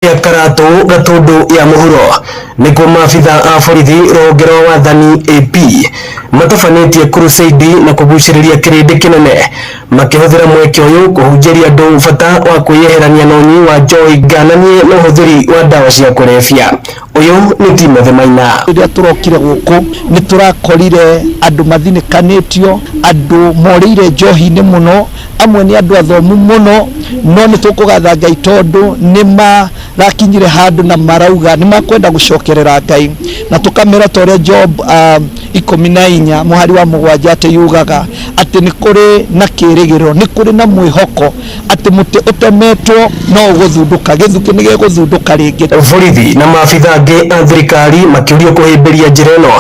ya Karatu Gatundu ya Muhuro niko maafitha a borithi rũhonge rwa wathani AP matabanĩtie crusade na kũgucĩrĩria kĩrĩndĩ kĩnene makĩhũthĩra mweke ũyũ kũhunjĩria andũ bata wa kwĩyeherania na ũnyui wa njohi ngananie na ũhũthĩri wa ndawa cia kũrebia. Ũyũ nĩ Timothy Maina. Rĩrĩa tũrokire gũkũ nĩ tũrakorire andũ mathinĩkanĩtio, andũ morĩire njohi-inĩ mũno, amwe nĩ andũ athomu mũno, no nĩ tũkũgatha Ngai tondũ nĩ marakinyire handũ na marauga nĩ makwenda gũcokerera Ngai, na tũkamera ta ũrĩa Job 14 mũhari wa 7 atĩ yugaga atĩ nĩ kũrĩ na kĩrĩgĩrĩro, nĩ kũrĩ na mwĩhoko atĩ mũtĩ ũtemetwo no ũgũthundũka, gĩthukĩ nĩ gĩgũthundũka rĩngĩ. Borithi na maabitha angĩ a thirikari makĩũrio kũhĩmbĩria njĩra ĩno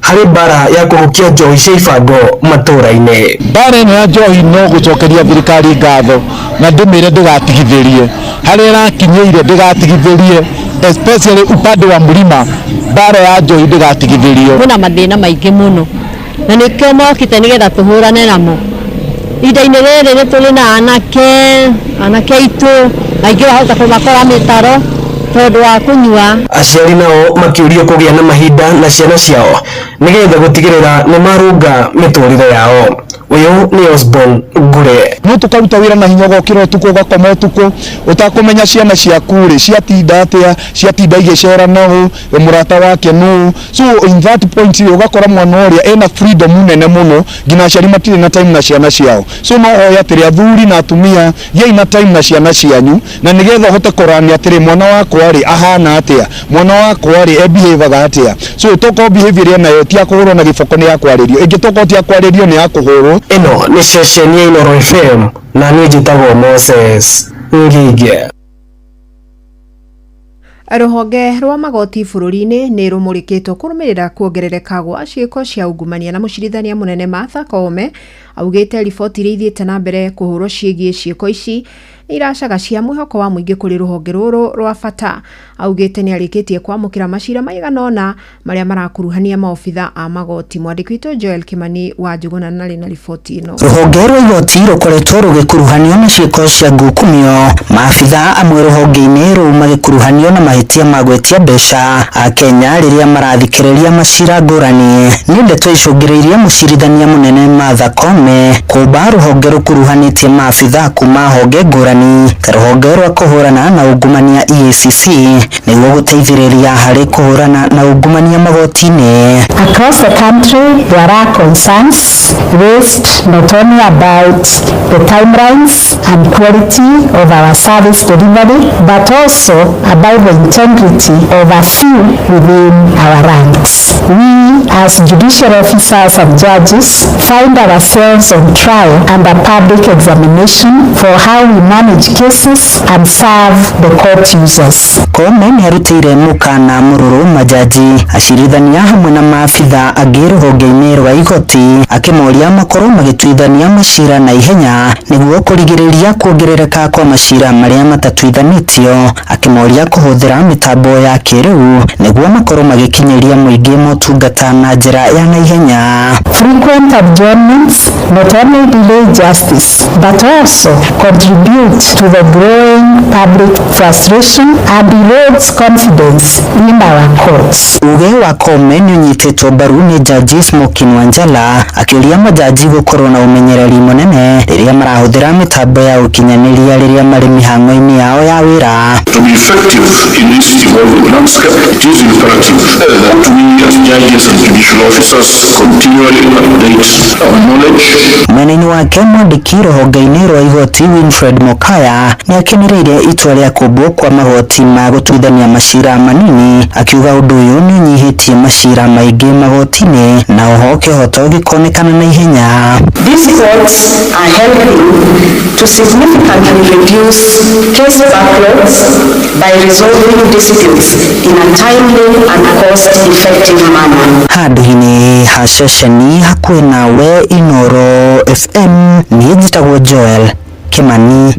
harĩ mbara ya kũhukia njohi cia ibango matũũra-inĩ. Mbara ĩno ya njohi no gũcokeria thirikari ngatho na ndĩmĩre ndĩgatigithĩrie harĩa ĩrakinyĩire, ndĩgatigithĩrie especially upande wa mlima, mbara ya njohi ndĩgatigithĩrio. Kuna mathĩna maingĩ mũno na nĩkĩo mokĩte nĩgetha tũhũrane namo. Ihinda-inĩ rĩrĩ nĩ tũrĩ na anake aitũ aingĩ wahota kũmakora mĩtaro tondũ wa kũnyua. Aciari nao makĩũrio kũgĩa na mahinda na ciana ciao nĩgetha gũtigĩrĩra nĩ marũnga mĩtũrĩre yao. Ũyũ nĩ Osborn Ngure. No tũkaruta wĩra na hinya gokĩra ũtukũ ũgakoma ũtukũ ũtakũmenya ciana ciaku rĩ ciatinda atĩa, ciatinda igĩcera naũ, mũrata wake nũ. So in that point ũgakora mwana ũrĩa ena freedom nene mũno nginya aciari matirĩ na time na ciana ciao. So no hoya atĩrĩ athuri na atumia yei na time na ciana cianyu, na nĩgetha ũhote kũrania atĩrĩ mwana wakwa rĩ ahana atĩa, mwana wakwa rĩ behavior atĩa. So toko behavior nayo ti akũhũrwo na gĩboko nĩ yakwarĩrio, ĩngĩ toko ti akwarĩrio nĩ yakũhũrwo. Ĩno nĩ ceceni ya Inooro FM na niĩ njĩtagwo Moses Ngige. Rũhonge rwa magoti bũrũri-inĩ nĩ rũmũrĩkĩtwo kũrũmĩrĩra kuongerereka gwa ciĩko cia ungumania na mũcirithania mũnene Martha Koome augĩte riboti iria ithiĩte na mbere kũhũrwo ciĩgiĩ ciĩko ici nĩ iracagacia mwĩhoko wa mũingĩ kũrĩ rũhonge rũrũ rwa bata. Augĩte nĩ arĩkĩtie kwamũkĩra macira maigana ũna marĩa marakuruhania maobitha a magoti. Mwandĩki witũ Joel Kimani wa Njuguna narĩ na riboti ĩno. Rũhonge rwa igoti rũkoretwo rũgĩkuruhanio na ciĩko cia ngukumio, maabitha amwe rũhonge-inĩ rũu magĩkuruhanio na mahĩtia ma gwĩtia mbeca a Kenya rĩrĩa marathikĩrĩria macira ngũrani. Nĩ ndeto icũngĩrĩirie mũcirithania mũnene Martha Koome kũmba rũhonge rũkuruhanĩtie maabitha kuma honge ngũrani ta rũhonge rwa kũhũrana na ungumania EACC nĩguo gũteithĩrĩria harĩ kũhũrana na ungumania magoti-inĩ. Across the country there are concerns raised not only about the timelines and quality of our service delivery but also about the integrity of a few within our ranks. We as judicial officers and judges find ourselves on trial under public examination for how we manage cases and serve the court users. Koome nĩ arutĩire mũkana mũrũrũ majaji, acirithania hamwe na maabitha angĩ rũhonge-inĩ rwa igoti akĩmoria makorwo magĩtuithania macira na ihenya nĩguo kũrigĩrĩria kuongerereka kwa macira marĩa matatuithanĩtio, akĩmoria kũhũthĩra mĩtambo ya kĩrĩu nĩguo makorwo magĩkinyĩria mũingĩ motungata na njĩra ya naihenya. Frequent adjournments not only delay justice but also contribute to the growing public frustration and erodes confidence in our courts. Uge wa Koome nĩ ũnyitĩtwo mbaru nĩ Jaji Smokin Wanjala akĩũria majaji gũkorwo na ũmenyereri mũnene rĩrĩa marahũthĩra mĩtambo ya ũkinyanĩria rĩrĩa marĩ mĩhang'o-inĩ yao ya wĩra. To be effective in this evolving landscape, it is imperative that we as judges and judicial officers continually update our knowledge. Mwena-inĩ wake mwandĩki rũhonge-inĩ rwa igoti Winfred Mokaya nĩ akenereire itua rĩa kũmbwo kwa magoti ma gũtuithania macira manini, akiuga ũndũ ũyũ nĩ ũnyihĩtie macira maingĩ magoti-inĩ na oho kĩhoto gĩkonekana na ihenya. These courts are helping to significantly reduce case backlogs by resolving disputes in a timely and cost-effective manner. Handũ-inĩ ha ceceni hakuhĩ nawe Inooro FM, niĩ njĩtagwo Joel Kimani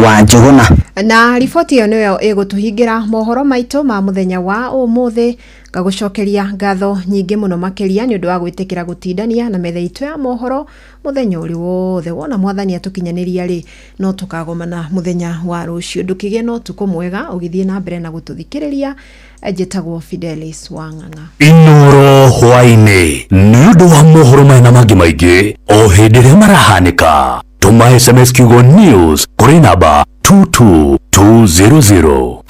wa Njuguna. Na riboti ĩyo nĩyo ĩgũtũhingira mohoro maitũ ma muthenya wa ũmũthĩ. Ngagucokeria ngatho nyingĩ mũno makĩria nĩ ũndũ wa gwĩtĩkĩra gũtindania na metha itũ ya mohoro muthenya ũrĩ wothe. Wona mwathani atukinyanĩria rĩ, no tukagomana muthenya wa rũciũ. Ndũkĩgĩe na ũtukũ mwega ũgĩthiĩ na mbere na gũtũthikĩrĩria. Njĩtagwo Fidelis Wang'ang'a. Inoro hwainĩ nĩ ũndũ wa mohoro maya na mangĩ maingĩ o hĩndĩ ĩrĩa marahanĩka. Tuma SMS kiugo news kũrĩ namba 22200.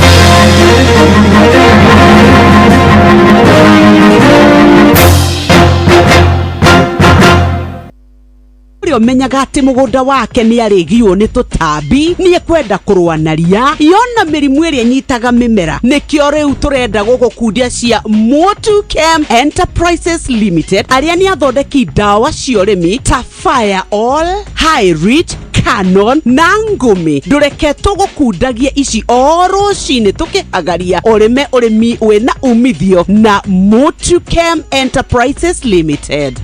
Menyaga ati mugunda wake ni arigio ni tutambi ni ekwenda kurwa na ria yona mirimu ĩrĩa nyitaga mimera nikio riu turenda gugukundia cia Motu Chem Enterprises Limited aria ni athondeki dawa cia ũrĩmi ta Fire All, High Reach, Canon na Ngumi. Ndureke tugukundagie ici o rũcinĩ tukihagaria ũrĩmi wĩna umithio na Motu Chem Enterprises Limited.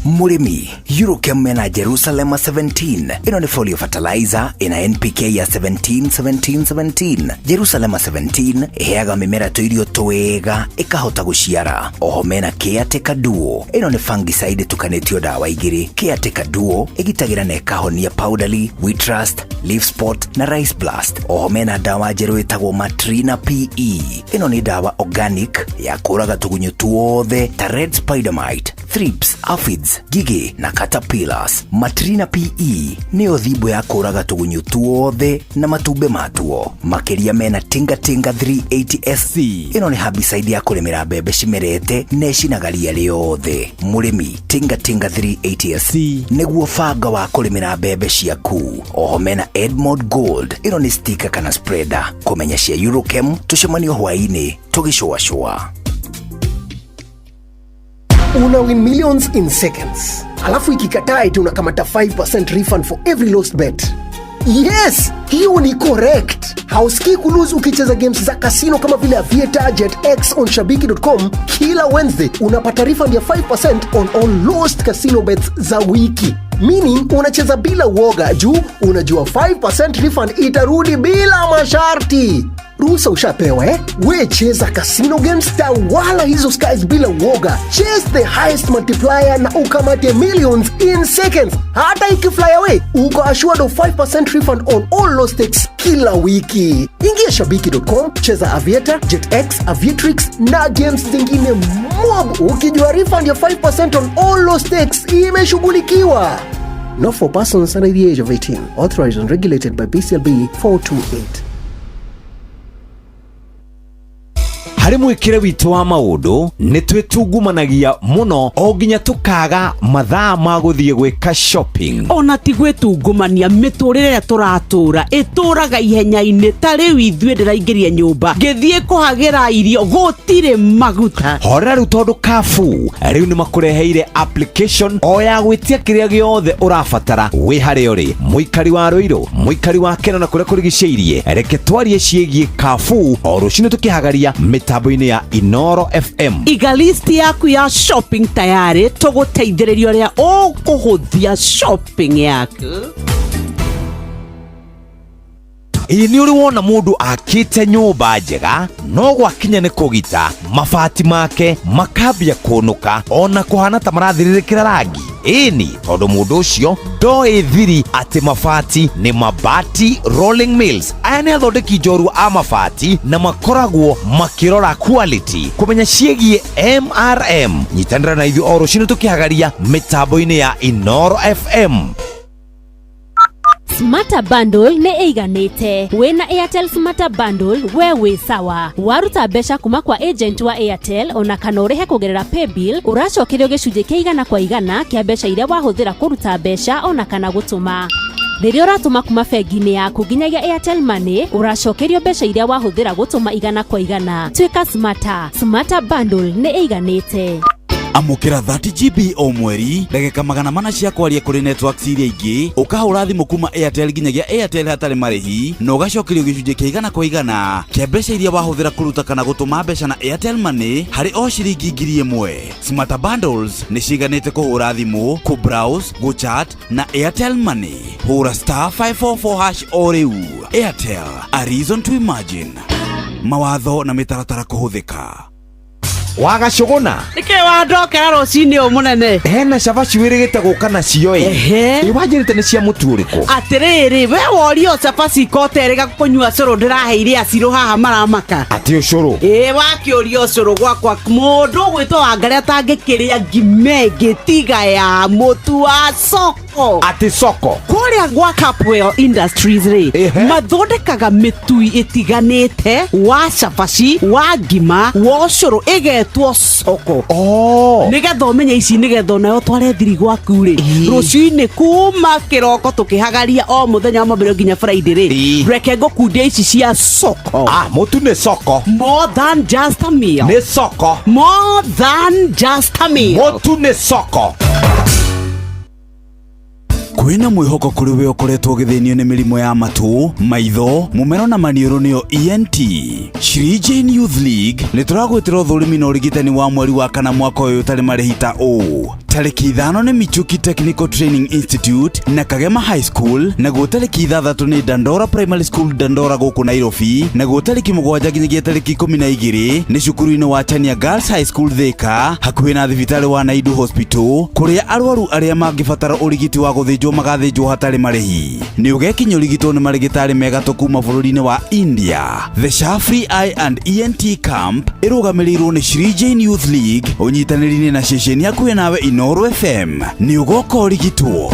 Murimi, Eurochem mena Jerusalem 17. Ino ni folio fertilizer ina NPK ya 17. Jerusalem 17 iheaga mimera tuirio twega ikahota guciara. Oho mena Caretaker Duo. Ino ni fungicide tukanetio dawa igiri. Caretaker Duo igitagira na ikahonia powderly, wheat rust, leaf spot na rice blast. Oho mena dawa jeru itagwo Matrina PE. Ino ni dawa organic ya kuraga tugunyu tuothe ta red spider mite, thrips, aphids, gigi na caterpillars. Matrina PE ni othibo ya kuraga tugunyu tuothe na matumbe matuo. Makeria mena Tinga 380 SC. Ino ni herbicide ya kurimira mbembe cimerete necinagaria riothe. Murimi, Tinga 380 SC niguo fanga wa kurimira mbembe ciaku. Oho mena Edmond Gold. Ino ni sticker kana spreader. Kumenya cia Eurochem tucemanio hwaini tugishoa. Una win millions in seconds. Alafu ikikataa eti unakamata 5% refund for every lost bet. Yes, hiyo ni correct. Hausikii kulose ukicheza games za casino kama vile Aviator, JetX on Shabiki.com. Kila Wednesday unapata refund ya 5% on all lost casino bets za wiki. Meaning unacheza bila uoga juu unajua 5% refund itarudi bila masharti. Ruhusa ushapewa We cheza casino games wala hizo skies bila uoga. Chase the highest multiplier na ukamate millions in seconds. Hata ikifly away, uko assured of 5% refund on all low stakes kila wiki. Ingia Shabiki.com, cheza Aviator, JetX, Aviatrix na games zingine mob. Ukijua refund ya 5% on all low stakes imeshughulikiwa. Not for persons under the age of 18. Authorized and regulated by BCLB 428. Hari mwikire witu wa maundu ni twitungumanagia muno o nginya tukaga mathaa ma guthie gwika shopping. Ona ti gwitungumania miturire ya turatura ituraga ihenya-ini tari withwe ndiraingiria nyumba ngithie kuhagira irio gutire maguta. Hora riu tondu Carrefour riu ni makureheire application o ya gwitia kiria giothe urabatara wi hari uri. Muikari wa Ruiru, muikari wa Keno na kuria kurigiceirie, reke twarie ciegie Carrefour o rucini tukihagaria mitambo-ini ya Inoro FM. Iga list yaku ya shopping tayari tuguteithĩrĩria ria ukuhuthia shopping yaku. Ni uri wona mundu akite nyumba njega no gwakinya ni kugita mabati make makambia kunuka ona kuhana ta marathiririkira rangi. Ni tondu mundu ucio ndoĩ thiri ati mabati ni Mabati Rolling Mills. Aya ni athondeki njorua a mabati na makoragwo makirora quality. Kumenya ciegie MRM nyitanira na ithuĩ o rucini tukihagaria mitambo-ini ya Inoro FM. Smarter Bundle ne eiganite. Wena Airtel Smarter Bundle wewe sawa. Waruta besha kuma kwa agent wa Airtel ona kana urehe kugerera paybill uracokerio gicunjĩ kĩa igana kwa igana kĩa besha iria wahuthira kuruta besha ona kana gutuma. Rĩrĩa ũratũma kuma bengi-inĩ yaku nginyagia Airtel Money uracokerio besha iria wahuthira gutuma igana kwa igana. Twĩka Smarter Bundle ne eiganite. amukira 30 GB o mweri ndagika 400 cia kwaria kuri networks iria ingi ukahura thimu kuma Airtel nginyagia Airtel hatari marihi na ugacokerio gicunjĩ kĩa 100% kĩa mbeca iria wahuthira kuruta kana gutuma mbeca na Airtel Money hari o ciringi 1000. Smart bundles ni ciganĩte kuhura thimu, ku browse, go chat na Airtel Money. Hura *544# o riu. Airtel, a reason to imagine. Mawatho na mitaratara kuhuthika. Wagacuguna nike wandokera rucini umunene hena cabaci wirigite guka nacio iwanjirite ni cia mutu uriku atiriri we worio cabaci koterega kunyua curu ndiraheire aciro haha maramaka ati ucuru wakiorio curu gwakwa mundu gwitwo wangaria tangikiria ngimenge tiga ya mutu wa soko ati soko kuria gwa Capwell Industries mathondekaga mitui itiganite wa cabaci wa ngima wa curu igetwo soko nigetha umenye ici nigetha nayo tware thiri gwaku ri rucini kuma kiroko tukihagaria o muthenya wa mambere nginya Friday ri reke ngukundia ici cia soko mutu ni soko more than just a meal ni soko more than just a meal mutu ni soko kwina mwihoko kuri we ukoretwo githinio ni mirimo ya matu maitho mumero na maniuru niyo ENT. Shri Jain Youth League nituragwitira uthurimi na urigitani wa mweri wa kana mwaka uyu tari marihita tariki 5 ni Michuki Technical Training Institute na Kagema High School na tariki 6 ni Dandora Primary School Dandora guku Nairobi na tariki 7 nginyagia tariki 12 ni cukuru-ini wa Chania Girls High School Thika hakuhi na thibitari wa Naidu Hospital kuria arwaru aria mangibatara urigiti wa guthinjwo magathinjwo hatari marihi ni ugekinya urigitwo ni marigitari megatu kuma bururi-ini wa India. The Shafri Eye and ENT Camp irugamirirwo ni Shri Jain Youth League unyitaniri-ini na ceceni hakuhi nawe Inooro FM ni ugoka urigitwo.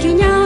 Kenya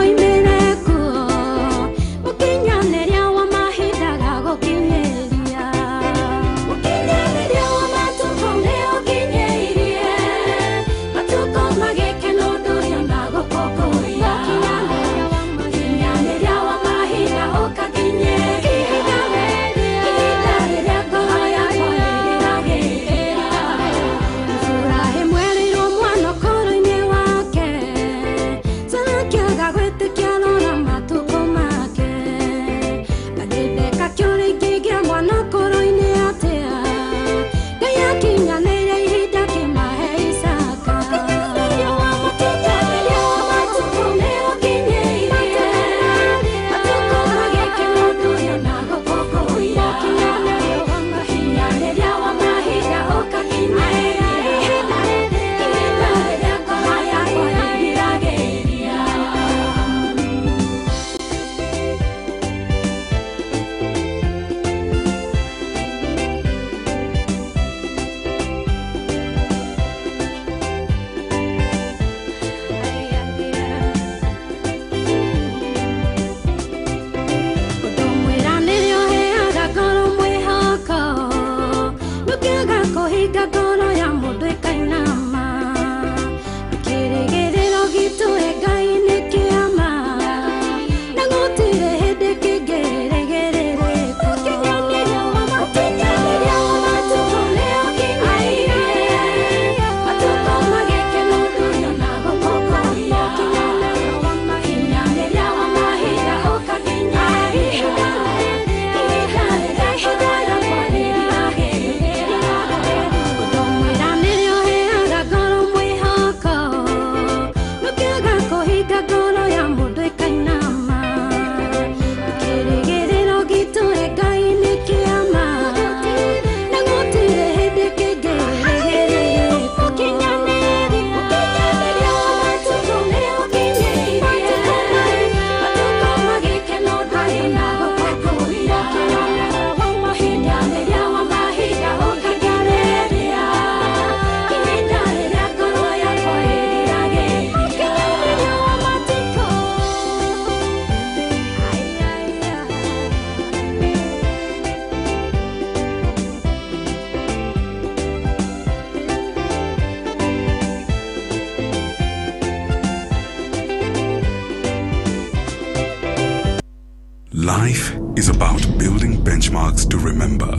is about building benchmarks to remember.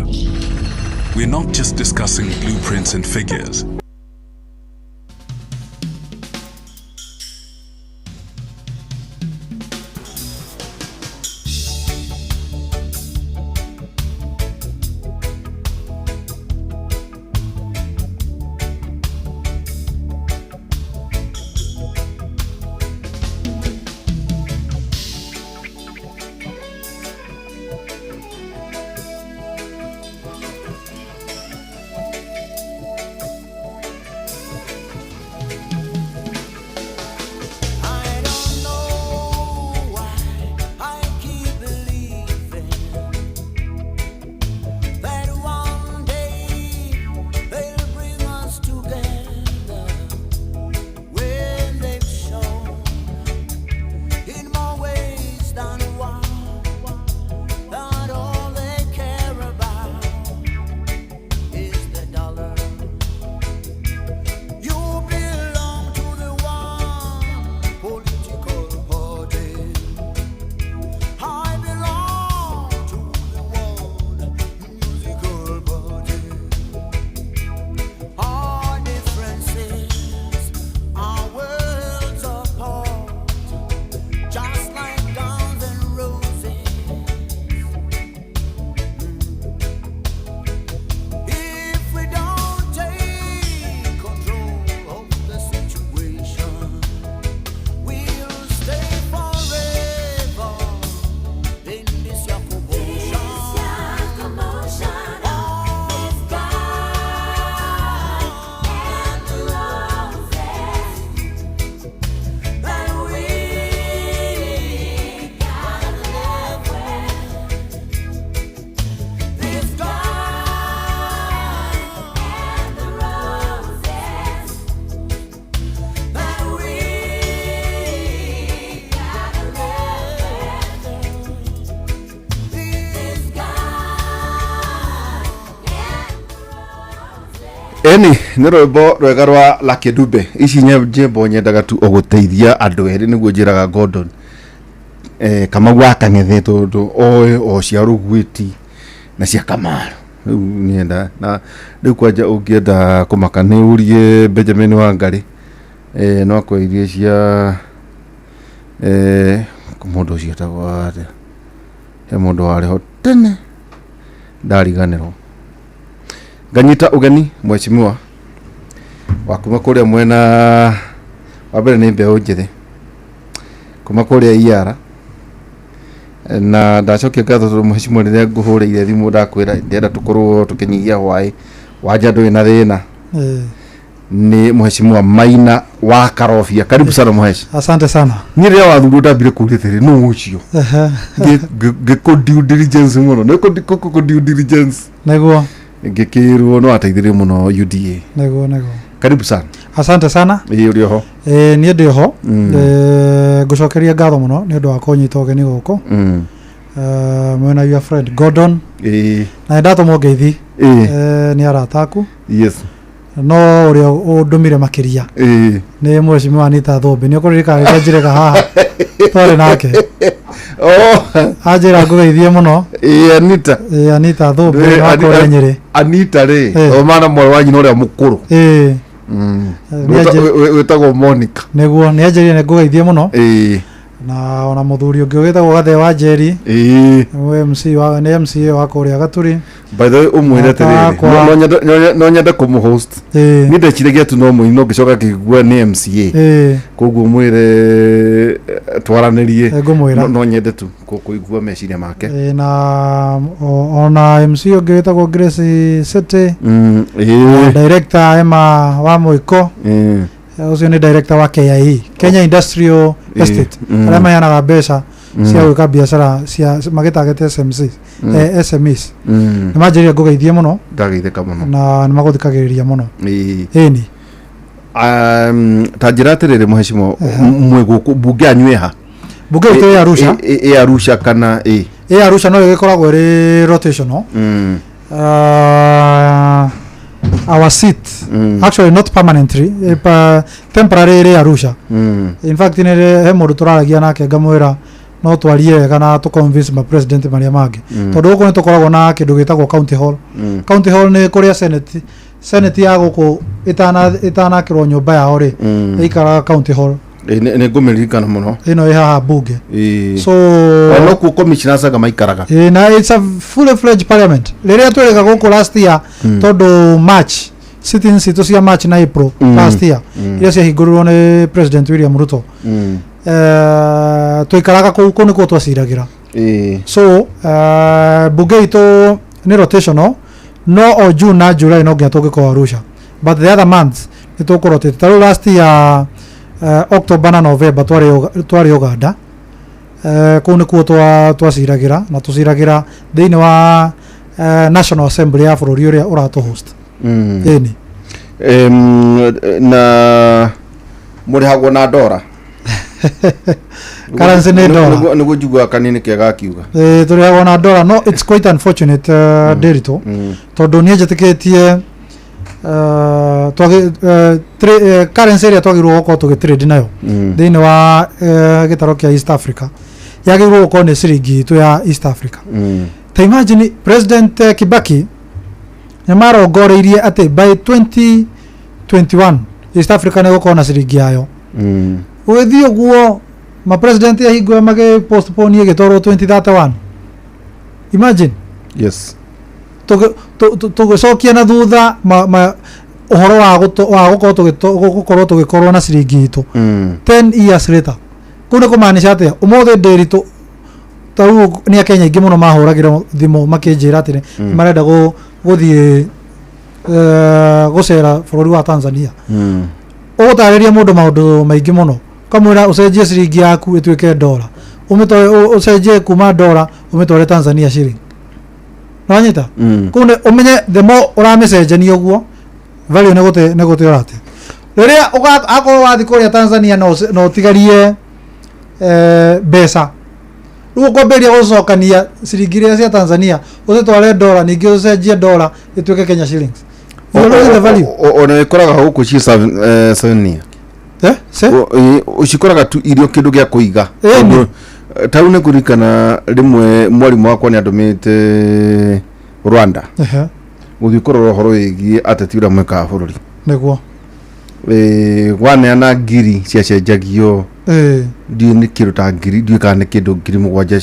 We're not just discussing blueprints and figures. Eni nä rwimbo rwega rwa Lucky Dube ici nyimbo nyendaga tu uguteithia andu eri niguo njiraga Gordon Kamau akang'ethe tondu oe o cia rugwiti na cia Kamaro nienda na riu kwanja ungienda kumaka ni urie Benjamin Wangari no akoirie cia mundu ucio tagwa he mundu wariho tene ndariganirwo nganyita ugeni mweshimiwa wakuma kuria mwena wa mbere ni mbeu njithi kuma kuria Iara na ndacokia ngatho tondu mweshimiwa riria nguhuriire thimu ndakwira ndenda tukorwo tukinyihia hwai wanja ndui na thina ni mweshimiwa Maina wa Karofia. Karibu sana mweshi. Asante sana. Ni riria wathuru ndambire kurithere no ucio giko due diligence muno no ko due diligence neguo ngikirwo no ateithirie muno UDA neguo karibu sana. Asante sana. Uri ho ni ndi ho ngucokeria ngatho muno ni ndu wa kunyita ugeni guku mwena your friend Gordon na ndatumwo ngeithi ni arataku yes no uri undumire makiria ni mweshimiwa Anita Thombe ni ukuririka gikajireka haha tore nake ajira ngugeithie muno Anita Thombe na Nyeri Anita ri o mana mwe wanyu no ria mukuru wetagwo Monica neguo ni ajirie ne ngugeithie muno na ona muthuri ungi ugitagwo Gathe wa Njeri we MC wa kuria Gaturi by the way umwire tiriri no nyenda kumuhost ni ndechiragia tu no muino ngicoka kigua ni MCA koguo mwire twaranirie no nyende tu kuigua meciria make na ona MC ungi witagwo Grace City director Emma wa Moiko ucio ni director wa KIE Kenya Industrial Estate arama yana mbeca cia gwika biashara cia magitagete SMEs ni manjiria ngugeithie muno ndageitheka muno na ni maguthikagiriria muno ni tajira tiriri muheshimo mwe guku bunge anyweha bunge ite Arusha Arusha kana Arusha no gikoragwo ri rotational our seat actually not permanently temporary Arusha in fact ni he mundu turaragia nake ngamwira no twarie wega na to convince ma president maria mangi tondu guko ni tukoragwo na kindu gitagwo county hall county hall ni kuria senate ya guko itana kirwo nyumba yao ri ikara county hall ne ngumirikana muno ino ihaha bunge so no ku commissioners aga maikaraga na it's a fully fledged parliament riria twirega guko last year tondu March sitting situ cia March na April last year iria cia hingũrirwo ni President William Ruto twikaraga kuu nikuo twaciragira so bunge itu ni rotational no o June na July no nginya tungĩkorwo Arusha but the other months nitukorwo taru last year October na November twari Uganda kuu nikuo twaciragira na tuciragira thiini wa National Assembly ya bũrũri ũrĩa ũratũ host eni na murihagwo na ndora currency ni ndora niguo njigua kanini kega kiuga turihagwo na ndora no it's quite unfortunate Derito tondu nie njitikitie currency ĩrĩa twagĩrĩirwo gũkorwo tũgĩtrade nayo thĩinĩ wa gĩtaro kĩa East Africa yagĩrĩirwo gũkorwo nĩ ciringi itũ ya East Africa ta imagine President Kibaki nĩmarongoreirie atĩ by 2021 East Africa nĩ gũkorwo na ciringi yayo ũgĩthiĩ ũguo ma president ahingo magĩ postpone gĩtwarwo 2031 imagine yes tũgĩcokia na thutha ũhoro wa gũkorwo tũgĩkorwo na ciringi itũ 10 years later kũu nĩ kũmaanisha atĩa ũmũthĩ Ndĩritũ tau nĩ Akenya aingĩ mũno mahũragĩra thimũ makĩnjĩra atĩ marenda gũthiĩ gũcera bũrũri wa Tanzania ũgũtarĩria mũndũ maũndũ maingĩ mũno kamwĩra ũcenjie ciringi yaku ĩtuĩke ndora ũcenjie kuma ndora ũmĩtware Tanzania shilling nanyita kũu nĩ ũmenye the more ũramĩcenjania ũguo value nĩ gũte ũrate rĩrĩa akorwo wathi kũrĩa Tanzania no ũtigarie mbeca rĩu ũkwambĩrĩria gũcokania ciringi iria cia Tanzania ũcitware ndora ningĩ ũcenjie ndora ĩtuĩke Kenya shillings ona ĩkoraga gũkũ ci Tanzania ũcikoraga tu irio kĩndũ gĩa kũiga tau nĩ kũririkana rĩmwe mwarimũ wakwa nĩ andũmĩte Rwanda gũthiĩ kũrora ũhoro wĩgiĩ ateti ũrĩa mwĩkaga bũrũri nĩguo waneana ngiri ciacenjagio ndiũ nĩ kĩndũ ta ngiri ndiũ kana nĩ kĩndũ ngiri mũgwanja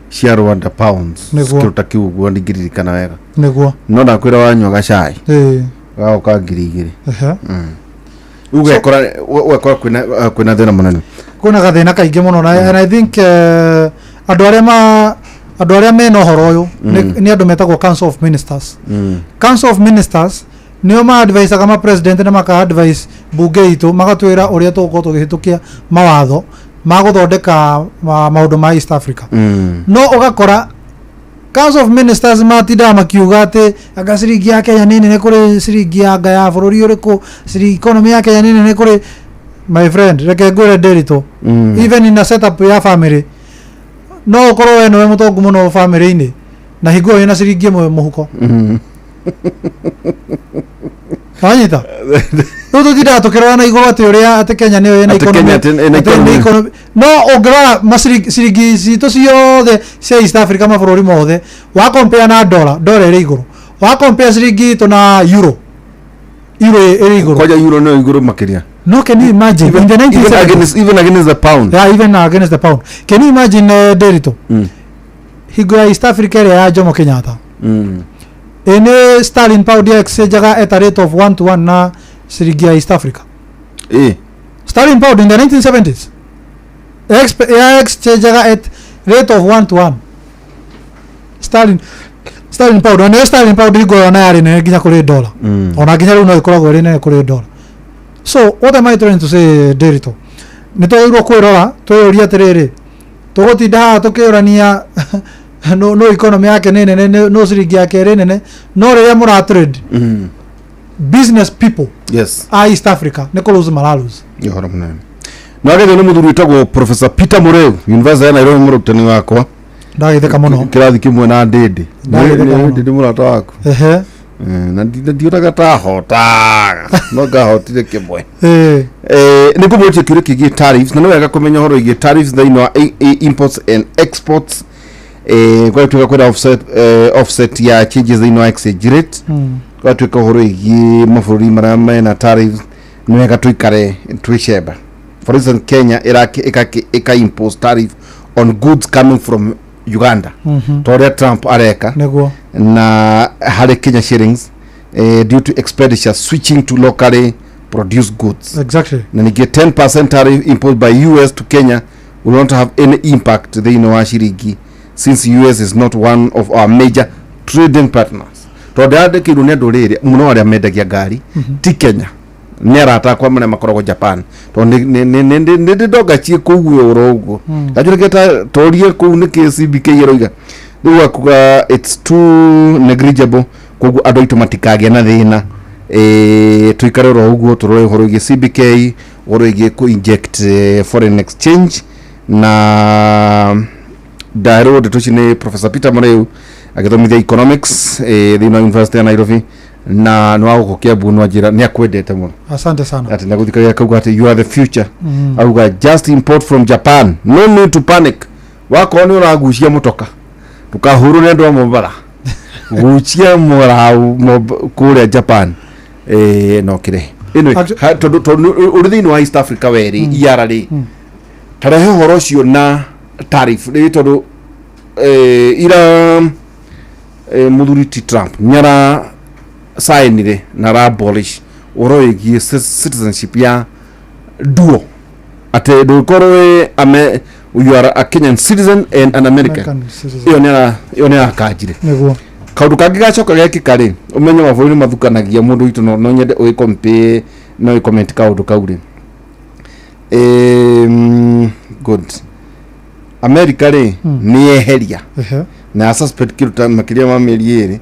cia Rwanda pounds kĩndũ ta kĩu ũguo ndigĩririkana wega nĩguo no nakwĩra wanyua gacai gagoka ngiri 2 ugekora kwĩna thĩna mũnene kuna gathĩna kaingĩ mũno and I think andũ arĩa mena ũhoro ũyũ nĩ andũ metagwo Council of Ministers Council of Ministers nĩo ma-advisaga ma-president na maka-advise mbunge itũ magatwĩra ũrĩa tũgũkorwo tũgĩhĩtũkia mawatho ma gũthondeka maũndũ ma East Africa no ũgakora Council of Ministers matindaga makiuga atĩ anga ciringi ya Kenya nĩ nene kũrĩ ciringi ya anga ya bũrũri ũrĩkũ ciringi economy ya Kenya nĩ nene kũrĩ my friend reke ngwĩre Ndĩritũ even in a setup ya family no ũkorwo we nĩwe mũtongu mũno family-inĩ na hingo ĩyo na ciringi ĩmwe mũhuko kanyita rĩu tũtindaga tũkĩrora na igũrũ atĩ ũrĩa atĩ Kenya nĩyo ĩna economy no ũngĩrora ciringi citũ ciothe cia East Africa mabũrũri mothe wa compare na dollar ĩrĩ igũrũ wa compare ciringi itũ na euro ĩrĩ igũrũ kwaja euro no igũrũ makĩria no can you imagine in the 1970s even against the pound even against the pound can you imagine Ndĩritũ hingo ya East Africa ĩrĩa ya Jomo Kenyatta ene sterling pound ya exchange at a rate of 1-to-1 na ciringi ya East Africa sterling pound in the 1970s exchange at rate of 1-to-1 sterling pound and sterling pound igo na yari ne nginya kuri dollar ona nginya rĩu no ikoragwo ĩrĩ nene kuri dollar so what am I trying to say Ndĩritũ nĩtwagĩrĩirwo kwĩrora twĩyũria atĩrĩrĩ tũgũtinda haha tũkĩũrania no economy yake nene no ciringi yake ĩrĩ nene no rĩrĩa mũra trade business people East Africa nĩ kũlose maralose yohora mũnene no agethwo nĩ mũthuri wĩtagwo Professor Peter Mũrĩu University ya Nairobi mũrutani wakwa ndagĩtheka mũno kĩrathi kĩmwe na Ndĩndĩ mũrata waku na ndionaga ta hota no ngahotire kimwe ni kumwĩtia kĩũria kĩgiĩ tariffs na nĩ wega kũmenya ũhoro wĩgiĩ tariffs thĩinĩ wa imports and exports gwatuĩka kwĩna offset ya changes thĩinĩ wa exchange rate gwatuĩka ũhoro wĩgiĩ mabũrũri marĩa mena tariffs nĩ wega tũikare twĩcemba. For instance, Kenya ika impose tariff on goods coming from Uganda. Toria Trump areka na harĩ Kenya shillings due to expenditure switching to locally produced goods. Exactly. Na ningĩ 10% tariff imposed by US to Kenya will not have any impact thĩinĩ wa ciringi since US is not one of our major trading partners. Toria andĩkĩirwo nĩ andũ rĩrĩ mũno arĩa mendagia ngari ti Kenya nĩ arata kwa mwana makoragwo Japan to nĩ ndogachie kũguo ũguo gajũrĩketa torie kũu nĩ KCBK yeroiga rĩu akuga it's too negligible kũguo andũ aitũ matikagĩa na thĩna tuikare ro ũguo tũrore ũhoro wĩgiĩ CBK ũhoro wĩgiĩ ku inject foreign exchange na ndairo ndeto nĩ Professor Peter Mureu agĩthomithia economics thĩinĩ wa University ya Nairobi na no agũkia bunu ajira ni akwendete muno. Asante sana. Ati naguthikaria kauga ati you are the future. Auga just import from Japan. No need to panic. Wako ni uragucia mutoka. Tukahuru nendo wa Mombasa. Gucia mora kure Japan. No kire. Anyway, uri wa East Africa weri iarari. Tarehe horo cio na tariff ri tondu ira muthuri Trump nyara signire na abolish oro igi citizenship ya duo ate do korwe you are a Kenyan citizen and an American iyo ni akajire neguo kaundu kangi gacoka gekikari umenye mabũrũri mathukanagia mundu itu no nyende uĩ compare no uĩ comment kaundu kauri good America ri ni eheria na suspect kiruta makiria ma mĩeri ĩrĩ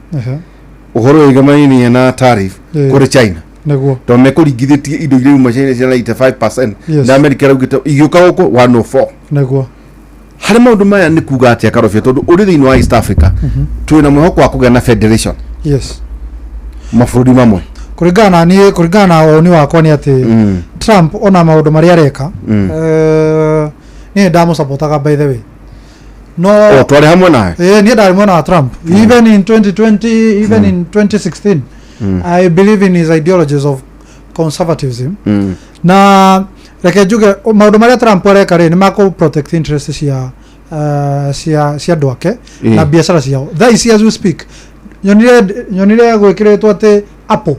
uhoro igamaini na tariff kuri China neguo to mekuringithĩtie indo iria uma China cia 95% na America raugĩte igĩuka gũkũ 104 neguo harĩ maũndũ maya nĩ kuga atĩa Karobia tondũ ũrĩ thĩinĩ wa East Africa twĩna mwĩhoko wa kũgĩa na federation mabũrũri mamwe kuringana na oni wakwa nĩ atĩ Trump ona maũndũ marĩa areka niĩ ndamũsapotaga by the way no twari hamwe nawe ni ndari mwana wa Trump even in 2020 even in 2016 I believe in his ideologies of conservatism na reke njuge maundu maria Trump areka ri ni mako protect interests cia andũ ake na biashara ciao that as we speak nyonire gwikiritwo ati Apple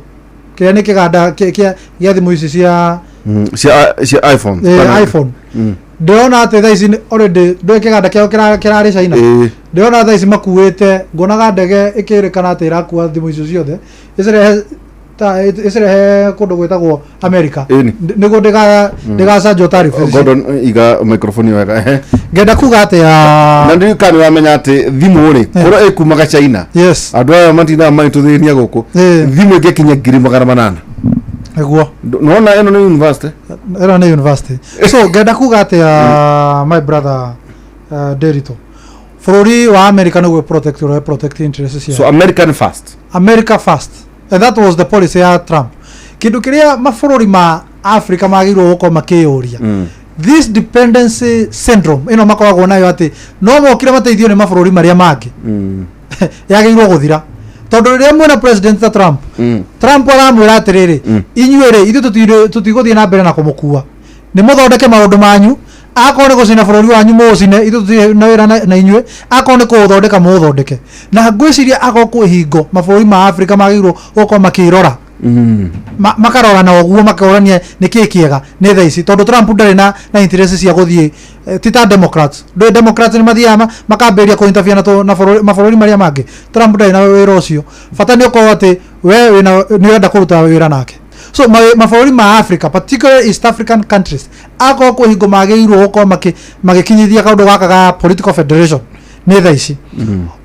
kiria ni kiganda kia thimũ ici cia iPhone ndona ati thaa ici already ndwe kiganda kiao kirari China ndona thaa ici makuite ngonaga ndege ikirikana ati irakuwa thimũ icio ciothe isirehe kundu gwitagwo America niguo ndigacanjwo tariff Gordon iga microphone wega ngenda kuga ati na ndirikani wamenya ati thimũ ri kũrĩa ĩkumaga China andũ aya matindaga magĩtũthĩnia gũkũ thimũ ĩngĩkinya 800 eguo nona eno ni university so ngenda kuga ati my brother Derito bũrũri wa America nĩguo protect interests so America first and that was the policy ya Trump kindu kiria mabũrũri ma Africa magĩrĩirwo gũkorwo makĩyũria this dependency syndrome ino makoragwo nayo ati no mokire mateithio nĩ mabũrũri marĩa mangĩ yagĩrĩirwo gũthira tondu riria mwena president ta Trump aramwira atiriri inyuere ithu tutigũthie na mbere na kumukua ni muthondeke maundu manyu akone gucina bũrũri wanyu mucine ithu na wira na inyue akone kuthondeka muthondeke na ngwiciria agoku hingo mabũrũri ma Africa magĩrĩirwo gũkorwo makĩrora makarora na oguo makorania niki kiega ni thaa ici tondu Trump ndari na interest cia guthie tita Democrats ni mathiama makamberia ku interfere na mabũrũri maria mangĩ Trump ndari na wĩra ũcio bata ni ukorwo ati we ni wenda kuruta wĩra nake so mabũrũri ma Africa particularly East African countries akoko hingo magĩrĩirwo gũkorwo magĩkinyithia kaundu gaka ga political federation ni thaa ici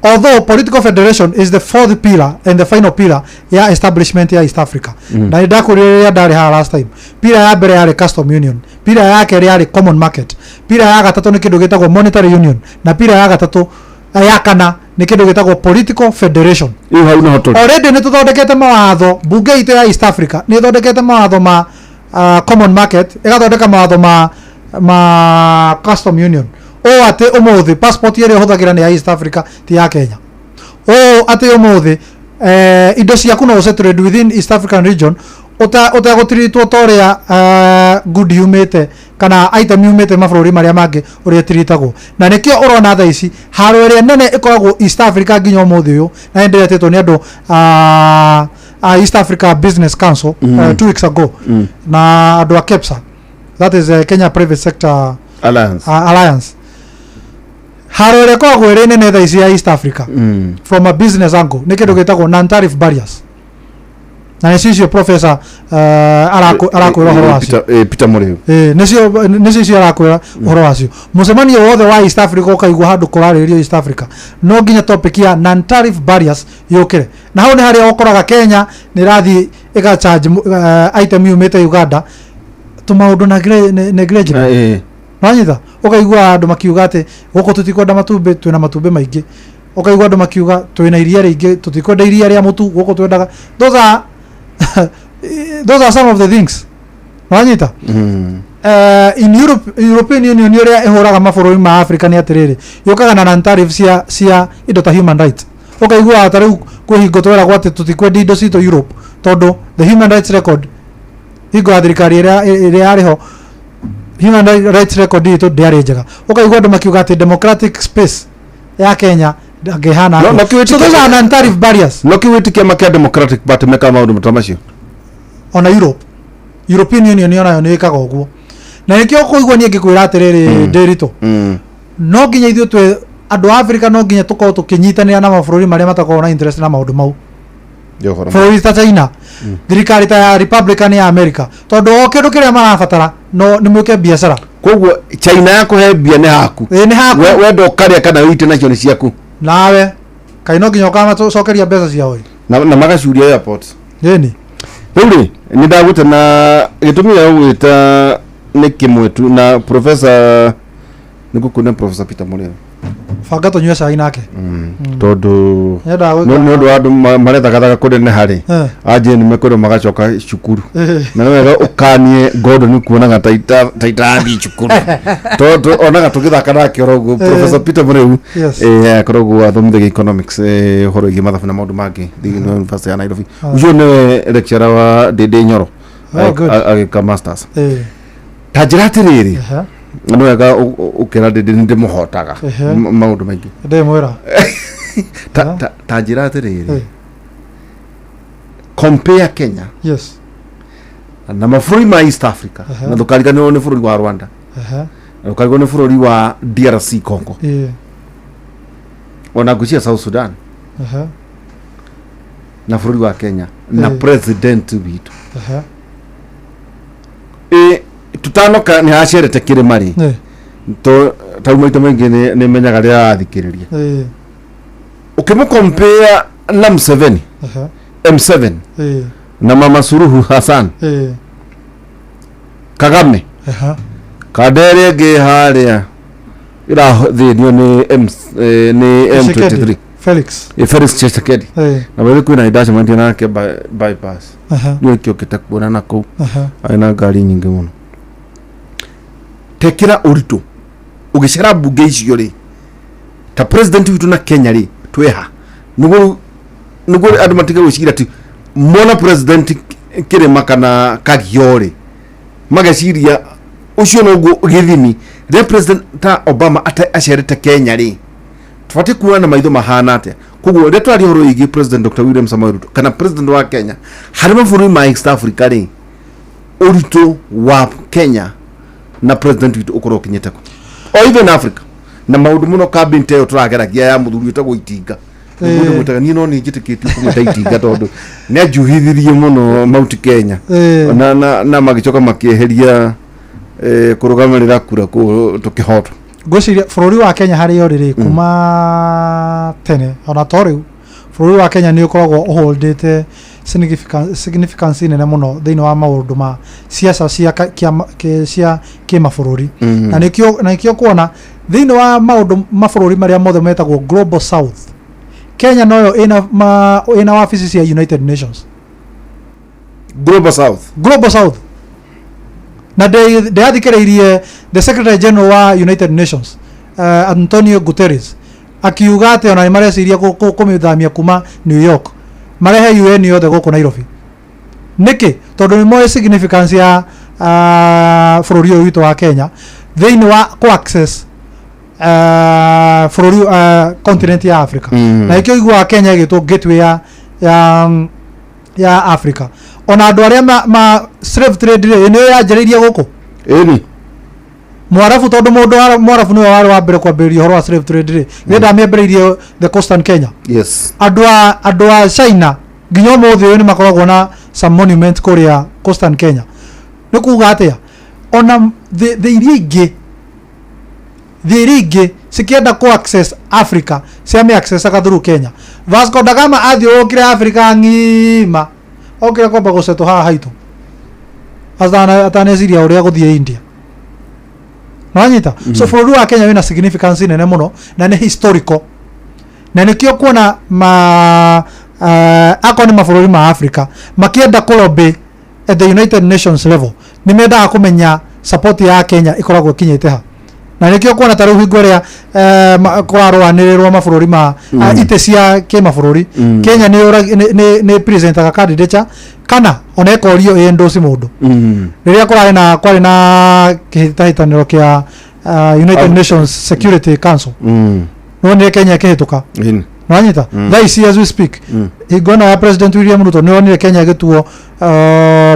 although political federation is the fourth pillar and the final pillar ya establishment ya East Africa na ndakuriria ndari ha last time pillar ya mbere yari custom union pillar ya kerĩ yari common market pillar ya gatatũ ni kindu gitagwo monetary union na pillar ya gatatũ ya kana nä kä ndå gä tagwo political federation. Already nä tå thondekete mawatho mbunge itå ya East Africa nä thondekete mawatho ma common market ĩgathondeka mawatho ma custom union o atä ũmũthĩ passport ĩrĩa ũhũthagĩra nĩ ya East Africa ti ya Kenya o atä ũmũthĩ indo ciaku no ũcetrade within East African region ũtegũtiritwo ta ũrĩa good yumĩte kana item yumĩte mabũrũri marĩa mangĩ ũrĩa tiritagwo na nĩkĩo ũrona thaa ici haro ĩrĩa nene ĩkoragwo East Africa nginya ũmũthĩ ũyũ na nĩndĩretĩtwo nĩ andũ East Africa Business Council 2 weeks ago na andũ a KEPSA, that is Kenya Private Sector Alliance. Haro ĩrĩa ĩkoragwo ĩrĩ nene thaa ici ya East Africa from a business angle nĩ kĩndũ gĩtagwo non-tariff barriers na nĩcio professor arakwĩra ũhoro wacio Peter Mũrĩu nĩcio arakwĩra ũhoro wacio mũcemanio wothe wa East Africa ũkaigwo handũ kũrarĩrĩrio East Africa no nginya topic ya non-tariff barriers yũkĩre na hau nĩ harĩa ũkoraga Kenya nĩ rathiĩ ĩgacharge item yumĩte Uganda tũmaũndũ na negligible nanyita ũkaigua andũ makiuga atĩ gũkũ tũtikwenda matumbĩ twĩna matumbĩ maingĩ ũkaigua andũ makiuga twĩna iria rĩingĩ tũtikwenda iria rĩa mũtu gũkũ twendaga those are some of the things nanyita in European Union ĩrĩa ĩhũraga mabũrũri ma Africa nĩ atĩrĩrĩ yũkaga na non-tariff cia indo ta human rights ũkaigua ta rĩu kwĩ hingo twĩragwo atĩ tũtikwendi indo citũ Europe tondũ the human rights record hingo ya thirikari ĩrĩa yarĩho human rights record itũ ndĩarĩ njega ũkaigua andũ makiuga atĩ democratic space ya Kenya ngehana so those are non-tariff barriers no kiwĩtĩkia makia Democratic Party meka maũndũ ta macio ona European Union yonayo nĩ ĩkaga ũguo na nĩkĩo kũigua niĩ ngĩkwĩra atĩrĩrĩ Ndĩritũ no nginya ithuĩ twĩ andũ a Africa no nginya tũkorwo tũkĩnyitanĩra na mabũrũri marĩa matakoragwo na interest na maũndũ mau bũrũri ta China thirikari ta ya Republican ya America tondũ o kĩndũ kĩrĩa marabatara no nĩ mwĩke biacara koguo China yakũhe mbia nĩ haku wenda ũkarĩa kana wĩite nacio nĩ ciaku nawe kaino nginya ũkamacokeria mbeca ciao na magacuria airport ĩni rĩu rĩ nĩ ndagũte na gĩtũmi gĩa gũgwĩta nĩ kĩmwe tu na professor nĩ ngũkwĩra professor Peter Mũrĩu banga tũnyue cai nake tondũ nĩ ũndũ wa andũ marethagathaga kũneneha rĩ anjĩ nĩ mekwĩrwo magacoka cukuru na nĩ wega ũkanie Gordon kuonaga ta itathiĩ cukuru tondũ onaga tũgĩthaka nake oro ũguo professor Peter Mũrĩu akoragwo athomithagia economics ũhoro wĩgiĩ mathabu na maũndũ mangĩ thĩinĩ wa University ya Nairobi ũcio nĩwe lecturer wa Ndĩndĩ Nyoro agĩka masters ta njĩra atĩrĩrĩ nĩ wega ũkĩra Ndĩndĩ ndĩmũhotaga maũndũ maingĩ ndĩmwĩra ta njĩra atĩrĩrĩ compare Kenya na mabũrũri ma East Africa na ndũkariganĩrwo nĩ bũrũri wa Rwanda na ndũkariganĩrwo nĩ bũrũri wa DRC Congo ona ngũcia South Sudan na bũrũri wa Kenya na president witũ tutanoka nĩ acerete kĩrĩma rĩ tau maita maingĩ nĩ menyaga rĩrĩa arathikĩrĩria ukimkompare na Museveni M7 na Mama Suluhu Hassan Kagame kadere ge haria irathĩnio ni M23 Felix Tshisekedi na wewe kuna idashment nake bypass ndio kiokita kuona nako aina ngari nyingĩ mũno tekira ũritũ ũgĩcera mbunge icio rĩ ta president witũ na Kenya rĩ tweha niguo andũ matiga gwĩciria atĩ mona president kĩrĩma kana kagio rĩ mageciria ũcio noguo gĩthimi rĩrĩa president ta Obama acerete Kenya rĩ tũbatiĩ kuona na maitho mahana atĩa koguo rĩrĩa twaria ũhoro wĩgiĩ president Dr. William Samoei Ruto kana president wa Kenya harĩ mabũrũri ma East Africa rĩ ũritũ wa Kenya na president witũ ũkorwo ũkinyĩte kũ o even Africa na maũndũ mũno cabinet ĩyo tũrageragia ya mũthuri wĩtagwo Itinga mũndũ mwĩtaga niĩ no nĩ njĩtĩkĩtie kũmwĩta Itinga tondũ nĩ anjuhithirie mũno Mount Kenya na magĩcoka makĩeheria kũrũgamĩrĩra kura tũkĩhotwo ngwĩciria bũrũri wa Kenya harĩ yo rĩrĩ kuma tene ona to rĩu bũrũri wa Kenya nĩ ũkoragwo ũholdete significance nene muno thiini wa maundu ma siasa cia kimabũrũri na nikio kuona thiini wa maundu mabũrũri maria mothe metagwo global south Kenya noyo ina wabici cia United Nations global south na de athikiriirie the secretary general wa United Nations Antonio Guterres akiuga ati ona mareciria kumithamia kuma New York marehe UN yothe guku Nairobi niki tondu ni mo significance ya bururi uyu witu wa Kenya thiini wa access bururi continent ya Africa na ikio igwa Kenya igitwo gateway ya Africa ona andu aria ma slave trade ni yanjiriria guku mwarafu tondu mundu mwarafu niwe wari wa mbere kwambĩrĩria horo wa slave trade nenda amĩambĩrĩirie the coastal Kenya andu a China nginya mũthĩ ũyũ nĩ makoragwo na some monument kuria coastal Kenya nĩ kuga atia ona the iria ingĩ sikienda ku access Africa cia me access through Kenya Vasco da Gama athiũrũkire Africa ng'ima okire kwamba gũcetwo haha haitũ ataneciria ũrĩa gũthiĩ India Nanyita so bururi wa Kenya wina significance nene muno na ni historical na nikio kuona akoni mabũrũri ma Africa makienda kulobe at the United Nations level ni menda kumenya support ya Kenya ikoragwo kinyite ha na nikio kuona taru hingoria kwarwanĩrĩrwo mabũrũri ma ite cia kimabũrũri Kenya ni presentaga candidature kana onekorio endosi mundu riria kwari na kihitahitaniro kia United Nations Security Council no ni Kenya kihituka Nanyita they see as we speak igona ya President William Ruto ni Kenya gituo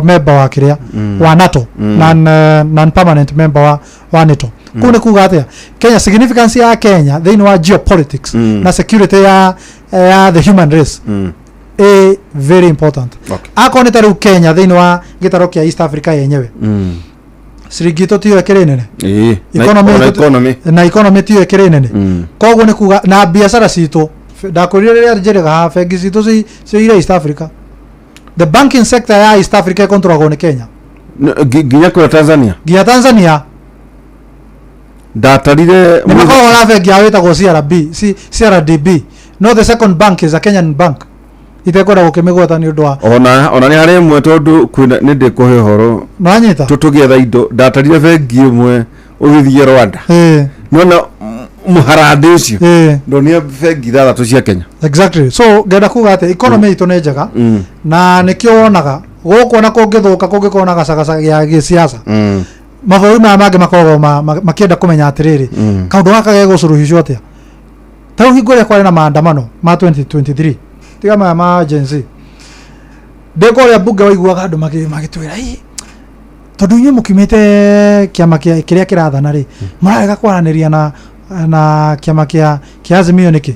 member wa kiria wa NATO non permanent member wa NATO kuna kuga atia Kenya significance ya Kenya thiini wa geopolitics na security ya the human race very important akone taru Kenya thiini wa gitaro kia East Africa yenyewe sirigito tiyo ekere nene economy tiyo ekere nene koguo ni kuga na biashara citu ndakurire riria njirega ha bengi citu cia East Africa the banking sector ya East Africa controlagwo ni Kenya ginya kwa Tanzania datarire ni makoragwo na bengi ya witagwo CRDB no the second bank is a Kenyan bank itekora gukimigweta ni undu wa ona ni hari mwe tondu kwina ni ndikuhe horo nanyita tutugietha indo datarire bengi imwe ugithie Rwanda nona muharade ucio ndonia bengi thathatu cia Kenya exactly so ngenda kuga ati economy itu ni njega na nikio wonaga guku na kungithuka kungikona gacagaca ya gisiasa mabũrũri maya mangĩ makoragwo makienda kumenya atiriri kaundu gaka gegucuruhicwo atia taru hingo ria kwari na maandamano ma 2023 tiga maya ma Gen Z ndeko ria bunge waiguaga andu magitwira tondu inyu mukimite kiama kiria kirathana ri murarega kwaraniria na kiama kia Azimio niki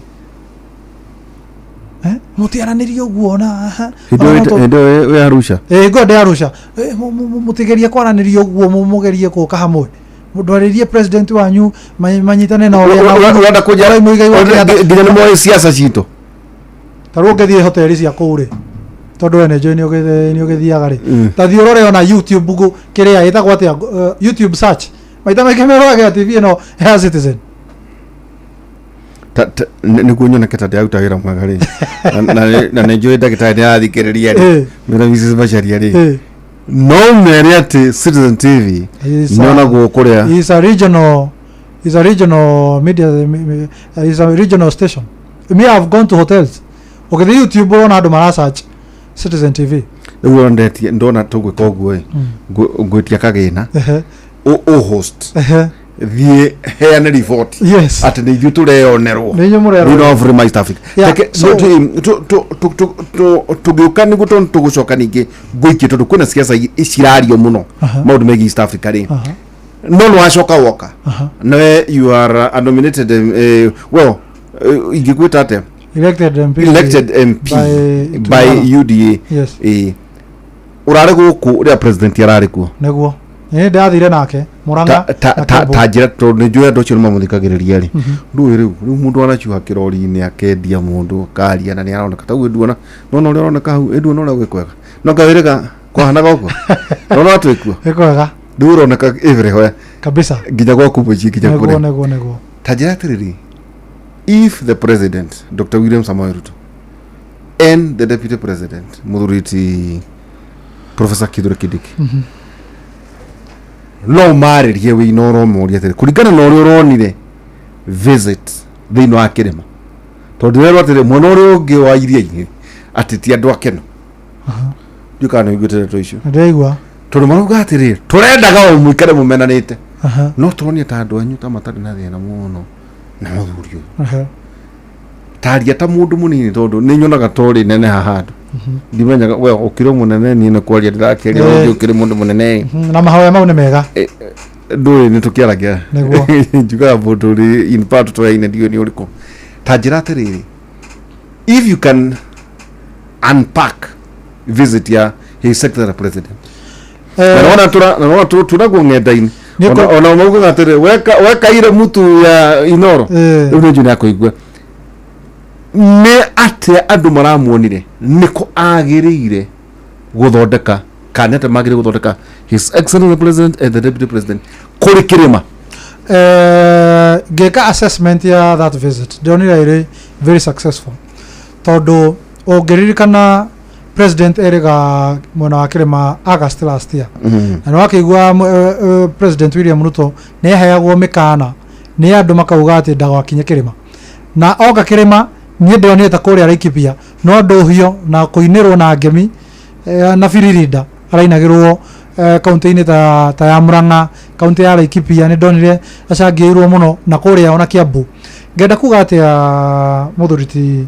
mutiaraniria uguo na indo we Arusha gode Arusha mutigeria kwaraniria uguo mugerie kuka hamwe ndwaririe president wanyu manyitane na urenda kujara nginya ni moyo siasa citu taru ngethie hoteli cia kure tondu ene jo ni ugithiaga ri ta thiurore ona YouTube gu kiria itagwo atia YouTube search maita maike meroga TV no ya Citizen ni kunyona keta ya utagira mwagari na nenjoy ndagitari ya thikiriria ri mira Mrs. Basharia ri no mere ati Citizen TV nona go kuria is a regional media is a regional station. Me have gone to hotels okay the YouTube on adu mara search Citizen TV uwo ndeti ndona tugwika uguo ngwitia kagina o host the heane report yes at the you tureonerwo ni nyumurero no of East Africa so tugiuka ni guton tugucoka ningi gwiki tondu kuna siasa icirario muno maundu megi East Africa ri no wacoka woka no you are nominated ingigwita ate elected MP by UDA yes urare guku ria president yarari ku neguo ndathire nake Muranga ta njira to ni njue ndo cio mamuthikagiriria ri ndu riu mundu anachuha kirori-ini akendia mundu karia na ni aroneka taguo nduona no uri aroneka hau nduona uri gwikwega no kawirika kwahana goko no twikuo ekwega ndu uroneka everywhere kabisa nginya gwaku bwe nginya kure nego ta njira tiriri if the president Dr. William Samoei Ruto and the deputy president Muthuriti Professor Kithure Kindiki no maririe wi no ro moria tere kurikana no ro ronire visit thino akirema tondu rero tere mono ro ngi wa iria-ini atiti andu akeno ndukana igutire to icio ndeigwa tondu maruga atiri turendaga o mwikare mumenanite no turonia ta andu anyu ta matari na thina muno na muthuri uyu taria ta mundu munini tondu ni nyonaga tori nene hahandu ndimenyaga we ukiro munene ni na kwaria ndirakeria we ukire mundu munene na mahoya mau ni mega nduri ni tukiaragia njuga boturi in part to ine dio ni uriko tajira atiriri if you can unpack visit ya his secretary president naona tunaguo ng'enda-ini ona maugaga atiri wekaire mutu ya Inoro riu ni njuni akuigua ni ate andu maramuonire niko agiriire guthondeka kanete magire guthondeka his excellent president and the deputy president kuri kirima geka assessment ya that visit ndionire iri very successful tondu ongeririkana president erega mwena wa kirima August last year na wakigwa president William Ruto ni heagwo mikana ni andu makauga ati ndagwakinye kirima na oga kirima nie ndionete kuria Laikipia no nduhio na kuinirwo na ngemi na Biririnda arainagirwo kaunti-ini ta ya Murang'a kaunti ya Laikipia ni ndonire acangiirwo muno na kuria ona Kiambu ngenda kuga ati Muthuriti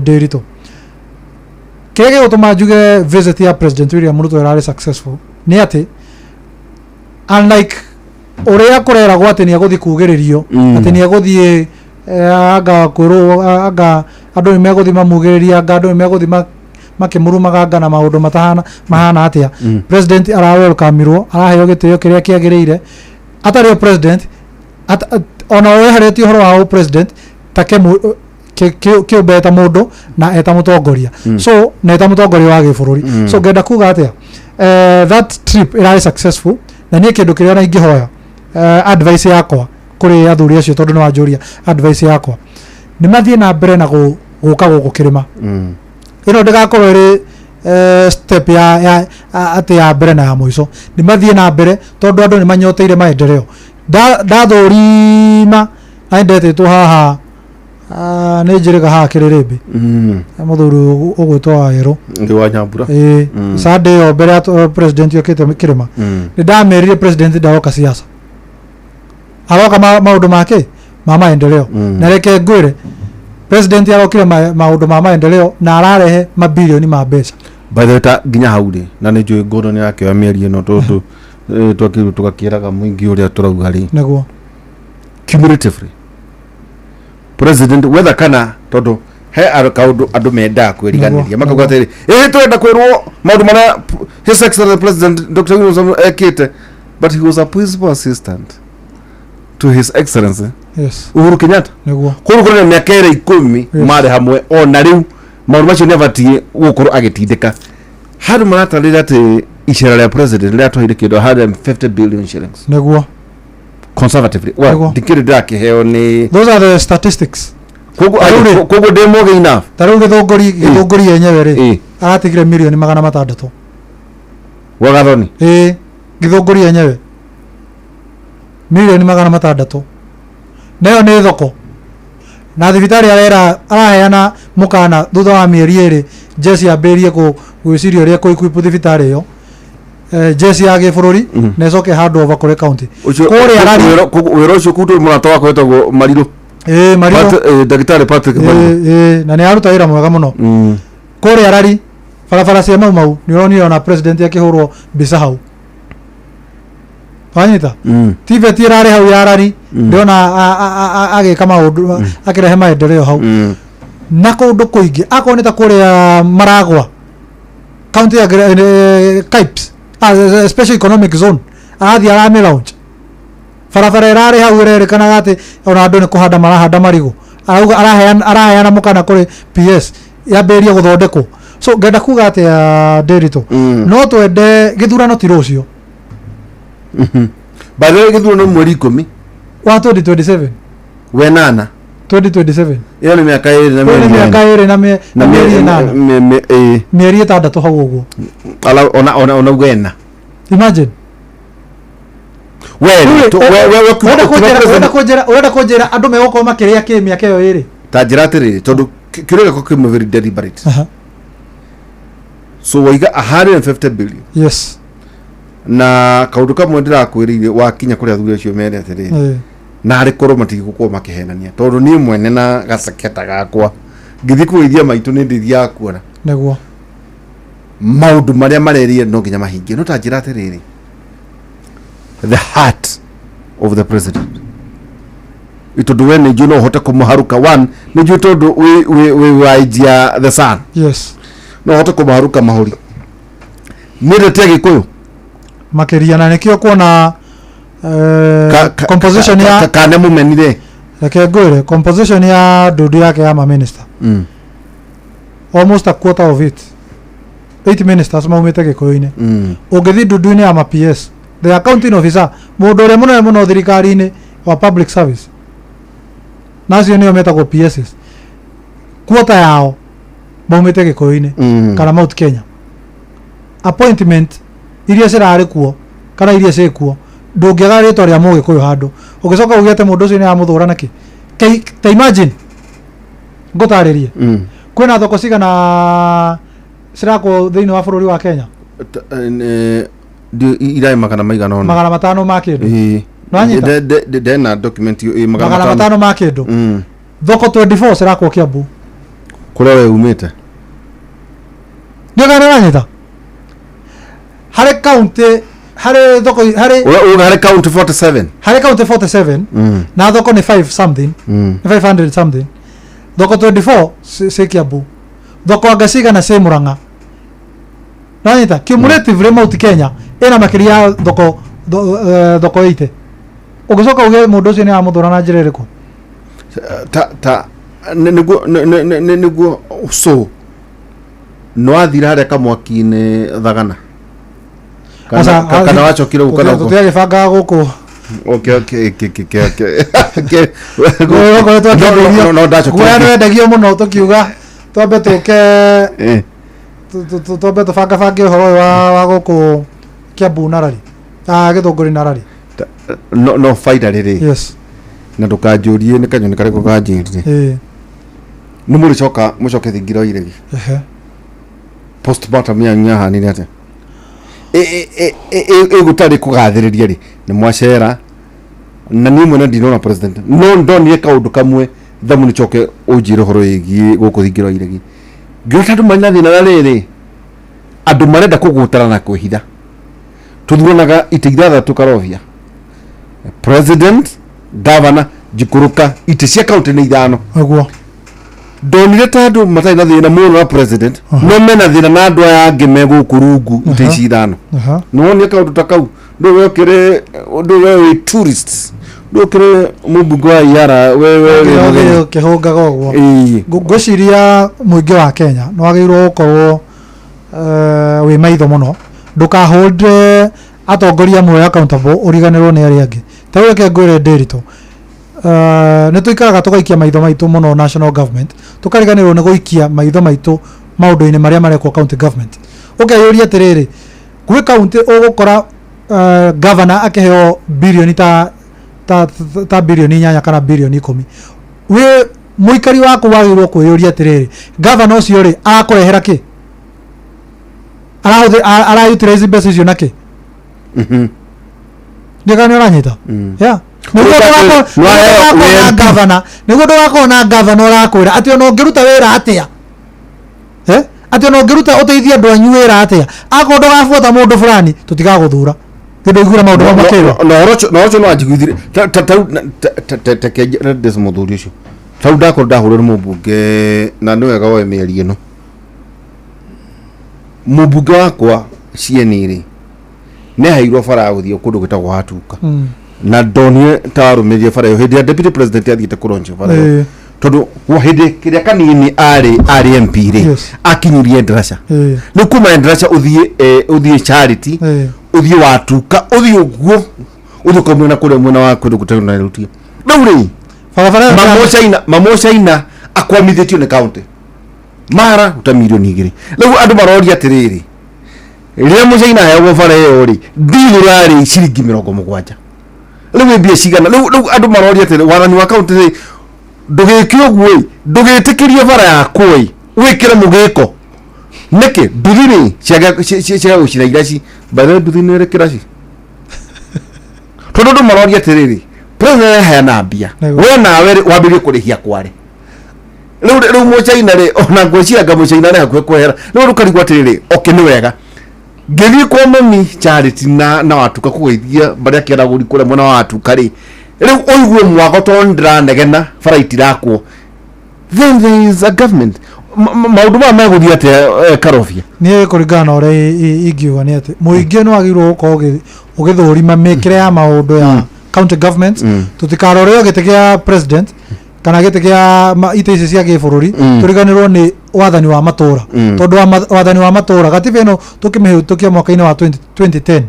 Ndiritu kege gutuma njuge visit ya president William Ruto irari successful ni ati unlike uria kureragwo ati ni aguthi kugiririo ati ni aguthi aga kwiro aga andu ni meguthi mamugiriria andu ni meguthi makimurumaga na maundu mahana atia president ara welcomeirwo araheo gitio kiria kiagiriire atari president ona weheretie uhoro wa president take kiubeta mundu na eta mutongoria so na eta mutongoria wa gibururi so ngenda kuga atia that trip irari successful na nie kindu kiria na ingihoya advice yakwa kuri athuri acio tondu ni wanjuria advice yakwa ni mathie na mbere na guka guku kirima ino ndigakorwo iri step ya ati ya mbere na ya muico ni mathie na mbere tondu andu ni manyoteire maendeleo ndathurima na ndetetwo haha ni njiriga haha Kiririmbi muthuri ugwitwo Waweru ndi wa Nyambura Sunday yo mbere ya president yokite kirima ni ndamerire president ndaoka siasa aroka maundu make ma maendeleo na reke ngwire president arokire maundu ma maendeleo na ararehe mabilioni ma mbeca by the way nginya hauri na ni njui ngono ni yake wa mieri ino tondu tukakiraga mwingi uria turauga ri neguo cumulatively president whether kana tondu he arokaudu andu menda kwiriganiria makauga atiri turenda kwirwo maundu mana his excellent president Dr. William ekite but he was a principal assistant to his excellency yes Uhuru Kenyatta neguo kuri miaka 10 mari hamwe ona riu maundu macio nevatie gukorwo agitindika handu maratarira ati icera ria president ria twahire kindu 150 billion shillings neguo conservatively well dikiri ndakiheo ni those are the statistics kogo demo enough taru githunguri yenyewe ri aratigire milioni 600 wagathoni githunguri yenyewe milioni 600 nayo ni thoko na thibitari araheana mukana thutha wa mieri iri jesi ambirie gwiciria uria kuiku thibitari iyo jesi ya gibururi na icoke hand over kuri county kuri arari wira ucio kutu murata wako wetagwo Mariru Mariru Dagitari Patrick Mariru na ni aruta wira mwega muno kuri arari barabara cia mau ni uronire na president yakihurwo mbica hau wanyita TV tirare hau ya arari ndiona agika maundu akirehe maendeleo hau na kundu kuingi akoneta kuria Maragwa county ya Kipes special economic zone athi arame launch farafara irare hau irerekanaga ati ona andu ni kuhanda marahanda marigo arauga araheana mukana kuri PS yaberia guthondekwo so ngenda kuga ati Derito no twende githurano ti rucio bale githurano mweri 10 wa 2027 wenana 2027 yani miaka 2 na mieri 6 hau uguo ona ugena imagine urenda kunjira andu megoko makiria ki miaka iyo iri ta njira atiri tondu kiurega ko kimu very deliberate so waiga 150 billion yes na kaundu kamwe ndirakwiriire wakinya kuria thuri acio mere atiri na ari korwo matigukwo makihenania tondu ni mwene na gacaketa gakwa ngithi kuithia maitu ni ndithia kuona neguo maundu maria marerie no nginya mahingie no ta njira atiriri the heart of the president itondo wene juno hote kumuharuka one ni jutondo we waijia the sun yes no hote kumuharuka mahuri nire tege koyo makeria na nikio kuona composition ya kane mumenire reke ngwire composition ya dudu yake ya minister almost a quarter of it 8 ministers maumite gikoine ungithi dudu ni ama PS the accounting officer mundu ure munene muno thirikari-ini wa public service nacio nio metagwo PSs quarter yao maumite gikoine kana Mount Kenya appointment iria cirari kuo kana iria ci kuo ndungiaga ritwa ria mugi kuyo handu ugicoka ugete mundu ucio ni amuthura naki ta imagine ngutaririe kwina thoko cigana cirako thiini wa bururi wa Kenya irai magana maigana ona magana matano ma kindu nwanyita ndena document magana matano ma kindu thoko 24 cirako Kiambu kuria we umite ndegana nwanyita hare county hare thoko hare county 47 hare county 47 na thoko ni 5 something 500 something thoko 24 se Kiambu thoko agasiga na se Murang'a nwanyita cumulative Mount Kenya ina makiria thoko 8 ugicoka uge mundu ucio ni amuthura na njira iriku ta niguo so no athira haria kamwaki-ini thagana kana wachokire gukana tutiagibanga guku ndagio muno tukiuga twambe tuke twambe tubangabange uhoro wa guku Kiambu na Rari Githunguri na Rari no faida riri yes na ndukanjurie ni kanyoni kariko kanjirire ni muricoka mucoke thingiro iregi postmortem yanyu yahanire ate gutari kugathiriria ri ni mwacera na ni mwene ndinona president no ndonire kaundu kamwe thamu nicoke unjire horo igi guku thingiro iregi ngirota andu manya thina na riri andu marenda kugutara na kwihitha tuthuanaga ite ithathatu karovia president governor jikuruka ite cia county ni ithano aguo ndonire ta andu matai na thina muno na president no mena thina na andu aya angi megukurungu ite ici ithano no ni kaundu ta kau ndu wekire ndu we tourists ndu kire mubungu wa yara we kihunga gogwo ngwiciria muingi wa Kenya no agirwo gukorwo wi maitho muno ndukahold atongoria mwe accountable uriganirwo ni ari angi taweke ngwire Derito ne tuikaraga tukaikia maitho maitu muno national government tukariganirwo ni guikia maitho maitu maundu-ini maria marekwo county government ukeyuria atiriri gwi county ugukora governor akiheo bilioni ta bilioni 8 kana bilioni 10 wi muikari waku wagirwo kwiyuria atiriri governor ucio ri akurehera ki ara utilize mbeca icio naki ndegane uranyita yeah niguo ndugakoo na governor urakwira ati ona ungiruta wira atia ati ona ungiruta uteithia andu anyu wira atia akorwo ndugabuata mundu fulani tutigaguthura kindu igura maundu mamakirwo no rocho no anjiguithire ta des muthuri ucio tau ndakorwo ndahurwo ni mubunge na ni wega we mieri ino mubunge wakwa cieni ri ne hairwo bara guthio kundu gitagwo hatuka na donie tarumirie bara yo hindi deputy president athiite kuronje bara yo tondu hindi kiria kanini ari MP ri akinyurie ndraca ni kuma ndraca uthie charity uthie watuka uthie uguo uthie komuna kuria mwena wa kundu gutagwo rutia nduri mamoshaina akwamithitio ni county mara uta milioni 2 riu andu maroria atiriri riria mushaina heagwo bara yo ri ndirari ciringi 70 riu mbia cigana riu andu maroria atiri wathani wa county ri ndugike uguo ndugitikirie bara yakoi wikire mugiko niki nduthiri ciaga gucira iraci bathe nduthini rekiraci tondu maroria atiriri president hena mbia we nawe wambirie kurihia kware riu muchaina ri ona ngwicianga muchaina ni hakwe kwehera riu rukarigwa atiriri ni wega ngithii kwa mami charity na watuka kugeithia baria kiraguri kure mwena wa watuka ri riu oigwe mwago to ndiranegena bara itirakwo then there is a government maundu ma meguthia ate karofia ni kuringana ore ingiuga ni ati muingi no agirwo uko ugithurima mekire ya maundu ya county governments tutikarore gite kia president kana gite kia ite ici cia gibururi turiganirwo ni wathani wa matura tondu wathani wa matura gatiba ino tukimihitukia mwaka-ini wa 2010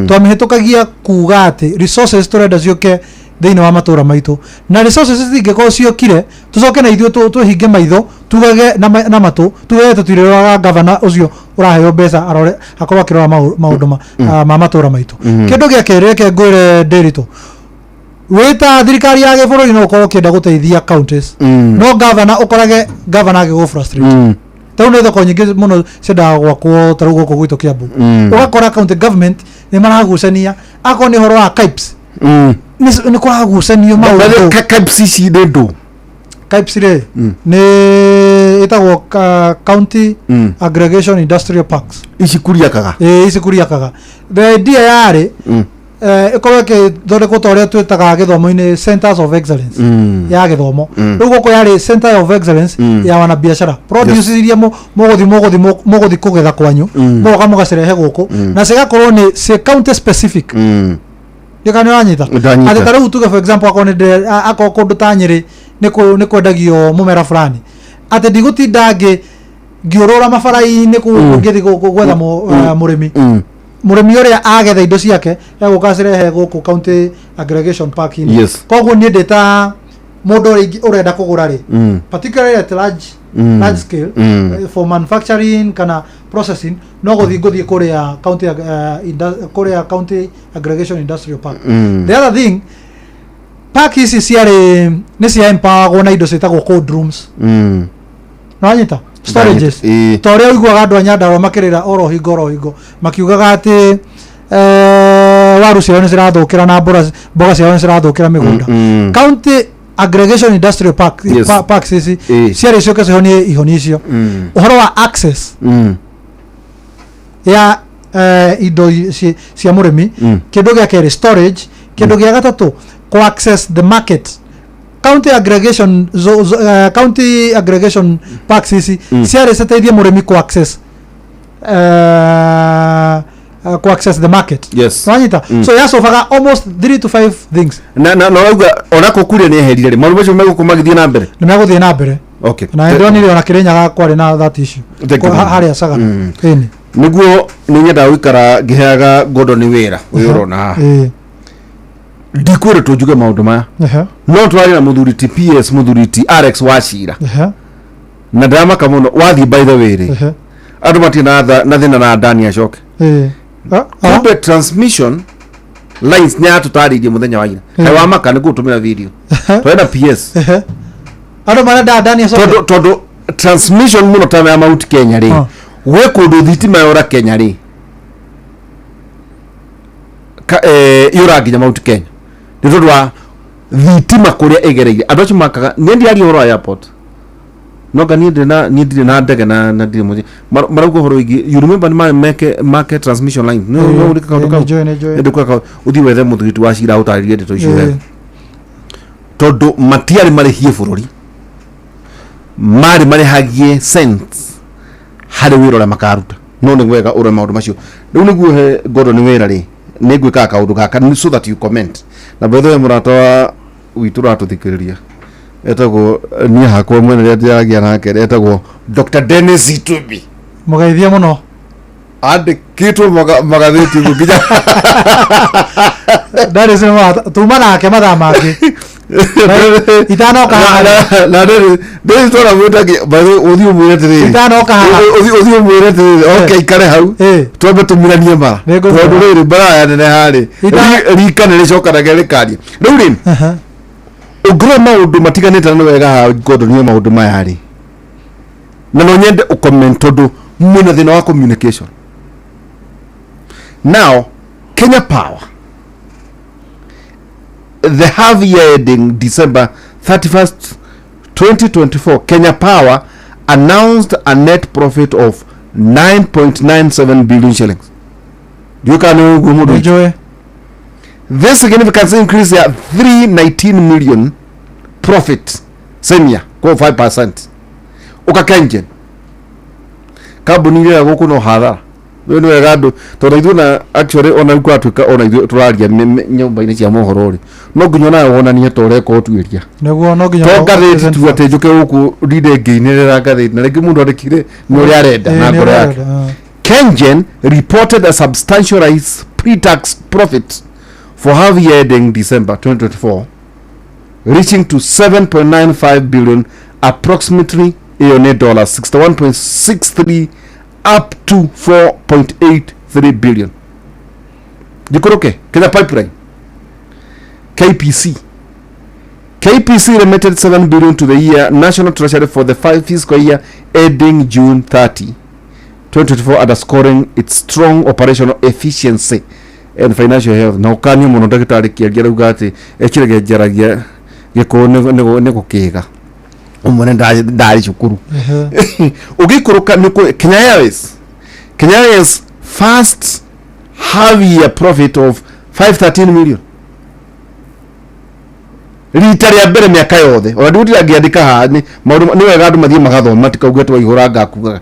twamihitukagia kuga ati resources turenda cioke thiini wa matura maitu na resources cingiko ciokire tucoke na ithuĩ tuhinge maitho tugage na matu tugage tutiriraga governor ucio uraheo mbeca arore akorwo akirora maundu ma matura maitu kindu gia kerĩ ke ngwire Ndiritu wita thirikari ya gĩbũrũri no ukorwo kienda guteithia counties no governor ukorage governor agigo frustrate tau nä thoko nyingä må no ciendaga gwakwo tarä u gå kå gwitå kä ambu å gakora county government nä maragucania akorwo nä horo wa KIPES nä kå ragucanio KIPES nä ndå KIPES rä nä ĩtagwo county aggregation industrial parks ici kuriakaga the idea yarĩ ikorwo ikithondekwo ta uria twitaga githomo-ini centers of excellence ya githomo riu guko yari center of excellence ya wana biashara produce iria muguthi kugetha kwanyu mugoka mugacirehe guku na cigakorwo ni county specific ndikani wanyita ati ta riu tuge for example akone kundu ta Nyeri ni kwendagio mumera fulani ati ndigutinda ngiurura mabara-ini ngithi gwetha murimi murimi uria agetha indo ciake eguka cirehe guku county aggregation park ini koguo ni ndeta mundu urenda kugura ri particularly at large scale for manufacturing kana processing no guthi kuria county aggregation industrial park the other thing park ici ciari ni cia empower na indo citagwo cold rooms no anyita storages toria uiguaga andu Nyandarua makirira oro hingo makiugaga ati waru ciao ni cirathukira na mboga ciao ni cirathukira migunda county aggregation industrial parks ici ciari cioke cihonie ihoni icio uhoro wa access ya indo cia murimi kindu gia keri storage kindu gia gatatu co access the market county aggregation parks ici ciari citeithie murimi co access the market wanyita so yacobaga almost 3 to 5 things na uga ona kukuria ni eherire ri maundu macio megukũmagithie na mbere ni meguthie na mbere na ndonire ona Kirinyaga kwari na that issue haria Sagana niguo ni nyenda gwikara ngiheaga Gordon wira uyu urona haha ndikwire tujuge maundu maya no twari na muthuri TPS muthuri Alex Wachira na ndamaka muno wathi by the way ri andu matina na thina na ndani acoke kumbe transmission lines nya tutaririe muthenya wa ira wa maka ni gutumira video twenda PS andu marenda ndani acoke tondu transmission muno ta ya Mount Kenya ri we kundu thitima yora Kenya ri yura nginya Mount Kenya ni tondu wa thitima kuria igereire andu acio makaga ni ndi ari horo airport noga ni ndire na ndege na ndire muzi maraugo horo igi you remember ni market transmission line no uri ka ndio kwa uthi wethe muthigiti wa cira utaririe ndeto icio tondu matiari marihie bururi mari hagie cents hari wira ria makaruta no ni wega ure maundu macio riu niguo he Gordon wira ri negwika kaundu gaka so that you comment na by the way murata wa witura tuthikiriria etagwo ni hakwa mwene rĩa ndĩragia nake etagwo Dr. Dennis Itubi mugeithia muno andĩkĩtwo magathĩti nginya ndari sema tuma nake mathaa mangĩ itanoka na ndĩrĩ twara mwĩtagi ũthiũ mwĩre tĩrĩ itanoka ũthiũ mwĩre tĩrĩ okay ikare hau twambe tũmiranie mara tondũ rĩrĩ baraya nene harĩ rika nĩ rĩcokanaga rĩkaria rĩu rĩ ũngĩrora maũndũ matiganĩte nĩ wega Gordon nĩ maũndũ maya rĩ na no nyende ũcomment tondũ mwĩna thĩna wa communication. Now Kenya Power, the half year ending December 31st 2024, Kenya Power announced a net profit of 9.97 billion shillings. You can enjoy this significant increase ya 319 million profit same year go 5%. Ukakenjen kabuni ile goko no hadhara no wegado tondu ithuna actually ona kwa tuka ona ithu turaria nyumba-ini cia mohoro ri no nginya na wonanie toreko tuiria neguo no nginya ngathĩti tu ati njuke guku rinde ngiinirira ngathĩti na rĩngĩ mundu andikire ni uria arenda na ngoro yake. KenGen reported a substantial rise pre-tax profit for half year ending December 2024 reaching to 7.95 billion, approximately $61.63 up to 4.83 billion. Jikoroke Kenya Pipeline KPC remitted 7 billion to the year National Treasury for the fiscal year ending June 30 2024, underscoring its strong operational efficiency and financial health. Na ukani muno ndagitari kiagia ruga ati ekirege njaragia giko ne gukiga umone ndari cukuru ugikuruka niko Kenya Airways first half year profit of 513 million ritari ya mbere miaka yothe ora nduti agiandika ha ni wega andu mathie magathoma tikaugete waihura ngakuga.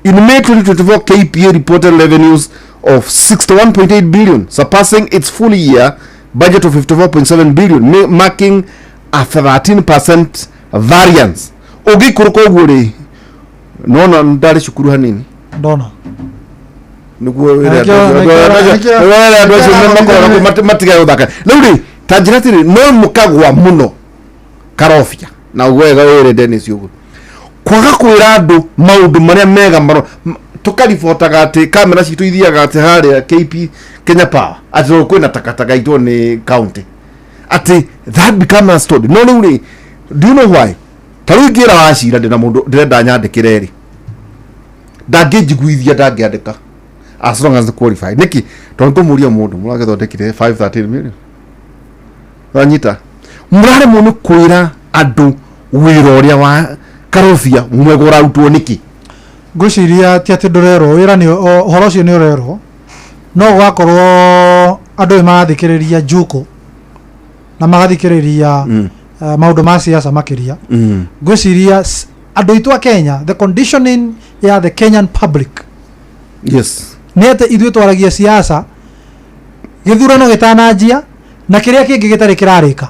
In May 2024, KPA reported revenues of 61.8 billion, surpassing its full year budget of 54.7 billion, marking a 13% variance. Ugikuruka ugure nona ndari shukuru hanini ndona niguo wira ndo matiga yothaka rĩu tanjiratiri no mukagwa muno karofia na wega wire Dennis ugu kwaga kwira andu maundu maria mega maro tukaribotaga ati kamera citu ithiaga ati haria KP Kenya Power ati kwina takataka ito ni county ati that become a story no rĩu do you know why taru ngira wacira ndina mundu ndirenda nyandikire ri ndangĩnjiguithia ndangĩandĩka as long as the qualified niki tondu muria mundu muragethondekire 513 million wanyita murare mundu kwira andu wira uria wa karofia mwegora utwo niki ngũciria ti ati ndurero wira ni horo cio ni urero no gwakorwo andu marathikiriria njuko na magathikiriria maundu ma siasa makiria ngũciria andu itu a Kenya, the conditioning ya the Kenyan public yes nete ithuĩ twaragia siasa githurano gitananjia na kiria kingi gitari kirarika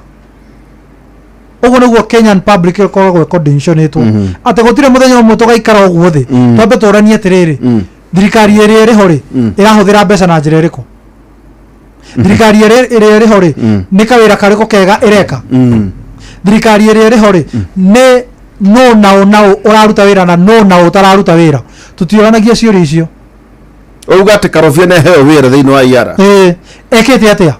uguo niguo Kenyan public ikoragwo conditionetwo ati gutire muthenya umwe tugaikara uguo thi twambe turanie atiriri thirikari ĩrĩa ĩrĩho rĩ ĩrahũthĩra mbeca na njĩra ĩrĩkũ thirikari ĩrĩa ĩrĩho rĩ nĩ kawĩra karĩkũ kega ĩreka thirikari ĩrĩa ĩrĩho rĩ nĩ no nao ũraruta wĩra na no nao ũtararuta wĩra tutioranagia ciũria icio uga ati karofia ne heo wĩra thĩinĩ wa iara ekĩte atĩa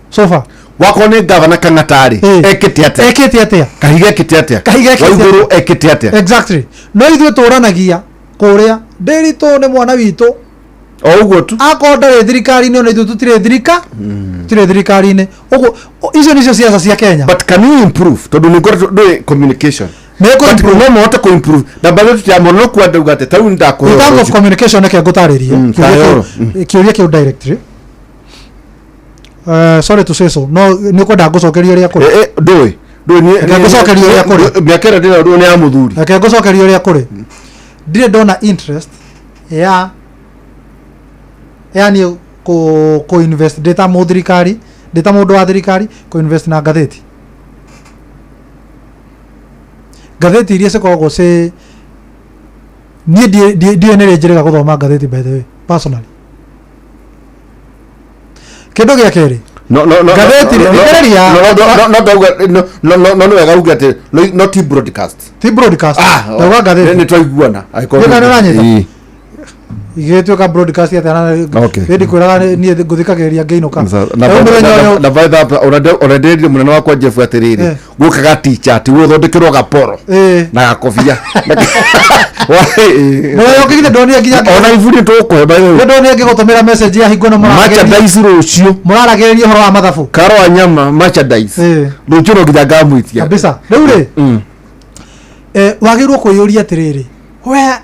sofa wako ni governor Kangatari ekĩte atĩa kahiga ekĩte atĩa waiguru ekĩte atĩa exactly no ithuĩ tũranagia kũrĩa ndĩritũ nĩ mwana witũ o uguo tu akonda wĩ thirikari-inĩ ona ithuĩ tũtirĩ tũtirĩ thirikari-inĩ ũguo icio nĩcio siasa cia Kenya. But can you improve tondu nĩ ngorwo communication no mote ko improve na bado tutiamono kwenda ugate tau ndako in terms of communication neke ngutaririe kiuria kiu directly sorry to say so no nĩ kwenda ngucokeria ũrĩa kũrĩ ndũĩ ni ngucokeria ũrĩa kũrĩ miakera ndĩna ndũ nĩ ya muthuri neke ngucokeria ũrĩa kũrĩ ndirĩ ndona interest ya yani ko invest data modrikari data modo wa thirikari ko invest na gatheti iria cikoragwo ci nie die nere njirega guthoma gatheti by the way personally kindu gia keri no gatheti thikiriria no wega uga ati not broadcast wa gatheti ni twaiguana igituka broadcast ya tana ready kwiraga nie nguthikageria ngeinuka na vaitha already munene wakwa Jeff atiriri gukaga t-shirt guthondekirwo gaporo na gakobia no yokigite ndonire nginya ona iburi tukwe bayo ndonire ngigutumira message ya hingo no merchandise rucio murarageria horo wa mathabu karo wa nyama merchandise rucio no nginya ngamwitia kabisa riu ri wagirwo kuyuria atiriri where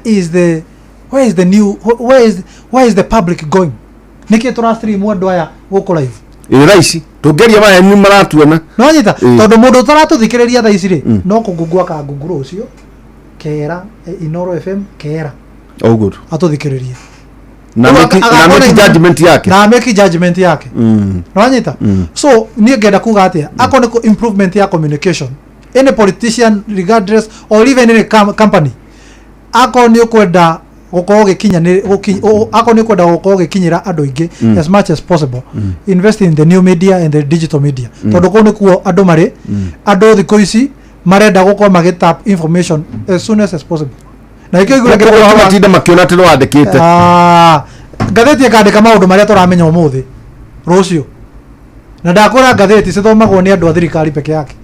is the public going niki tura stream andu aya guku live raici tungeria maya ni maratuona no nyita tondu mundu taratuthikiriria tha ici ri no kungungua ka ngunguru ucio kera Inoro FM kera good atuthikiriria na make judgment yake no nyita so ni ngenda kuga atia ako ni improvement ya communication any politician regardless or even any company ako ni kwenda gukorwo gikinya ni ako ni kwenda gukorwo gikinyira andu ingi as much as possible invest in the new media and the digital media tondu ko ni kuo andu mari andu thiko ici marenda gukorwo magitap information as soon as possible na ikio igure kwa tinda makiona tino wandikite gatheti ikandika maundu maria turamenya umuthi rucio na ndakora gatheti cithomagwo ni andu a thirikari peke yake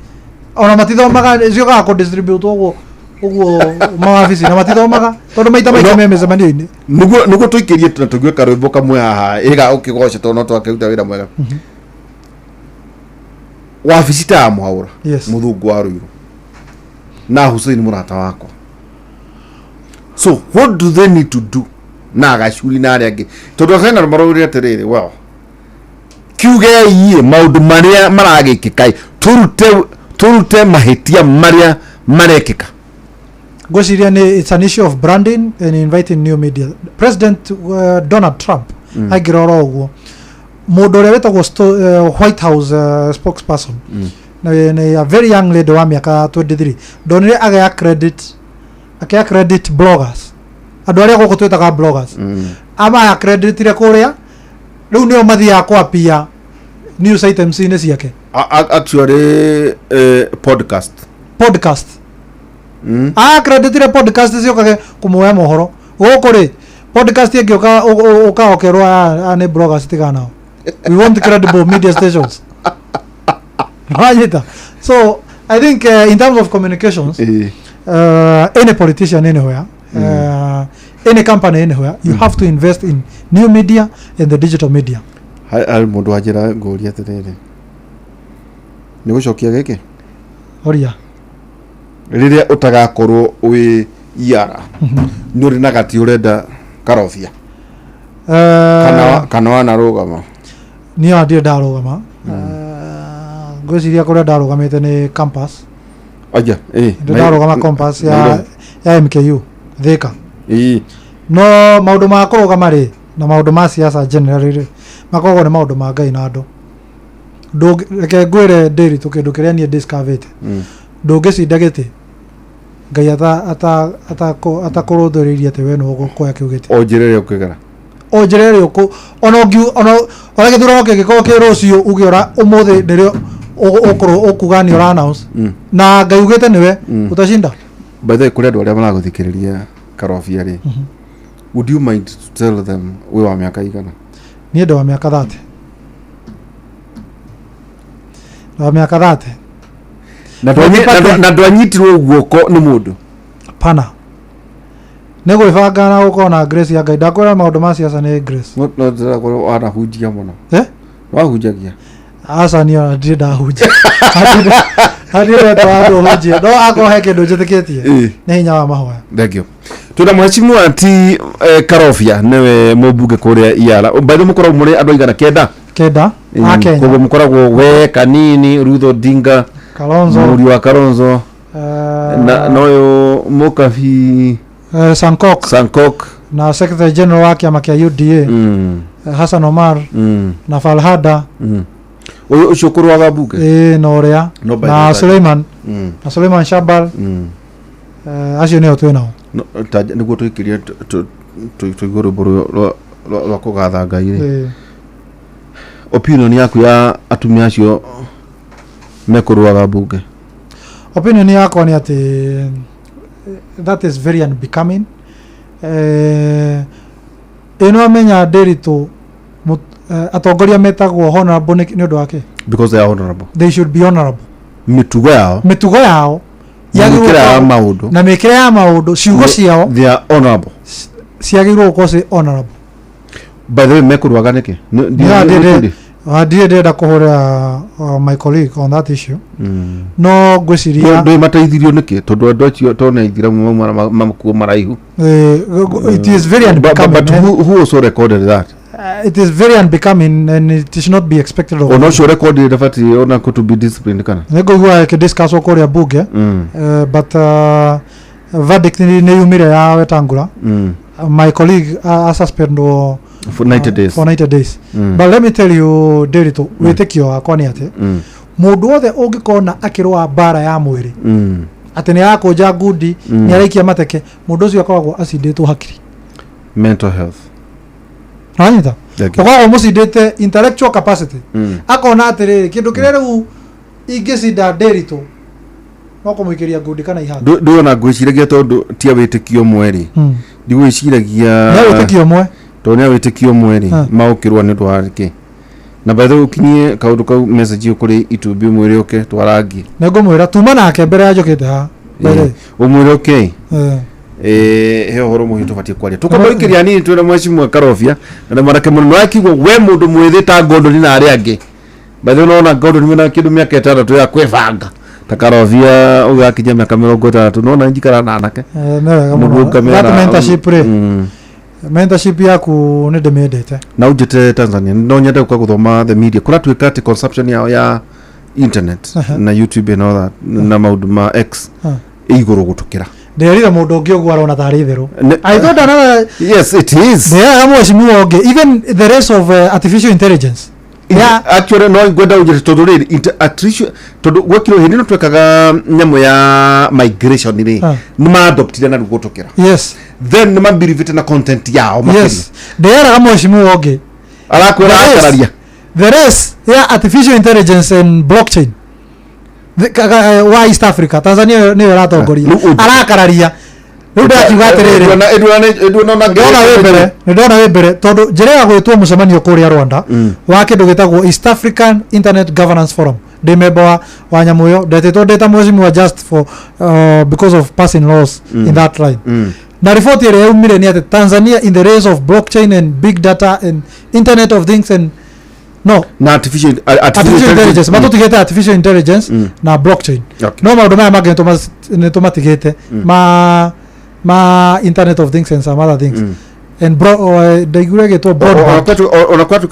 ona matithomaga ciokaga ku distribute uguo mawabici na matithomaga tondu maita maita memecamanio-ini niguo tuikirie na tugue karwimbo kamwe haha iga ukigoca tondu no twakiruta wira mwega wabici ta Mwaura muthungu wa Ruiru na Hussein murata wakwa so what do they need to do na gacuri na aria angi tondu Arsenal marauria atiriri well kiuge iye maundu maria maragikika turute mahitia maria marekika gwiciria ni it's an issue of branding and inviting new media. President Donald Trump agirora uguo mundu uria wetagwo White House spokesperson na a very young lady wa miaka 23 donire agaya credit bloggers andu aria guku twetaga bloggers ama ya credit ire kuria riu nio mathia kwa pia news items ine ciake actually podcast creditire podcast ciokage kumuoya mohoro gukuri podcast ingi ukaokerwa ni bloggers tigana we want credible media stations right. So I think in terms of communications any politician anywhere any company anywhere you have to invest in new media and the digital media. Hai mundu wajira nguria atiriri ni gucokia giki oria riria utagakorwo wi iara ni uri na gati urenda karofia kana wana rugama ni andi ndarugama ngwiciria kuria ndarugamite ni campus aja ndarugama campus ya MKU Thika no maundu ma kurugama ri na maundu ma siasa generally makoragwo ni maundu ma ngai na andu reke ngwire ndiri tukindu kiria nie discovered ndungicinda giti ngai atakuruthuriria ati we no gukoya kiugite onjirere ukigara ona githurano gigiko kirucio ugiora umuthi ndirio ukuga ni ora announce na ngai ugite niwe utashinda by the way kuria andu aria maraguthikiriria karofia ri would you mind to tell them we wa miaka igana ni ndo wa miaka 30 wa miaka 30 na ndwanyitirwo guoko ni mundu pana nego ibanga na ukona grace ya ngai ndakwira maundu ma siasa ni grace no ndira ana hujia muno wahujagia asa ni ona ndira ndahujia hadire tawado hujia no akohe kindu njitikitie ni hinya wa mahoya thank you tuna mheshimiwa anti Karofia newe mubunge kuria iara baithu mukoragwo muri andu igana kenda Kenya koguo mukoragwo we Kanini Ruth Odinga Kalonzo muri wa Kalonzo na noyo Mukafi Sankok na Secretary General wa kiama kia UDA Hassan Omar na Falhada ucio kurwaga bunge noria na Suleiman na Suleiman Shabal acio neo twinao niguo twikirie tuiguru buru lwa kugatha ngai opinion yaku ya atumia acio mekurwaga bunge? Opinion yakwa ni ati that is very unbecoming. Ino menya Nderitu atongoria metagwo honorable ni undu wake because they are honorable. They should be honorable. Mitugo yao yagirwo maundu na mikire ya maundu ciugo ciao they are honorable. Ciagirwo ko se honorable. By the way, mekurwaga niki ndenda kuhura my colleague on that issue. No gwiciria ndo mateithirio niki tondu andu acio tona ithira mamukuo maraihu. It is very unbecoming. But who also recorded that? It is very unbecoming and it should not be expected of. Ono sure recorded the fact ona ko to be disciplined kana. Nego huwa ke discuss okoria bunge. But verdict ni yumire ya Wetangula. My colleague suspended for 90 days. For 90 days. But let me tell you, Nderitu, witikio akwa ni ate mundu wothe ungikona akirwa bara ya mwiri ati ni yakunja ngundi ni araikia mateke, mundu ucio akoragwo acinditwo hakiri, mental health. Ranyita akoragwo mucindite intellectual capacity. Akona atiriri kindu kire riu ingicinda Nderitu no kumuikiria ngundi kana ihanga. Ndona ngwiciragia tondu tia witikio mweri ndigwiciragia na witikio mwe tonya witikio mweri maukirwa ni twarike na by the way ukinyie kaundu kau message ukuri itubi mweri oke twarangi nego mwera tuma nake mbere ya jokete ha umwiri okay he horo muhitu batie kwaria tukamuikiria nini twena mwecimu Karofia na marake muno akigwo we mundu mwithita ngondo ni na ari angi by the way nona ngondo ni na kindu miaka 6 ya kwebanga ta Karofia ugakinya miaka 30 nona njikara na anake mundu kamera mentorship mentorship yaku ni ndemendete na ujete Tanzania no nyende kwa guthoma the media kula twikati consumption yao ya internet na YouTube and all that na maundu ma X iguru gutukira nderira mundu ungi ogwa rona thari theru I thought another yes it is there amwecimu onge even the rest of artificial intelligence actually no gwenda ujete tondu riri artificial tondu gwekiro hindi no twekaga nyamo ya migration ni ni ma adoptire na gutukira yes then nima believe na content yao makini yes nderira amwecimu onge arakwira akararia the rest artificial intelligence and blockchain wa East Africa Tanzania ni ratongoria arakararia riu ndakiuga atiriri ndona wembere tondu njira gwitwo mucemanio kuria Rwanda wa kindu gitagwo East African Internet Governance Forum ndi member wa nyamu yo ndetitwo ndeta mwecimu wa just for because of passing laws in that line na report ire yaumire ni ati Tanzania in the race of blockchain and big data and internet of things and no na artificial intelligence matutigete artificial intelligence na blockchain no maundu maya magento matigete ma internet of things and some other things and daigure geto broadband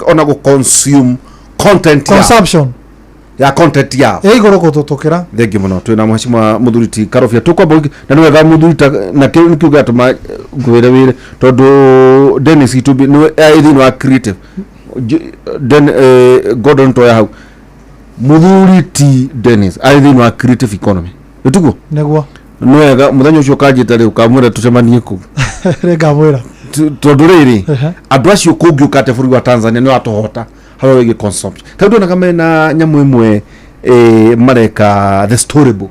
ona go consume content consumption ya content ya igoro gututukira thengi muno twina mheshimiwa Muthuriti Karofia tukwamba na niwe ga Muthurita na kiu nikiuga tuma gwire wire tondu Dennis Itubi no ithino wa creative then Gordon Toya hau Muthuriti Dennis ithino wa creative economy nitugo neguo nwega muthenya ucio kanjita riu kamwira tucemanie ku rega mwira tondu riri andu acio kungi ukate buri wa Tanzania ni atohota haro wege consumption tondu na kama na nyamu imwe mareka the storybook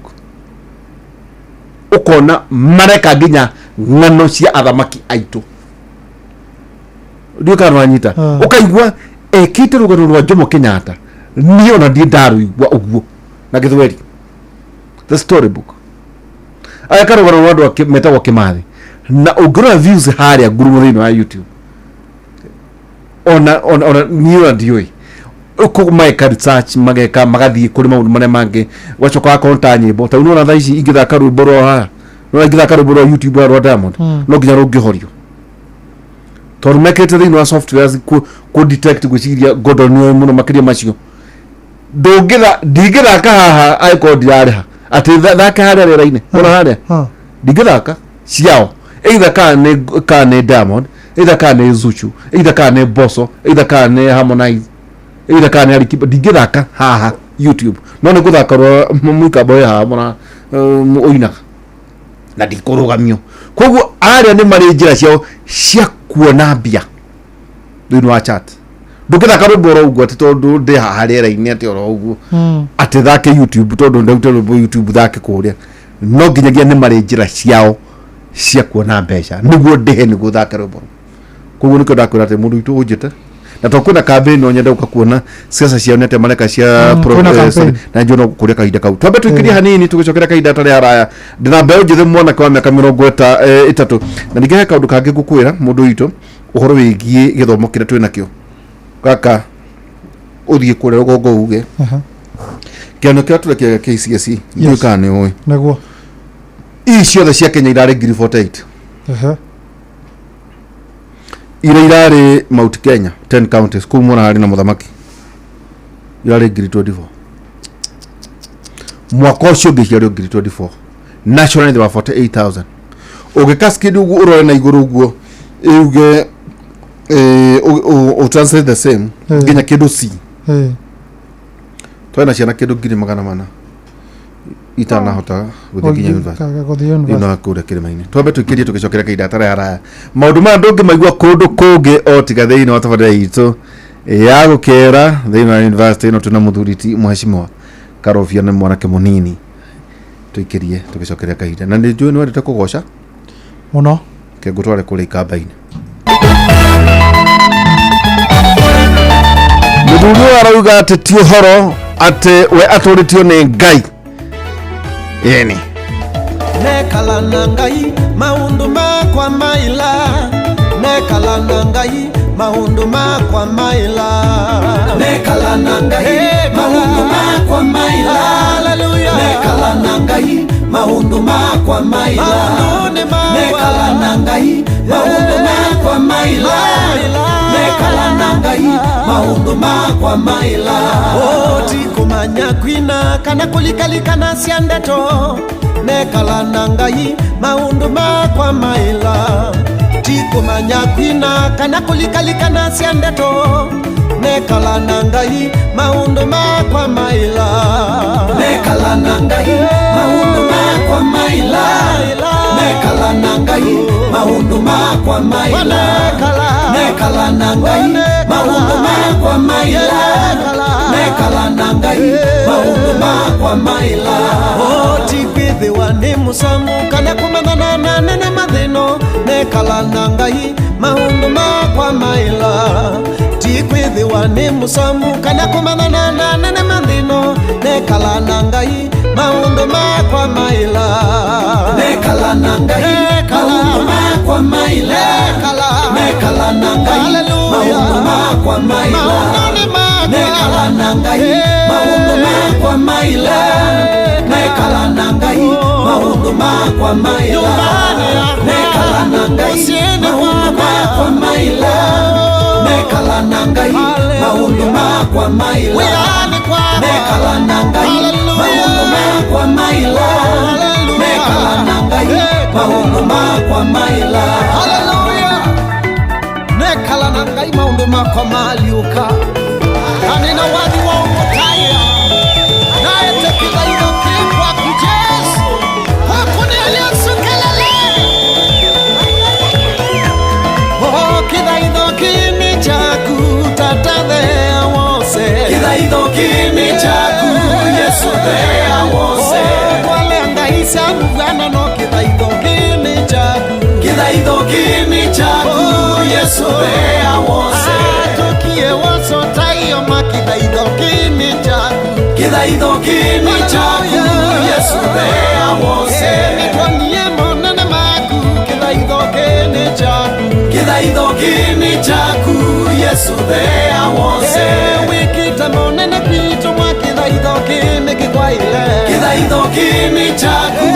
ukona mareka ginya ngano cia athamaki aitu ndio kana wanyita ukaigwa ekite rugano rwa Jomo Kenyatta niyo na ndi ndaruigwa uguo na githweri the storybook aya rugano rwa andu metagwo Kimathi na ugrora views haria guru thini wa YouTube ona niyo ndioi uko maika research mageka magathie kuri maundu mane mangi wacoka konta nyimbo ta unaona tha ici ingithaka rwimbo rwa no ingithaka rwimbo rwa YouTube rwa Diamond no nginya rungihorio tondu mekete thini wa softwares ku detect gwiciria Gordon ni muno makiria macio ndigithaka haha aiko ndiareha ati thaka haria rera-ini ona haria ndigithaka ciao either ka ne Diamond either kana Zuchu, either kana Bosso, either kana Harmonize, either kana Alikiba digithaka haha YouTube no ne guthaka ro muika boy ha mona oina na dikurugamio koguo aria ni mari njira ciao cia kuona mbia thini wa chat ndukithaka rwimbo rouguo ati tondu ndi haha riera-ini ati rouguo ati thake YouTube tondu ndaute rwimbo YouTube thake kuria no nginyagia ni mari njira ciao cia kuona mbeca niguo ndihe ni guthaka rwimbo koguo niko ndakwira ati mundu itu unjite na tokuna campaign no nyenda ukakuona siasa cionete mareka cia na njono kuria kaida kau twambe tuikiria hanini tugicokera kaida tari haraya ndina mbeu njithe mwana kwa miaka 30 na ngihe kaundu kangi gukwira mundu itu uhoro wigie githomo kire twina kio kaka uthie kuria rugongo uge kiano kia turekia KCSE yukane oi naguo icio the cia Kenya irare ngiri 48 irare Mount Kenya 10 counties kumona hari na muthamaki irare ngiri 24 mwaka ucio ngiri 24 national there were 48,000 ugikaskidi ugu urore na iguru uguo uge o translate the same nginya kindu C twana ciana kindu ngiri 400 itana hota guthikinya university ino akure kirima-ini twambe tukirie tukicokera kaida tara haraya maundu ma ndungi maigua kundu kungi o tiga thiini wa tafadhali itu ya gukera thiini wa university ino tuna muthuriti mheshimiwa Karofia ni mwanake munini tuikirie tukicokera kaida na njui ni wendete kugoca muno ke gutware kuri ikamba-ini muthuri arauga ati ti uhoro ati we aturitio ni Ngai yeni nekala nangai maundu makwa maila nekala nangai maundu makwa maila nekala nangai maundu makwa maila haleluya nekala nangai maundu makwa maila nekala nangai maundu makwa maila nekala nangai maundu makwa maila otikumanya kwina kana kulikalikana siandeto nekala nangai maundu makwa maila tikumanya kwina kana kulikalikana siandeto nekala nangai maundu makwa maila nekala nangai maundu makwa maila nekala nangai maundu makwa maila nekala nangai maundu makwa maila nekala nangai maundu makwa maila otikwithiwa ni musamu kana kumanana na mathino nekala nangai maundu makwa maila tikwithiwa ni musamu kana kumanana na mathino nekala nangai maundu makwa maila nekala nangai maundu makwa maila nekala nangai maundu makwa maila nekala nangai maundu makwa maila nekala nangai maundu makwa maila nekala nangai maundu makwa maila nekala nangai maundu makwa maila nekala nangai maundu makwa maila nekala nangai maundu makwa maila haleluya nekala nangai maundu makwa maliuka anina wadi wa ukotaya naye tekila idoki kwa kujesu hakuna Yesu kelele kida idoki ni chaku tatadhea wose kida idoki ni chaku Yesu dhea wose wale angaisa mugana no kida idoki ni chaku Yesu dhea wose tokie waso tayo makida idoki ni chaku Yesu dhea wose nitwanie monene maku kida idoki ni chaku Yesu dhea wose wikita monene kwito mwakida idoki ni kikwaile kida idoki ni chaku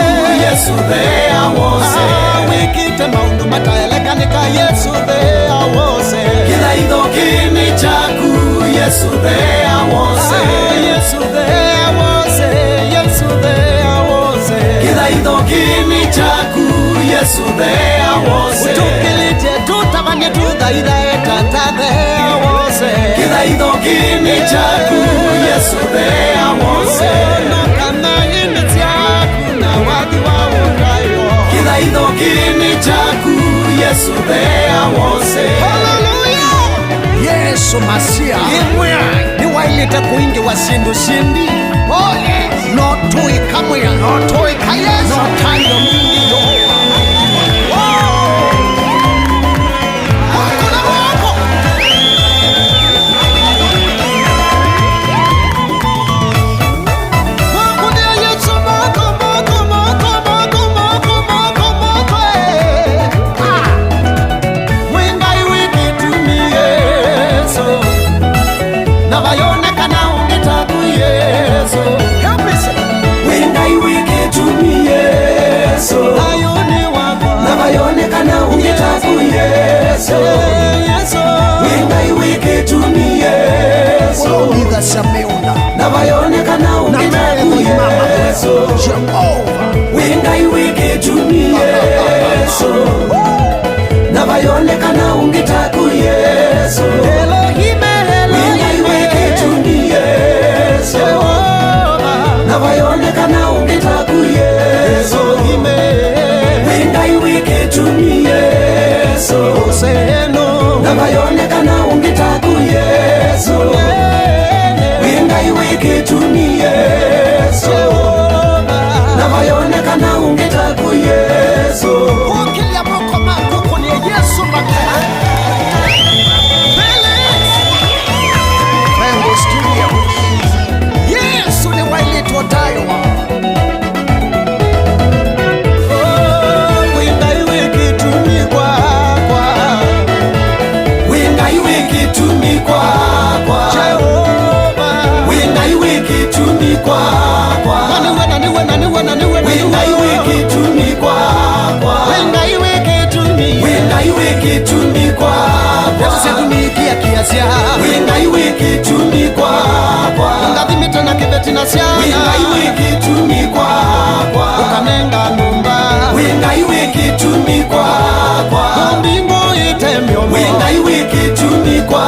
Yesu dhea wose wikita maundu mataelekanika Yesu dhea wose kida idoki ni chaku Yesu dhea wose Yesu dhea wose Yesu dhea wose kida idoki ni chaku Yesu dhea wose tukilije tutabanye Kithairaeta tathea wose Kithaithoki ni chaku Yesu thea wose Kana ine tiaku na wathi wa ukayo Kithaithoki ni chaku Yesu thea wose Hallelujah Yesu Masia Imwea ni wailete kuingi wa sindu sindi Oh yes No tui kamwea No tui kayesu No tayo mingi yo Nabayonekana ungitaku Yesu Jehova Wengai wiki tumi Yesu Nabayonekana ungitaku Yesu Elohim Wengai wiki tumi Yesu Nabayonekana ungitaku Yesu Wengai wiki tumi Yesu Nabayonekana ungitaku Yesu Wengai wiki tumi Yesu Nabayonekana ungitaku Yesu Ukilia moko makuku ni Yesu makana Vengo studio Yesu ni wailito tayo Wengai wiki tumi kwa Wengai wiki tumi kwa Wengai wiki tumi kwa Ngathimite na kibeti na siana Wengai wiki tumi kwa Ukanenga numba Wengai wiki tumi kwa Mbingo itemyo Wengai wiki tumi kwa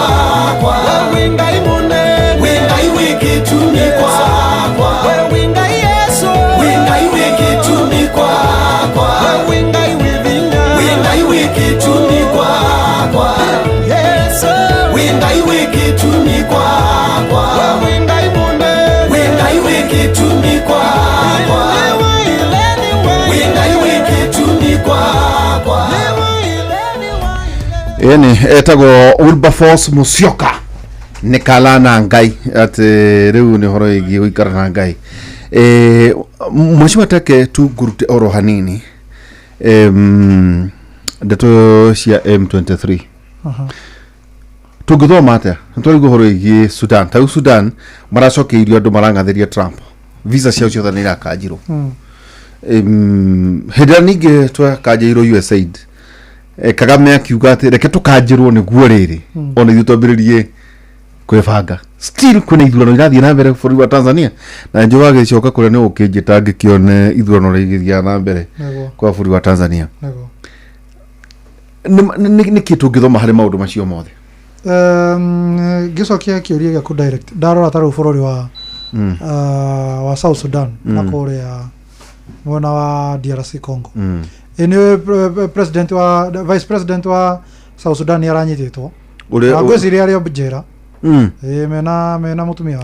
Wengai munene Wengai wiki tumi kwa Wengai Yesu Wengai wiki tumi kwa Wengai withinga Wengai wiki tumi kwa Wengai wiki tumi kwa Wengai munene Wengai wiki tumi kwa Wengai wiki tumi kwa Eni etago Wilberforce Musyoka nikala na Ngai ati riu ni horo igi uikara na Ngai mwisho take tu gurute oro hanini ndeto cia M23 tugithoma atia ntwari guhoro igi Sudan tau Sudan maracokeirio andu marangatheria Trump visa cia ciothe ni rakanjirwo heda ninge twakanjirwo USAID Kagame akiuga ati reke tukanjirwo niguo riri ona ithu twambiririe kwebanga still kuna ithurano irathie na mbere bũrũri wa Tanzania na njoga gicoka kuria ni ukinjita ngikione ithurano rigithia na mbere kwa bũrũri wa Tanzania ni kitu ngithoma hari maundu macio mothe gicokia kiuria gya ku direct ndarora taru bũrũri wa South Sudan na kuria mwena wa DRC Congo ene president wa vice president wa South Sudan yaranyititwo na gweciria ari objera mena mutumia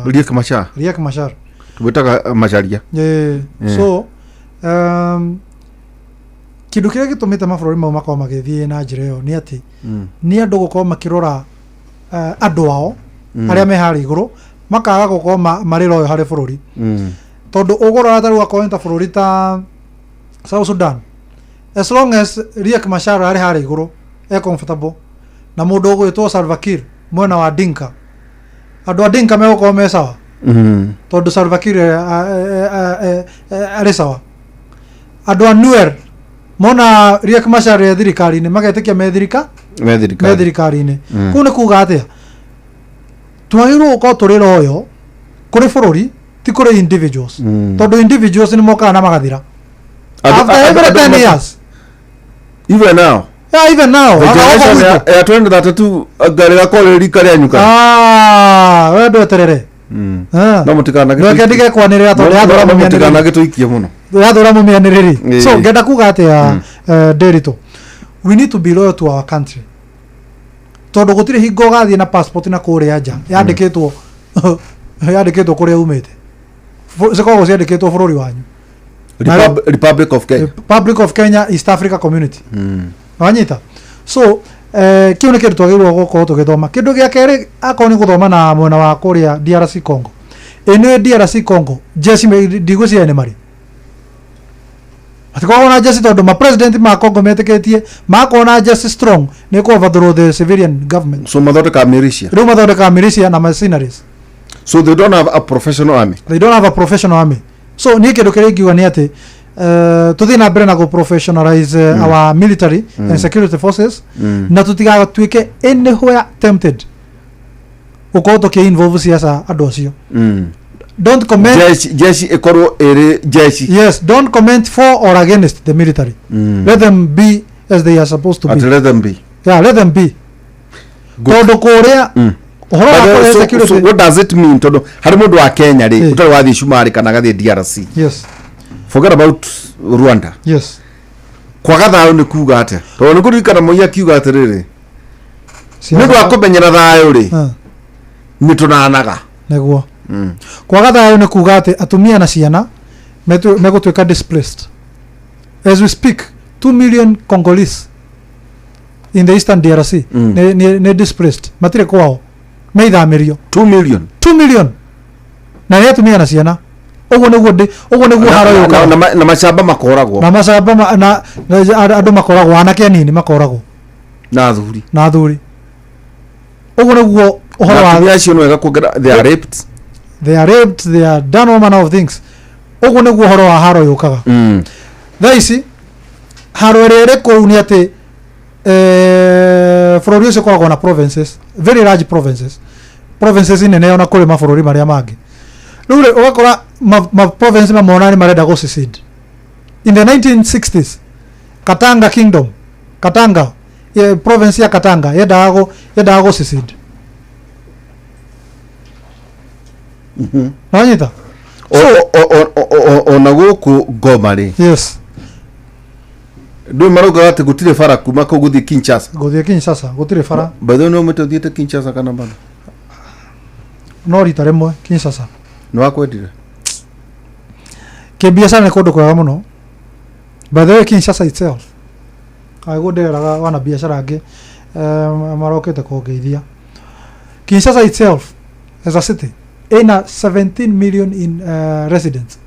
Riek Machar tubetaga macharia so kindu kiria gitumite mabũrũri mau makao magithie na njira iyo ni ati ni andu gukorwo makirora andu ao aria me hari iguru makaga gukorwo marira uyu hari bũrũri tondu ugorora taru akoenta bũrũri ta South Sudan as long as Riek Machar ari hari iguru comfortable na mundu ugwitwo Salva Kiir mwena wa Dinka andu a Dinka me gukorwo me sawa tondu Salva Kiir ari sawa andu a Nuer mona Riek Machar ya thirikari ni magetikia me thirikari ni kune kuga atia twagirwo ko turira uyo kuri bũrũri ti kuri individuals tondu individuals ni moka na magathira after every 10 years even now even now ya 2032 gari ga koleri kari anyuka we ndo terere no mutikana no kendige kwanirira to ya thora mutikana gituikie muno ya thora mumianiriri so ngenda kuga ati ya Derito, we need to be loyal to our country tondu gutire hingo gathie na passport na kuria nja yandikitwo yandikitwo kuria umite zikogo ciandikitwo bururi wanyu Republic of Kenya East Africa Community wanyita so kiu ni kindu twagirwo goko tugithoma kindu gia keri akoni guthoma na mwena wa kuria DRC Congo ene DRC Congo jesi digucia ne mari atikona jesi tondu ma president ma Congo metiketie makona jesi strong ne ko overthrow the civilian government so mathondeka militia na mercenaries. So they don't have a professional army. So ni kindu kiri ngiuga ni ati tuthi na mbere na go professionalize our military and security forces na tutigatuike anywhere tempted uko to ke involve siasa ando acio. Don't comment jeshi ekorwo ere jeshi. Yes, don't comment for or against the military. Let them be as they are supposed to be. Let them be. Yeah, let them be. Todo korea so what does it mean todo hari mundu wa Kenya ri utari wathi shumari kana gathi DRC? Yes. Forget about Rwanda. Yes. Kwa gathayo ni kuga ate to ni kurikana moya kiuga atiriri mundu akumenyera thayo ri ni tunanaga neguo kwa gathayo ni kuga ate atumia na ciana megutwika displaced as we speak. 2 million Congolese in the eastern DRC ne displaced matire kwao meithamirio 2 million na atumia na ciana ogo neguo haro yoka na mashamba makoragwo na andu makoragwo anake nini makoragwo na thuri ogo neguo uhoro wa acio nwega kugira they are raped they are done all manner of things ogo neguo uhoro wa haro yokaga thaisi haro rere ko ni ati bururi ucio koragwo na provinces, very large provinces inene ona kuri mabururi maria mangi rure ugakora ma province mamona ni marenda go secede in the 1960s. Katanga Kingdom, province ya Katanga yendaga go secede nanyita ona guku Goma ri. Yes. Ndu maruga ati gutire fara kuma ko guthi Kinshasa gutire fara bado no mutothiete Kinshasa kana bado no rita remwe Kinshasa no akwendire ke biashara ne kondo kwa muno bado Kinshasa itself aguderaga wana biashara age marokete ko geithia Kinshasa itself as a city ina 17 million in residents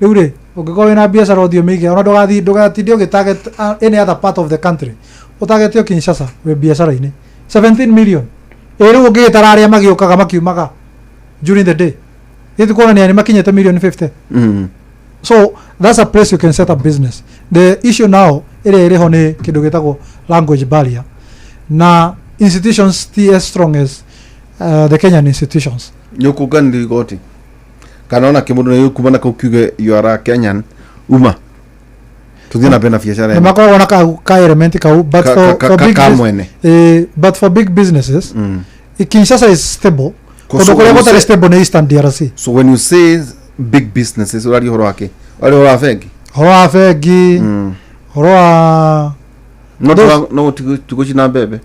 ure ukikorwo na biashara othio mige ona ndogatithio gitarget any other part of the country utagetio Kinshasa we biashara ine 17 million ero ugitara aria magiokaga makiumaga during the day hithi kona ni makinyete million 50 so that's a place you can set up business. The issue now ire ho ni kindu gitagwo language barrier na institutions as strong as the Kenyan institutions nyukugandi goti kanona kimundu ni kumana ko kuge you are a Kenyan uma tuthina pena biashara makoro na ka element ka but for big businesses Kinshasa is stable kodo kole gota stable na Eastern DRC. So when you say big businesses uri horo wake uri horo afegi horo no tugochina bebe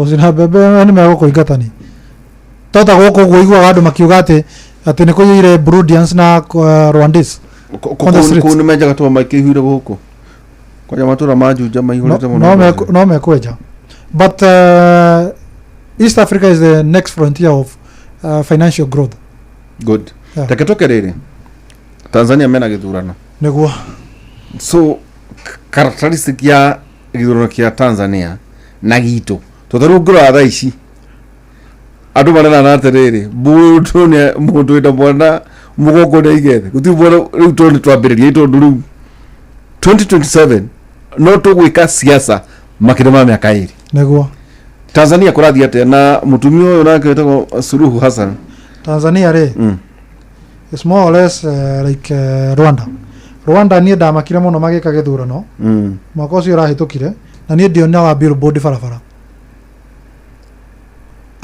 usina bebe ni mego igatani tota goko guigwa andu makiuga ati ni kuyire Burundians na Rwandese ko ni meja gato makihure guku kwa matura majuja maihurete muno no mekweja but East Africa is the next frontier of financial growth. Good. Taketoke riri Tanzania mena githurano neguo so characteristic ya githurano kia Tanzania na gitu tutharungura tha ici andu marena na atiriri mundu ita mwana mugongo na igethe gutibona riu toni twambiriria itondu riu 2027 no tugwika siasa makire ma miaka iri neguo Tanzania kurathi ate na mutumio uyu nake wetagwo Suluhu Hassan. Tanzania re is more or less like Rwanda. Rwanda nie ndamakire muno magika githurano mwaka ucio rahitukire na nie ndiona wa billboard barabara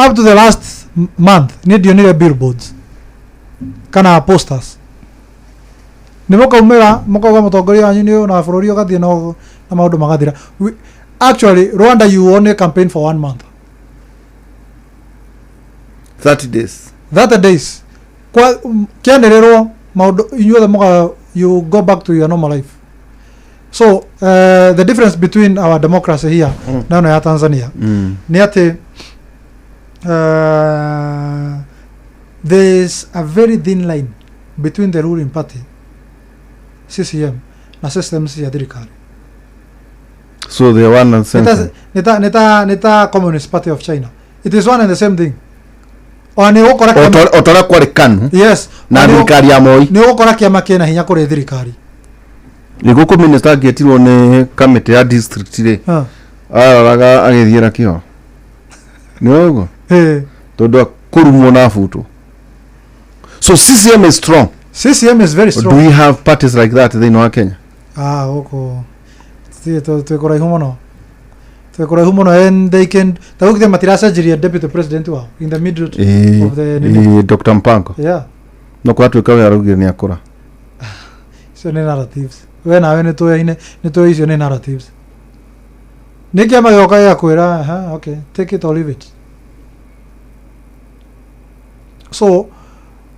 up to the last month nie ndionire billboards kana posters nimukaumira mukauga mutongoria wanyu ni na bururi ugathie na maundu magathira. Actually Rwanda you only campaign for 1 month, 30 days kwa kiandererwo maundu inyuothe muga you go back to your normal life. So the difference between our democracy here na ya Tanzania ni ati there's a very thin line between the ruling party CCM na systems ya thirikari. So the one and same neta Communist Party of China, it is one and the same thing. Otora kwa rekanu yes na thirikari ya Moi ni gukora kiama kina hinya kuri thirikari niguko minister getirwo ni committee ya district ri araga agithiera kio niugo todo kurumwo na futo. So CCM is strong. CCM is very strong. Do we have parties like that in Kenya? Oko twekora ihumono and they can tawukite matirasa jiri deputy president wao in the middle of the Dr. Mpango. Yeah. No kwa tweka ya rugire ni akora. So ne narratives. We nawe ne to icio ne narratives. Nikia mayoka ya kwera okay, take it or leave it. So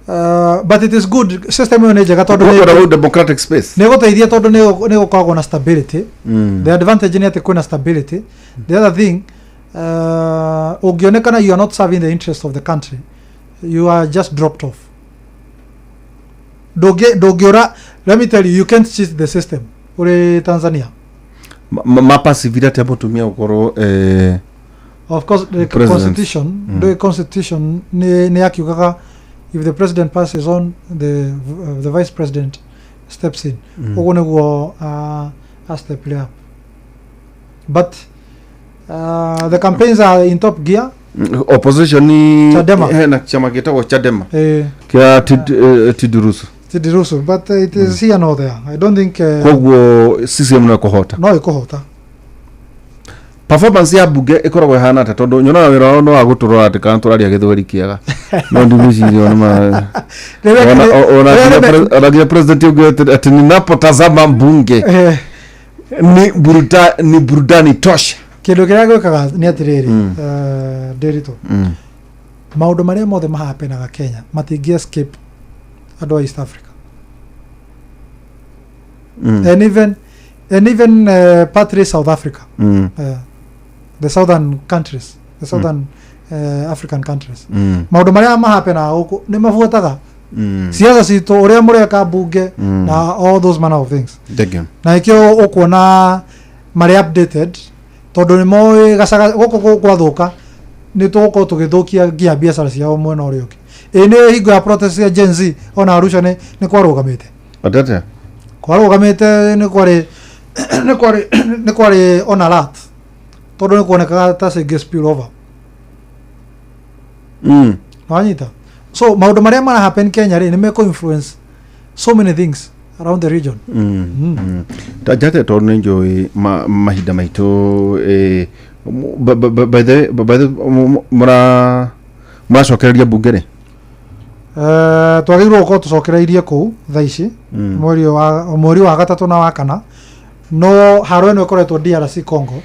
but it is good system yo nejaga tondu ni democratic space ne goteithia tondu ne gukagwo na stability. The advantage ni ati kuna stability. The other thing ugionekana you are not serving the interest of the country, you are just dropped off. Dogiora, let me tell you, you can't cheat the system uri Tanzania. Mapa civil ati tumia ukoro of course the constitution the constitution ni akiugaga if the president passes on, the vice president steps in. Ogonego a step up. But the campaigns are in top gear. Opposition ni Chadema na chama kitwa Chadema kia Tidirusu but it is here no there. I don't think kogwo CCM na kohota no ikohota. Performance ya bunge ikoragwo hana ata tondu nyona wira no aguturora ati kana turaria githweri kiega no ndigucirio ni ma ona president yugo ati ninapotazama bunge ni burudani tosha. Kindu kiria gwikaga ni atiriri Derito maundu maria mothe mahapenaga Kenya matingi escape andu a East Africa and even partly South Africa, the southern countries, the southern African countries. Maundu maria mahapena huko ni mafuataga siasa cito uria mureka bunge na all those manner of things. Na ikio ukuona mari updated tondu ni moi gacaga guko gwathuka ni tuko tugithukia gia biashara ciao mwena uri uki ene higo ya protest ya Gen Z ona Arusha ni kwarugamite atete kwarugamite ni kwari on alert tondu ni kuoneka ta se spill over wanyita. So maundu maria mara happen Kenya ri ni meko influence so many things around the region. Tajate tondu enjoy mahinda maitu by the muracokereria bunge ri twagirwo ko tucokereirie ku thaici mweri wa gatatu na wa kana no haro eno ikoretwo DRC Congo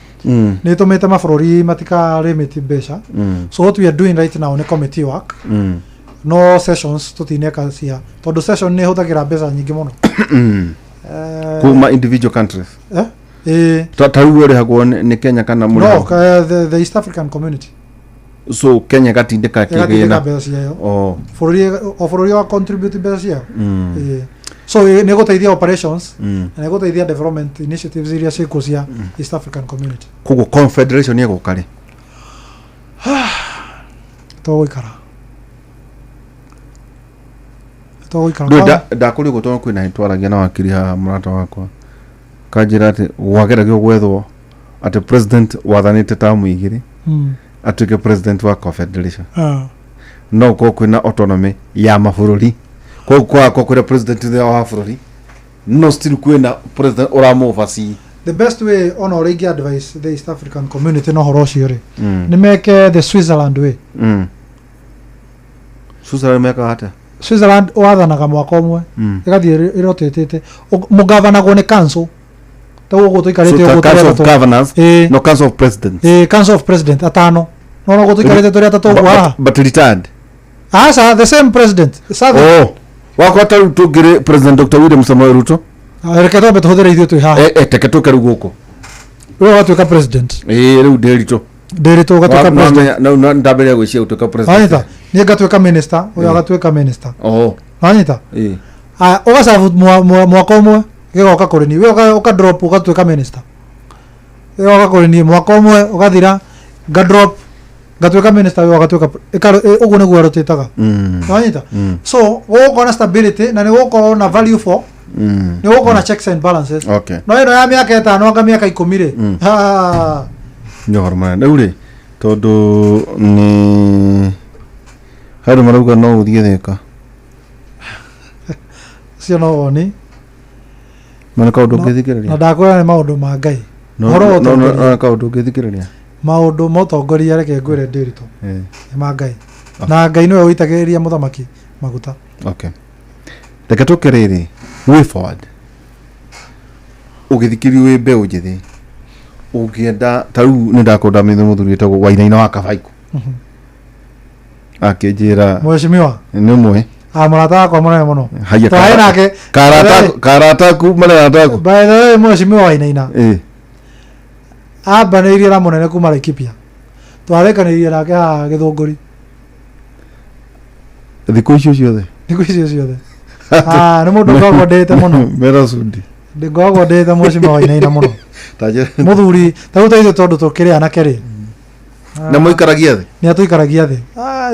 ni tumite mabururi matika limit mbeca. So what we are doing right now ni committee work, no sessions tutineka cia tondu session ni huthagira mbeca nyingi muno kuma individual countries tataruo rihagwo ni Kenya kana muri no the East African community. So Kenya gatindika kigina bururi wa contribute mbeca cia so ni guteithia operations na ni guteithia development initiatives iria ciku cia East African community. Kugo confederation ni gukari to ikara ndakuri gutonga kwina hitwaragia na wakiri ha murata wakwa kanjira ati wageragio gwethwo ati president wathanite tamu igiri atuike president wa confederation no ko kwina autonomy ya mabururi ko kwira president wa bururi no still kwena president oramo oversee. The best way on origi advice the East African community no horo cio ri ni meke the Switzerland way. Switzerland meka hata Switzerland wathanaga mwaka umwe igathie irotetete mugavana go ne council tawo go tuikarite go council of governors no council of presidents council of president atano no go tuikarite turi atatu wa but retired asa the same president wako ta tugire president Dr. William Samoei Ruto reke to beto hothere ithio twi ha teke tuke ru guko we watu president riu derito gatuka president na ndabere gwicia utuka president anita ni gatuka minister uya gatuka minister anita ugasavu mwaka umwe gigoka kuri ni we uka drop ugatuka minister gigoka kuri ni mwaka umwe ugathira ga drop gatuka minister we gatuka ugu ni gwa rotetaga anita so ugo na stability na ni ugo na value for ni ugo na checks and balances no ino ya miaka 5 anga miaka 10 ri Nyorma ndure todo ni haru maruga no uthie theka cio no woni mana ka undu ngithikiriria na ndakwira ni maundu ma Ngai no ka undu ngithikiriria maundu motongoria reke ngwire ndirito ni ma Ngai na Ngai niwe uitagiriria muthamaki maguta reke tukiriri way forward ugithikiri we mbeu njithi ukienda taru ni ndakonda mitho muthuri etagwo Wainaina wa Kabaiku akinjira mweshimiwa ni mwe marata kwa mwana muno twae nake karata ku marata ku by the way mweshimiwa Wainaina abaneirie ra munene kuma Laikipia twarekaneirie nake ha Githunguri thikũ icio ciothe ni mundu ngagwo ndete muno mera sundi ngagwo ndete mweshimiwa Wainaina muno muthuri taguta ithu tondu tukiri anake ri na muikaragia thi ni atuikaragia thi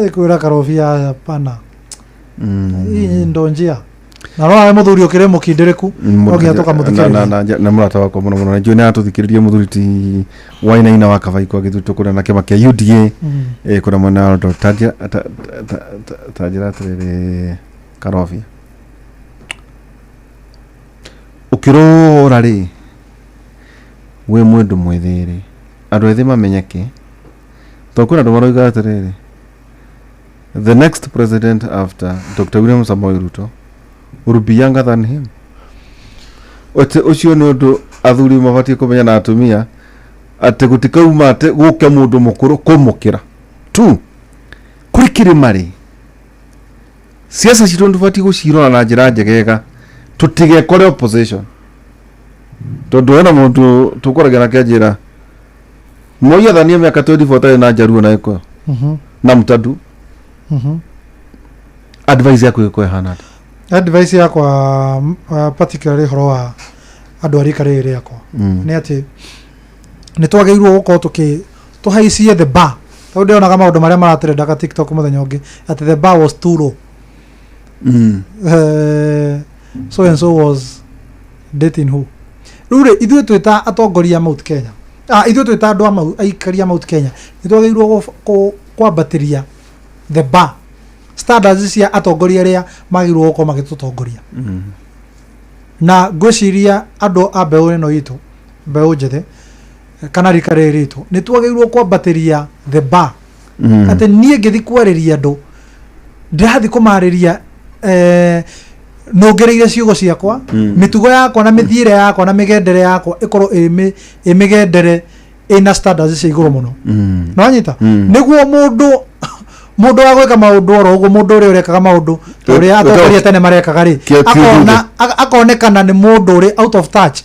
kwira karofia pana ndonjia na no muthuri ukire mukindiriku ogia tukamuthikiriria na murata wako muno muno njui ni atuthikiririe muthuri ti Wainaina wa Kabaiku agithuto kuria na kema kia UDA kuna mwana ndo tajira tiriri karofia ukirora ri we mwendu mwithiri andu ethi mamenyeke tokuna ndo maroiga atiriri the next president after Dr. William Samoei Ruto will be younger than him ote ucio ni undu athuri mabatie kumenya na atumia ate gutikauma ate guke mundu mukuru kumukira tu kuri kirimari siasa citu ndubatie gucirora na njira njegega tutige kore opposition tondu wena mundu tukoraga na kajira moya dhania miaka 24 na jaruo na iko na mtadu advice yako iko hana advice yakwa particularly horo wa andu arika riri yakwa ni ati ni twageirwo guko tuhaicie the bar tondu ndionaga maundu maria maratrenda ka TikTok muthenya ungi ati the bar was too low so and so was dating who rure ithuĩ twita atongoria Mount Kenya ithuĩ twita andu aikaria Mount Kenya nitwageirwo kwambatiria the bar standards cia atongoria aria magirwo gukoma magitutongoria na ngwiciria andu a mbeu ino itu mbeu njithe kana rika riri itu nitwageirwo kwambatiria the bar ati nie ngithi kwariria andu ndirathi kumariria nongereire ciugo ciakwa mitugo yakwa na mithiire yakwa na migendere yakwa ikorwo imigendere ina standards cia iguru muno no anyita niguo mundu wa gwika maundu oro uguo mundu uri urekaga maundu uri atongoria tene marekaga ri akonekana ni mundu uri out of touch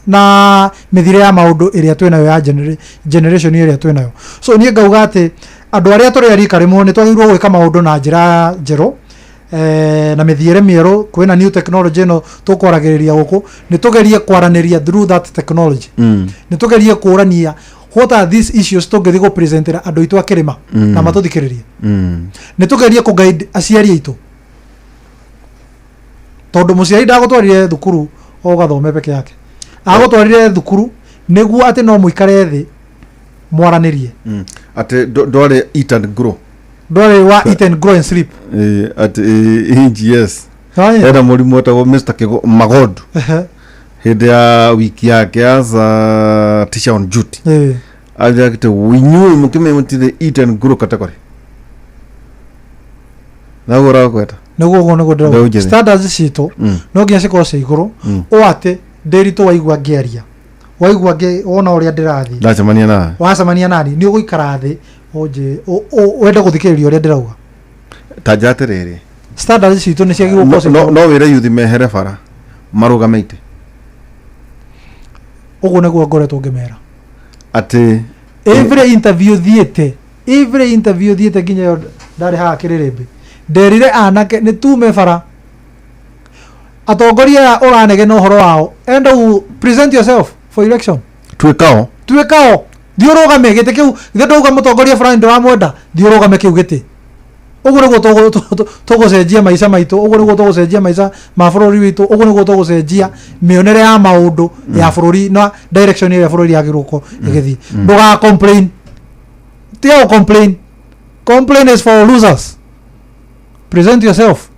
na mithire ya maundu iria twinayo ya generation iria twinayo so nie ngauga ati andu aria turi arika rimwe ni twagirwo gwika maundu na njira njeru na mithiire mieru kwina new technology no tukwaragiriria guku ni tugerie kwaraniria through that technology ni tugerie kurania what are these issues tugethi go presentera andu itu akirima na matuthikiririe ni tugerie ku guide aciari aitu tondu muciari ndagutwarire thukuru o gathome peke yake agutwarire thukuru niguo ati no muikare thi mwaranirie ati ndore eat and grow ndore wa eat and grow and sleep at EGS Era murimu wetagwo Mr. Magodu hindi ya wiki yake asa teacher on duty aja kite winyu mukime mutire eat and grow category na gora kweta nugo standards cito no nginya cikorwo ci iguru o ate ndirito waigua ngiaria waigua nge ona uria ndirathi ndacemania na wacemania nani ni uguikara thi oje wenda guthikiriria uria ndirauga tajaterere standards cito ni ciagirwo ko no wira yuthi mehere bara marugamite uguo niguo ngoretwo ngimera ati every interview thiete nginya ndari ha kirirembe nderire anake ni tume bara atongoria uranege no horo wao enda present yourself for election twekao thiurugame gite kiu ndauga mutongoria fulani ndiramwenda thiurugame kiu gite uguo niguo tugucenjia maica maitu uguo niguo tugucenjia maica ma bururi witu uguo niguo tugucenjia mionere ya maundu ya bururi na direction ya bururi yagiruko igithi nduga complain tio complain is for losers. Present yourself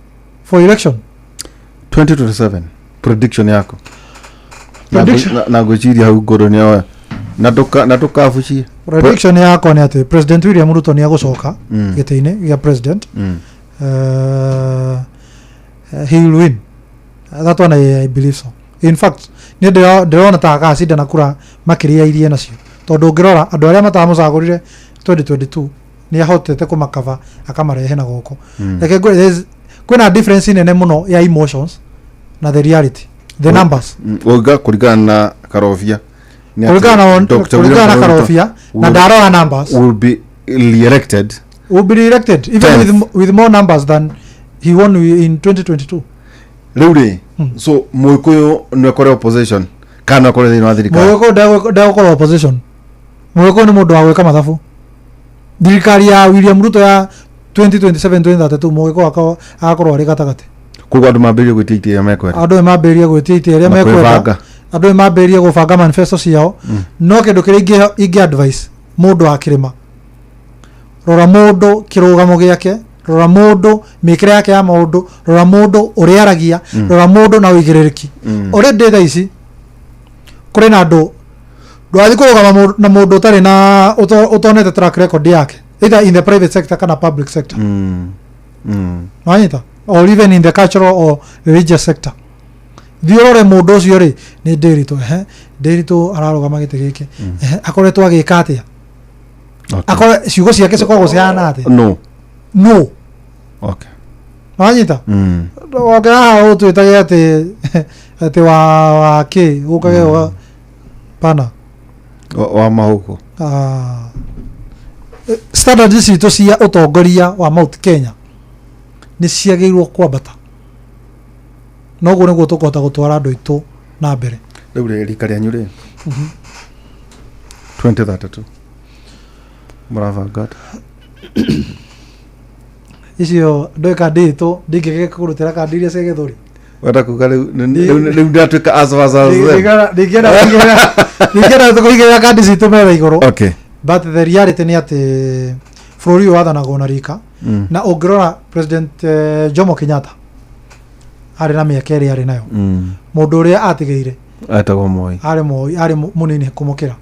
for election 2027 prediction yako na gochiri hau goroni awa natoka fushi prediction yako ni ati President William Ruto ni agucoka gite-ini ya president he will win. That one I believe so. In fact ni ndirona ta akacinda na kura makiria irie nacio tondu ngirora andu aria matamucagurire 2022 ni ahotete kumakava akamarehe na goko like kwina difference nene muno ya emotions na the reality the numbers oga kurigana na Karofia kurigana na Karofia na darora numbers will be elected even with more numbers than he won in 2022 Leure so Moikoyo no kore opposition kana kore thina thirikari Moiko dago kore opposition Moiko ni mundu wa gwika mathabu thirikari ya William Ruto ya 2027-2032 Moiko agakorwo ari gatagati kuko andu mambirie gwititia mekwenda andu mambirie gwititia aria mekwenda andu mambirie gubanga manifesto ciao no kindu kiria ingi advice mundu akirima rora mundu kirugamo giake rora mundu mikire yake ya maundu rora mundu uria aragia rora mundu na uigiririki uri ndetha ici kuri na andu ndwathi kurugama na mundu utari na utonete track record yake either in the private sector kana public sector Wanyita or even in the cultural or religious sector thiorore mundu ucio ri ni ndirito ararugama gite giki akoretwo agika atia akore ciugo ciake cikoragwo ciana atia no okay Wanyita okay utwitage ati wa ki ukage wa pana wa mahuko standards citu cia utongoria wa Mount Kenya ni ciagirwo kwambata noguo niguo tukota gutwara andu itu na mbere riu rika rĩa nyure 2032 muravanga icio ndoika ndito ndingege kurutira kandi iria cegethuri wenda kuga riu ndatuika aswaza ningera tukuigera kandi citu metha iguru okay but the reality ni ati bururi wathanagwo na rika na ungirora President Jomo Kenyatta ari na miaka iri ari nayo mundu uria atigeire atagwo Moi ari munini kumukira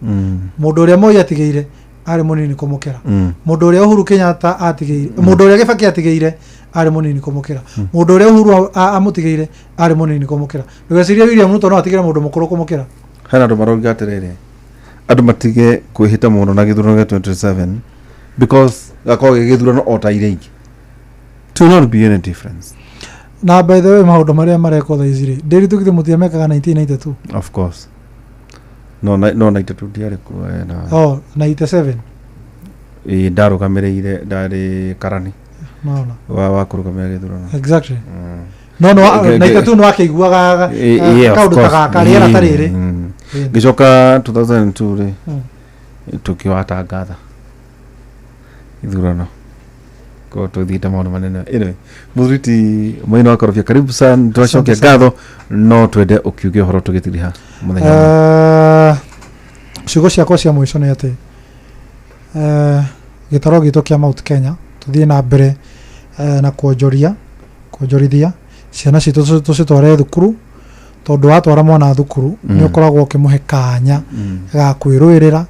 mundu uria Moi atigeire ari munini kumukira mundu uria Uhuru Kenyatta atigeire mundu uria Kibaki atigeire ari munini kumukira mundu uria Uhuru amutigeire ari munini kumukira ndugeciria William Ruto no atigire mundu mukuru kumukira hena andu maroiga atiriri andu matige kwihita muno na githurano gya 27 because gako githurano otaire ingi to not be any difference na by the way maundu maria mareko tha izire ndiritu kithe mutia mekaga 1992 of course no 92 diare ku na 97 ndarugamirire ndari karani no wa kurugamira githurano exactly no 92 no akiguaga kaundu taka riera tariri gicoka 2002 ri tukiwatangatha ithurano ko tuthita maundu manene anyway Muriti Maina wa Karofia karibu sana twacokia ngatho no twende ukiuge horo tugitiriha muthenya ciugo ciakwa cia mwico ni ati gitaro gitu kia Mount Kenya tuthie na mbere na kuonjorithia ciana citũ tũcitware thukuru, tondũ watwara mwana thukuru nĩ ũkoragwo ũkĩmũhe kanya ga kwĩrũĩrĩra,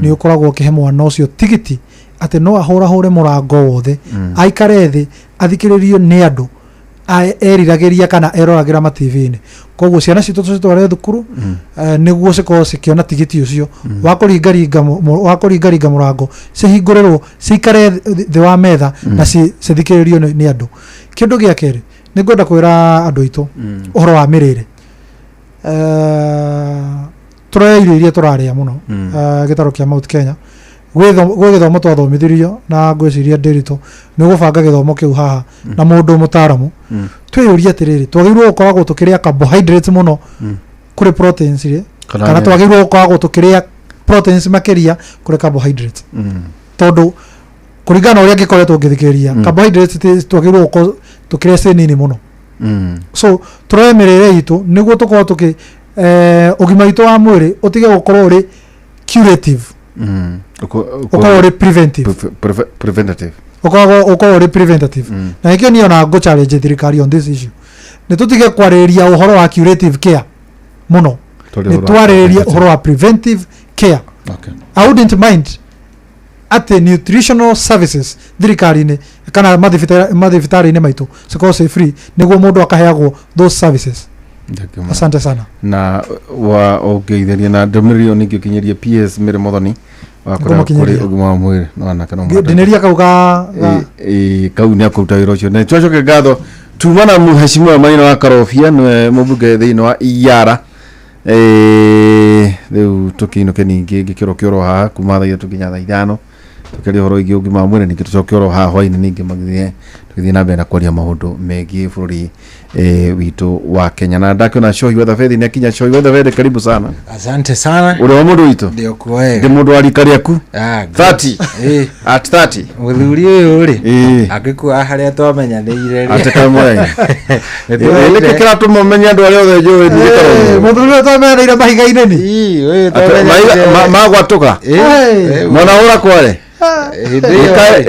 nĩ ũkoragwo ũkĩhe mwana ũcio tigiti atĩ no ahũrahũre mũrango wothe, aikare thĩ athikĩrĩrio nĩ andũ eriragĩria kana eroragĩra ma-TV-inĩ. Koguo ciana citũ tũcitware thukuru nĩguo cikorwo cikĩona tigiti ũcio wa kũringaringa mũrango, cihingũrĩrwo, cikare thĩ wa metha na cithikĩrĩrio nĩ andũ. Kĩndũ gĩa kerĩ, nĩ ngwenda kwĩra andũ aitũ ũhoro wa mĩrĩre. Tũrĩa irio iria tũrarĩa mũno gĩtaro kĩa Mount Kenya, gwĩ gĩthomo twathomithirio na ngwĩciria Ndiritu nĩ gũbanga gĩthomo kĩu haha na mũndũ mũtaaramu. Twĩyũria atĩrĩrĩ, twagĩrĩirwo gũkoragwo tũkĩrĩa carbohydrates mũno kũrĩ proteins kana twagĩrĩirwo gũkoragwo tũkĩrĩa proteins makĩria kũrĩ carbohydrates? Tondũ kũringana ũrĩa ngĩkoretwo ngĩthikĩrĩria, carbohydrates twagĩrĩirwo gũkorwo tũkĩrĩa cinini mũno. So tũroe mĩrĩre itũ nĩguo tũkorwo tũkĩ ũgima witũ wa mwĩrĩ ũtige gũkorwo ũrĩ curative, ũkorwo ũrĩ preventative, ũkorwo ũrĩ preventative. Na gĩkĩo niĩ ona ngũ-challenge thirikari on this issue, nĩ tũtige kwarĩrĩria ũhoro wa curative care mũno, nĩ twarĩrĩria ũhoro wa preventive care. I wouldn't mind atĩ nutritional services thirikari-inĩ kana mathibitarĩ-inĩ maitũ cikorwo ciĩ free nĩguo mũndũ akaheagwo those services. Asante sana. Na wa ũngeithĩria na ndũmĩrĩri ningĩ ũkinyĩrie PS Mary Muthoni wakora kũrĩ ũgima wa mwĩrĩ na kana ndinĩria kau kau nĩ akũruta wĩra ũcio. Na twacoke ngatho tumana Mheshimiwa Maina wa Karobia nĩwe mũmbunge thĩinĩ wa Iyara. Rĩu tũkĩinũke ningĩ gĩkĩro kĩoro haha kuma thaa 3 nginya thaa 5 tũkĩaria ũhoro wĩgiĩ ũgima wa mwĩrĩ, ningĩ tũcoke oro haha hwaĩ-inĩ ningĩ tũgĩthiĩ na mbere na kwaria maũndũ megiĩ bũrũri witũ wa Kenya. Na ndakiona Shohi Weather Fedi nĩ akinya. Shohi Weather Fedi, karibu sana. Asante sana. Ule wa mũndũ witũ ndio kuwe ndi mũndũ wa rika rĩaku 30 at 30 mũthuri ũyũ rĩ agĩkua harĩa twamenyanĩire rĩ atakamoya nĩ kĩra tũmũmenye andũ arĩa othe njũĩ mũthuri ũyũ twamenyanĩire mahiga-inĩ ni magwatũka mwana ũra kware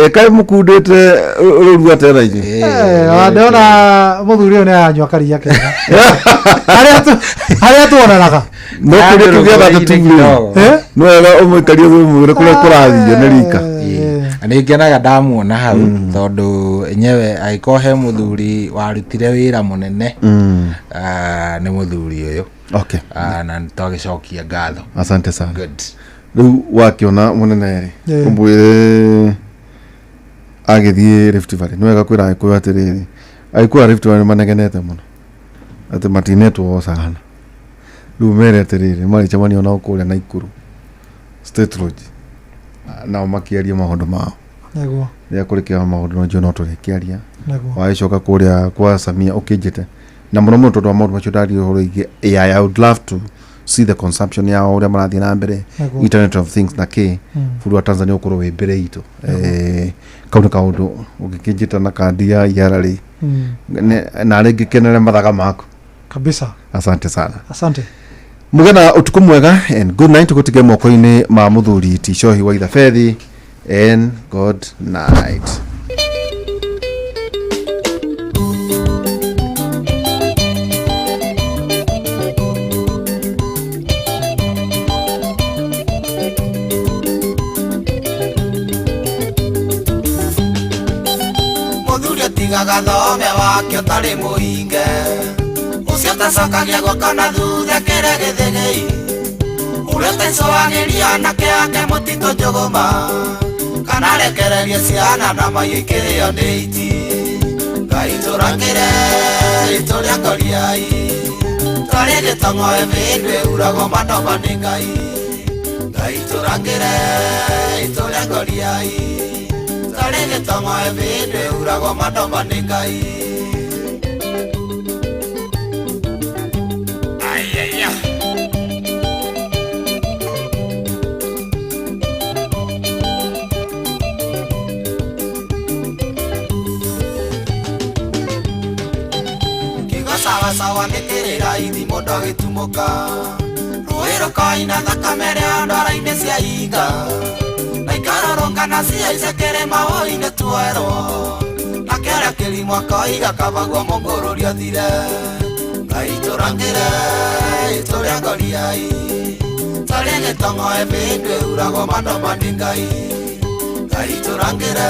ekaĩ mũkundĩte rũrua tena-inĩ. Ndona mũthuri ũyũ nĩ aranyua karia kega harĩa tuonanaga no kũrĩa tugetha tũtugire no wega ũmũikarie mwĩre kũrĩa kũrathio nĩ rika. Nĩ ngenaga ndamuona hau tondũ enyewe agĩkorwo he mũthuri warutire wĩra mũnene nĩ mũthuri ũyũ. Okay. Na nĩtwagĩcokia ngatho. Asante sana. Good. Rĩu wakiona mũnene rĩ ũmwĩre agĩthiĩ Rift Valley nĩ wega kwĩra agĩkũyũ atĩrĩrĩ, agĩkũyũ Rift Valley manegenete mũno atĩ matinetwo sana. Rĩu mere atĩrĩrĩ marĩcemania nao kũrĩa Naikuru State Lodge nao makĩaria maũndũ mao. Rĩrĩa kũrĩkĩra maũndũ no tũrĩkĩaria wagĩcoka kũrĩa kwa Samia ũkĩnjĩte na mũno mũno tondũ wa maũndũ macio ndario ũhoro wĩgiĩ AI. I would love to see the consumption yao ũrĩa marathiĩ na mbere, Internet of Things na kĩ bũrũri wa Tanzania ũkorwo wĩ mbere itũ. Kau nĩ kaũndũ ũgĩkĩnjĩta na kandi ya Iyara rĩ na rĩngĩkenere mathaga maku kabisa. Asante sana. Asante. Mugena ũtukũ mwega and good night. Tũgũtige moko-inĩ ma mũthuri ti Shohi Weather Fedi and good night. Gathome wakio tarĩ mũhinge ũcio tacokagia guoko na thutha kĩrĩa gĩthĩgĩi ũrĩa taicũagĩria anake ake mũtitũ njũgũma kana rekererie ciana na mahiũ ikĩrĩo nĩ iti. Ngai tũrakĩre ritũ rĩa Ngoriai twarĩ gĩtong'oe mĩndũ ĩuragwo manoma nĩ Ngai. Ngai tũrakĩre ritũ rĩa Ngoriai twarĩ gĩtong'oe mĩndũ ĩuragwo manoma nĩ Ngai. Sawa nĩkĩrĩra ithi mũndũ agĩtumũka rũĩ rũkoina thakame rĩa ndwara-inĩ cia inga na ikarorongana ciaice kĩrĩma hũi-inĩ tuerwo na kĩrĩa kĩrima Ngai mwaka igakabagwo mungururi othire Ngai turangire ituria ngoriai Tari gitongo ebindwe uragwo mandomani Ngai Ngai turangire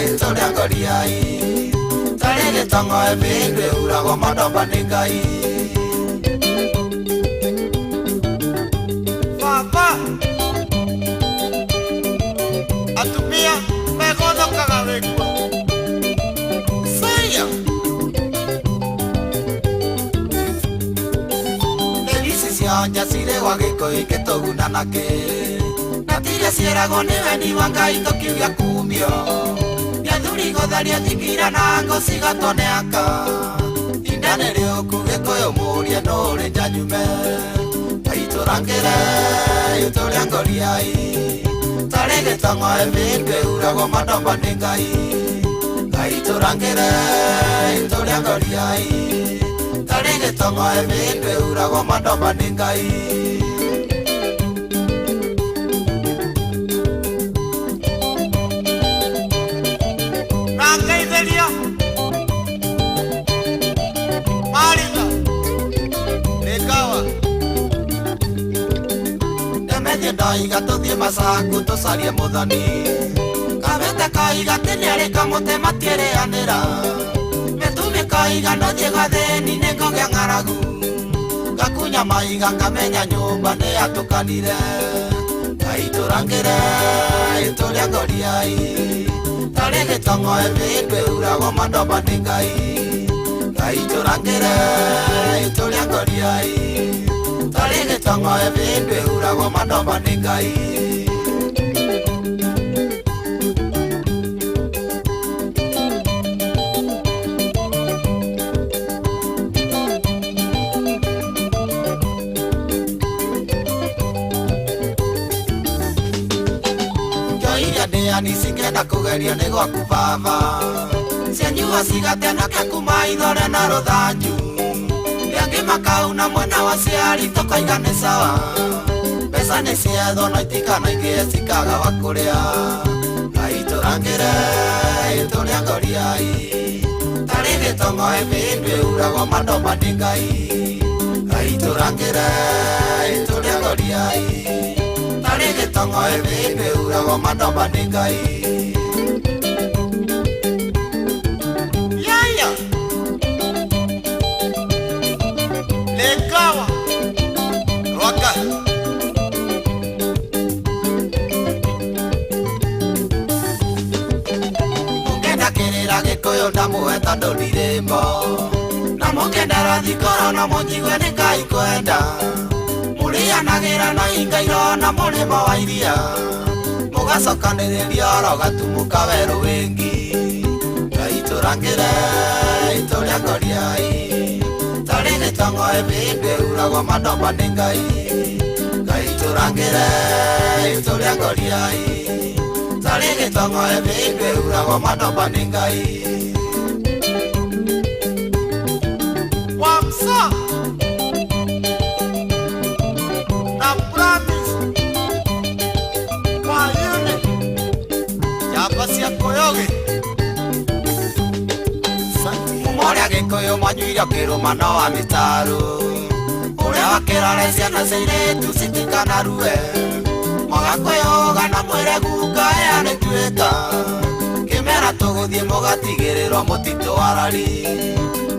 ituria ngoriai Tari gitongo ebindwe uragwo mandomani Ngai Papa Atumia megodokaga wegua Saya Nevisi sionja sire wa gikoi getoguna nake Natire sieragwo niwe ni wa Ngai tokiugia kumio Nyathuri gotharia thikira na ngoci gatone aka Indane rĩũku gĩkũyũ mũrie nũrĩ njanyume Ngai tũrangĩre ituria ngoriai Tari gitongo ebindwe uragwo mandomani Ngai Ngai turangire ituria ngoriai Tari gitongo ebindwe uragwo mandomani Ngai Rangeithĩria Maritha Nĩkawa Ndemethie ndaiga tũthiĩ macaku tũcarie mũthoni Kabete kaiga tĩnĩarĩ kamũte matierĩanĩra Mĩtumĩ kaiga nothiĩ gathĩni nĩngogĩa ng'aragu Gakunya maiga ngamenya nyũmba nĩyatũkanire Ngai tũrangĩre ituria ngoriai Tari gitongo ebindwe uragwo mandomani Ngai Ngai tũrangĩre ituria ngoriai Tari gitongo ebindwe uragwo mandomani Ngai Njoiria ndĩani cingĩenda kũgerio nĩ gwaku baba Cianyua cigatenokia kuma ithore na rũthanju Rĩangĩ makauna mwena wa ciari tũkaiga nĩ sawa Mbeca nĩ cietho na itikanaingĩhe cikaga wa kũrĩa Ngai tũrangĩre ituria ngoriai Tari gitongo ebindwe uragwo mandomani Ngai Ngai tũrangĩre ituria ngoriai Tari gitongo ebindwe uragwo mandomani Ngai Yaya Lekawa Rwaka Mungenda kĩrĩra gĩkũyũ ndamũhe tondũ ndirĩmbo Na mũngenda rathikoro na mũnjigue nĩ Ngai kwenda Mũrĩanagĩra na ingairo na mũrĩmo wa iria Mũgacokanĩrĩria oro gatumuka werũ wĩngi Ngai tũrangĩre ituria ngoriai Tari gitongo ebindwe uragwo mandomani Ngai Ngai tũrangĩre ituria ngoriai Tari gitongo ebindwe uragwo mandomani Ngai Wamsa Na promise Kwa yune Japa cia koyoge Ũrĩa gĩkũyũ manyuire kĩrũmano wa mĩtaro Ũrĩa wakĩrore ciana cia airĩtu citikanarue Mũgakũyũga na mwĩre guka yanĩtuĩka Kĩmera tũgũthiĩ mũgatigĩrĩrwo mũtitũ wa rari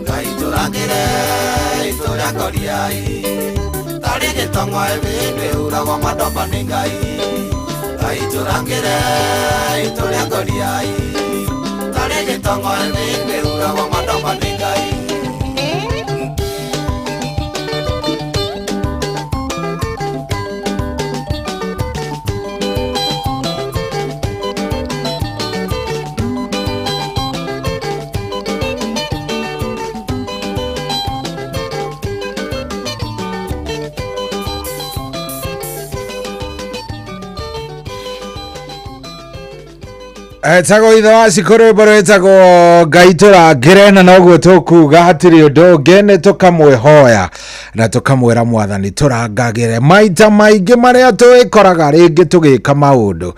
Ngai tũrangĩre ituria ngoriai Tari gitongo ebindwe uragwo mandomani Ngai Ngai tũrangĩre ituria ngoriai Tari gitongo ebindwe uragwo mandomani Ngai Etago idhawasi kore baro etago gaitora girena noguo tukuga hatiri undu ngene tukamwihoya na tukamwira mwathani turangagire maita maingi maria twikoraga ringi tugika maundu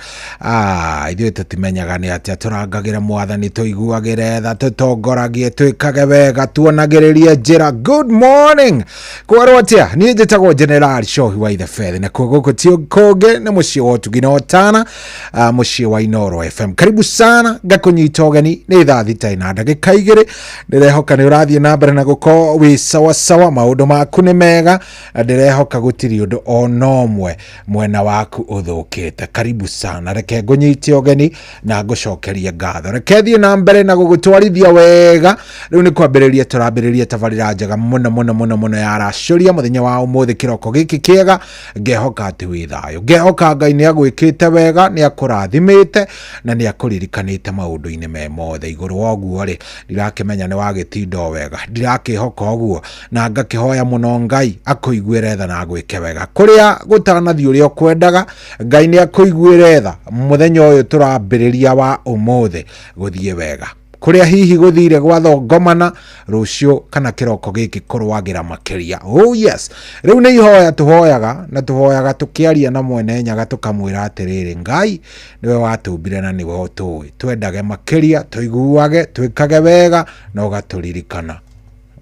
ithuĩ tutimenyaga ni atia turangagire mwathani tuiguagire tha tutongoragie twikage wega tuonagiririe njira. Good morning kwarwo atia ni njitagwo General Shohi wa the Fed na kuguku tio koge ni muciĩ wa Ũtugi Otana muciĩ wa Inoro FM. Karibu sana gakunyita ũgeni nĩ thaa thita ina ndagĩka igĩrĩ. Ndirehoka nĩ ũrathiĩ na mbere na gũkorwo wĩ sawa sawa, maũndũ maku nĩ mega, ndirehoka gũtirĩ ũndũ ona ũmwe mwena waku ũthũkĩte. Karibu sana, reke ngũnyite ũgeni na ngũcokerie ngatho. Reke thiĩ na mbere na gũgũtwarithia wega. Rĩu nĩ kwambĩrĩria tũrambĩrĩria tabarĩra njega mũno ya racũria mũthenya wa ũmũthĩ kĩroko gĩkĩ kĩega. Ngehoka atĩ wĩ thayũ, ngehoka Ngai nĩ agwĩkĩte wega, nĩ akũrathimĩte na nĩ akũririkanĩte maũndũ-inĩ me mothe. Igũrũ wa ũguo rĩ, ndirakĩmenya nĩ wagĩtinda wega, ndirakĩhoka ũguo na ngakĩhoya mũno Ngai akũiguĩre tha na agwĩke wega. Kũrĩa gũtanathiĩ ũrĩa ũkwendaga, Ngai nĩ akũiguĩre tha mũthenya ũyũ tũrambĩrĩria wa ũmũthĩ gũthiĩ wega. Kuria hihi guthire gwathongomana rucio kana kiroko giki kurwagira makiria. Oh yes, riu ni ihoya tuhoyaga tukiaria na mwene nyaga tukamwira atiriri, Ngai niwe watumbire na niwe utui, twendage makiria, tuiguage, twikage wega na ugaturirikana.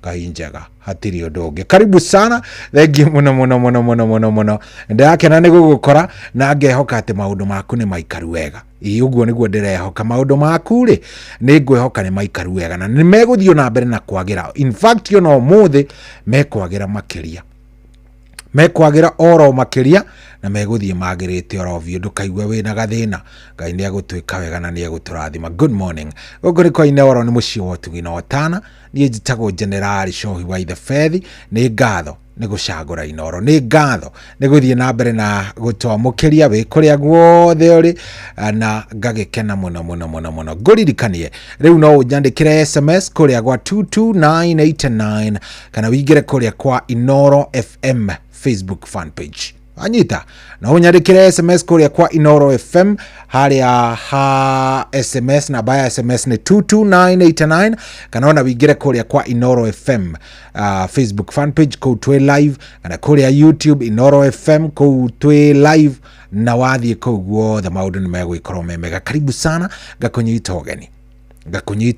Ngai njega hatiri undu ungi. Karibu sana, thengi muno. Ndakena ni gugukora na ngehoka ati maundu maku ni maikaru wega. Uguo niguo ndirehoka, maundu maku ri ni ngwehoka ni maikaru wega na ni meguthio na mbere na kwagira. In fact yo no muthi mekwagira makiria, mekwagira oro makiria na meguthie magirite oro vio. Ndukaigwe wina gathina, Ngai ni agutwika wega na ni aguturathima. Good morning. Gogori kwa Inoro ni muciĩ wa Ũtugi Otana, ni njitagwo General Shohi wa the Fed. Ni ngatho ni gucagura Inoro, ni ngatho ni guthie na mbere na gutwamukiria wi kuria guothe uri na ngagikena muno. Nguririkanie riu no unjandikire SMS kuria gwa 22989 kana wingire kuria kwa Inoro FM Facebook fan page. Anyita na unyandikire SMS kuria kwa Inoro FM haria SMS na baya SMS ni 22989 kana ona wingire kuria kwa Inoro FM Facebook fan page ko twe live kana kuria YouTube Inoro FM ko twe live na wathie ko guothe maundu ni megwikorwo mega. Karibu sana gakunyita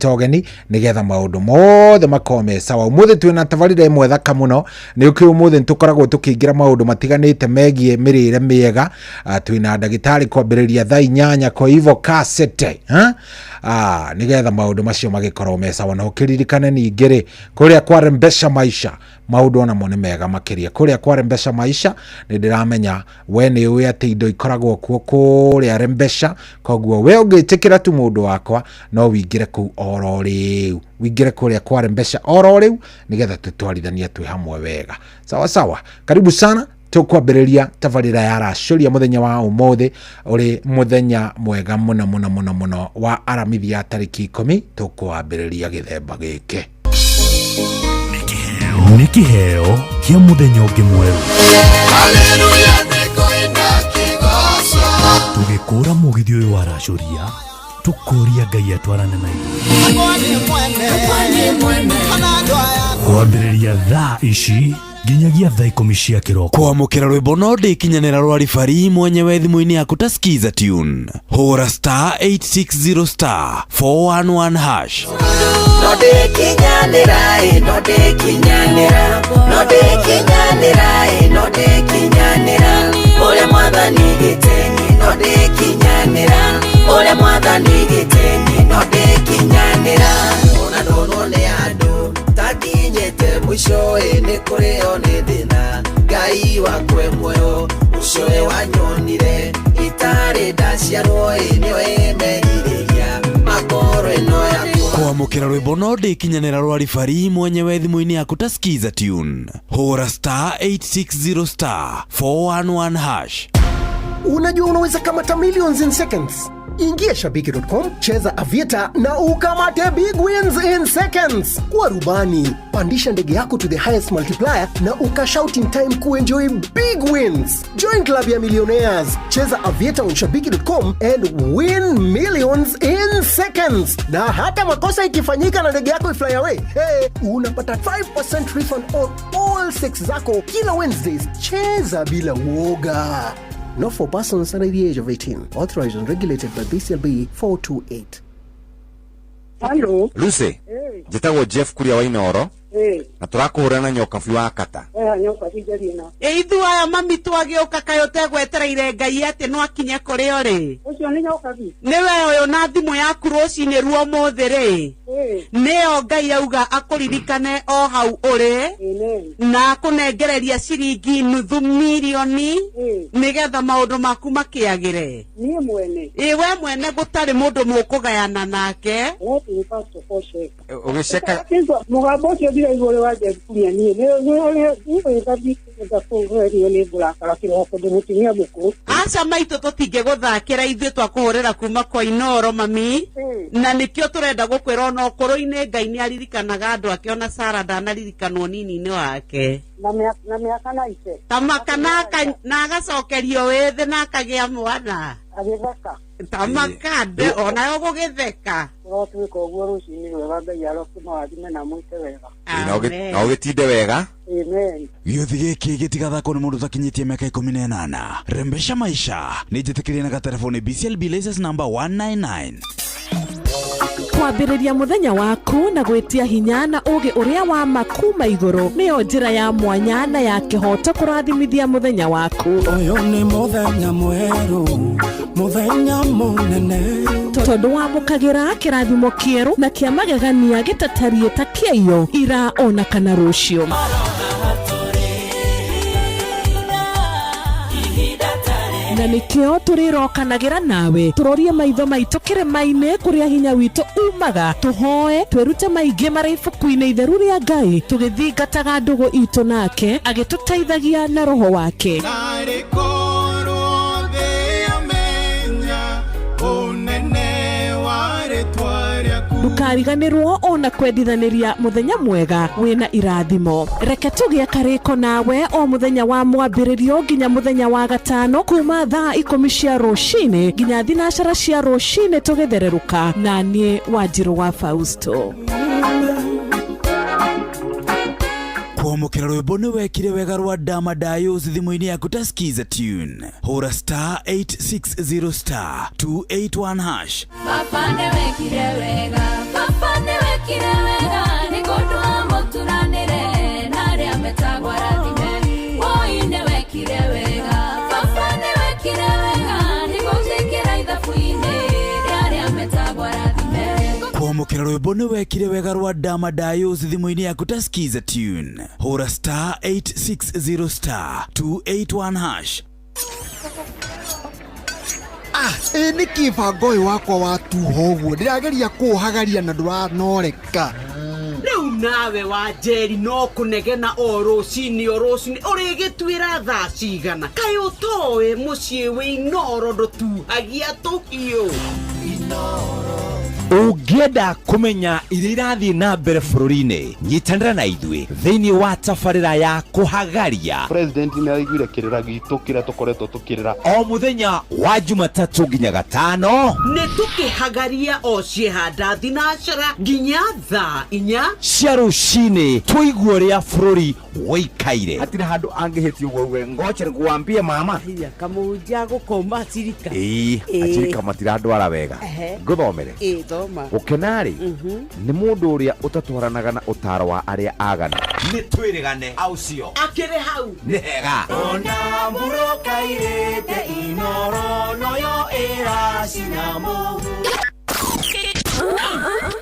ũgeni nigetha maundu mothe makome sawa. Umuthi twina tabarĩra ĩmwe thaka muno, nĩ ũkĩ umuthi nĩtũkoragwo tũkĩingĩra maundu matiganĩte megie mĩrĩre mĩega. Twina ndagĩtarĩ kwambĩrĩria thaa 8 kwa hivyo kasete nigetha maundu macio magĩkorwo me sawa. Na ũkĩririkane ningĩ rĩ, kũrĩa kwa Rembesha Maisha maundu ona mo nĩ mega makĩria. Kũrĩa kwa Rembesha Maisha nĩ ndĩramenya we nĩ ũĩ atĩ indo ikoragwo kuo kũrĩa Rembesha, koguo we ũngĩtĩkĩra tu mũndũ wakwa no wingire kuu oro rĩu, wingire kũrĩa kwa Rembesha oro rĩu nigetha tũtwarithanie twĩ hamwe wega. Sawa, karibu sana. Tukwambĩrĩria tabarĩra ya racũria mũthenya wa ũmũthĩ uri mũthenya mwega muno wa aramithia tarĩki 10 tukwambĩrĩria gĩthemba gĩkĩ. Nĩ kĩheo kĩa mũthenya ũngĩ mwerũ. Haleluya nĩkũina kĩgoco. Tũgĩkũra mũgithi ũyũ wa racũria, tũkũria Ngai atwarane na ithuĩ. Kwambĩrĩria thaa ici nginyagia thaa 10 cia kĩroko. Kwamũkĩra rwĩmbo no ndĩkinyanĩra rwa ribari mwenyewe thimũ-inĩ yaku ta skiza tune. Hũra *860 *411#. No ndĩkinyanĩra ũrĩa mwathani gĩteni. No ndĩkinyanĩra ũrĩa mwathani gĩteni. No ndĩkinyanĩra ona ndonwo nĩ andũ takinyĩte mũico nĩ kũrĩo nĩ thĩna. Ngai wakwe muoyo ũcio wanyonire itarĩ ndaciarwo nĩo emerirĩria makoro ĩno yakwa. Kwamũkĩra rwĩmbo no ndĩkinyanĩra rwa ribari mwenyewe thimũ-inĩ yaku ta skiza tune. Hũra *860 *411#. Unajua unaweza kamata millions in seconds. Ingia shabiki.com, cheza Aviator na ukamate big wins in seconds. Kuwa rubani, pandisha ndege yako to the highest multiplier na ukashout in time kuenjoy big wins. Join club ya millionaires. Cheza Aviator on shabiki.com and win millions in seconds. Na hata makosa ikifanyika na ndege yako ifly away, unapata 5% refund on all 6 zako kila Wednesdays. Cheza bila woga. Not for persons under the age of 18. Authorized and regulated by BCLB 428. Hello. Lucy. Hey. Jitagwo Jeff kuria wa Inoro. Hey. Na turakuhura na nyoka biwa kata. Nyoka bijari na. Ithu aya mami twagioka kayote gwetereire Ngai ati no akinye kuri ori. Ucio ni nyoka bi. Niwe uyu na thimu yaku rucini ruo muthi ri. Neo Ngai auga akuririkane o hau uri. Na kunengereria ciringi nuthu milioni. Nigetha maundu maku makiagire. Ni mwene. We mwene gutari mundu mukugayana nake. Ni pastor Foshe. Ugiceka. Mugambo ucio ndira igore wa Jefuria ni kabi za kuhuri ni bulaka kiroko de mutimia muku. Aca maitu tutinge guthakira ithuĩ twakuhurira kuma kwa Inoro mami. Na nikio turenda gukwira no koro-ini Ngai ni aririkanaga andu ake ona Sara ndanaririkanwo nini-ini wake. Na miaka na ice. Tamaka na agacokerio withi na akagia mwana. Agitheka. Tamakande ona yo gugitheka. Twika uguo rucini wega Ngai arokuma wathime na mwite wega. Na ugitinde wega. Amen. Gĩothi gĩkĩ gĩtigathakwo nĩ mũndũ ũtakinyĩtie mĩaka 18. Rembesha maisha nĩ njĩtĩkĩrie na gatelefoni BCLB license number 199. Kwambĩrĩria mũthenya waku na gwĩtia hinya na ũgĩ ũrĩa wa makuma igũrũ nĩyo njĩra ya mwanya na ya kĩhoto kũrathimithia mũthenya waku. Ũyũ nĩ mũthenya mwerũ, mũthenya mũnene, tondũ wamũkagĩra kĩrathimo kĩerũ na kĩa magegania gĩtatarie ta kĩayo ira ona kana rũciũ. Na nikio turirokanagĩra nawe turorie maitho maitũ kĩrĩma-inĩ kũrĩa hinya witũ umaga tuhoe twĩrute maingĩ marĩ ibuku-inĩ itheru rĩa Ngai tũgĩthingataga ndũgũ itũ nake agĩtũteithagia na roho wake. Ndukariganĩrwo ona kwendithanĩria mũthenya mwega wĩna irathimo. Reke tũgĩe karĩko nawe o mũthenya wa mwambĩrĩrio nginya mũthenya wa gatano kuma thaa 10 cia rũcinĩ nginya thinacara cia rũcinĩ tũgĩthererũka na niĩ Wanjirũ wa Fausto. Kwamũkĩra rwĩmbo nĩ wekire wega rwa Damadayos thimũ-inĩ yaku ta skiza tune. Hũra star 860 star 281 hash. Papa nĩ wekire wega, papa nĩ wekire wega, nĩ kũndũ amũturanĩre na arĩa metagwo arathime. Woi nĩ wekire wega, papa nĩ wekire wega, nĩ gũtĩkĩra ithabu-inĩ rĩa arĩa metagwo arathime. Kwamũkĩra rwĩmbo nĩ wekire wega rwa Damadayos thimũ-inĩ yaku ta skiza tune. Hũra star 860 star 281 hash. Nĩ kĩbango ũyũ wakwa wa tuho ũguo ndĩrageria kũũhagaria na ndũranoreka. Rĩu nawe Wanjeri no kũnegena o rũcinĩ ũrĩgĩtuĩra thaa cigana. Kaĩ ũtoĩ mũciĩ wĩ Inoro ndũtuhagia tũhiũ. Ũngĩenda kũmenya iria irathiĩ na mbere bũrũri-inĩ, nyitanĩra na ithuĩ thĩinĩ wa tabarĩra ya kũhagaria. President nĩ araiguire kĩrĩra gitũ kĩrĩa tũkoretwo tũkĩrĩra o mũthenya wa Jumatatũ nginya Gatano. Nĩ tũkĩhagaria o ciehanda thinacara nginya thaa 4 cia rũcinĩ tũigue ũrĩa bũrũri wĩikaire. Hatirĩ handũ angĩhĩtio ũguo ngoche nĩkuambia mama. Kamũnja gũkoma cirika. Acirika matirandwara wega. Ngũthomere. Ũkenarĩ nĩ mũndũ ũrĩa ũtatwaranaga na ũtaro wa arĩa agana. Nĩ twĩrĩgane aucio. Akĩrĩ hau. Nĩ hega. Ona mbũrũka irĩte Inoro noyo ĩracina mũhu.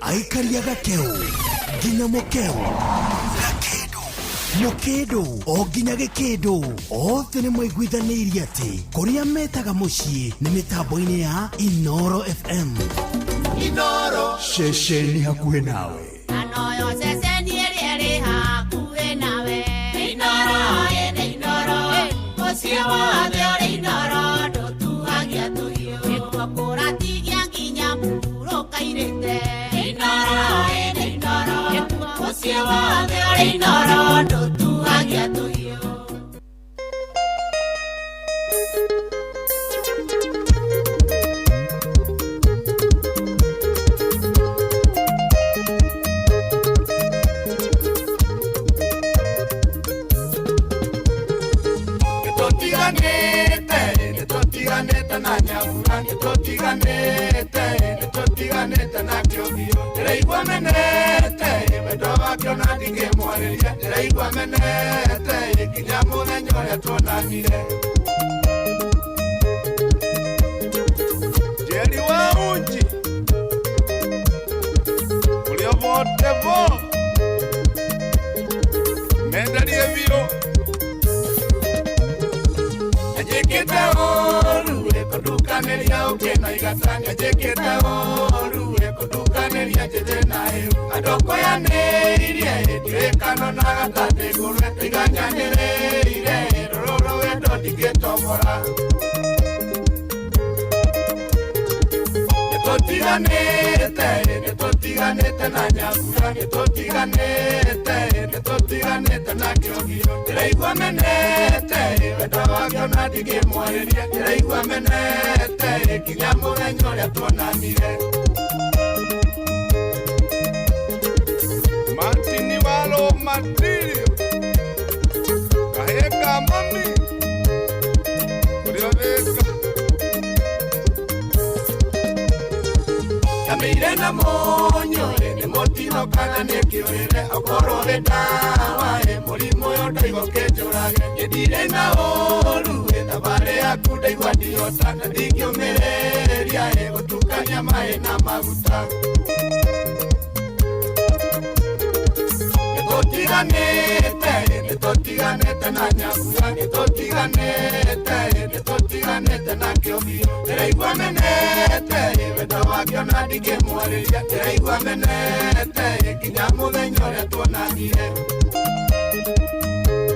Aikaria gakeu nginya mũkeu Mũkĩndũ o nginya gĩkĩndũ othe nĩ maiguithanĩirie atĩ kũrĩa metaga mũciĩ nĩ mĩtambo-inĩ ya Inoro FM. Inoro ceceni hakuhĩ nawe. Anoyo ceceni ĩrĩa ĩrĩ hakuhĩ nawe. Inoro ĩnĩ Inoro mũciĩ wothe ũrĩ Inoro ndũtuhagia tũhiũ. Nĩkuo kũratigia inoro ndutuagia tuhiũ. Nĩtũtiganĩte na Nyambura, nĩtũtiganĩte na Kĩongio, ndĩraigua menete wendo wakĩo na ndingĩmwarĩria, ndĩraigua menete nginya mũthenya ũrĩa tuonanire. Njeri wa Unji ũrĩa vote vo mendarie biũ njĩkĩte ũru kũndukanĩria ũkĩna igatanya, njĩkĩte ũru kũndukanĩria njĩthĩ na ĩũ, andũ kũyanĩirie ndirĩkano na gatathĩ ngũrwe iganyanĩrĩire rũrũ wendo ndingĩtombora. Nĩtũtiganĩte na Nyambura, nĩtũtiganĩte na Kĩongio, ndĩraigua menete wendo wakĩo na ndingĩmwarĩria, ndĩraigua menete nginya mũthenya ũrĩa tuonanire. Martini walo Matirio kahĩĩ ka mami ũrĩa wĩka kamĩire na mũnyũ nĩ mũtino kana nĩ kĩũrĩre, okorwo nĩ ndawa mũrimũ ũyũ ndaigua kĩnjũrage, ndirĩ na ũru thabarĩ yaku ndaigua ndihota na ndingĩũmĩrĩria gũtukania maĩ na maguta. Nĩtũtiganĩte na Nyambura, nĩtũtiganĩte na Kĩongio, ndĩraigua menete wendo wakĩo na ndingĩmwarĩria, ndĩraigua menete nginya mũthenya ũrĩa tuonanire.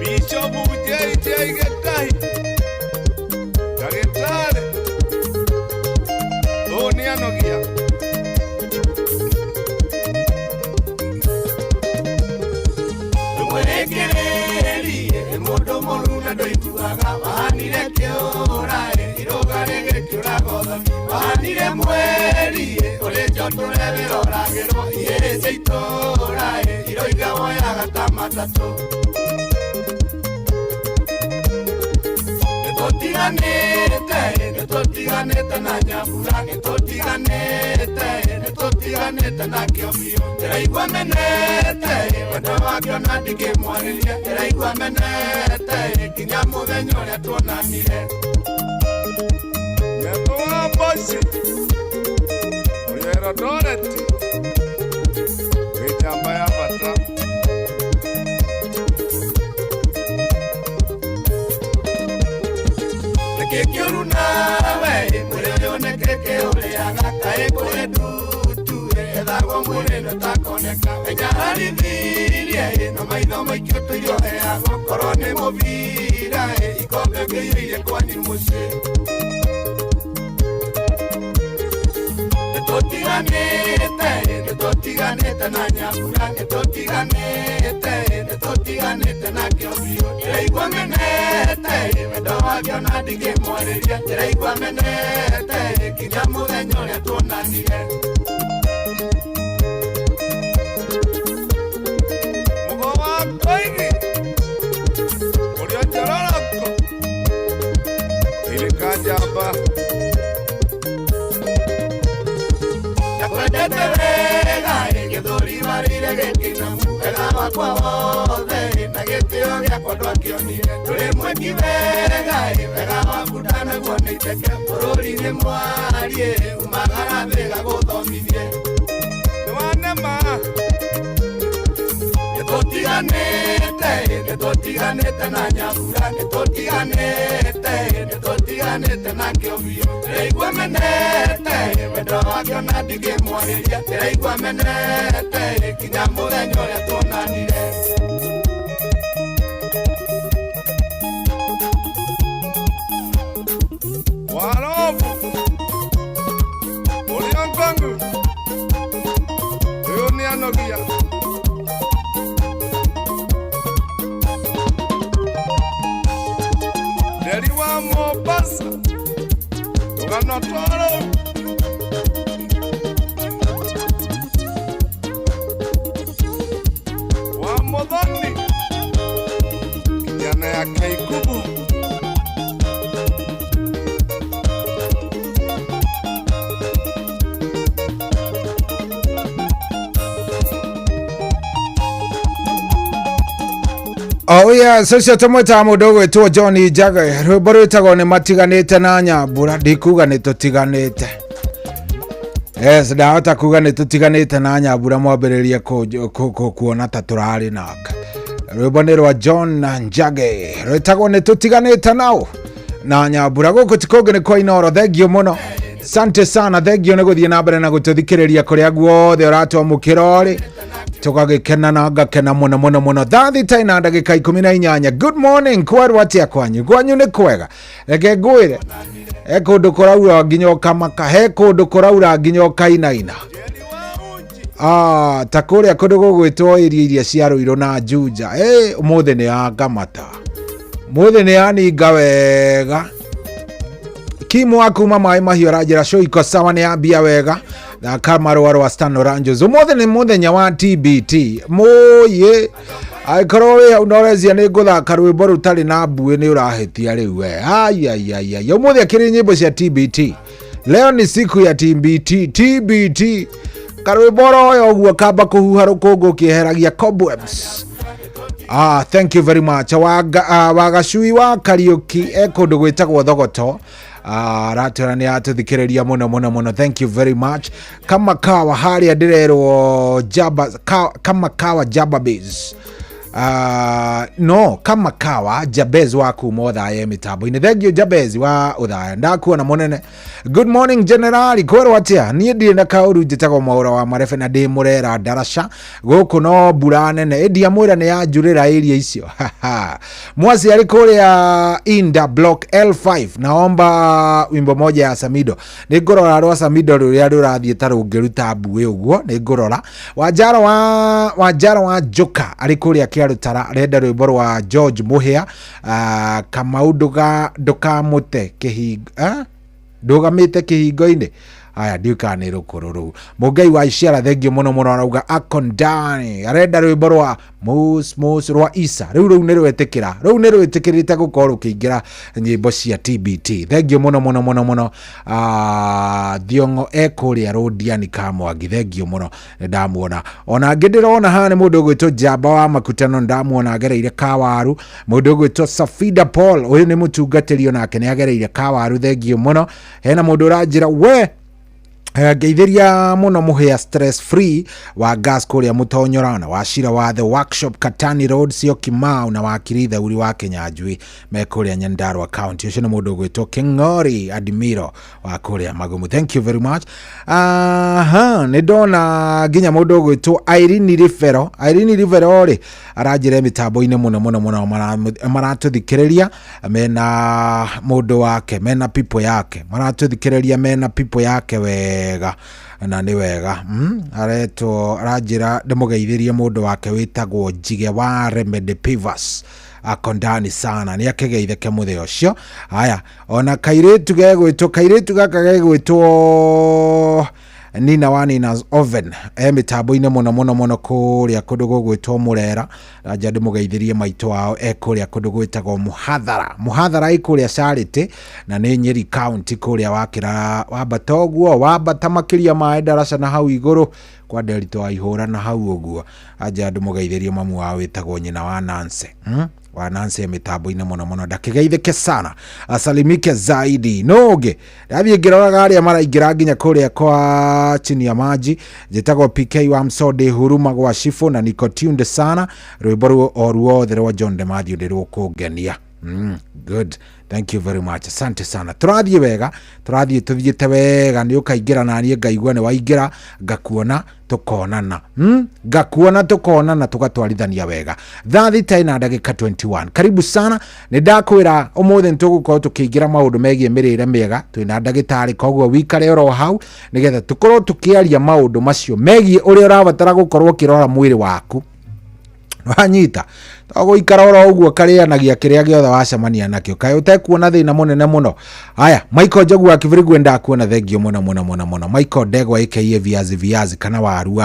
Bishopu JJ Gĩtahi ndagĩtarĩ ũũ nĩanogia mwĩkĩrĩrie mũndũ mũru na ndũiguaga, wahanire kĩũra iroga rĩgĩkĩũraga ũthoni, wahanire mweri ũrĩ njotũre wĩroragĩrwo, ihĩrĩ cia itũra iroiga woyaga ta matatũ. Nĩtũtiganĩte na Nyambura, nĩtũtiganĩte na Kĩongio, ndĩraigua menete wendo wakĩo na ndingĩmwarĩria, ndĩraigua menete nginya mũthenya ũrĩa tuonanire. Meto wa Mboci ũrĩa Erodoreti wĩ njamba ya bata. Kĩkĩũru nawe mwĩrĩ ũyũ nĩ kĩkĩũrĩaga, kaĩ kũrĩ ndutu ethagwo mwĩrĩ nĩtakoneka, enyaharithirie no maitho maikio tũirioheagwo, korwo nĩ mũbira ikombe ngĩirie kwanyu mũciĩ. Nĩtũtiganĩte na Nyambura, nĩtũtiganĩte na Kĩongio, ndĩraigua menete wendo wakĩo na ndingĩmwarĩria, ndĩraigua menete nginya mũthenya ũrĩa tuonanire. Mũgo wa Koigi ũrĩa Njororoko irĩka njamba nakwendete wega gĩthũri barĩire gĩkĩnamu, wega wakwa wothe na gĩtĩo gĩakwa ndwakĩonire, tũrĩ mweki wega wega waku ndanaguo nĩ iteke, bũrũri-inĩ mwariĩ umagara thĩga gũthomithie nĩwanema. Nĩtũtiganĩte na Nyambura, nĩtũtiganĩte na Kĩongio, ndĩraigua menete wendo wakĩo na ndingĩmwarĩria, ndĩraigua menete nginya mũthenya ũrĩa tuonanire. Warobu ũrĩa Ngongu ũyũ nĩanogia wa Modhoni kijana ya Keikubu Oh yeah, sasa tumweta mudogo eto Johnny Jaga rwimbo rwitagwo ni matiganite na Nyambura ndikuga ni tutiganite. Yes, ndahota kuga ni tutiganite na Nyambura mwambiririe kuona ta turari naka. Rwimbo ni rwa John Njage rwitagwo ni tutiganite nao na Nyambura guku tikonge ni kwa Inoro. Thengio muno, sante sana, thengio ni guthie na mbere na gututhikiriria kuria guothe uratwamukira ri tukagikena na ngakena muno muno muno. Thathi taina ndagika 18. Good morning kweru atia kwanyu ni kwega. Reke ngwire he kundu kuraura nginya ukamaka, he kundu kuraura nginya ukainaina. Ta kuria kundu gugwitwo iria cia Ruiru na Juja. Umuthi ni angamata, umuthi ni aninga wega. Kimu akuma mai mahio rajira show iko sawa ni ambia wega na kamarwa rwa Stano Ranjos. Umuthi ni muthenya wa TBT moye aikorowe unorezia ni guthaka rwimbo rutari na mbuĩ ni urahetia riu we. Ai umuthi akiri nyimbo cia TBT. Leo ni siku ya TBT karwimbo royo guo kamba kuhuha rukungu kiheragia cobwebs. Thank you very much. Wagacui wa Kariuki ekundu gwitagwo Thogoto. Ratera ni atuthikiriria muno. Thank you very much. Kama kawa haria ndirerwo kama kawa Jababes. No, kama kawa Jabez waku mothaye mitambo-ini. Thank you Jabez wa uthaya ndakuona munene. Good morning General kwero atia nie ndire na kauru njitagwo Mwaura wa Marefe na ndi murera Darasha guku no mbura nene endia mwira ni yanjurira area icio. Mwasi ari kuria Inda block L5 naomba wimbo moja ya Samido. Ni ngorora rwa Samido ruria rurathie tarungiruta mbuĩ uguo ni ngorora. Wajara wa Joka ari kuria Kiarutara renda rwimbo rwa George Muhia Kamau ndukamute kihinga ndugamite kihingo-ini. Aya ndiuka ni rukururu mugai wa Ishara thengio muno arauga akondani arenda rwimbo rwa mus rwa Isa riu ni rwetikira ni rwetikirite gukorwo kiingira nyimbo cia TBT. Thengio muno Thiongo ekuria Rodiani Kamwangi thengio muno ndamuona. Ona ngindirona ha ni mundu gwitwo Jamba wa Makutano ndamuona agereire Kawaru. Mundu gwitwo Safida Paul uyu ni mutungatiri onake ni agereire Kawaru thengio muno. Hena mundu uranjira we geithiria muno Muhia stress free wa gas kuria Mutonyorana wa Shira wa the workshop Katani Road sio Kimau na wa Kiritha uri wa Kenyanjui me kuria Nyandarua county. Ucio ni mundu gwitwo Kingori Admiro wa kuria Magumu. Thank you very much. Ni ndona nginya mundu gwitwo Irene Rivero ri aranjire mitambo-ini muno maratuthikiriria mena mundu wake mena people yake maratuthikiriria mena people yake wega na ni wega areto arajira ndemugeithirie mundu wake witagwo Njige wa Remedy Pivas akondani sana ni akegeitheke mutheo cio. Haya ona kairetu gaka gegwitwo Nina wa Nina's Oven mitambo-ini muno kuria kundu gugwitwo Murera raja ndimugeithirie maito wao kuria kundu gwitagwo Muhathara ikuria Charity na ni Nyeri county kuria wakira wambatoguo wambata makiria ma Darasha na hau iguru kwa Derito wa Ihura na hau uguo aja ndimugeithirie mamu wao witagwo nyina wa Nancy wananse mitambo-ini muno ndakigeithike sana asalimike zaidi noge ndathie ngiroraga aria maraingira nginya kuria kwa chini ya maji njitagwo PK wa Msode Huruma gwa Shifu na niko tuned sana rwimbo ruothe rwa John de Matthew ndirwo kungenia. Good, thank you very much, asante sana. Turathie wega tuthiete wega ni ukaingira na nie ngaigua ni waingira ngakuona tukonana tugatwarithania wega. Thathi taina ndagika 21. Karibu sana ni ndakwira umuthi ntugukorwo tukiingira maundu megie mirire miega twina ndagitari koguo wikare oro hau nigetha tukorwo tukiaria maundu macio megie uria urabatara gukorwo kirora mwiri waku wanyita togo ikara oro uguo karianagia kiria giothe wacemania nakio kae utekuona thina munene muno. Haya, Michael Njogu wa Kiburi gwenda kuona thengio muno. Michael Ndegwa aka viazi kana waru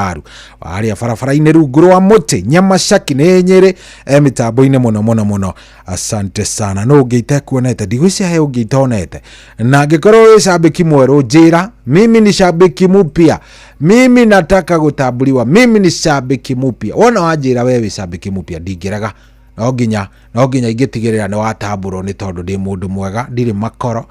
waria barabara-ini rungu rwa muti Nyamashaki ni Nyeri mitambo-ini muno. Asante sana. No ungeite kuonete ndigwicia he ungeitonete na ngikorwo wi shabiki mweru njira mimi ni shabiki mpya, mimi nataka gutambuliwa, mimi ni shabiki mpya. Wona wanjira wewe shabiki mpya ndingiraga no nginya ingitigirira ni watamburo ni tondu ndi mundu mwega ndiri makoro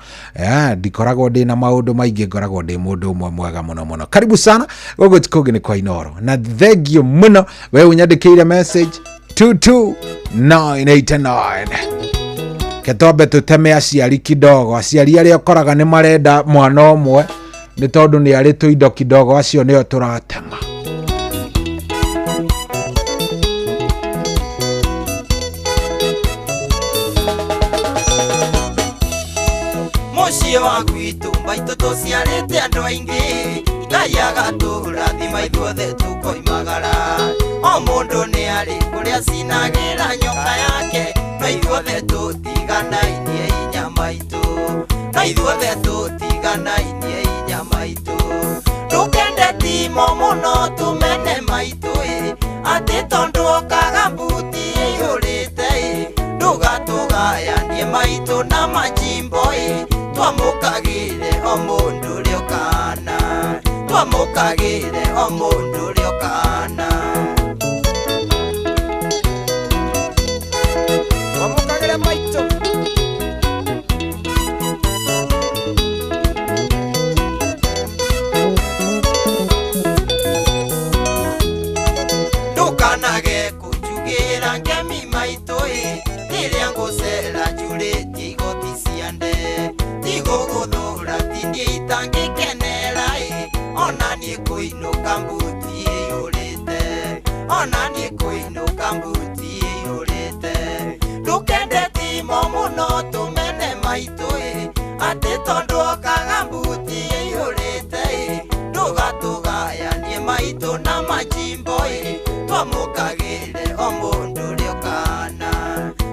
ndikoragwo ndi na maundu maingi ngoragwo ndi mundu umwe mwega muno. Karibu sana gogo tikoge ni kwa Inoro na thengio muno wewe unyandikire message 22989 ketombe tuteme aciari kidogo. Aciari aria ukoraga ni marenda mwana umwe ni tondu ni ari tuindo kidogo acio nio turatema. Muciĩ wa gwitũ maitũ tũciarĩte andũ aingĩ, Ngai agatũrathima ithuothe tũkoimagara. O mũndũ nĩ arĩ kũrĩa cinagĩra nyoka yake, no ithuothe tũtiganainie inya maitũ, no ithuothe tũtiganainie inya maitũ. Ndũkende timo mũno tũmene maitũ atĩ tondũ okaga mbuti ĩihũrĩte ndũgatũgayanie maitũ na majimbo twamũkagĩre o mũndũ ũrĩa ũkana, twamũkagĩre o mũndũ ũrĩa ũkana, twamũkagĩre maitũ. Ndũkanage kũnjugĩra ngemi maitũ rĩrĩa ngũcera njurĩtie igoti ciande, tigũgũthũra tinie itangĩkenera ona niĩ kũinũka mbuti ĩihũrĩte, ona niĩ kũinũka mbuti ĩihũrĩte. Ndũkende timo mũno tũmene maitũ atĩ tondũ okaga mbuti ĩihũrĩte ndũgatũgayanie maitũ na majimbo twamũkagĩre o mũndũ ũrĩa ũkana,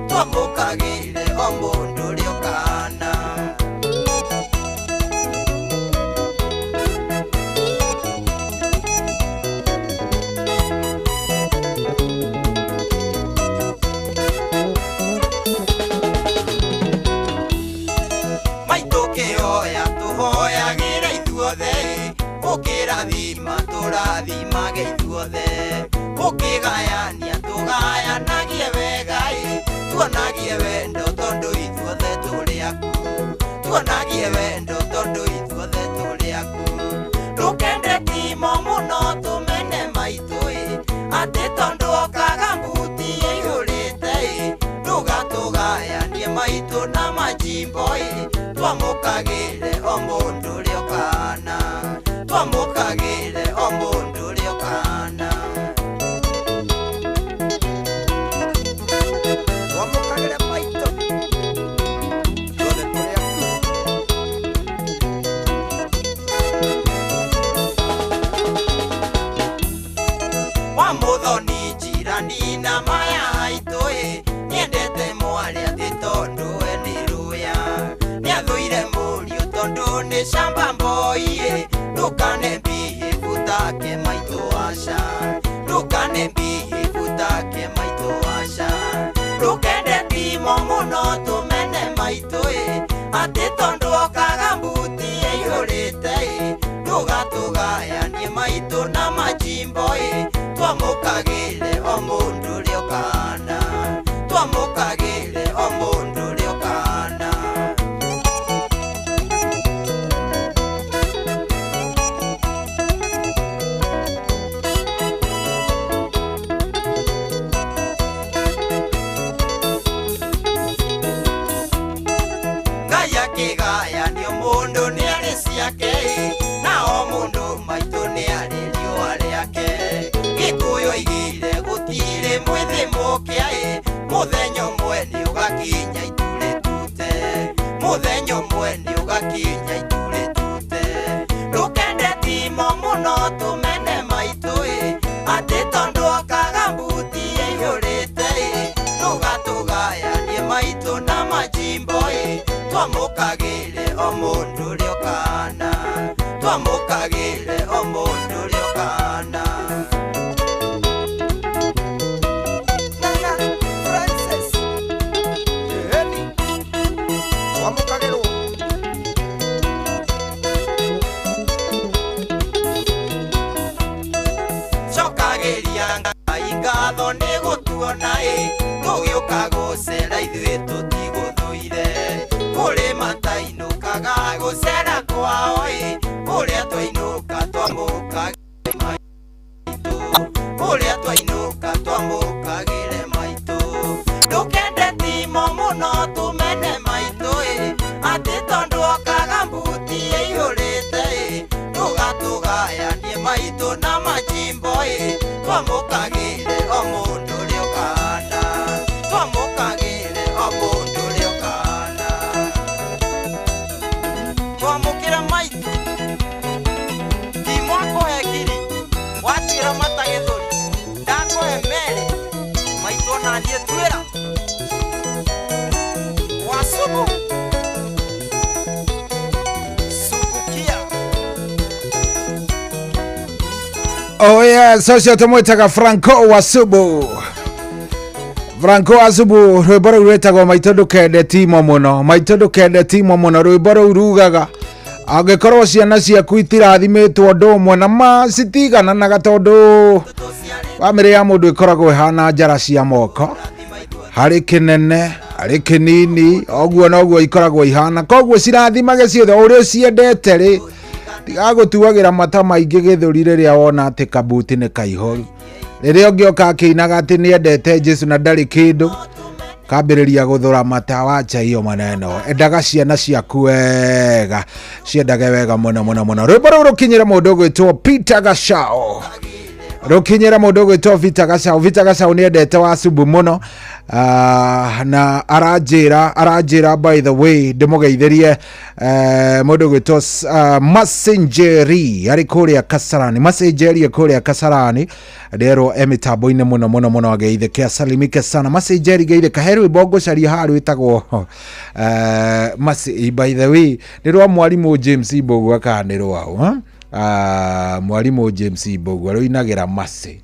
twamũkagĩre o mũndũ ũrĩa ũkana. Maitũ kĩhoya tũhoyagĩra ithuothe, ũkĩrathima tũrathimage ithuothe, ũkĩgayania tũgayanagie wega tuonagie wendo tondũ ithuothe tũrĩ aku, tuonagie wendo tondũ ithuothe tũrĩ aku. Ndũkende timo mũno tũmene maitũ atĩ tondũ okaga mbuti ĩihũrĩte ndũgatũgayanie maitũ na majimbo twamũkagĩre o mũndũ ũrĩa ũkana, twamũkagĩre o mũndũ ũrĩa ũkana, twamũkagĩre maitũ tuothe tũrĩ aku. Wa mũthoni njirani na maya haitũ niendete mwarĩ atĩ tondũ we nĩ rũya, nĩathũire mũriũ tondũ nĩ shamba boy ndũkane behave take maitũ aca, ndũkane behave take maitũ aca. Ndũkende timo mũno tũmene maitũ atĩ tondũ okaga mbuti ĩihũrĩte ndũgatũgayanie maitũ na majimbo twamũkagĩre o mũndũ ũrĩa ũkana, twamũkagĩre o mũndũ ũrĩa ũkana. Ngai akĩgayanio mũndũ nĩ arĩ ciake, na o mũndũ maitũ nĩ arĩ riũa rĩake. Gĩkũyũ oigire gũtirĩ mwĩthĩ mũkĩa mũthenya ũmwe nĩ ũgakinya itũrĩ tute, mũthenya ũmwe nĩ ũgakinya itũrĩ tute. Ndũkende timo mũno tũmene maitũ atĩ tondũ okaga mbuti ĩihũrĩte twamukagire o mundu riokana twamukagire o mundu riokana Nana Francis Eni twamukagire Chokageria ngai ngatho nĩ gũtuona tũgĩũka gũcera ithuĩ tũtigũthũire kũrĩ matainũkaga gũcera kwao kũrĩa twainũka twamũkagĩre maitũ kũrĩa twainũka twamũkagĩre maitũ ndũkende timo mũno tũmene maitũ atĩ tondũ okaga mbuti ĩihũrĩte tũgatũgayanie maitũ na majimbo twamũkagĩre o mũndũ riokana twamũkagĩre o mũndũ riokana twamũkĩra maitũ timwakũhe ngiri watira mata gĩthũri ndakũhe merĩ maitũ naniĩ twĩra wasubu Oh yeah, socio tumwitaga Franco Wasubu. Franco Wasubu rwimbo rũu rwĩtagwo maitũ ndũkende timo mũno, maitũ ndũkende timo mũno, rwimbo rũu rugaga angĩkorwo ciana ciaku itirathimĩtwo ũndũ ũmwe na citigananaga tondũ bamĩrĩ ya mũndũ ĩkoragwo ĩhana njara cia moko, harĩ kĩnene harĩ kĩnini, ũguo noguo ikoragwo ihana, koguo cirathimage ciothe ũrĩa ciendete rĩ tigagũtuagĩra mata maingĩ gĩthũri rĩrĩa wona atĩ kabuti nĩ kaihũru, rĩrĩa ũngĩoka akĩinaga atĩ nĩendete Jesu na ndarĩ kĩndũ kambĩrĩria gũthũra mata, wacha hiyo maneno, endaga ciana ciaku wega, ciendage wega mũno mũno mũno. Rwĩmbo rũu rũkinyĩra mũndũ ũgwĩtwo Peter Gacao, rũkinyĩra mũndũ ũgwĩtwo Peter Gacao. Peter Gacao nĩendete Wasubu mũno, na aranjĩra by the way ndĩmũgeithĩrie mũndũ ũgwĩtwo Masengeri arĩ kũrĩa Kasarani, Masengeri kũrĩa Kasarani nderwo mĩtambo-inĩ mũno mũno mũno, ageithĩke asalimike sana Masengeri, geithĩka he rwĩmbo ngũcaria haha rwĩtagwo by the way nĩ rwa mwarimũ James Mbogu akanĩrwo hau mwarimũ James Mbogu arũinagĩra Masi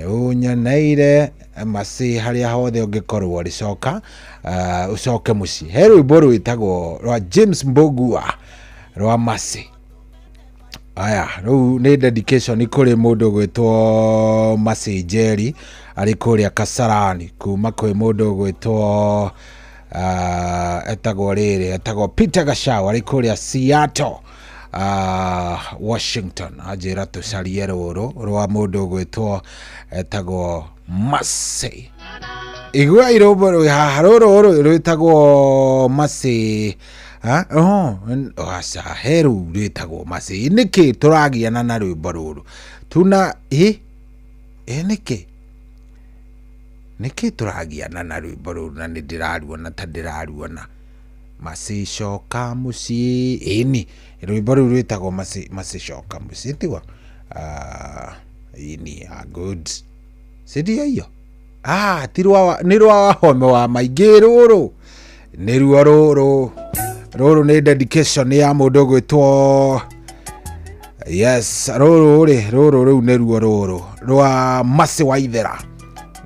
unyoneire Masi harĩa hothe ũngĩkorwo rĩcoka ũcoke mũciĩ. He rwĩmbo rwĩtagwo rwa James Mbogu rwa Masi. Aya rĩu nĩ dedication kũrĩ mũndũ ũgwĩtwo Masengeri arĩ kũrĩa Kasarani, kuma kwĩ mũndũ ũgwĩtwo etagwo Peter Gacao arĩ kũrĩa Seattle Washington, ajira tucarie rũrũ rwa mũndũ ũgwĩtwo etagwo Masi. Igua irũmbo rũrũ rwĩtagwo Masi. Asa heru rwĩtagwo Masi. Nĩkĩ tũragiana na rwĩmbo rũrũ tuna nĩkĩ tũragiana na rwĩmbo rũrũ na nĩndĩraruona ta ndĩraruona Masi coka mũciĩ. Ĩni rwĩmbo rũu rwĩtagwo Masi coka mũciĩ tiwa ini good sidio hiyo nĩ rwa wahome wa maingĩ rũrũ nĩruo rũrũ nĩ dedication ya mũndũ ũgwĩtwo yes rũrũ rĩu nĩruo rũrũ rwa Masi Waithera,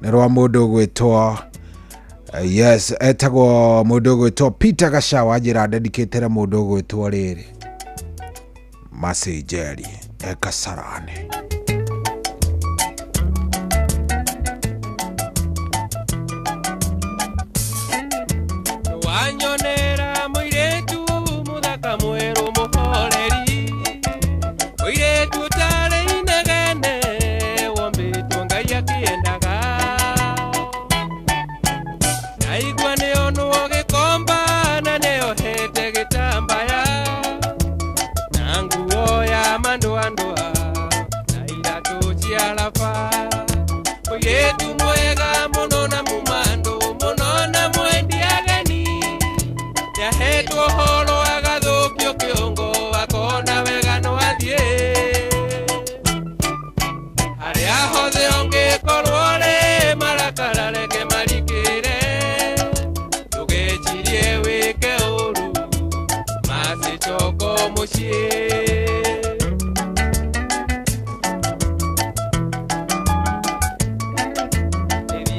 nĩ rwa mũndũ ũgwĩtwo yes etagwo mũndũ ũgwĩtwo Peter Gacao, ajĩra dedicate mũndũ ũgwĩtwo rĩrĩ Masengeri Kasarani. Wanyonera mũirĩtu mũthaka mwerũ mũhoreri, mũirĩtu ũtarĩ inegene wombĩtwo Ngai akĩendaga, naigua nĩonwo gĩkomba na nĩohete gĩtambaya na nguo ya mandũandũa na iratũ cia raba, mũirĩtu mwega mũno na mũmandũ mũno na mwendi ageni, yahetwo horo agathũkio kĩongo akona wega no athiĩ, harĩa hothe ũngĩkorwo rĩ marakara reke marikĩre, ndũgecirie wĩke ũru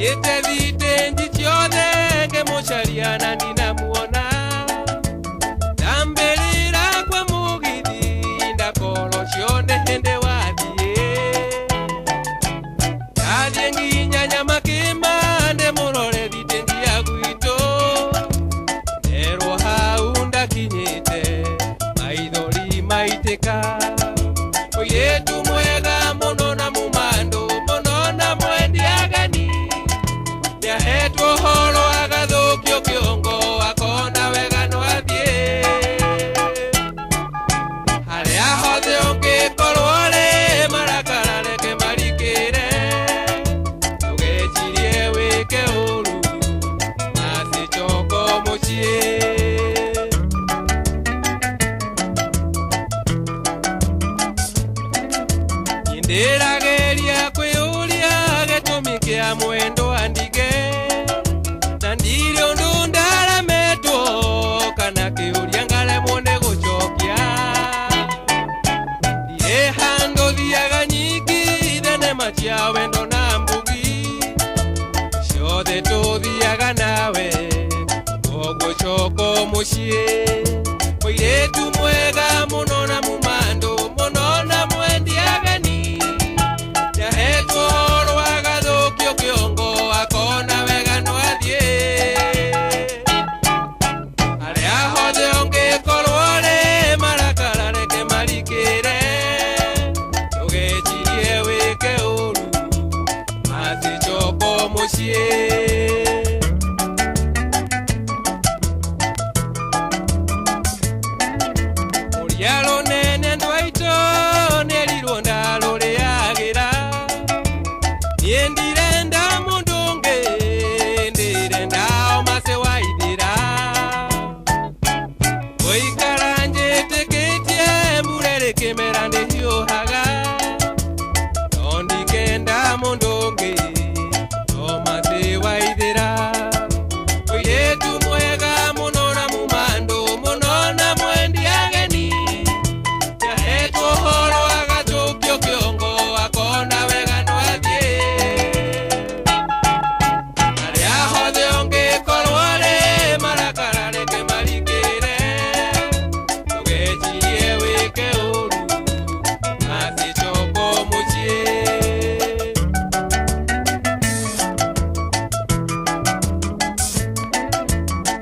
Yete vite njichione ngemucharia na ninamuona Tambelira kwa mugidi ndakolo chione hende wadie Aliengi nyanya makima nde murore ditendi ya guito Nero haunda kinyete maidhori maiteka Oyetu mwega mono na mumando mono na mwendi agani Ya hetu holo agadhukio kiongo akona wegano adie Hale ahode onge korwale marakarane ke marikire Ugechirie weke uru Masi choko mochie Ndirageria kwiuria gitumikia mwendo andige Nandirio ndundara metwo kana kiuria ngale mwone gucokia Ndire hando thiaga nyingi thenema cia wendo na mbugi Ciothe tuthiaga nawe gugucoka mucii Mũirĩtu mwega mũno na mumando mũno na mwendi ageni Yahetwo rwagathũkio kĩongo akona wegano athiĩ Harĩa hothe ũngĩkorwo rĩ marakara reke marikĩre Ndũgecirie wĩke ũru maticoka mũciĩ Yalo nene ndwaito nerirwo ndarũrĩagĩra Niendire nda mũndũngĩ ndĩre ndao mase waithĩra Gũikara njĩtĩkĩtie mbure rĩkĩmera ndĩhiũhaga No ndikenda mũndũngĩ no mase waithĩra Mũirĩtu mwega mũno na mumando mũno na mwendi ageni Yahetwo horo agacũkio kĩongo akona wegano athiĩ Harĩa hothe ũngĩkorwo rĩ marakara reke marikĩre Ndũgecirie wĩke ũru maticoka mũciĩ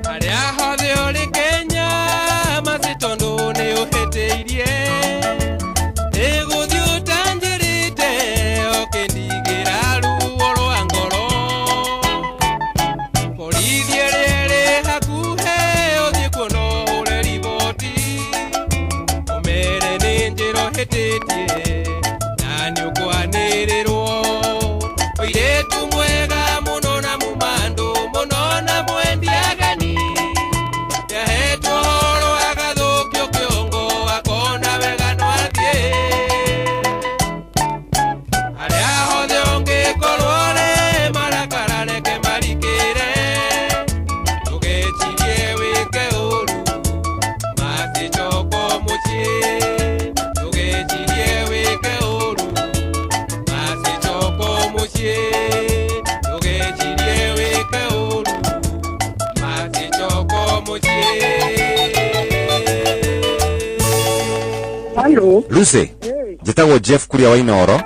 Harĩa hothe ũrĩ Kenya macitondũ nĩ ũhĩtĩirie Egũthiĩ ũtanjĩrĩte ũkĩndigĩra ruo rwa ngoro Borithi ĩrĩa ĩrĩ hakuhĩ ũthiĩ kuona ũhũre riboti Ũmere nĩ njĩra ũhĩtĩtie na nĩũkwanĩrĩrwo Mũirĩtu mwega mũno na mumando mũno na mwendi ageni Yahetwo horo agathũkio kĩongo akona wegano athiĩ Harĩa hothe ũngĩkorwo rĩ marakara reke marikĩre Ndũgecirie wĩke ũru maticoka mũciĩ Ndũgecirie wĩke ũru maticoka mũciĩ Ndũgecirie wĩke ũru maticoka mũciĩ Halo. Lucy, njĩtagwo Jeff kuria wa Inoro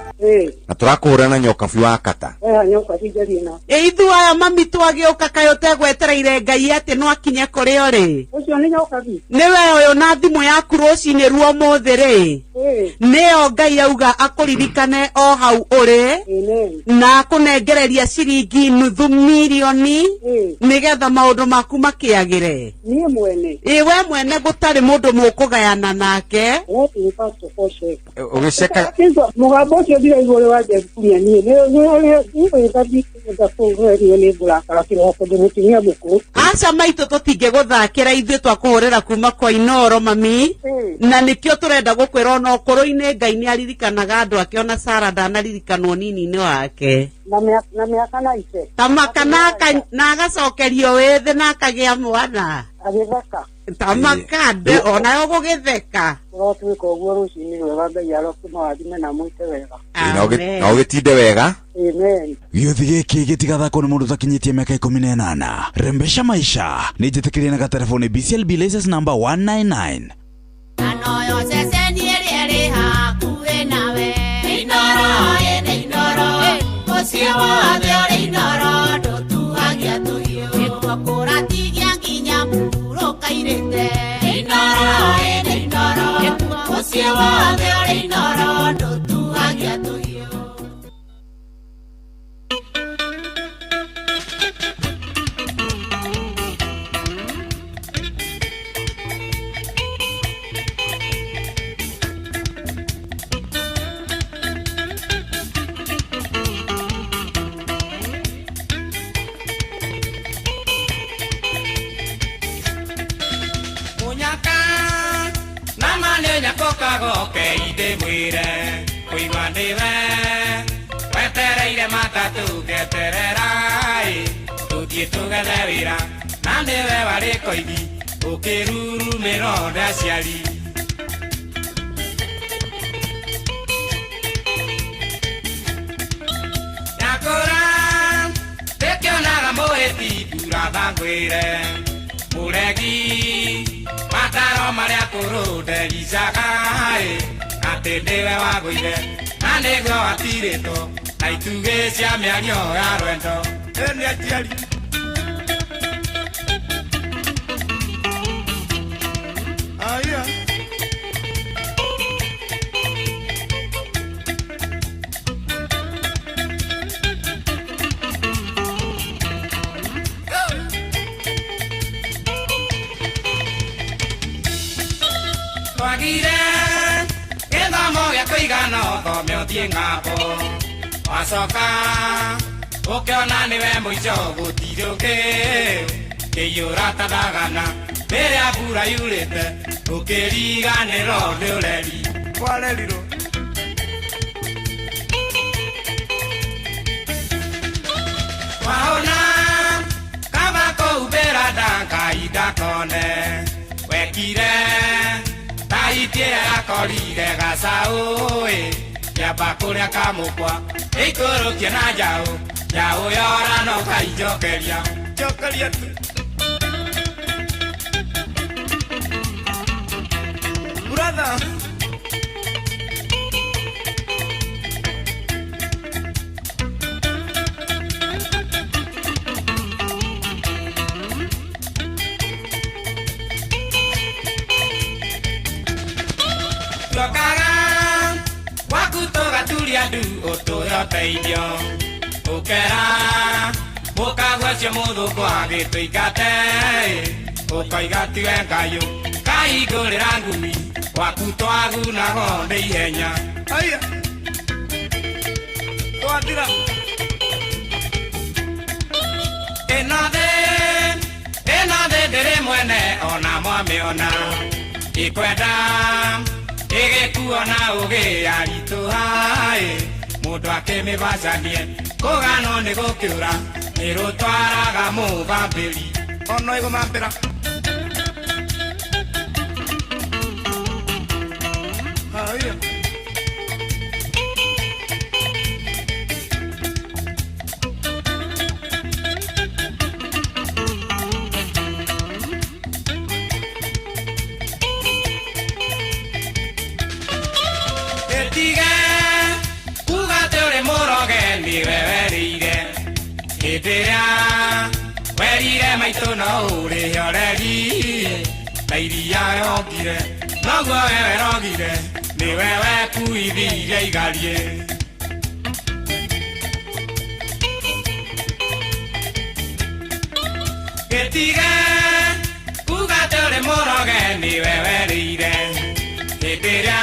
na tũrakũhũra na nyokabi wa kata Nyoka cijarie na Ithu aya mami twagĩũka kaĩ ũtegwetereire Ngai atĩ no akinye kũrĩ ũrĩ Ũcio nĩ nyokabi Nĩwe ũyũ na thimũ yaku rũcinĩ ruo mũthĩ rĩ Nĩyo Ngai auga akũririkane o hau ũrĩ na akũnengereria ciringi nuthu mirioni nĩgetha maũndũ maku makĩagĩre Niĩ mwene we mwene gũtarĩ mũndũ mũkũgayana nake Nĩ pastor Foshe Ũgĩceka Mũgambo ũcio ndiraigua ũrĩ wa Jefunia niĩ nĩ ũrĩ ndakũhũrĩrio nĩ ngũrakara kĩroko ndĩmũtumia mũkũrũ Aca maitũ tũtingĩgũthakĩra ithuĩ twakũhũrĩra kuma kwa Inoro mami na nĩkĩo tũrenda gũkwĩra ona ũkũrũ-inĩ Ngai nĩ aririkanaga andũ ake ona Sara ndanaririkanwo nini-inĩ wake na mĩaka na ice tamaka na agacokerio wĩthĩ na akagĩa mwana agĩtheka tamaka onayo gũgĩtheka ũrotwĩka ũguo rũcinĩ rwega Ngai arokũmawathime na mwĩke wega na ugitinde wega. Amen. gĩothi gĩkĩ gĩtigathakwo nĩ mũndũ ũtakinyĩtie mĩaka 18. Rembesha maisha nĩ njĩtĩkĩrie na gatelefoni BCLB license number 199. Anoyo ceceni ĩrĩa ĩrĩ hakuhĩ nawe Inooro ĩnĩ Inooro ũcio wothe ũrĩ Inooro ndũtuhagia tũhiũ nĩguo kũratigia nginya mũhuro kairĩte Inooro ĩnĩ Inooro ũcio wothe ũrĩ Inooro ndũtuhagia tũhiũ. Goke ide mwire kuigwa ndiwe wetereire matatu getererai tuthie tugethe wira na ndiwe wari koigi ukirurumira ndaciari yakora tekionaga mweti turathangwire muregi mataro maria kurundericaga ati ndiwe wagũire na nĩguo watirĩtwo na itugĩ cia mĩario ya rwendo nĩ aciari aya twagire gĩthomo gĩa kũigana ũthome ũthiĩ ng'ambo wacoka ũkĩona nĩwe mũico gũtirĩ ũngĩ kĩiyũra tathagana rĩrĩa mbura yurĩte ũkĩriganĩrwo nĩ ũreri kwarerirwo wahũna kaba kũhumbĩra ndangainda kone wekire taitie akorire gacaũ kiamba kũrĩa kamũkwa ĩikũrũkie na njaũ njaũ yora no kainjokeria njokeria tu brother Tokaga wakutoga tulia du otoyo teithio ukera mukago cio muthuko agituingate ukoigatiwe ngayo kaigurira ngumi wakutwagunago nĩ ihenya aya twathira ĩno thĩ ndĩrĩ mwene ona mwamĩona ikwenda ĩgĩkuona ũgĩ aritũha mũndũ akĩmĩbacanie kũganwo nĩ gũkĩũra nĩrũtwaraga mũbambĩri ono ĩgũmambĩra werire maitũ no ũrĩhe ũreri na iria yongire noguo wewe rogire nĩwe wekuithirie igarie gĩtige kuga atĩ ũrĩ mũroge nĩwe werĩire hĩndĩ ĩrĩa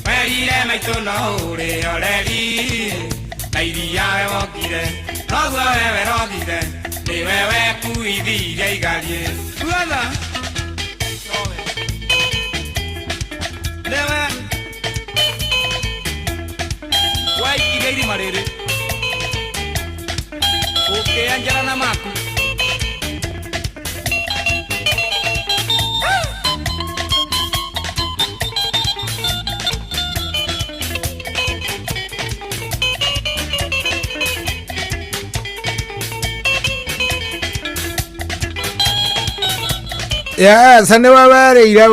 werire maitũ no ũrĩhe ũreri na iria wongire noguo wewe rogire nĩwe wekuithirie igarie brother nĩwe waikire irima rĩrĩ ũkĩanjara na maku Yes, ni wewereire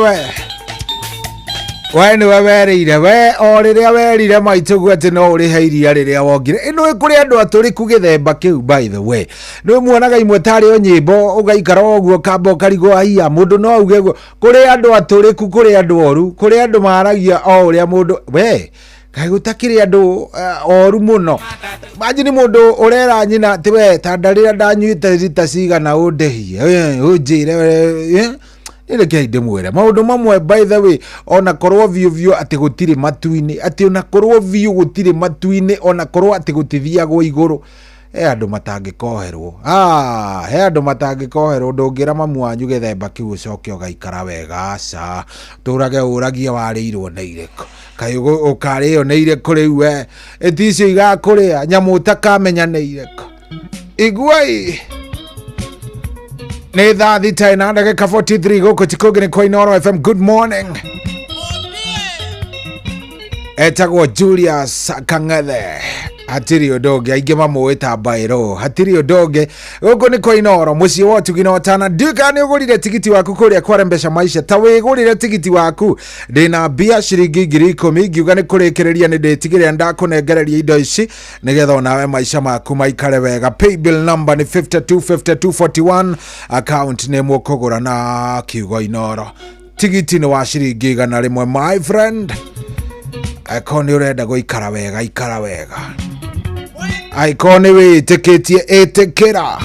we ni wewereire we o riria werire maitugu ati no urihe iria riria wongire ino kuri andu aturiku githemba kiu by the way no muonaga imwe tari o nyimbo ugaikara oguo kamba karigo ahia mundu no auge kuri andu aturiku kuri andu oru kuri andu maragia o uria mundu we kai gutakiri andu oru muno imagine mundu urera nyina tiwe tandarira ndanyuite rita cigana undehie unjire ile kaide mwera maundu mamwe by the way ona korwo vio ati gutire matuini ati ona korwo vio gutire matuini ona korwo ati gutithiagwo iguru andu matangikoherwo he andu matangikoherwo ndungira mamu wanyu githemba kiu ucoke ugaikara wega ca turage uragia warirwo na ireko kai ukario na ireko riu we eticio igakuria nyamu utakamenya na ireko igwai ni thaa thita ina ndagika 43 guku tikugini kwa Inooro FM. Good morning. Etagwo Julius Kangathe hatiri odoge aige mamuita bairo hatiri odoge guku ni kwa Inooro muci wotu ginotana duka ni ugurire tigiti waku kuria kwarembesha maisha ta wigurire tigiti waku ndina bia ciringi 10,000 ngiuga ni kurikireria ni nditigire ndakunengereria indo ici nigetha nawe maisha maku maikare wega. Paybill number ni 525241 account ni mukugura na kiugo Inooro tigiti ni wa ciringi 100 my friend akoni urenda guikara wega ikara wega aikoni witikitie itikira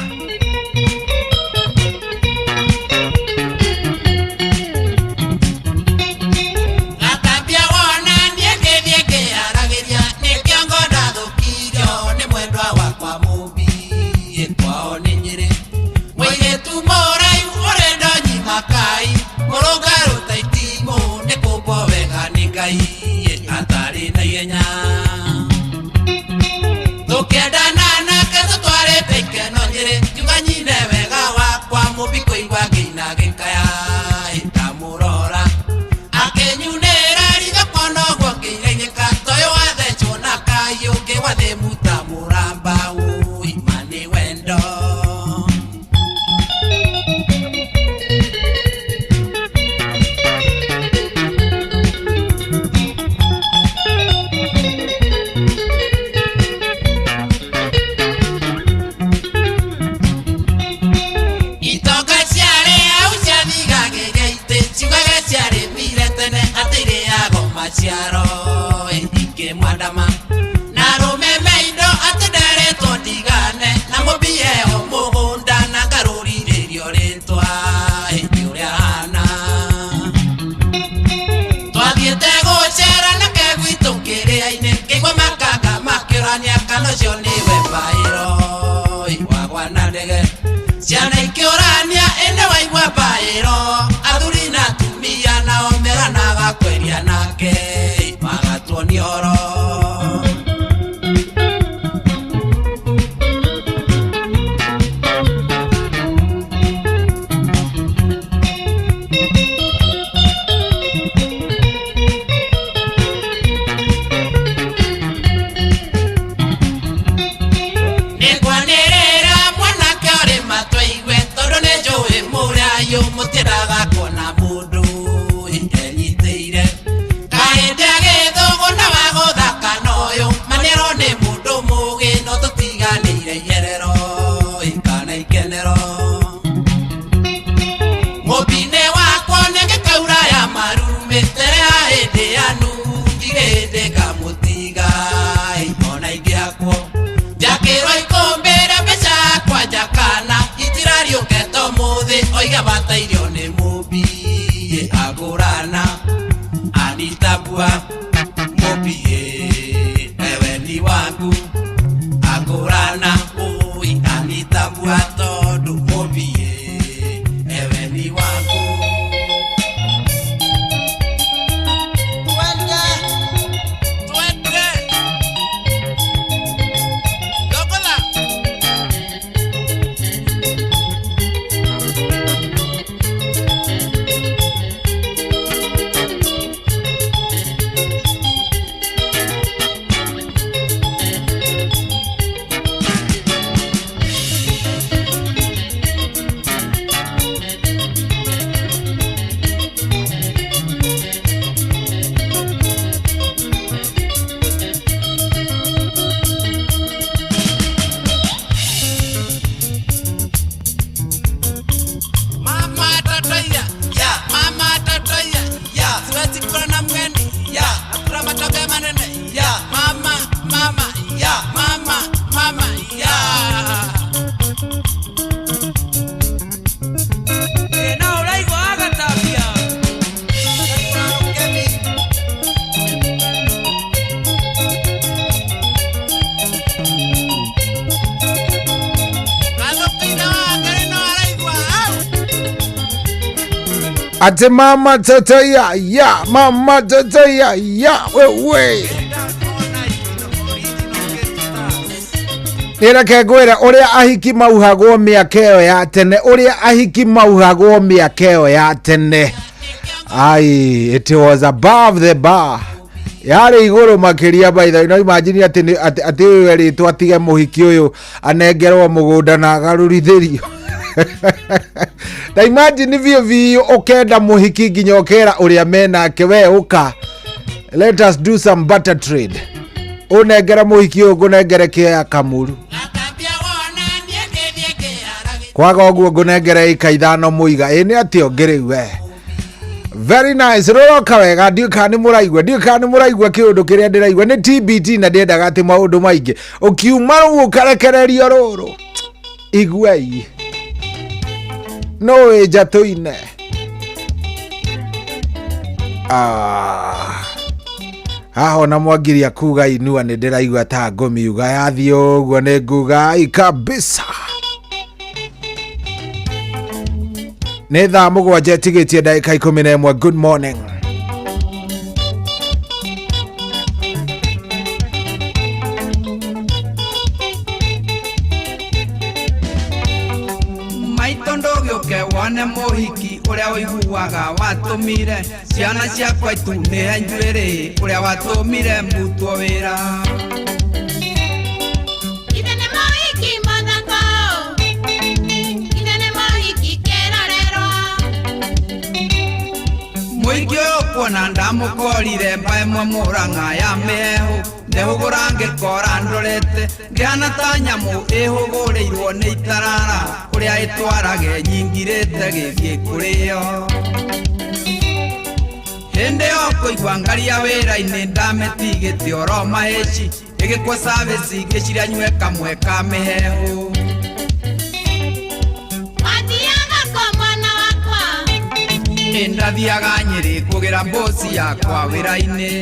Mutiraga ate mama toto ya mama toto ya wewe nira kegwira uria ahiki mauhagwo miakeo ya tene uria ahiki mauhagwo miakeo ya tene ai it was above the bar yari iguru makiria by the no imagine ati weri twatige muhiki uyu anengerwo mugunda na agarurithirio na imagine vio ukenda muhiki nginya ukera uria menake we uka let us do some butter trade unengera muhiki uyu ngunengere kia kamuru kwaga oguo ngunengere ika ithano muiga ini ati ongeri we very nice roroka wega ndiukani muraigwa kiundu kiria ndiraigwa ni TBT na ndendaga ati maundu maingi ukiuma ukarekererio ruru igwei no ejatoine aho na mwangiria kuga inua ni ndiraigwa ta ngomiuga yathi uguo ni nguga ikabisa nĩ thaa mũgwanja tigĩtie ndagĩka 11. Good morning. maitũ ndũgĩũke wone mũhiki ũrĩa ũiguaga watũmire ciana ciakwa itunĩhe njuĩrĩ ũrĩa watũmire mbutwo wĩra mũingĩ ũkuona ndamũkorire mba ĩmwe Mũrang'a ya mĩhehu ndĩhũgũra ngĩkora ndorete ngĩhana ta nyamũ ĩhũgũrĩirwo nĩ itarara ũrĩa ĩtwarage nyingirĩte gĩthiĩ kũrĩo hĩndĩ yo kũigua ngaria wĩra-inĩ ndamĩtigĩte oro mahĩci ĩgĩkwo service ngĩciria nyue kamwe ka mĩhehu ndathiaga Nyĩrĩ kũgĩra mboci yakwa wĩra-inĩ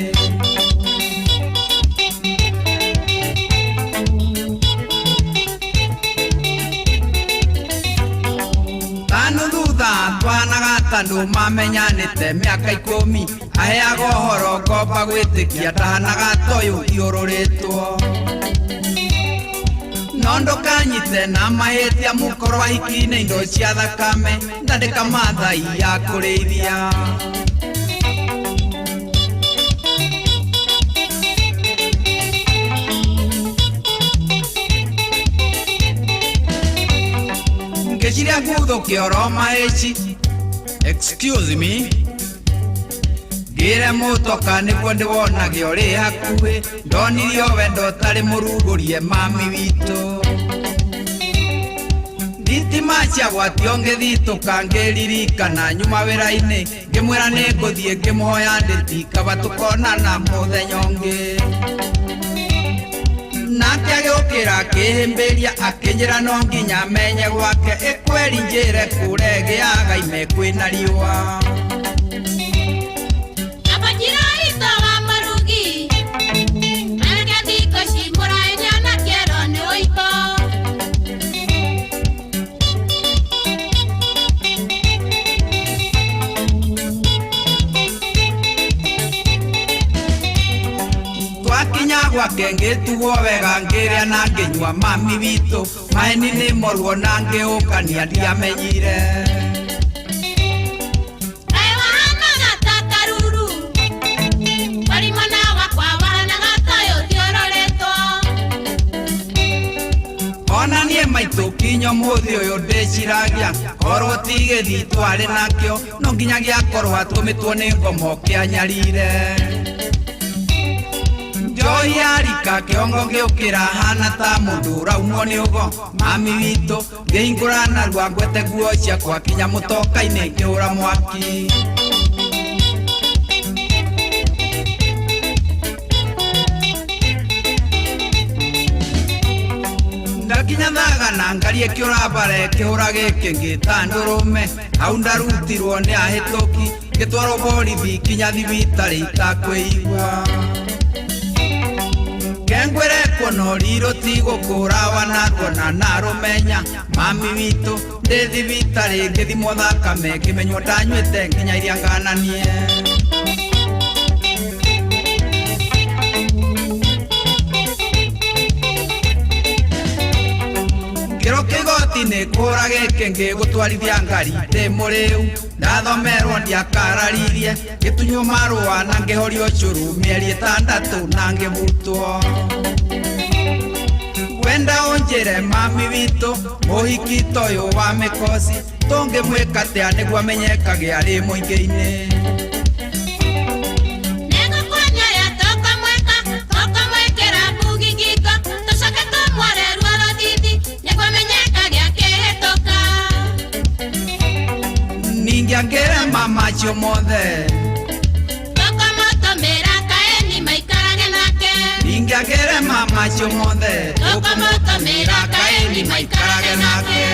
tano thutha twanaga tandũ mamenyanĩte mĩaka 10 aheaga ũhoro ngomba gwĩtĩkia ndahanaga toyũ iũrũrĩtwo no ndũkanyite na mahĩtia mũkorwo ahiki-inĩ indo cia thakame ndandĩka mathai ya kũrĩithia ngĩciria nguthũkia oro mahĩci excuse me ngĩre mũtoka nĩguo ndĩwonage ũrĩ hakuhĩ ndonirio wendo ũtarĩ mũrugũrie mami witũ thitima ciagwatio ngĩthitũka ngĩririkana nyuma wĩra-inĩ ngĩmwĩra nĩ ngũthiĩ ngĩmũhoya ndĩti kaba tũkonana mũthenya ũngĩ nake agĩũkĩra akĩhĩmbĩria akĩnjĩra no nginya menye gwake ĩkweri njĩre kũregĩaga ime kwĩna riũa gwake ngĩtugwo wega ngĩrĩa na ngĩnyua mami witũ maheni nĩ morwo na ngĩũkania ndiamenyire ona niĩ maitũ kinyo mũthĩ ũyũ ndĩciragia korwo tigĩthi twarĩ nakĩo no nginya gĩakorwo atũmĩtwo nĩ ngomo kĩanyarire njohi yarika kĩongo gĩũkĩra hana ta mũndũ ũraumwo nĩ ũgo mami witũ ngĩhingũra narua ngwete nguo ciakwa kinya mũtoka-inĩ ngĩhũra mwaki ndakinya thagana ngarie kĩũrambare kĩhũra gĩkĩ ngĩta ndũrũme hau ndarutirwo nĩ ahĩtũki ngĩtwarwo borithi kinya thibitarĩ itakwĩigua ngengwĩre kuona riro tigo kurawa na kona narumenya mami witu ndethi vitari ngithimo thakame kimenywo ndanywite nginya iria ngananie kiro kigoti ni kura gike ngigutwarithia ngari ndi muriu ndathomerwo ndiakararirie gitunyo marua na ngihorio ucuru mieri 6 na ngivutwo wenda unjire mami witu muhiki toyo wa mikosi tungimwika atia niguo amenyekage ari muingi-ini Ngere mama chomode Tokomoto meraka eni maikarage nake Ngere mama chomode Tokomoto meraka eni maikarage nake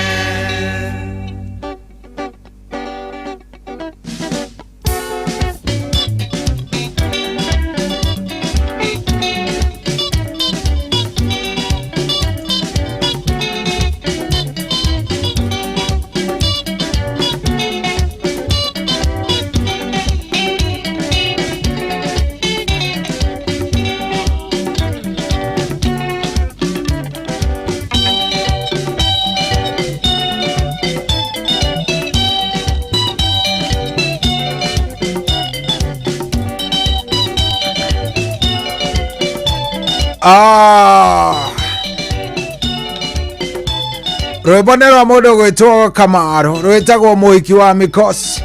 rwimbo nĩ rwa mũndũ gwĩtwo Kamaro rwĩtagwo mũhiki wa mikosi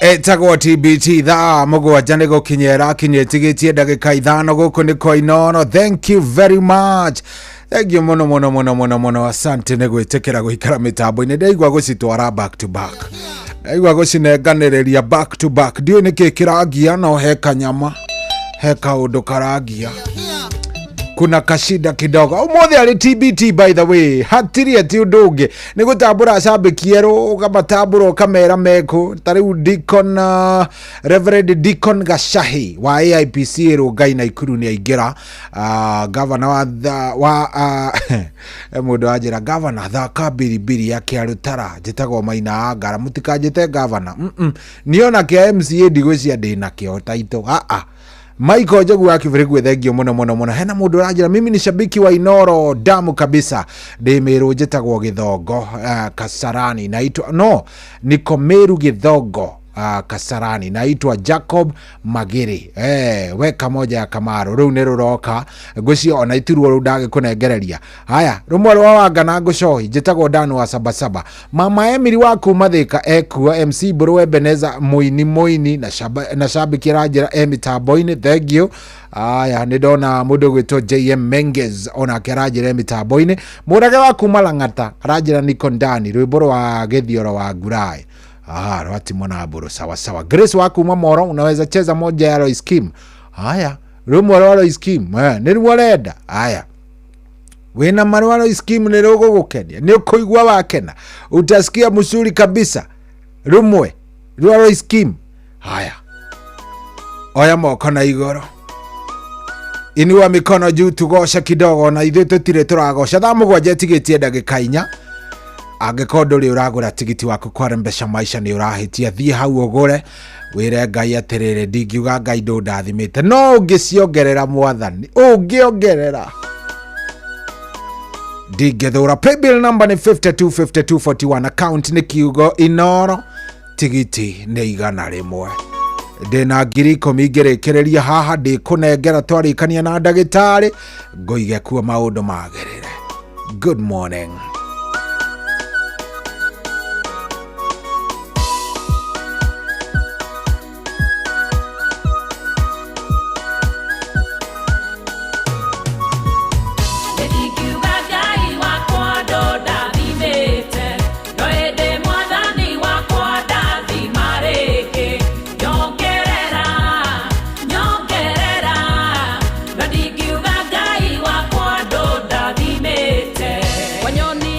etagwo TBT thaa mũgwanja nĩ gũkinyera kinyĩtigĩtie ndagĩka 5 gũkũ nĩ kwa Inooro. Thank you very much. Thank you mũno asante nĩ gwĩtĩkĩra gũikara mĩtambo-inĩ. Ndaigua gũcitwara back to back, ndaigua gũcinenganĩrĩria back to back. Ndiũĩ nĩkĩ kĩrangia no he kanyama he kaũndũ karangia kuna kashida kidogo. Umuthi ali TBT by the way hatiri ati undu ungi ni gutambura shabiki ero ukamatambura kamera meko tari Deacon Reverend Deacon Gashahi wa AIPC ero ngai na ikuru ni aingira governor wa mundu ajira governor thaka biribiri yake arutara jitagwo Maina Angara mutikajite governor niona kia MCA digwcia ndina kio taito Michael Jogu wa Kivirigu thengio muno hena mundu rajira mimi ni shabiki wa Inooro damu kabisa Demeru jetagwo Githongo Kasarani naitwa niko Meru Githongo Kasarani naitwa Jacob Magiri weka moja ya Kamaro riu ni ruroka gucio ona itirwo ru ndage kunengereria haya rumwe rwa wanga na ngucohi jetagwo Danu wa Sabasaba mama Emily wa kuma Thika ekuwa MC Burwe Beneza muini na shabiki rajira mitambo-ini thank you haya ni ndona mundu gwitwo JM Menges ona kerajira mitambo-ini murage wa kuma Lang'ata rajira niko ndani rwimbo rwa Githioro wa Ngurai rwati mwana buru sawa. Grace waku Moro unaweza cheza moja ya Roy Scheme. Haya, rumwe rwa Roy Scheme. Ni rwalenda. Haya. Wena marwa Roy Scheme ni rogo gukenia. Ni ukoigwa wakena. Utasikia mzuri kabisa. Rumwe rwa Roy Scheme. Haya. Oya moko na igoro. Inua mikono juu tugosha kidogo na ithuĩ tũtirĩ tũragosha thaa mũgwanja tigĩtie ndagĩka 4 angĩkorwo ndũrĩ ũragũra tigiti waku kwa Mpesa Maisha nĩ ũrahĩtia thiĩ hau ũgũre wĩre Ngai atĩrĩrĩ ndingiuga Ngai ndũndathimĩte no ũngĩciongerera mwathani ũngĩongerera ndingĩthũra. Paybill number nĩ 525241 account nĩ kiugo Inooro tigiti nĩ 100 ndina ngiri 10 ngĩrĩkĩrĩria haha ndĩkũnengera twarĩkania na ndagĩtarĩ ngũige kuo maũndũ magerere. Good morning. Wanyoni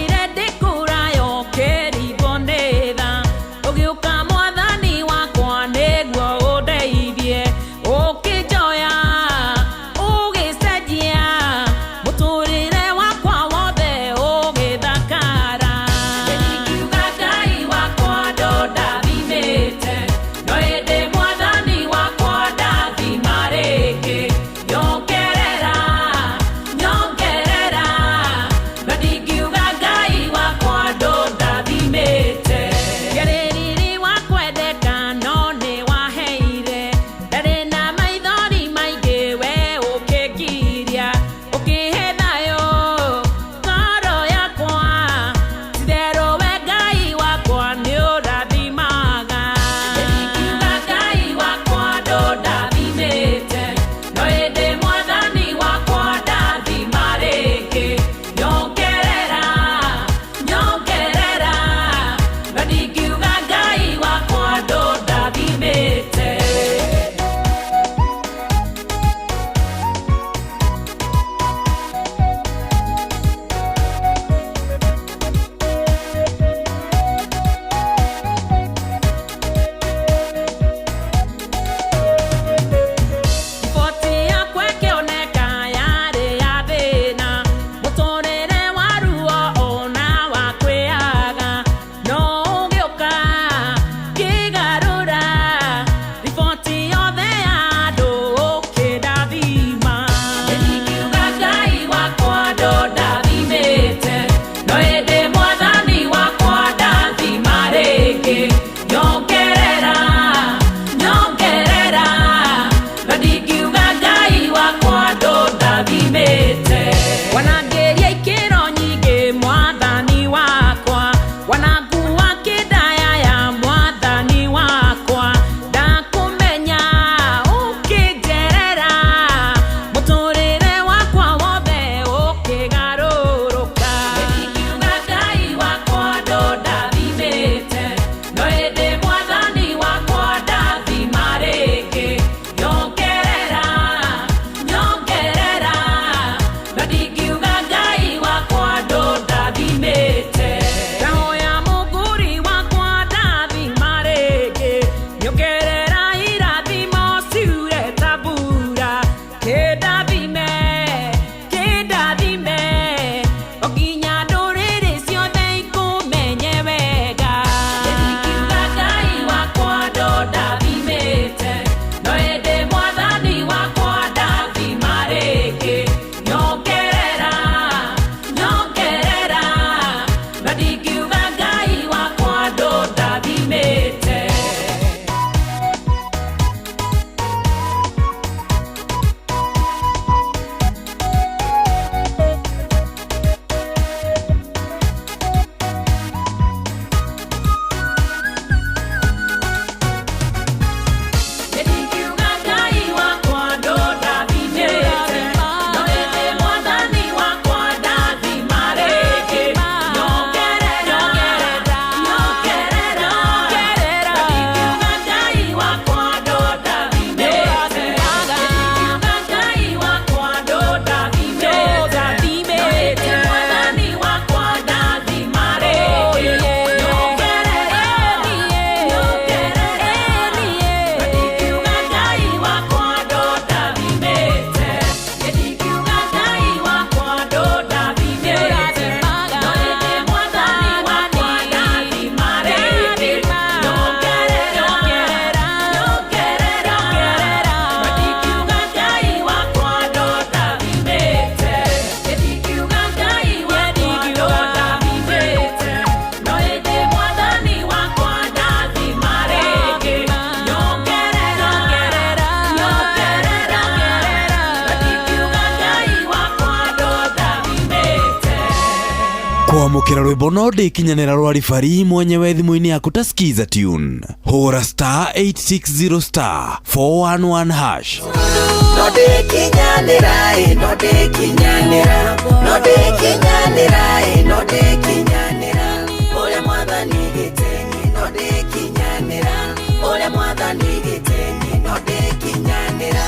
kwamukira rwimbo no ndikinyanira rwa ribari mwenyewe thimu-ini yaku ta skiza tune hura star 860 star 411 hash no ndikinyanira no ndikinyanira no ndikinyanira no ndikinyanira ule mwathani gitenyi no ndikinyanira ule mwathani gitenyi no ndikinyanira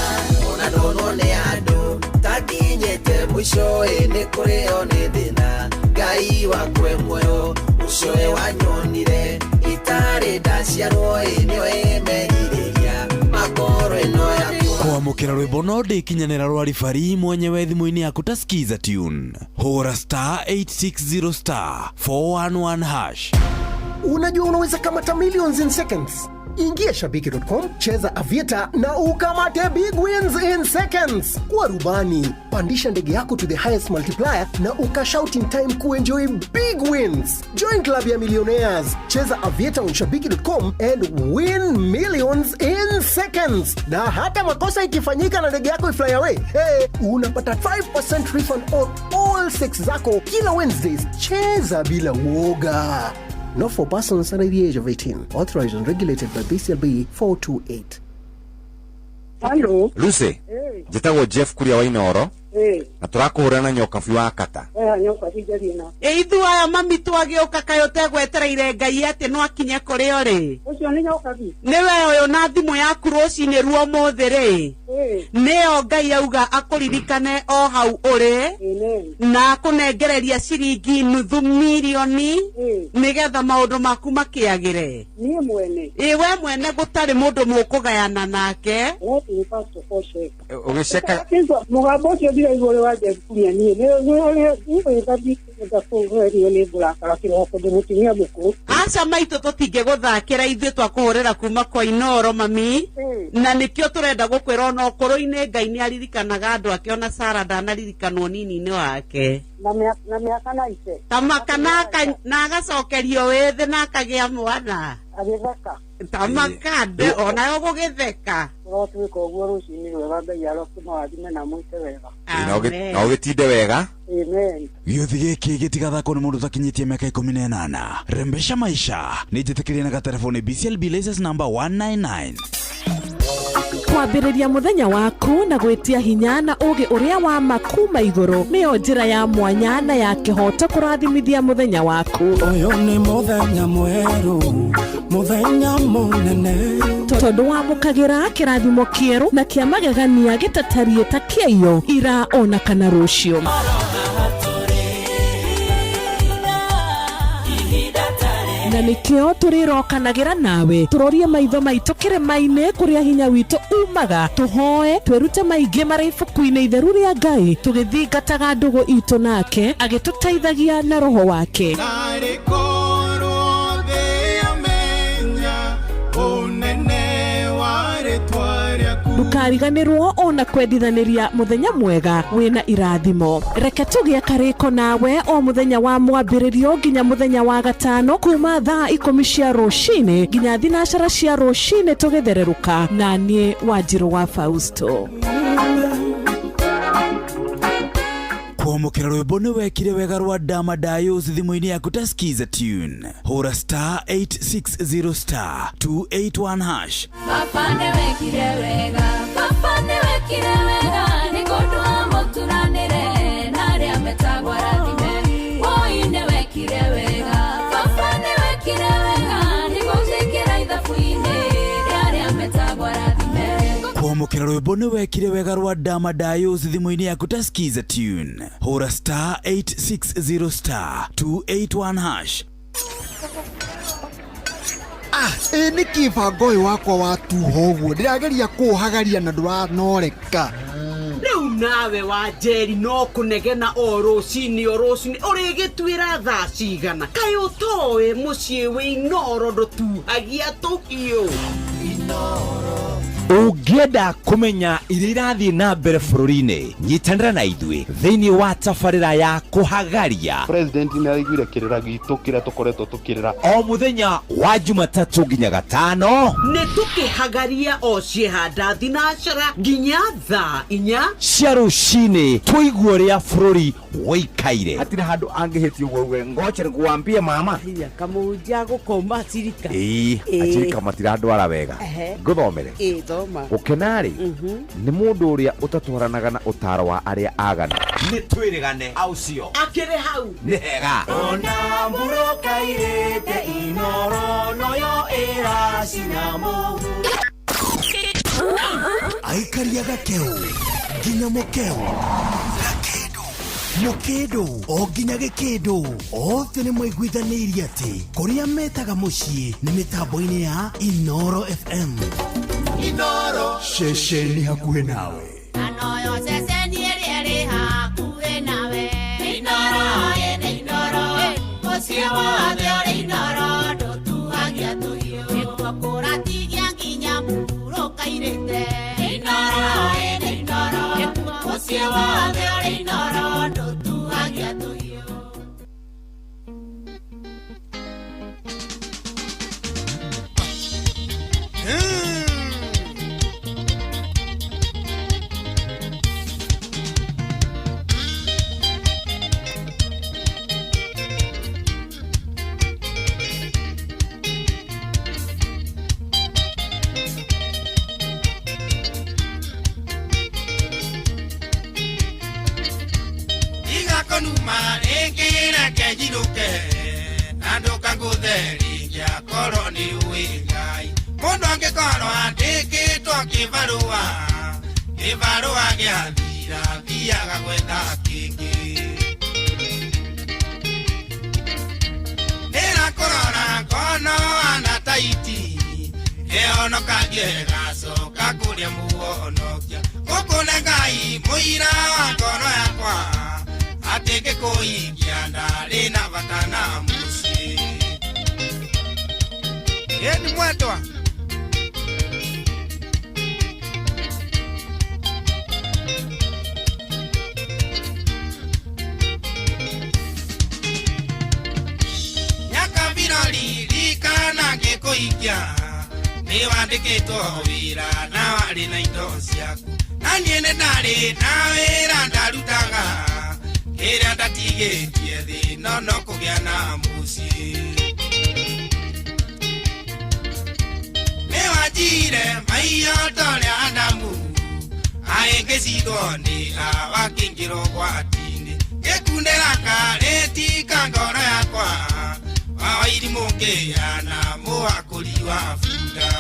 ona ndono ni andu takinyete mwisho ni kurio ni thina ngai wakwe muoyo ucoe wanyonire itari ndaciarwo nio imegiriria makoro ino yakwa kwamukira rwimbo no ndikinyanira rwa ribari mwenyewe thimu-ini yaku ta skiza tune hura star 860 star 411 hash. Unajua unaweza kamata millions in seconds. Ingia shabiki.com, cheza Aviator na ukamate big wins in seconds. Kwa rubani, pandisha ndege yako to the highest multiplier na ukashout in time kuenjoy big wins. Join club ya millionaires. Cheza Aviator on shabiki.com and win millions in seconds. Na hata makosa ikifanyika na ndege yako ifly away, unapata 5% refund on all sex zako kila Wednesdays. Cheza bila woga. Not for persons under the age of 18. Authorized and regulated by BCLB 428. Hello. Lucy. Jitagwo Jeff kuria wa Inoro. Na turakuhura na nyokabi wa kata. Nyoka hijarina. Ithu aya mami twagioka kayo tegwetereire Ngai ati no akinye kuri ori. Ucio ni nyokabi. Niwe uyu na thimu yaku rucini ruo muthi ri. Neo Ngai auga akuririkane o hau uri. Na akunengereria ciringi nuthu milioni. Nigetha maundu maku makiagire. Ni mwene. We mwene gutari mundu mukugayana nake. Ni pastor Foshe. Ugiceka. Mugambo ucio ndira igore wa Jefunia ni ni kabi ndakuhwerio ni burakara kiroko ndimutimia buku. Aca maitu tutinge guthakira ithuĩ twakuhurira kuma kwa Inoro mami. Na nikio turenda gukwira no koro-ini Ngai ni aririkanaga andu ake ona Sara ndanaririkanwo nini-ini wake. Na miaka na ice. Tamaka na agacokerio withi na akagia mwana. Agitheka. Tamaka ona yo gugitheka. Rotwika uguo rucini rwega Ngai arokuma wathime na mwite wega. Na ugitinde wega. Amen. Gĩothi gĩkĩ gĩtigathakwo nĩ mũndũ ũtakinyĩtie mĩaka 18. Rembesha maisha nĩ njĩtĩkĩrie na gatelefoni BCLB license number 199. Kwambĩrĩria mũthenya waku na gwĩtia hinya na ũgĩ ũrĩa wa makuma igũrũ nĩyo njĩra ya mwanya na ya kĩhoto kũrathimithia mũthenya waku. Ũyũ nĩ mũthenya mwerũ, mũthenya mũnene. Tondũ wamũkagĩra kĩrathimo kĩerũ na kĩa magegania gĩtatarie ta kĩayo ira ona kana rũciũ. Na nikio turirokanagĩra nawe turorie maitho maitũ kĩrĩma-inĩ kũrĩa hinya witũ umaga tuhoe twĩrute maingĩ marĩ ibuku-inĩ itheru rĩa Ngai tũgĩthingataga ndũgũ itũ nake agĩtũteithagia na roho wake. Ndukariganĩrwo ona kwendithanĩria mũthenya mwega wĩna irathimo. Reke tũgĩe karĩko nawe o mũthenya wa mwambĩrĩrio nginya mũthenya wa gatano kuma thaa 10 cia rũcinĩ nginya thinacara cia rũcinĩ tũgĩthererũka na niĩ Wanjirũ wa Fausto. kwamũkĩra rwĩmbo nĩ wekire wega rwa Damadayos thimu-ini yaku ta skiza tune hura star 860 star 281 hash. Papa nĩ wekire wega, papa nĩ wekire wega, nĩ kũndũ amũturanĩre na arĩa metagwo arathime. Woi nĩ wekire wega, papa nĩ wekire wega, nĩ gũcĩkĩra ithabu-inĩ rĩa arĩa metagwo arathime. kwamũkĩra rwĩmbo nĩ wekire wega rwa Damadayos thimu-ini yaku ta skiza tune hura star 860 star 281 hash. Nĩ kĩbango ũyũ wakwa wa tuho ũguo ndĩrageria kũhagaria na ndũranoreka. Rĩu nawe wa Njeri no kũnegena o rũcinĩ ũrĩgĩtuĩra thaa cigana kaĩ ũtoĩ mũciĩ wĩ Inoro ndũtuhagia tũhiũ. Ũngĩ ũngĩenda kũmenya iria irathiĩ na mbere bũrũri-inĩ, nyitanĩra na ithuĩ thĩinĩ wa tabarĩra ya kũhagaria. President nĩ araiguire kĩrĩra gitũ kĩrĩa tũkoretwo tũkĩrĩra o mũthenya wa Jumatatũ nginya Gatano. Nĩ tũkĩhagaria o ciehanda thinacara nginya thaa 4 cia rũcinĩ, tũigue ũrĩa bũrũri woikaire. Hatirĩ handũ angĩhĩtio guo ngoche nĩkuambie mama kamũnja gũkoma cirika acirika matirandwara wega ngũthomere thoma ũkenarĩ nĩ mũndũ ũrĩa ũtatwaranaga na ũtaro wa arĩa agana. Nĩ twĩrĩgane aucio akĩrĩ hau nĩ hega ona mburuka irĩte inoro noyo ĩracinamo Aikaria gakeu nginya mũkeu Mũkĩndũ o nginya gĩkĩndũ othe nĩ maiguithanĩirie atĩ kũrĩa metaga mũciĩ nĩ mĩtambo-inĩ ya Inoro FM. Inoro ceceni hakuhĩ nawe. Anoyo ceceni ĩrĩa hakuhĩ nawe. Inoro ene Inoro ũcio wothe ũrĩ Inoro ndũtuhagia tũhiũ nĩguo kũratigia nginya mũhurũka irĩte. Inoro ene Inoro ũcio wothe ũrĩ Inoro ndũtuhagia tũhiũ. Konuma rekera kejiruke nandoka gutheringia koroni uigai mundu angikorwo andikitwo kibarua giathira thiaga gwetha kingi ndĩrakũrora ngono ana taiti eonokagie gacoka kũrĩa muonokia gũkũne Ngai mũira wa ngoro yakwa ateke kuingia ndari na batana musi yeni mwetwa nyaka viroli likana ngekuingia ni wandikitwo wira na wari na indo ciaku na niĩ nĩ ndarĩ na wĩra ndarutaga ĩrĩa ndatigĩtie thĩ no kũgĩa na mũciĩ nĩ wanjire maiyo torĩa Adamu aĩngĩcithwo nĩ Hawa akĩingĩrwo gwati-inĩ ngĩkundĩra karĩti ka ngoro yakwa wa irimũ ngĩana mũhakũri wa bunda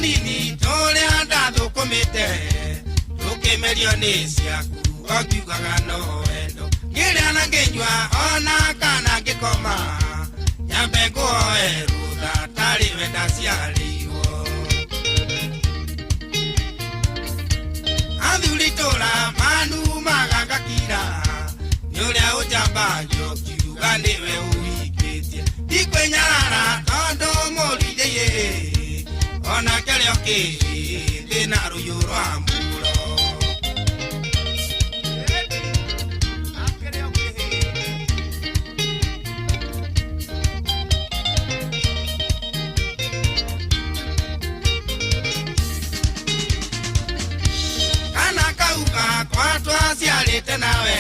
nini tũrĩa ndathũkũmĩte tũkĩmerio nĩ ciaku ongiugaga no wendo ngĩrĩa na ngĩnyua ona kana ngĩkoma nyambe ngũhoe rũtha tarĩ we ndaciarĩirwo athuri tũra manumaga ngakira nĩ ũrĩa ũnjambanio kiuga nĩwe ũhingĩtie ndikwĩnyarara tondũ mũrindĩie ona kĩrĩa thĩna rũhiũ rwa mũro kana kauga kwatwa ciarĩte nawe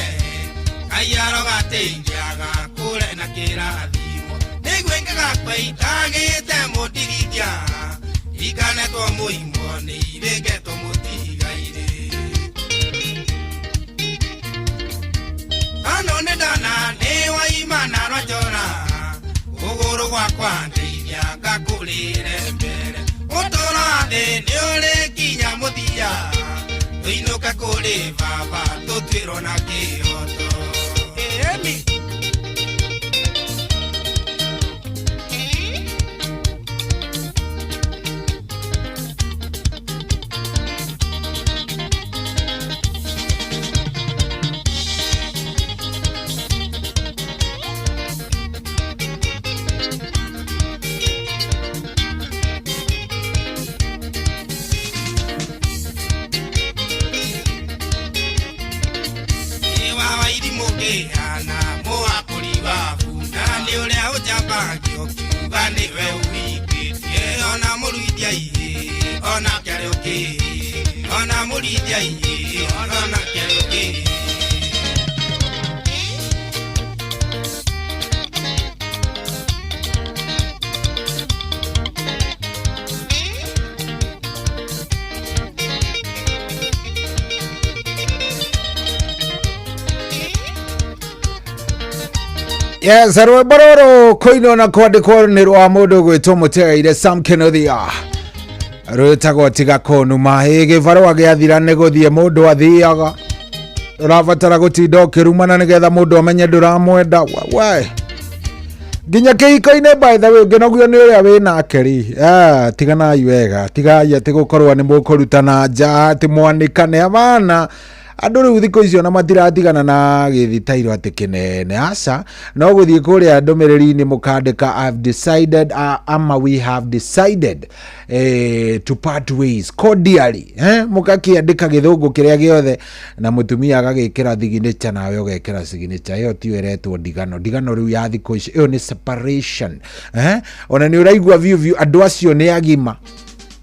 kaiaro gateithiaga kũre na kĩrathimo nĩguo ingĩgakweitagĩte mũndigithia ikanetwo mũimwo nĩ irĩngetwo mũtigaire ano nĩ ndona nĩ waimana rwajora ũgũrũ gwakwa ndeithia ngakũrĩre mbere ũtũũro thĩ nĩ ũrĩ kinya mũthia tũinũke kũrĩ baba tũtuĩrwo na kĩhoto ĩni ukihana muakuri waku na ni uria ujambagio kiuga niwe uhikitie ona muruithia ihi ona kere uki ona muruithia ihi ona kere uki. Yes, rwimbo rũrũ kũinwo na kwandĩkwo nĩ rwa mũndũ gwĩtwo Mũtegeire Sam Kĩnuthia rwĩtagwo tiga kũnuma. Gĩbarũa gĩathira nĩ gũthiĩ mũndũ athiaga, ũrabatara gũtinda ũkĩrumana nĩgetha mũndũ amenye ndũramwenda. We nginya kĩhiko-inĩ by the way ũngĩnogio nĩ ũrĩa wĩnake rĩ, tiganai wega, tigai atĩ gũkorwo nĩ mũkũrutana nja atĩ mwanĩkane. Amana andũ rĩu thikũ icio na matiratigana na gĩthitairo atĩ kĩnene. Aca no gũthiĩ kũrĩa ndũmĩrĩri-inĩ mũkandĩka I've decided ama we have decided to part ways cordially, mũgakĩandĩka gĩthũngũ kĩrĩa gĩothe na mũtumia agagĩkĩra thignature nawe ũgekĩra signature. Ĩyo tiyo ĩretwo ndigano. Ndigano rĩu ya thikũ ici ĩyo nĩ separation. Ona nĩ ũraigua viu andũ acio nĩ agima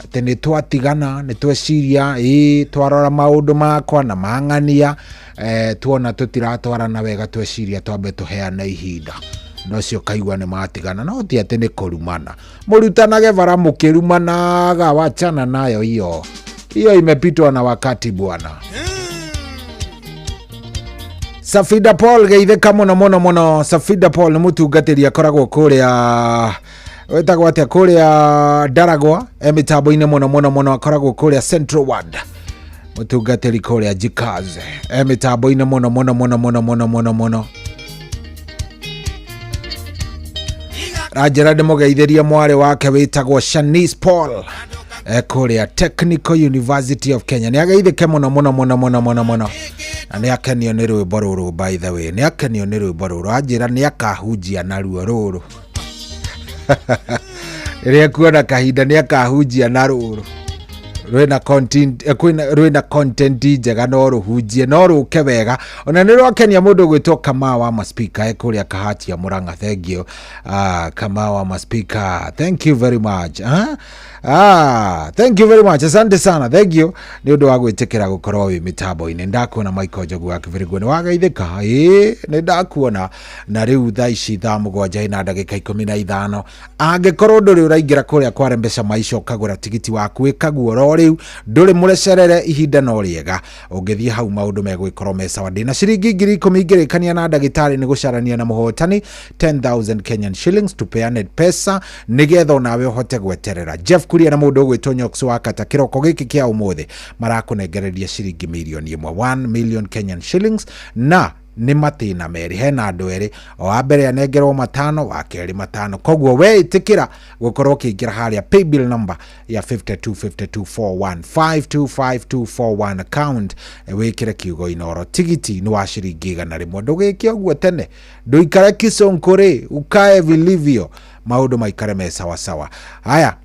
atĩ nĩ twatigana, nĩ tweciria twarora maũndũ makwa na mang'ania, tuona tũtiratwarana wega, tweciria twambe tũheane ihinda, no cio kaigua nĩ matigana. No ti atĩ nĩ kũrumana, mũrutanage bara mũkĩrumanaga, wachana nayo hiyo imepitwa na wakati bwana. Safida Paul geithĩka mũno. Safida Paul nĩ mũtungatĩri akoragwo kũrĩa wetagwo atĩa kũrĩa Daragwa, mitambo-inĩ mũno akoragwo kũrĩa Central Ward, mũtungatĩri kũrĩa Jikaze, mitambo-inĩ mũno. Ranjĩra ndĩmũgeithĩrie mwarĩ wake wĩtagwo Shanice Paul kũrĩa Technical University of Kenya. Nĩ ageithĩke mũno na nĩ akenio nĩ rwĩmbo rũrũ. By the way, nĩ akenio nĩ rwĩmbo rũrũ, anjĩra nĩ akahunjia na ruo rũrũ. Rĩrĩa kuona kahinda nĩ akahunjia na rũrũ, rwĩna content njega, no rũhunjie, no rũke wega. Ona nĩ rwakenia mũndũ gwĩtwo Kamau wa Maspika kũrĩa Kahatia Mũrang'a. Thank you Kamau wa Maspika, thank you very much. Thank you very much, asante sana, thank you nĩ ũndũ wa gwĩtĩkĩra gũkorwo wĩ mĩtambo-inĩ. Ndakuona Michael Njogu wa Kĩbĩrĩguo nĩ wageithĩka, nĩ ndakuona. Na rĩu thaa ici thaa 7 na ndagĩka 15, angĩkorwo ndũrĩ ũraingĩra kũrĩa kwa Mpesa Maisha ũkagũra tigiti waku ĩkaguo ro rĩu, ndũrĩ mũrecerere, ihinda no rĩega, ũngĩthiĩ hau maũndũ megwĩkorwo me sawa. Ndĩna ciringi 10,000 ngĩrĩkania na ndagĩtarĩ nĩ gũcarania na mũhotani 10,000 Kenyan shillings tupeane pesa nĩgetha nawe ũhote gweterera. Jeff Kuria na mũndũ gwĩtwo Nyox wa Kata kĩroko gĩkĩ kĩa ũmũthĩ marakũnengereria ciringi milioni 1 million Kenyan shillings na nĩ matĩna merĩ. Hena andũ erĩ, wa mbere anengerwo 5, wa kerĩ 5. Koguo we ĩtĩkĩra gũkorwo kĩingĩra harĩa paybill number ya 525241 525241 account, wĩkĩre kiugo inoro. Tigiti nĩ wa ciringi 100. Ndũgĩke ũguo tene, ndũikare kisonkore, ukae vilivyo, maũndũ maikare me sawa sawa. Haya,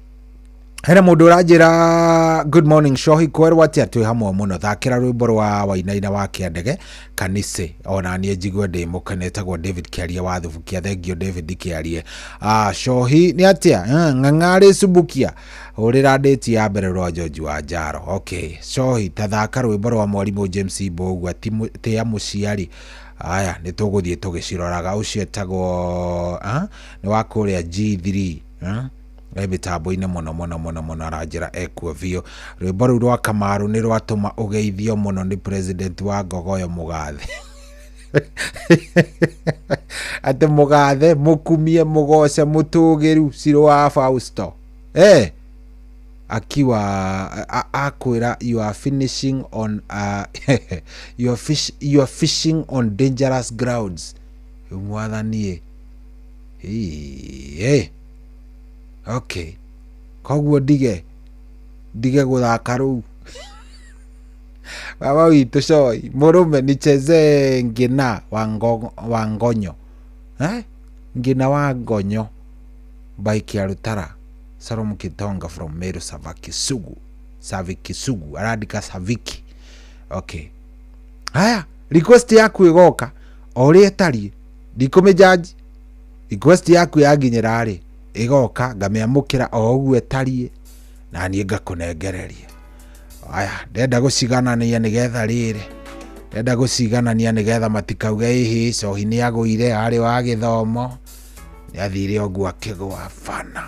hena mũndũ ũranjĩra good morning Shohi, kwerwo atĩa twĩ hamwe mũno, thakĩra rwĩmbo rwa Wainaina wa Kĩandege Kanise. Ona niĩ njigua ndĩ mũkenetagwo David Kĩarie wa Thubukia. Thank you David Kĩarie. Shohi nĩ atĩa ng'ang'arĩ Subukia hũrĩra ndĩti ya mbere rwa George wa Njaro. Okay Shohi, ta thaka rwĩmbo rwa Mwarimũ James Mbũgua tĩa mũciari. Aya nĩ tũgũthiĩ tũgĩciroraga. Ũcio etagwo nĩ wa kũrĩa G3 mitambo-inĩ mũno aranjĩra ekuo biũ. Rwĩmbo rũu rwa Kamaru nĩ rwatũma ũgeithio mũno nĩ president wa Ngogoyo Mũgathe. Atĩ Mũgathe mũkumie mũgoce mũtũgĩru Ciro wa Fausto akiwa akwĩra you are finishing on you are fishing on dangerous grounds. Mwathanie okay, koguo ndige gũthaka rũu. Baba witũ Shohi, mũrũme nicheze ngina wa ngonyo ngina wa ngonyo by Kiarutara. Salom Kitonga from Meru Saviki Sugu arandika Saviki. Okay, haya request yaku igoka ori etari ndikumijaji request yaku yaginyira ri igoka ngamiamukira oguo etari na nie ngakunengereria aya ndenda guciganania nigetha riri ndenda guciganania nigetha matikauge ihi cohi agwire ari wa githomo ni athire oguo akigwa bana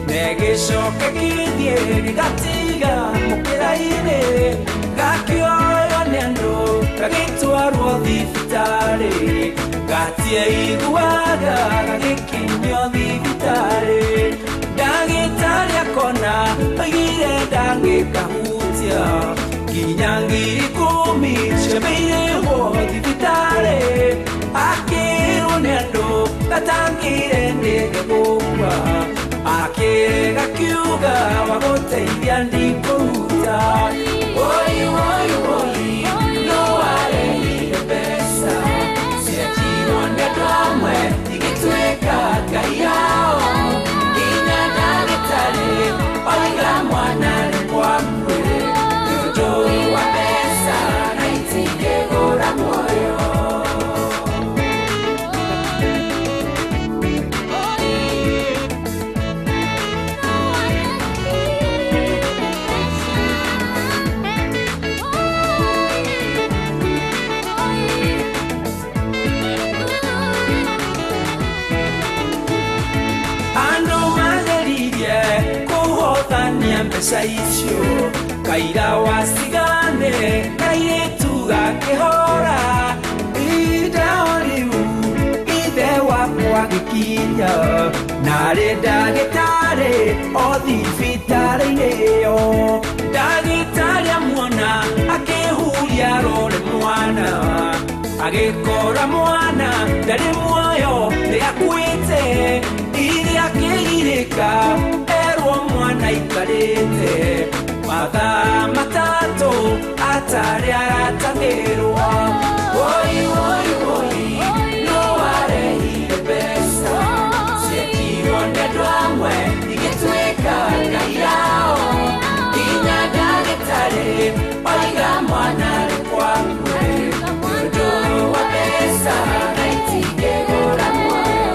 Negishoka githie gatiga mukira-ini gakioyo nendo gagitwarwo thibitari gatie iguaga gagikinyio thibitari ndagitari akona oigire ndangikahutia nginya ngiri 10 ciabeirwo thibitari akirwo nendo gatangire ndigegukua akega kiuga wagoteithia ndikuruta oi oi oi no arehire mbeca ciatirwo nĩ andũ amwe igĩtuĩka ngai yao nginya ndagĩtarĩ oiga mwana nĩ kwa mwĩrĩ nĩ ũndũ wa mbeca na itingĩgũra muoyo. Mbeca icio kaira wasigane kairitu gakĩhora idawa rĩu ithe wakwa gĩkinya narĩ ndagĩtarĩ o thibitarĩ-inĩ ĩyo ndagĩtarĩ amuona akĩhuria rore mwana agĩkora mwana ndarĩ muoyo nĩakuĩte ithe akĩgirĩka mwana ikarete mathaa matatũ atarĩ aratangĩrwo oi oi oi no arehire mbeca ciatirwo nĩ andũ amwe igĩtuĩka ngai yao nginya ndagĩtarĩ oiga mwana nĩ kwa mwĩrĩ nĩ ũndũ wa mbeca na itingĩgũra muoyo.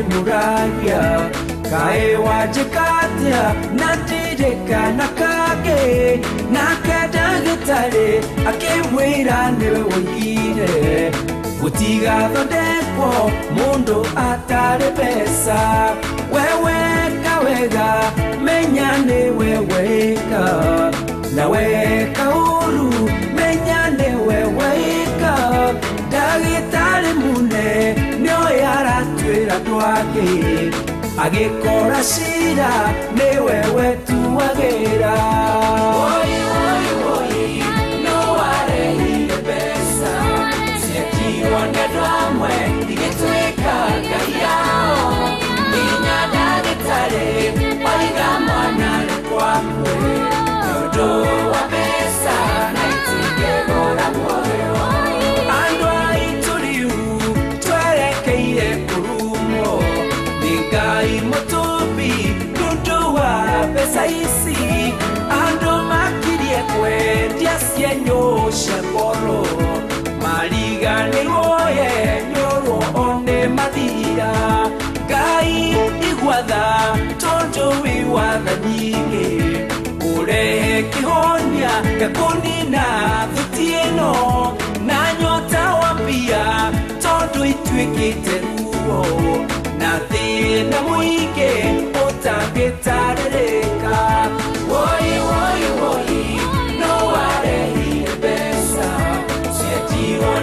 Muragia kae wajikatia natijeka nakage nakadagitare akewira niwe woigire gutiga thondekwo mundu atari mbeca wewe kawega menya niwe weka na weka uru menya niwe weka ndagĩtarĩ mune nĩoĩ aratwĩra twake agĩkora cira nĩwe wetuagĩra oi oi oi no arehire mbeca ciatirwo nĩ andũ amwe igĩtuĩka ngai yao nginya ndagĩtarĩ oiga mwana nĩ kwa mwĩrĩ nĩ ũndũ wa mbeca na itingĩgũra muoyo. Pesa ici andũ makirie kwendia cienyũcia ngoro mariganĩrwo ye nyũrwo one mathira Ngai igwatha tondũ wĩ wathani-inĩ ũrehe kĩhonia gĩa kũnina thuti ĩno na nyota wa mbia tondũ ituĩkĩte ruo na thĩna mũingĩ ũtangĩtarĩrĩka woi woi woi no arehire mbeca ciatirwo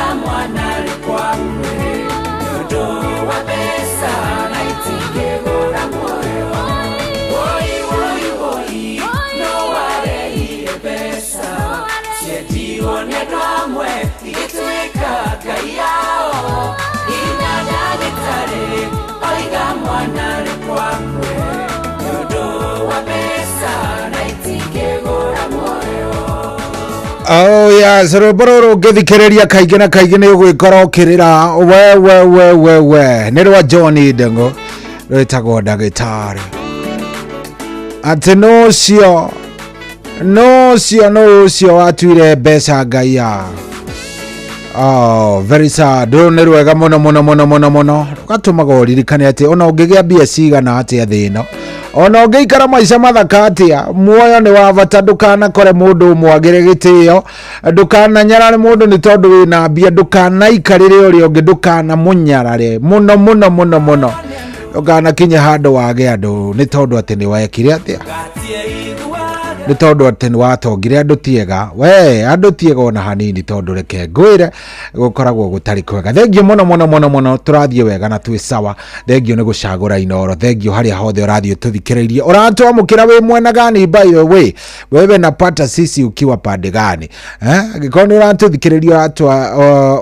oiga mwana arĩ kwakwe nĩũndũ wa mbeca na itingĩgũra muoyo woi woi woi no warehire mbeca ciendirwo nĩ andũ amwe igĩtuĩka ngai yao ina ndagĩtarĩ oiga mwana arĩ kwakwe nĩũndũ wa mbeca na itingĩgũra muoyo. Oh yes, rũboro rũngĩthikĩrĩria kaingĩ na kaingĩ nĩ ũgwĩkora ũkĩrĩra we nĩ rwa John Ndengo rwĩtagwo ndagĩtarĩ atĩ no ũcio watuire mbeca ngai ya. Oh, very sad. Nĩ rwega mũno rũgatũmaga ũririkane atĩ ona ũngĩgĩa mbia cigana atĩa thĩ ĩno, ona ũngĩikara maica mathaka atĩa, muoyo nĩ wa bata. Ndũkanakore mũndũ mwagĩre gĩtĩo, ndũkananyarare mũndũ nĩ tondũ wĩna mbia, ndũkanaikarĩre ũrĩa ũngĩ, ndũkanamũnyarare mũno, ndũkanakinye handũ wage andũ nĩ tondũ atĩ nĩ wekire atĩa, nĩ tondũ atĩ nĩ watongire andũ tiega. We andũ tiega ona hanini, tondũ reke ngwĩre gũkoragwo gũtarĩ kwega. Thengio mũno tũrathiĩ wega na twĩ sawa. Thengio nĩ gũcagũra Inooro, thengio harĩa hothe ũrathiĩ tũthikĩrĩirie. Ũratwamũkĩra wĩ mwena gani? By the way, wewe napata sisi ukiwa pande gani? Angĩkorwo nĩ ũratũthikĩrĩria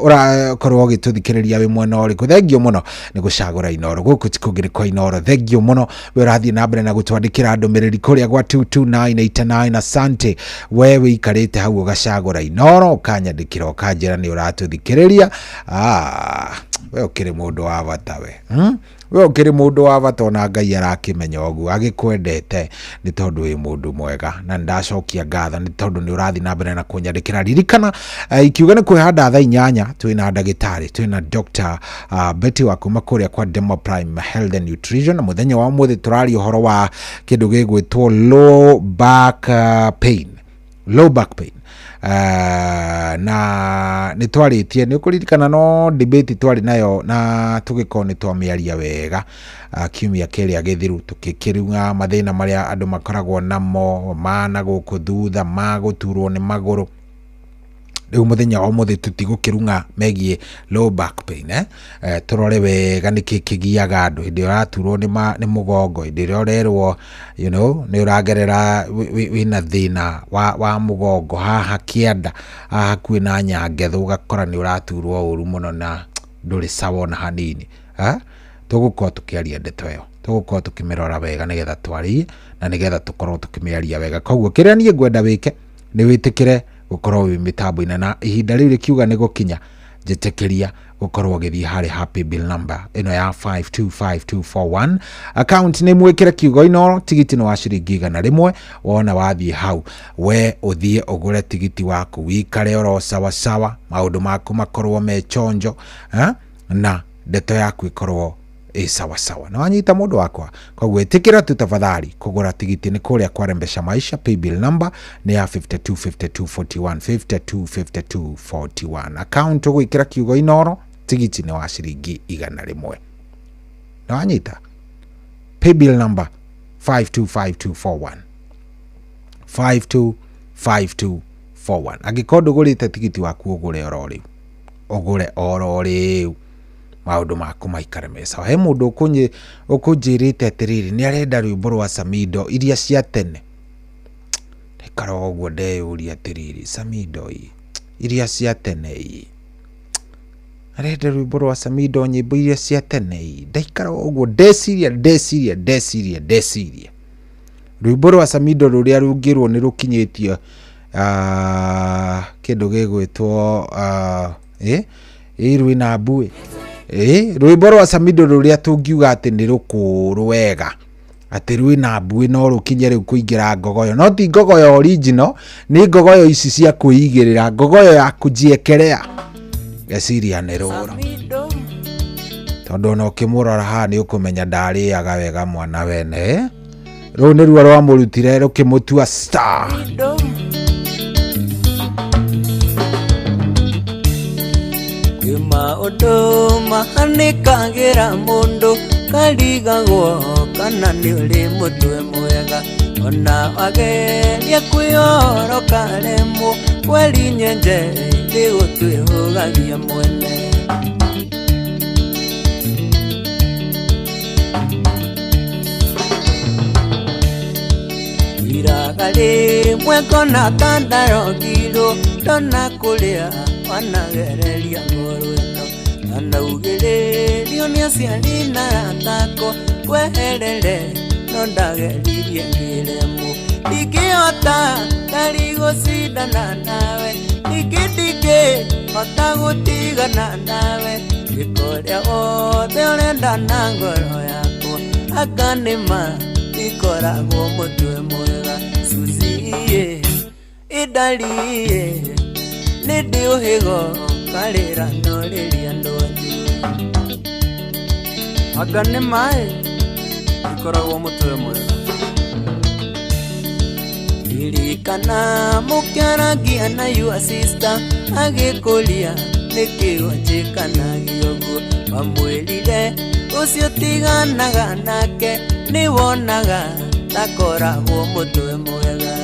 ũrakorwo ũgĩtũthikĩrĩria wĩ mwena ũrĩkũ? Thengio mũno nĩ gũcagũra Inooro, gũkũ ti kũngĩrĩ kwa Inooro. Thengio mũno we ũrathiĩ na mbere na gũtwandĩkĩra ndũmĩrĩri kũrĩa gwa 22989. Asante wewe ikarĩte hau ũgacagũra Inooro, ũkanyandĩkĩra ũkanjĩra nĩ ũratũthikĩrĩria. We ũkĩrĩ mũndũ wa bata we ũkĩrĩ mũndũ wa bata, ona Ngai arakĩmenya ũguo, agĩkwendete nĩ tondũ wĩ mũndũ mwega, na ndacokia ngatho nĩ tondũ nĩ ũrathiĩ na mbere na kũnyandĩkĩra. Ririkana ikiuga nĩ kwĩhanda thaa 8 twĩna ndagĩtarĩ, twĩna Dr. Betty wa kuma kũrĩa kwa Demo Prime Health and Nutrition. Na mũthenya wa mũthĩ tũraria ũhoro wa kĩndũ gĩgwĩtwo low back pain. Na nĩ twarĩtie, nĩ ũkũririkana no debate twarĩ nayo na tũgĩkorwo nĩ twamĩaria wega kiumia kĩrĩa gĩthiru, tũkĩkĩruga mathĩna marĩa andũ makoragwo namo, mana gũkũ thutha, magũturwo nĩ magũrũ. Rĩu mũthenya wa mũthĩ tũtigũkĩrunga megiĩ low back pain. Tũrore wega nĩkĩ kĩgiaga andũ hĩndĩ ũraturwo nĩ mũgongo, hĩndĩ ĩrĩa ũrerwo nĩ ũragerera wĩna thĩna wa mũgongo, haha kĩanda, haha hakuhĩ na nyangethũ, ũgakora nĩ ũraturwo ũru mũno na ndũrĩ sawa ona hanini. Tũgũkorwo tũkĩaria ndeto ĩyo, tũgũkorwo tũkĩmĩrora wega nĩgetha twarie na nĩgetha tũkorwo tũkĩmĩaria wega. Koguo kĩrĩa niĩ ngwenda wĩke nĩ wĩtĩkĩre gũkorwo wĩ mĩtambo-inĩ, na ihinda rĩu rĩkiuga nĩ gũkinya, njĩtĩkĩria gũkorwo ũgĩthiĩ harĩ happy bill number ĩno ya 525241. Account nĩ mwĩkĩre kiugo Inooro, tigiti nĩ wa ciringi 100. Wona wathiĩ hau, we ũthiĩ ũgũre tigiti waku, wĩikare oro sawa, maũndũ maku makorwo me chonjo, na ndeto yaku ĩkorwo sawa. Na wanyita mũndũ wakwa, koguo ĩtĩkĩra tu tafadhali kũgũra tigiti nĩ kũrĩa kwa Rembesha Maisha. Pay bill number nĩ ya 525241, 525241. Account ũgwĩkĩra kiugo Inooro, tigiti nĩ wa ciringi 100. Na wanyita pay bill number 525241, 525241. Angĩkorwo ndũgũrĩte tigiti waku ũgũre oro rĩu, maũndũ maku maikare me sawa. He mũndũ ũkũnjĩrĩte atĩrĩrĩ, nĩ arenda rwĩmbo rwa Samido iria cia tene. Ndaikara ũguo ndeyũria atĩrĩrĩ, Samido iria cia tene arenda rwĩmbo rwa Samido, nyĩmbo iria cia tene. Ndaikara ũguo ndeciria rwĩmbo rwa Samido rũrĩa rũngĩrwo nĩ rũkinyĩtio kĩndũ gĩgwĩtwo rwĩna mbuĩ. Rwĩmbo rwa Samido rũrĩa tũngiuga atĩ nĩ rũkũrũ wega, atĩ rwĩna mbuĩ no rũkinye rĩu kũingĩra ngogoyo. No ti ngogoyo original, nĩ ngogoyo ici cia kwĩigĩrĩra, ngogoyo ya kujiekelea. Geciria nĩ rũrũ, tondũ no ũkĩmũrora haha nĩ ũkũmenya ndarĩaga wega mwana wene. Rũu nĩ ruo rwamũrutire rũkĩmũtua star. Maũndũ mahanĩkagĩra mũndũ karigagwo kana nĩ ũrĩ mũtwe mwega, ona wageria kwĩoroka remwo kweli nyenje ndĩgũtwĩhũgagia mwene iraga rĩmwe ngona tandarogirwo ndona kũrĩa wanagereria ngoro ĩno anaugĩrĩrio nĩ aciari na athako kweherere no ndageririe ngĩremwo ndingĩhota ndari gũcindana nawe ningĩ ndingĩhota gũtigana nawe gĩkorĩa wothe ũrenda na ngoro yakwa aka nĩma ndikoragwo mũtwe mwega Suzie ĩndariĩ nĩ ndĩ ũhĩgo karĩra norĩria ndwanyu aka nĩma ndikoragwo mũtwe mwega ririkana mũkĩaragia na your sister agĩkũria nĩkĩo njĩkanagio guo wamwĩrire ũcio tiganaga nake nĩ wonaga ndakoragwo mũtwe mwega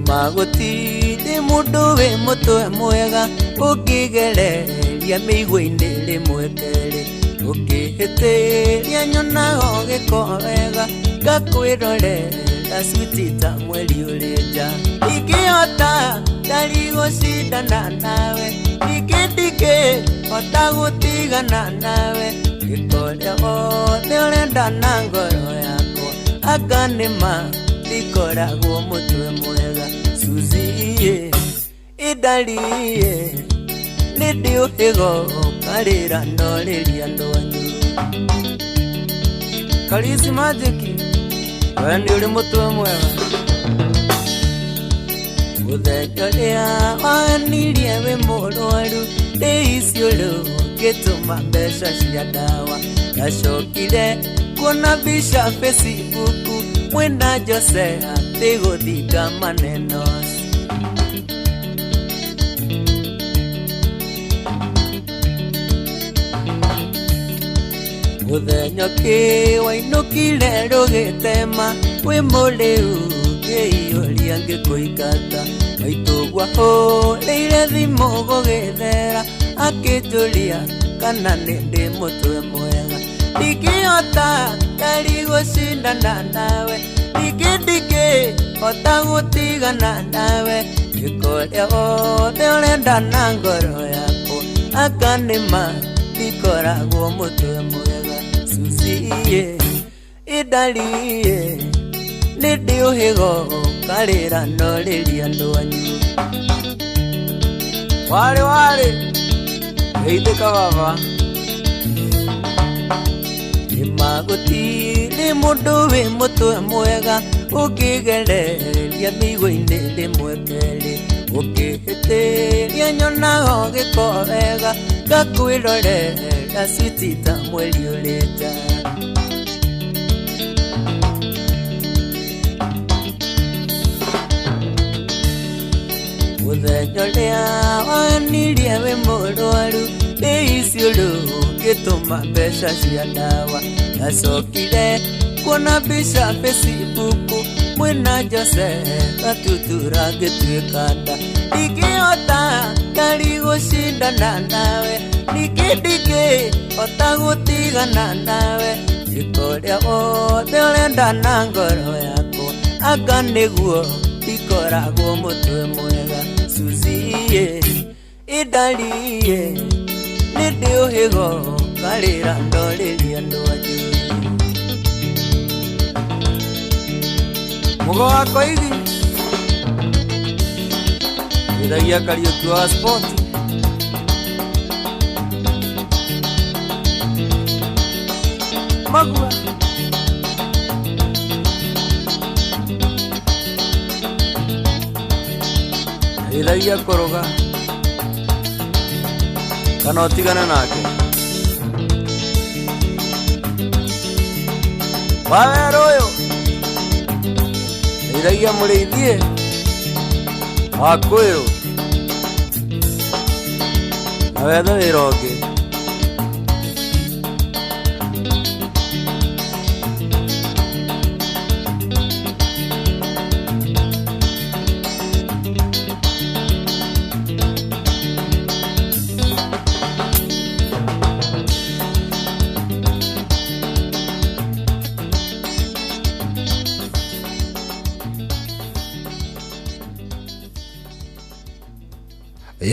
magũtirĩ mũndũ wĩ mũtwe mwega ũngĩgereria mĩigua-inĩ rĩmwe kerĩ ũkĩhĩtĩria nyonaga gĩko wega ngakwĩrorera switi ta mweri ũrĩ nja ingĩhota ndari gũcindana nawe ningĩ ndingĩhota gũtigana nawe gĩkorĩa wothe ũrenda na ngoro yakwa anga nĩma ndikoragwo mũtwe mwega Suzie ĩndariĩ nĩ ndĩ ũhĩgo karĩra norĩria ndwanyu Karisi Magic we nĩ ũrĩ mũtwe mwega mũthenya ũrĩa wanirie wĩ mũrwaru ndĩ iciũrũ ngĩtũma mbeca cia ndawa ndacokire kuona mbica Facebook mwena Jose atigũthinga maneno mũthenya kĩwainũkire rũgĩtema wĩ mũrĩu ngĩiyũria ngĩkũingata maitũgwa hũrĩire thimũ gũgĩthera akĩnjũria kana nĩ ndĩ mũtwe mwega ndingĩhota ndari gũcindana nawe ningĩ ndingĩhota gũtigana nawe gĩkorĩa wothe ũrenda na ngoro yakwa aka nĩma ndikoragwo mũtwe mwega Suzie ĩndariĩ nĩ ndĩ ũhĩgo karĩra norĩria ndwanyu warĩ geithĩka baba magũtirĩ mũndũ wĩ mũtwe mwega ũngĩgereria mĩigua-inĩ rĩmwe kerĩ ũkĩhĩtĩria nyonaga gĩko wega ngakwĩrorera switi ta mweri ũrĩ nja mũthenya ũrĩa wanirie wĩ mũrwaru ndĩ iciũrũ ngĩtũma mbeca cia ndawa ndacokire kuona mbica Facebook mwena Jose gatutura ngĩtuĩka nda ndingĩhota ndari gũcindana nawe ningĩ ndingĩhota gũtigana nawe gĩkorĩa wothe ũrenda na ngoro yakwa anga nĩguo ndikoragwo mũtwe mwega Suzie ĩndariĩ nĩ ndĩ ũhĩgo karĩra ndorĩria ndwanyu mũgo wakwa igi ĩthagia Kariuki wa sport magua ĩthagia kũrũga kana ũtigane nake wawera ũyũ ĩthagia mũrĩithie wakũyũ na wethe wĩra ũngĩ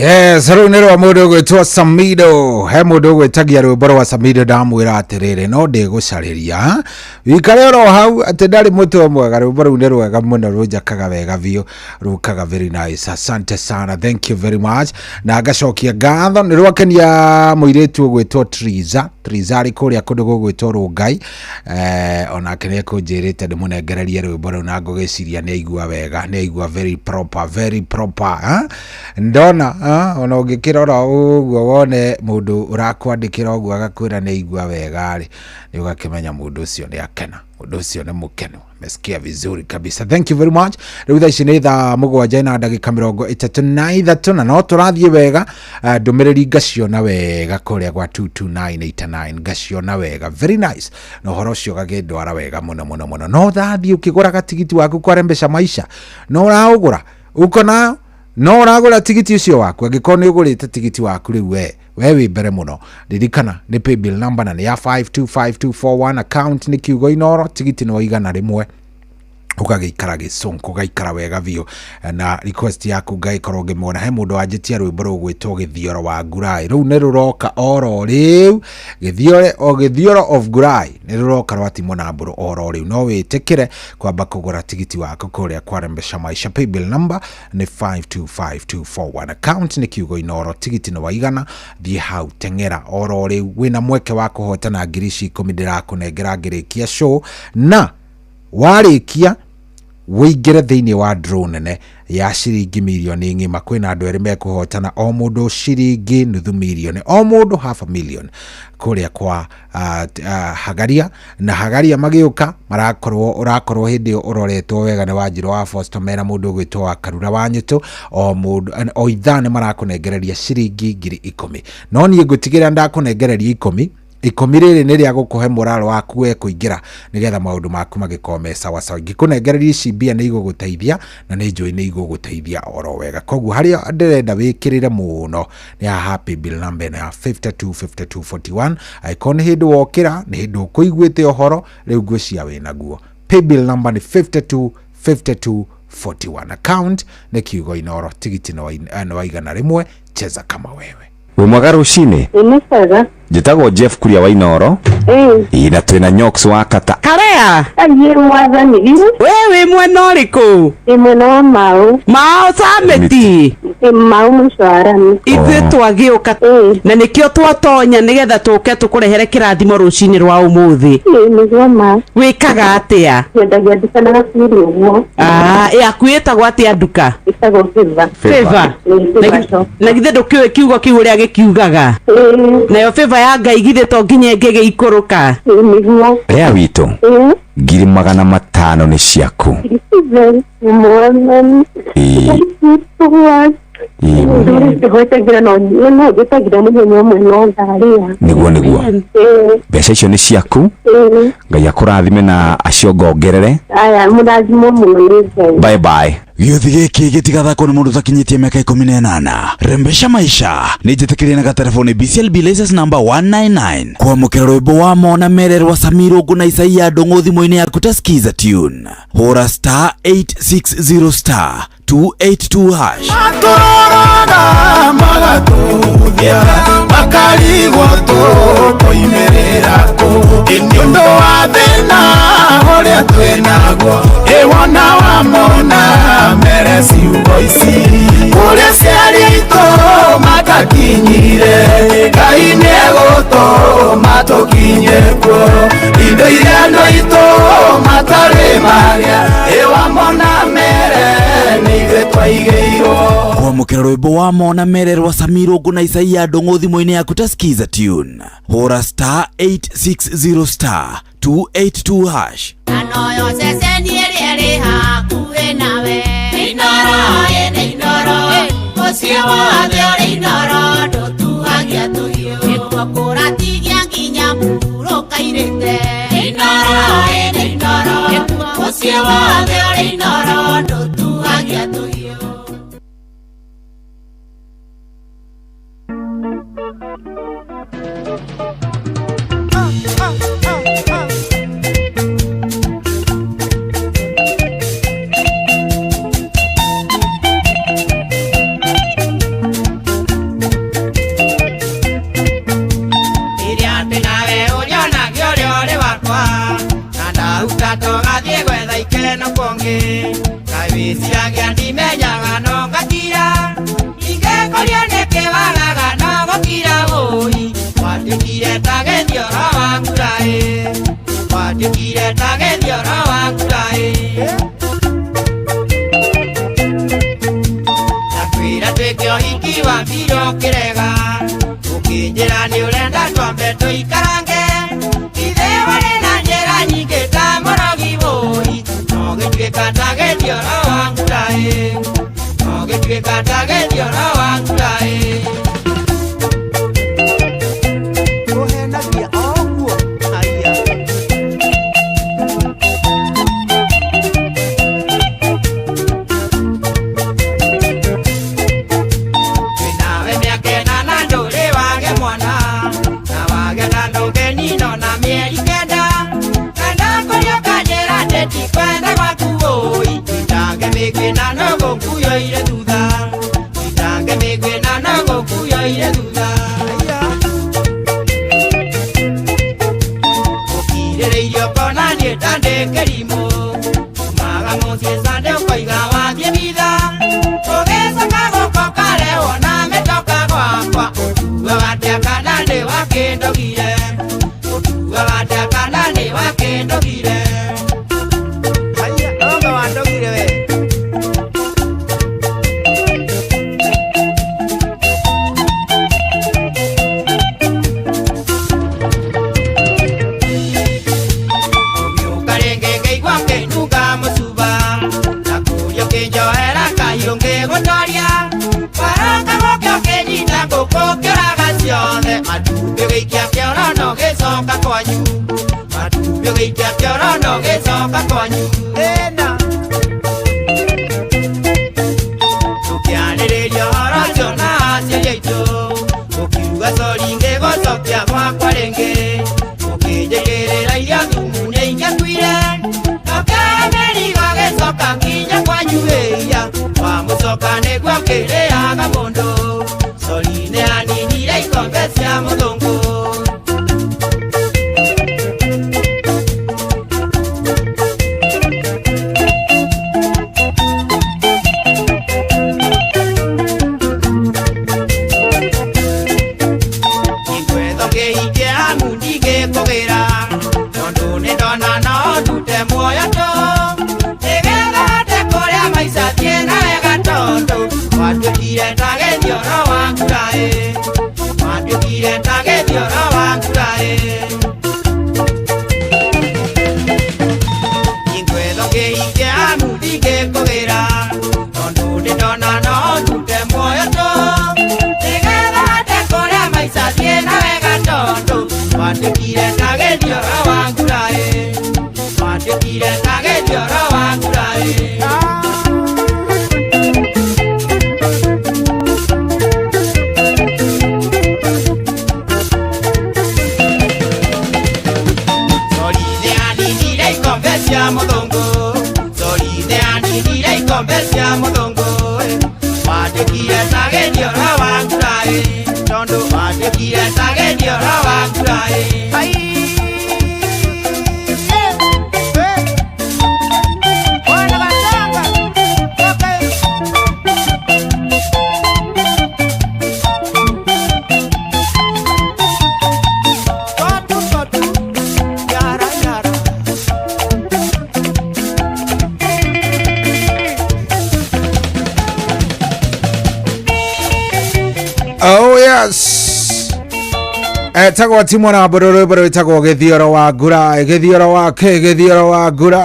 Yes, rĩu nĩ rwa mũndũ gwĩtwo Samido. He mũndũ gwĩtagia rwĩmbo rwa Samido ndamwĩra atĩrĩrĩ no ndĩgũcarĩria wikare oro hau atĩ ndarĩ mũtwe mwega. Rwĩmbo rũu nĩ rwega mũno, rũnjakaga wega biũ, rũkaga very nice. Asante sana, thank you very much. Na ngacokia ngatho nĩ rwakenia mũirĩtu gwĩtwo Triza arĩ kũrĩa kũndũ gũgwĩtwo Rũngai. Onake nĩ ekũnjĩrĩte ndĩmũnengererie rwĩmbo rũu na ngũgĩciria nĩ aigua wega, nĩ aigua very proper. Ndona ona ũngĩkĩrora ũguo wone mũndũ ũrakwandĩkĩra ũguo agakwĩra nĩ aigua wega rĩ, nĩ ũgakĩmenya mũndũ ũcio nĩ akena, mũndũ ũcio nĩ mũkenu. Mesikia vizuri kabisa, thank you very much. Rĩu thaa ici nĩ thaa mũgwanja na ndagĩka 33 na no tũrathiĩ wega. Ndũmĩrĩri ngaciona wega kũrĩa gwa 22989 ngaciona wega, very nice. Na ũhoro ũcio gagĩndwara wega mũno. No thathiĩ ũkĩgũra gatigiti waku kwa Rembesha Maisha, no ũraũgũra uko na no ũragũra tigiti ũcio waku, angĩkorwo nĩ ũgũrĩte tigiti waku rĩu we wĩ mbere mũno, ririkana nĩ paybill number na nĩ ya 525241, account nĩ kiugo Inooro, tigiti no igana rĩmwe, ũgagĩikara gĩcũnku gaikara wega biũ. Na request yaku ngagĩkorwo ngĩmwona he mũndũ wanjĩtia rwĩmbo rũu gwĩtwo Gĩthioro wa Ngurai. Rĩu nĩ rũroka oro rĩu, Gĩthioro of Ngurai nĩ rũroka rwatimwo na mbũrũ oro rĩu. No wĩtĩkĩre kwamba kũgũra tigiti waku kũrĩa kwa Rembesha Maisha, paybill number nĩ 525241, account nĩ kiugo Inooro, tigiti nĩ wa igana. Thiĩ hau teng'era oro rĩu, wĩna mweke wa kũhotana ngiri 10 ndĩrakũnengera ngĩrĩkia show, na warĩkia wĩingĩre thĩinĩ wa draw nene ya ciringi mirioni ng'ima. Kwĩna andũ erĩ mekũhotana, o mũndũ ciringi nuthu mirioni, o mũndũ half a million kũrĩa kwa Hagaria. Na Hagaria magĩũka ũrakorwo hĩndĩ ĩyo ũroretwo wega nĩ Wanjirũ wa Fosto mena mũndũ gwĩtwo wa Karura wa Nyũtũ, o ithaa nĩ marakũnengereria ciringi 10,000. No niĩ ngũtigĩra ndakũnengereria 10 rĩrĩ nĩ rĩa gũkũhe morale waku we kũingĩra nĩgetha maũndũ maku magĩkorwo me sawa. Ingĩkũnengereria ici mbia nĩ igũgũteithia na nĩ njũĩ nĩ igũgũteithia oro wega. Koguo harĩa ndĩrenda wĩkĩrĩre mũno nĩ ya happy bill number ya 525241. Angĩkorwo nĩ hĩndĩ wokĩra, nĩ hĩndĩ ũkũiguĩte ũhoro, rĩu ngwĩcia wĩnaguo. Paybill number nĩ 525241, account nĩ kiugo Inooro, tigiti nĩ wa igana rĩmwe. Cheza kama wewe. Mwega rũcinĩ. Mwega. Njĩtagwo Jeff Kuria wa Inooro. Na twĩna Nyox wa Kata. Karea. Aye mwathani. Wewe mwena ũrĩkũ? Mwena wa Mau. Mau Sameti. Mau Mũcarani. Ithuĩ twagĩũka na nĩkĩo twatonya nĩgetha tũke tũkũrehere kĩrathimo rũcinĩ rwa ũmũthĩ. Nĩguo ma. Wĩkaga atĩa? Nyendagia nduka na gakiri ũguo. Yaku ĩtagwo atĩa nduka? Ĩtagwo Favor. Na githĩ ndũkĩũĩ kiugo kĩu ũrĩa gĩkiugaga? Nayo Favor ya Ngai githĩ to nginya ngĩgĩikũrũka? Nĩguo. Rea witũ. 500 nĩ ciaku. Nĩguo mbeca icio nĩ ciaku. Ngai akũrathime na acio ngongerere. Bye bye. Gĩothi gĩkĩ gĩtigathakwo nĩ mũndũ ũtakinyĩtie mĩaka 18. Rembesha Maisha nĩ njĩtĩkĩrie na gatelefoni BCLB license number 199 kwamũkĩra rwĩmbo wa Mona Mererwa Samirungu na Isaia Ndung'u thimũ-inĩ yaku ta skiza tune. Hũra *860 282#. Matũroraga magatũthia makarigwo tũkoimĩrĩra kũ. Nĩ ũndũ wa thĩna ũrĩa twĩnaguo, wona wa Mona mere ciugo ici kũrĩa ciari aitũ matakinyire, Ngai nĩegũtũma tũkinye kuo. Indo iria andũ aitũ matarĩ marĩa, wa Mona mere nĩithuĩ twaigĩirwo. Kwamũkĩra rwĩmbo wa Mona Mererwa Samirungu na Isaia Ndung'u thimũ-inĩ yaku ta skiza tune. Hũra *860 282#. Anoyo ceceni ĩrĩa ĩrĩ hakuhĩ nawe. Inooro, Inooro, mũciĩ wothe ũrĩ Inooro ndũtuhagia tũhiũ. Nĩkuo kũratigia nginya mũhuro kairĩte. Inooro, Inooro, mũciĩ wothe ũrĩ Inooro ndũtuhagia tũhiũ. watukire tagethio ro wakurai nakwira twikio hiki wa mbiro kirega ukinjira ni urenda twambe tuikarange ithe wari na njira nyingi ta morogi boi no gituika tagethio ro wakurai no gituika tagethio ro wakurai etagwo ti mwana wa Bororo baro etagwo Githioro wa Ngura Githioro wake Githioro wa Ngura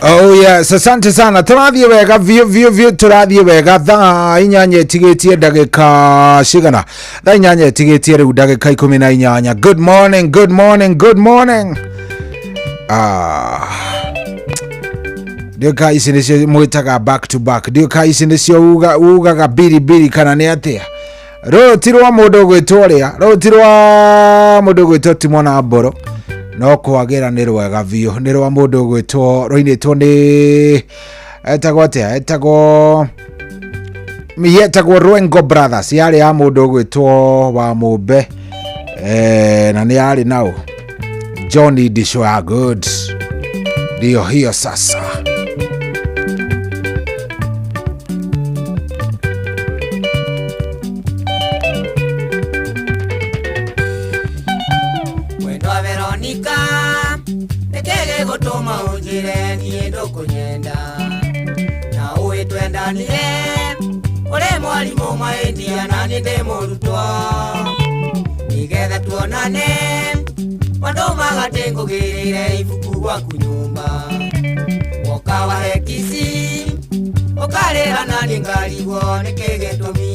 Oh yes, asante sana. Turathie wega vio turathie wega thaa inyanya etigetie ndagika cigana. Thaa inyanya etigetie riu ndagika 18. Good morning, good morning, good morning. Ndioka ici nicio mwitaga back to back. Ndioka ici nicio ugaga biri kana ni atia. Rotirwa mundu gwitworia, rotirwa mundu gwitwo Timona Aboro. No kwagira ni rwega vio ni rwa mundu gwitwo roinitwo ni etagwo yetagwo Rwengo Brothers yari ya mundu gwitwo wa Mumbe na ni yari nao Johnny Dishwa Good ndio hiyo sasa. Mwendwa Veronica nekege gutuma unjire niĩ ndũkũnyenda na ũĩ twendanire ore mwarimu maendia na niĩ ndĩ mũrutwo nigetha tuonane andũ magatĩngũgĩrĩire ibuku gwaku nyũmba woka wahe kisi ũkarĩra na niĩ ngarigwo nĩkĩ gĩtũmi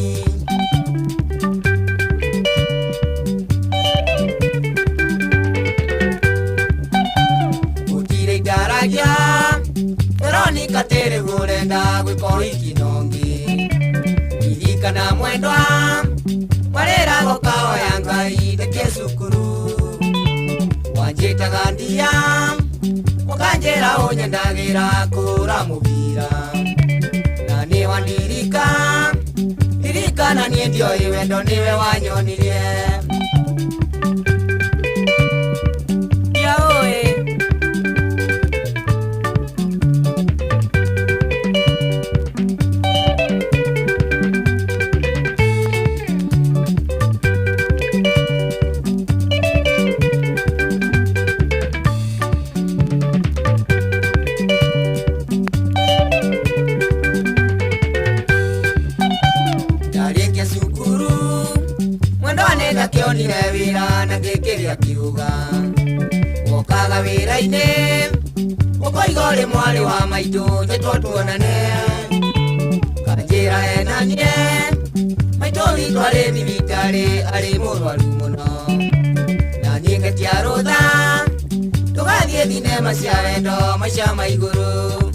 gũtirĩ idaragia Veronica tĩrĩ gũrenda gwĩka ũhiki nongĩ ririkana mwendwa marĩra gũkahoya Ngai ndĩke cukuru wanjĩtaga ndia ũkanjĩra ũnyendagĩra kũhũra mũbira na nĩ wandirikana niĩ ndioĩ wendo nĩwe wanyonirie kionire wĩra na ngĩkĩrĩa kiuga wokaga wĩra-inĩ ũkoiga ũrĩ mwarĩ wa maitũ njĩtwo tuonane kanjĩra henanie maitũ witũ arĩ thibitarĩ arĩ mũrwaru mũno na niĩ ngĩtia rũtha tũgathiĩ thinema cia wendo maica ma igũrũ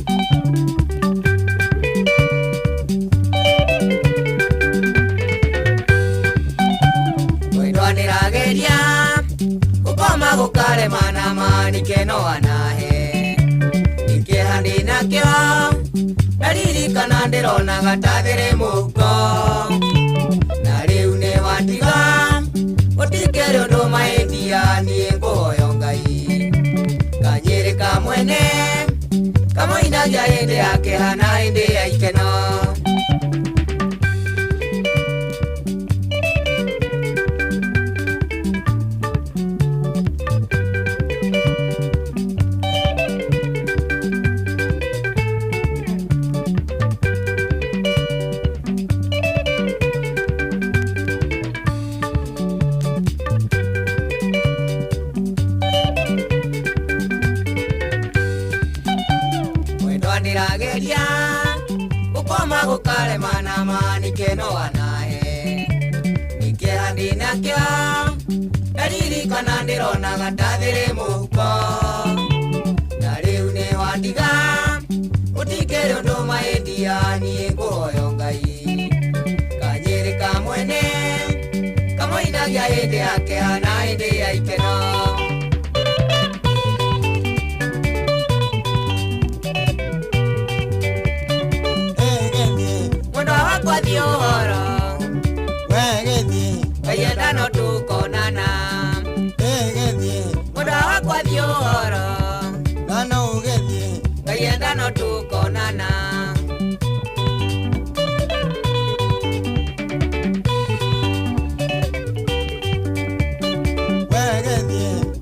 nĩrageria gũkoma gũkaremana manikeno anahe nĩkĩeha ndĩnakĩo ndaririkana ndĩronaga ta thĩrĩ mũhuko na rĩu nĩ wandiga gũtikĩrĩ ũndũ mahĩndia niĩ ngũhoyo Ngai kanyĩrĩ ka mwene kamũinagia hĩndĩ ya kĩeha na hĩndĩ ya ikeno nĩrageria gũkoma gũkaremana manikeno anahe nĩkĩeha ndĩnakĩo ndaririkana ndĩronaga ta thĩrĩ mũhuko na rĩu nĩ wandiga gũtikĩrĩ ũndũ mahĩndia niĩ ngũhoyo Ngai kanyĩrĩ ka mwene kamũinagia hĩndĩ ya kĩeha na hĩndĩ ya ikeno kwathi ũhoro wegethie no tũkonana mũndũ wa kwathi ũhoro no ũgethie no tũkonana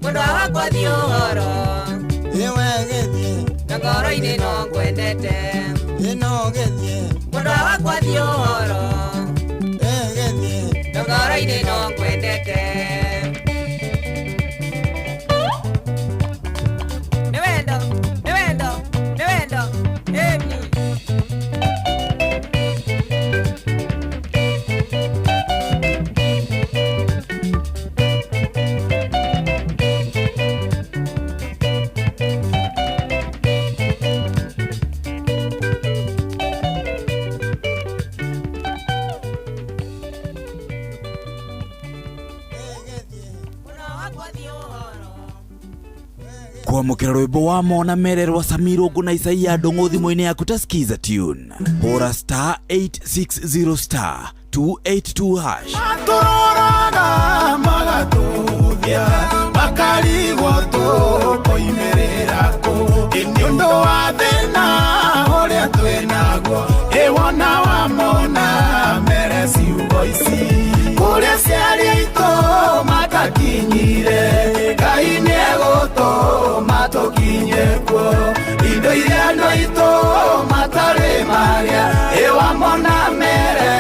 mũndũ wa kwathi ũhoro na ngoro-inĩ no ngwendete mũndũ wa kwathi ũhoro na ngoro-inĩ no ngwendete nĩ wendo ĩni kwamukira rwimbo wa Mona Mererwa Samirungu na Isaia Ndung'u thimũ-inĩ yaku ta skiza tune hũra star 860 star 282 hash. Matũroraga magatũthia makarigwo tũkoimĩrĩra kũ nĩ ũndũ wa thĩna ũrĩa twĩnaguo ĩwona wa Mona Mere ciugo ici kũrĩa ciari aitũ matakinyire Ngai nĩegũtũma tũkinye kuo indo iria andũ aitũ matarĩ marĩa ĩwa Mona Mere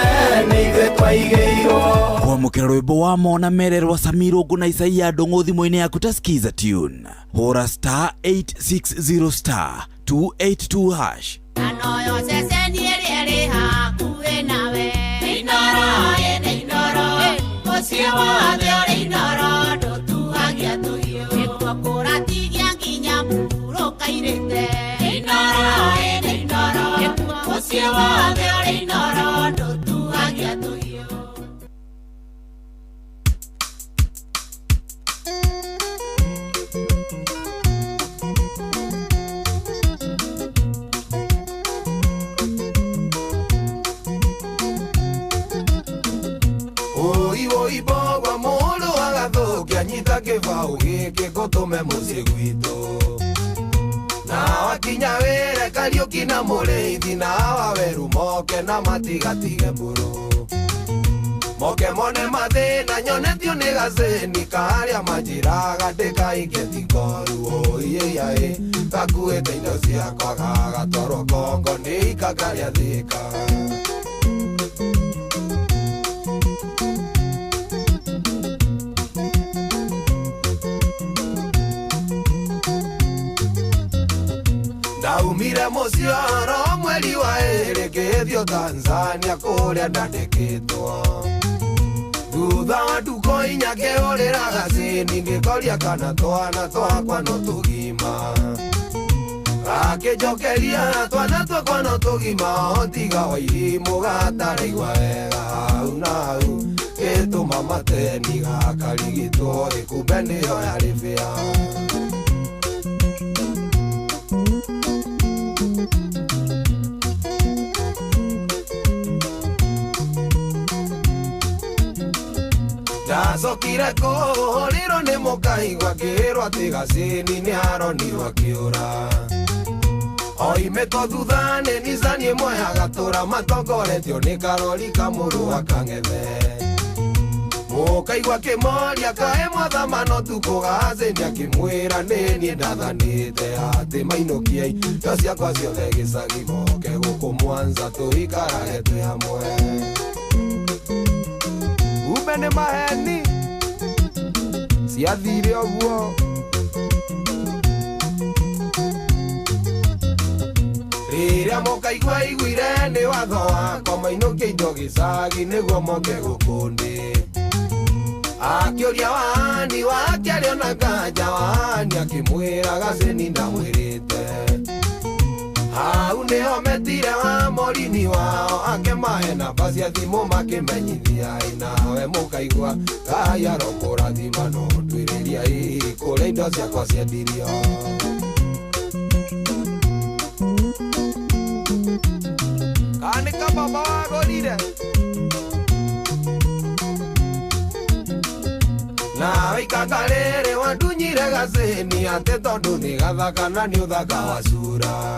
nĩ ithuĩ twaigĩirwo. Kwamũkĩra rwĩmbo wa Mona Mererwa Samirungu na Isaia Ndung'u thimũ-inĩ yaku ta skiza tune hũra star 860 star 282 hash. Anoyo ceceni ĩrĩa ĩrĩ hakuhĩ nawe Inoro mũciĩ wothe ũrĩ Inoro ndũtuhagia tũhiũ nĩguo kũratigia nginya mũhuro kairĩte Inoro mũciĩ wothe ũrĩ Inoro ndũtuhagia tũhiũ. Ibogwa mũndũ agathũkia nyita kĩbaũ gĩkĩ gũtũme mũciĩ gwitũ na wakinya wĩre Kariũki na Mũrĩithi na Waweru moke na matigatige mbũrũ moke mone mathĩna nyonetio nĩ gacĩni karĩa manjĩraga ndĩkaingĩ thikoru ĩyĩyaĩ gakuĩte indo ciakwa gagatwarwo Kongo nĩ ikakarĩa Thĩka. Ndaumire mũcioro mweri wa ĩrĩ ngĩthio Tanzania kũrĩa ndandĩkĩtwo thutha wa ndukũ inya ngĩũrĩra gacĩni ngĩkoria kana twana twakwa no tũgima gakĩnjokeria twana twakwa no tũgima tiga wa irimũ gataraigua wega hau na hau gĩtũma mateni gakarigitwo kumbe nĩyo yarĩ bĩa. Ndacokire kũhũrĩrwo nĩ mũkaigua ngĩrwo atĩ gacĩni nĩ aronirwo akĩũra oimĩtwo thutha nĩ nicani ĩmwe ya Gatũra matongoretio nĩ Karori Kamũrũ wa Kang'ethe mũkaigua akĩmoria kaĩ mwathama no tukũ gacĩni akĩmwĩra nĩ niĩ ndathanĩte atĩ mainũkie indo ciakwa ciothe gĩcagi moke gũkũ Mwanza tũikarage twĩ hamwe. Kumbe nĩ maheni ciathire ũguo rĩrĩa mũkaigua iguire nĩ watho wakwa mainũkie indo gĩcagi nĩguo moke gũkũ ndĩ akĩũria Wahani wake arĩ ona nganja Wahani akĩmwĩra gacĩni ndamwĩrĩte hau nĩho metire wa morini wao akĩmahe namba cia thimũ makĩmenyithia nawe mũkaigua Ngai arokũrathima no twĩrĩria kũrĩa indo ciakwa ciendirio. Kanĩka baba wagũrire nawe ikanga rĩrĩ wandunyire gacĩni atĩ tondũ nĩ gathaka na nĩ ũthaka wa cura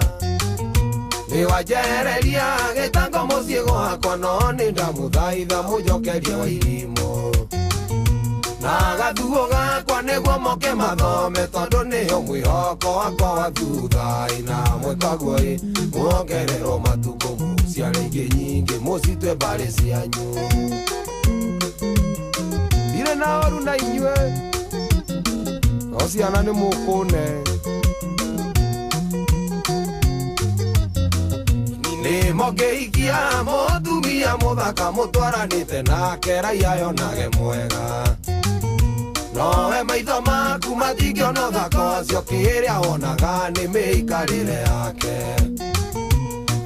nĩ wanjehereria gĩtango mũciĩ gwakwa no nĩ ndamũthaitha mũnjokerie wa irimũ na gathuo gakwa nĩguo moke mathome tondũ nĩyo mwĩhoko wakwa wa thutha na mwĩkaguo mwongererwo matukũ mũciare ingĩ nyingĩ mũcitwe mbarĩ cianyu ndirĩ na oru na inyuĩ no ciana nĩ mũkũne nĩ mũkĩhikia mũtumia mũthaka mũtwaranĩte nake raiya yonage mwega nowe maitho maku matingĩona ũthaka ũcio kĩrĩa wonaga nĩ mĩikarĩre yake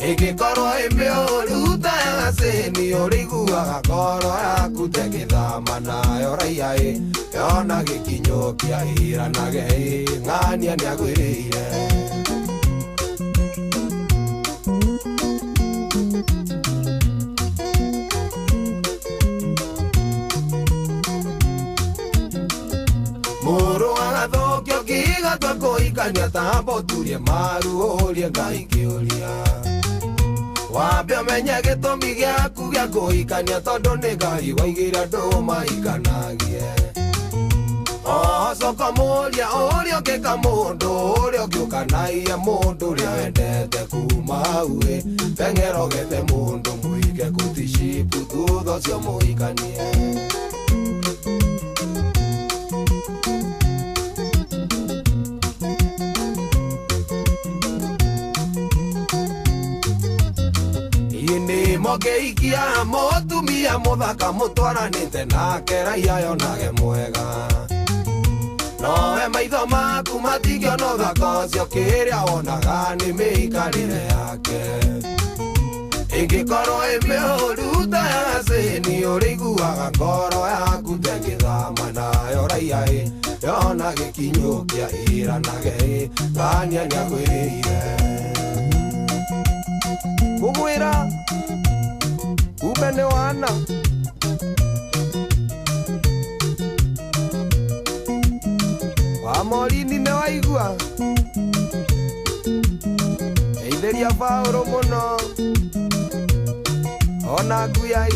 Ingĩkorwo ĩmĩũru ta ya gacĩni ũrĩiguaga ngoro yaku tegĩthama nayo raiya yona gĩkinyo kĩa ira nage ng'ania nĩagwĩrĩire. Mũrũ wa gathũkio kĩgatwa kũikania tambo turie maru ũrie Ngai kĩũria. Wambe ũmenye gĩtũmi gĩaku gĩa kũikania tondũ nĩ Ngai waigĩra andũ maikanagie. Coka mũria ũrĩa ũngĩka mũndũ ũrĩa ũngĩũkanagia mũndũ ũrĩa wendete kuma hau teng'era ũgethe mũndũ mũige kũticipu thutha ũcio mũikanie. Mũkĩikia mũtumia mũthaka mũtwaranĩte nake raiya yonage mwega. Nowe maitho maku matingĩona ũthaka ũcio kĩrĩa wonaga nĩ mĩikarĩre yake. Ĩngĩkorwo ĩmĩũru ta ya gacĩni ũrĩiguaga ngoro yaku tegĩthama nayo raiya yona gĩkinyo kĩa ira nage ng'ania nĩagwĩrĩire. Ngũkwĩra kumbe nĩ wana wa Morini nĩ waigua geithĩria Paũlũ mũno ona Nguyai.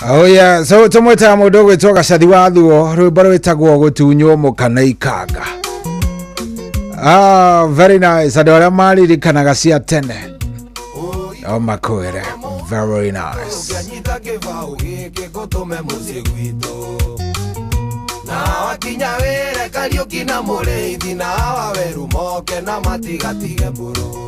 Oh yeah, so tumweta mũndũ gwĩtwo Gacathi wa Thuo rwĩmbo rwĩtagwo gũtunywo mũkana ikanga. Very nice. Andũ arĩa maririkanaga cia tene o makwĩre very nice. Na wakinya wĩre Kariũki na Mũrĩithi na waweru moke na matigatige mbũrũ.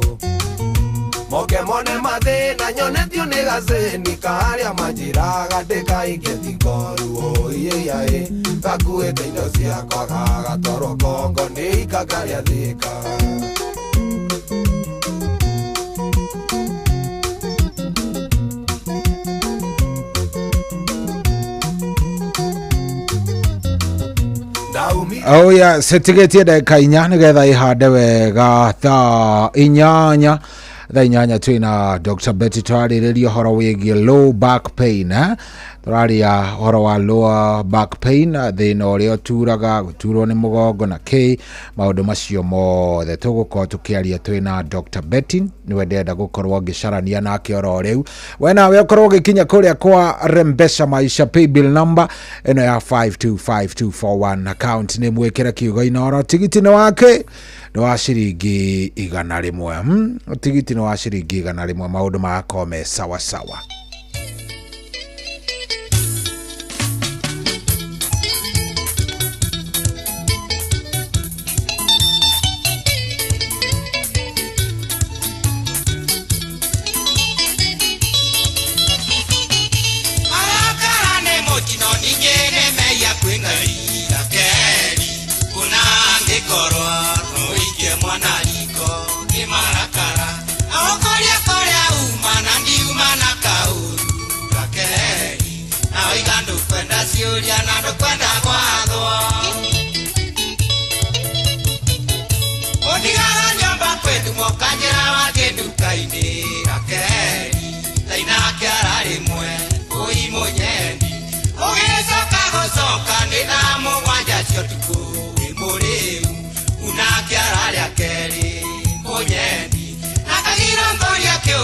Moke mone mathĩna nyonetio nĩ gacĩni karĩa manjĩraga ndĩkaige tikoru ĩĩ gakuĩte indo ciakwa gagatwarwo Kongo nĩ ikanga rĩa Thĩka. Oh yeah, setigetie ndagĩka 4 nĩgetha ihande wega thaa 8 thaa 8 twina Dr. Betty twarĩrĩria ũhoro wĩgiĩ low back pain. Tũraria ũhoro wa lower back pain, thĩna ũrĩa ũturaga gũturwo nĩ mũgongo na maũndũ macio mothe tũgũkorwo tũkĩaria twina Dr. Betty. Nĩwe ndenda gũkorwo ngĩcarania nake oro rĩu. We nawe ũkorwo ũgĩkinya kũrĩa kwa Rembesha Maisha paybill number ĩno ya 525241 account nĩ mwĩkĩre kiugo-inĩ oro tigiti nĩ wake nĩ wa ciringi 100. Tigiti nĩ wa ciringi 100, maũndũ magakorwo me sawa sawa.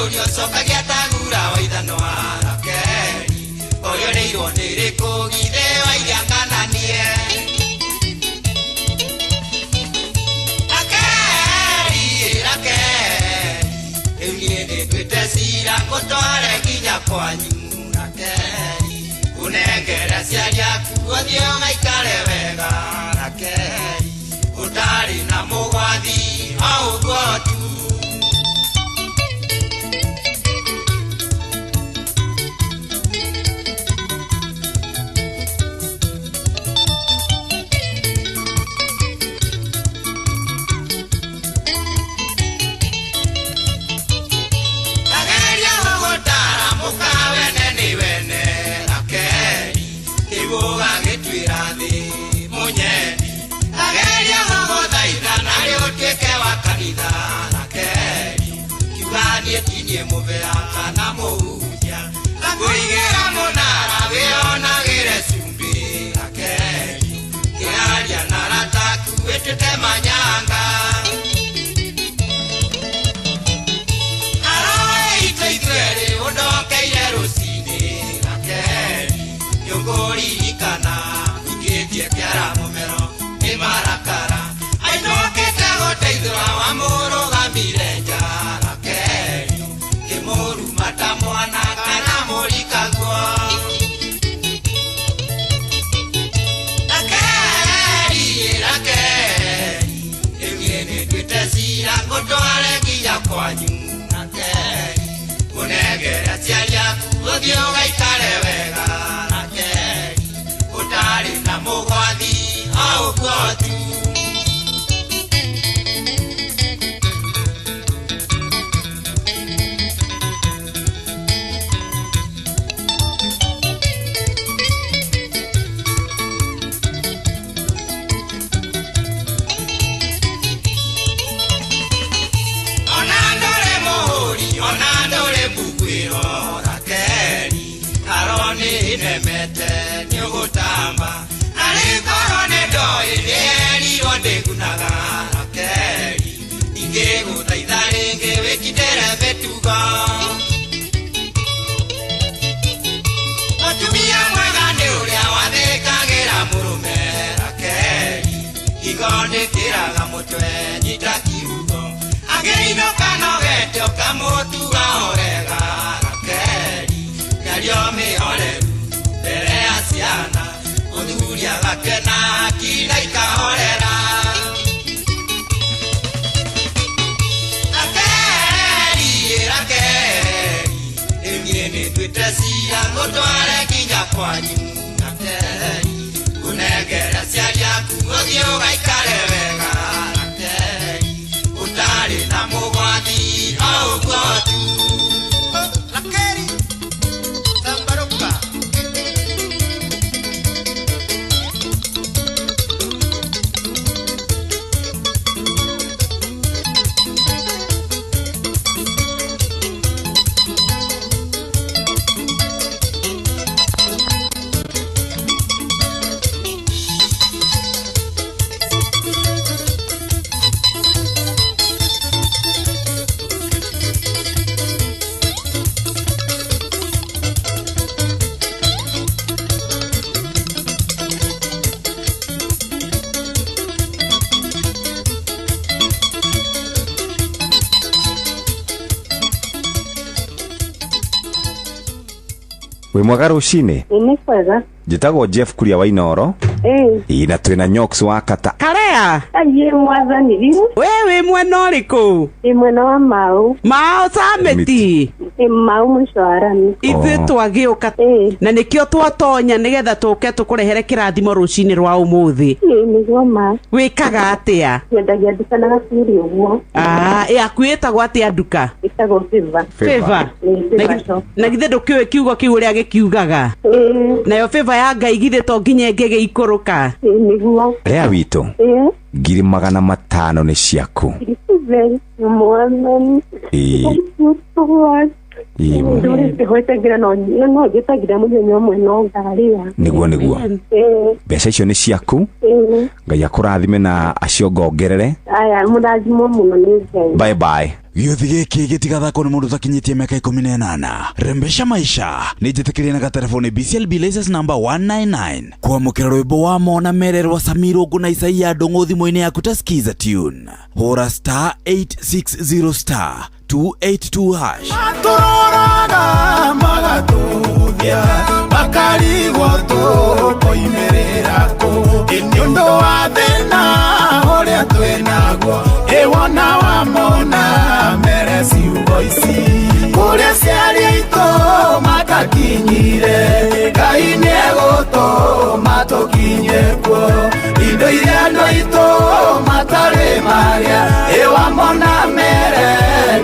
urio cokagia tagura wa ithano wa Rakeri oyo reirwo nĩ rĩkũ githe wa iria kananie Rakeri rĩu niĩ nĩnduĩte cira ngũtware nginya kwanyu Rakeri unengere aciari aku ũthiĩ ũgaikare wega Rakeri ũtarĩ na mũgwathi o ũguo tu Tinie muvea kana muhuja Kuigera munara wionagire sumbi Rakeri Kiaria narataku wetute manyanga Aroe itoitwere undokeire rusini Rakeri Yunguririkana Igetie kiara mumero Ni marakara Ainokete guteithura wa murugamire njara Moru mata mwana kana morikagwo Rakeri Ewie nĩnduĩte cira ngũtware nginya kwanyu Rakeri Ũnengere aciari aku ũthiĩ ũgaikare wega Rakeri Ũtarĩ na mũgwathi o ũguo tu Nemete nyugutamba Narikoro nedoi Nieri onde gunaga Rakeri Inge gutaitha ringi wikidere betugo Atumia mwega ni uria wathikagira murume Rakeri Igondikiraga mutwe nyita kiugo Agĩinũka nogete ũkamutuga orega Rakeri Nyario mĩhoreru mbere ya ciana Ũthuri agakena akina ikahorera Rakeri Rakeri Niĩ nĩnduĩte cira ngũtware nginya kwanyu Rakeri Ũnengere aciari aku ũthiĩ ũgaikare wega Rakeri Ũtarĩ na mũgwathi o ũguo tu Rakeri Tambaruka Wĩ mwega rũcinĩ? Nĩ kwega. Njĩtagwo Jeff Kuria wa Inoro. Na twĩna Nyox wa Kata. Karea. Aye mwathani rĩu. Wewe mwena ũrĩkũ? Mwena wa Mau. Mau Sameti. Mau Mũcwarani. Ithuĩ twagĩũka na nĩkĩo twatonya nĩgetha tũke tũkũrehere kĩrathimo rũcinĩ rwa ũmũthĩ. Nĩguo ma. Wĩkaga atĩa? Nyendagia nduka na gaciri ũguo. Yaku ĩtagwo atĩa nduka? Ĩtagwo Favor. Na githĩ ndũkĩũĩ kiugo kĩu ũrĩa gĩkiugaga? Nayo Favor ya Ngai githĩ to nginya ĩngĩgĩikũrũka? Nĩguo. Rea witũ. 500 nĩ ciaku. Mwathani. Nĩguo mbeca icio nĩ ciaku. Ngai akũrathime na acio ngongerere. Aya mũrathimo mũno nĩ Ngai. Bye bye. gĩothi gĩkĩ gĩtigathakwo nĩ mũndũ ũtakinyĩtie mĩaka 18. Rembesha maisha nĩ njĩtĩkĩrie na gatelefoni BCLB license number 199 kwamũkĩra rwĩmbo wa Mona Mererwa Samirungu na Isaia Ndung'u thimũ-inĩ yaku ta skiza tune. Hũra *860 282#. Atũroraga magatuthia makarigwo tũkoimĩrĩra kũ nĩ ũndũ wa thĩna ũrĩa twĩnaguo ĩwona wa Mona Mere ciugo ici kũrĩa ciarĩ aitũ matakinyire Ngai nĩegũtũma tũkinye kuo indo iria andũ aitũ matarĩ marĩa ĩwa Mona Mere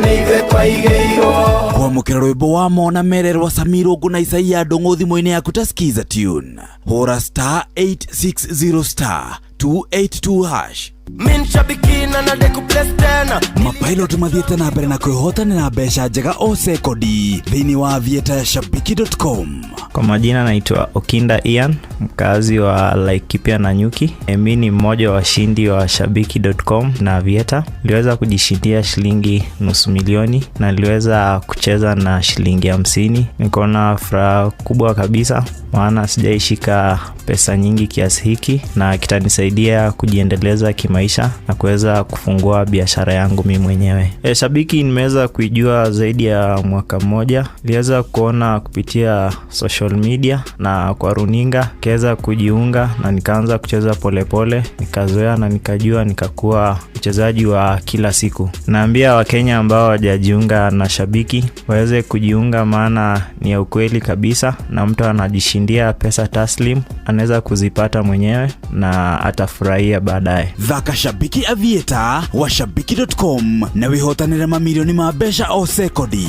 nĩ ithuĩ twaigĩirwo. Kwamũkĩra rwĩmbo wa Mona Mererwa Samirungu na Isaia Ndung'u thimũ-inĩ yaku ta skiza tune. Hũra *860 282#. Mapilot mathiĩte na mbere na kwĩhotanĩra mbeca njega o sekodi thĩinĩ wa avieta ya shabiki.com. Kwa majina naitwa Okinda Ian, mkazi wa Laikipia na Nyuki. Mimi ni mmoja wa washindi wa shabiki.com na Avieta. Niliweza kujishindia shilingi $500,000 na niliweza kucheza na shilingi 50. Niko na furaha kubwa kabisa maana sijaishika pesa nyingi kiasi hiki na kitanisaidia kujiendeleza kimaisha na kuweza kufungua biashara yangu mimi mwenyewe. Shabiki nimeweza kuijua zaidi ya mwaka mmoja. Niliweza kuona kupitia social media na kwa runinga, kaweza kujiunga na nikaanza kucheza polepole, nikazoea na nikajua, nikakuwa mchezaji wa kila siku. Naambia Wakenya ambao hawajajiunga na Shabiki waweze kujiunga maana ni ya ukweli kabisa na mtu anajishindia pesa taslim anaweza kuzipata mwenyewe na atafurahia baadaye. Thaka Shabiki Avieta wa shabiki.com na wihotanĩre mamilioni ma mbeca o sekodi.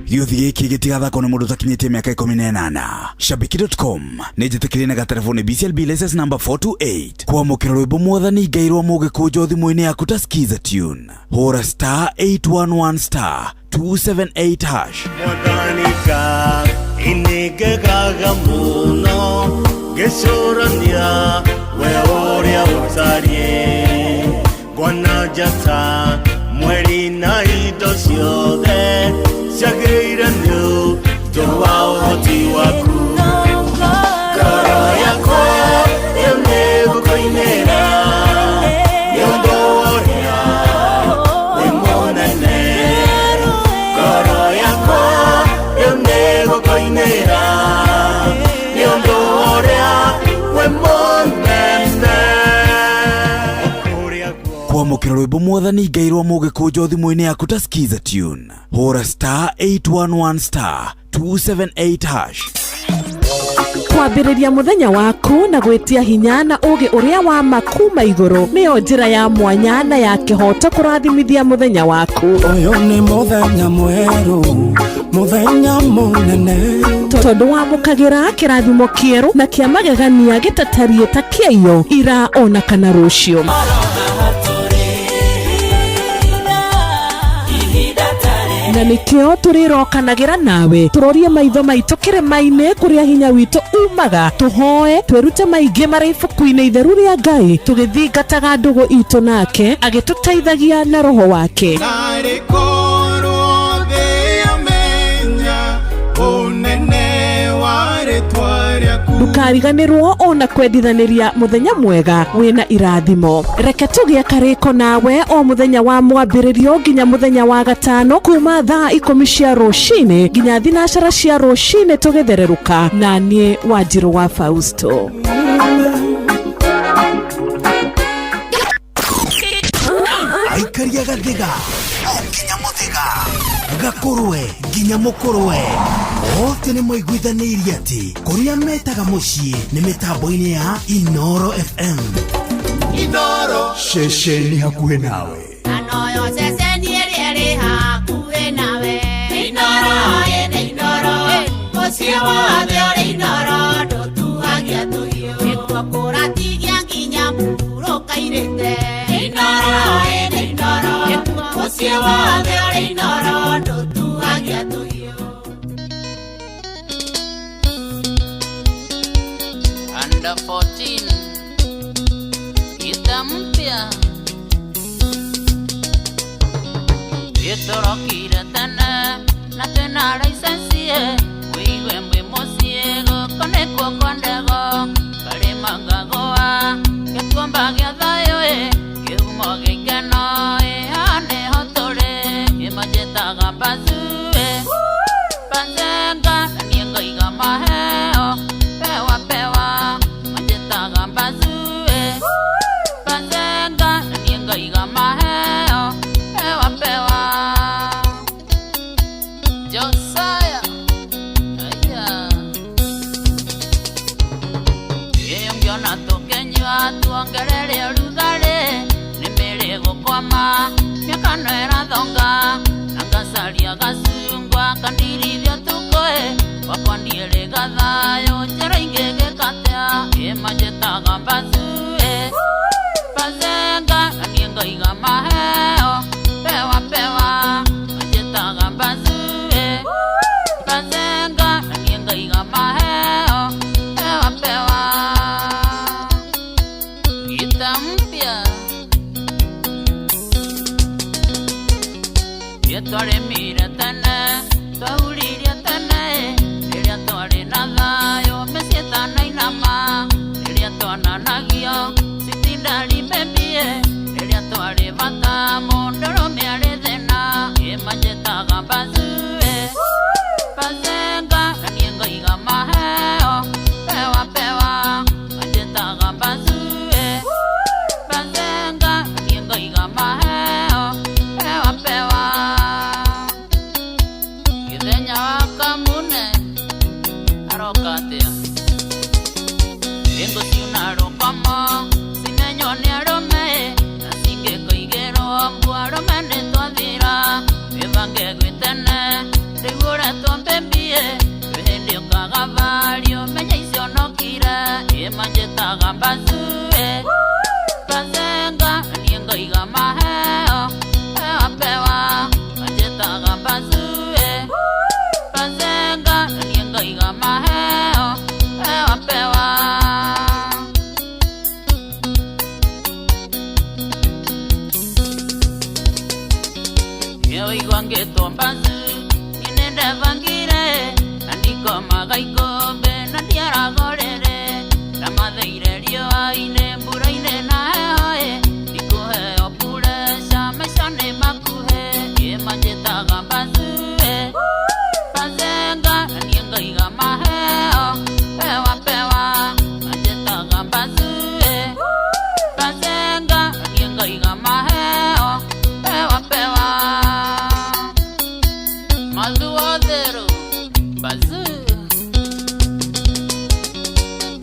Gĩothi gĩkĩ gĩtigathakwo nĩ mũndũ ũtakinyĩtie mĩaka 18. Shabiki.com nĩ njĩtĩkĩrie na gatelefoni BCLB license number 428 kwamũkĩra rwĩmbo Mwathani Ngai rwa Mũgĩkũnjo thimũ-inĩ yaku ta skiza tune. Hũra *811 278#. Mwadanika inĩngegaga mũno ngĩcũrania we ũrĩa ũtariĩ ngwana njata mweri na indo ciothe ciagĩrĩire nĩ tondũ wa ũhoti waku. Ngoro yakwa rĩu nĩgũkũinĩra nĩ ũndũ ũrĩa wĩ mũnene. Ngoro yakwa rĩu nĩgũkũinĩra nĩ ũndũ ũrĩa wĩ mũnene. Kwamũkĩra rwĩmbo Mwathani Ngai rwa Mũgĩkũnjo thimũ-inĩ yaku ta skiza tune. Hũra *811 278#. Kwambĩrĩria mũthenya waku na gwĩtia hinya na ũgĩ ũrĩa wa makuma igũrũ nĩyo njĩra ya mwanya na ya kĩhoto kũrathimithia mũthenya waku. Ũyũ nĩ mũthenya mwerũ, mũthenya mũnene, tondũ wamũkagĩra kĩrathimo kĩerũ na kĩa magegania gĩtatariĩ ta kĩayo ira ona kana rũciũ. Na nĩkĩo tũrĩrokanagĩra nawe tũrorie maitho maitũ kĩrĩma-inĩ kũrĩa hinya witũ umaga, tũhoe twĩrute maingĩ marĩ ibuku-inĩ itheru rĩa Ngai tũgĩthingataga ndũgũ itũ nake agĩtũteithagia na roho wake. Ndũkariganĩrwo ona kwendithanĩria mũthenya mwega wĩna irathimo. Reke tũgĩe karĩko nawe o mũthenya wa mwambĩrĩrio nginya mũthenya wa gatano kuma thaa 10 cia rũcinĩ nginya thinacara cia rũcinĩ tũgĩthererũka na niĩ Wanjirũ wa Fausto. Aikaria gathiga nginya mũthiga gakũrwe nginya mũkũrwe othe nĩ moiguithanĩirie atĩ kũrĩa metaga mũciĩ nĩ mĩtambo-inĩ ya Inoro FM. Inoro ceceni hakuhĩ nawe. Anoyo ceceni ĩrĩa hakuhĩ nawe. Inoro ĩnĩ Inoro mũciĩ wothe ũrĩ Inoro ndũtuhagia tũhiũ nĩguo kũratigia nginya mũhurũka irĩte. Inoro ĩnĩ Inoro mũciĩ wothe ũrĩ Inoro ndũtuhagia tũhiũ. Under 14 idhaa mpya Itorokire tene na tena licensie wiwe mwe mosiego koneko kondego kale magagoa ketuamba gya thayo kiumo gikeno ane hotore imajetaga bazue banzenga nienga igamaheo pewa pewa majetaga bazue banzenga nienga igamaheo pewa pewa Josiah aya yeyongiona tokenywa tuongerere rugare nimere gukoma myakano erathonga nangasaria gasungwa kandirithio tukoe wakwaniere gathayo njera ingege katea imajetaga bazue bazenga nanienga igamaheo pewa pewa majetaga bazue bazenga nanienga igamaheo pewa pewa gita mpya yetware mire tene twahuririe tene rĩrĩa twarĩ na thayũ mĩciĩ inama rĩrĩa twananagio citindari mbembie rĩrĩa twarĩ bata mũndũrũme arĩ thĩna ĩmanjĩtaga bazue bazenga nanienga igamaheo pewa pewa manjĩtaga bazue bazenga nanienga igamaheo pewa pewa githenya wa kamune arokatia Yengo siunarokamo sinenyo ni arome nasinge koigero mbuarome ne twathira evange gwitene rigura tombembie wende kagavario menya isionokira emanjetaga bazue bazenga nienga igamaheo pewa pewa manjetaga bazue bazenga nienga igamaheo pewa pewa igwange tombazu inende vangire nandiko magaikombe nandiaragorere ramatheire rio aine mburaine na hehoe ndikuhe opuresha maishane makuhe imanjetaga bazue bazenga nanienga igamaheo pewa pewa manjetaga bazue bazenga nanienga igamaheo pewa pewa Mazuodero bazu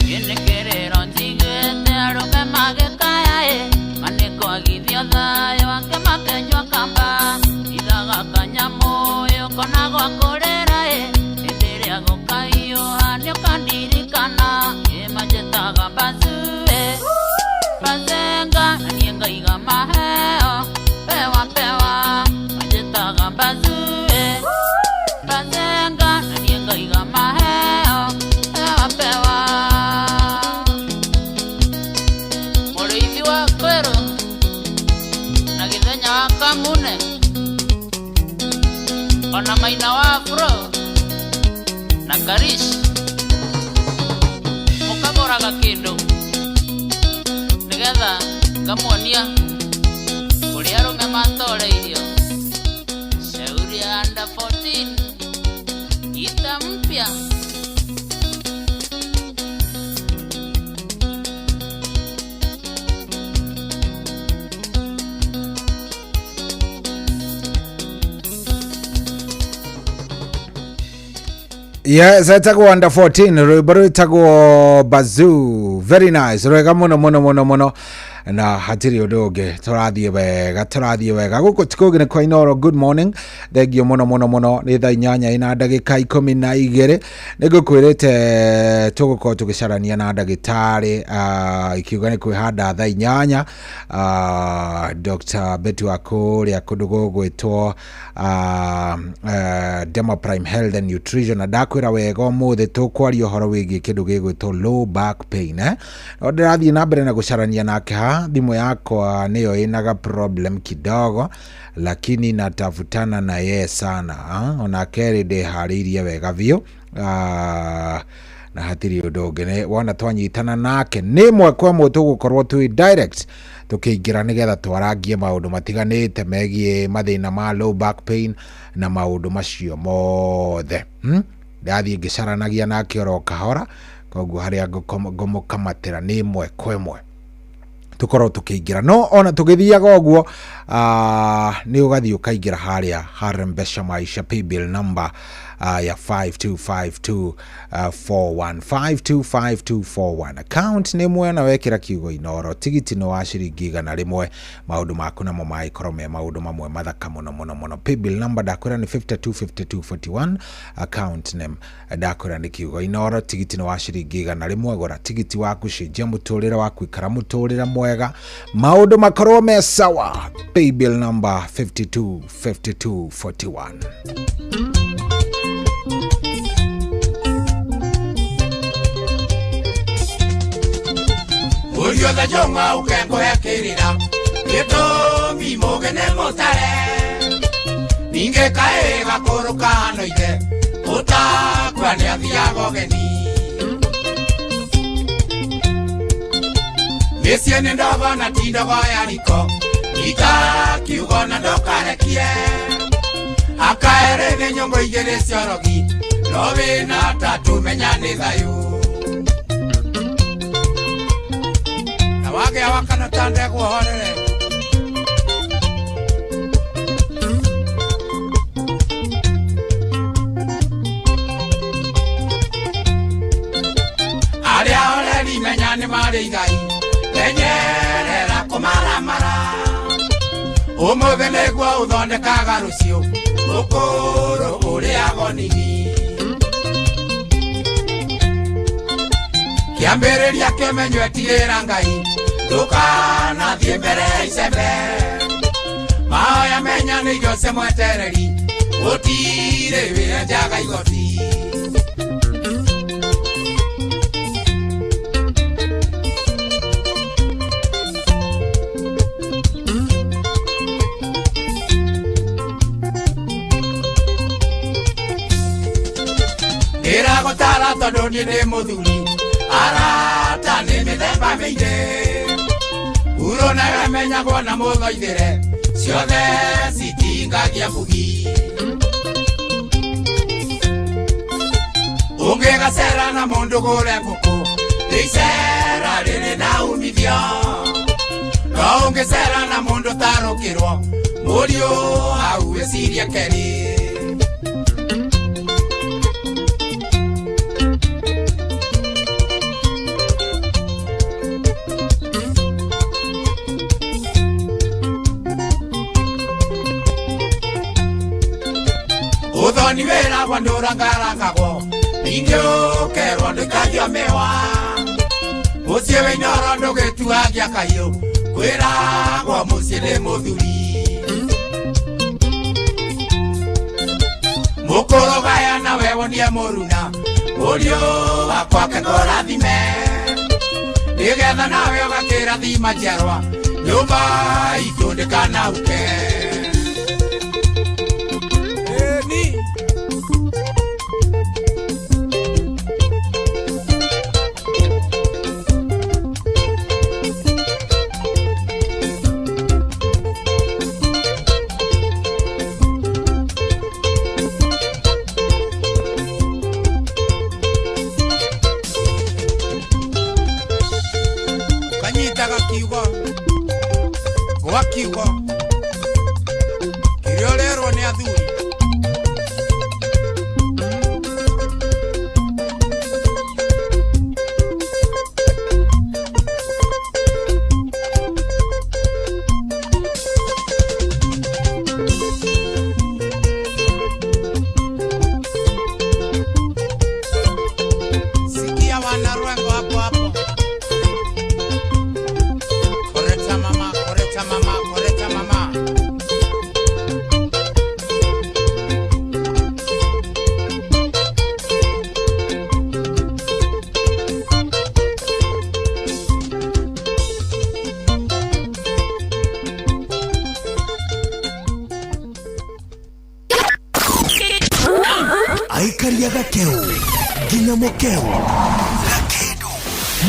Yene kerero njigete arume magekayae Maneko agithio thayo ake makenjwa kamba Ithaga kanyamoyo konago akorerae Enderea gokaiyo hanyo kandirikana Imanjetaga bazue Bazenga nanienga igamaheo Pewa pewa manjetaga bazue Bazenga nanienga igamaheo pewa pewa Mũrĩithi wa kwero na gĩthenya wa kamune ona maina wa afro na karish mũkagoraga kĩndũ nĩgetha ngamuonia kũrĩa arũme matoreirio shauri ya under 14 gita mpya Yes, etagwo under 14 rwimbo rwitagwo Bazoo. Very nice, rwega muno muno muno muno na hatiri undu ungi turathie wega guku tikugine kwa inoro. Good morning, thengio muno muno muno. Ni thaa 8 ina ndagika 12 nigukwirite tugukorwo tugicarania na ndagitari ikiuga ni kwihanda thaa 8 Dr. Betty Wakuria kundu gugwitwo Demo Prime Health and Nutrition na ndakwira wega umuthi tukwaria horo wigi kindu gigwitwo low back pain no ndirathie na mbere na gucarania nake wega, thimu yako niyo inaga problem kidogo, lakini natafutana na ye sana. Ona keri de haririe wega vio. Na hatiri udogene wana twanyitana nake ni mwekwa mutu gukorwo twi direct tukiingira nigetha twaragie maundu matiganite megie mathina ma low back pain na maundu macio mothe. Ndathie ngicaranagia nake oro kahora, koguo haria ngumukamatira ni mwekwa mwe tukorwo tukiingira. No ona tugithiaga uguo ni ugathie ukaingira haria Rembesha Maisha paybill number ya 525241 525241. Account ni mwe na wekira kiugo inoro, tigiti no wa ciringi 100. Maundu maku namo maikorwo me maundu mamwe mathaka muno. Paybill number ndakwira ni 525241. Account name ndakwira ni kiugo inoro, tigiti no wa ciringi 100. Gora tigiti waku cenjia muturire waku ikara muturire mwega, maundu makorwo me sawa. Paybill number 525241. Urio da jonga ukengo ya kirira Yeto mimogene motare Ninge kae gakoroka noite Uta kwani athiago geni Mesiene ndogo na tindogo ya riko Ita kiugo na ndokarekie Akaere nyongo igere siorogi Lobe na tatu menyane thayu Wage wakana tande kuhorere Aria ole li menyane mare igai Lenyerera kumaramara Umuvene gwa uthonde kagarucio Ukuru uri agonini Kiambereria kemenyo etigera ngai Dukana thie mbere icembe Maoya menya ni Jose mwetereri Utire wira njaga igoti Ira gotara tondu ni ndi muthuri Arata ni mithemba mĩingĩ Uro na wamenyagwo na mũthoithĩre Ciothe citingagia mbugi Ũngĩgacera na mũndũ gũre ngũkũ Icera rĩrĩ na umithio No ũngĩcera na mũndũ tarũkĩrwo Mũriũ hau eciria keri Uthoni wera gwandura ngarangagwo Ningyo kerwo ndikagio mewa Mucie weinoro ndugituagia kahiu Kwiragwo mucie ni muthuri Mukurugaya na wewonie muruna Murio wakwa kekorathime Nigetha nawe ugakirathima njerwa Nyumba itu ndikanauke Kiugo Kiriorerwo ni athuri Sikia wanaruengo hapo hapo Koreta mama kuria gakeu nginya mukeu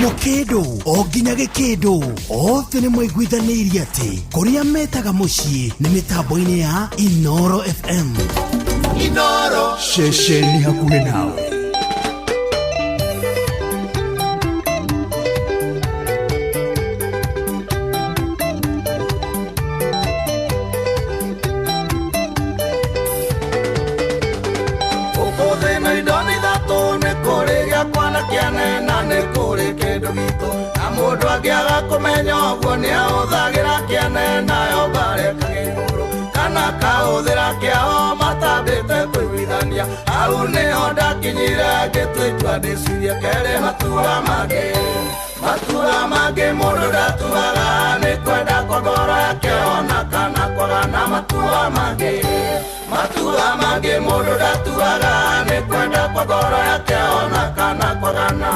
mukindo o nginya gikindo othe nĩ mwaiguithanĩirie atĩ kũrĩa metaga mũciĩ nĩ mĩtambo-inĩ ya Inoro FM. Inoro ceceni hakuhĩ nawe. Mũndũ angĩaga kũmenya ũguo nĩahũthagĩra kĩene nayo mbarekaga igũrũ kana kahũthĩra kĩao matambĩte kũiguithania. Hau nĩho ndakinyire ngĩtua itua ndĩcirie kerĩ matua mangĩ mũndũ ndatuaga nĩ kwenda kwa ngoro yake ona kana kwagana. Matua mangĩ mũndũ ndatuaga nĩ kwenda kwa ngoro yake ona kana kwagana.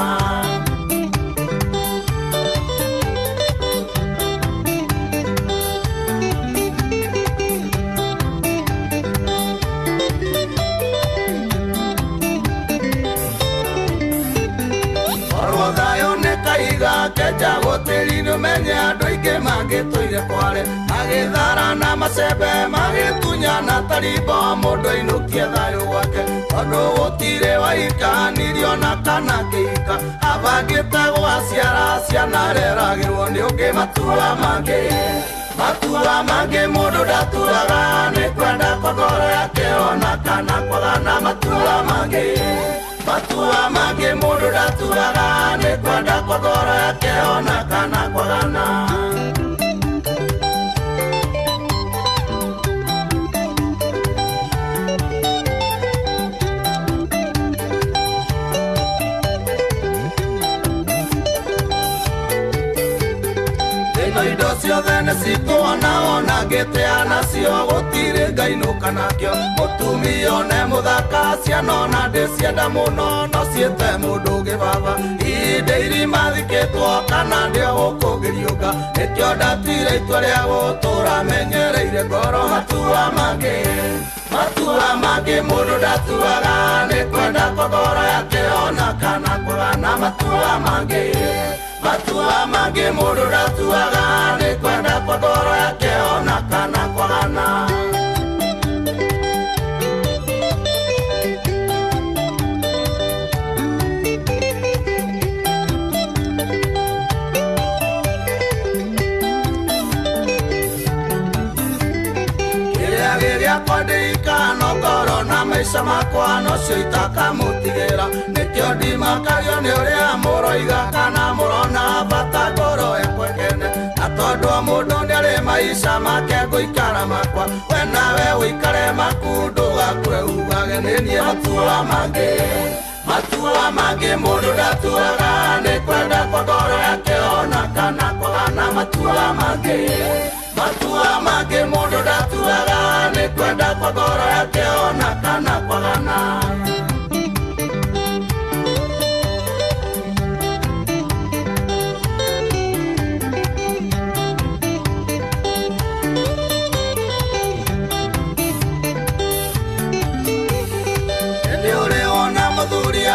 Keja gũtĩri-inĩ ũmenye andũ aingĩ mangĩtũire kware magĩthara na macembe magĩtunyana tarimbo mũndũ ainũkie thayũ gwake tondũ gũtirĩ waikanirio na kana kĩhika abangĩte gwaciara ciana reragĩrwo nĩ ũngĩ. Matua mangĩ mũndũ ndatuaga nĩ kwenda kwa ngoro yake ona kana kwagana. Matua mangĩ mũndũ ndatuaga nĩ kwenda kwa ngoro yake ona kana kwagana. Indo ciothe nĩ cikuona ona ngĩtĩa nacio gũtirĩ ngainũka nakĩo. Mũtumia one mũthaka ciana ona ndĩcienda mũno no ciĩte mũndũ ũngĩ baba. Ihinda irima thikĩtwo kana ndĩo gũkũngĩriũka nĩkĩo ndatire itua rĩa gũtũra menyereire ngoro. Matua mangĩ mũndũ ndatuaga nĩ kwenda kwa ngoro yake ona kana kwagana. Matua mangĩ mũndũ ndatuaga nĩ kwenda kwa ngoro yake ona kana kwagana. Kĩrĩa kwandĩka no ngoro na maica makwa nocio itakamũtigĩra. Nĩkĩo ndimakagio nĩ ũrĩa mũroiga kana mũrona bata ngoro yakwa kene. Na tondũ mũndũ nĩarĩ maica make ngũikara makwa we nawe ũikare maku ndũgakue ugage nĩ niĩ. Matua mangĩ mũndũ ndatuaga nĩ kwenda kwa ngoro yake ona kana kwagana. Matua mangĩ mũndũ ndatuaga nĩ kwenda kwa ngoro yake ona kana kwagana.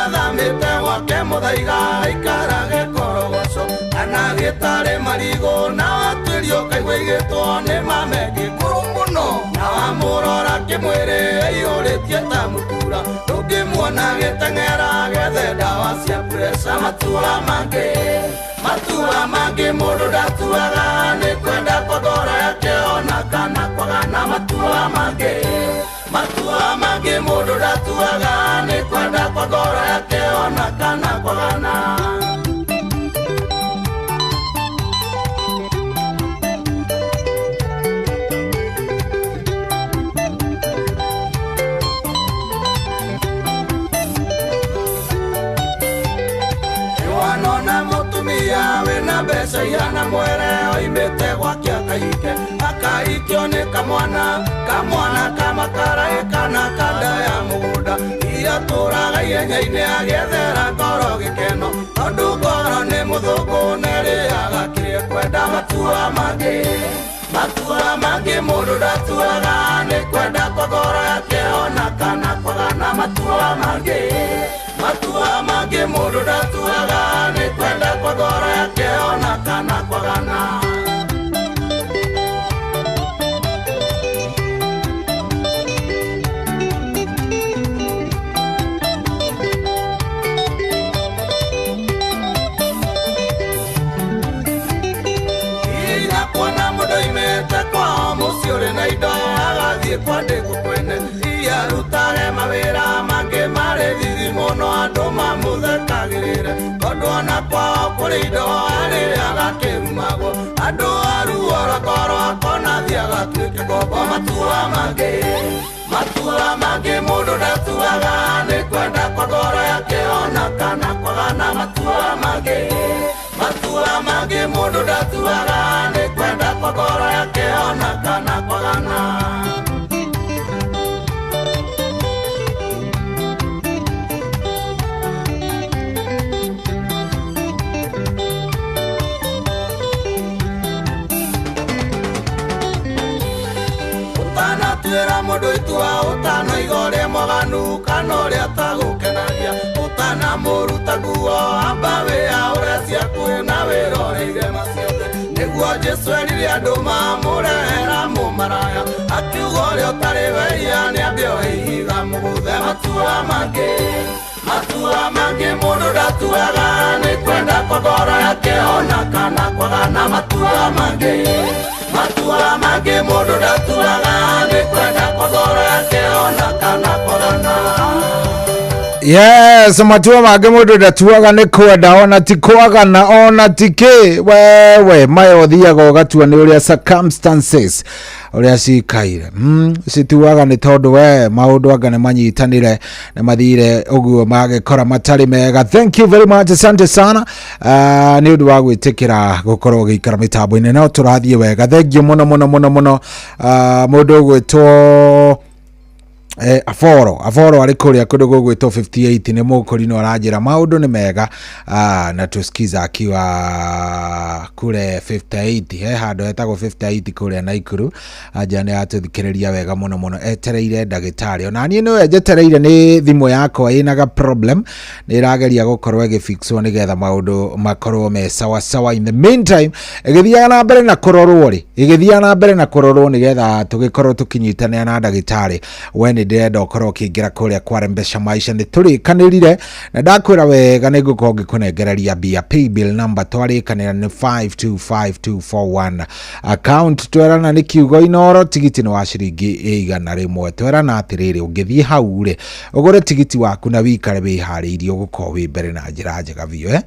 Athamĩte gwake mũthaiga aikarage korogoco kana gĩtarĩ marigũ na watuĩrio kaigua igĩtwo nĩ mame gĩkũrũ mũno. Na wamũrora kĩmwĩrĩ aihũrĩtie ta mũtura ndũngĩmuona gĩteng'era gethe ndawa cia pureca. Matua mangĩ mũndũ ndatuaga nĩ kwenda kwa ngoro yake ona kana kwagana. Matua mangĩ mũndũ ndatuaga nĩ kwenda kwa ngoro yake ona kana kwagana. Wanona mũtumia wĩna mbeca ihana mwere oimĩte gwake akaikio nĩ kamwana kamakaraĩ kana kanda ya mũgũnda. Iatũraga ihenya-inĩ agĩethera ngoro gĩkeno tondũ ngoro nĩ mũthũngũ nĩrĩaga kĩrĩa kwenda. Matua mangĩ mũndũ ndatuaga nĩ kwenda kwa ngoro yake ona kana kwagana. matua mangĩ mũndũ ndatuaga nĩ kwenda kwa ngoro yake ona kana kwagana. Ina kuona mũndũ imĩte kwao mũciĩ ũrĩ na indo agathiĩ kwandĩkwo kwene arutare mawĩra mangĩ marĩ thithi mũno andũ mamũthekagĩrĩre tondũ ona kwao kũrĩ indo arĩrĩa agakĩrumagwo andũ aruora ngoro akona thiĩ agatuĩke ngombo. Matua mangĩ mũndũ ndatuaga nĩ kwenda kwa ngoro yake ona kana kwagana. Matua mangĩ mũndũ ndatuaga nĩ kwenda kwa ngoro yake ona kana kwagana. Tuĩra mũndũ itua ũtano igore mwaganu kana ũrĩa tagũkenagia ũtana mũruta nguo amba wĩa ũrĩa ciakuĩ na wĩroreire maciothe nĩguo Jesũ erire andũ mamũrehera mũmaraya akiuga ũrĩa ũtarĩ wehia nĩambe oe ihiga mũgũthe. Matua mangĩ mũndũ ndatuaga nĩ kwenda kwa ngoro yake ona kana kwagana. Matua mangĩ mũndũ ndatuaga nĩ kwenda kwa ngoro yake ona kana kwagana. Yes, matua mangĩ mũndũ ndatuaga nĩ kwenda ona ti kwagana ona ti kĩ wewe mayo thiaga ũgatua nĩ ũrĩa circumstances ũrĩa cikaire cituaga nĩ tondũ we maũndũ anga nĩ manyitanire nĩ mathire ũguo magĩkora matarĩ mega. Thank you very much, asante sana nĩ ũndũ wa gwĩtĩkĩra gũkorwo ũgĩikara mĩtambo-inĩ no tũrathiĩ wega. Thank you mũno mũndũ ũgwĩtwo Aforo arĩ kũrĩa kũndũ gũgwĩtwo 58 nĩ mũkũrino aranjĩra maũndũ nĩ mega na tusikiza akiwa kule 58 he handũ hetagwo 58 kũrĩa Naikuru anja nĩ atũthikĩrĩria wega mũno etereire ndagĩtarĩ ona niĩ nĩwe njetereire nĩ thimũ yakwa ĩnaga problem nĩ ĩrageria gũkorwo ĩgĩfixwo nĩgetha maũndũ makorwo me sawa. In the meantime ĩgĩthiaga na mbere na kũrorwo nĩgetha tũgĩkorwo tũkĩnyitanĩra na ndagĩtarĩ when ndĩrenda ũkorwo ũkĩingĩra kũrĩa kwa Rembesha Maisha nĩ tũrĩkanĩrire na ndakwĩra wega nĩ ngũkorwo ngĩkũnengereria mbia. Paybill number twarĩkanĩra nĩ 525241 account twerana nĩ kiugo Inoro tigiti nĩ wa ciringi 100 twerana atĩrĩrĩ ũngĩthiĩ hau rĩ ũgũre tigiti waku na wikare wĩharĩirie ũgũkorwo wĩ mbere na njĩra njega biũ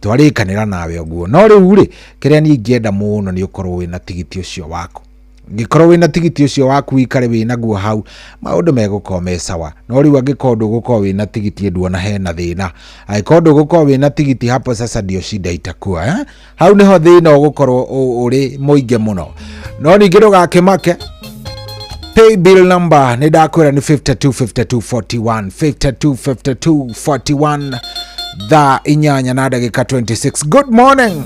twarĩkanĩra nawe ũguo no rĩu rĩ kĩrĩa niĩ ingĩenda mũno nĩ ũkorwo wĩna tigiti ũcio waku ngĩkorwo wĩna tigiti ũcio waku wikare wĩnaguo hau maũndũ megũkorwo me sawa no rĩu angĩkorwo ndũgũkorwo wĩna tigiti nduona hena thĩna angĩkorwo ndũgũkorwo wĩna tigiti hapo sasa ndio shida itakuwa hau nĩho thĩna ũgũkorwo ũrĩ mũingĩ mũno no ningĩ ndũgakĩmake. Paybill number nĩ ndakwĩra nĩ 525241 thaa 8 na ndagĩka 26. Good morning.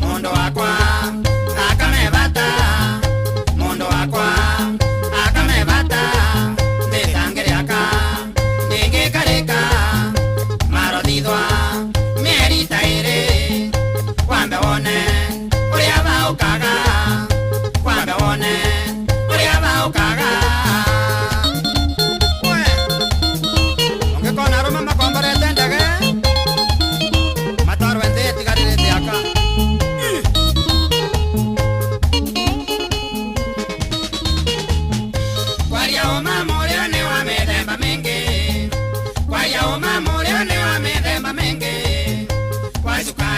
Mondo wakwa akamebata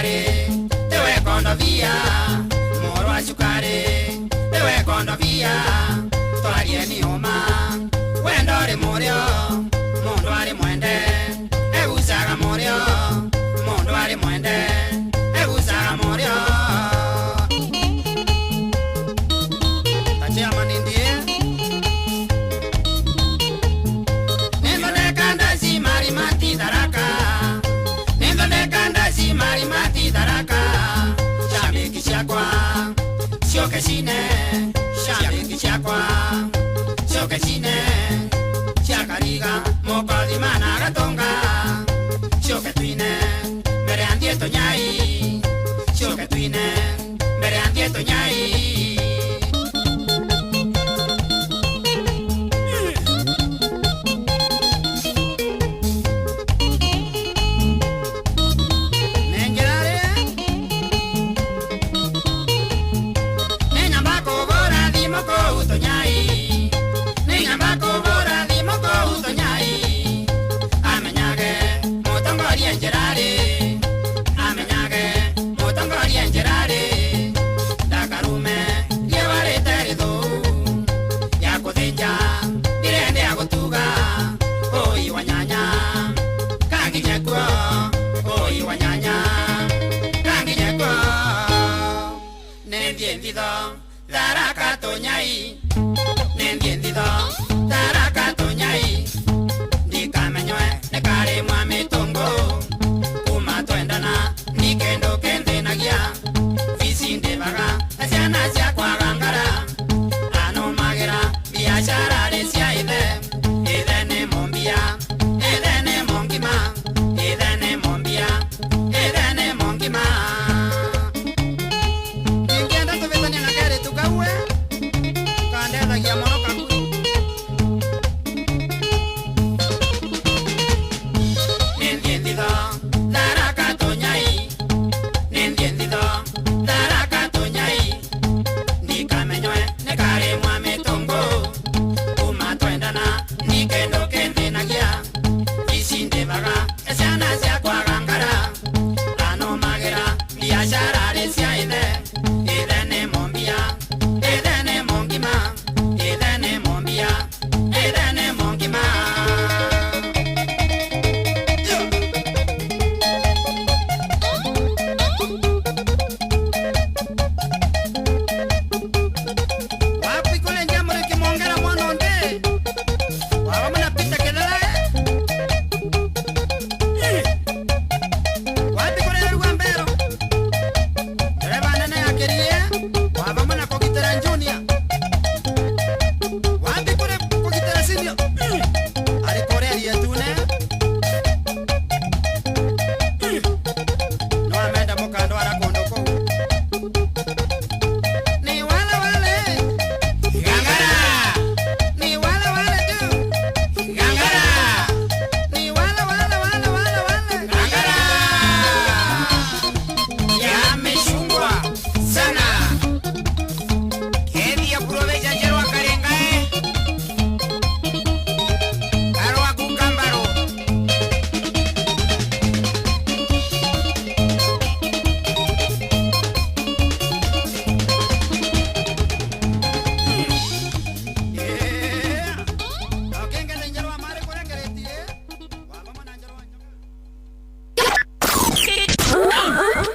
shukari ewe kondovia moro wa shukari ewe kondovia twarie ni uma wendo ri murio mundu ari mwende egusaga murio mundu ari mwende egusaga murio tachia manindie nendo de kanda si mari mati daraka nendo de kanda si mari mati daraka shabiki chakwa sio keshine shabiki chakwa sio keshine chakariga mokodi mana gatonga sio ketwine mere andieto nyai sio ketwine mere andieto nyai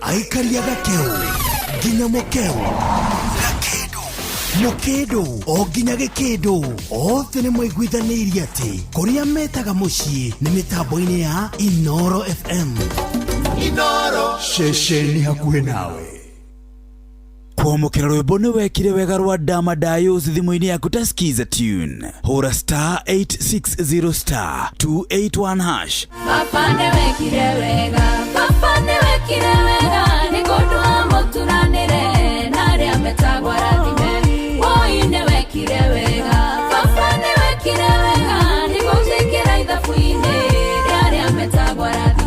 aikariaga keu nginya mukeu mukedo o nginya gikido othe nĩ mwaiguithanirie atĩ kũrĩa metaga mũciĩ nĩ mĩtambo-inĩ ya Inoro FM. Inoro ceceni hakuhĩ nawe. Kwamũkĩra rwĩmbo nĩ wekire wega rwa Dama Dayos thimũ-inĩ yaku ta skiza tune hũra star 860 star 281 hash. Papa nĩ wekire wega, papa nĩ wekire wega, nĩ kũndũ mũturanĩre na arĩa metagwo arathime. Oi nĩ wekire wega, papa nĩ wekire wega, nĩ gũcikĩra ithabu-inĩ rĩa arĩa metagwo arathime.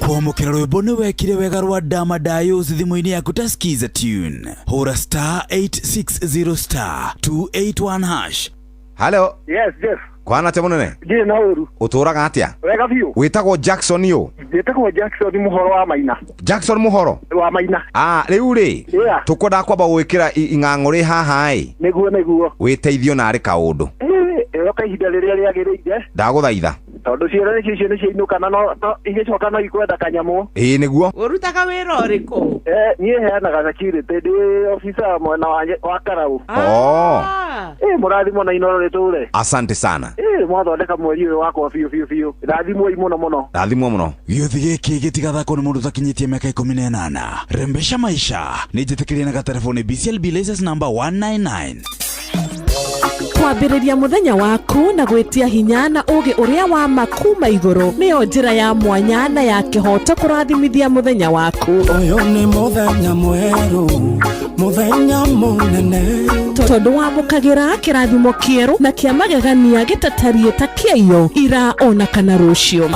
Kwamũkĩra rwĩmbo nĩ wekire wega rwa Dama Dayos thimũ-inĩ yaku ta skiza tune hũra star 860 star 281 hash. Hello. Yes, Jeff. Kwana te munene. Ndirĩ na ũru. Ũtũraga atĩa? Wega biũ. Wĩtagwo Jackson yo. Wĩtagwo Jackson Muhoro wa Maina. Jackson Muhoro wa Maina. Rĩu rĩ. Tũkwenda kwamba gwĩkĩra ing'ang'o rĩ haha ĩ. Nĩguo. Wĩteithio narĩ kaũndũ. Yoka ihinda rĩrĩa rĩagĩrĩire. Ndagũthaitha. Tondũ ciĩra icio nĩ ciainũka na no igĩcoka no ikwenda kanyamũ. Nĩguo. Ũrutaga wĩra ũrĩkũ? Niĩ heanaga security ndĩ officer mwena wa Karau. Mũrathimwo na Inooro rĩtũre. Asante sana. Mwathondeka mweri ũyũ wakwa biũ. Rathimwo mũno. Rathimwo mũno. Gĩothi gĩkĩ gĩtigathakwo nĩ mũndũ ũtakinyĩtie mĩaka 18. Rembesha maisha nĩ njĩtĩkĩrie na gatelefoni BCLB license number 199. Kwambĩrĩria mũthenya waku na gwĩtia hinya na ũgĩ ũrĩa wa makuma igũrũ nĩyo njĩra ya mwanya na ya kĩhoto kũrathimithia mũthenya waku. Ũyũ nĩ mũthenya mwerũ, mũthenya mũnene, tondũ wamũkagĩra kĩrathimo kĩerũ na kĩa magegania gĩtatarie ta kĩayo ira ona kana rũciũ.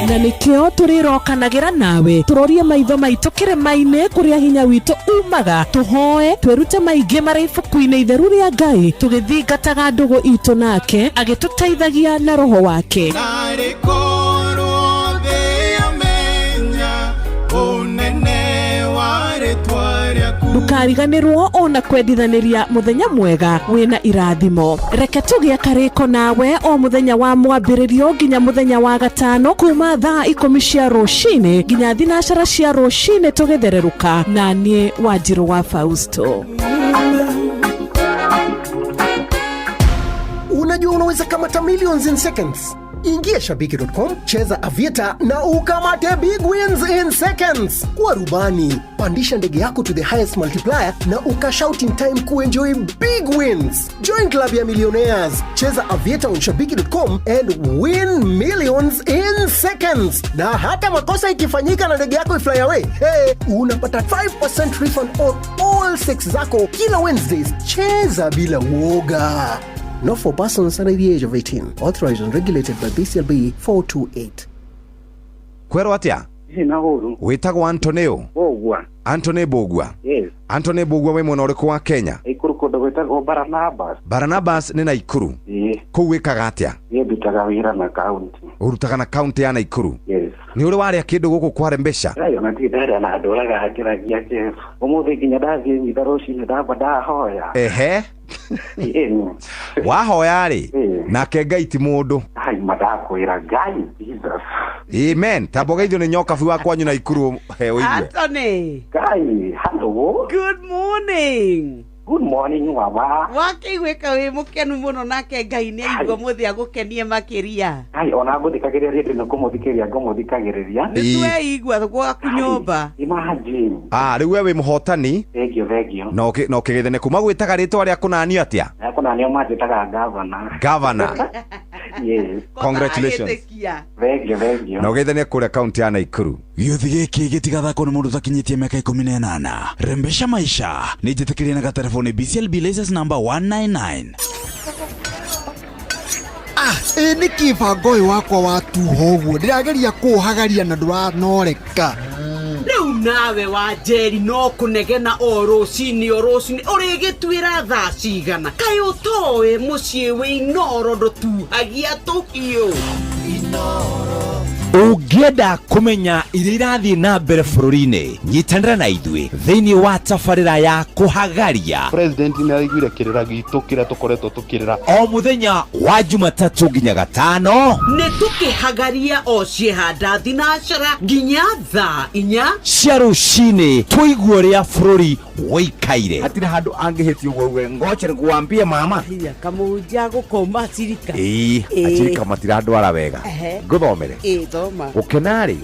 Na nĩkĩo tũrĩrokanagĩra nawe tũrorie maitho maitũ kĩrĩma-inĩ kũrĩa hinya witũ umaga, tũhoe twĩrute maingĩ marĩ ibuku-inĩ itheru rĩa Ngai tũgĩthingataga ndũgũ itũ nake agĩtũteithagia na roho wake. Ndũkariganĩrwo ona kwendithanĩria mũthenya mwega wĩna irathimo. Reke tũgĩe karĩko nawe o mũthenya wa mwambĩrĩrio nginya mũthenya wa gatano kuma thaa 10 cia rũcinĩ nginya thinacara cia rũcinĩ tũgĩthererũka na niĩ Wanjirũ wa Fausto. Unajua unaweza kamata millions in seconds. Ingia shabiki.com, cheza Aviator na ukamate big wins in seconds. Kuwa rubani, pandisha ndege yako to the highest multiplier na ukashout in time kuenjoy big wins. Join club ya millionaires. Cheza Aviator on shabiki.com and win millions in seconds. Na hata makosa ikifanyika na ndege yako ifly away, unapata 5% refund on all 6 zako kila Wednesdays. Cheza bila uoga. Not for persons under the age of 18. Authorized and regulated by BCLB 428. Kwero atia? Wĩtagwo Antonio. Anthony Bogua. Yes. Anthony Bogua we mwena ũrĩkũ wa Kenya? Ikuru kũndũ gwĩtagwo Barnabas. Barnabas nĩ Naikuru. Kũu wĩkaga atĩa? Ndutaga wĩra na county. Ũrutaga na county ya Naikuru? Yes. Nĩ ũrĩ warĩa kĩndũ gũkũ kwa Rembesha? Ona ndirarĩa na ndũraga hakĩragia Jeff. Ũmũthĩ nginya ndathiĩ nyitha rũcinĩ ndamba ndahoya. Ehe. Wahoya rĩ nake Ngai ti mũndũ. Ai madakwĩra Ngai Jesus. Amen. Tabogeithio nĩ nyokabu wa kwanyu Naikuru ũigue. Anthony. Ngai, hello. Good morning. Good morning mama. Wakĩigwĩka wĩ mũkenu mũno nake Ngai nĩ aigua mũthĩ agũkenie makĩria. Ai ona ngũthikagĩrĩria ndĩ kũmũthikĩria ngũmũthikagĩrĩria. Nĩtweigua gwaku nyũmba. Imagine. Rĩu we wĩ mũhotani. Thengio. No kĩgethene kuma gwĩtaga rĩtwa rĩa kũnanio atĩa? Kũnanio manjĩtaga governor. Governor. Yes. Congratulations. Thengio. No gethene kũrĩa kaunti ya Naikuru. Gĩothi gĩkĩ gĩtigathakwo nĩ mũndũ ũtakinyĩtie mĩaka 18. Rembesha maisha nĩ njĩtĩkĩrie na gatelefoni BCLB license number 199. Nĩ kĩbango ũyũ wakwa wa tuho ũguo ndĩrageria kũũhagaria na ndũranoreka. Rĩu nawe Wanjeri no kũnegena o rũcinĩ ũrĩgĩtuĩra thaa cigana. Kaĩ ũtoĩ mũciĩ wĩ Inooro ndũtuhagia tũhiũ. Ũngĩenda kũmenya iria irathiĩ na mbere bũrũri-inĩ, nyitanĩra na ithuĩ thĩinĩ wa tabarĩra ya kũhagaria. President nĩ araiguire kĩrĩra gitũ kĩrĩa tũkoretwo tũkĩrĩra o mũthenya wa Jumatatũ nginya Gatano. Nĩ tũkĩhagaria o ciĩhanda thinacara nginya thaa 4 cia rũcinĩ tũigue ũrĩa bũrũri woikaire. Hatirĩ handũ angĩhĩtio gwe ngoche nĩkuambia mama. Kamũnja gũkoma acirika. Acirika matirandwara wega. Ngũthomere. Ũkenarĩ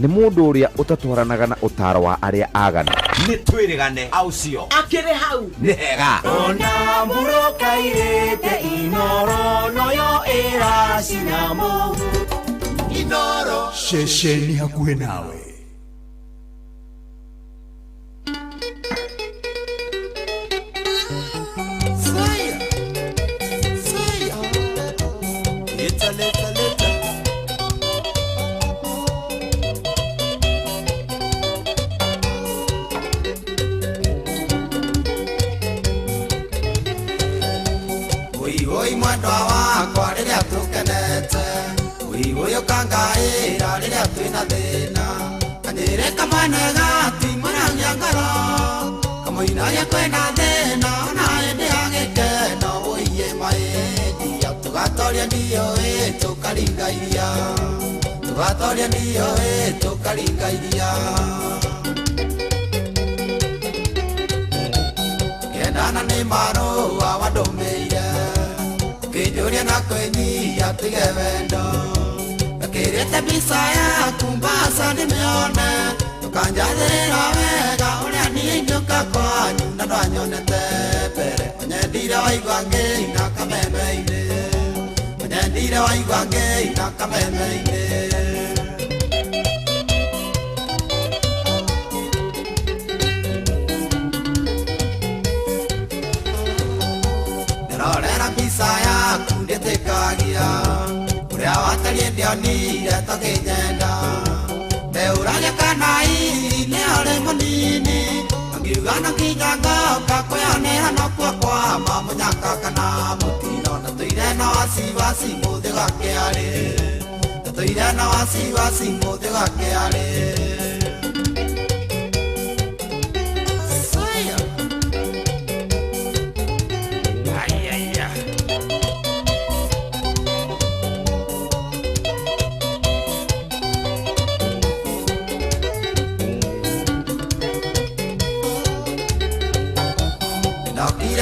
nĩ mũndũ ũrĩa ũtatwaranaga na ũtaro wa arĩa agana. Nĩ twĩrĩgane aucio. Akĩrĩ hau. Nĩ hega. Ona mbũrũka irĩte Inooro noyo ĩracinamo. Inooro. Ceceni hakuhĩ nawe. Uyo kangaira riria twina thina kanyire kamanega timurania ngoro kamoina ya kwena thina ona ende agikeno uiye maendia tugatoria ndio tukaringairia tugatoria ndio tukaringairia kendana ni maro awadomeire kijuria na kwenyia tige wendo kirete bisaya kumbasa nimeone tukanjathirira wega uria nie njuka kwanyu na ndanyonete mbere onyendire waigua ngĩina kameme-inĩ onyendire waigua ngĩina kameme-inĩ ndĩrorera mbica yaku ndĩtĩkagia uria watarie ndionire tũkĩnyenda ndeũragia kana hihi nĩ arĩ mũnini ngiuga no nginya ngoka kwĩonera nokuo kwa mamunyaka kana mũtino na tũire na wasiwasi mũthĩ gakĩarĩ na tũire na wasiwasi mũthĩ gakĩarĩ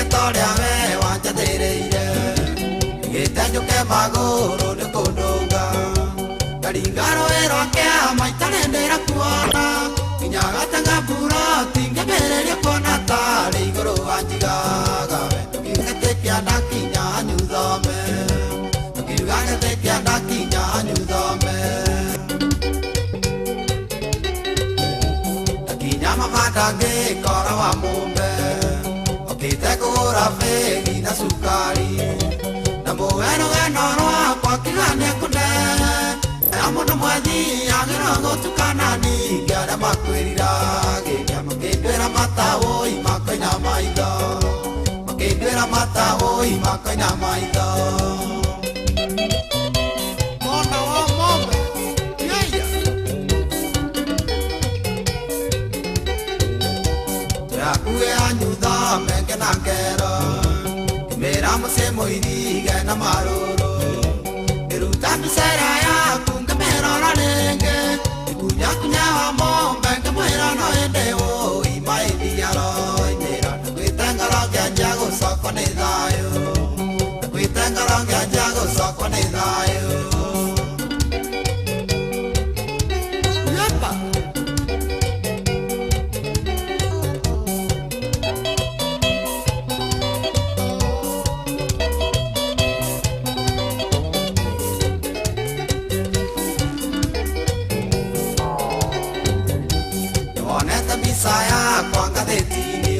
toria we wanjathĩrĩire ngĩte njũke magũrũ nĩ kũndũnga ngaringa rũĩ rwakĩa maita nĩndĩra kuona nginya gatanga mburoti ngĩambĩrĩria kuona tarĩ igũrũ wanjigaga we ngĩgetĩkia ndakinya hanyu thome ngiuga ngetĩkia ndakinya hanyu thome ndakinya mabanda ngĩkora wa mũmbe kũgũra begi na cukari na mũwenũgeno rwakwa kĩgania kũnehe ya mũndũ mwethi agĩrwo gũtukana ningĩ arĩa makwĩriragĩria makĩndwĩra matawũi makoina maitho makĩndwĩra matawũi makoina maitho mwana wa ng'ombe tũrakuĩ anyutha menge na ngero kĩmĩra mũciĩ mũirige na marũrũ ngĩruta mĩcera yaku ngĩmĩrora rĩngĩ ikunyakunya wa mombe ngĩmwĩra no ĩndĩ wũi maĩndia roimĩra nakwĩte ngoro ngĩanjia gũcokwo nĩ thayũ nakwĩte ngoro ngĩanjia gũcokwo nĩ thayũ saya kwa ngathĩti-inĩ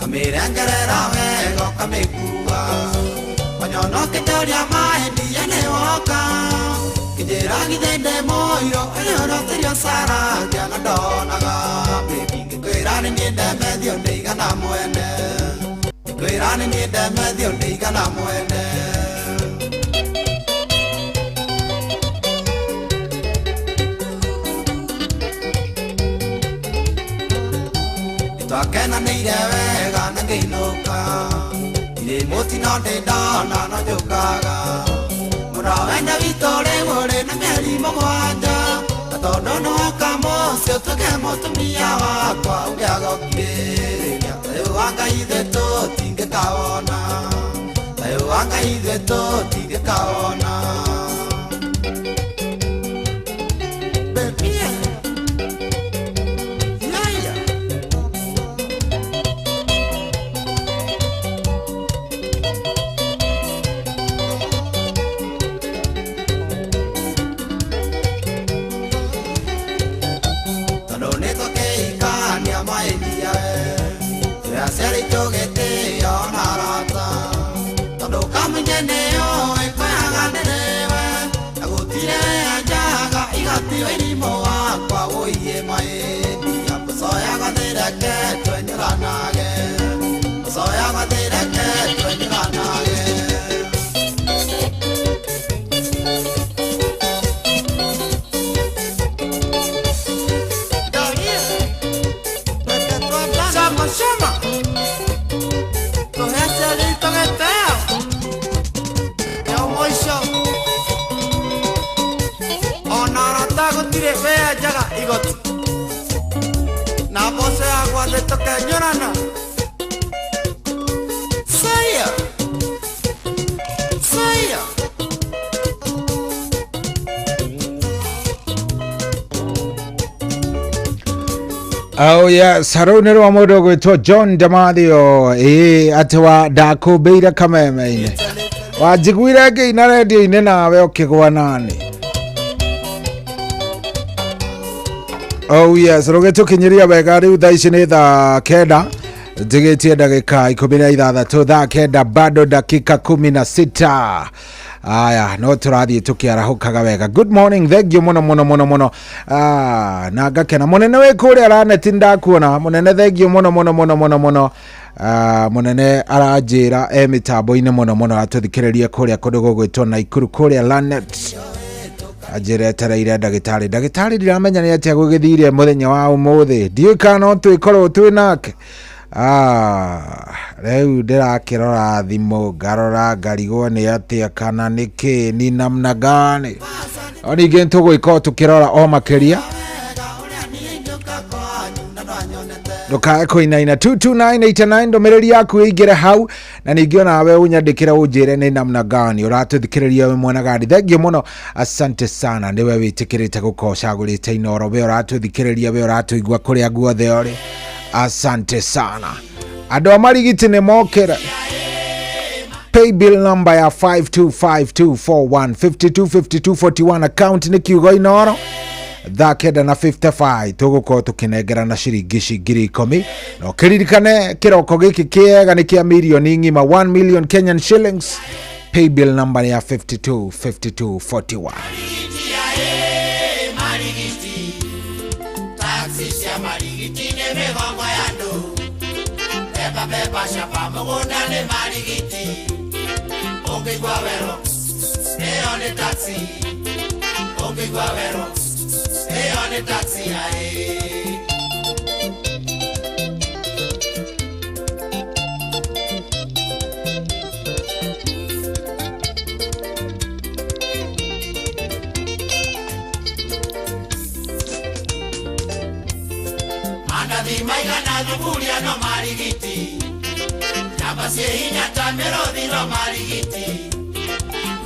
kamĩrengerera wega ũkamĩkua onyono kĩndoria maendia nĩ woka kĩnjĩra githĩ moiro ũrĩoroterio Sara ngĩana ndonaga baby ngĩkwĩra nĩ niĩ ndemethio ndĩigana mwene ngĩkwĩra nĩ niĩ ndemethio ndĩigana mwene twakenanĩire wega na ngĩinũka irĩ mũtino ndĩ ndona no njũkaga mũno wenda witũ rĩu ũrĩ na mĩeri mũgwanja na tondũ nĩwoka mũciĩ ũtuĩke mũtumia wakwa ũngĩagokirĩrĩria thayũ wa Ngai ithuĩ tũtingĩkawona thayũ wa Ngai ithuĩ tũtingĩkawona Seri chogete ona rata tondũ kamenyeneo ĩkoyaga nderewe agũtire ajaga igatiwe irimo wa wea jaga igoti na bose agua de toque ñorana saya Oh yes, harune rwa mundu gwitwo John Damathio atwa ndakumbeire kameme-ini wanjiguire ngiina redio-ini nawe ukigwa nani. Oh yes, rugitukinyiria wega riu thaa ici ni thaa kenda njigitie ndagika 16 thaa kenda bado dakika 16. Aya no turathie tukiarahukaga wega. Good morning, thank you muno na ngakena munene we kuria raneti ndakuona munene, thank you muno munene aranjira mitambo-ini muno atuthikiririe kuria kundu gugwitwo Naikuru kuria Lanet ajire etereire ndagitari ndiramenya ni atia gugithire muthenya wa umuthi ndiu kana twikorwo twinake. Rĩu ndirakĩrora thimũ ngarora ngarigwo nĩ atĩa kana nĩkĩ ni namna gani. O ningĩ tũgwĩka tũkĩrora o makĩria ndũkae kũinaina 22989 ndũmĩrĩri yaku ĩingĩre hau na ningĩ onawe ũnyandĩkĩre ũnjĩre nĩ namna gani ũratũthikĩrĩria wĩ mwena gani. Thengiũ mũno, asante sana nĩwe wĩtĩkĩrĩte gũkorwo ũcagũrĩte Inooro, we ũratũthikĩrĩria, we ũratũigua kũrĩa guothe ũrĩ. Asante sana. Andũ amarigiti nĩ mokĩra. Pay bill number ya 525241 525241 account nĩ kiugo Inooro thaa kenda na 55 tũgũkorwo tũkĩnengera na ciringi ngiri 10 na ũkĩririkane kĩroko gĩkĩ kĩega nĩ kĩa milioni ng'ima 1 million Kenyan shillings. Pay bill number ya 525241. Beba shapa mugunda ne marigiti Oke guavero on the taxi Oke guavero on the taxi Manda di maigana duburia no marigiti Basi hinyata melodi no marigiti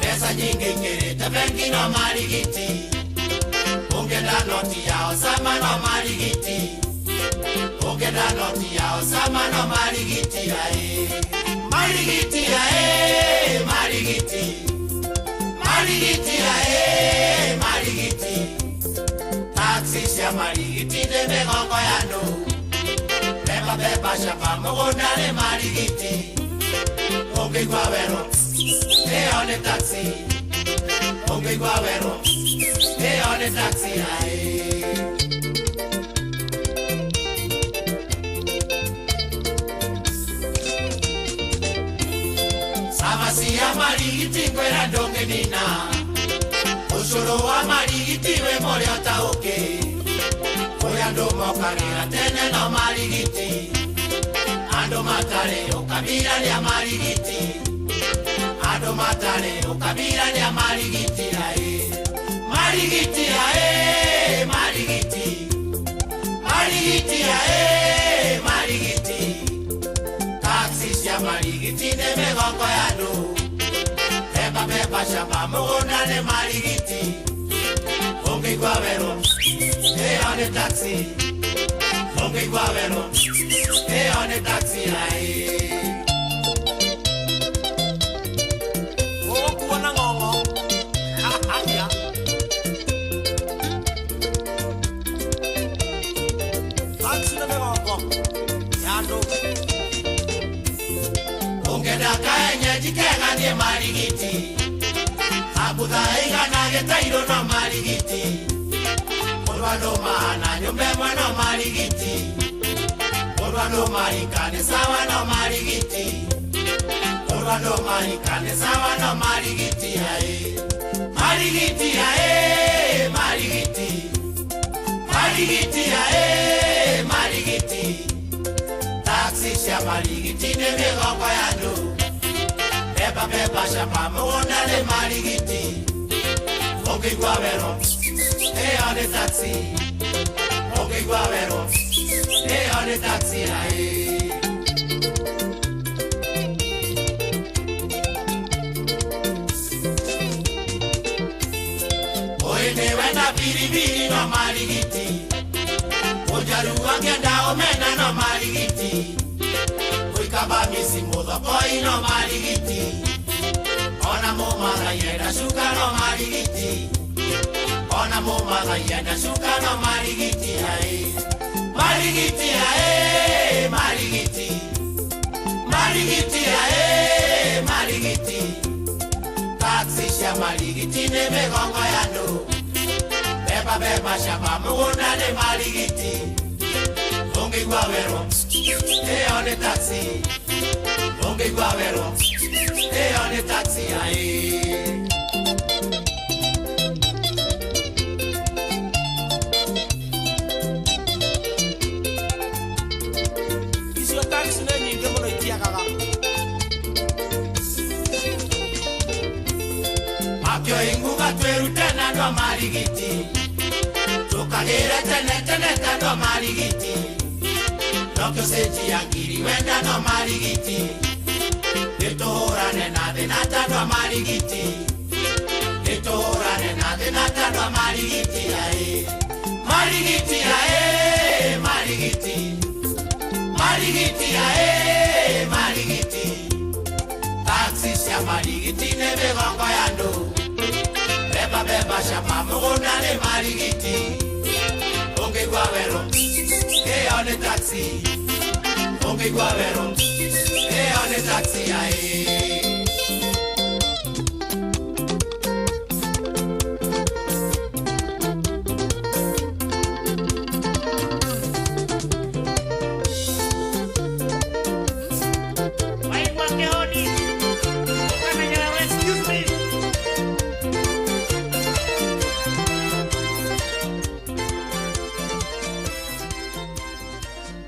Pesa nyingi ngirita bengi no marigiti Ungenda noti ya osama no marigiti Ungenda noti ya osama no marigiti Marigiti marigiti Marigiti marigiti Taxi ya marigiti de megongo ya no Beba shapa mugunda ne marigiti Oke guavero on the taxi Oke guavero on the taxi Samasi ya marigiti kwera donge nina Ushuru wa marigiti we mori otauke Oyando mokarira tene no marigiti Ando matare ukabila ya marigiti Ando matare ukabila ya marigiti Marigiti marigiti Marigiti marigiti Taxi ya marigiti ne megongo ya do Beba shapa mugunda ne marigiti Onge guavero on the taxi Onge guavero on the taxi Oh, kuona ngongo ya Taxi na megongo Yando Onge daka enye jikega nie marigiti Abuda eiga na getairo no marigiti Orwando mana nyombe mwana marigiti Orwando marikane sawa no marigiti Orwando marikane sawa no marigiti Marigiti marigiti Marigiti marigiti Taxi ya marigiti ne megongo ya do Beba shapa mugunda ne marigiti Ungigwa wero, on the taxi. Ungigwa wero, on the taxi. Oine wena biribiri no marigiti. Ojaru angenda omena no marigiti. Oikaba misi modokoi no marigiti. Ona momada yenda suka no marigiti. Ona momada yenda suka no marigiti ai. Marigiti ai, marigiti. Marigiti ai, marigiti. Taxi sha marigiti ne megongo ya no. Beba beba shaba mugunda ne marigiti. Ungigwa wero, on the taxi. Ungigwa wero, on the taxi ai. Isio taxi ne nyinge muno itiakaga. Akyo inguga tweru tena ndo marigiti. Tukagere tene tene ndo marigiti. Nokyo seji yangiri wenda no marigiti. Nitohora nena denata no marigiti. Nitohora nena denata no marigiti ae. Marigiti ae, marigiti. Marigiti ae, marigiti. Taxi sha marigiti ne begongo yando. Beba beba shapa mugunda ne marigiti. Ungigwa wero, on the taxi. Ungigwa wero, on the taxi ae.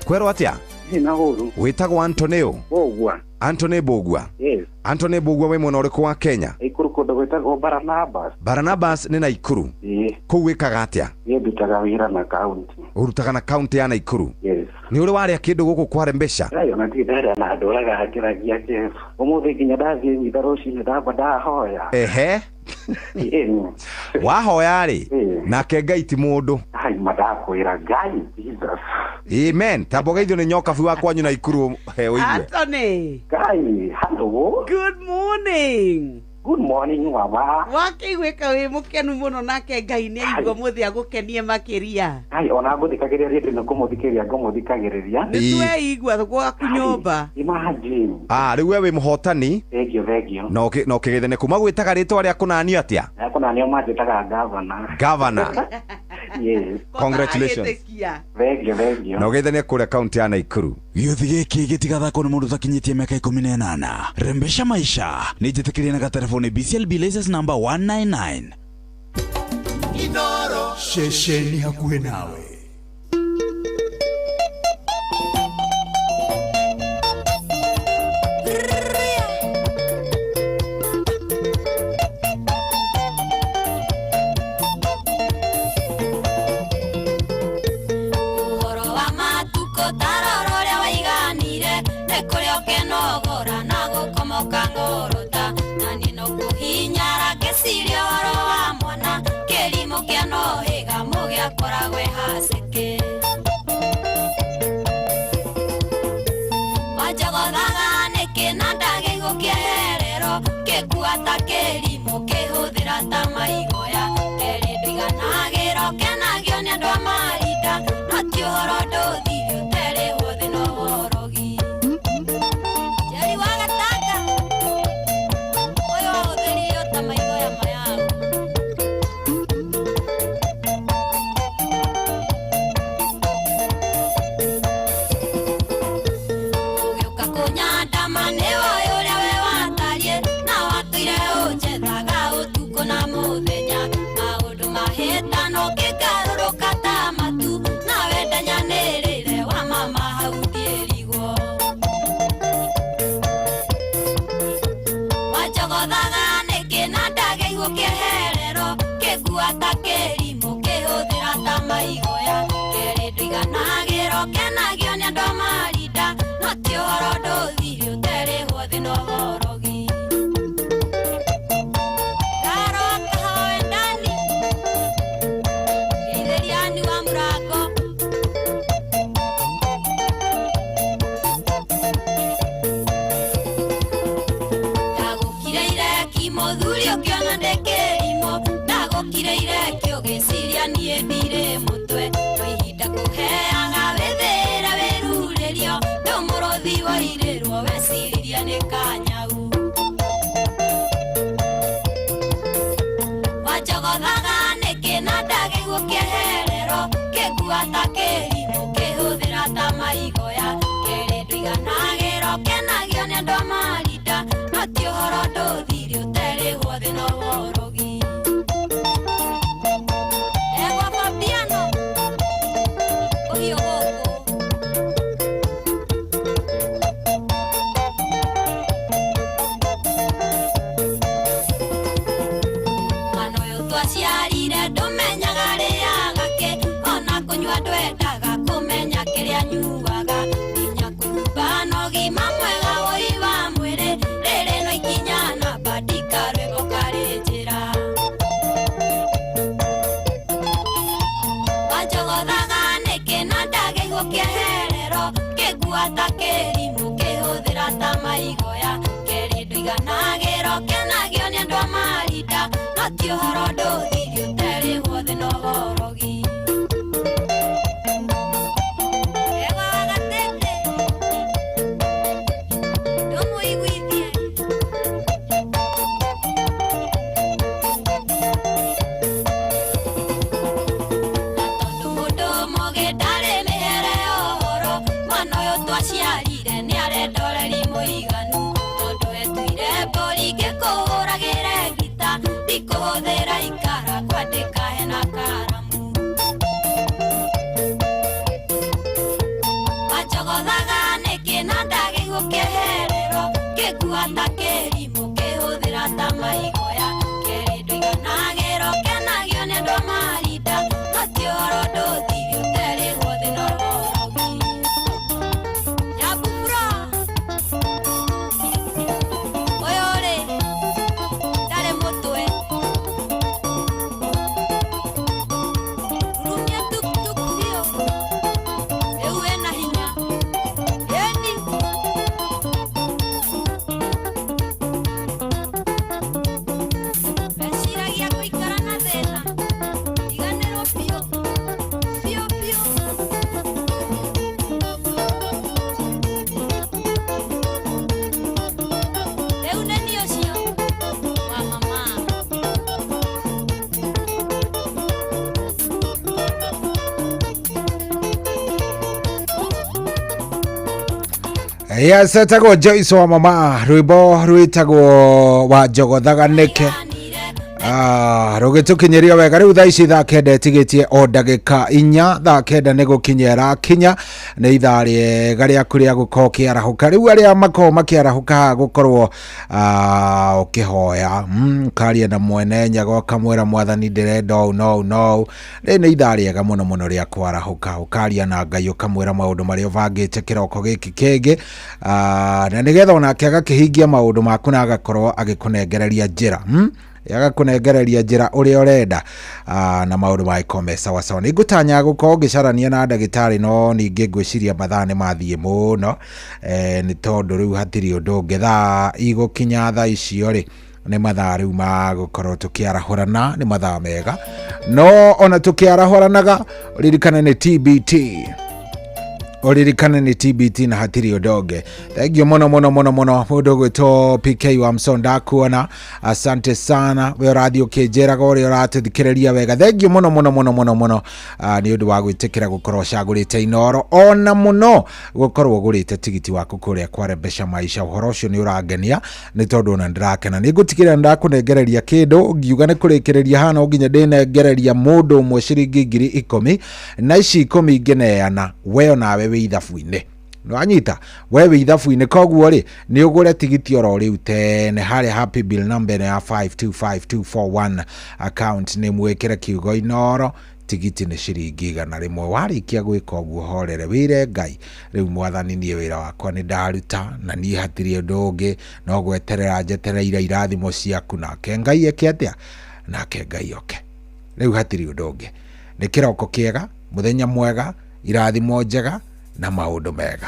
Kwero atia? Na huru. Witagwo Antonio. Bogwa. Anthony Bogwa. Yes. Anthony Bogwa we mwena uriku wa Kenya? Ikuru kodo gwetagwo Barnabas. Barnabas ni Naikuru. Kuu wikaga atia? Ndutaga wira na county. Urutaga na county ya Naikuru? Yes. Ni uri waria kindu guku kware mbesha? Ayo na ndira na nduraga hakiragia ke. Umuthi kinya ndathie mitharoci ndaba ndahoya. Ehe. Wahoya ri nake Ngai ti mundu. Ai madakwira Ngai Jesus. Amen. Tabogeithio ni nyokabu wa kwanyu Naikuru he uigue. Anthony. Ngai, hello. Good morning. Good morning mama. Wakigwika wi mukenu muno nake Ngai ni aigua muthi agukenie makiria. Ai ona nguthikagiriria ndino kumuthikiria ngumuthikagiriria. Nitwe igua gwaku nyumba. Imagine. Riu we wi muhotani. Thegio. No kigithene kuma gwitaga ritwa ria kunanio atia? Kunanio majitaga governor. Governor. Yes. Congratulations. Thegio. No githene kuria county ya Naikuru. Gĩuthi gĩkĩ gĩtigathakwo nĩ mũndũ ũtakinyĩtie mĩaka 18. Rembesha maisha nĩ njĩtĩkĩrie na gatelefoni BCLB license number 199. Inoro shesheni hakuhe nawe. Kangorota na nino kuhinyara kesirio oro wa mwana kelimo kia no higa mugia koragwe haseke wajogodaga neke nandage gukiherero kekuata kelimo kehuthira ta maigoya elindiganagiro kenagio ni andu amarida ati uhoro nduthirio tere huthi no horogi jeri wagataka kĩrimũ kĩhũthĩra ta maigoya kerĩ ndũiganagĩro kenagio nĩ andũ marinda no ti ũhoro ndũthiri ũterĩhwo thĩ na ũhorogi Karota hoe ndani Geitheriani wa mũrango Mũthuri ũkĩona ndĩkĩrimũ ndagũkire ireki ũgĩciria niĩ ndirĩ mũtwe kwa ihinda kũheaga wĩthĩra wĩrurĩrio ndũmũrũthi wairĩrwo weciria nĩ kanyau wanjogothaga nĩkĩ na ndagĩguo kĩeherero kĩngua ta kĩrimũ kĩhũthĩra ta maigoya kerĩ ndũiganagĩro kenagio nĩ andũ marinda no ti ũhoro ndũthiri ũterĩhwo thĩ na ũhorogi Egwa Fabiano ũhiũ gũkũ mwana ũyũ twaciarire ndũmenyaga rĩaga kĩ ona kũnyua ndwendaga kũmenya kĩrĩa nyuaga nginya kwĩhumba na ũgima mwega woi wa mwĩrĩ rĩrĩ no ikinya na bandika rwĩmbo karĩ njĩra wanjogothaga nĩkĩ na ndagĩguo kĩeherero kĩngua ta kĩrimũ kĩhũthĩra ta maigoya kerĩ ndũiganagĩro kenagio nĩ andũ marinda no ti ũhoro ndũthiri ũterĩhwo thĩ na ũhorogi Egwa wa Gatete ndũmũiguithie Mũndũ mũgĩ ndarĩ mĩhere ũhoro mwana ũyũ twaciarire nĩ arendoreri mũiganu tondũ etuire mbũri ngĩkũhũragĩre ngita ndikũhũthĩra ikara kwandĩka hena karamu wanjogothaga nĩkĩ na ndagĩguo kĩeherero kĩngua ta kĩrimũ kĩhũthĩra ta maigoya kerĩ ndũiganagĩro kenagio nĩ andũ marinda no ti ũhoro ndũthiri ũterĩhwo thĩ na ũhorogi Nyambura ũyũ rĩ ndarĩ mũtwe rumia tuktuk biũ rĩu ena hinya ĩni meciragia gũikara na thĩna iganĩrwo biũ biũ biũ rĩu nĩ niĩ ũcio wa mama Yes, etagwo Joyce wa mama rwĩmbo rwĩtagwo wanjogothaga nĩkĩ rũgĩtũkinyĩria wega rĩu thaa ici thaa kenda ĩtigĩtie o ndagĩka 4 thaa kenda nĩ gũkinya kinya nĩ ithaa rĩega rĩaku rĩa gũkorwo ũkĩarahũka rĩu arĩa makorwo makĩarahũka gũkorwo ũkĩhoya karia na mwene nyago kamwĩra mwathani ndĩrenda ũũ no rĩ nĩ ithaa rĩega mũno mũno rĩa kwarahũka ũkaria na Ngai ũkamwĩra maũndũ marĩa ũbangĩte kĩroko gĩkĩ kĩngĩ na nĩgetha onake agakĩhingia maũndũ maku na agakorwo agĩkũnengereria njĩra yagakunengereria njĩra ũrĩa ũrenda na maũndũ magĩkorwo me sawa sawa. Nĩ ngũtanya gũkorwo ngĩcarania na ndagĩtarĩ no ningĩ ngwĩciria mathaa nĩ mathiĩ mũno nĩ tondũ rĩu hatirĩ ũndũ ũngĩ thaa igũkinya thaa icio rĩ nĩ mathaa rĩu magũkorwo tũkĩarahũrana nĩ mathaa mega no ona tũkĩarahũranaga ririkane nĩ TBT Oririkane ni TBT na hatiri odonge. Thank you mono mundu gwitwo PK wa Msonda kuona. Asante sana we radio kejera gore uratuthikiriria wega. Thank you mono ni undu wa gwitikira gukorwo cagurite inoro ona muno gukorwo gurite tigiti waku kuria kwa Rebesha Maisha. Uhoro ucio ni urangenia ni tondu ona ndirakena ni gutikira ndakunengereria kindu ngiuga ni kurikireria hana nginya ndinengereria mundu umwe ciringi 10,000 na ici 10 ingeneana we nawe we ithabu-ini nwanyita wewe ithabu-inĩ koguo rĩ nĩ ũgũre tigiti oro rĩu tene harĩa happy bill number ya 525241 account nĩ mwĩkĩre kiugo inoro tigiti nĩ ciringi 100 warĩkia gwĩka ũguo horere wĩre Ngai rĩu mwathani niĩ wĩra wakwa nĩ ndaruta na niĩ hatirĩ ũndũ ũngĩ no gweterera njetereire irathimo ciaku nake Ngai eke atĩa nake Ngai oke rĩu hatirĩ ũndũ ũngĩ nĩ kĩroko kĩega mũthenya mwega irathimo njega na maũndũ mega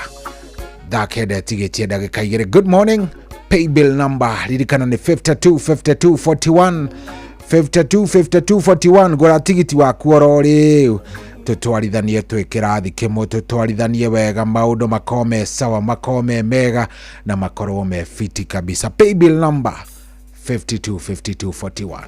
ndakende tigĩtie ndagĩka 2 good morning pay bill number ririkana nĩ 525241 525241 gũra tigiti waku oro rĩu tutwarithanie twĩ kĩrathi kĩmwe tutwarithanie wega maũndũ makome sawa makome mega na makorwo me fiti kabisa pay bill number 525241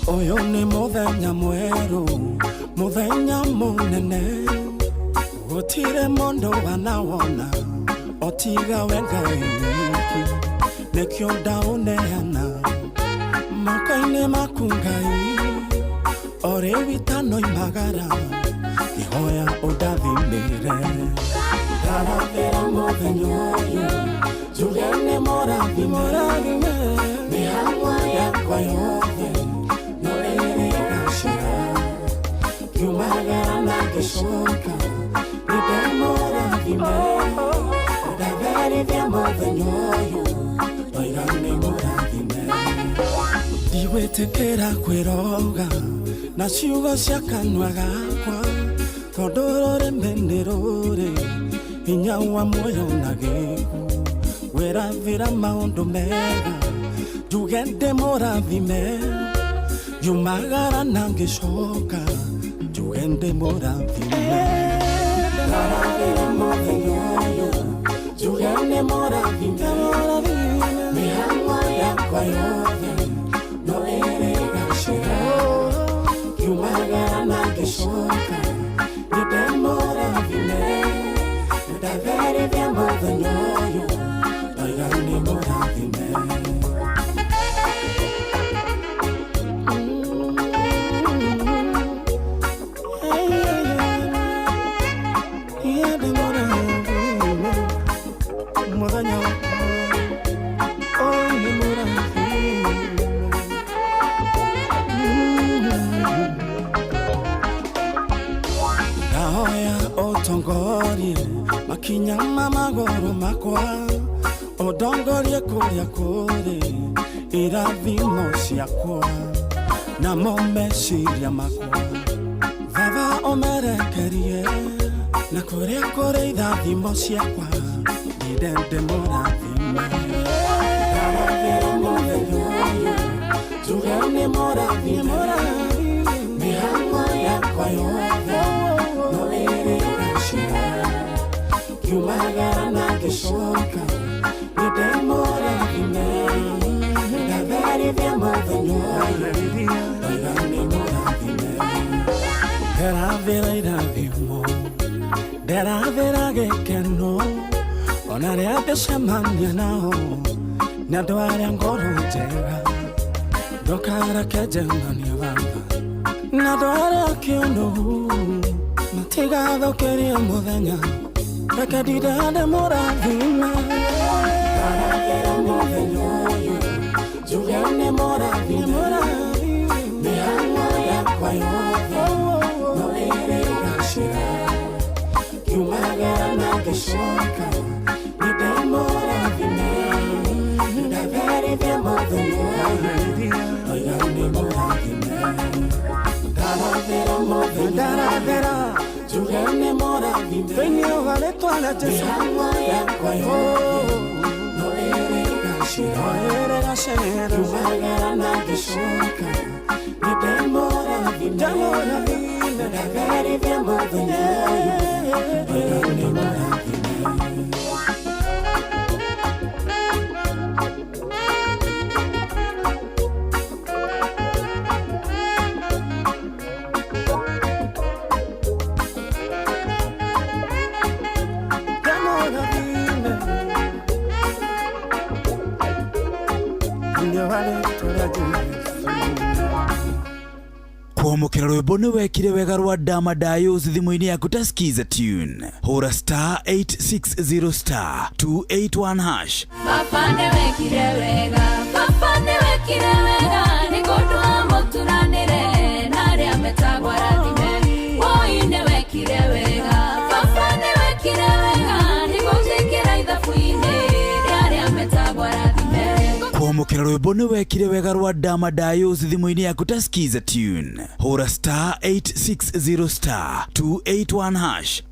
Oyo ni muthenya mweru muthenya munene gutire mundu wanawona otiga we Ngai wiki nikio ndauneana moko-inĩ maku Ngai ore witano imagara ihoya undathimire ndarathĩra mũthenya ũyũ njuge nĩ mũrathime mĩhang'o yakwa yothe Yumagara na geshoka Nidemora vime Udaveri vya mothenyoyo Oigane mora vime Diwetekera kweroga Na ciugo cia kanua gakwa Tondorore mbenderore Hinya wa moyo na gĩku Werathĩra maũndũ mega Jugende mora vime Yumagara na geshoka Juende moravime Daravira movenyoyo Juende moravime Mihang'o yakwa yothe No ere gashira Yumagara na geshoka Nide moravime Udaveri vya movenyoyo Oigane moravime Makinyama magoro makwa odongorie kuria kure irathimo ciakwa na momeciria makwa vava omerekerie na kuria kure irathimo ciakwa ndende mũrathime ndarathĩra mũthenya njugene mũrathime mĩhang'o yakwa yothe no ĩrĩ gacira Yumagara na geshoka Nidemora vime Ndaveri vya mothenyoyo Oigane mora vime Deravera iravimo Deravera gekeno Ona ria ndecemania nao Nĩ andũ arĩa ngoro njega Ndokareke njengania baba Na andũ arĩa kĩũnũhu Matigathũkĩrie mũthenya Reke ndidande mũrathime Daravĩra mũthenya-ũyũ Njugene mũrathime Mĩhang'o yakwa yothe No ĩrĩ gacĩra Yumagara na gĩcoka Nĩndĩ mũrathime Ndaverithia mũthenya-ũyũ Oigane mũrathime Daravĩra mũthenya Daravĩra Jugene moravime Venio vale toda mihang'o yakwa yothe No ere gacĩra Yumagara na gĩcoka Nĩndĩ mũrathime Ndaverithia mũthenya-ũyũ Oigane mũrathime kwamukira rwimbo nĩ wekire wega rwa Damadayos thimũ-inĩ yaku ta skiza tune hũra star 860 star 281 hash. Papa nĩ wekire wega, papa nĩ wekire wega, nĩ kũndũa mũturanĩre na arĩa metagwo arathime. Woi nĩ wekire wega, papa nĩ wekire wega, nĩ gũcikĩra ithabu-inĩ rĩa arĩa metagwo arathime. kwamukira rwimbo nĩ wekire wega rwa Damadayos thimũ-inĩ yaku ta skiza tune hũra star 860 star 281 hash.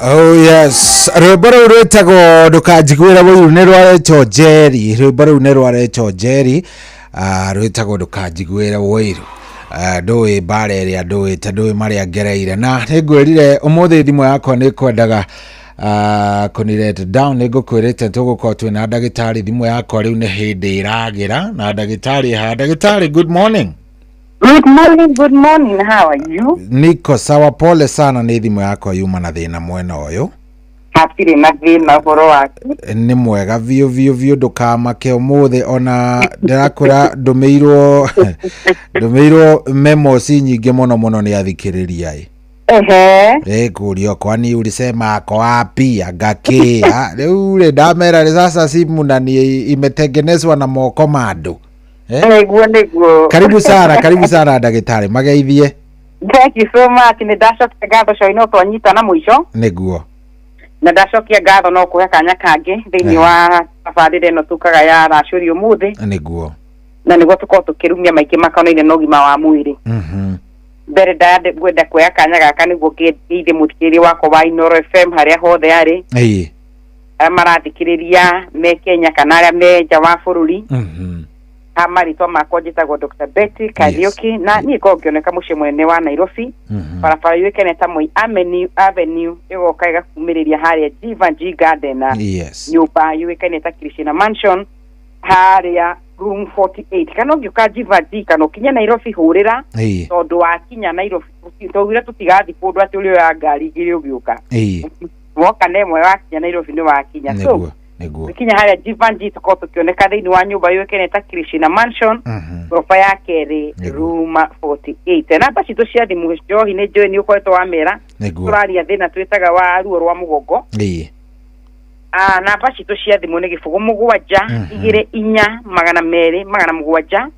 Oh yes, rwimbo rũu rwĩtagwo ndũkanjiguĩre wũiru nĩ rwaretwo Njeri, rwimbo rũu nĩ rwaretwo Njeri, rwĩtagwo ndũkanjiguĩre wũiru. Ndũĩ mbara ĩrĩa ndũĩte, ndũĩ marĩa ngereire, na nĩngwĩrire ũmũthĩ thimũ yakwa nĩ kwendaga kũnirete down, nĩngũkwĩrĩte tũgũkorwo twĩna ndagĩtarĩ thimũ yakwa rĩu nĩ hĩndĩ ĩragĩra, na ndagĩtarĩ ha. Ndagĩtarĩ, good morning. Good morning, good morning. How are you? Niko sawa, pole sana, nĩ thimũ yakwa yuma na thĩna mwena ũyũ. Hatirĩ na thĩna ũhoro waku. Nĩ mwega biũ ndũkamake ũmũthĩ, ona ndĩrakwĩra ndũmĩirwo memos nyingĩ mũno nĩ athikĩrĩria kũrio kwani ulisema ako wapi agakia rĩu ndamera sasa simu na ni imetengenezwa na moko mando. Nĩguo. Karibu sana ndagĩtarĩ, mageithie. Thank you so much. Nĩ ndacokia ngatho coino twanyitana mũico. Nĩguo. Na ndacokia ngatho no kũhe kanya kangĩ thĩinĩ wa tabarĩra ĩno tukaga ya racũri ũmũthĩ. Nĩguo. Na nĩguo tũkorwo tũkĩrumia maingĩ makonainie na ũgima wa mwĩrĩ. Mbere ngwenda kuoya kanya gaka nĩguo ngĩithie mũthikĩrĩria wakwa wa Inooro FM harĩa hothe arĩ. Marathikĩrĩria me Kenya kana arĩa me nja wa bũrũri. Marĩtwa makwa njĩtagwo Dr. Betty Kariuki, na niĩ korwo ngĩoneka mũciĩ mũnene wa Nairobi, barabara yũĩkaine ta Moi Avenue ĩgoka ĩgakumĩrĩria harĩa Jivanji Garden, nyũmba yũĩkaine ta Krishna Mansion harĩa room 48. Kana ũngĩũka Jivanji kana ũkinye Nairobi hũrĩra, tondũ wakinya Nairobi tũgire tũtigathi kũndũ atĩ ũrĩ ya ngari igĩrĩ ũgĩũka. Woka nemwe wakinya Nairobi nĩ wakinya. So kinya harĩa Jivanji tukorwo tukioneka thĩinĩ wa nyũmba yũĩkaine ta Krishna Mansion, gorofa ya kerĩ, room 48. Namba citũ cia thimũ Njohi nĩ njũĩ nĩ ũkoretwo wamera, tũraria thĩna twĩtaga wa ruo rwa mũgongo. Namba citũ cia thimũ nĩ 072424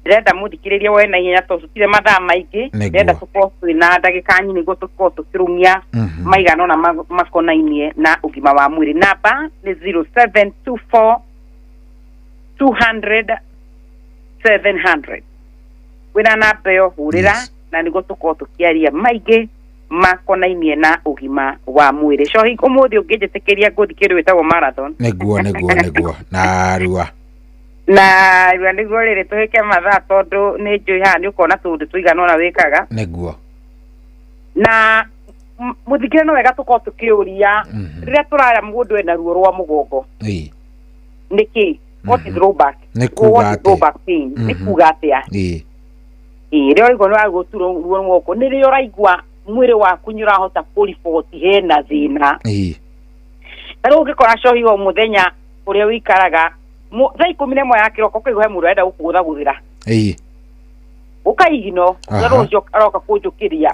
ndĩrenda mũthikĩrĩria woe na ihenya tondũ tutire mathaa maingĩ, ndĩrenda tũkorwo twĩna ndagĩka nyinyi nĩguo tũkorwo tũkĩrumia maigano na makonainie na ũgima wa mwĩrĩ. Namba nĩ 0724200700. Wĩna namba ĩyo hũrĩra na nĩguo tũkorwo tũkĩaria maingĩ makonainie na ũgima wa mwĩrĩ. Cohi ũmũthĩ ũngĩnjĩtĩkĩria ngũthikĩrĩria wĩtagwo marathon. Nĩguo na rua nĩguo rĩrĩ tũhĩke mathaa tondũ nĩ njũĩ haha nĩ ũkona tũndũ tũigana ũna wĩkaga. Nĩguo. Na mũthikĩrĩria no wega tũkorwo tũkĩũria rĩrĩa tũrara mũndũ ena ruo rwa mũgongo. Nĩkĩ? What is throwback? Nĩ kuga atĩa? Nĩ kuga atĩa? Rĩrĩa ũraigua nĩ wagũturwo ruo mũgongo, nĩ rĩrĩa ũraigua mwĩrĩ waku nĩ ũrahota kũriboti hena thĩna. Na rĩu ũngĩkora Cohi o mũthenya ũrĩa wĩikaraga thaa 11 ya kĩroko ũkaigua he mũndũ arenda gũkũgũthagũthĩra. Ũkaigino rũcio aroka kũnjũkĩria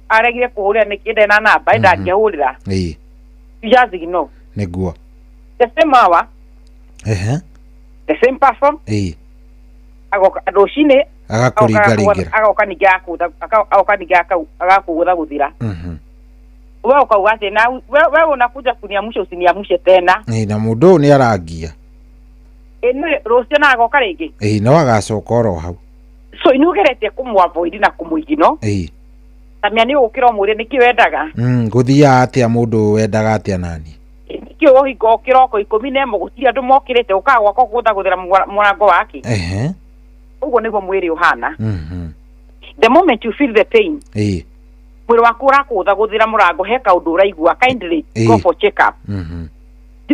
aregire kũhũrĩra nĩkĩ ndena namba ndangĩhũrĩra. Ijazigino. Nĩguo. The same hour. The same person. Agoka rũcinĩ agakũringaringĩra. Agoka ningĩ agakũgũthagũthĩra. Wewe ukauga atĩ na wewe unakuja kuniamsha usiniamshe tena. Na mũndũ nĩ arangia. Rũcio na agoka rĩngĩ. No agacoka oro hau. So inugerete kũmwavoid na kũmũigino. Tamia nĩ ũkĩra mũrĩ nĩkĩ wendaga. Gũthia atĩa mũndũ wendaga atĩa nani? Kĩo ũhingo kĩroko 11 gũtirĩ andũ mokĩrĩte ũkaga gwako gũthagũthĩra mũrango wake. Ũguo nĩguo mwĩrĩ ũhana. The moment you feel the pain. Mwĩrĩ waku ũrakũthagũthĩra mũrango he kaũndũ ũraigua, kindly go for check up.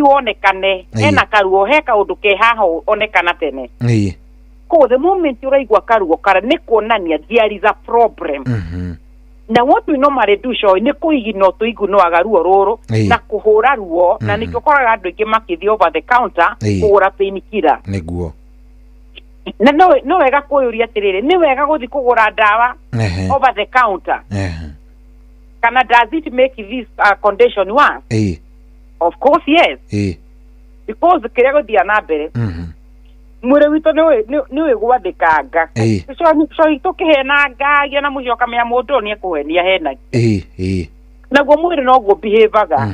Onekane ena karuo he kaũndũ ke haha onekana tene. The moment ũraigua karuo kara nĩ kuonania there is a problem. Na what we normally do nĩ kũigino tũigunoaga ruo rũrũ na kũhũra ruo, na nĩkĩo ũkoraga andũ aingĩ makĩthiĩ over the counter kũgũra pain killer. Nĩguo. Na no wega kũyũria atĩrĩrĩ, nĩ wega gũthiĩ kũgũra ndawa over the counter. Kana does it make this condition worse? Of course yes. Because kĩrĩa gũthiĩ na mbere mwĩrĩ witũ nĩ wĩgwathĩkanga. Cohi tũkĩhenangagia na mũico ũkamenya mũndũ nĩ ekũhenia hena. Naguo mwĩrĩ noguo behavior-ga.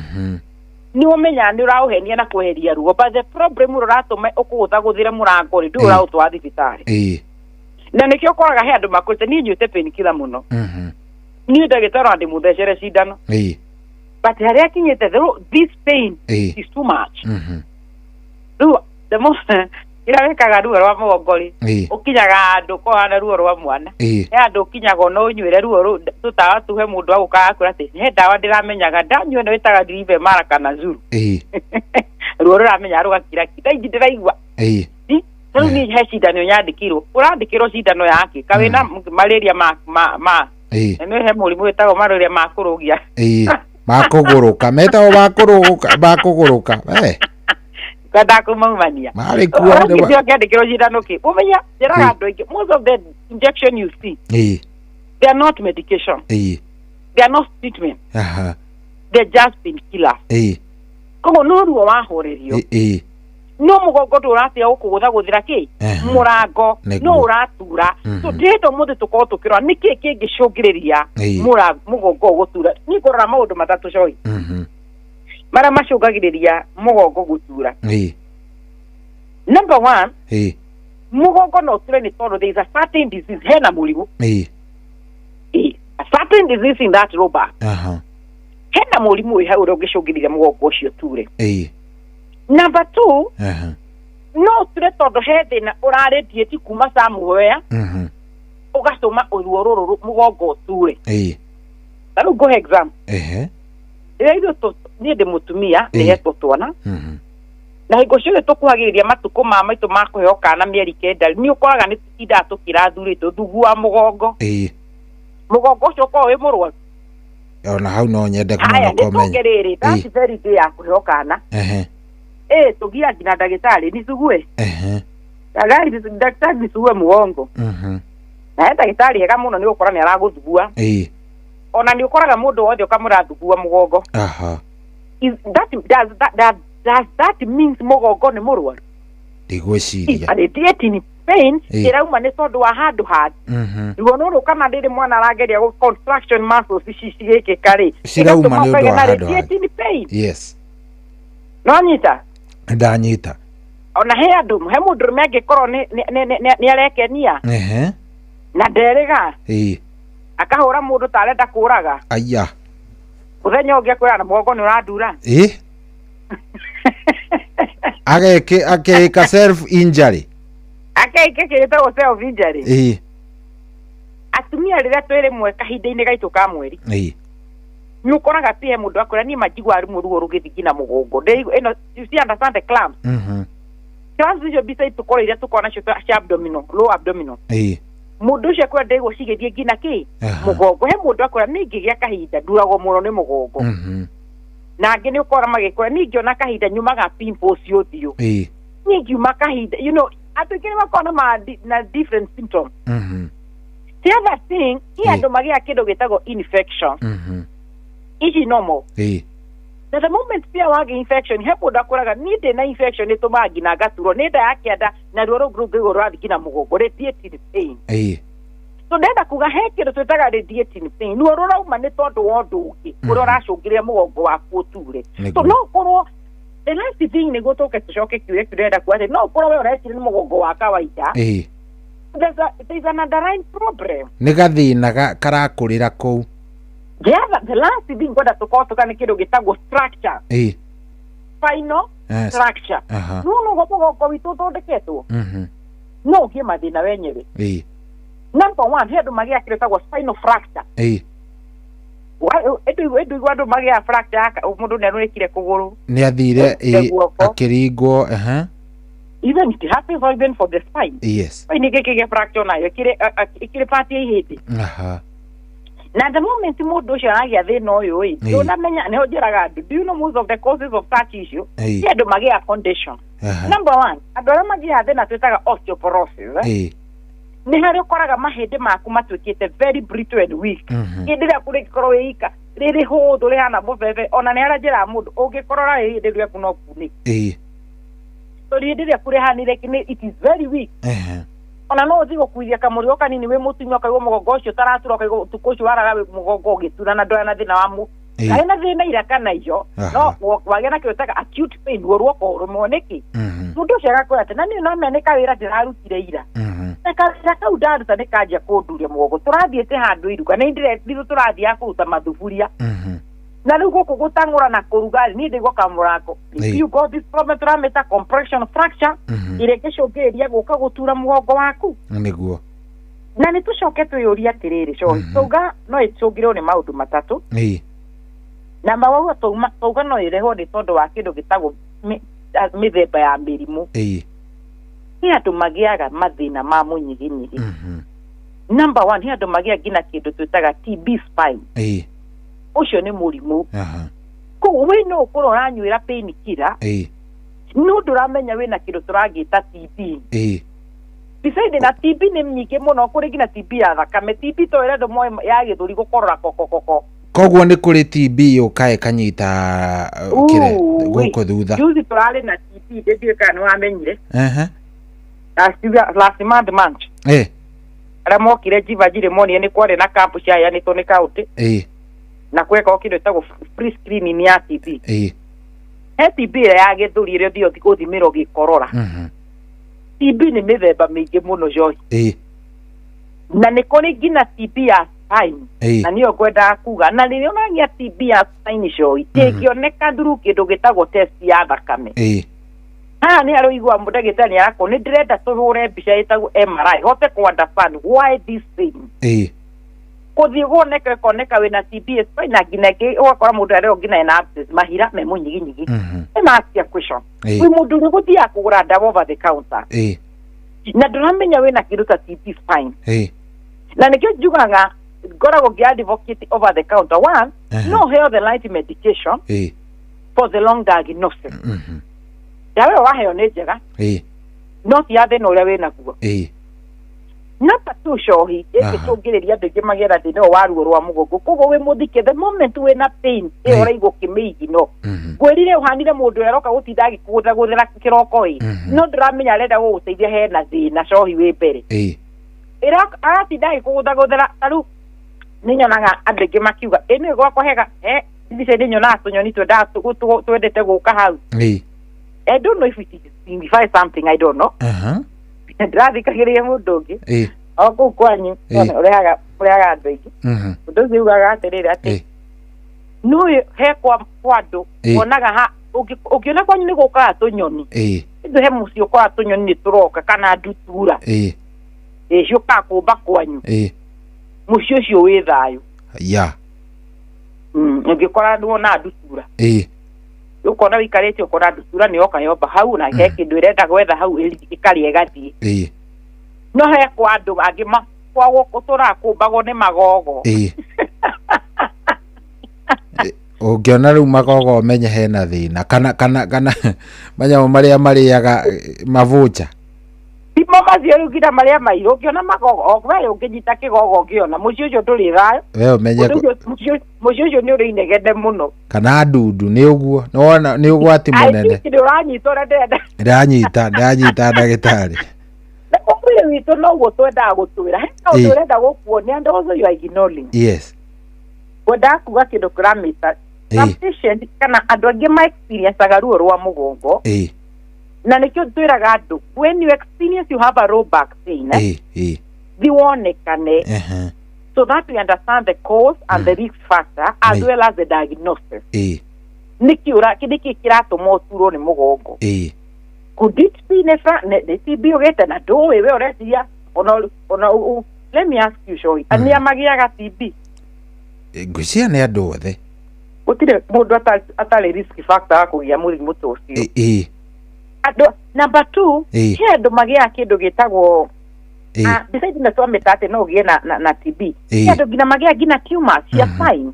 Nĩ ũmenya nĩ ũraũhenia na kweheria ruo, but the problem ũratũma ũkũgũthagũthĩre mũrango rĩ ndũĩ ũraũtwara thibitarĩ. Na nĩkĩo ũkoraga he andũ makũrĩte niĩ nyuĩte pain killer mũno. Niĩ ndagĩtarĩ ndĩmũthecere cindano. but haria kinyete this pain is too much the most irawekaga ruo rwa mogongori ukinyaga andu kohana ruo rwa mwana andu ukinyaga no nywire ruo tutawa tuhe mundu agukaga kura ati he dawa ndiramenyaga ndanywe no itaga drive mara kana zuru ruo ruramenya rugakira kitaingi ndiraigua Tell me he cindano nyandikirwo urandikirwo cindano yake kawina malaria ma ene he murimu wetagwo malaria ma kurugia makuguruka metagwo makuguruka kada kumumania mari kuwa ndio ngandikirwo cindano ki umenya jeraga andu ingi most of the injection you see they are not medication they are not treatment they're just painkillers kogo no ruo wahorerio no mugongo nduratia ukugutha guthira ki murango no uratura so ndeto muthe tuko tukirwa niki kingicungiriria mugongo gutura ni korora maundu matatu coyi mara macungagiriria mugongo gutura number 1 mugongo no ture ni tondu there is a certain disease hena murimu a certain disease in that lobe hena murimu wi hau ungicungiriria mugongo ucio ture number 2 no ture tondu he thina urare dieti kuma samuhoya ugatuma uruo ruru mugongo ture taru go exam ĩrĩa to ni ndĩ mutumia nĩhetwo twana na hingo ciothe tũkuhagĩrĩria matukũ ma maitũ ma kũheo kana mĩeri kenda nĩ ũkoraga nĩ tũtindaga tũkĩrathurĩtwo thugu wa mũgongo mũgongo ũcio ũkorwo wĩ mũrwaru ona hau no nyende kũmenya nĩtũngĩrĩrĩ that's very day ya kũheo kana tũgia nginya ndagĩtarĩ ni thugue ndagĩtarĩ ni thugue mũgongo na ndagĩtarĩ hega mũno nĩ ũkora nĩ aragũthugua ona nĩ ũkoraga mũndũ wothe ũkamũrathugua mũgongo does that means mũgongo nĩ mũrwaru ndigwĩciria and it pain irauma nĩ tondũ wa handũ handi ruo rũrũ kana rĩrĩ mwana arageria contraction muscles cigĩkĩka rĩ cirauma nĩ ũndũ wa handũ handi yes no nyita ndanyita ona he andũ he mũndũrũme angĩkorwo nĩ arekenia na nderĩga akahũra mũndũ ta arenda kũraga aya mũthenya ũngĩ akwĩra na mũgongo nĩ ũrandura ageka self injury gĩtagwo self injury atumia rĩrĩa twĩ rĩmwe kahinda-inĩ gaitũ ka mweri nĩ ũkoraga pia mũndũ akwĩra niĩ manjigua ruo ruo rũgĩthi nginya mũgongo ĩno you see understand the clamps clamps icio mbica itũkorwo iria tũkorwo nacio cia abdominal low abdominal mundu ucio kwa ndego cigithie ngina ki mugongo he mundu akora ningi gya kahinda nduragwo muno ni mugongo na ngi ni ukora magikora ningi ona kahinda nyumaga pimples yothio ningi makahinda you know atukire makona na different symptoms the other thing here ndo magia kido gitago infection ici normal na the moment pia wage infection he mundu akoraga ni de na infection ni tumagi na gaturo ni nda yake ada na ruo rũngĩ rũrathikina mũgongo radiating pain so ndenda kuga he kĩndũ twĩtaga radiating pain ruo rũrauma nĩ tondũ wa ũndũ ũngĩ ũrĩa ũracũngĩrĩria mũgongo waku ũture so no ũkorwo the last thing nĩguo tũke tũcoke kĩũria kĩrenda kuga atĩ no ũkorwo we ũreciria nĩ mũgongo wa kawaida there's an underlying problem nĩ gathĩna karakũrĩra kũu the last thing ngwenda tũkorwo tũka nĩ kĩndũ gĩtagwo structure spinal structure no mũgongo witũ ũthondeketwo no ũgĩe mathĩna wenyewe number 1 he andũ magĩa kĩndũ gĩtagwo spinal fracture ĩndũ andũ magĩa fracture mũndũ nĩ arũrĩkire kũgũrũ nĩ athire akĩringwo even it happens even for the spine spine gĩkĩgĩa fracture nayo ĩkĩrĩ part ya ihĩndĩ na the moment mũndũ ũcio aragĩa thĩna ũyũ ndũnamenya nĩho njĩraga andũ do you know most of the causes of such issue nĩ andũ magĩa condition number 1 andũ arĩa magĩa thĩna twĩtaga osteoporosis nĩ harĩ ũkoraga mahĩndĩ maku matuĩkĩte very brittle and weak hĩndĩ ĩrĩa kũrĩkorwo wĩika rĩrĩ hũthũ rĩhana mũbebe ona nĩ arĩa njĩraga mũndũ ũngĩkorora hĩndĩ rĩaku no kunĩke so hĩndĩ ĩrĩa kũrĩhanire it is very weak ona no ũthiĩ gũkuithia kamũrigo kanini wĩ mũtumia ũkaigua mũgongo ũcio ũtaratura ũkaigua ũtukũ ũcio waraga mũgongo ũgĩtura na ndũrĩ na thĩna wa harĩ na thĩna iraka na icio no wagĩa na kĩrĩa ũtaga acute pain ruo ruoko rũmwe nĩkĩ mũndũ ũcio agakwĩra atĩ na niĩ no menya nĩ kawĩra ndĩrarutire ira na kawĩra kau ndaruta nĩ kanjia kũnduria mũgongo tũrathiĩte handũ iruga nĩ ndĩrethiĩ tũrathiĩ kũruta mathuburia na rĩu gũkũ gũtang'ũra na kũruga niĩ ndĩgoka mũrango if you got this problem tũramĩta compression fracture ĩrĩa ĩngĩcũngĩrĩria gũka gũtura mũgongo waku nĩguo na nĩ tũcoke twĩyũria atĩrĩrĩ tauga no ĩcũngĩrĩrwo nĩ maũndũ matatũ na mawau tauga no ĩrehwo nĩ tondũ wa kĩndũ gĩtagwo mĩthemba ya mĩrimũ nĩ andũ magĩaga mathĩna ma mũnyiginyigi number 1 nĩ andũ magĩaga nginya kĩndũ twĩtaga TB spine ũcio nĩ mũrimũ koguo we no ũkorwo ũranyuĩra painkiller no ndũramenya wĩna kĩndũ tũragĩta TB besides na TB nĩ nyingĩ mũno kũrĩ nginya TB ya thakame TB to ĩrenda moe ya gĩthũri gũkorora kokokoko koguo nĩ kũrĩ TB ũkae kanyita kĩre gũkũ thutha juzi tũrarĩ na TB ndĩndĩ kana wamenyire last month arĩa mokire Jivajire monie nĩ kwarĩ na kampu cia yanĩtwo nĩ kaũntĩ na kweka kĩndũ gĩtagwo free screening ya TB he TB ya gĩthũri ĩrĩa ũthiĩ gũthimĩrwo gĩkorora TB nĩ mĩthemba mĩingĩ mũno Joy na nĩ kũrĩ nginya TB ya spine na niyo ngwendaga kuga na rĩrĩa ũragia TB ya spine Joy ĩngĩoneka through kĩndũ gĩtagwo test ya thakame haha nĩ arũigua mũndagĩtarĩ arakwo nĩ ndĩrenda tũhũre mbica ĩtagwo MRI hote ku understand why this thing kũthiĩ kuoneka koneka wĩna TB spine na nginya ũgakora mũndũ arĩa nginya ena abscess mahira me mũnyiginyigi nĩ makia question wĩ mũndũ ũrĩa gũthiaga kũgũra ndawa over the counter na ndũramenya wĩna kĩndũ ta TB spine na nĩkĩo njugaga ngoragwo ngĩ-advocate over the counter one no heo the right medication for the long diagnosis ndawa waheo nĩ njega no ti ya thĩna ũrĩa wĩnaguo number 2 Cohi ĩngĩcũngĩrĩria andũ aingĩ magĩra thĩna wa ruo rwa mũgongo koguo wĩ mũthike the moment wĩna pain ĩyo ũraigua kĩmĩigino ngwĩrire ũhanire mũndũ ũroka gũtinda agĩkũgũthagũthĩra kĩroko no ndĩramenya arenda gũgũteithia hena thĩna Cohi wĩ mbere aratinda agĩkũgũthagũthĩra tarĩu nĩ nyonaga andũ aingĩ makiuga ĩno gwakwa hega ndice nĩ nyonaga tũnyoni twendete gũka hau I don't know if it signifies something, I don't know. Ndĩrathikagĩrĩria mũndũ ũngĩ o kũu kwanyu ũrehaga andũ aingĩ mũndũ ũcio ugaga atĩrĩrĩ atĩ nĩũĩ he kwa andũ wonaga ha ũngĩona kwanyu nĩ gũkaga tũnyoni ĩndũ he mũciĩ ũkoraga tũnyoni nĩ tũroka kana ndutura ciũkaga kũmba kwanyu mũciĩ ũcio wĩ thayũ ũngĩkora nĩwona ndutura ukona wikarĩte ukona ndutura nĩ yoka yomba hau na he kĩndũ ĩrenda gwetha hau ĩkarĩa ĩgathiĩ no he kwa andũ angĩ makwagwo gũtũra kũmbagwo nĩ magogo ũngĩona rĩu magogo menye hena thĩna kana manyamũ marĩa marĩaga mavũnja timo macio rĩu nginya marĩa mairũ ũngĩona magogo we ũngĩnyita kĩgogo ũngĩona mũciĩ ũcio ndũrĩ thayũ we ũmenye mũciĩ ũcio nĩ ũrĩ inegene mũno kana ndundu nĩ ũguo nĩwona nĩ ũgwati mũnene nĩ ũranyita ũrĩa ndĩrenda ndanyita ndagĩtarĩ ũmwĩrĩ witũ noguo twendaga gũtwĩra he ũndũ ũrenda gũkuonia and also you are ignoring ngwendaga kuga kĩndũ kĩramĩta patient kana andũ angĩ ma experienceaga ruo rwa mũgongo na nĩkĩo twĩraga andũ when you experience you have a low back pain thiwonekane so that we understand the cause and the risk factor as well as the diagnosis nĩkĩ kĩratũma ũturwo nĩ mũgongo could it be nĩ TB ũgĩte na ndũĩ we ũreciria ona let me ask you Cohi nĩa magĩaga TB ngwĩciria nĩ andũ othe gũtirĩ mũndũ atarĩ risk factor wa kũgĩa mũrimũ ta ũcio number 2 he andũ magĩaga kĩndũ gĩtagwo besides na twamĩta atĩ no ũgĩe na TB he andũ nginya magĩaga nginya tumors cia spine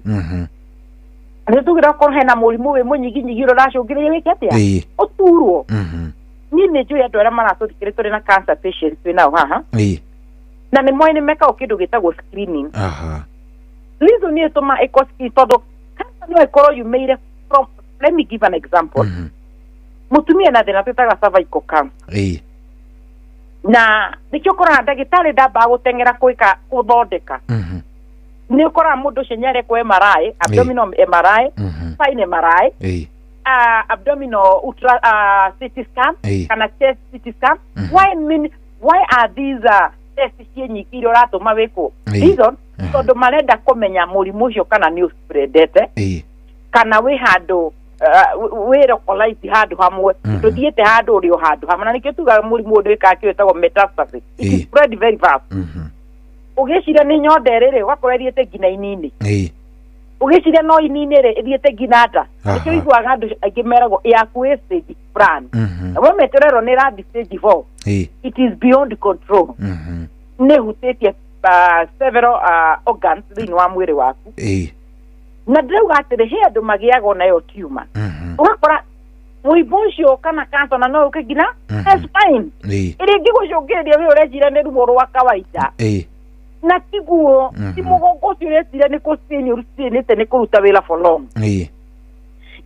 nĩ tũgĩra okorwo hena mũrimũ wĩ mũnyiginyigi ũracũngĩrĩria wĩke atĩa ũturwo niĩ nĩ njũĩ andũ arĩa maratũthikĩrĩria tũrĩ na cancer patients twĩ nao haha na nĩ moĩ nĩ mekagwo kĩndũ gĩtagwo screening reason nĩ ĩtũma ĩko screen tondũ cancer no ĩkorwo yumĩire from let me give an example mutumia na thina twitaga cervical cancer na nikio kora ndagĩtarĩ ndambaga gũteng'era kwĩka gũthondeka nĩ ũkoraga mũndũ ũcio nĩarekwo MRI abdominal MRI spine MRI abdominal ultra CT scan kana chest CT scan why are these tests nyingĩ iria ũratũma wĩkwo reason tondũ marenda kũmenya mũrimũ ũcio kana nĩ ũspreadete kana we handu we localize handu hamwe tuthiete handu uri handu hamwe na nikio tuga murimu undu ikakiwetagwo metastasis it is spread very fast ugiciria ni nyonda riri wakora thiete ngina inini ugiciria no inini ri thiete ngina nda nikio igwaga andu aingi meragwo yaku stage plan na we meterero ni rathi stage 4 it is beyond control ne hutetie several organs thini wa mwiri waku na ndauga atiri he andu magiaga nayo tumor ugakora muibu ucio kana cancer na no ukigina spine iri ngigucungiria we urejira ni rumo rwa kawaida na tiguo ti mugongo ucio uretire ni kusini urucinite ni kuruta wira for long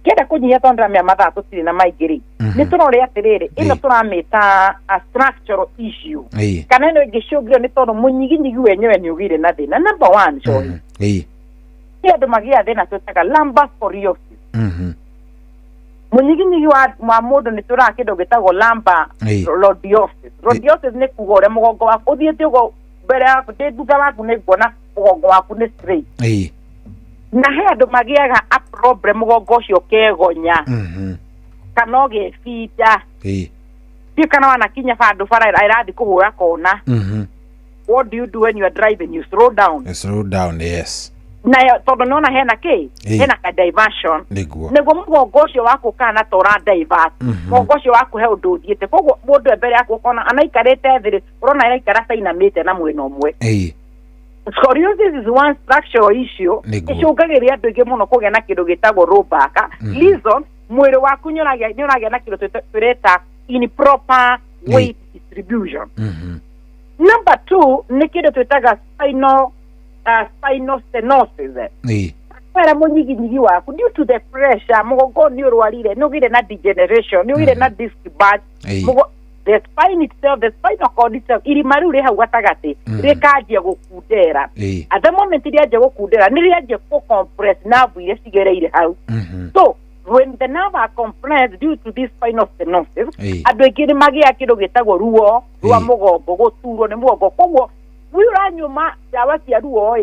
kenda kunyia tondramia mathaa tutiri na maingiri ni turore atiriri ino turamita a structural issue kana no ngicungio ni tondu munyiginyigi wenyewe ni ugire na thina number 1 joy andu magia thina tutaga lumbar scoliosis munyiginyigi wa mundu ni tura kindu gitagwo lumbar rhodiosis rhodiosis ni kuga uria mugongo waku uthiete ugo mbere yaku thutha waku ni kuona mugongo waku ni straight na he andu magiaga a problem mugongo ucio kegonya kana ugefita ti kana wanakinya bandu bara irathi kuhura kona what do you do when you are driving? You slow down. Yes. Na tondu nona hena hena ka diversion niguo mugongo ucio waku kana tora divert mugongo ucio waku he undu thiete koguo mundu mbere yaku kona anaikarite thiri urona iraikara sainamite na mwena umwe scoliosis is one structural issue icungagiria andu ingi muno kugia na kindu gitagwo low back reason mwiri waku nyoragia na kindu twireta improper weight distribution number 2 ni kindu twitaga spinal stenosis para munyiginyigi waku due to the pressure mugongo ni urwarire nugire na degeneration nugire na disc bulge the spine itself, the spinal cord itself irimaru ri hau gatagati rikanjia gukundera at the moment rianjia gukundera ni rianjia ku compress nerve iria cigereire hau so when the nerve are compressed due to this spinal stenosis andu aingi ni magia kindu gitagwo ruo rwa mugongo guturwo ni mugongo koguo uranyuma dawa cia ruo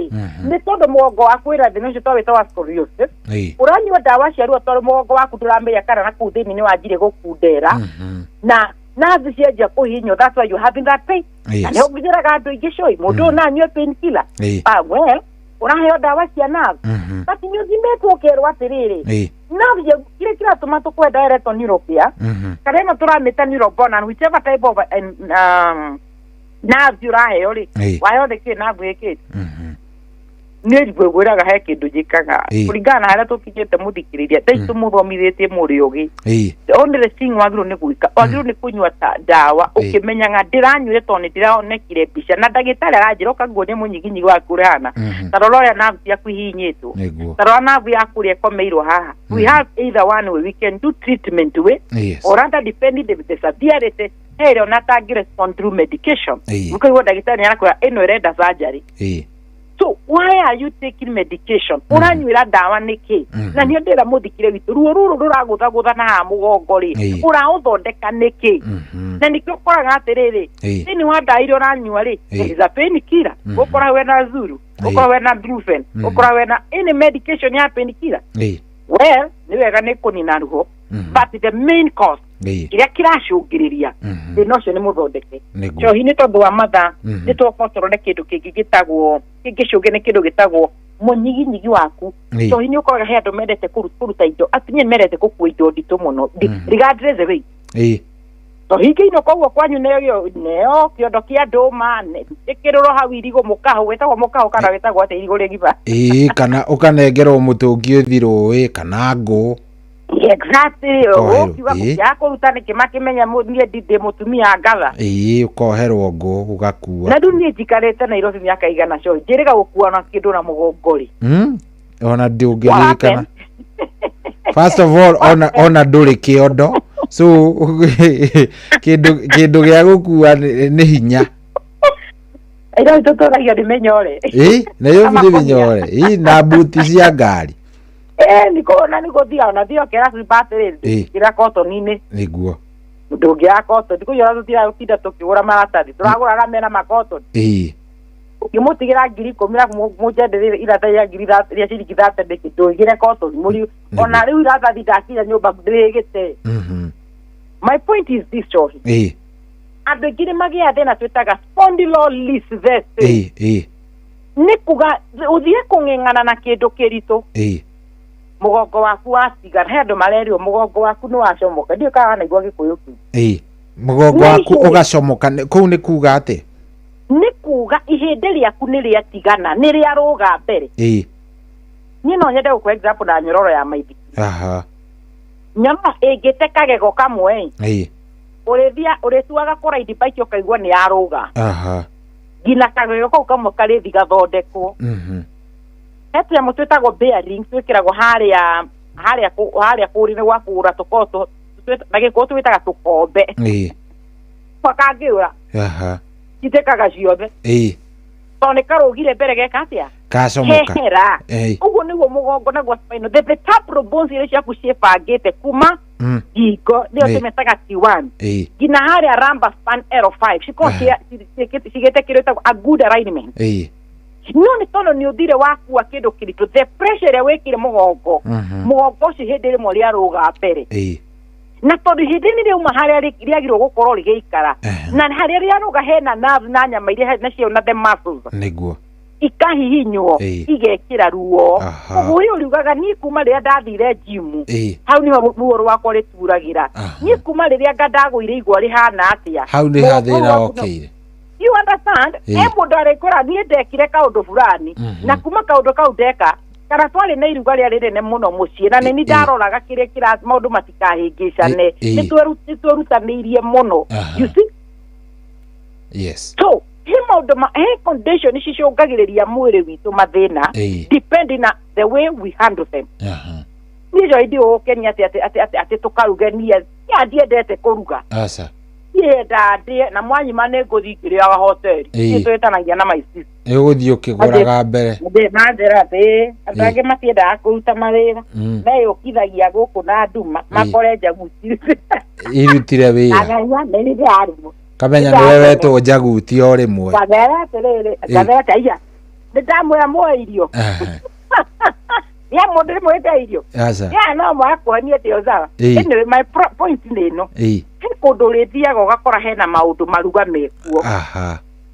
ni tondu mugongo waku ira thina ucio twawitawa scoliosis uranyua dawa cia ruo tondu mugongo waku nduramenya kana na kuu thini ni wanjire gukundera na nazi cianjia kuhinywo that's why you having that pain and ho ngiraga andu aingi coi mundu na nyue pain killer well uraheo dawa cia nerve but nyuzimetwo kerwa atiriri nerve kile kila tomato kwa direct on neuropia kana no turamita neurobone and whichever type of nerve uraheo ri waheo the kid nerve yake ni gwiraga he kindu jikaga kuringana haria tukijete muthikiriria taitu muthomithitie muri ugi only thing wagiru ni gwika wagiru ni kunywa dawa ukimenyaga ndiranyuire toni ndiraonekire mbica na ndagitari aranjira kaguonie munyiginyi waku rana taroroya nerve yaku ihinyitwo tarora nerve yaku ri komeirwo haha we have either one way we can do treatment with or under depending the severity here on atagi respond through medication ukaigwa ndagitari arakwira ino irenda surgery so why are you taking medication uranyuira dawa niki na niyo ndira muthikire witu ruo ruru ruragutha na ha mugongo ri urauthondeka niki na nikio koraga atiriri ni wa ndaire uranyua ri is a pain killer ukora we na zuru ukora we na brufen ukora we na any medication ya pain killer well ni wega ni kunina ruho but the main cause kiria kiracungiriria thina ucio ni muthondeke cohi ni tondu wa mathaa ni twakotorone kindu kingi gitagwo kingicungi ni kindu gitagwo munyiginyigi waku cohi ni ukoraga he andu mendete kuruta indo atumia mendete gukua indo ndito muno regardless the way cohi kiino koguo kwanyu neo kiondo kia nduma ikiruro hau irigo mukaho wetagwo mukaho kana wetagwo ate irigo ria giba kana ukanengerwo mutungi uthirwo kana ngo exactly ukiwa yako rutane kimakimenya nie ndide mutumia ngatha ukoherwo ngo ugakua na dunie jikarete na Nairobi miaka igana cio njiriga gukua na kindu na mugongori ona ndungirikana first of all ona nduri kiondo so kindu gia gukua ni hinya ira tutoragia dimenyore na yo dimenyore na buti cia ngari niko thia kera battery kira cotton ini niguo ndungia cotton ndiko yora tutira utinda tukigura maratathi turagura mena ma cotton Ngimutigira ngiri 10 mujendere irata ya ngiri ya ciringi 30 ndikitugire cotton muri ona riu irata thikakira nyumba ndirigite. My point is this, George. Andu ngiri magia thina twitaga spondylolisthesis. Nikuga uthie kung'eng'ana na kindu kiritu. Mugongo waku watigara he andu marerio mugongo waku ni wacomoka ndio kana naigua gikuyu kiu. Mugongo waku ugacomoka kuu ni kuga ati ni kuga ihinde riaku ni riatigana ni riaruga mbere. Ni no nyende ku example na nyororo ya maithikiri. Nyama egete kagego kamwe. Urithia urituaga kuraidi bike ukaigua ni yaruga. Gina kagego kau kamwe karithi gathondekwo. Hete ya mutwetagwo bearing twikiragwo haria kurine gwa kura tukoto nagiko twitaga tukombe. Pakangiura. Itekaga ciothe. Tone karugire mbere geka atia gacomoka uguo niguo mugongo naguo spinal the vertebral bones iria ciaku ciebangite kuma ngingo nio tumetaga T1 ngina haria lumbar span L5 cigetekirite a good alignment. No ni tono ni uthire wakua kindu kiritu the pressure ria wikire mugongo mugongo ucio hindi rimwe riaruga mbere na tondu hindi ni riuma haria riagirwo gukorwo rigeikara na haria riaruga hena nerve na nyama iria nacio na the muscles niguo ikahihinywo igekira ruo uguo uyu riugaga ni kuma riria ndathire gym hau ni ruo rwakwa rituragira ni kuma riria ngandagwire igwa rihana atia hau ni hathira okeire. You understand? Mundu arikora ni ndekire kaundu fulani na kuma kaundu kau ndeka kana twari na iruga ria rirene muno mucii na ni ndaroraga kire kira maundu matikahingicane ni twerutanirie muno. You see? Yes. So maundu condition icicungagiriria mwiri witu mathina depending on the way we handle them. Nijo idio okenya ati tukarugania ya ndiendete kuruga. Ndie na mwanyima ne nguthikiria wa hoteli ni twetanagia na maisi uguthio kiguraga mbere na njira te atange matienda kuruta mawira me ukithagia guku na nduma makore njaguti irutire wira aganya nĩ ndiarimo kamenya nĩ wewe to njaguti o rimwe bagera terere bagera taiya ndamwe amwe irio ya mundu rimwe irio ya no mwako ni ete oza anyway my point ni no kundu rithiaga ugakora hena maundu maruga mekuo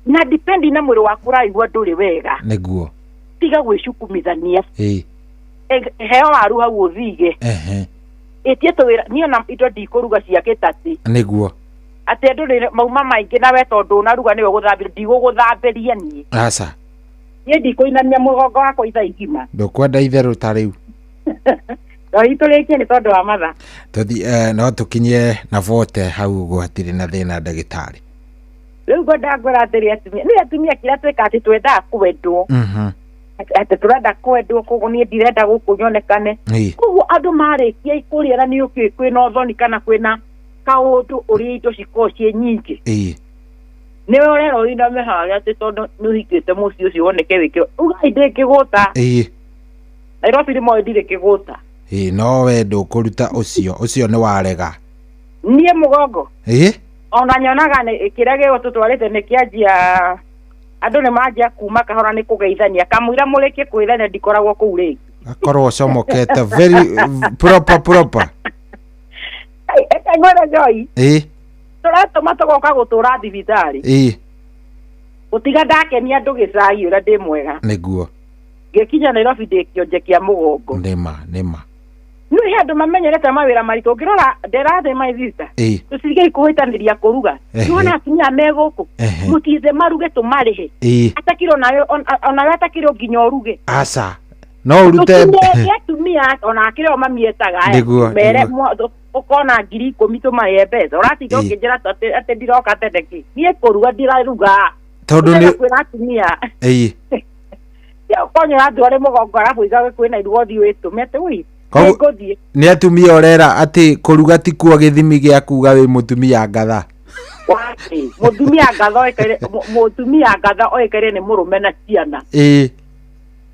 na depending na mwiri waku raigua nduri wega niguo tiga gwicukumithania heo waru hau uthige itie tuwira niona indo ndikuruga ciake tati niguo ate nduri mauma maingi na we tondu naruga niwe guthambira ndiguguthambiria nie aca nie ndikuinania mugongo wakwa itha igima ndukwenda itheru ta riu iturikie ni tondu wa matha tuthi no tukinyie na vote hau guhatiri na thina ndagitari riu ngoda ngora atiri atumia kira tweka ati twenda kwendwo ati turenda kwendwo koguo nie ndirenda gukunyonekane koguo andu marikia ikuria na ni uki kwina uthoni kana kwina kaundu uri indo ciko cie nyingi ni urero ina mehaga ati tondu ni hikite muci ucio woneke wike ugai ndikiguta Nairobi rimo ndire kiguta no we ndukuruta ucio ni warega nie mugongo ona nyonaga ni kirage ututwarite ni kianjia andu ni manjia kuma kahora ni kugeithania kamwira mureke kwithania ndikoragwo kuu ringi akorwo comokete very proper ngora joy turatuma tugoka gutura thibitari utiga ndakenia andu gicagi ura ndi mwega niguo ngekinya Nairobi ndikionje kia mugongo nima no he andu mamenyerete mawira maritu ngirora nderathe my sister tusige ikuhitaniria kuruga tuona atumia meguku mutize maruge tumarihe atakiro nayo ona atakiro nginya uruge aca no urute atumia ona akire mamietaga mere ukona 10,000 tumaye mbeca uratiga ukijira ate ndiroka tendeki nie kuruga ndiraruga tondu ni atumia ya konyo andu ari mugongo arabu igawe kwina irugothi witu mete wi ngothie ni atumia orera ati kuruga ti kwa githimi gia kuga wi mutumia ngatha mutumia ngatha oikare ni murume na ciana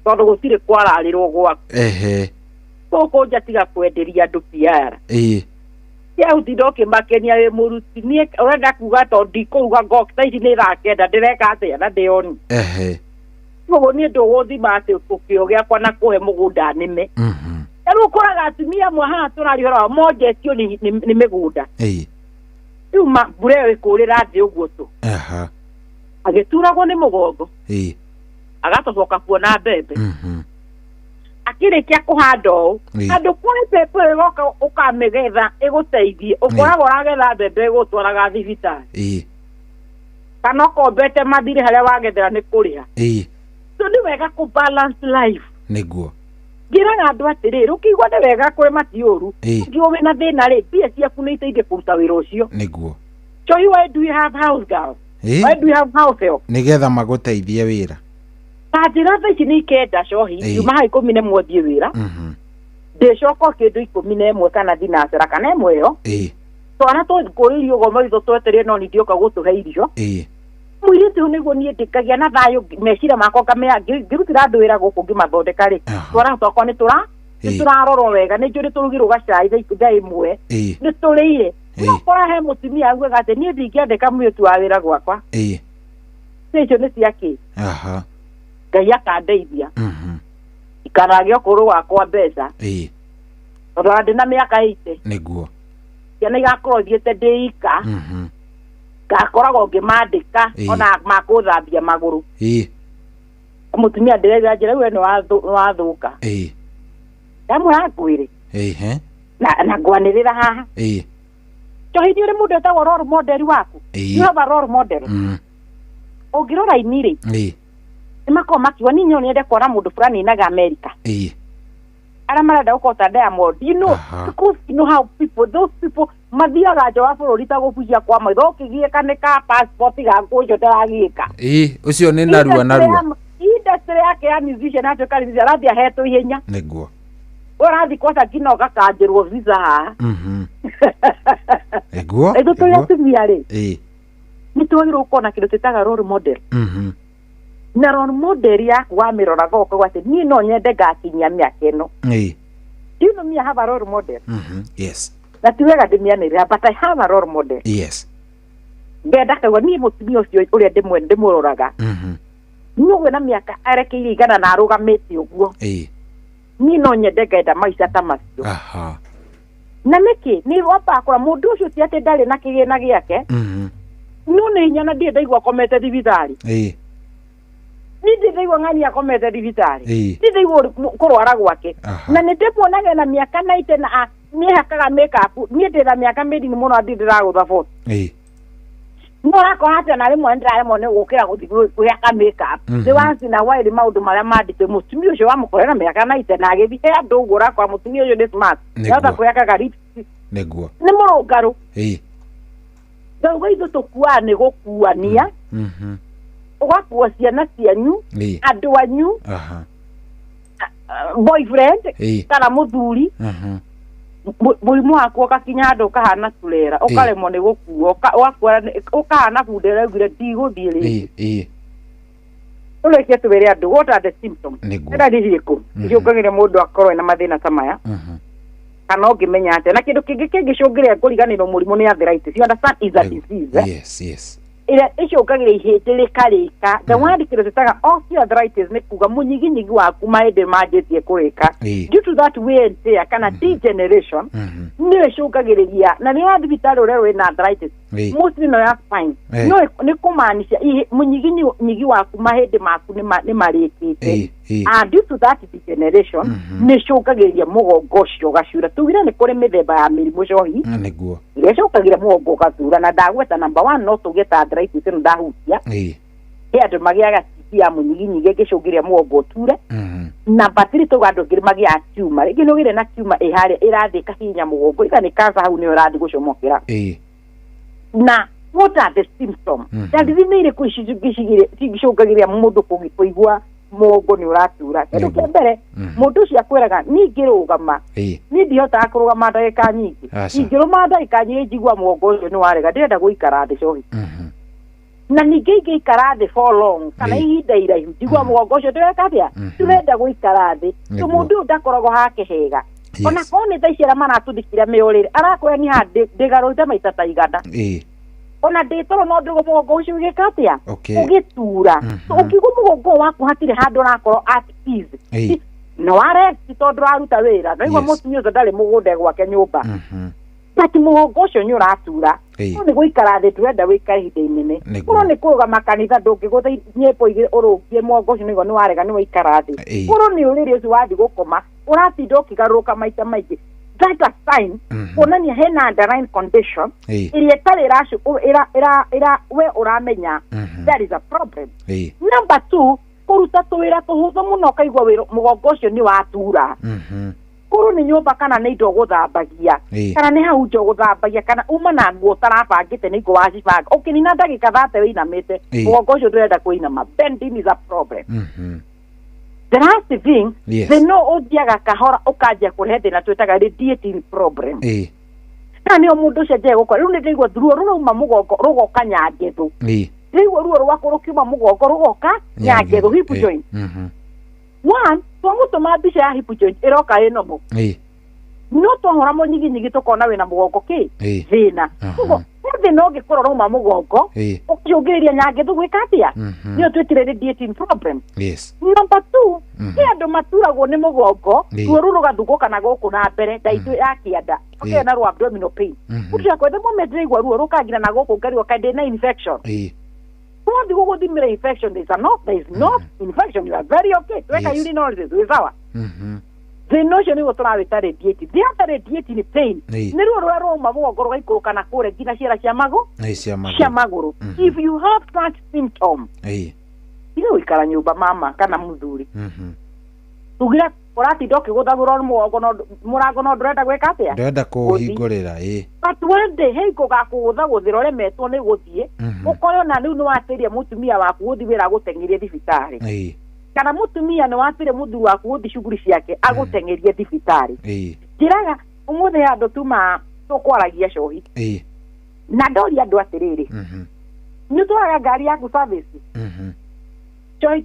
tondu gutire kwararirwo gwaku koko njatiga kwenderia andu piara ya utindo kimakenia we muruti nie urenda kuga tondu ndikuruga ngokta ici ni rakenda ndireka atia na ndioni koguo ni ndo guthima ati ukio giakwa na kuhe mugunda nime riu koraga atumia amwe haha turarihora mojetio ni migunda riu mbura ĩyo ĩkũrĩra thĩ ũguo tu agĩturagwo nĩ mũgongo agatocoka kuona mbembe akĩrĩkia kũhanda ũũ andũ kwa mbembe ĩgoka ũkamĩgetha ĩgũteithie ũkoragwo ũragetha mbembe ĩgũtwaraga thibitarĩ kana ũkombete mathirĩ harĩa wagethera nĩ kũrĩha so nĩ wega kũ balance life nĩguo ngĩraga andũ atĩrĩrĩ ũkĩigua nĩ wega kũrĩma ti ũru ũngĩũĩ wĩna thĩna rĩ mbia ciaku nĩ iteithie kũruta wĩra ũcio nĩguo so why do you have house girl why do you have house help nĩgetha magũteithie wĩra ta njĩra tha ici nĩ ikenda cohi yuma ha 11 thiĩ wĩra ndĩcoka kĩndũ 11 kana thinacera kana ĩmwe ĩyo twana tũkũrĩirie ũguo maitho tweterie no nĩndioka gũtũhe irio mũirĩtu ũyũ nĩguo niĩ ndĩkagia na thayũ meciria makwa ngamenya ngĩrutĩra andũ wĩra gũkũ ngĩmathondeka rĩ twana twakwa nĩtũrarorwo wega nĩ njũĩ nĩtũrugirwo gacai thaa ĩmwe nĩtũrĩire ũgakora he mũtumia augaga atĩ niĩ ndingĩandĩka mũirĩtu wa wĩra gwakwa icio nĩ ciakĩ Ngai akandeithia ikarage ũkũrũ wakwa mbeca tondũ ndĩ na mĩaka 80 nĩguo ciana igakorwo ithiĩte ndĩ ika ngakoragwo ngĩmandĩka ona makũthambia magũrũ mũtumia ndĩrega njĩra we nĩ wathũka ndamwĩra ngwĩre na ngwanĩrĩra haha Johi nĩ ũrĩ mũndũ etagwo role model waku you have a role model ũngĩrora inirĩ nĩmakorwo makiuga niĩ nyonende kuona mũndũ fulani inaga America arĩa marenda gũkota Diamond you know because you know how those people mathiaga nja wa bũrũri ta gũbucia kwa maitho ũkĩgiĩka nĩ ka passport gakũnjo ndaragiĩka ũcio nĩ narua industry yake ya musician atuĩka musician arathiĩ ahetwo ihenya nĩguo ũrathiĩ kwanza nginya ũgakanjĩrwo visa haha nĩguo ĩtũ tũrĩ atumia rĩ nĩtwagĩrĩirwo gũkorwo na kĩndũ twĩtaga role model na role model yaku wamĩrora goka atĩ niĩ no nyende ngakinyia mĩaka ĩno do you know me I have a role model yes na ti wega ndĩmĩanĩrĩra but I have a role model yes ngenda kaigua niĩ mũtumia ũcio ũrĩa ndĩmũroraga nĩũguo na mĩaka arekeire igana na arũgamĩte ũguo niĩ no nyende ngenda maica ta macio na nĩkĩ nĩ wambaga kũra mũndũ ũcio ti atĩ ndarĩ na kĩgĩna gĩake no nĩ hinya na ndirĩ ndaigua akomete thibitarĩ nĩ ndaigua ng'ani akomete thibitarĩ nĩ ndaigua kũrwara gwake na nĩ ndĩmuonaga na mĩaka 90 na niĩ hakaga makeup niĩ ndĩ na mĩaka mĩnini mũno ndirĩ ndĩragũtha photo no akora atĩ na rĩmwe nĩndĩraremwo nĩ gũkĩra gũthiĩ kwĩhaka makeup nĩ wacina waĩrĩ maũndũ marĩa mandĩtwo mũtumia ũcio wamũkorera na mĩaka 90 na agĩthiĩ he andũ ũguo ũrakora mũtumia ũcio nĩ smart nĩhota kwĩhakaga lipstick nĩguo nĩ mũrũngarũ ngauga ithuĩ tũkuaga nĩ gũkuania ũgakua ciana cianyu andũ anyu boyfriend kana mũthuri mũrimũ waku ũgakinya handũ ũkahana turera ũkaremwo nĩ gũkuo ũkahana bunda ĩraugire ndigũthiĩ rĩngĩ ũrĩkie tũwĩre andũ what are the symptoms nĩda nĩrĩkũ icũngagĩrĩria mũndũ akorwo ena mathĩna ta maya kana ũngĩmenya atĩa na kĩndũ kĩngĩ kĩngĩcũngĩrĩria kũriganĩrwo mũrimũ nĩ arthritis you understand is a disease ĩrĩa ĩcũngagĩrĩria ihĩndĩ rĩkarĩka the word kĩrĩa tũtaga osteoarthritis nĩ kuga mũnyiginyigi waku mahĩndĩ manjĩtie kũrĩka due to that wear and tear kana degeneration nĩ ĩcũngagĩrĩria na nĩ wa thibitarĩ ũrĩa wĩna arthritis mostly no ya spine no nĩ kũmaanisha mũnyiginyigi waku mahĩndĩ maku nĩ marĩkĩte and due to that degeneration nĩ ĩcũngagĩrĩria mũgongo ũcio ũgacura tugire nĩ kũrĩ mĩthemba ya mĩrimũ cohi nĩguo ĩrĩa ĩcũngagĩrĩria mũgongo ũgathura na ndagweta number 1 no tũge ta arthritis ĩno ndahutia he andũ magĩaga titi ya mũnyiginyigi ĩngĩcũngĩrĩria mũgongo ũture na batiri tũga andũ ngĩrĩ magĩa tumor rĩngĩ nĩũgĩre na tumor ĩharĩa ĩrathiĩ ĩkahinya mũgongo ĩka nĩ cancer hau nĩyo ĩrathiĩ gũcomokera na what are the symptoms ndariri nĩ irĩkũ cingĩcũngagĩrĩria mũndũ kũigua mũgongo nĩ ũratura kĩndũ kĩa mbere mũndũ ũcio akwĩraga niĩ ngĩrũgama niĩ ndihotaga kũrũgama ndagĩka nyingĩ ingĩrũma ndagĩka nyingĩ njigua mũgongo ũcio nĩ warega ndĩrenda gũikara thĩ cohi na ningĩ ingĩikara thĩ for long kana ihinda iraihu njigua mũgongo ũcio ndĩreka atĩa tũrenda gũikara thĩ tũ mũndũ ũyũ ndakoragwo hake hega ona korwo nĩ thaa ici arĩa maratũthikĩra mĩorĩre arakwĩra niĩ ndĩgarũrĩte maita ta igana ona nditoro no ndugo mugongo ucio gikatia Okay. ugitura ukigwo mugongo waku hatire handu rakorwo at ease no are tondu raruta wira no igwa mutumia ucio ndari mugunda gwake nyumba But mugongo ucio ni uratura no ni guikara thi turenda wikare ihinda inene kuro ni kuga makanitha ndungigutha nyimbo igi urungie mugongo ucio nigo ni warega ni waikara thi kuro ni uriri ucio wathi gukoma uratinda ukigaruka maita maingi that's a sign kuonania hena underlying condition iria tari rashu ira we uramenya there is a problem. Number 2 kuruta tuwira tuhuthu muno kaigwa wira mugongo ucio ni watura kuru ni nyumba kana ni indo guthambagia kana ni hau njo guthambagia kana uma na nguo tarabangite ni ngo wacibanga ukinina ndagika 30 winamite mugongo ucio ndurenda kuinama bending is a problem. The last thing, they know odiaga kahora ukaja kurehe thina twetaga radiating problem. Na ni omundu ucio je gukora riu ni ndigwa ruo ruruma mugongo rugoka nyangethu. Ndigwa ruo rwako rukiuma mugongo rugoka nyangethu hip joint. One, twamutuma mbica ya hip joint iroka inomo. No twahora mo nyigi tukona wina mugongo ki thina. Kugo thina ungikora ruma mugongo ukiungiria nyangethu gwikatia ni twetire radiating problem. Number 2, andu maturagwo ni mugongo ruo ruru gathuguka na guku na mbere ndaitu ya kianda okay na ruo abdominal pain utia kwenda moment igwa ruo rukangira na guku ngari kandi na infection kwa ndi guguthimira infection there is no infection, you are very okay tweka urinolysis wizawa the notion is tũrawĩta radiating the other radiating pain nĩ ruo rũrĩa rũma mugongo rũgaikũrũka na kũre nginya ciara cia magũrũ if you have such symptom ino wikara nyumba mama kana muthuri tugira ũratinda ũkĩgũthagũrwo nĩ mũrango no ndũrenda gwĩka atĩa ndũrenda kũhingũrĩra but one day hey gũgakũgũthagũthĩra ũremetwo nĩ gũthiĩ ũkorwo na rĩu nĩ watĩria mũtumia waku gũthiĩ wĩra agũteng'erie thibitarĩ kana mutumia ni watire muthuri waku guthi shughuli ciake agutengerie thibitari njiraga umuthi andu tuma tukwaragia cohi na ndori andu atiriri ni twaga ngari yaku service cohi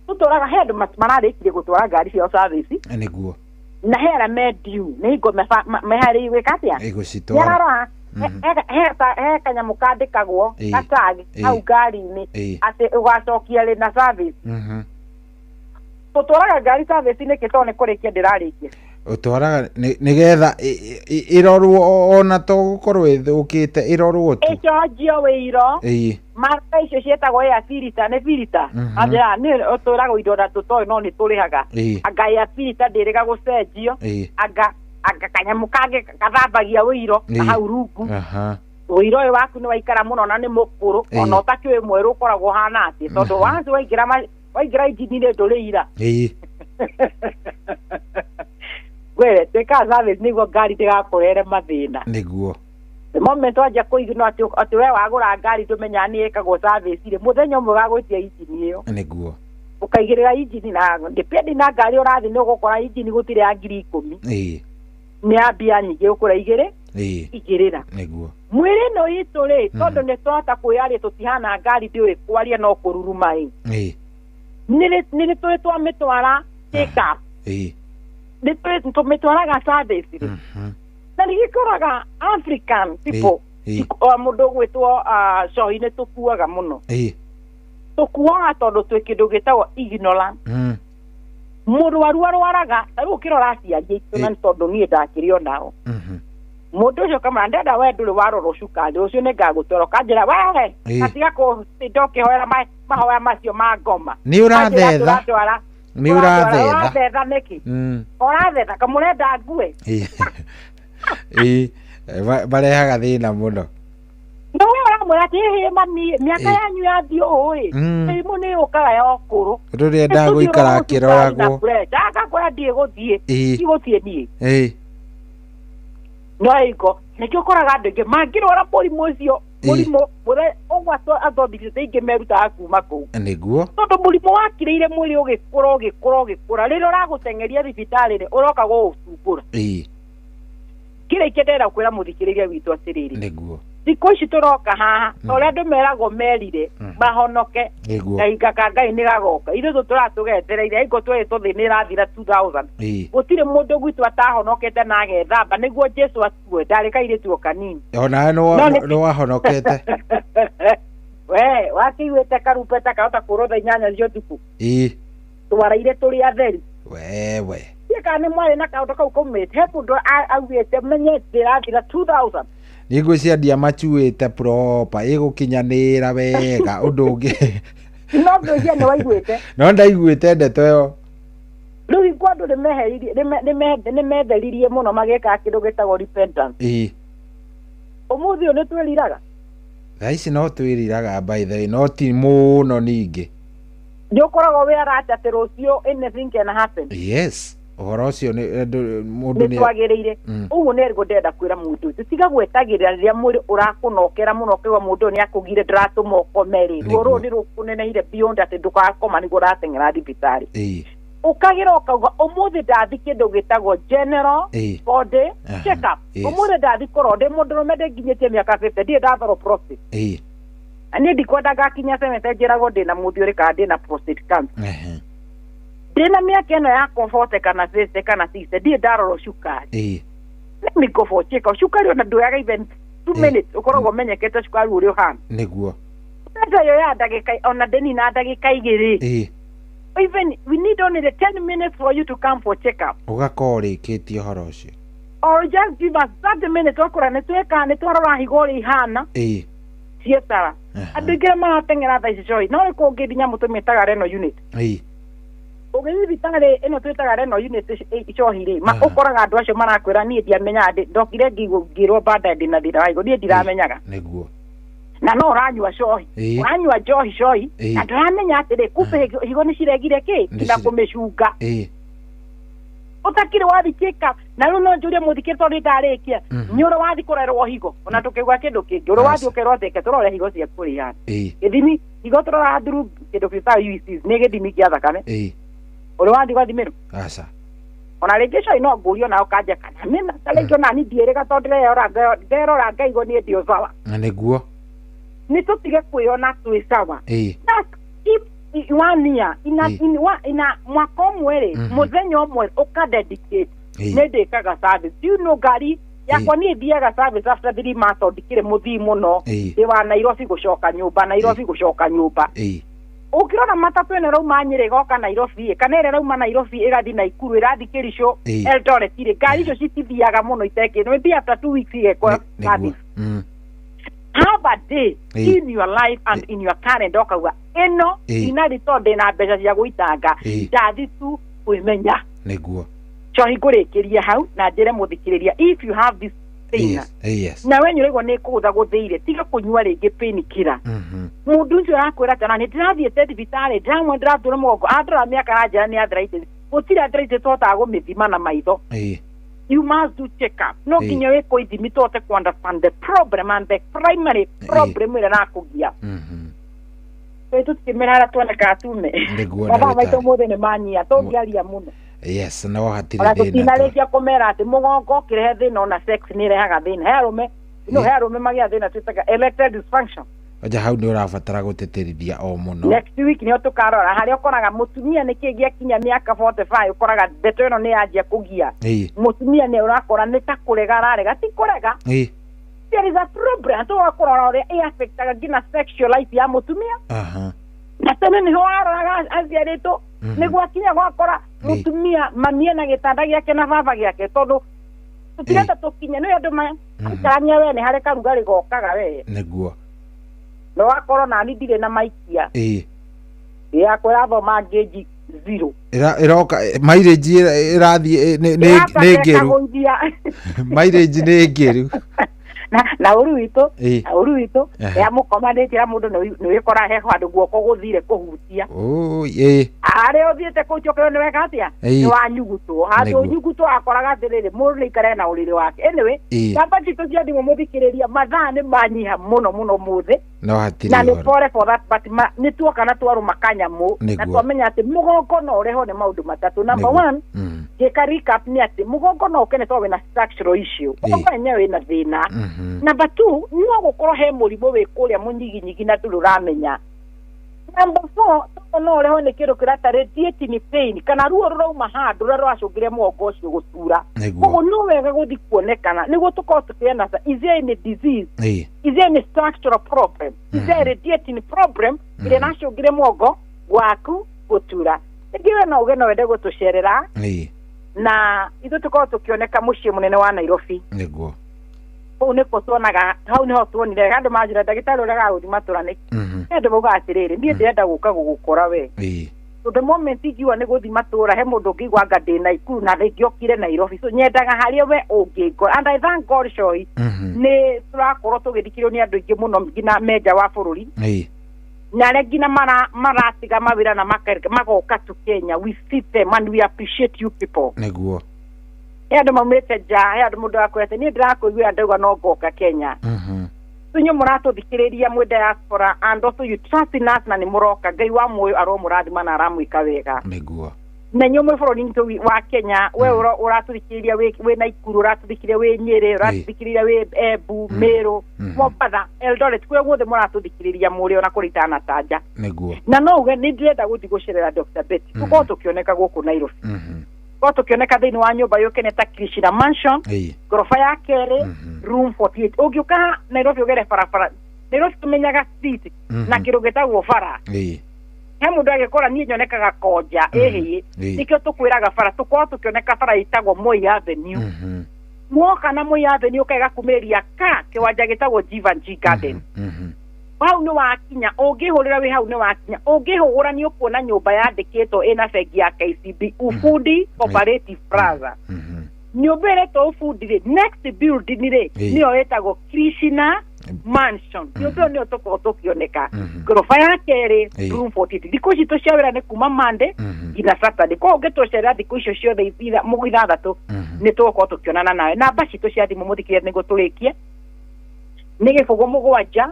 tuturaga head mararikire gutwara ngari cio service niguo na hera mediu ni ngo mehari wikatia igucitwara he kanyamu kandikagwo gatag au ngari-ini ati ugacokia ri na service utwaraga ngari service ni kitone kurikia ndirarikia utwaraga nigetha irorwo ona to gukorwo ithukite irorwo tu icojio wiro marka icio cietagwo ya filter ne filter aja ni utwaraga indo na tutoy no ni turihaga anga ya filter ndiriga gucenjio anga kanyamu kange kathambagia wiro na hau rungu wiro uyu waku ni waikara muno na ni mukuru ona utakiwe mweru ukoragwo hana ati tondu wanzi waigira injini ndurira wele teka service niguo ngari ndigakurere mathina niguo the moment wajia kuigino ati we wagura ngari ndumenya ni ikagwo service ri muthenya umwe gagwitia injini iyo niguo ukaigirira injini na depend na ngari urathi ni ugukora injini gutire ya 10,000 ni abia nyingi ukura igirira niguo mwiri no ituri tondu ni twata kuyari tutihana ngari ndiuri kwaria no kururuma nili tuwe twamitwara take up nili tuwe tumitwaraga service na nigikoraga African people mundu gwitwo cohi-inĩ tukuaga muno tukuaga tondu twi kindu gitagwo ignorant mũrwaru arwaraga tarĩu ũkĩrora aciari aitũ na tondu niĩ ndakĩrĩ onao mundu ucio kama ndenda we ndũrĩ warorwo cukari ucio nĩ ngagũtwara kanjĩra wehe atiga kũtinda ũkĩhoera mahoya macio ma ngoma nĩ ũrathetha nĩkĩ ũrathetha kamũrenda ngue barehaga thĩna mũno no ũramwĩra atĩ hĩ mami mĩaka yanyu yathiĩ ũĩ mĩrimũ nĩ yũkaga ya ũkũrũ ndũrenda gũikara akĩroragwo akakwĩra ndiĩ gũthiĩ igũthiĩ niĩ no iko nikio koraga andu ingi mangirora mũrimũ ũcio mũrimũ mũre ũgwatwo athombithĩte ingĩ merutaga kuma kũu nĩguo tondũ mũrimũ wakĩrĩire mwĩrĩ ũgĩkũra rĩrĩa ũragũteng'eria thibitarĩ-inĩ ũroka gũgũthumbũra kĩrĩa ingĩendera kwĩra mũthikĩrĩria witũ atĩrĩrĩ nĩguo thikũ ici tũroka haha ũrĩa andũ meragwo merire mahonoke kahinga ka Ngai nĩ gagoka ithuĩ tũratũgetereire hingo twĩ tũthĩ nĩ ĩrathira 2000 gũtirĩ mũndũ gwitũ atahonokete na agethamba nĩguo Jesu akue ndarĩ kairĩtu kanini ona nĩ wahonokete we wakĩiguĩte karupeta kahota kũrotha inyanya cio thuku twaraire tũrĩ atheri wewe kana nĩ mwarĩ na kaũndũ kau kaumĩte he mũndũ augĩte menye ndĩrathira 2000 nĩngwĩciria machuĩte proper ĩgũkinyanĩra wega ũndũ ũngĩ no ngwĩciria nĩ waiguĩte no ndaiguĩte ndeto ĩyo rĩu ingĩ andũ nĩ metheririe mũno magĩka kĩndũ gĩtagwo repentance ũmũthĩ ũyũ nĩ twĩriraga thaa ici no twĩriraga by the way no ti mũno ningĩ nĩ ũkoragwo wĩ arata atĩ rũciũ anything can happen yes ũhoro ũcio mũndũ nĩ twagĩrĩire ũguo nĩ ergo ndenda kwĩra mũndũ ũcio tiga gwetagĩrĩra rĩrĩa mwĩrĩ ũrakũnokera mũno ũkĩgwa mũndũ nĩ akũgire ndĩratũma ũkomerĩ ruo rũu nĩ rũkũneneire beyond atĩ ndũgakoma nĩguo ũrateng'era thibitarĩ ũkagĩra ũkauga ũmũthĩ ndathi kĩndũ gĩtagwo general body check up ũmũthĩ ndathi korwo ndĩ mũndũrũme ndĩnginyĩtie mĩaka 50 ndirĩ ndathorwo prostate niĩ ndikwenda ngakinya semete njĩragwo ndĩna mũthiũrĩ kana ndĩna prostate cancer ndĩna mĩaka ĩno ya comforte kana 50 kana 60 ndirĩ ndarorwo cukari mĩkobwo cheka cukari ona ndũyaga even 2 minutes ũkoragwo menyekete cukari ũrĩa ũhana nĩguo pesa yo ya ndagĩka ona ndĩni na ndagĩka igĩrĩ even we need only the 10 minutes for you to come for check up ũgakorwo ũrĩkĩtie ũhoro ũcio or just give us 30 minutes okora nĩ twarora higo ũrĩa ihana cietara andũ aingĩ marateng'era thaa ici coĩ no rĩkũ ũngĩthinya mũtũmĩtaga reno unit ũgĩthiĩ thibitarĩ ĩno twĩtaga reno unit icohi-rĩ ũkoraga andũ acio marakwĩra niĩ ndiamenyaga ndokire ngĩrwo banda ndĩna thĩna wa higo niĩ ndiramenyaga nĩguo na no ũranyua cohi ũranyua njohi cohi na ndũramenya atĩrĩ kumbe higo nĩ ciregire kĩ nginya kũmĩcunga ũtakĩrĩ wathi check up na rĩu no njũrie mũthikĩri tondũ ndarĩkia nĩ ũrĩ wathi kũrerwo higo ona tũkĩigua kĩndũ kĩngĩ ũrĩ wathi ũkerwo atĩ tũrore higo ciaku ũrĩ ihana gĩthimi higo tũroraga through kĩndũ gĩtagwo UECs nĩ gĩthimi kĩa thakame ũrĩ wathi gwathimĩrwo aca ona rĩngĩ coĩ no ngũrio na ũkanjia kana mĩna ta rĩngĩ ona niĩ ndiĩrĩga tondũ nderora ngaigwo niĩ ndio sawa na nĩguo nĩ tũtige kwĩona twĩ sawa keep 1 year ina mwaka ũmwe-rĩ mũthenya ũmwe ũkadedicate nĩ ndĩkaga service you know ngari yakwa niĩ thiaga service after 3 months tondũ ndikĩrĩ mũthii mũno ndĩ wa Nairobi gũcoka nyũmba ũkĩrona matatũ ĩno ĩrauma Nyĩrĩ ĩgoka Nairobi kana ĩrĩa ĩrauma Nairobi ĩgathiĩ Naikuru ĩrathiĩ Kericho Eldoret ngari icio citithiaga mũno itekĩrwo maybe after 2 weeks igekora service have a day in your life and in your calendar okauga ĩno inarĩ tondũ ndĩna mbeca cia gũitanga ndathi tu kwĩmenya nĩguo cohi ngũrĩkĩria hau na njĩre mũthikĩrĩria if you have this thing na we nyũrĩgwo nĩ kũgũtha gũthĩire tiga kũnyua rĩngĩ painkiller mũndũ ũcio arakwĩra atĩ ona nĩ ndĩrathiĩte thibitarĩ ndĩramwe ndĩratũra mũgongo andora mĩaka aranjĩra nĩ arthritis gũtirĩ arthritis tũhotaga gũmĩthima na maitho you must do check up no nginya wĩkwo ithimi tũhote ku understand the problem and the primary problem ĩrĩa nakũgia tũtikĩmera harĩa tuonekaga tume mathaa maitũ mũthĩ nĩ manyia tũngĩaria mũno yes no hatirĩ thĩna tũtinarĩkia kũmera atĩ mũgongo ũkĩrehe thĩna ona sex nĩ ĩrehaga thĩna he arũme magĩa thĩna twĩtaga erectile dysfunction oja hau nĩ ũrabatara gũtĩtĩrithia o mũno next week nĩo tũkarora harĩa ũkoraga mũtumia nĩkĩ gĩakinya mĩaka 45 ũkoraga ndeto ĩno nĩ yanjia kũgia mũtumia nĩ ũrakora nĩ ta kũrega ararega ti kũrega there is a problem tũgakũrora ũrĩa ĩaffectaga nginya sexual life ya mũtumia na tene nĩho waroraga aciarĩtwo nĩguo akinya gwakora mũtumia mami ena gĩtanda gĩake na baba gĩake tondũ tũtirenda tũkinye nĩ andũ makarania we nĩ harĩ karugarĩ gokaga we nĩguo no wakorwo nani ndirĩ na maikia yakwa ĩrathoma ngeji 0 ĩroka mileage ĩrathiĩ nĩ ngĩru mileage nĩ ngĩru na ũru witũ ya mũkomanĩtie mũndũ nĩ wĩkora heho andũ guoko gũthire kũhutia arĩa ũthiĩte kũu cokero nĩ weka atĩa nĩ wanyugutwo handũ ũnyugutwo akoraga atĩrĩrĩ mũndũ nĩ ikare na ũrĩrĩ wake anyway kamba citũ cia thimũ mũthikĩrĩria mathaa nĩ manyiha mũno mũthĩ na nĩ pore for that but nĩ tuoka na twarũma kanyamũ na twamenya atĩ mũgongo no ũrehwo nĩ maũndũ matatũ number 1 geka recap ni ati mugongo no ukene to wina structural issue mugongo enyewe ina thina. Number 2 no gukoro he murimu wi kuria munyiginyigi na tururamenya. Number 4 no leho ne kiro kirata radiating pain kana ruo rurauma handu rwacungire mugongo ucio gutura. Koguo no wega guthi kuonekana niguo tukorwo tukiena is there any disease? Is there any structural problem? Is there a radiating problem? Ile nacungire mugongo waku gutura. Ngiwe no ugeno wende gutucerera. Na ithu tukorwo tukioneka muciĩ munene wa Nairobi. Niguo. Kũu nĩkuo tuonaga hau nĩho tuonire andũ manjĩra ndagĩtarĩ ũrĩa gagũthima tũrane. Andũ mauga atĩrĩrĩ niĩ ndĩrenda gũka gũgũkora we. So the moment ingiuga nĩ gũthima tũra he mũndũ ũngĩigua anga ndĩ Naikuru na ndĩngĩokire Nairobi. So nyendaga harĩa we ũngĩngora. And I thank God Shoyi. Nĩ tũrakorwo tũgĩthikĩrĩrio nĩ andũ aingĩ mũno nginya menja wa bũrũri. Na regina maratiga mawira na magoka tu Kenya. We see them and we appreciate you people. Neguo. Endo mamete ja, endo mundu akwete ni ndirakuigua ndauga no ngoka Kenya. Tunyo murato thikiriria mwe diaspora and also you trust in us na ni muroka ngai wa moyo aro murathima na aramwika wega. Neguo. Na nyomwe bũrũri witũ wa Kenya we ũratũthikĩrĩria we Naikuru ũratũthikĩrĩria we Nyeri ũratũthikĩrĩria we Embu Meru Mombatha Eldoret kwe guothe mũratũthikĩrĩria mũrĩ ona kũritana tanja. Nĩguo. Na no uge nĩ ndĩrenda gũthiĩ gũcerera Dr. Betty tukorwo tũkĩoneka gũkũ Nairobi. Tukorwo tũkĩoneka thĩinĩ wa nyũmba yũkeneta Krishna Mansion gorofa ya kerĩ room 48 ũngĩũka Nairobi ũgere barabara Nairobi tũmenyaga street na kĩrũ gĩtagwo bara. He mundu agikora nie nyonekaga koja nikio tukwiraga bara tukorwo tukioneka bara itagwo Moi Avenue. Mwoka na Moi Avenue ukaiga kumeria ka kiwanja gitagwo Jivanji Garden. Hau ni wakinya ungihurira wi hau ni wakinya ungihugura ni ukuona nyumba yandikitwo ina bengi ya KCB Ufundi Cooperative Plaza. Nyumba iretwo Ufundi next building ri niyo etagwo Krishna Mansion. Nyumba niyo tukorwo tukioneka gorofa ya kerĩ room 48. Thikũ ici tuciawĩra nĩ kuma Monday nginya Saturday. Kwa ũngĩtũcerera thikũ icio ciothe ithathatũ nĩ tũgũkorwo tũkĩonana nawe. Namba citũ cia thimũ mũthikĩrĩria nĩguo tũrĩkie nĩ 07 24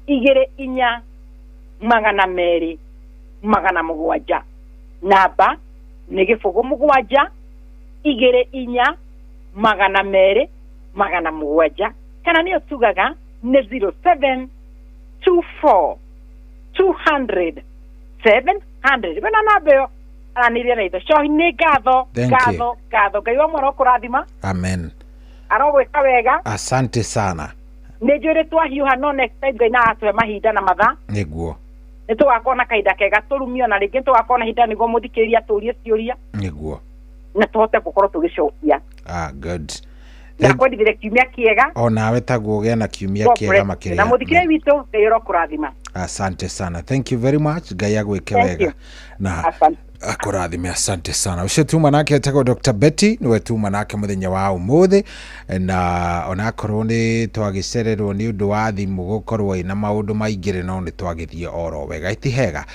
200 namba nĩ 07 24 200 kana niyo tugaga ne 0724 200 700 wena nabeyo ananiria na itho Shoyi ni gatho ngai wa mwana kurathima. Amen. Arogwika wega. Asante sana. Nejore twahiuha no next time ngai na atwe mahinda na mathaa. Niguo. Nitugakona kahinda kega turumio na ringi tugakona hinda niguo muthikiriria turie ciuria. Niguo. Na tuhote gukorwo tugicokia. Good. Na kwa ndivire kiumia kiega. O nawe taguo gea na kiumia kiega makĩria. Na muthikire witũ ngai arokũrathima. Asante sana. Thank you very much. Ngai agwĩke wega. Na akũrathime. Asante sana. Ucio tuma nake etagwo Dr. Betty niwe tuma nake muthenya wa umuthi na onakorwo ni twagicererwo ni undu wa thimu gukorwo ina maundu maingire no ni twagithie oro wega itihega.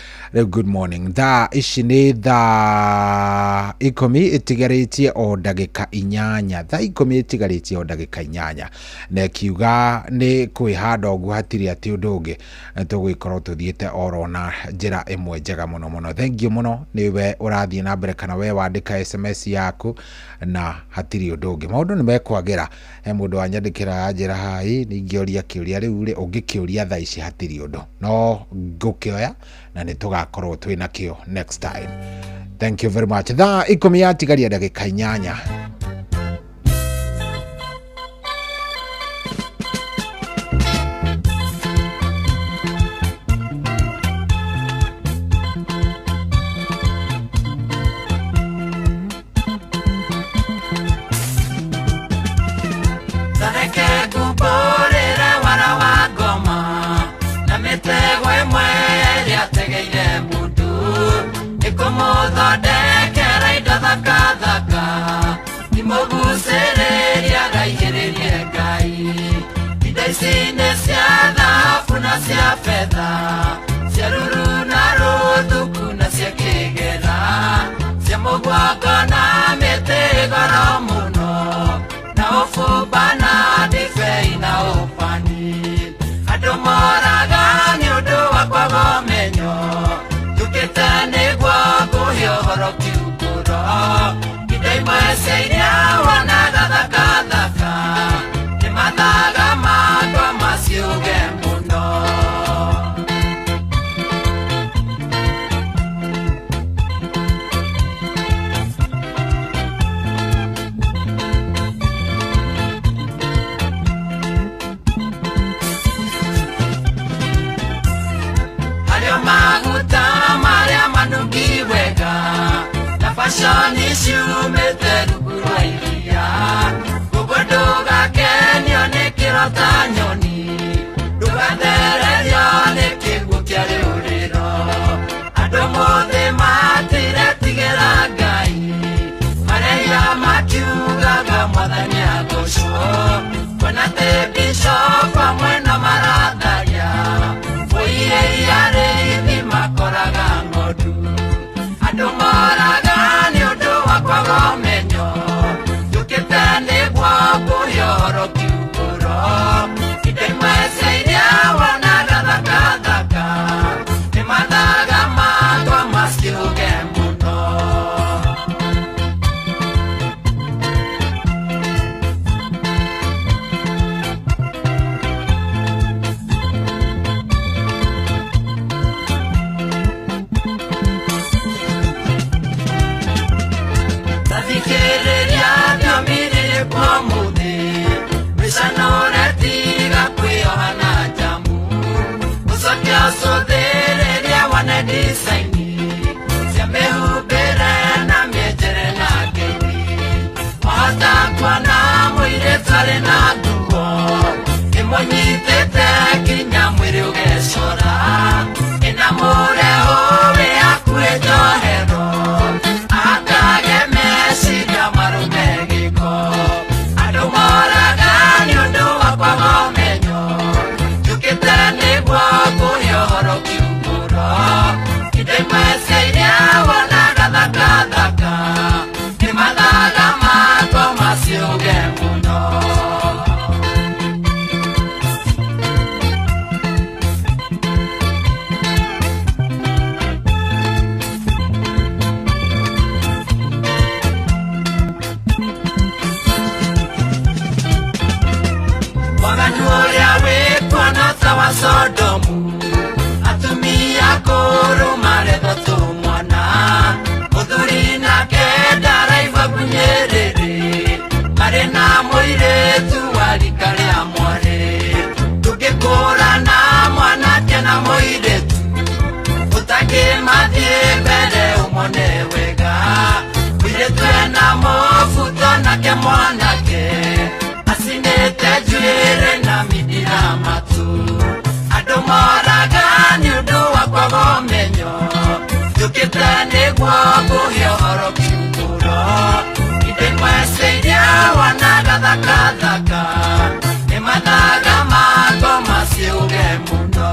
Good morning. Thaa ici ni thaa 10 itigarĩtie o ndagĩka 8. Thaa 10 itigarĩtie o ndagĩka 8 na kiuga ni kwĩhanda ũguo hatirĩ atĩ ũndũ ũngĩ tũgũikorwo tuthiĩte oro na njĩra ĩmwe njega mũno mũno. Thank you mũno niwe ũrathiĩ na mbere kana we wandĩka SMS yaku na hatirĩ ũndũ ũngĩ. Maũndũ nĩ mekwagĩra. He mũndũ wanyandĩkĩra njĩra hai ningĩoria kĩũria rĩu rĩ ũngĩkĩũria thaa ici hatirĩ ũndũ no ngũkĩoya na nĩ tũgakorwo twĩna kĩo next time. Thank you very much. Thaa 10 yatigaria ndagĩka 8. Cia fedha cia ruru na ruthuku na cia kigera cia mugwanga na mĩtĩ goro mũno na ũbumba na ndibei na ũbani andũ moraga nĩ ũndũ wa kwaga ũmenyo tukĩte nĩguo kũhe ũhoro kiugũro Itaimweseria wanagathakathaka Ni mathaga makwa maciuge muno Hario maguta maria manungi wega Na fashoni ciumite rungu rwa iria Koguo ndugakenio nĩ kĩrota nyoni Ndugathererio nĩ kĩguũ kĩa rĩũrĩro Andũ mothe matiretigĩra Ngai Maraiga makiugaga Mwathani agocwo Kuona atĩ Bishop amwe na maratharia Mũire iarĩithi makoraga ng'ondu Andũ moraga nĩ ũndũ wa kwaga ũmenyo Njũkĩte nĩguo kũhĩoro kiugũro Indo imwe cia iria wanagathakathaka Nĩ mathaga makwa maciuge mũno Tathikĩrĩria thiomirĩ kwa mũthĩ Mĩcanore tiga kwĩoha na njamu Ũcokia ũcũthĩrĩria wane ndicaini Cia mĩhumbĩre na mĩenjere na ngeithi Wahota kuona mũirĩtu arĩ na nguo Ĩmũnyitĩte kinya mwĩrĩ ũgecora Ĩna mũreho wĩ hakuhĩ njohero Akage meciria marũme gĩko Andũ moraga nĩ ũndũ wa kwaga ũmenyo Njũkĩte nĩguo kũhe ũhoro kiugũro Indo imwe cia iria wanagathakathaka Nĩ mathaga makwa maciuge mũno Waganu ũrĩa wĩkwo na ta wa Sodomu Atumia kũrũ maretho tũmwana Mũthuri nake ndaraigua ngunyĩrĩrĩ Marĩ na mũirĩtu wa rika rĩa mwarĩ Ndũngĩkũrana mwanake na mũirĩtu Ũtangĩmathiĩ mbere ũmone wega Mũirĩtu ena mũbuto nake mwanake Acinĩte njuĩrĩ na mindira matu Andũ moraga nĩ ũndũ wa kwaga ũmenyo Njũkĩte nĩguo kũhe ũhoro kiugũro Indo imwe cia iria wanagathakathaka Nĩ mathaga makwa maciuge mũno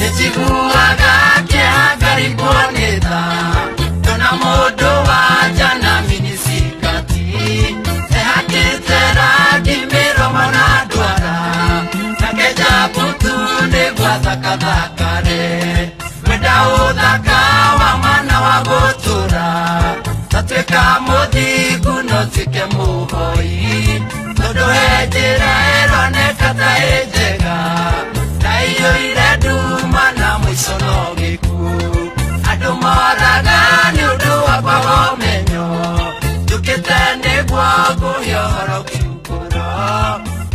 Nĩnjiguaga kĩeha ngarigwo nĩ tha Ndona mũndũ wanja na minisikati Ehakĩte rangi mĩromo na ndwara Nake njambutu nĩguo athakathakare Wenda ũthaka wa mwana wa gũtũra Tatuĩka mũthingu no tuĩke mũhoi Tondũ he njĩra ĩroneka ta ĩ njega Ndaiyũire nduma na mũico no gĩkuũ Andũ moraga nĩ ũndũ wa kwaga ũmenyo Njũkĩte nĩguo kũhe ũhoro kiugũro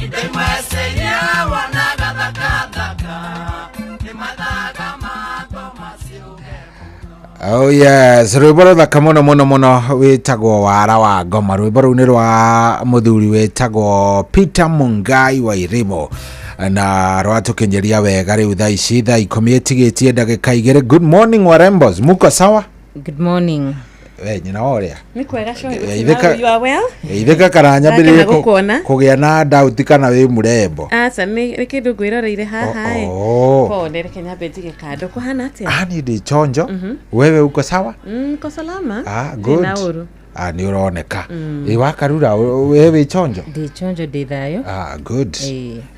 Indo imwe cia iria wanagathakathaka Nĩ mathaga makwa maciuge Oh yes, rwĩmbo rũthaka mũno mũno mũno wĩtagwo Wara wa Ngoma. Rwĩmbo rũu nĩ rwa mũthuri wĩtagwo Peter Mungai wa Irimo na rwatũkenyeria wega rĩu thaa ici thaa 10 ĩtigĩtie ndagĩka 2. Good morning warembos, muko sawa? Good morning. We nyina oria Ni kwega shohe. You are well? Itheka karanyambĩrĩrie kũgĩa na doubt kana wĩ mũrembo. Aca nĩ kĩndũ ngwĩroreire haha po nĩ reke nyambe ndige kando kuhana atĩa? Ni ndi chonjo. Wewe uko sawa? Uko salama? Good. Ni uroneka. Wakarura wewe chonjo? Ndi chonjo ndi thayo. Good.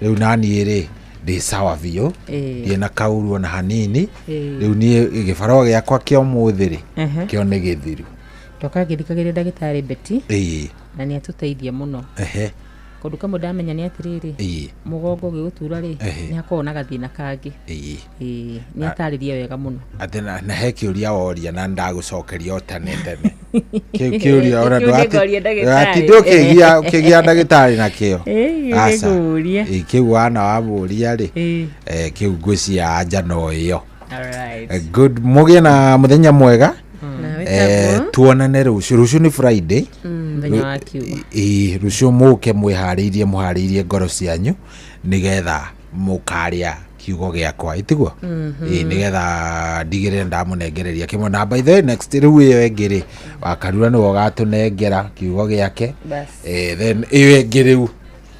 Riu nani ri ndi sawa biyo. Ndi na kauru na hanini. Riu ni gibaro giakwa kio muthiri. Kio ni githiru. Toka githikagiria ndagitari Beti. Na ni atuteithia muno. Kondu kamwe ndamenya ni atiriri mugongo gigutura ri ni akona gathina kangi ni atariria wega muno athina na hekiuria woria na ndagucokeria otanendene kiuria ora kigia ndagitari na kio asa kiu wana waburia ri kiu ngwiciria anja no iyo. Good, mugie na muthenya mwega. Tuonane rucio ni Friday. Rucio muke muhariirie ngoro cianyu nigetha mukaria kiugo giakwa itiguo nigetha ndigire ndamunengereria kimwe na by the next riu iyo engiri wakarura ni wogatunengera kiugo giake then iyo engiri riu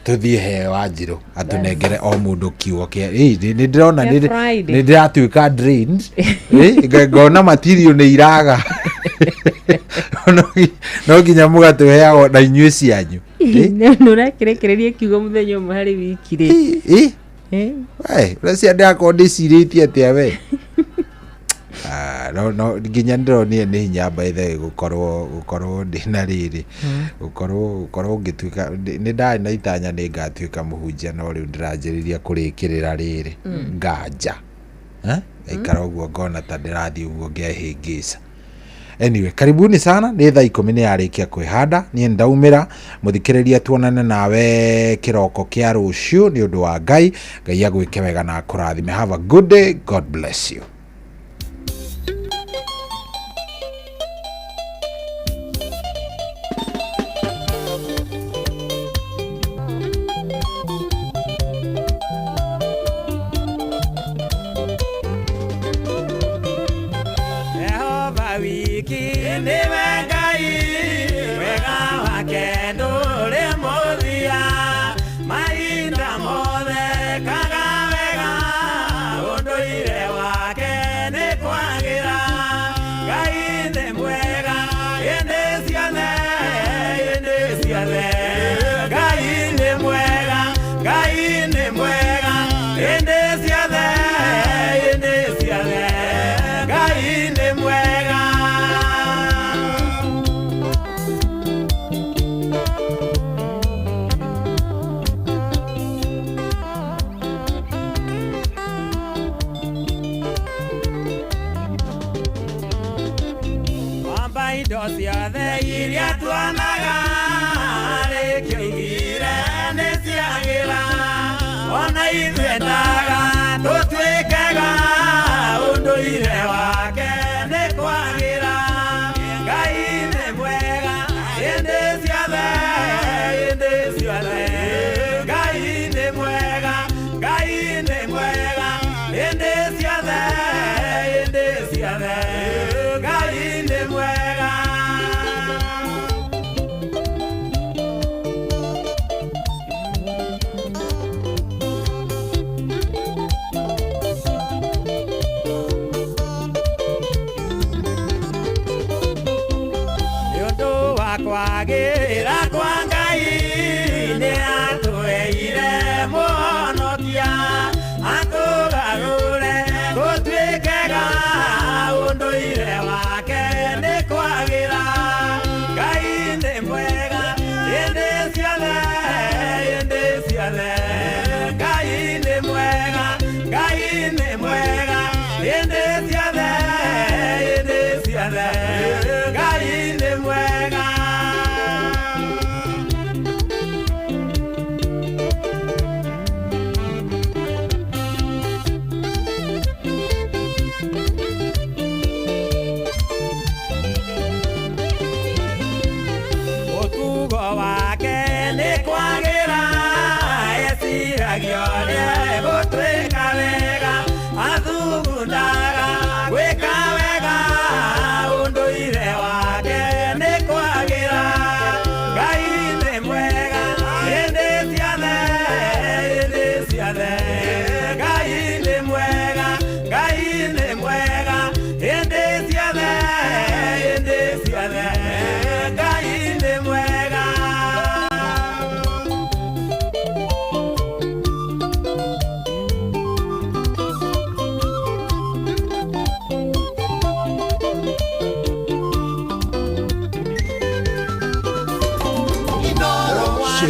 tuthie he Wanjiru atunengere o mundu kiugo kia ni ndirona ni ndiratuika drained ngona material ni iraga no ginya mugatuheago na inyue cianyu nurakirekereria kiugo muthenya umwe hari wiki ri racia ndako ndiciritie atia we no ginya ndironie ni hinya baithe gukorwo ndina riri gukorwo ngituika ni ndai na itanya ni ngatuika muhunjia no riu ndiranjiriria kurikirira riri nganja ikara uguo ngona ta ndirathi uguo ngehingisa. Anyway, karibuni sana. Ni thaa 10 ni yarikia kwihanda. Ni ndaumira muthikiriria tuonane nawe kiroko kia rucio ni undu wa Ngai. Ngai agwike wega na akurathime. Have a good day. God bless you.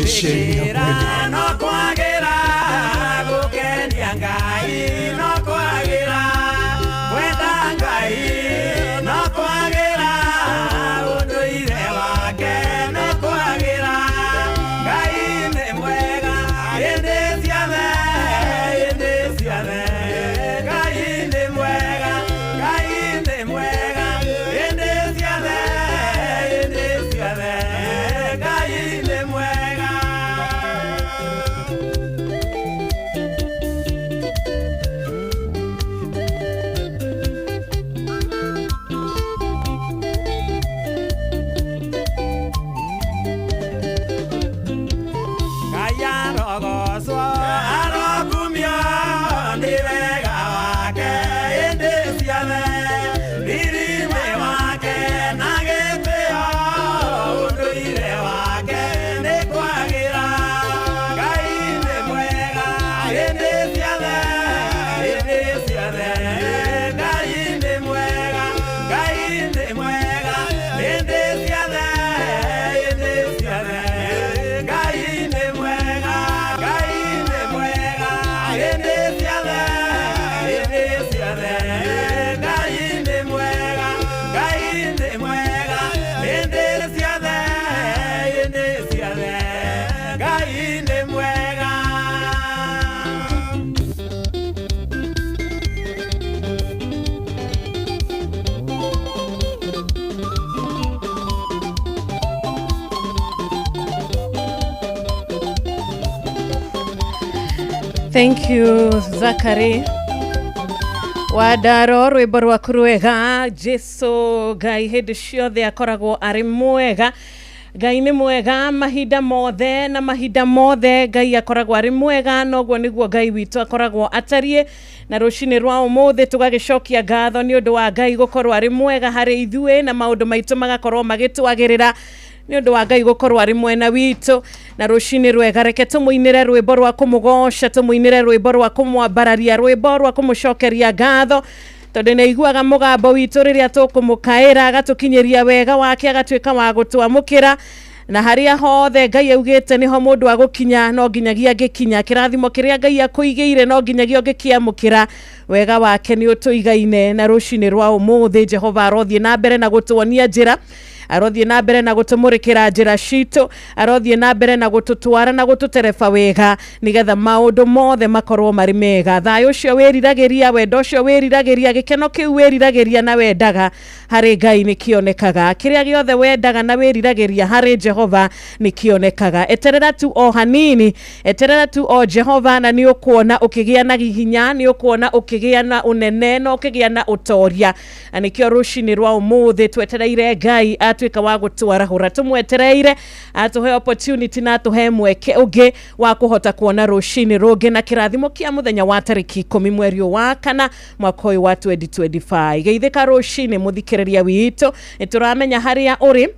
Gukira no kwagira gukenia Ngai no kwagira wenda Ngai no kwagira unduire wake no kwagira Ngai ni mwega indi ciothe Ngai ni mwega indi ciothe Ngai ni mwega. Ngai arogocwo arokumio nĩ wega wake hĩndĩ ciothe riri-inĩ wake na gĩtĩo ũndũire wake nĩ kwagĩra Ngai nĩ mwega hĩndĩ ciothe Ngai nĩ mwega hĩndĩ ciothe Ngai nĩ mwega hĩndĩ ciothe Ngai nĩ mwega hĩndĩ ciothe Ngai nĩ mwega. Thank you Zakari Wadaro rwĩmbo rwaku rwega Jesu Ngai hĩndĩ ciothe akoragwo arĩ mwega Ngai nĩ mwega mahinda mothe na mahinda mothe Ngai akoragwo arĩ mwega noguo nĩguo Ngai witũ akoragwo atarie na rũcinĩ rwa ũmũthĩ tũgagĩcokia ngatho nĩ ũndũ wa Ngai gũkorwo arĩ mwega harĩ ithuĩ na maũndũ maitũ magakorwo magĩtwagĩrĩra nĩ ũndũ wa Ngai gũkorwo arĩ mwena witũ na rũcinĩ rwega reke tũmũinĩre rwĩmbo rwa kũmũgoca tũmũinĩre rwĩmbo rwa kũmwambararia rwĩmbo rwa kũmũcokeria ngatho tondũ nĩ aiguaga mũgambo witũ rĩrĩa tũkũmũkaĩra agatũkinyĩria wega wake agatuĩka wa gũtwamũkĩra na harĩa hothe Ngai augĩte niho mũndũ agũkinya no nginyagia ngĩkinya kĩrathimo kĩrĩa Ngai akũigĩire no nginyagia ngĩkiamũkĩra wega wake nĩ ũtũigaine na rũcinĩ rwa ũmũthĩ Jehova arothiĩ na mbere na gũtuonia njĩra arothiĩ na mbere na gũtũmũrĩkĩra njĩra citũ arothiĩ na mbere na gũtũtwara na gũtũtereba wega nigetha maũndũ mothe makorwo marĩ mega thayũ ũcio wĩriragĩria wendo ũcio wĩriragĩria gĩkeno kĩu wĩriragĩria na wendaga harĩ Ngai nĩ kĩonekaga kĩrĩa gĩothe wendaga na wĩriragĩria harĩ Jehova nĩ kĩonekaga eterera tu o hanini eterera tu o Jehova na nĩ ũkuona ũkĩgĩa na hinya nĩ ũkuona ũkĩgĩa na ũnene na ũkĩgĩa na ũtoria na nĩkĩo rũcinĩ rwa ũmũthĩ twetereire Ngai atuĩka wa gũtwarahũra tũmwetereire atũhe opportunity na atũhe mweke ũngĩ wa kũhota kuona rũcinĩ rũngĩ na kĩrathimo kĩa mũthenya wa tarĩki 10 mweri wa kana mwaka ũyũ wa 2025 geithĩka rũcinĩ mũthikĩrĩria witũ nĩtũramenya harĩa ũrĩ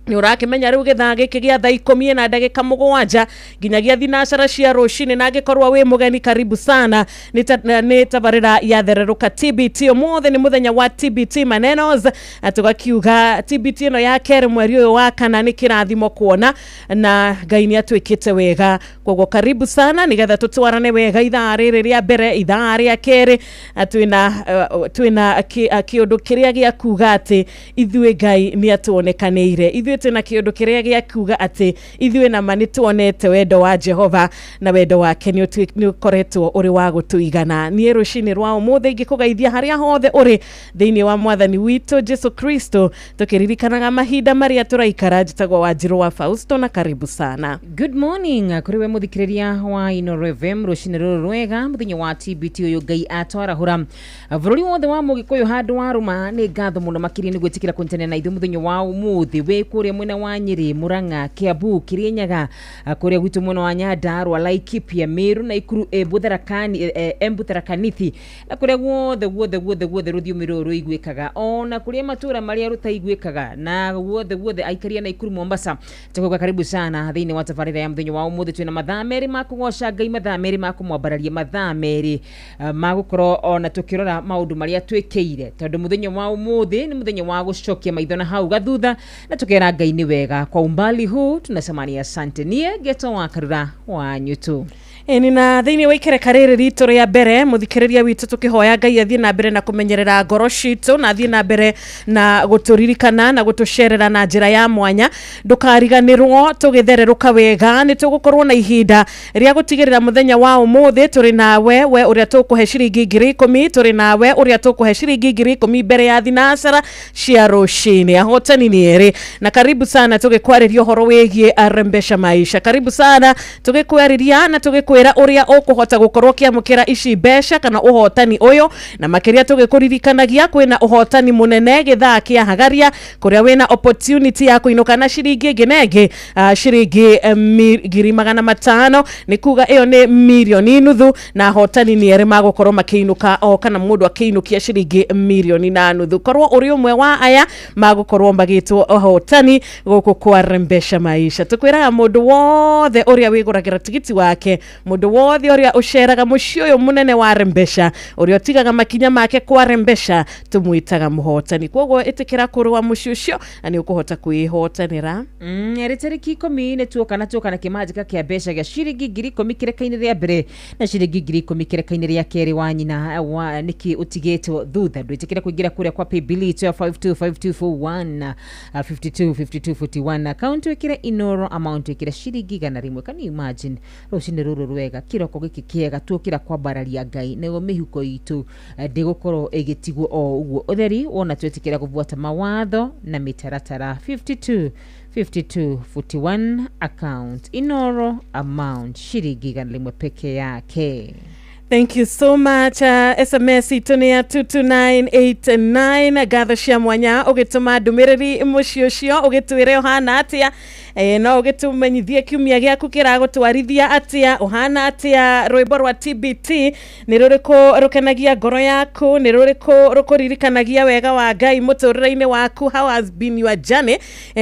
nĩ ũrakĩmenya rĩu gĩthaa gĩkĩ gĩa thaa 10 na ndagĩka 7 nginyagia thinacara cia rũcinĩ na angĩkorwo wĩ mũgeni karibu sana nĩ tabarĩra ya thererũka TBT ũmũthĩ nĩ mũthenya wa TBT manenos tugakiuga TBT ĩno ya kerĩ mweri ũyũ wa kana nĩ kĩrathimo kuona na Ngai nĩ atuĩkĩte wega koguo karibu sana nĩgetha tũtwarane wega ithaa rĩrĩ rĩa mbere ithaa rĩa kerĩ twĩna kĩũndũ kĩrĩa gĩa kuga atĩ ithuĩ Ngai nĩ atuonekanĩire ithuĩ twĩna kĩũndũ kĩrĩa gĩa kuga atĩ ithuĩ nama nĩ tuonete wendo wa Jehova na wendo wake nĩ ũkoretwo ũrĩ wa gũtũigana niĩ rũcinĩ rwa ũmũthĩ ingĩkũgeithia harĩa hothe ũrĩ thĩinĩ wa mwathani witũ Jesu Kristo tũkĩririkanaga mahinda marĩa tũraikara njĩtagwo Wanjirũ wa Fausto na karibu sana. Good morning kũrĩ we mũthikĩrĩria wa Ino FM rũcinĩ rũrũ rwega mũthenya wa TBT ũyũ Ngai atwarahũra bũrũri wothe wa Mũgĩkũyũ handũ wa rũma nĩ ngatho mũno makĩria nĩ gwĩtĩkĩra kũnyitanĩra na ithuĩ mũthenya wa ũmũthĩ wĩ kũrĩa mwena wa Nyĩrĩ Murang'a Kiambu Kĩrĩnyaga kũrĩa gwitũ mwena wa Nyandarua Laikipia Meru na Ikuru Embutharakanithi na kũrĩa guothe rũthiomi rũrũ rũiguĩkaga ona kũrĩa matũra marĩa rũtaiguĩkaga na guothe aikaria na Ikuru Mombasa tũkauga karibu sana thĩinĩ wa tabarĩra ya mũthenya wa ũmũthĩ twĩna mathaa merĩ ma kũgoca Ngai mathaa merĩ ma kũmwambararia mathaa merĩ ma gũkorwo ona tũkĩrora maũndũ marĩa twĩkĩire tondũ mũthenya wa ũmũthĩ nĩ mũthenya wa gũcokia maitho na hau gathutha na tũkera tukwira Ngai ni wega. Kwa umbali huu tunasemania asante. Nie Geto wa Karura wa Nyutu. Nina thiini wa ikereka riri ritu ria mbere muthikiriria witu tukihoya Ngai athie na mbere na kumenyerera ngoro citu na athie na mbere na guturirikana na gutucerera na njira ya mwanya. Ndukariganirwo tugithererũka wega ni tugukorwo na ihinda ria gutigirira muthenya wa umuthi. Turi nawe we uria tukuhe ciringi 10,000, turi nawe uria tukuhe ciringi 10,000 mbere ya thinacara cia rucini. Ahotani ni eri na karibu sana tugikwariria horo wigie Rembesha Maisha. Karibu sana tugikwariria na tugikwira uria ukuhota gukorwo kiamukira ici besha kana uhotani uyo na makiria tugikuririkanagia kwina uhotani munene githaa kia hagaria kuria wina opportunity ya kuinuka na ciringi nginenge ciringi 500,000 ni kuga iyo ni milioni nuthu na hotani ni ere magukorwo makiinuka o kana mundu akiinukia ciringi 1.5 korwo uri umwe wa aya magukorwo magitwo hotani guku kwa Rembesha Maisha. Tukwiraga mundu wothe uria wiguragira tigiti wake, mundu wothe uria uceraga mucio uyu munene wa Rembesha uria utigaga makinya make kwa Rembesha tumwitaga muhotani. Kwoguo itikira kurwa mucio ucio ani ukuhota kuihotanira. Ereteriki 10 ne tuokana kimajika kia besha gia ciringi 10,000 kirekaini ria mbere na ciringi 10,000 kirekaini ria keri wa nyina wa niki utigetwo thutha. Ndwitikira kuingira kuria kwa paybill 12525241 525241 account wekire inoro amount wekire ciringi 100. Can you imagine rucine ruru rwega kiroko giki kiega tuokira kwa bararia Ngai nego mihuko itu ndigukorwo igitigwo o uguo utheri wona twetikira kuvuata mawatho na mitaratara. 525241 account inoro amount ciringi 100 peke yake. Thank you so much. SMS itunia 22989 gatho cia mwanya ugituma ndumiriri muciocio ugitwire uhana atia no ugitumenyithie kiumia giaku kiragutwarithia atia uhana atia rwimbo rwa TBT ni ruriku rukenagia ngoro yaku ni ruriku rukuririkanagia wega wa Ngai muturire-ini waku. How has been your journey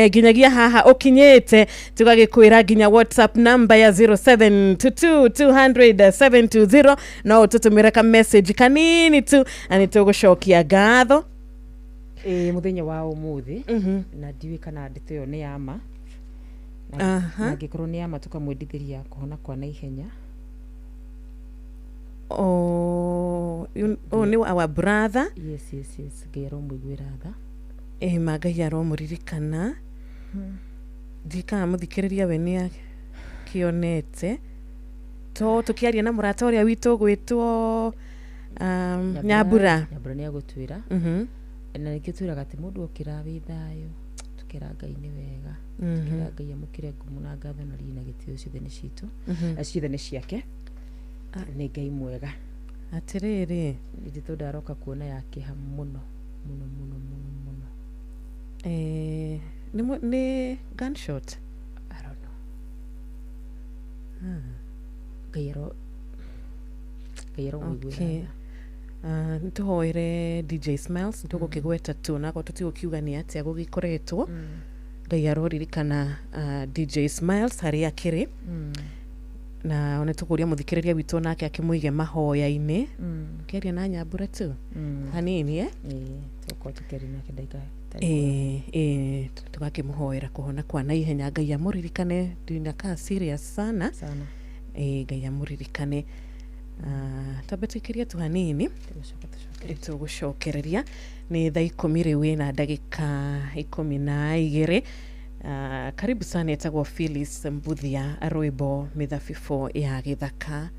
ginyagia haha ukinyete tugagikwira ginya WhatsApp number ya 0722200720 no ututumire ka message kanini tu ani tugucokia ngatho muthenya wa umuthi na ndiwi kana ndito yo ni yama na gikorwo ni yama tukamwendithiria kuhona kwa naihenya. Ni our brother. Yes gero mwigwira tha Magai aromuririkana ndika muthikiriria we ni kionete to tukiaria na murata uria witu gwitwo Nyambura ni agutwira na nikitwiraga ati mundu okira withayo tukira Ngai ni wega tukira Ngai amukire ngumu na ngatho na rina gitio ciothe ni citu ciothe ni ciake ni Ngai mwega. Atiriri ndito ndaroka kuona yake ha muno ni gunshot. I don't know. Gairo okay. Ntuhoire DJ Smiles ntugukigweta tu nako tutiukiuga ni atia gugikoretwo Ngai aroririkana DJ Smiles haria kiri na one tukuria muthikiriria witu nake akimuige mahoya-ini keria na Nyambura tu hanini tuko tukeri nake ndaika tugakimuhoera kuhona kwa naihenya. Ngai amuririkane ndinaka serious sana Ngai amuririkane. Tabatikiria tu hanini tugucokereria ni thaa 10 riu na ndagika 12. Karibu sana etagwo Phyllis Mbuthia rwimbo mithabibũ ya githaka.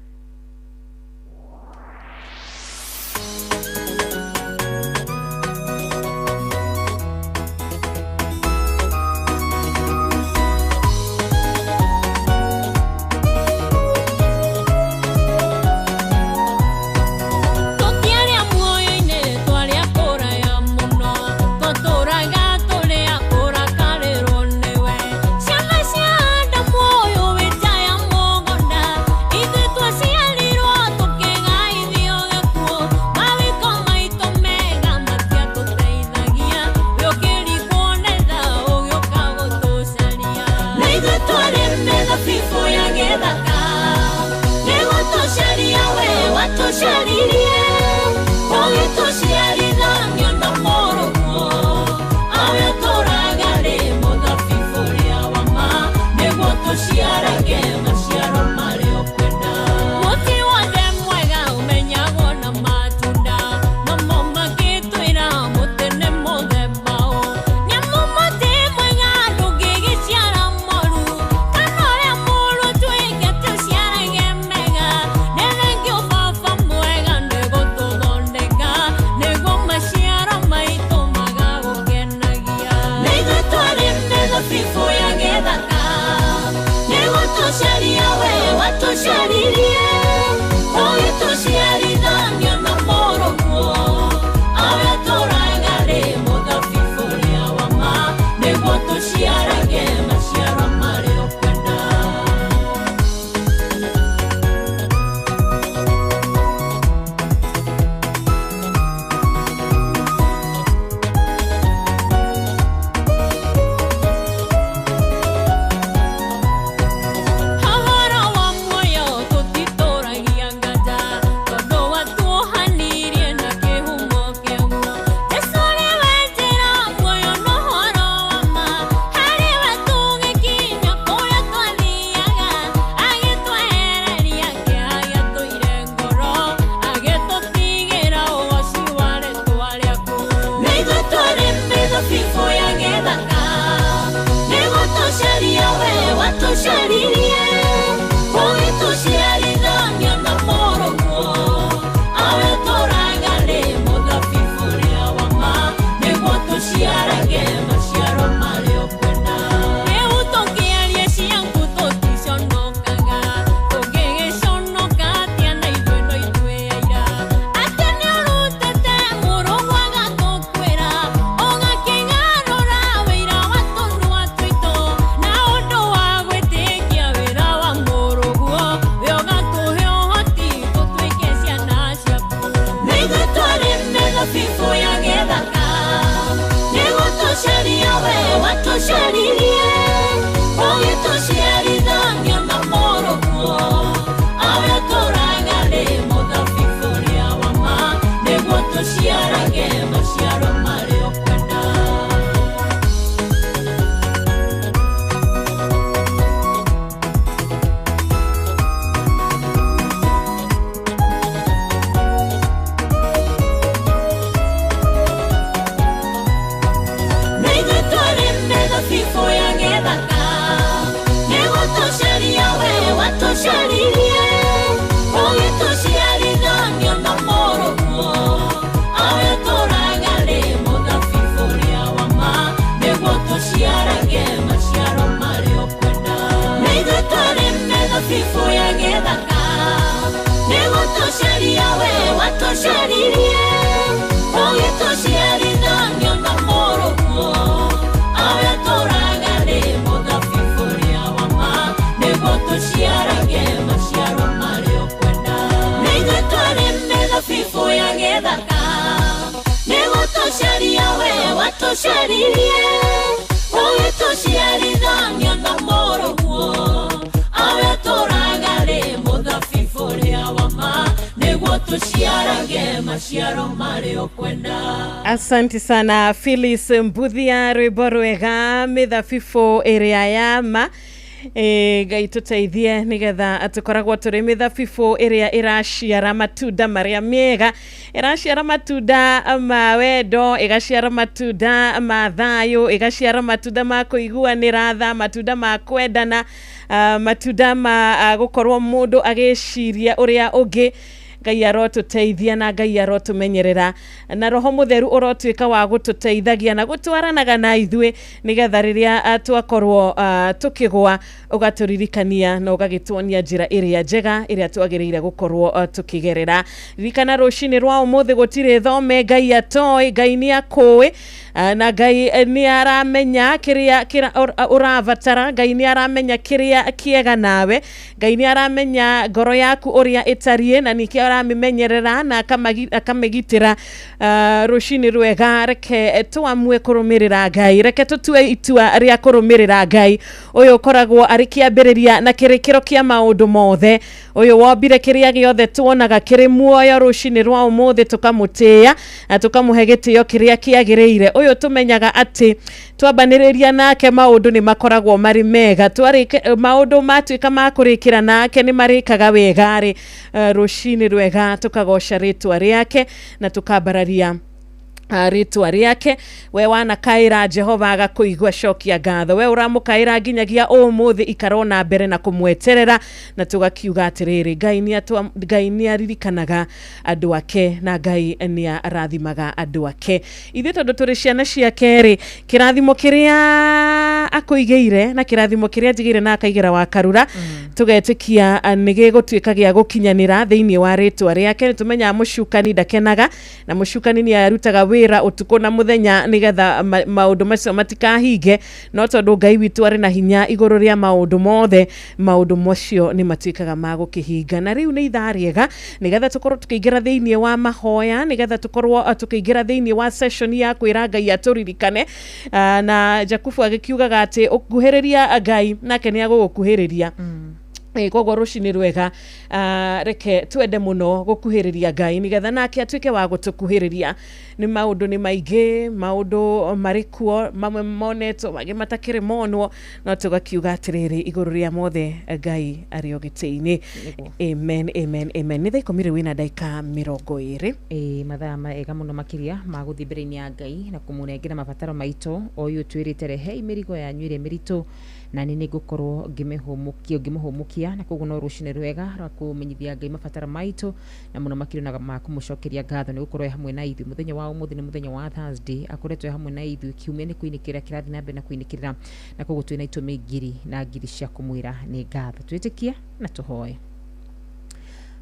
Ciana cia Adamu ũyũ wĩtaya mũgũnda, ithuĩ twaci tũcaririe ũgĩtũciarithanio na mũrũguo awe tũragarĩ mũthabibũ ũrĩa wa ma nĩguo tũciarage maciaro marĩ ũkwenda. Asante sana Phyllis Mbuthia, rwĩmbo rwega mĩthabibũ ĩrĩa ya ma. Ngai tũteithie nigetha tukoragwo tũrĩ mĩthabibũ ĩrĩa ĩraciara matunda marĩa mega, ĩraciara matunda ma wendo, ĩgaciara matunda ma thayũ, ĩgaciara matunda ma kũiguanĩra tha, matunda ma kwendana, matunda ma gũkorwo mũndũ agĩciria ũrĩa ũngĩ. Ngai arotũteithia na Ngai arotũmenyerera, na Roho Mũtheru ũrotuĩka wa gũtũteithagia na gũtwaranaga na ithuĩ nigetha rĩrĩa twakorwo tũkĩgwa ũgatũririkania na ũgagĩtuonia njĩra ĩrĩa njega ĩrĩa twagĩrĩire gũkorwo tũkĩgerera. Ririkana rũcinĩ rwa ũmũthĩ gũtirĩ thome, Ngai atoĩ, Ngai nĩ akũĩ, na Ngai nĩ aramenya kĩrĩa ũrabatara, Ngai nĩ aramenya kĩrĩa kĩega nawe, Ngai nĩ aramenya ngoro yaku ũrĩa ĩtariĩ na nĩkĩo aramimenyerera na akamĩgitĩra. Rũcinĩ rwega, reke twamue kũrũmĩrĩra Ngai, reke tũtue itua rĩa kũrũmĩrĩra Ngai ũyũ ũkoragwo arĩ kĩambĩrĩria na kĩrĩkĩro kĩa maũndũ mothe, ũyũ wombire kĩrĩa gĩothe tuonaga kĩrĩ muoyo. Rũcinĩ rwa ũmũthĩ tũkamũtĩĩa na tũkamũhe gĩtĩo kĩrĩa kĩagĩrĩire. Ũyũ tũmenyaga atĩ twambanĩrĩria nake maũndũ nĩ makoragwo marĩ mega, maũndũ matuĩka ma kũrĩkĩra nake nĩ marĩkaga wega rĩ. Rũcinĩ rwega tũkagoca rĩtwa rĩake na tũkambararia rĩtwa rĩake. We wanakaĩra Jehova agakũigua, cokia ngatho. We ũramũkaĩra nginyagia ũmũthĩ, ikarona mbere na kũmweterera, na tũgakiuga atĩrĩrĩ, Ngai nĩ aririkanaga andũ ake na Ngai nĩ arathimaga andũ ake. Ithuĩ tondũ tũrĩ ciana ciake rĩ, kĩrathimo kĩrĩa akũigĩire na kĩrathimo kĩrĩa njigĩire na akaigĩra wa Karura, tũgetĩkia nĩ gĩgũtuĩka gĩa gũkinyanĩra thĩinĩ wa rĩtwa rĩake. Nĩtũmenyaga mũcukani ndakenaga, na mũcukani nĩ arutaga wĩra ũtukũ na mũthenya nigetha maũndũ macio matikahinge, no tondũ Ngai witũ arĩ na hinya igũrũ rĩa maũndũ mothe, maũndũ macio nĩ matuĩkaga ma gũkĩhinga. Na rĩu nĩ ithaa rĩega nigetha tũkorwo tũkĩingĩra thĩinĩ wa mahoya, nigetha tũkorwo tũkĩingĩra thĩinĩ wa session ya kwĩra Ngai atũririkane. Na Jakubu agĩkiugaga atĩ ũkuhĩrĩria Ngai nake nĩ agũgũkuhĩrĩria. Koguo rũcinĩ rwega, reke twende mũno gũkuhĩrĩria Ngai nigetha nake atuĩke wa gũtũkuhĩrĩria. Nĩ maũndũ nĩ maingĩ, maũndũ marĩ kuo, mamwe monetwo, mangĩ matakĩrĩ monwo, no tũgakiuga atĩrĩrĩ, igũrũ rĩa mothe Ngai arĩ o gĩtĩ-inĩ. Amen, amen, amen. Nĩ thaa 10 na ndagĩka 20. Mathaa mega mũno makĩria ma gũthiĩ mbere-inĩ ya Ngai na kũmũnengera mabataro maitũ. O ũyũ twĩrĩte rehei mĩrigo yanyu ĩrĩa mĩritũ na nĩ ngũkorwo ngĩmũhũmũkia, na koguo no rũcinĩ rwega rwa kũmenyithia Ngai mabataro maitũ na mũno makĩria na ma kũmũcokeria ngatho nĩ gũkorwo hamwe na ithuĩ. Mũthenya wa ũmũthĩ nĩ mũthenya wa Thursday, akoretwo hamwe na ithuĩ, kiumia nĩ kuinĩkĩra kĩrathi na mbere na kuinĩkĩrĩra, na koguo twĩna itũmi ngiri na ngiri cia kũmwĩra nĩ ngatho. Twĩtĩkie na tũhoe.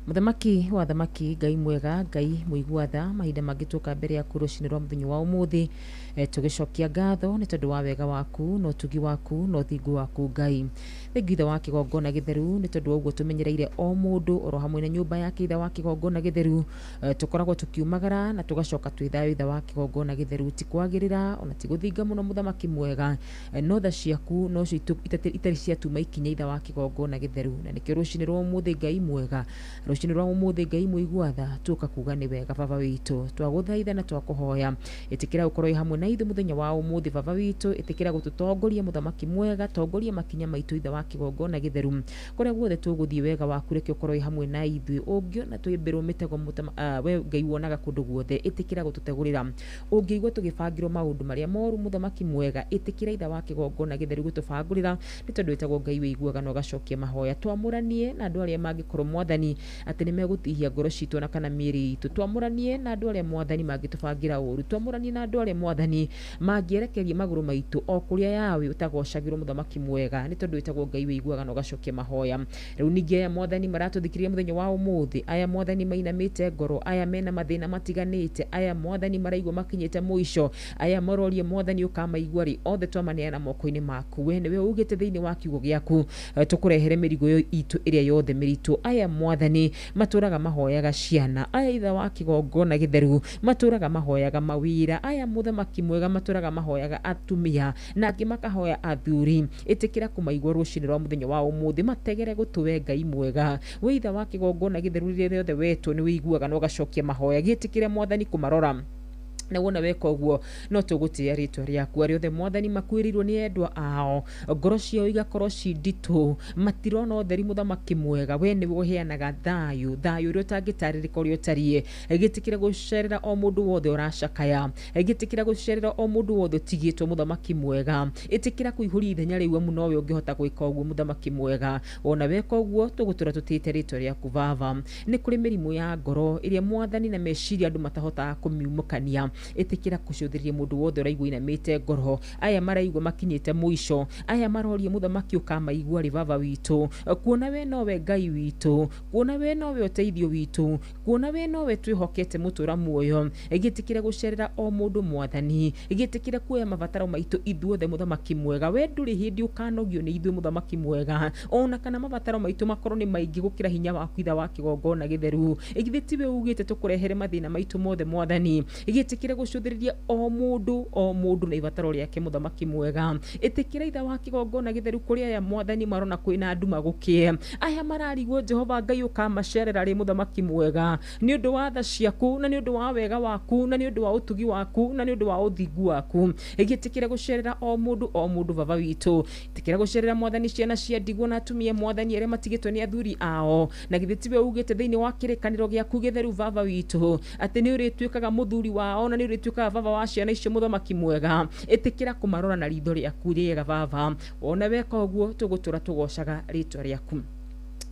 Mũthamaki wa thamaki, Ngai mwega, Ngai mũigua tha, mahinda mangĩ tũka mbere yaku rũcinĩ rwa mũthenya wa ũmũthĩ, tũgĩcokia ngatho nĩ tondũ wa wega waku na ũtugi waku na ũthingu waku Ngai. Thengiũ ithe wa kĩgongona gĩtheru nĩ tondũ ũguo tũmenyereire o mũndũ oro hamwe na nyũmba yake ithe wa kĩgongona gĩtheru, tũkoragwo tũkiumagara na tũgacoka twĩ thayũ ithe wa kĩgongona gĩtheru. Ti kwagĩrĩra ona ti gũthinga mũno mũthamaki mwega, no tha ciaku no cio itarĩ ciatuma ikinya ithe wa kĩgongona gĩtheru, na nĩkĩo rũcinĩ rwa ũmũthĩ Ngai mwega, rũcinĩ rwa ũmũthĩ Ngai mũigua tha, tũka kuga nĩ wega baba witũ, twagũthaitha na twakũhoya, ĩtĩkĩra gũkorwo hamwe na ithuĩ mũthenya wa ũmũthĩ baba witũ, ĩtĩkĩra gũtũtongoria mũthamaki mwega, tongoria makinya maitũ ithe wa kĩgongona gĩtheru, kũrĩa guothe tũgũthiĩ wega waku reke ũkorwo hamwe na ithuĩ. Ũngĩona twĩmbĩrwo mĩtego we Ngai wonaga kũndũ guothe, ĩtĩkĩra gũtũtegũrĩra. Ũngĩigua tũgĩbangĩrwo maũndũ marĩa moru mũthamaki mwega, ĩtĩkĩra ithe wa kĩgongona gĩtheru gũtũbangũrĩra, nĩ tondũ wĩtagwo Ngai wĩiguaga na ũgacokia mahoya. Twamũranie na andũ arĩa mangĩkorwo Mwathani atĩ nĩ megũtihia ngoro citũ na kana mĩĩrĩ itũ, twamũranie na andũ arĩa Mwathani mangĩtũbangira ũru, twamũranie na andũ arĩa Mwathani mangĩerekeria magũrũ maitũ o kũrĩa yawe ũtagocagĩrwo mũthamaki mwega, nĩ tondũ wĩtagwo Ngai wĩiguaga na ũgacokia mahoya. Rĩu ningĩ aya Mwathani maratũthikĩrĩria mũthenya wa ũmũthĩ, aya Mwathani mainamĩte ngoro, aya mena mathĩna matiganĩte, aya Mwathani maraigua makinyĩte mũico, aya marorie Mwathani ũkamaigua rĩ, othe twamaneana moko-inĩ maku. We nĩwe ugĩte thĩinĩ wa kiugo gĩaku tũkũrehere mĩrigo itũ ĩrĩa yothe mĩritũ. Aya Mwathani maturaga mahoyaga ciana, aya itha wa kigongona githeru maturaga mahoyaga mawira, aya muthamaki mwega maturaga mahoyaga atumia na angi makahoya athuri. Itikira kumaigwa rucini rwa muthenya wa umuthi mategere gutuwe Ngai mwega. We itha wa kigongona githeru riothe wetu ni wiguaga no gacokia mahoya, gitikire Mwathani kumarora na wona weka uguo no tugutia ritwa riaku. Ariothe Mwathani makwirirwo ni endwa ao, ngoro ciao igakorwo cinditu, matirona utheri muthamaki mwega. We ni uheanaga thayu, thayu uria utangitaririka uria utarie. Gitikire gucerera o mundu wothe uracakaya, gitikire gucerera o mundu wothe utigitwo muthamaki mwega. Itikira kuihuri ithenya riu muno we ungihota gwika uguo muthamaki mwega. Wona weka uguo tugutura tutite ritwa riaku Baba. Ni kuri mirimu ya ngoro iria Mwathani na meciria andu matahota kumiumukania, itikira kucuthiria mundu wothe uraigwa inamite ngoro, aya maraigwa makinyite muico, aya maroria muthamaki ukamaigua ri Baba witu, kuona we nowe Ngai witu, kuona we nowe uteithio witu, kuona we nowe twihokete mutura muoyo. Igitikire gucerera o mundu Mwathani, igitikire kuoya mabataro maitu ithuothe muthamaki mwega. We nduri hindi ukanogio ni ithuĩ muthamaki mwega, ona kana mabataro maitu makorwo ni maingi gukira hinya waku itha wa kigongona githeru. Igithi tiwe ugite tukurehere mathina maitu mothe Mwathani, igitikire gucuthiriria o mundu na ibataro riake muthamaki mwega. Itikira itha wa kigongona githeru kuri aya Mwathani marona kwina nduma gukie, aya mararigwo Jehova Ngai ukamacerera ri muthamaki mwega, ni undu wa tha ciaku na ni undu wa wega waku na ni undu wa utugi waku na ni undu wa uthingu waku. Igitikire gucerera o mundu Baba witu, itikira gucerera Mwathani ciana cia ndigwa na atumia Mwathani aria matigitwo ni athuri ao, na githi tiwe ugite thiini wa kirikaniro giaku githeru Baba witu ati ni uritwikaga muthuri wao na ni uritwikaga Baba wa ciana icio muthamaki mwega. Itikira kumarora na ritho riaku riega Baba. Wona weka uguo tugutura tugocaga ritwa riaku.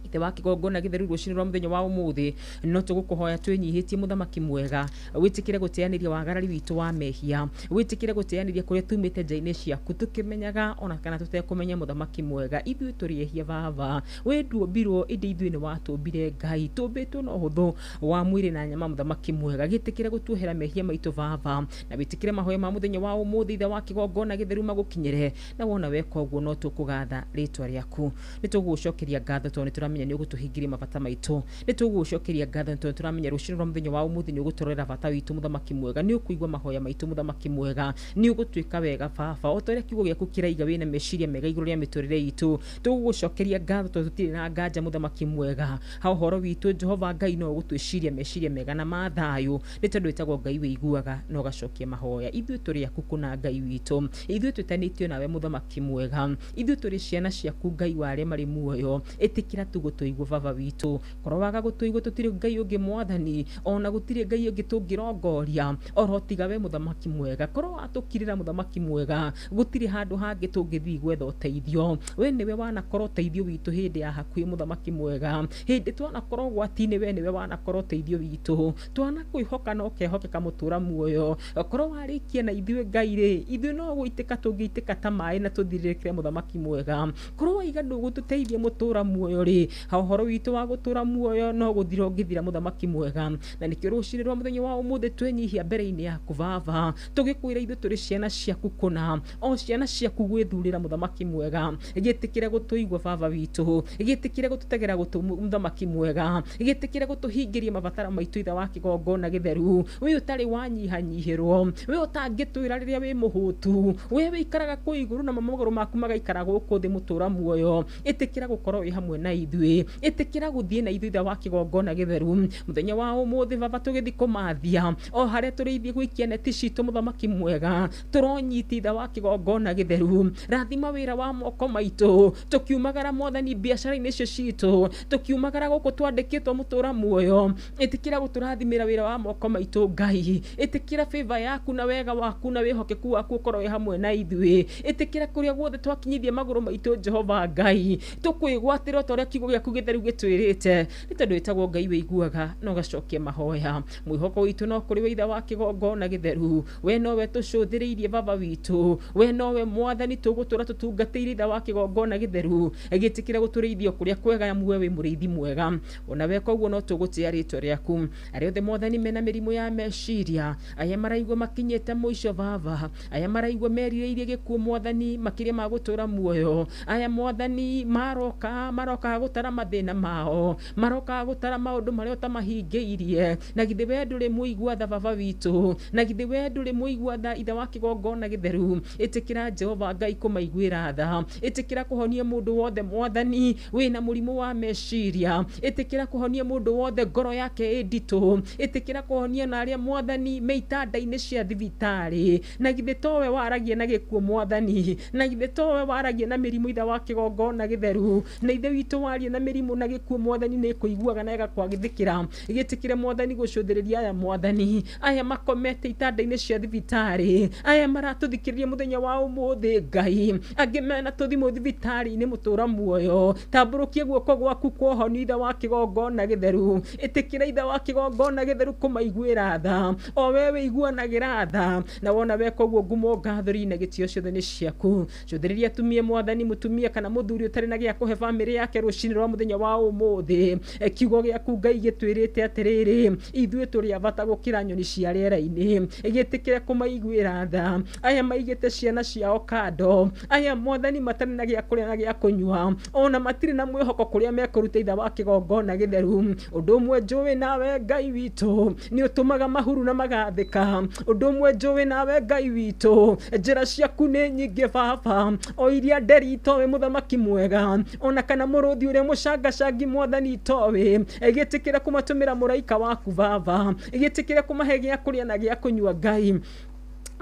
Ithe wa kigongona githeru rucini rwa muthenya wa umuthi no tugukuhoya twinyihitie muthamaki mwega. Witikire guteaniria wagarari witu wa mehia, witikire guteaniria kuria tumite njaine ciaku tukimenyaga ona kana tutekumenya muthamaki mwega. Ithuĩ turiehia Baba, we nduombirwo indi ithuĩ ni watumbire Ngai, tumbitwo no huthu wa mwiri na nyama muthamaki mwega. Gitikire gutuhera mehia maitu Baba, na witikire mahoya ma muthenya wa umuthi ithe wa kigongona githeru magukinyire. Na wona weka uguo no tukugatha ritwa riaku, ni tugucokeria ngatho tondu turamenya ni ugutuhingiria mabata maitu, ni tugucokeria ngatho tondu turamenya rucini rwa muthenya wa umuthi ni ugutorera bata witu muthamaki mwega. Ni ukuigwa mahoya maitu muthamaki mwega, ni ugutwika wega Baba o toria kiugo giaku kiraiga wina meciria mega iguru ria miturire itu. Tugucokeria ngatho tondu tutiri na nganja muthamaki mwega. Ha uhoro witu Jehova Ngai no ugutwiciria meciria mega na mathayu, ni tondu witagwo Ngai wiguaga no gacokia mahoya. Ithuĩ turi akuku na Ngai witu, ithuĩ twitanitio nawe muthamaki mwega, ithuĩ turi ciana ciaku Ngai wa aria mari muoyo. Itikira tugutuigwo Baba witu, korwo waga gutuigwo tutiri Ngai ungi Mwathani, ona gutiri Ngai ungi tungirongoria oro tiga we muthamaki mwega. Korwo watukirira muthamaki mwega gutiri handu hangi tungithi gwetha uteithio. We niwe wanakorwo uteithio witu hindi ya hakuhi muthamaki mwega, hindi twanakorwo gwatini we niwe wanakorwo uteithio witu. Twana kwihoka no kehokeka mutura muoyo, korwo warikia na ithuĩ Ngai ri ithuĩ no guitika tungiitika ta mai na tuthiririkire muthamaki mwega. Korwo waiga ndugututeithia mutura muoyo ri ha uhoro witu wa gutura muoyo no guthira ungithira muthamaki mwega. Na nikio rucini rwa muthenya wa umuthi twenyihia mbere-ini yaku Baba, tugikwira ithuĩ turi ciana ciaku kuna o ciana ciaku gwithurira muthamaki mwega. Gitikire gutuigwa Baba witu, gitikire gututegera muthamaki mwega, gitikire gutuhingiria mabatara maitu ithe wa kigongona githeru. We utari wanyihanyihirwo, we utangitwira riria wi muhutu, we wikaraga ku iguru na maguru maku magaikara guku thi mutura muoyo. Itikira gukorwo wi hamwe na ithuĩ, itikira guthie na ithuĩ ithe wa kigongona githeru muthenya wa umuthi Baba, tugithi kumathia o haria turiithie gwikia neti citu muthamaki mwega. Turonyiti ithe wa kigongona githeru, rathima wira wa moko maitu, tukiumagara Mwathani biacara-ini icio citu, tukiumagara guku twandikitwo mutura muoyo. Itikira guturathimira wira wa moko maitu Ngai, itikira favor yaku na wega waku na wihokeku waku ukorwo wi hamwe na ithuĩ. Itikira kuria guothe twakinyithia maguru maitu Jehova Ngai, tukwigwatira toria kiugo giaku githeru gitwirite, ni tondu witagwo Ngai wiguaga no gacokia mahoya. Mwihoko witu no kuri we ithe wa kigongona githeru, we nowe tucuthiriirie Baba witu, we nowe Mwathani tugutura tutungatĩire ithe wa kigongona githeru. Gitikire guturiithio kuria kwega muwe wi muriithi mwega. Ona weka uguo no tugutia ritwa riaku. Aria othe Mwathani mena mirimu ya meciria, aya maraigwa makinyite muico Baba, aya maraigwa merireirie gikuo Mwathani makiria ma gutura muoyo, aya Mwathani maroka gutara mathina mao maroka gutara maundu maria utamahingĩirie na githĩ we ndũrĩ mũigua tha baba witũ na githĩ we ndũrĩ mũigua tha ithe wa kĩgongona gĩtheru ĩtĩkĩra Jehova Ngai kũmaiguĩra tha ĩtĩkĩra kũhonia mũndũ wothe mwathani wĩna mũrimũ wa meciria ĩtĩkĩra kũhonia mũndũ wothe ngoro yake ĩnditũ ĩtĩkĩra kũhonia na arĩa mwathani meitanda-inĩ cia thibitarĩ na githĩ towe waragia na gĩkuũ mwathani na githĩ towe waragia na mĩrimũ ithe wa kĩgongona gĩtheru na ithe witũ waria na mĩrimũ na gĩkuũ mwathani nĩ kũiguaga na ĩgakwagithĩkĩra gĩtĩkĩre mwathani gũcũthĩrĩria aya mwathani aya makomete itanda-inĩ cia thibitarĩ aya maratũthikĩrĩria mũthenya wa ũmũthĩ Ngai angĩ mena tũthimũ thibitarĩ-inĩ mũtũra muoyo tambũrũkia guoko gwaku kwa ũhonio ithe wa kĩgongona gĩtheru ĩtĩkĩra ithe wa kĩgongona gĩtheru kũmaiguĩra tha o we wĩiguanagĩra tha na wona weka ũguo ngumo ngathũri-inĩ gĩtĩo ciothe nĩ ciaku cũthĩrĩria atumia mwathani mũtumia kana mũthuri ũtarĩ na gĩa kũhe bamĩrĩ yake rũcinĩ rwa mũthenya wa ũmũthĩ kiugo gĩaku Ngai gĩtwĩrĩte atĩrĩrĩ ithuĩ tũrĩ a bata gũkĩra nyoni cia rĩera-inĩ gĩtĩkĩre kũmaiguĩra tha aya maigĩte ciana ciao kando aya mwathani matarĩ na gĩa kũrĩa na gĩa kũnyua ona matirĩ na mwĩhoko kũrĩa mekũruta ithe wa kĩgongona gĩtheru ũndũ ũmwe njũĩ nawe Ngai witũ nĩ ũtũmaga mahuru na magathĩka ũndũ ũmwe njũĩ nawe Ngai witũ njĩra ciaku nĩ nyingĩ baba o iria nderi itowe mũthamaki mwega ona kana mũrũthi ũrĩa mũcangacangi mwathani itowe gĩtĩkĩre kũmatũmĩra mũraika waku baba gĩtĩkĩre kũmahe gĩa kũrĩa na gĩa kũnyua Ngai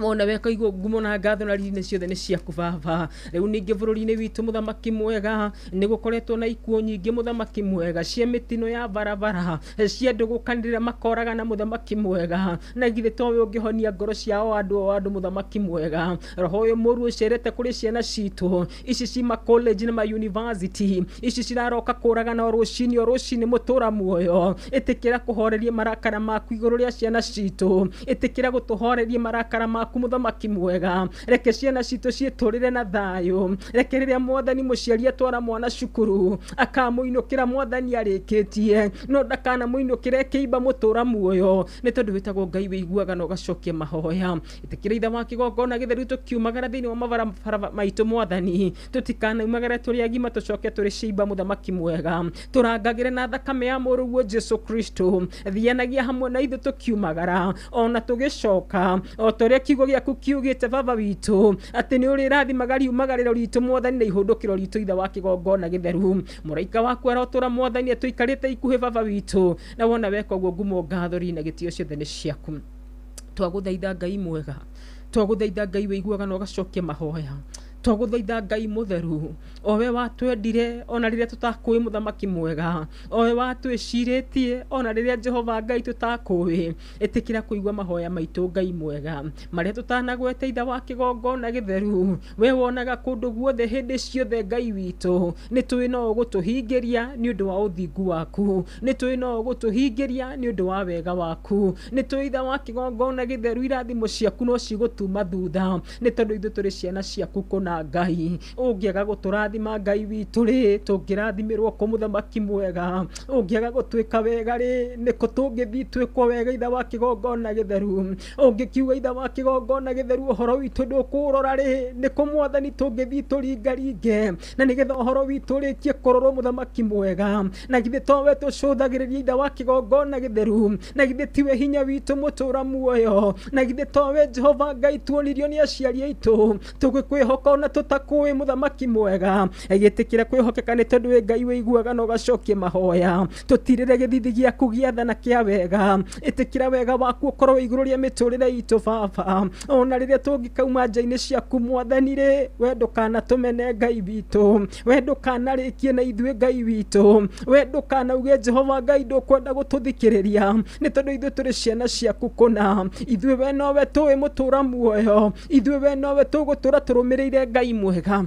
ona weka igwo ngumo na ngatho na riri ciothe nĩ ciaku baba rĩu ningĩ bũrũri-inĩ witũ mũthamaki mwega nĩ gũkoretwo na ikuũ nyingĩ mũthamaki mwega cia mĩtino ya barabara cia andũ gũkanĩrĩra makoraga na mũthamaki mwega na githĩ towe ũngĩhonia ngoro ciao andũ mũthamaki mwega roho ũyũ mũru ũcerete kũrĩ ciana citũ ici ci ma college na ma university ici ciraroka kũraga na rũcinĩ mũtũra muoyo ĩtĩkĩra kũhoreria marakara maku igũrũ rĩa ciana citũ ĩtĩkĩra gũtũhoreria marakara maku mũthamaki mwega reke ciana citũ ciĩtũrĩre na thayũ reke rĩrĩa mwathani mũciari atwara mwana cukuru akamũinũkĩra mwathani arĩkĩtie no ndakanamũinũkĩre kĩimba mũtũra muoyo nĩ tondũ wĩtagwo Ngai wĩiguaga na ũgacokia mahoya ĩtĩkĩra ithe wa kĩgongona gĩtheru tũkiumagara thĩinĩ wa mabarabara maitũ mwathani tũtikanaumagare tũrĩ agima tũcoke tũrĩ ciimba mũthamaki mwega tũrangagĩre na thakame ya mũrũguo Jesu Kristo thianagia hamwe na ithuĩ tũkiumagara ona tũgĩcoka o tũrĩa kiugo gĩaku kiugĩte baba witũ atĩ nĩ ũrĩ rathimaga riumagarĩro ritũ mwathani na ihũndũkĩro ritũ ithe wa kĩgongona gĩtheru mũraika waku arotũra mwathani atũikarĩte ikuhĩ baba witũ na wona weka ũguo ngumo ngathũri-inĩ gĩtĩo ciothe nĩ ciaku twagũthaitha Ngai mwega twagũthaitha Ngai wĩiguaga na ũgacokia mahoya twagũthaitha Ngai mũtheru o we watwendire ona rĩrĩa tũtakũĩ mũthamaki mwega o we watwĩcirĩtie ona rĩrĩa Jehova Ngai tũtakũĩ ĩtĩkĩra kũigua mahoya maitũ Ngai mwega marĩa tũtanagwete ithe wa kĩgongona gĩtheru we wonaga kũndũ guothe hĩndĩ ciothe Ngai witũ nĩ tũĩ no ũgũtũhingĩria nĩ ũndũ wa ũthingu waku nĩ tũĩ no ũgũtũhingĩria nĩ ũndũ wa wega waku nĩ tũĩ ithe wa kĩgongona gĩtheru irathimo ciaku no cigũtuma thutha nĩ tondũ ithuĩ tũrĩ ciana ciaku kũna Ngai ũngĩaga gũtũrathima Ngai witũ rĩ tũngĩrathimĩrwo kũ mũthamaki mwega ũngĩaga gũtwĩka wega rĩ nĩkũ tũngĩthiĩ twĩkwo wega ithe wa kĩgongona gĩtheru ũngĩkiuga ithe wa kĩgongona gĩtheru ũhoro witũ ndũkũrora rĩ nĩkũ mwathani tũngĩthiĩ tũringaringe na nĩgetha ũhoro witũ ũrĩkie kũrorwo mũthamaki mwega na githĩ towe tũcũthagĩrĩria ithe wa kĩgongona gĩtheru na githĩ tiwe hinya witũ mũtũra muoyo na githĩ towe Jehova Ngai tuonirio nĩ aciari aitũ tũgĩkwĩhoka ona tũtakũĩ mũthamaki mwega gĩtĩkĩra kwĩhokeka nĩ tondũ wĩ Ngai wĩiguaga na ũgacokia mahoya tũtirĩre gĩthithi gĩaku gĩa tha na kĩa wega ĩtĩkĩra wega waku ũkorwo igũrũ rĩa mĩtũrĩre itũ baba ona rĩrĩa tũngĩkauma nja-inĩ ciaku mwathani rĩ we ndũkanatũmene Ngai witũ we ndũkanarĩkie na ithuĩ Ngai witũ we ndũkanauge Jehova Ngai ndũkwenda gũtũthikĩrĩria nĩ tondũ ithuĩ tũrĩ ciana ciaku kũna ithuĩ we nowe tũĩ mũtũra muoyo ithuĩ we nowe tũgũtũra tũrũmĩrĩire Ngai mwega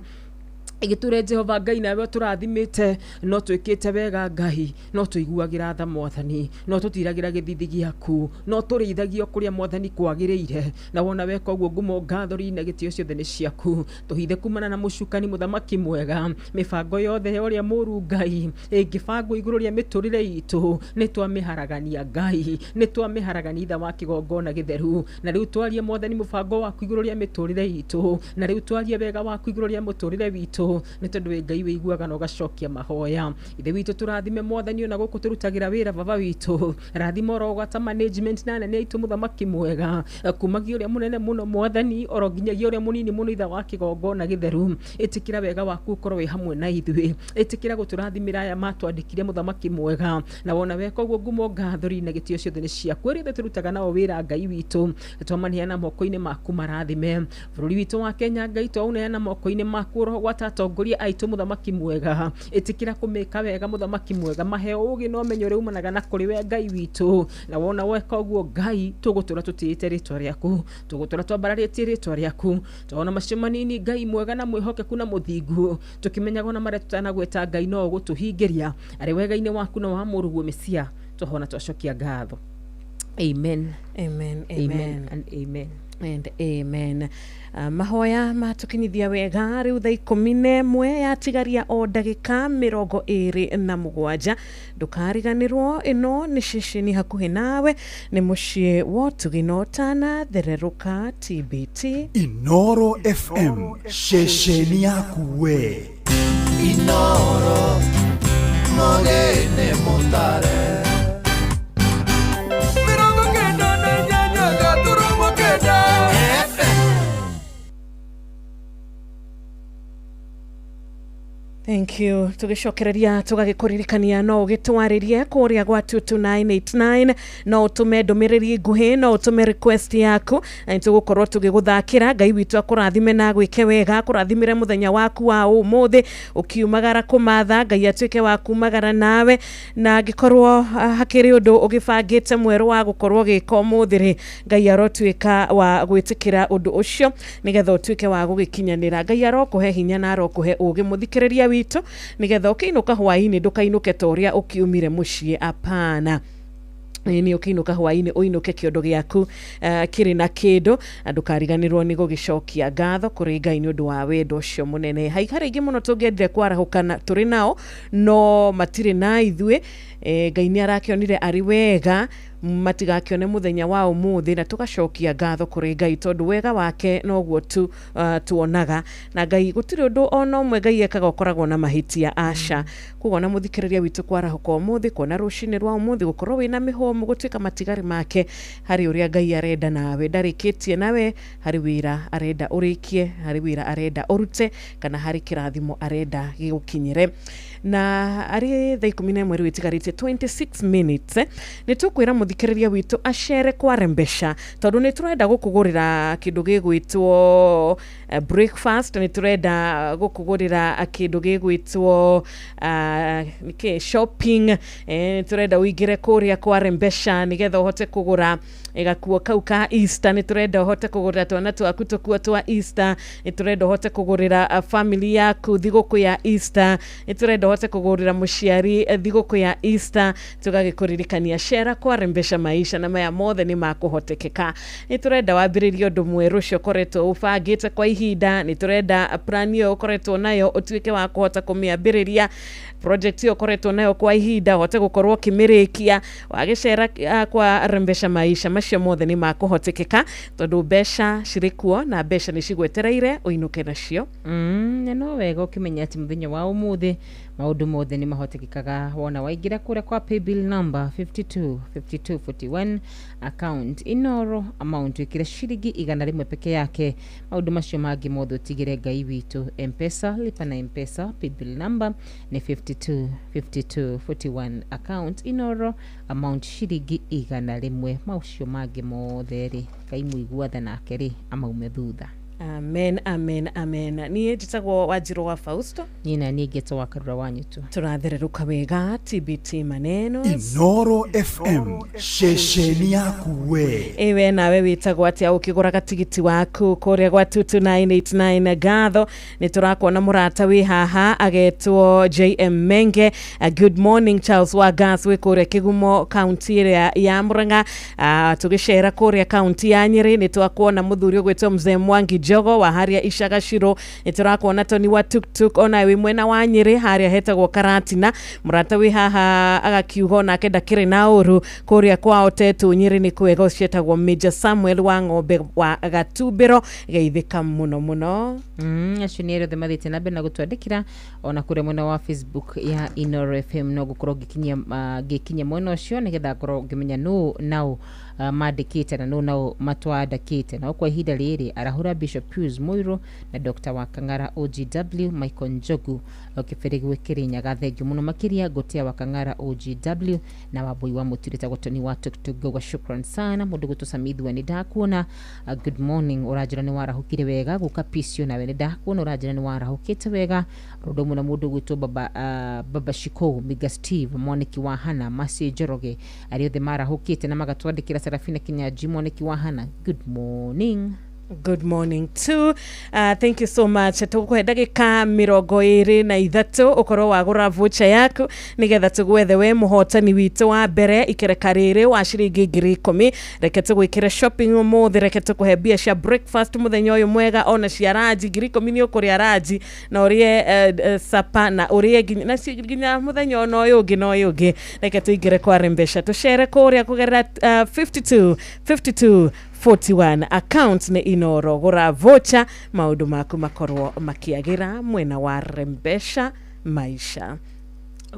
igĩtũre Jehova Ngai nawe tũrathimĩte no twĩkĩte wega Ngai no tũiguagĩra tha mwathani no tũtiragĩra gĩthithi gĩaku no tũrĩithagio kũrĩa mwathani kwagĩrĩire na wona weka ũguo ngumo ngathũri-inĩ gĩtĩo ciothe nĩ ciaku tũhithe kumana na mũcukani mũthamaki mwega mĩbango yothe ya ũrĩa mũru Ngai ĩngĩbangwo igũrũ rĩa mĩtũrĩre itũ nĩ twamĩharagania Ngai nĩ twamĩharagania ithe wa kĩgongona gĩtheru na rĩu twarie mwathani mũbango waku igũrũ rĩa mĩtũrĩre itũ na rĩu twarie wega waku igũrũ rĩa mũtũrĩre witũ witũ nĩ tondũ we Ngai wĩiguaga na ũgacokia mahoya. Ithe witũ tũrathime Mwathani ona gũkũ tũrutagĩra wĩra baba witũ, rathima ũrogwata management na nene aitũ mũthamaki mwega, kumagia ũrĩa mũnene mũno Mwathani oro nginyagia ũrĩa mũnini mũno ithe wa kĩgongona gĩtheru. Ĩtĩkĩra wega waku ũkorwo wĩ hamwe na ithuĩ, ĩtĩkĩra gũtũrathimĩra aya matwandĩkire mũthamaki mwega, na wona weka ũguo ngumo ngathori na gĩtĩo ciothe nĩ ciaku. Rĩrĩa tũrutaga nao wĩra Ngai witũ twamaneana moko-inĩ maku marathime. Bũrũri witũ wa Kenya Ngai twauneana moko-inĩ maku ũrogwata atongoria aitũ mũthamaki mwega, ĩtĩkĩra kũmĩka wega mũthamaki mwega, mahe ũũgĩ na ũmenyo ũrĩa umanaga na kũrĩ we Ngai witũ, na wona weka ũguo Ngai tũgũtũra tũtĩĩte rĩtwa rĩaku, tũgũtũra twambararĩtie rĩtwa rĩaku, twona macio manini Ngai mwega na mwĩhokeku na mũthingu, tũkĩmenyaga ona marĩa tũtanagweta Ngai no gũtũhingĩria arĩ wega-inĩ waku na wa mũrũguo Mesia, twahona twacokia ngatho. Amen. Amen. Amen and amen. And amen. Mahoya matukinyithia wega riu thaa 11 yatigaria o ndagika 27. Ndukariganirwo ino ni ceceni hakuhi nawe, ni mucii wa Tugino Tana Thereruka TBT Inoro FM, ceceni yaku we. Inoro Mogene Mutare Thank you. Tugicokereria tugagikuririkania no ugitwaririe kuria gwa 22989 no utume ndumiriri nguhi no utume request yaku na tugukorwo tugiguthakira. Ngai witu akurathime na gwike wega, akurathimire muthenya waku wa umuthi ukiumagara kumatha, Ngai atuike wa kumagara nawe na gikorwo hakiri undu ugibangite mweru wa gukorwo gika umuthiri, Ngai arotuika wa gwitikira undu ucio nigetha utuike wa gugikinyanira. Ngai arokuhe hinya na arokuhe ugi muthikiriria witũ nigetha ukiinuka hwaini ndukainuke ta uria ukiumire mucii. Apana, ni ukiinuka hwaini uinuke kiondo giaku kiri na kindu, ndukariganirwo ni gugicokia ngatho kuri Ngai ni undu wa wendo ucio munene. Haikara ingi muno tungendire kwarahukana turi nao no matire na ithuĩ. Ngai ni arakionire ari wega matigakione muthenya wa umuthi na tugacokia ngatho kuri Ngai tondu wega wake noguo tu tuonaga, na Ngai gutiri undu ona umwe Ngai ekaga ukoragwo na mahitia aca. Kugo na muthikiriria witu kwarahuka umuthi kuona rucini rwa umuthi gukorwo wina mihomu gutuika matigari make hari uria Ngai arenda nawe. Ndarikitie nawe hari wira arenda urikie, hari wira arenda urute, kana hari kirathimo arenda gigukinyire. Na ari thaa 11 witigarite 26 minutes ni tukwira muthikiriria witu achere kwa rembesha tondu ni turenda gukugurira kindu gigwitwo breakfast, ni turenda gukugurira kindu gigwitwo shopping, turenda uigire kuria kwa rembesha nigetha uhote kugura gakuo kau ka Easter, ni turenda uhote kugurira twana twaku tukuo twa Easter, ni turenda uhote kugurira family yaku thiguku ya Easter, ni turenda uhote kugurira muciari thiguku ya Easter. Tugagikuririkania share kwa rembesha maisha na maya mothe ni makuhotekeka. Ni turenda wambiririe undu mweru ucio koretwo ubangite kwa ihinda, ni turenda plan yo koretwo nayo utuike wa kuhota kumiambiriria project yo koretwo nayo kwa ihinda hote gukorwo kimirikia wagicera kwa rembesha maisha. Macio mothe ni makuhotekeka tondu mbeca cirikuo na mbeca ni cigwetereire uinuke nacio. No wega ukimenya ati muthenya wa umuthi maundu mothe ni mahotekekaga wona waingira kuria kwa paybill number 525241 account Inoro amount ikira shilingi 100 peke yake. Maundu macio mangi mothe utigire Ngai witu. M-Pesa, lipa na M-Pesa, paybill number ni 525241 account Inoro amount shilingi 100. Macio mangi mothe ri Ngai muiguatha nake ri amaume thutha. Amen, amen, amen. Niĩ njĩtagwo Wanjirũ wa Fausto. Nina niĩ ngĩtwo wa Karura wanyu tu. Tũrathererũka wega TBT maneno. Inoro FM, ceceni yaku we. Ewe nawe wĩtagwo atĩa ũkĩgũra gatigiti waku kũrĩa gwa 22989 ngatho. Nĩ tũrakuona mũrata wĩ haha agetwo JM Menge. Good morning Charles Wagas wĩ kũrĩa Kĩgumo county ĩrĩa ya Murang'a. Tũgĩcera kũrĩa county ya Nyeri nĩ twakuona mũthuri ũgwĩtwo Mzee Mwangi Njogo wa haria Ishagashiro niturakuona Tony wa tuktuk ona wi mwena wa Nyeri haria hetagwo Karatina murata wi haha agakiugo na kenda kiri na uru kuria kwao Tetu Nyeri ni kwego cietagwo Major Samuel wa Ng'ombe wa Gatubiro geithika muno acio ni rothe mathite na bena gutwandikira ona kure mwena wa Facebook ya Inoro FM no gukorwo gikinya mwena ucio nigetha ngorwo ngimenya no nao mandikite na no nao matwandikite na kwa ihinda riri arahura Bishop Pius Muiru na Dr. Wakangara OGW Michael Njogu okifere gwikirinya gathengio muno makiria gotia Wakangara OGW na waboi wa mutirita gotoni wa tuktuk gwa shukran sana mundu gutusamithwa ni ndakuona good morning urajira ni warahukire wega gukapisio na we ni ndakuona urajira ni warahukite wega rodo muno mundu gwitu baba Shiko Miga Steve Moniki wa Hana Masi Joroge ariothe marahukite na magatwandikira Serafina Kinyaji Moniki wa Hana good morning. Good morning too. Thank you so much. Tukuhe dagika 23 ukoro wagura voucher yaku nigetha tugwethe we muhotani witu wa mbere ikereka riri wa ciringi 10,000 reke tugwikire shopping umuthi reke tukuhe bia cia breakfast muthenya uyu mwega ona cia raji 10,000 ni ukuria raji na urie sapa na urie na ginya muthenya ono uyu ungi no uyu ungi reke tuigire kwa Rembesha tuchere kuria kugerera 5241 account ni Inoro gura voucher maudu maku makorwo makiagira mwena wa Rembesha maisha.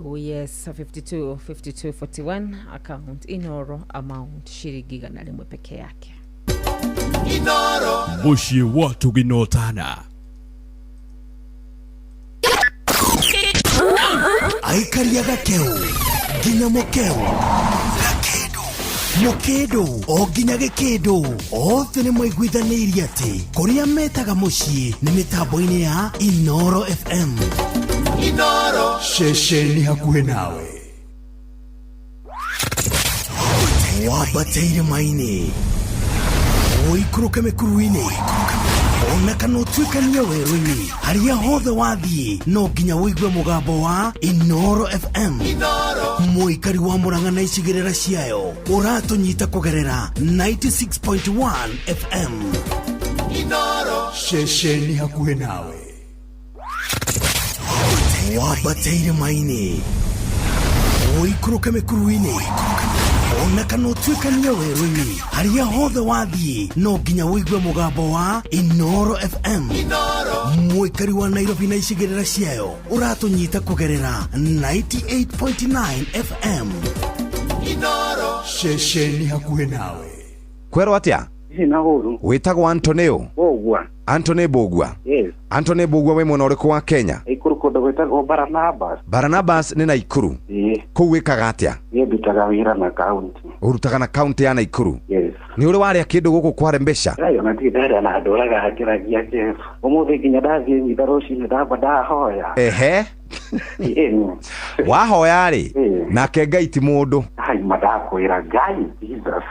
Oh yes, 5241 account Inoro amount shiringi 100 peke yake. Inoro mushie watu ginotana aikariaga keu ginya mokeu Mokedo o ginya gekedo othe ni mwaiguithanirie ati kuria metaga mucii ni mitambo-ini ya Inoro FM. Inoro shesheni hakuhe nawe wabateire maini oikuruke mikuruini ona kana utuikania werũ-ini haria hothe wathie no nginya wĩigue mugambo wa Inoro FM. Muikari wa Murang'a na icigĩrĩra ciayo uratunyita kugerera 96.1 FM. Inoro shesheni hakuhe nawe wabateire maini oikuruke mikuruini ona kana utuikania werũ-ini haria hothe wathie no nginya wĩigue mugambo wa Inoro FM. Muikari wa Nairobi na icigĩrĩra ciayo uratunyita kugerera 98.9 FM. Inoro shesheni hakuhe nawe kwero atia na huru witagwo Antonio Bogwa. Anthony Bogwa. Yes. Anthony Bogwa we mwena uriku wa Kenya? Ikuru kodo gwetagwo Barnabas. Barnabas ni Naikuru. Kuu wikaga atia? Ndutaga wira na county. Urutaga na county ya Naikuru? Yes. Ni uri waria kindu guku kwa Rembesha? Ayo na ndira na nduraga hakiragia Jesu. Umuthi nginya ndathie mitharoci ndaba ndahoya. Ehe. Wahoya ri nake Ngai ti mundu. Ai madakwira Ngai Jesus.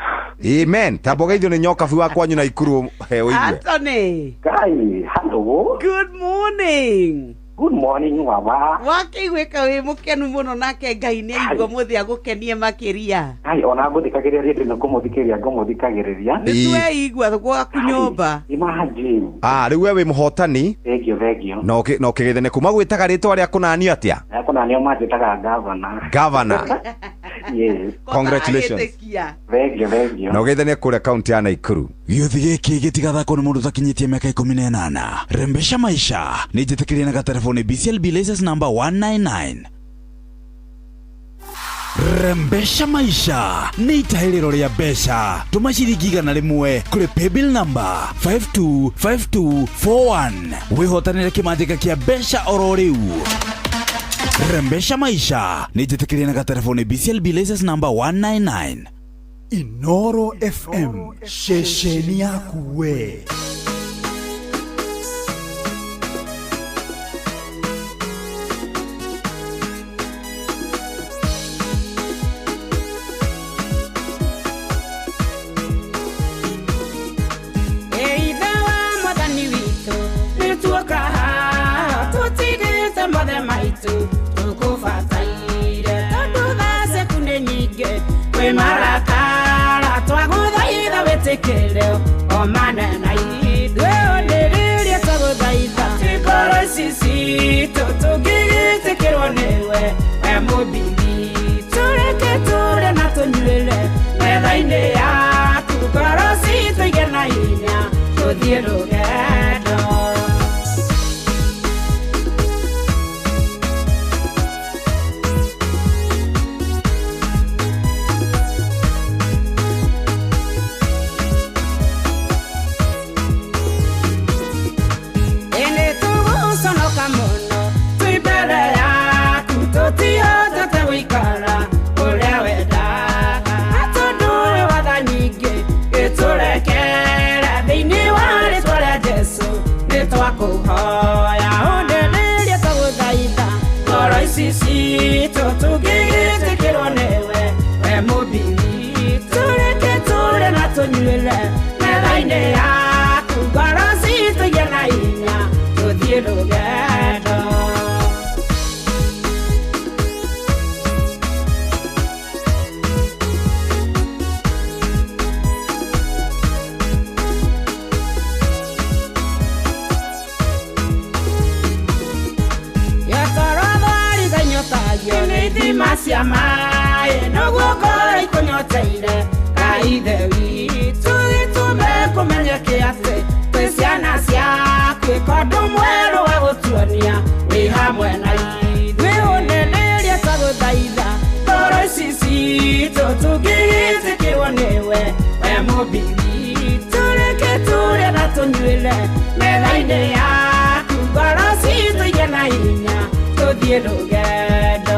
Amen. Tabogeithio ni nyoka fu wakwa nyuna Ikuru he uigue. Anthony. Ngai, hello. Good morning. Good morning mama. Wakiweka we mukenu muno nake Ngai ni aigua muthi agukenie makiria. Ai ona nguthikagiria rindu no kumuthikiriria ngumuthikagiriria. Nitwe igua gwa kunyumba. Imagine. Riu we muhotani. Thank you. No kigithene kuma gwitaga ritwa ria kunani atia? Kunani majitaga governor. Yes. Congratulations. Thank you. No githene kure county ya Naikuru. Gĩuthi gĩkĩ gĩtigathakwo nĩ mũndũ ũtakinyĩtie mĩaka 18. Rembesha maisha nĩ njĩtĩkĩrie na gatelefoni BCLB license number 199. Rembesha maisha nĩ itahĩrĩro rĩa mbeca. Tũma ciringi 100 kũrĩ paybill number 525241 wĩhotanĩre kĩmanjĩka kĩa mbeca oro rĩu. Rembesha maisha nĩ njĩtĩkĩrie na gatelefoni BCLB license number 199. Inoro FM shesheni yaku we. Marakara twaguthaitha witikire o manena ithuĩ tuthie rugendo. Ene tuguconoka muno twi mbere yaku tutihotete gwikara uria wendaga atondu wi watha nyingi giturekere thiini wa ritwa ria Jesu nitwakuhoya undereria tuguthaitha ngoro ici citũ tũngĩgĩtĩkĩrwo nĩwe we mũmbiri tũreke tũre na tũnyuĩre metha-inĩ yaku ngoro citũ igĩe na hinya tũthiĩ rũgendo. Ithima cia maĩ nĩguo ngoro ikũnyoteire Ngai ithe witũ gĩtũme kũmenyeke atĩ twĩ ciana ciaku ĩkondũ mwerũ wa gũtuonia wĩ hamwe na ithuĩ ũnenĩria twagũthaitha ngoro ici citũ tũngĩgĩtĩkĩrwo nĩwe we mũmbiri tũreke tũrĩe na tũnyuĩre metha-inĩ yaku ngoro citũ igĩe na hinya tũthiĩ rũgendo.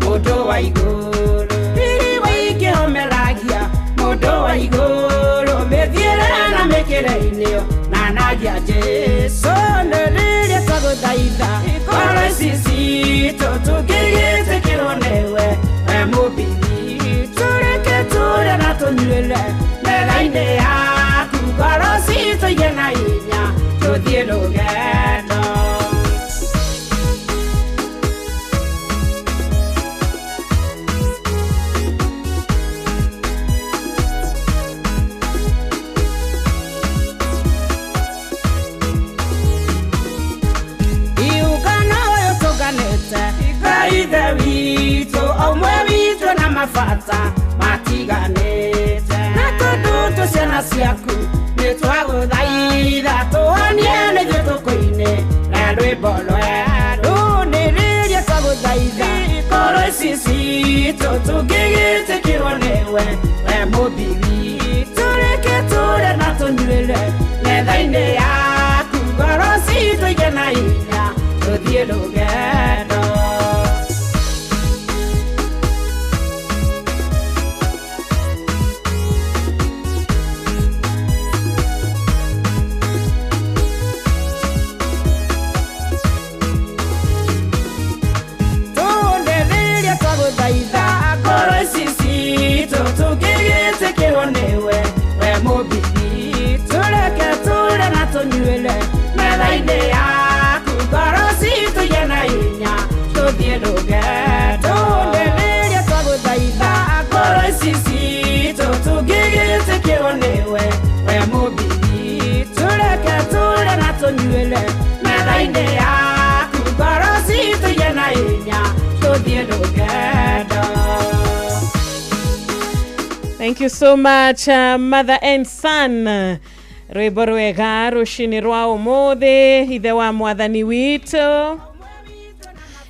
Mũndũ wa igũrũ riri waingĩhomeragia mũndũ wa igũrũ mĩthiĩre na mĩkĩre-inĩ na nagia Jesũ nĩ rĩrĩa twagũthaitha ngoro ici citũ tũngĩgĩtĩkĩrwo nĩwe we mũmbiri tũreke tũrĩe na tũnyuĩre metha-inĩ yaku ngoro citũ igĩe na hinya tũthiĩ rũgendo. Ithe witũ omwe witũ na mabata matiganĩte na tondũ tũ ciana ciaku nĩtwagũthaitha tũhonie nĩithuĩ tũkũine na rwĩmbo rwerũ nĩ rĩrĩa twagũthaitha ngoro ici citũ tũngĩgĩtĩkĩrwo nĩwe we mũmbiri tũreke tũre na tũnyuĩre metha-inĩ yaku ngoro citũ igĩe na hinya tũthiĩ rũgendo. Metha-inĩ yaku ngoro citũ igĩe na hinya tũthiĩ rũgendo. Nĩ rĩrĩa twagũthaitha ngoro ici citũ tũngĩgĩtĩkĩrwo nĩwe we mũmbiri tũreke tũre na tũnyuĩre metha-inĩ yaku ngoro citũ igĩe na hinya tũthiĩ rũgendo. Thank you so much, Mother and Son. Rwĩmbo rwega rũcinĩ rwa ũmũthĩ ithe wa mwathani witũ.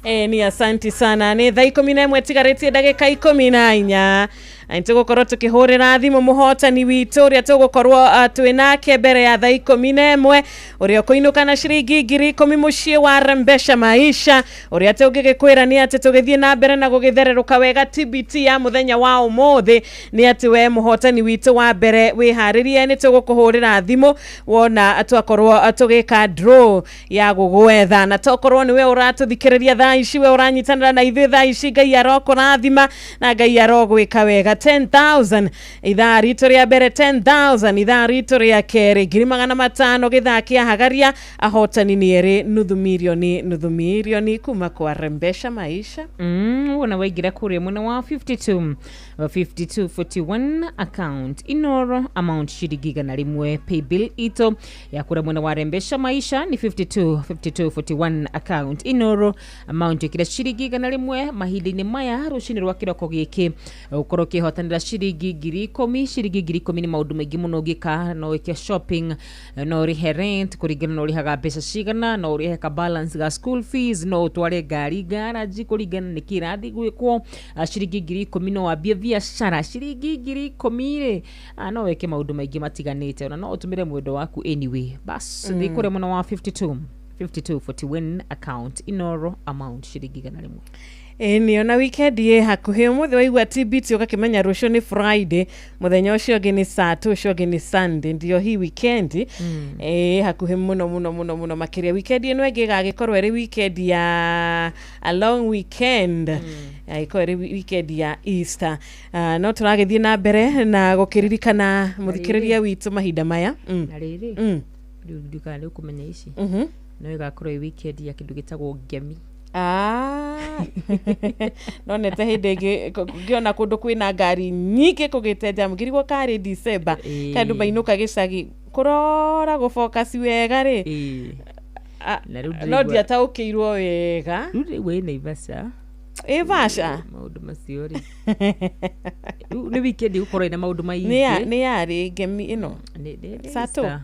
Ni asanti sana. Nĩ thaa 11 tigarĩtie ndagĩka 14 nĩtũgũkorwo tũkĩhũrĩra thimũ mũhotani witũ ũrĩa tũgũkorwo twĩ nake mbere ya thaa 11 ũrĩa ũkũinũka na ciringi 10,000 mũciĩ wa Rembesha Maisha ũrĩa tũngĩgĩkwĩra nĩ atĩ tũgĩthiĩ na mbere na gũgĩthererũka wega TBT ya mũthenya wa ũmũthĩ nĩ atĩ we mũhotani witũ wa mbere wĩharĩrie nĩtũgũkũhũrĩra thimũ wona twakorwo tũgĩka draw ya gũgwetha na tokorwo nĩwe ũratũthikĩrĩria thaa ici we ũranyitanĩra na ithuĩ thaa ici Ngai arokũrathima na Ngai arogwĩka wega 10,000 ithaa rito rĩa mbere 10,000 ithaa rito rĩa kerĩ 500 gĩthaa kĩa hagaria ahotani nĩ erĩ nuthu milioni kuma kwa Rembesha Maisha. Wana waigira kuria mwana wa 5241 account Inoro amount shiringi igana rimwe paybill ito ya kura mwana wa Rembesha Maisha ni 5241 account Inoro amount ikira shiringi igana rimwe mahinda-inĩ maya rucini rwa kiroko giki ukoro kihotanira shiringi 10,000 shiringi 10,000 ni maundu maingi muno gika no ike shopping no rihe rent kurigana no rihaga mbeca cigana no rihe ka balance ga school fees no utware ngari garage kurigana ni kirathi gwikwo shiringi 10,000 no wambie biashara shiringi 10,000 no weke maundu maingi matiganite ona no utumire mwendo waku anyway bas ndi kure muno wa 5241 account Inoro amount shiringi igana rimwe. Ni ona weekend ye hakuhe umuthi waigua TBT ukakimenya rucio ni Friday muthenya ucio ngi ni Saturday ucio ngi ni Sunday ndio hi weekend hakuhe muno makiria weekend ino enge gagikorwo eri weekend ya a long weekend ikorwo eri weekend ya Easter no turagithie na mbere na gukiririkana muthikiriria witu mahinda maya na riri ndukale ukumenya ici no igakorwo weekend ya kindu gitagwo ngemi. Nonete hindegi ngiona kundu kwina ngari nyingi kugiteja mugirigwo kari December kandu mainuka gicagi kurora gufocus wega ri no ndiataukirwo wega we Naivasha maundu macio ri ni weekend gukorwo ina maundu maingi ni yari ngemi ino Sato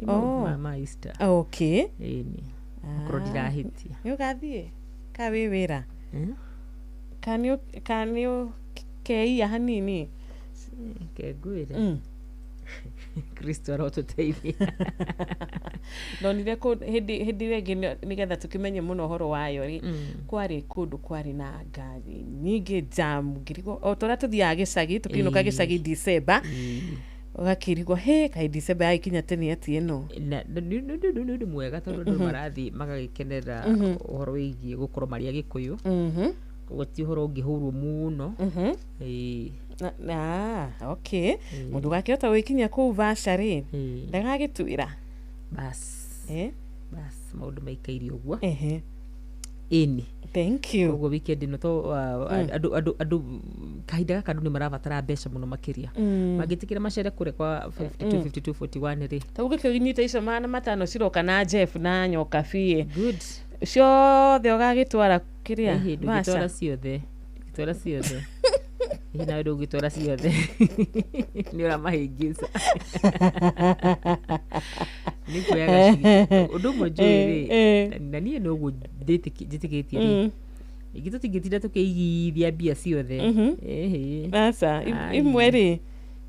mama Easter okay ni kurwo ndirahitia ugathie kawe wira kanio keia hanini kegwira Kristo arotuteithia ndonire hindi wengi nigetha tukimenye muno horo wayo ri kwari kundu kwari na ngari nyingi jam ngirigo otora tuthiaga gicagi tukinuka gicagi December ugakirigwo kai December yakinya tene ati eno ndu mwega tondu marathi magagikenera uhoro wigi gukorwo maria gikuyu guti uhoro ngihurwo muno okay mundu gakihota wikinya ku vashari ndagagitwira bas maundu maikairi uguo ini thank you ugo weekend no to adu kahinda gaka andu ni marabatara mbeca muno makiria magitikira macere kure kwa 5241 ri taguke kinyita ico mana matano ciroka na Jeff na nyoka fie good ciothe ugagitwara kiria gitwara ciothe ina ndo gitwara ciothe ni ora mahingisa ni kuyaga undu mojuri na nie no go nditikitie ri igito tigitira tukiigithia bia ciothe basa imwe ri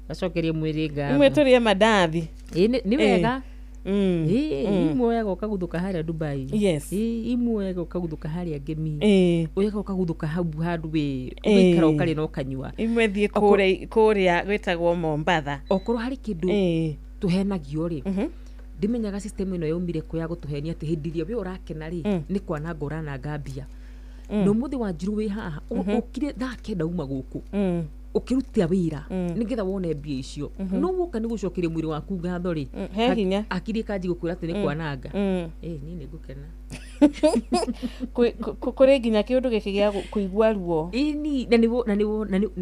gacokerie mwiri nga imwe turie madathi ni wega imwe yago kaguthuka haria Dubai imwe yago kaguthuka haria Ngemi uyago kaguthuka habu handu we ukara ukari no kanyua imwe thie kuria gwetagwo Mombatha okorwo hari kindu tuhenagio ri ndimenyaga system ino yaumire kuya gutuhenia ati hindiria we urakena ri ni kwana ngora na ngambia no muthi wa njiru wi haha ukire thake ndauma guku ukirutia wira nigetha wone mbia icio no woka ni gucokeria mwiri waku ngatho ri he hinya akiri kanji gukwira ati ni kwananga ni ngukena kuri nginya kiundu giki gia kuigua ruo ni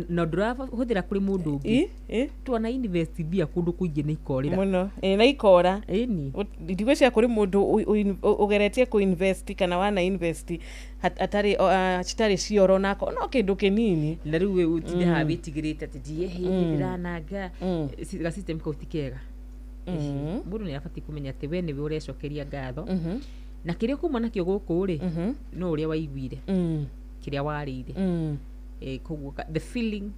na ndurafa huthira kuri mundu ungi twana invest bia kundu kuingi ni ikorira muno na ikora ni ndigwiciria kuri mundu ugeretie ku invest kana wana invest atari cioro nako no kindu kinini na riu we utinde ha bitigirite ati die ndirananga ga system ko tikega mundu ni afati kumenya ati we ni we urecokeria ngatho na kiria kuma nakio guku ri no uria waiguire kiria warire koguo the feeling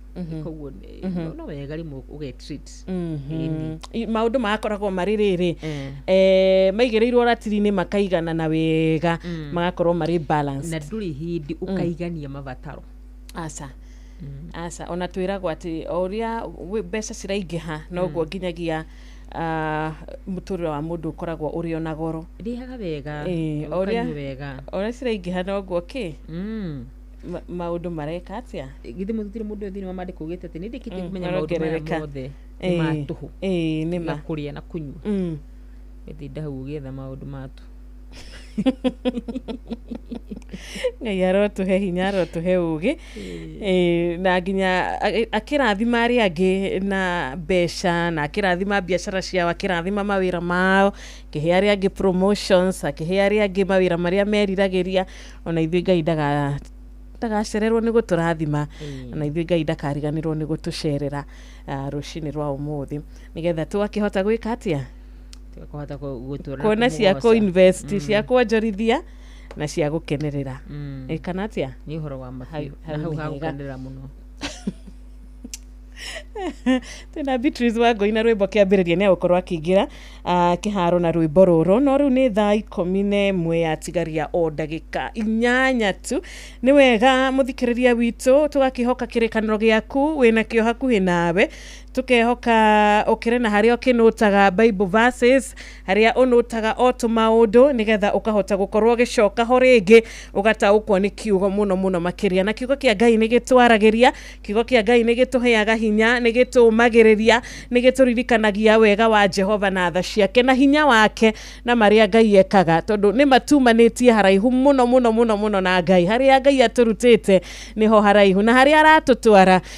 koguo no wega rimwe uge treat maundu makoragwo mari riri maigireirwo ratiri-ini makaigana na wega magakorwo mari balance na nduri hindi ukaigania mabataro asa ona twiragwo ati uria mbeca ciraingiha noguo nginyagia muturire wa mundu ukoragwo uri ona goro rihaga wega uria ciraingiha noguo maundu mareka atia githe muthire mundu thini wa mandiko ugite ati nindikite kumenya maundu maya mothe matuhu nima kuria na kunywa ethi ndahu ugetha maundu matu ngai arotuhe hinya arotuhe ugi na nginya akirathima aria angi na mbeca na akirathima biacara ciao akirathima mawira mao kihe aria angi promotions akihe aria angi mawira maria meriragiria ona ithui ngai ndagacererwo ni guturathima na ithui ngai ndakariganirwo ni gutucerera rucini rwa umuthi nigetha twakihota gwika atia tukahota gutura kuona cia ku invest cia kuonjorithia na cia gukenerera kana atia ni horo wa mahiu hau gukenerera muno tena Beatrice wa goina rwimbo kiambiriria ni gukorwa akigira kiharo na rwimbo ruru no riu ni thaa 11 ya tigaria o ndagika 8 tu ni wega muthikiriria witu tugakihoka kirikaniro giaku wina kio hakuhi nawe tukehoka ukirena haria ukinutaga Bible verses haria unutaga otu maundu nigetha ukahota gukorwo gicoka ho ringi ugataukwo ni kiugo muno makiria na kiugo kia Ngai ni gitwaragiria kiugo kia Ngai ni gituheaga hinya ni gitumagiriria ni gituririkanagia wega wa Jehova na tha ciake na hinya wake na maria Ngai ekaga tondu ni matumanitie haraihu muno na Ngai haria Ngai aturutite niho haraihu na haria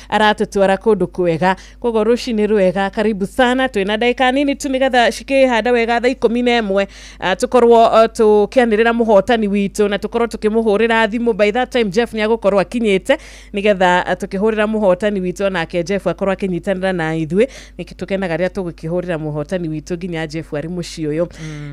aratutwara kundu kwega kogo rucini rwega karibu sana twina ndaika nini tu nigetha cikihanda wega thaa 11 tukorwo tukianirira muhotani witu na tukorwo tukimuhurira thimu by that time Jeff ni agukorwo akinyite nigetha tukihurira muhotani witu nake Jeff akorwo akinyitanira na ithui nikitukenaga ria tugukihurira muhotani witu nginya Jeff ari muci uyu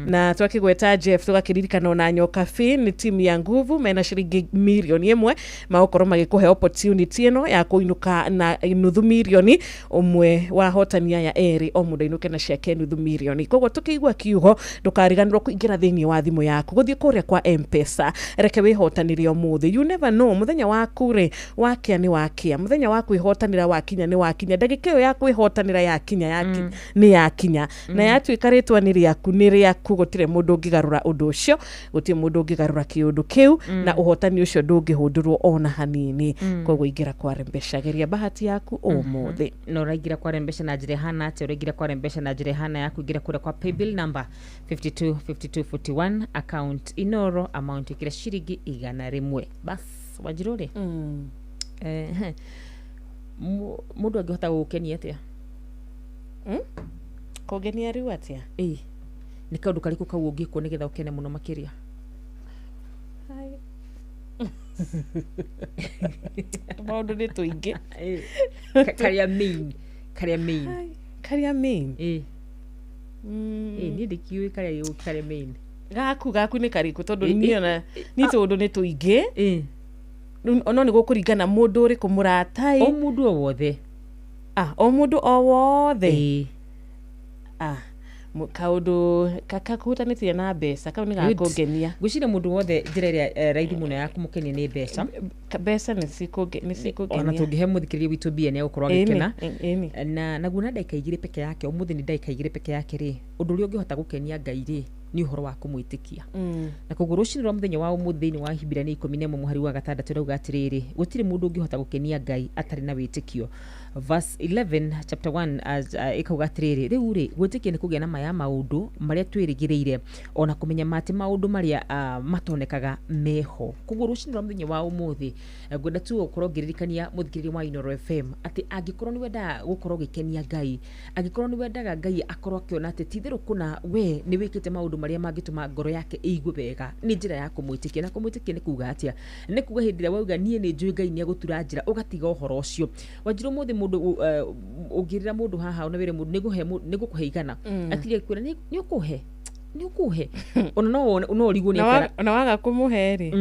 na twakigweta Jeff tugakiririkana na Nyoka Fi ni timu ya nguvu mena ciringi milioni 1 magukorwo magikuhe opportunity ino ya kuinuka na nuthu milioni umwe wa hotania ya eri o mundu inuke na ciake nuthu milioni koguo tukigwa kiugo ndukariganirwo kuingira thiini wa thimu yaku guthie kuria kwa M-Pesa reke wihotanirie umuthi you never know muthenya waku ri wakia ni wakia muthenya waku ihotanira wakinya ni wakinya ndagika yo yaku ihotanira yakinya ni yakinya na yatuika ritwa ni riaku gutire mundu ungigarura undu ucio gutire mundu ungigarura kiundu kiu na uhotani ucio ndungihundurwo ona hanini koguo ingira kwa M-Pesa geria bahati yaku umuthi no raigira kwa M-Pesa na njira hana ati urigira kwa M-Pesa na njira hana yaku gira kure kwa paybill number 525241 account inoro amount ikira ciringi 100 bas wajirore mundu angihota gukenia atia kugenia riu atia ni kaundu kariku kau ungikwo nigetha ukene muno makiria maundu ni tuingi karia main ni ndikiwe karia main gaku ni kariku tondu niona ni tondu ni tuingi ono ni gukuringana mundu uri kumuratai o mundu o wothe kaundu kakakuhutanĩtie na mbeca kau nĩ gakũngenia ngwĩciria mũndũ wothe njĩra ĩrĩa raithi mũno ya kũmũkenia nĩ mbeca mbeca nĩ cikũngenia ona tũngĩhe mũthikĩrĩria witũ mbia nĩ agũkorwo agĩkena na naguo na ndagĩka igĩrĩ peke yake ũmũthĩ nĩ ndagĩka igĩrĩ peke yake rĩ ũndũ ũrĩa ũngĩhota gũkenia Ngai rĩ ni uhoro wa kumwitikia na koguo rucini rwa muthenya wa umuthi ni wa Hibirania 11 muhari wa gatandatũ rauga atiriri gutire mundu ungihota gukenia Ngai atari na witikio verse 11 chapter 1 ikauga atiriri riu ri gwitikia ni kugia na maya maundu maria twirigiriire ona kumenya mati maundu maria matonekaga meho koguo rucini rwa muthenya wa umuthi ngwenda tu ukorwo ngiririkania muthikiriria wa Inoro FM ati angikorwo ni wenda gukorwo gikenia Ngai angikorwo ni wendaga Ngai akorwo akiona ati tithiru kuna we ni wikite maundu maria mangituma ngoro yake igwe wega ni njira ya kumwitikia na kumwitikia ni kuga atia ni kuga hindira wauga nie ni njui Ngai ni agutura njira ugatiga uhoro ucio wanjiru muthi mundu ungirira mundu haha ona wire mundu ni gukuhe igana atire kwira ni ukuhe ona no rigwo ni ona waga kumuhe ri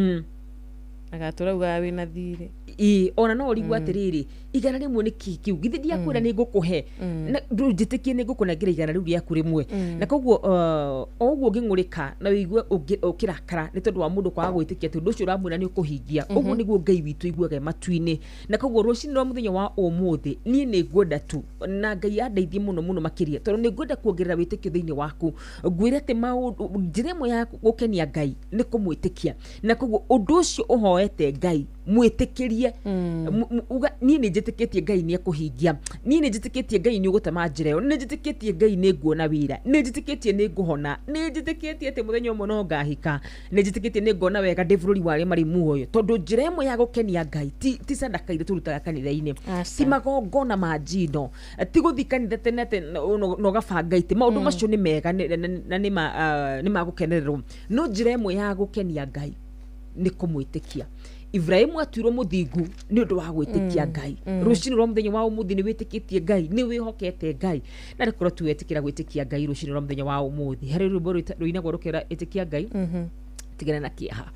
agatura uga wina thiri ona no rigwo atiriri igana rimwe ni kikiu githi dia kwira ni ngukuhe na ndujitikie ni ngukunengira igana riu ria kurimwe na koguo oguo ngingurika na wigwe ukirakara ni tondu wa mundu kwa gwitikia tondu ucio uramwira ni ukuhingia uguo niguo Ngai witu iguaga matuini na koguo rucini rwa muthenya wa umuthi nie ni ngwenda tu na Ngai andeithie muno makiria tondu ni ngwenda kuongerera witikio thiini waku ngwire ati njira imwe ya gukenia Ngai ni kumwitikia na koguo undu ucio uhoete Ngai mwitikirie nie ni njitikitie Ngai ni akuhingia nie ni njitikitie Ngai ni ugutama njira yo ni njitikitie Ngai ni nguona wira ni njitikitie ni nguhona ni njitikitie ati muthenya umwe no ngahika ni njitikitie ni ngona wega ndivururi wari mari muoyo tondu njira imwe ya gukenia Ngai ti sadaka ile turutaga kanitha-ini ti magongona ma njino ti guthi kanitha tene no gabanga ite maundu macio ni mega na ni magukenererwo no njira imwe ya gukenia Ngai ni kumwitikia Ibrahimu atwirwo muthingu ni undu wa gwitikia Ngai rucini rwa muthenya wa umuthi ni witikitie Ngai ni wihokete Ngai na rikorwo tu wetikira gwitikia Ngai rucini rwa muthenya wa umuthi hari rwimbo ruinagwo rukera itikia Ngai tigane na kiaha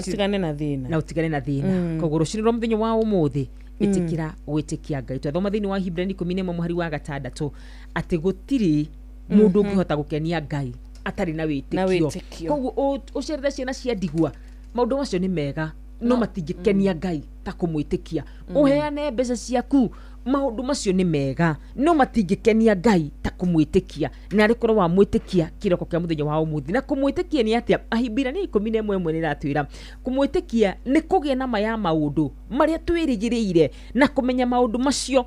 tigane na thina na utigane na thina koguo rucini rwa muthenya wa umuthi itikira gwitikia Ngai twathoma thiini wa Hibrania 11:6 ati gutiri mundu ungihota gukenia Ngai atari na witikio koguo ucerere ciana cia ndigwa maundu macio ni mega no matingikenia Ngai ta kumwitikia uheane mbeca ciaku maundu macio ni mega no matingikenia Ngai ta kumwitikia na rikorwo wa mwitikia kiroko kia muthenya wa umuthi na kumwitikia ni atia Ahibrania 11:1 ni ratwira kumwitikia ni kugia na maya maundu maria twirigiriire na kumenya maundu macio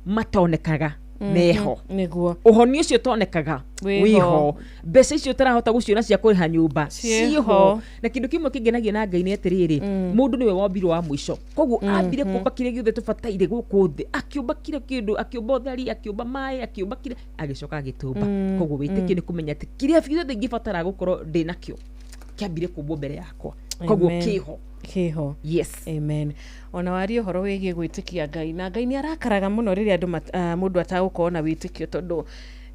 matonekaga meho niguo uhoni ucio tonekaga wiho mbeca icio tarahota guciona cia kuriha nyumba ciho na kindu kimwe kingenagio na Ngai ni atiriri mundu niwe wombirwo wa mwisho koguo ambire kumba kire giothe tubataire guku thi akiumba kire kindu akiumba utheri akiumba mai akiumba kire agicoka agitumba koguo witikie ni kumenya ati kire giothe ngibatara gukorwo ndinakio kiambire kumbwo mbere yakwa koguo kiho yes amen ona wari horo wigie gwitikia Ngai na Ngai ni arakaraga muno riria andu mundu atagukorwo na witikio tondu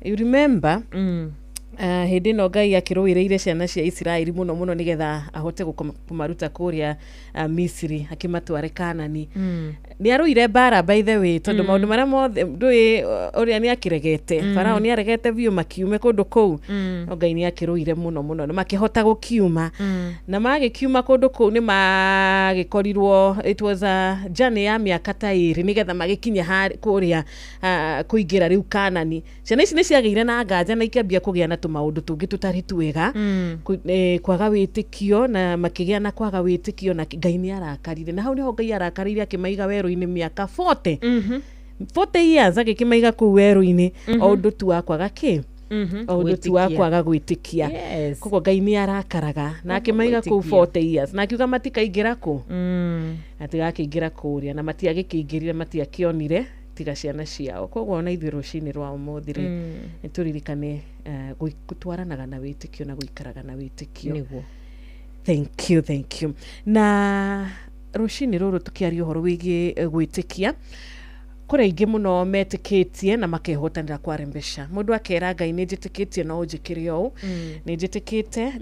you remember hindi no Ngai akiruwireire ciana cia Israeli muno nigetha ahote kumaruta kuria Misri akimatware Kanani ni aruire bara by the way tondu maundu maria mothe ndui uria ni akiregete Farao ni aregete biu makiume kundu kou no Ngai ni akiruire muno na makihota gukiuma na magikiuma kundu kou ni magikorirwo it was a journey ya miaka ta iri nigetha magikinya hari kuria kuingira riu Kanani ciana ici ni ciageire na nganja na ikiambia kugia na maundu tungi tutari twega kwaga witikio na makigia na kwaga witikio na Ngai ni arakarire na hau niho Ngai arakarire akimaiga weru-ini miaka 40 years agikimaiga ku weru-ini undu tu akwaga ki undu tu akwaga gwitikia koguo Ngai ni arakaraga na akimaiga ku 40 years na akiuga matikaingira ku atigakiingira kuria na matiagikingirire matiakionire tiga ciana ciao koguo ona ithuĩ rũcinĩ rwa ũmũthĩ rĩ nĩtũririkane gũtwaranaga na wĩtĩkio na gũikaraga na wĩtĩkio nĩguo thank you na rũcinĩ rũrũ tũkĩaria ũhoro wĩgiĩ gwĩtĩkia kuri aingi muno metikitie na makehotanira kwarembesha mundu akera Ngai ni njitikitie no njikire o ni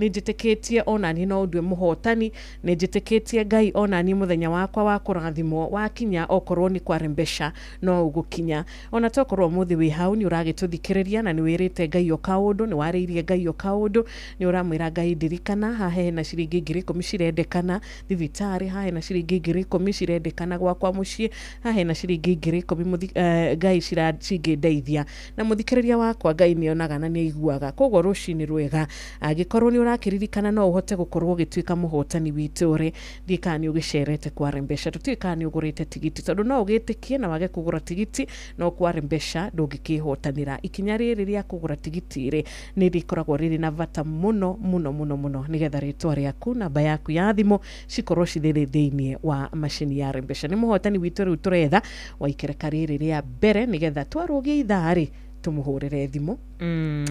njitikitie ona ni no ndwe muhotani ni njitikitie Ngai ona ni muthenya wakwa wa kurathimo wakinya okorwo ni kwarembesha no ugukinya ona tokorwo muthi wi hau ni uragituthikiriria na ni wirite Ngai o kaundu ni wariirie Ngai o kaundu ni uramwira Ngai ndirikana hahe na ciringi 10,000 cirendekana thibitari hahe na ciringi 10,000 cirendekana gwakwa mucii hahe na ciringi 10,000 Ngai cingedeithia na muthikiriria wakwa Ngai ni onaga na ni aiguaga koguo rucini rwega agikorwo ni urakiririkana no uhote gukorwo gituika muhotani witu ri ndikani ugicerete kwarembesha tutikani ugurite tigiti tondu no ugitikie na wage kugura tigiti no kwarembesha ndungikihotanira ikinya riri ria kugura tigiti ri ni rikoragwo riri na vata muno nigetha ritwa riaku namba yaku ya thimu cikorwo cithiri thiini wa mashini ya rembesha ni muhotani witu riu turetha waikere kariri ria mbere nigetha twarugie ithari tumuhurire thimu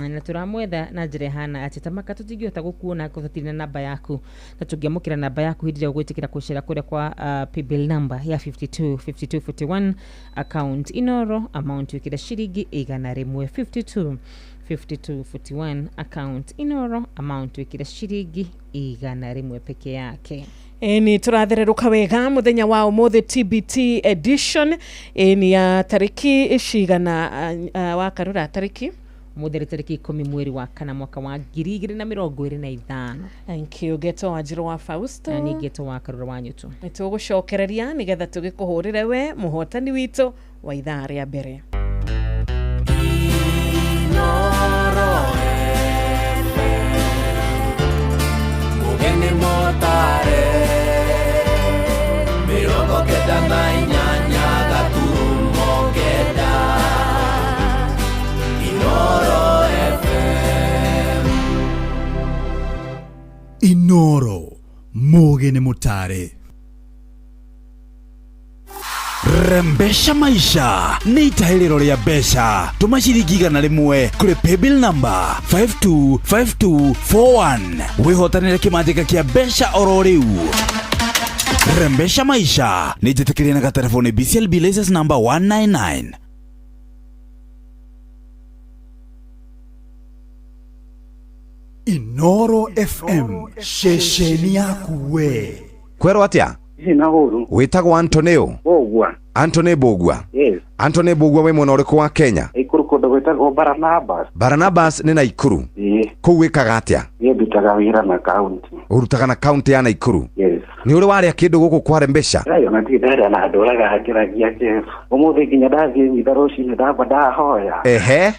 na turamwetha na njire hana ati tamaka tutingihota gukuona kuthotira namba yaku na tungiamukira namba yaku hindira gwitikira kushira kuria kwa paybill number ya 525241 account inoro amount wikira shiringi 100 5241 account inoro amount wikira shiringi 100 peke yake Ni turathererũka wega muthenya wa umuthi TBT edition ni ya tariki cigana wa karura tariki mutheri tariki 10 mweri wa kana mwaka wa 2025. Thank you Geto Wanjiru wa Fausto na ni Geto wa Karura wa Nyutu. Nitugucokereria nigetha tugikuhurire we muhotani witu wa ithaa ria mbere. Mugeni motare mirongo kenda na inyanya gaturumo kenda Inoro FM. Inoro Mugeni motare. Rembesha maisha ni itahiriro ria besha tuma ciringi 100 kuri paybill number 525241 wihotanire kimanjika kia besha oro riu. Rembesha maisha ni jitikiria na telefoni BCLB license number 199. Inoro FM shesheni yaku we. Kwero atia? Na huru. Witagwo Antonio. Bogwa. Anthony Bogwa. Yes. Anthony Bogwa we mwena uriku wa Kenya. Ikuru kodo witagwo Barnabas. Barnabas ni Naikuru. Kuu wikaga atia? Ye ndutaga wira na county. Urutaga na county ya Naikuru. Yes. Ni uri waria kindu guku kwa Rembesha? Ayo na ndira na nduraga hakiragia ke. Umuthi kinya ndathie mitharoci ndaba ndahoya. Ehe.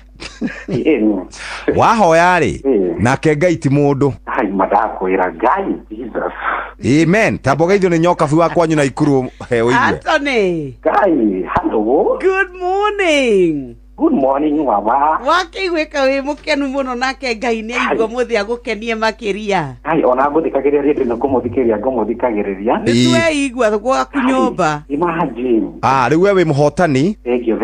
Wahoya ri nake Ngai ti mundu. Ai madakwira Ngai Jesus. Amen. Tabogeithio ni nyoka fu wakwa nyuna Ikuru he uigue. Anthony. Ngai, hello. Good morning. Good morning mama. Wakigwika wi mukenu muno nake Ngai ni aigua muthi agukenie makiria. Ai ona nguthikagiriria ndi nakumuthikiriria ngumuthikagiriria. Nitwe igua gwaku nyumba. Imagine. Riu we muhotani. Thank you.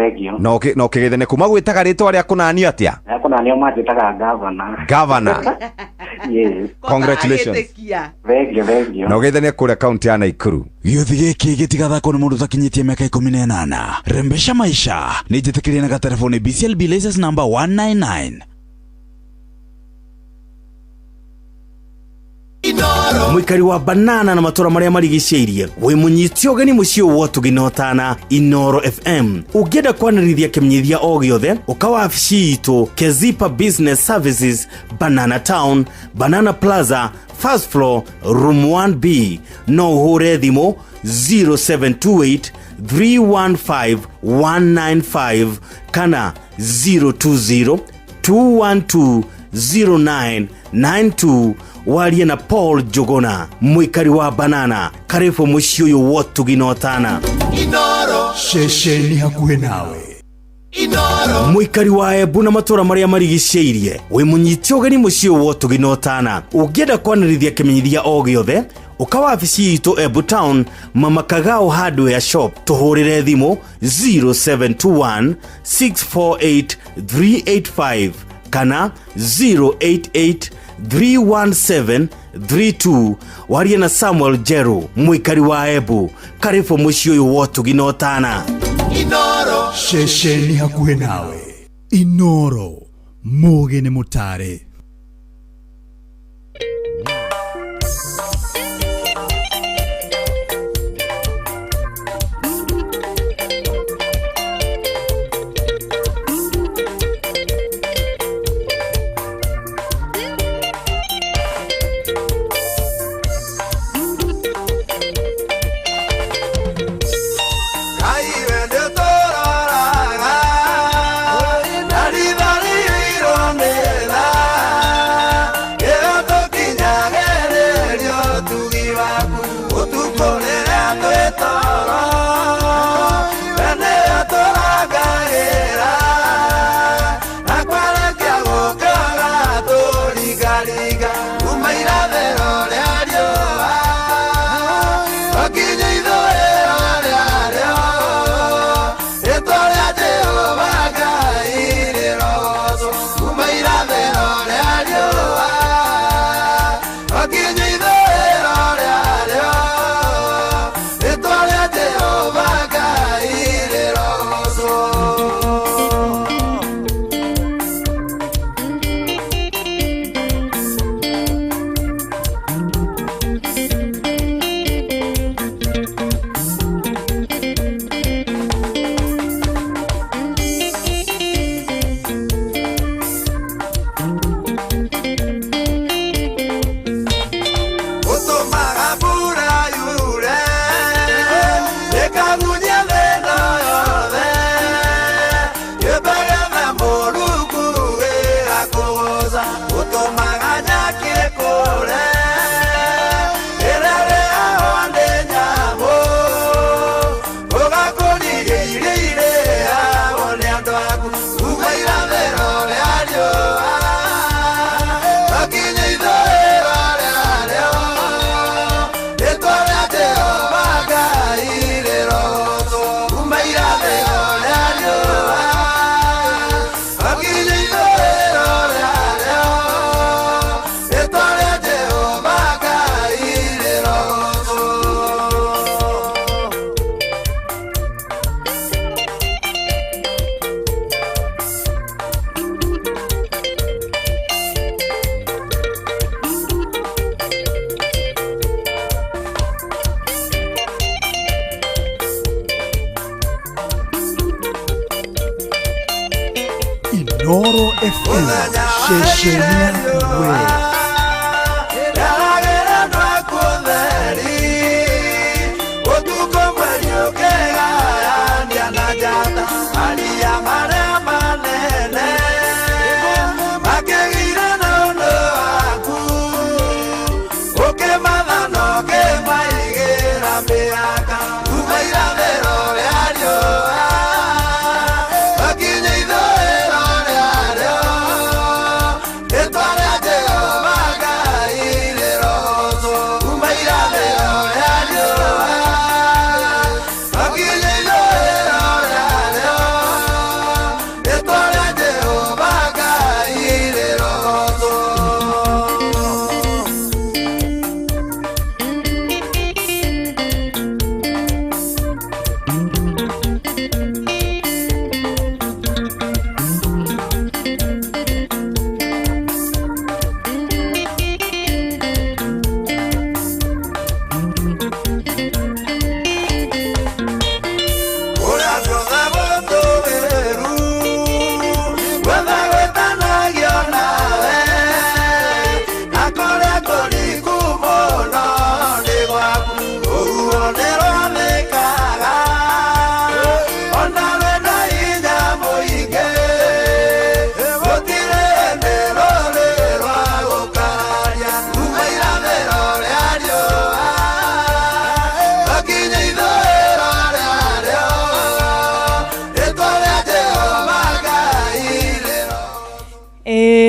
No kigethene kuma gwitaga ritwa ria kunani atia? Kunani majitaga governor. Governor. Yes. Congratulations. Thank you. No gethene kure county ya Naikuru. Giothi giki gitigathako ni mundu takinyitie miaka 18. Rembesha maisha ni jitikiria na telefoni BCLB license number 199. Mwikari wa Banana na matora maria marigiceirie wi munyiti ogeni mucio wotu ginotana Inoro FM ugenda kwanirithia kimnyithia o giothe ukawa afisi itu Kezipa Business Services Banana Town Banana Plaza first floor room 1B no hure thimo 0728 315 195 kana 020 212 0992 warie na Paul Jogona mwikari wa Banana karibu mucio uyu wotu ginotana Inoro shesheni hakuhe nawe. Inoro mwikari wa Embu na matora maria marigiceirie wi munyiti ogeni mucio wotu ginotana ugenda kwanirithia kimenyithia o giothe ukawa afisi itu Embu Town Mama Kagao Hardware Shop tuhurire thimo 0721 648 385 kana 088 31732 warie na Samuel Jeru mwikari wa Embu karibu mucio uyu wotu ginotana Inoro shesheni hakuhe nawe. Inoro Mugeni motare. Nari nari ironera Inoro FM shesheni yakuwe.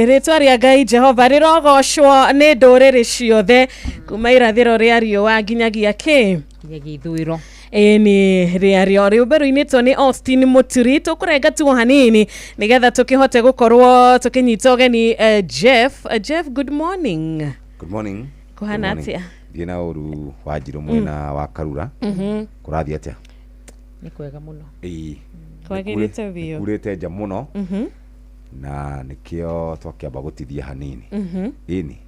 Ritwa ria Ngai Jehova rirogoshwo ni nduriri ciothe kuma irathiro ria riua nginyagia ki nginyagia ithwiro. Ni riario riuberu-initwo ni Austin Muturi. Tukurenga tu hanini nigetha tukihote gukorwo tukinyita ugeni Jeff, good morning. Good morning. Kuhana atia? Thiena uru Wanjiru mwena wa Karura. Kurathi atia? Ni kwega muno. Kwagirite biyo. Kurete nja muno. Na nikio twakiamba gutithia hanini. Ini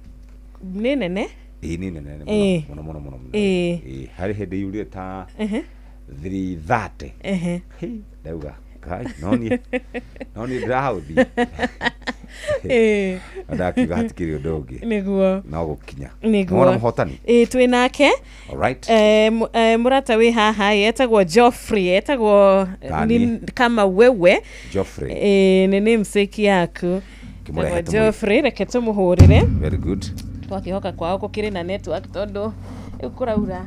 ni nene muno hari hindi yuri ta 3:30 ndauga kai noni ndahauthi ndakiuga hatikiri undu ungi niguo no gukinya mwana muhotani twinake. alright. Murata wi haha etagwo Geoffrey, etagwo kama wewe Geoffrey. Ni mseki yaku Geoffrey, reke tumuhurire. Very good. Twakihoka kwao gukiri na network tondu ikuraura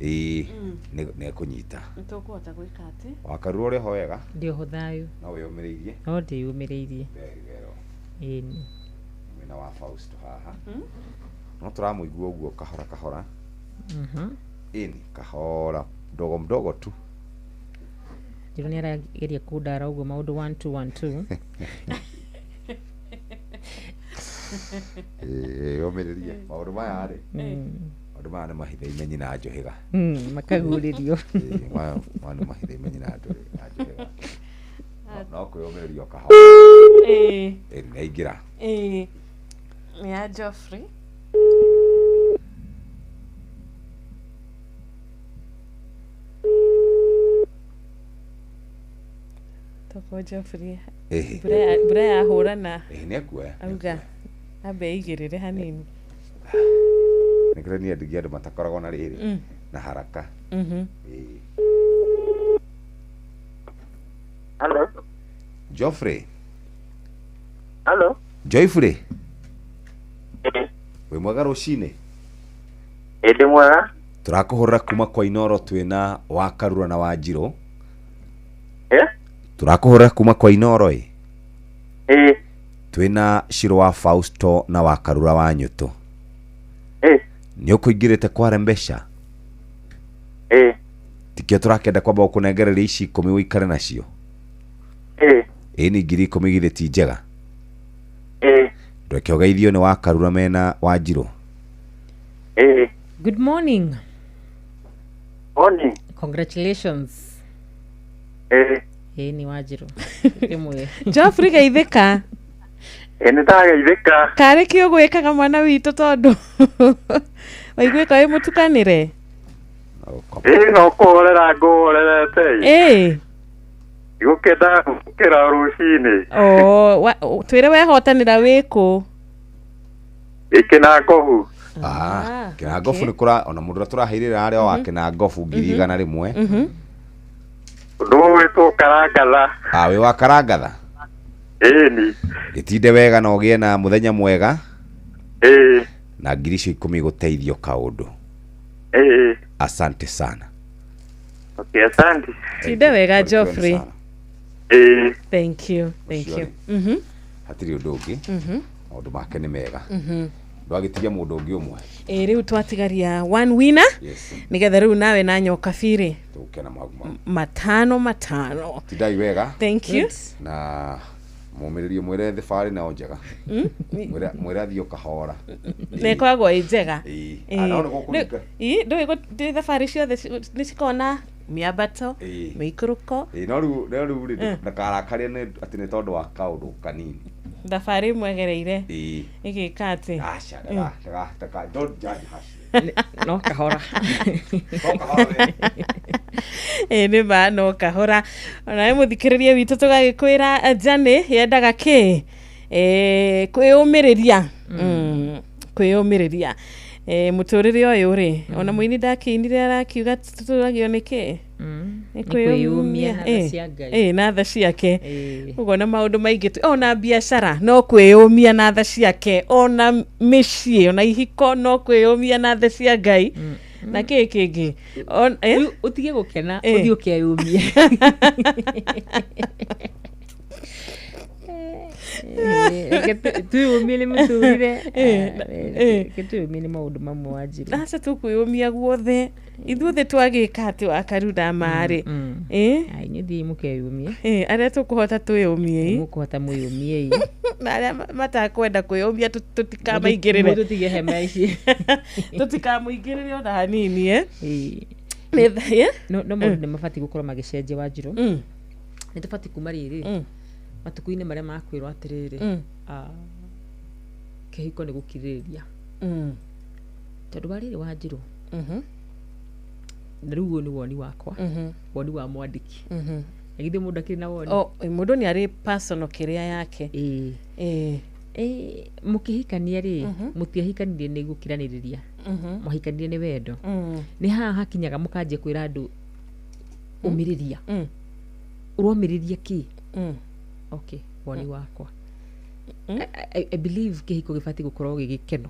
ne kunyita nitukuhota gwika ati Wakarura uri hoega ndio hothayu no wiyumiriirie no ndiyumiriirie ini mwena wa Fausto haha no turamuigua uguo kahora ini kahora mdogo tu ndiro ni arageria kundara uguo maundu 1212 yomiririe maundu maya ri maundu maya ni mahithe imenyi na njohiga makaguririo mwana mahithe imenyi na njohiga no kwiyumiririo kahora naigira ya Geoffrey. Toko Geoffrey bura ya hurana auga abe igirire hanini nikira ni ndigi andu matakoragwo na riri na haraka. Hello Geoffrey. Hello Geoffrey. We mwega rucine? Ndi mwega. Turakuhurira kuma kwa Inoro twina wa Karura na Wanjiru. Turakuhurira kuma kwa Inoro twina Shiro wa Fausto na wa Karura wa Nyuto. Ni ukuingirite kware mbesha? Tikio turakenda kwamba ukunengereria ici 10 wikare nacio. Ni ngiri 10 githe ti njega. Ndweke ugeithio ni wa Karura mena Wanjiru. Good morning. Morning. Congratulations. Ni Wanjiru. Imwe. Geoffrey geithika. Nitageithika. Kare kio gwikaga mwana witu tondu waigwika wi mutukanire. No kuhorera nguhorerete. Gukenda gukira rucini. Twire wehotanira wiku. Ikinangobu. Kinangobu nikura ona mundu turaheirira aria wa Kinangobu 1,100. Ndu Karangatha. We wa Karangatha. Ni. Gitinde wega na ugie na muthenya mwega. Na 10,000 guteithio kaundu. Asante sana. Okay, asante. Tinde wega Geoffrey. Thank you. Hatiri undu ungi. Maundu make ni mega. Ndwagitigia mundu ungi umwe. Riu twatigaria one winner. Nigetha riu nawe na nyoka biri. Tukena maguma. Matano. Tidai wega. Thank you. Na mumiririo mwire thibari na njega. Mwire athio kahora. Nekwagwo njega. Ndu thibari ciothe nicikona miambato miikuruko. No riu ndakarakaria ni ati ni tondu wa kaundu kanini. Thabari mwegereire igika ati don't judge us. No kahora. Ni no kahora. Ona muthikiririe witu tugagikwira Jane yendaga ki kwiyumiriria kwiyumiriria muturire uyu ri ona muini ndakinire arakiuga tuturagio niki kwiyumia na tha ciake ugo na maundu maingi ona biashara no kwiyumia na tha ciake ona micii ona ihiko no kwiyumia na tha cia Ngai na kingi utige gukena uthii ukiyumia tuyumile muturire tuyumile maundu mamwe wajiri aca tukwiyumia guothe ithuothe twagika ati wakaruda mari nyuthi mukeyumia aria tukuhota twiyumie mukuhota mwiyumie na aria matakwenda kwiyumia tutikamaingirire tutige hema ici tutikamuingirire ona hanini no maundu nimabati gukorwo magicenjia Wanjiru ni tubati kuma riri matuku-ini maria makwirwo atiriri kihiko ni gukiririria tondu wa riri Wanjiru na riu ni woni wakwa woni wa mwandiki githi mundu akiri na woni mundu ni ari personal kiria yake mukihikania ri mutiahikanirie ni gukiraniriria muhikanirie ni wendo ni haha hakinyaga mukanjia kwira andu umiriria uromiriria ki okay woni wakwa I believe kihiko gibati gukorwo gigikeno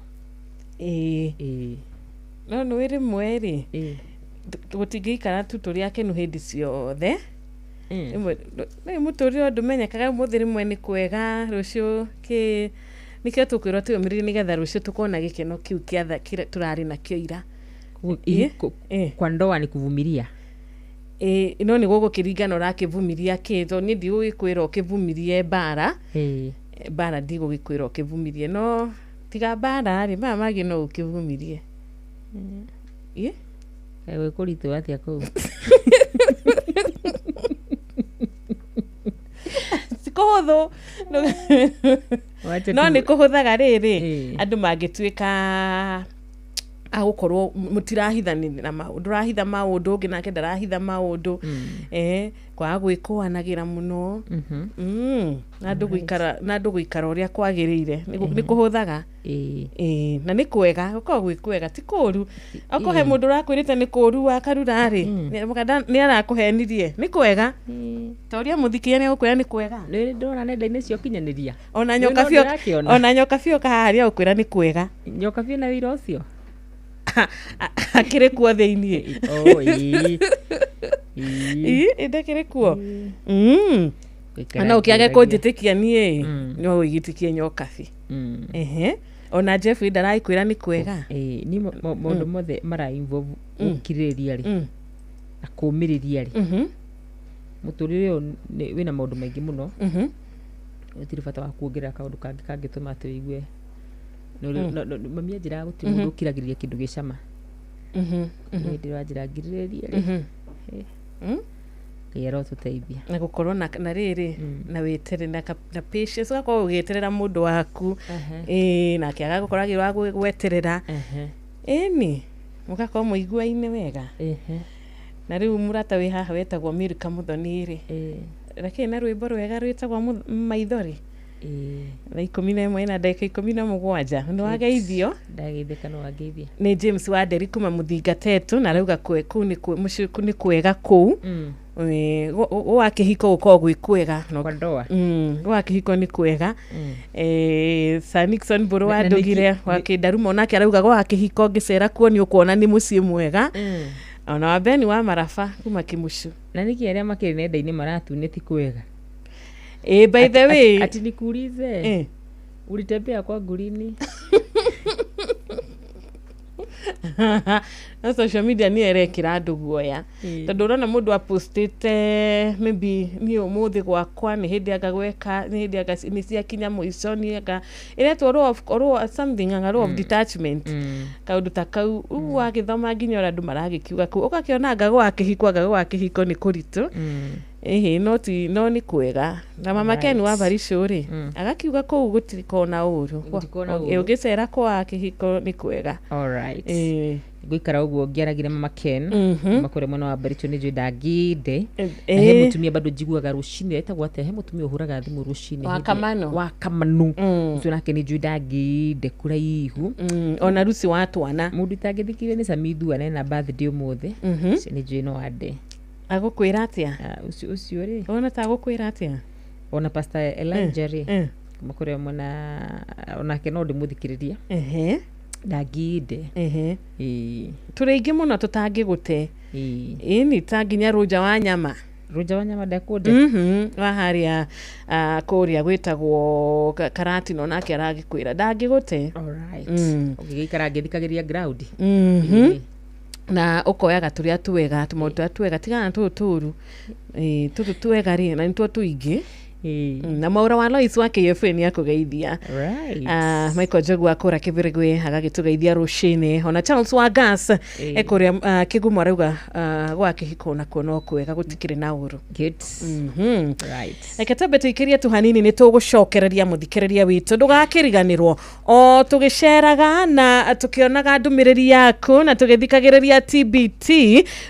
no no wiri mweri gutingiikara tu turi akenu hindi ciothe ni muturire ndumenyekaga muthiri mwe ni kwega rucio ki nikio tukwirwo tuyumiririe nigetha rucio tukona gikeno kiu kiatha turari nakio ira kwa ndoa ni kuvumilia no ni gugukiringana urakivumiria kito ni ndigugikira ukivumirie bara bara ndigugikira ukivumirie no tiga bara ri mama magi no ukivumirie ewe kuritu atia ku sikohotho no ni kuhuthaga riri andu mangituika agukorwo mutirahithanira maundu rahitha maundu ngi nake ndarahitha maundu kwa gwikũanagira muno na ndu guikara uria kwagirire ni kuhuthaga na ni kwega gukorwo gwikwega ti kuru akohe mundu rakwirite ni kuru wakarurari ni arakuhenirie ni kwega toria muthikia ni gukwira ni kwega ni ndona nenda-ini cio kinyaniria ona nyoka bio kaharia gukwira ni kwega nyoka bio na wira ucio akire kuo thiini ndakire kuo ana ukiage kunjitikia nie no wigitikie nyoka bi ona Jeff ndaraikwira ni kwega ni maundu mothe mara involve ukiririria ri na kumiriria ri muturire wina maundu maingi muno utiri bata wa kuongerera kaundu kangi kangituma ati wigue mami njira guti mundu ukiragiriria kindu gicama ndira njira ngiririria ri yero tuteithia na gukorwo na riri na wetere na patience ugakorwo ugeterera mundu waku na kiaga gukoragirwa gweterera ni mugakorwo muigua-ini wega na riu murata wi haha wetagwo Milka Muthoni ri reke na rwimbo rwega rwitagwo maithori na 11 na dakika 17 ndo wageithio ndageithika no wageithia ni James Waderi kuma Muthinga Tetu na rauga ni kwega kuu wakihiko uko gwikwega no kwandoa wakihiko ni kwega Sir Nixon Buru wa Ndugire wakidaruma onake arauga wakihiko ngicera kuo ni ukuona ni mucii mwega ona wa Beni wa Marafa kuma Kimushu na niki aria makiri nenda-ini maratuneti kwega by the way ati nikuulize ulitembea kwa Gurini na social media ni erekira andu guoya tondu urona mundu apostite maybe ni umuthi gwakwa ni hindi agagweka ni hindi ni cia kinya muico ni aga iretwo ro something anga of detachment kaundu ta kau agithoma nginya andu maragikiuga ku ukakiona ngagwa akihiko ni kuritu no ni kwega na mama Ken wa Barisho ri agakiuga ku gutirikona uru ugicera kwa akihiko ni kwega alright gwikara uguo ngiaragire mama Ken makore mwana wa Barisho ni Ndagide na he mutumia bado jiguaga rushini etagwo ate he mutumia uhuraga thimu rushini wa kamanu tunake ni Ndagide kuraihu ona rusi watu ana mundu tangithikire ni Samithu anena birthday umuthi ni Jino Ade agukwira atia ucio ri ona ta agukwira atia ona Pastor Elijah ri makore mwana onake no ndimuthikiriria Ndagide turaingi muno tutangigute ni tanginya Roja wa Nyama ndakude wa haria kuria gwitagwo Karatino nake aragikwira ndangigute alright ugikara ngithikagiria ground na ukoyaga turia twega tumoto twega tigana tuturu twega ri na nitwo tuingi na maura wa Lois wa KFN yakugeithia Michael Jogu akora Kibirigwe agagitugeithia rushini ona Charles wa Gas ekoria kigumo rauga gwa kihiko na kuno kwega gutikire na uru right ekatabe tuikiria tu hanini ni tugucokereria muthikiriria witu ndugakiriganirwo o tugiceraga na tukionaga ndumiriri yaku na tugithikagiriria TBT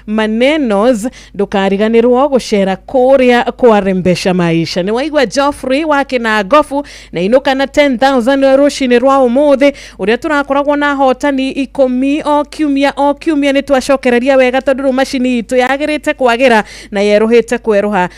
manenos ndukariganirwo gucera kuria kwa Rembesha Maisha ni waigwa Geoffrey wake na Gofu na inuka na 10,000 rushini rwa umuthi uria turakoragwo na hotani 10 o kiumia ni twacokereria wega tondu machini itu yagirite kwagira na yeruhite kweruha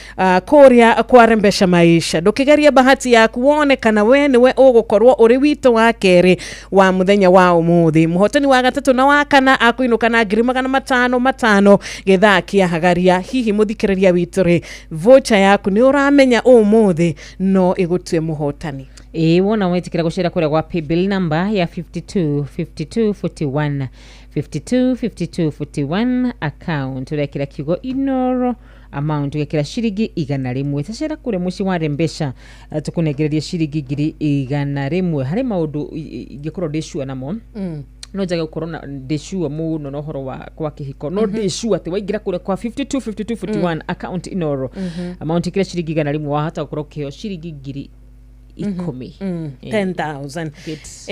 kuria kwa Rembesha Maisha ndukigeria bahati yaku wone kana we niwe ugukorwo uri wito wa keri wa muthenya wa umuthi muhotani wa gatatu na wa kana akuinuka na 500 githakia hagaria hihi muthikiriria witu ri vocha yaku ni uramenya umuthi no igutwe muhotani wona wetikira gucera kuria kwa paybill number ya 5241 5241 account urekira kigo Inoro amount ukekira shiringi 100 tacera kure muci wa Rembesha tukunegereria shiringi 100 hari maundu ingikoro ndicua namo no njage gukorwo na ndicua muno no horo wa kwa kihiko no ndicua ati waingira kure kwa 5241 account Inoro amount ikira shiringi 100 wahata gukorwo kiheo shiringi 10,000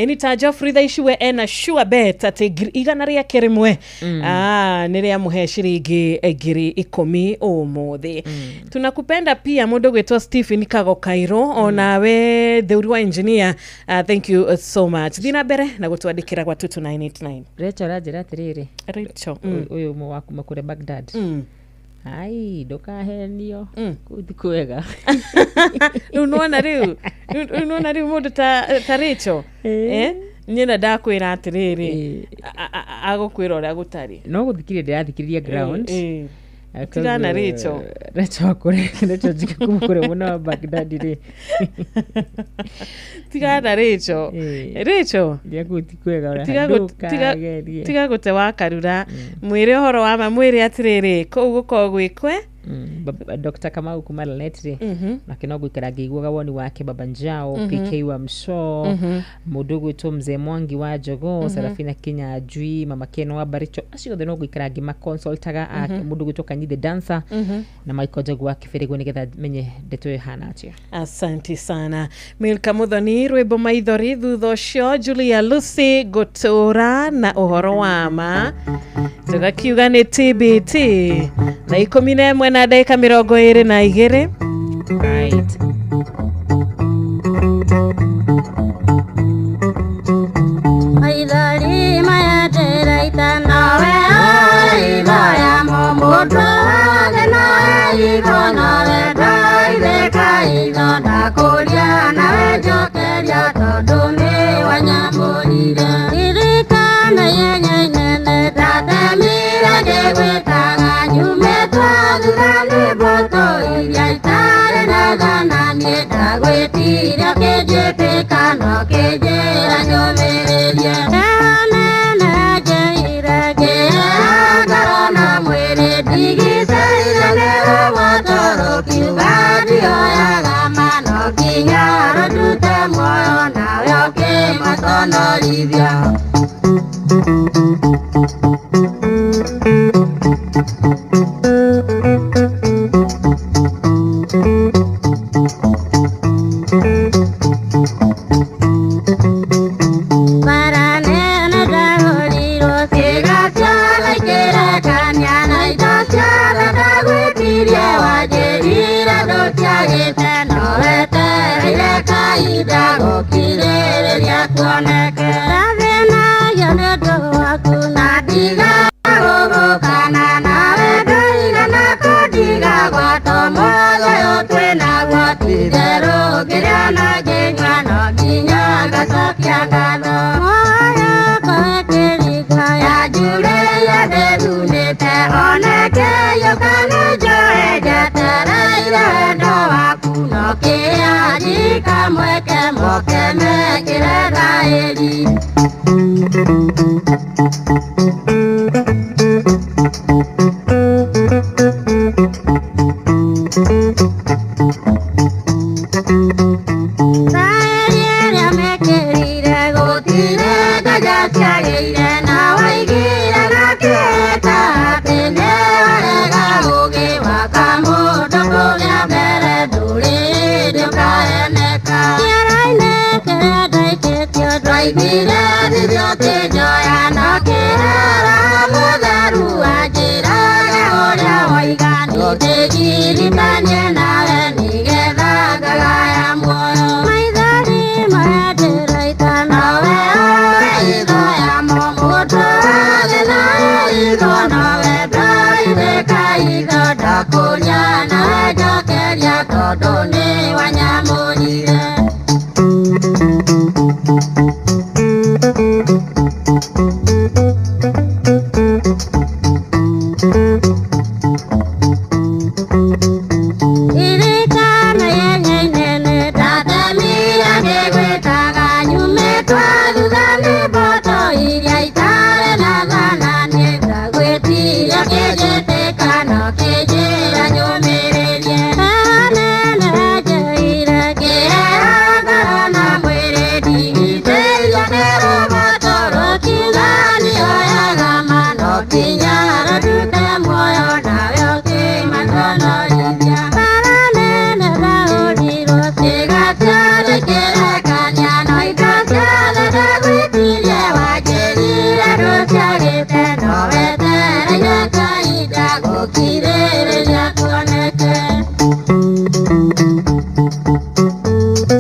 anytime Geoffrey thaiciwe ena sure bet ati igana ria kirimwe niria muhe shiringi 10,000 umuthi tunakupenda pia mundu gwitwa Stephen Kago Kairo ona we the wa engineer thank you so much thina mbere na gutwandikira kwa 22989 Rachel ajira atiriri Rachel uyu mu waku makure Baghdad ai ndokahenio kuthi kwega unaona riu mundu ta Rachel nyina ndakwira atiriri agukwira uria gutari no guthikiria ndirathikiriria ground tigana Rachel kure jika kure muna Baghdad ri tigana Rachel ndiaguthi kwega ora tiga gute wakarura mwire horo wa mwire atiriri ko guko gwikwe Dr. Kamau kumala netri na kinogo ikaragiigwa woni wake baba njao PK wa Msho mudogo to mzee Mwangi wa Jogo Serafina Kenya ajui mama Keno wa Baricho acio the nogo ikaragi ma consultaga mudogo to kanyi the dancer na Michael Jogo wake Ferego nigetha menye deto hana atia. Asante sana Milka Muthoni rwebo maithori thutho cio Julia Lucy Gotora na uhoro wa ma tugakiuga ni TBT na 11 na dakika 22 right. Aidari maya teraita nawe aidaya momoto agena igo nawe daide kaigo dakuria nawe jokeria todumi wanyamurire irikana yenye nene tatemira degwetaga nyume twagurane boto iria itare na gananie dagwetiria kejepekano kejera nyomereria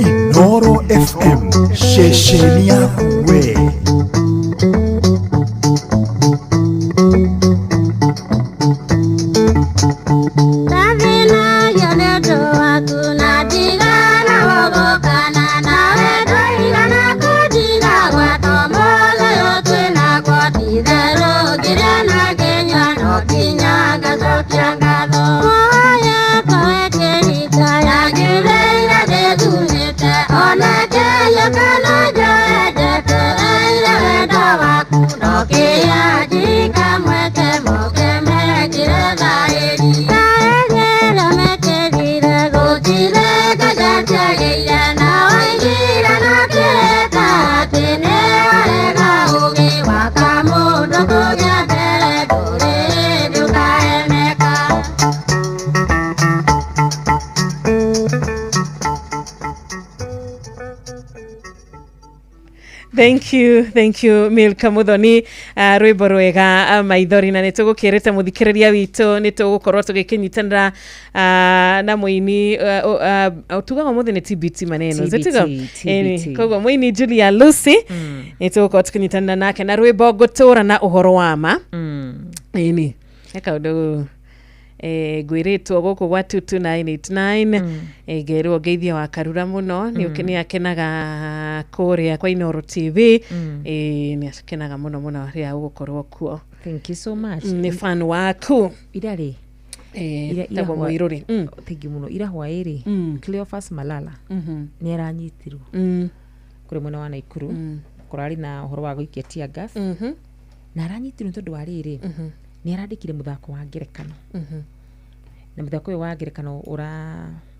Inoro FM, shesheni yawe. Ona kaya kana jaya Thank you Milka Muthoni. Rwimbo rwega maithori na nitugukirite muthikiriria witu nitugukorwo tugikinyitanira na muini tugaga muthi ni TBT maneno zetiga koguo muini Julia Lucy nitugukorwo tukinyitanira nake na rwimbo gutura na uhoro wa ma ini eka undu gwiritwo guku gwa 22989 gerwo geithia wa karura muno ni akenaga kuria kwa Inoro TV ni akenaga muno ria gukorwo kuo. Thank you so much. Ni fan waku irari tabo muiruri thank you muno ira hwairi Cleophas Malala ni aranyitirwo kuri mwena wa Naikuru kurari na uhoro wa guikia tear gas na aranyitirwo tondu wa riri ni arandikire muthako wa ngerekano na muthako wa ngerekano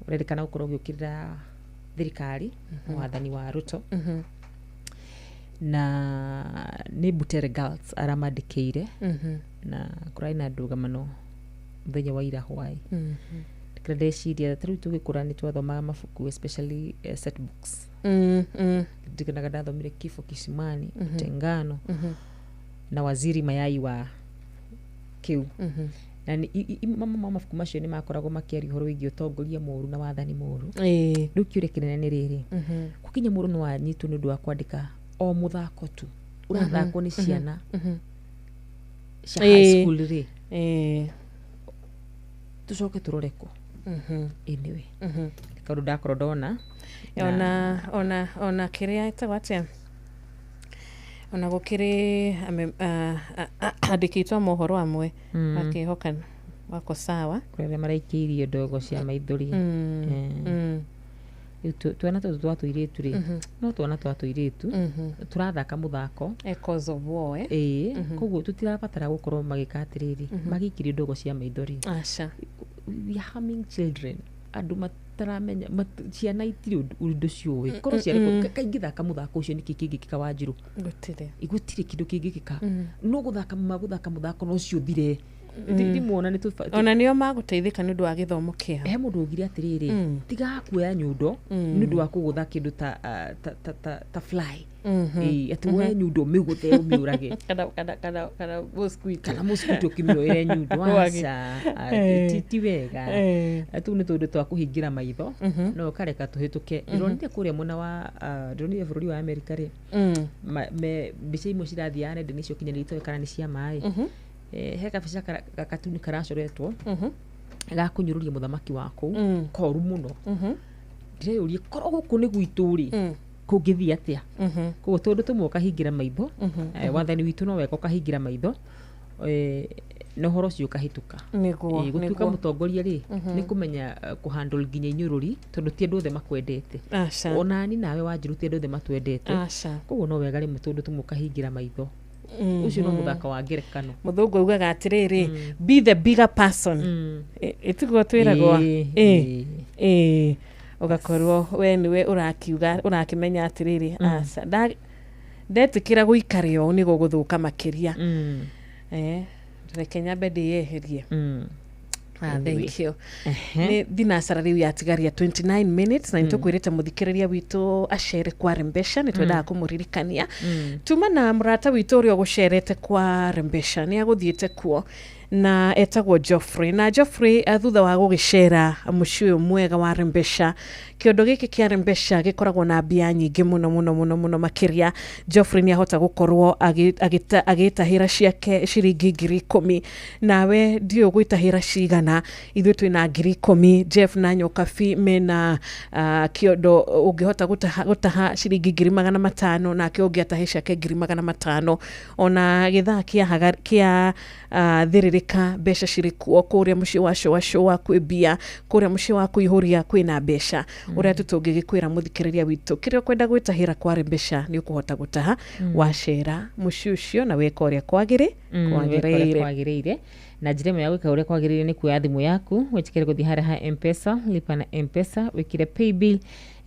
urerikana ukorwo ugiukirira thirikari wathani wa Ruto na ni Butere Girls aramandikire na kurai na ndugamano muthenya wa ira hwai ndeciria tariu tugikura ni twathomaga mabuku especially set books ndikanaga ndathomire Kifo Kisimani Tengano na Waziri Mayai wa kiu na mama mabuku macio ni makoragwo makiari horo wigi utongoria moru na wathani moru riu kiure kinene ni riri kukinya moru no wanyitu ni ndu wa kwandika o muthako tu urathako ni ciana cia high school ri tucoke turoreko anyway kaundu ndakorwo ndona ona kiria etagwatia ona gukiri andikitwa mohoro amwe akihoka wako sawa kuria maraikirio ndogo cia maithori twana twatuiritu ri no twana twatuiritu turathaka muthako echoes of war koguo tutirabatara gukorwo magikatiriri magikirio ndogo cia maithori acha we are harming children andu mataramenya ciana itiri undu ciuwe korwo ciariko kaingi thaka muthako ucio niki kingikika Wanjiru igutire kindu kingikika no guthaka muthako no cio thire ndimuona ni ona nio maguteithika ni ndu wa githomo kia he mundu ugire atiriri tiga kuoya nyundo ni ndu wa kugutha kindu ta fly ati we nyundo miguthe umiurage kana mosquito kimioere nyundo acha ti wega atu ni tundu twa kuhingira maitho no kareka tuhituke ironite kuria muna wa ndonire bururi wa America ri me bica imwe cirathiane ndi nicio kinyanirito kana ni cia mai he kabica katuni karacoretwo gakunyururia muthamaki wako koru muno ndireyurie korwo guku ni gwituri kungithia atia koguo tondu tumwe kahingira maitho wathani witu no weka kahingira maitho no horo cio kahituka gutuka mutongoria ri ni kumenya kuhandle nginya inyururi tondu ti andu othe makwendete ona ni nawe Wanjiru ti andu othe matwendete koguo no wega ri mutondu tumwe kahingira maitho ucio no muthaka wa ngerekano muthungu ugaga atiriri be the bigger person itigo twiragwa ugakorwo we niwe urakiuga urakimenya atiriri aca ndetikira guikario ni guguthuka makiria rekenya bedi yeherie thank you ni dinasara riu yatigaria 29 minutes na nitukwirite muthikiriria witu achere kwa Rembesha ni twendaga kumuririkania tuma na murata witu urio gucerete kwa Rembesha ni aguthiete kuo na etagwo Geoffrey na Geoffrey thutha wa gugicera muciĩ mwega wa Rembesha kiondo giki kia Rembesha gikoragwo na mbia nyingi muno makiria Geoffrey ni ahota gukorwo agitahira ciake ciringi 10,000 nawe ndio gwitahira cigana ithu twina 10,000 Jeff na Nyokabi mena kiondo ungihota gutaha ciringi 500 na kio ungiatahe ciake 500 ona githaa kia thiririka mbeca cirikuo kuria muciĩ wa kwibia kuria muciĩ wa kuihuria kwina mbeca uria tutungigikwira muthikiriria witu kirio kwenda gwitahira kwa Rembesha ni ukuhota gutaha wacera muciĩ ucio na weka uria kwagiriire na njira imwe ya gwika uria kwagiriire ni kuoya thimu yaku witikire guthi haria ha M-Pesa lipa na M-Pesa wikire paybill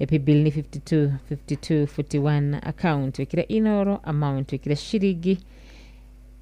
paybill ni 5241 account wikire Inoro amount wikire shiringi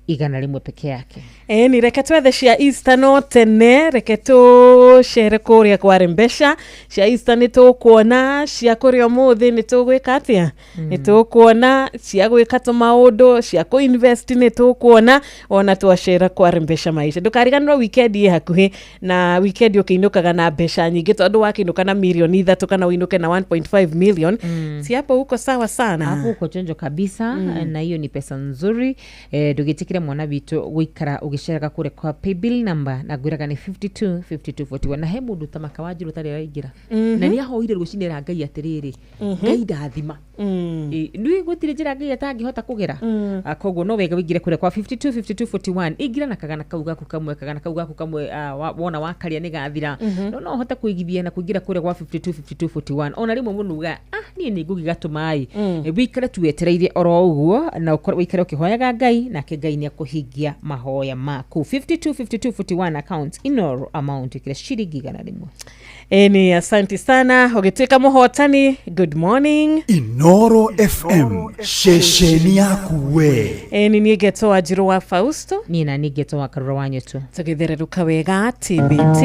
100 peke yake. Ni reke twethe cia Easter no tene, reke tu shere kuria kwa rembesha cia Easter ni tukuona cia kuria muthi ni tugwika atia ni tukuona cia gwika to maundu cia ku invest ni tukuona ona twashera kwa rembesha maisha ndukariganirwo weekend ye hakuhi na weekend ukiinukaga na besha nyingi tondu wakiinuka na milioni 3 kana uinuke na 1.5 million si hapo huko sawa sana hapo uko chonjo kabisa na hiyo ni pesa nzuri dugitikira mwana witu gwikara ugisheraga kure kwa paybill number na gwiraga ni 525241 na he mundu ta makawajiru tari raigira na ni ahoire rucinira ngai atiriri ngai ndathima ndui gutire njira ngai atangihota kugera koguo no wega wigire kure kwa 525241 igira na kagana kau gaku kamwe wona wakaria ni gathira no hota kuigithia na kugira kure kwa 525241 ona rimwe munuga ni ngugigatumai wikare tuwetereire oro uguo na wikare ukihoyaga ngai na ngai ni akuhingia mahoya maku 525241 account inoro amount kile shilingi 100 ni asante sana ogitwika muhotani good morning Inoro FM shesheni yaku we ni nigeto ajiro wa Fausto nina nigeto wa Karura wanyu tu tugithereruka wega TBT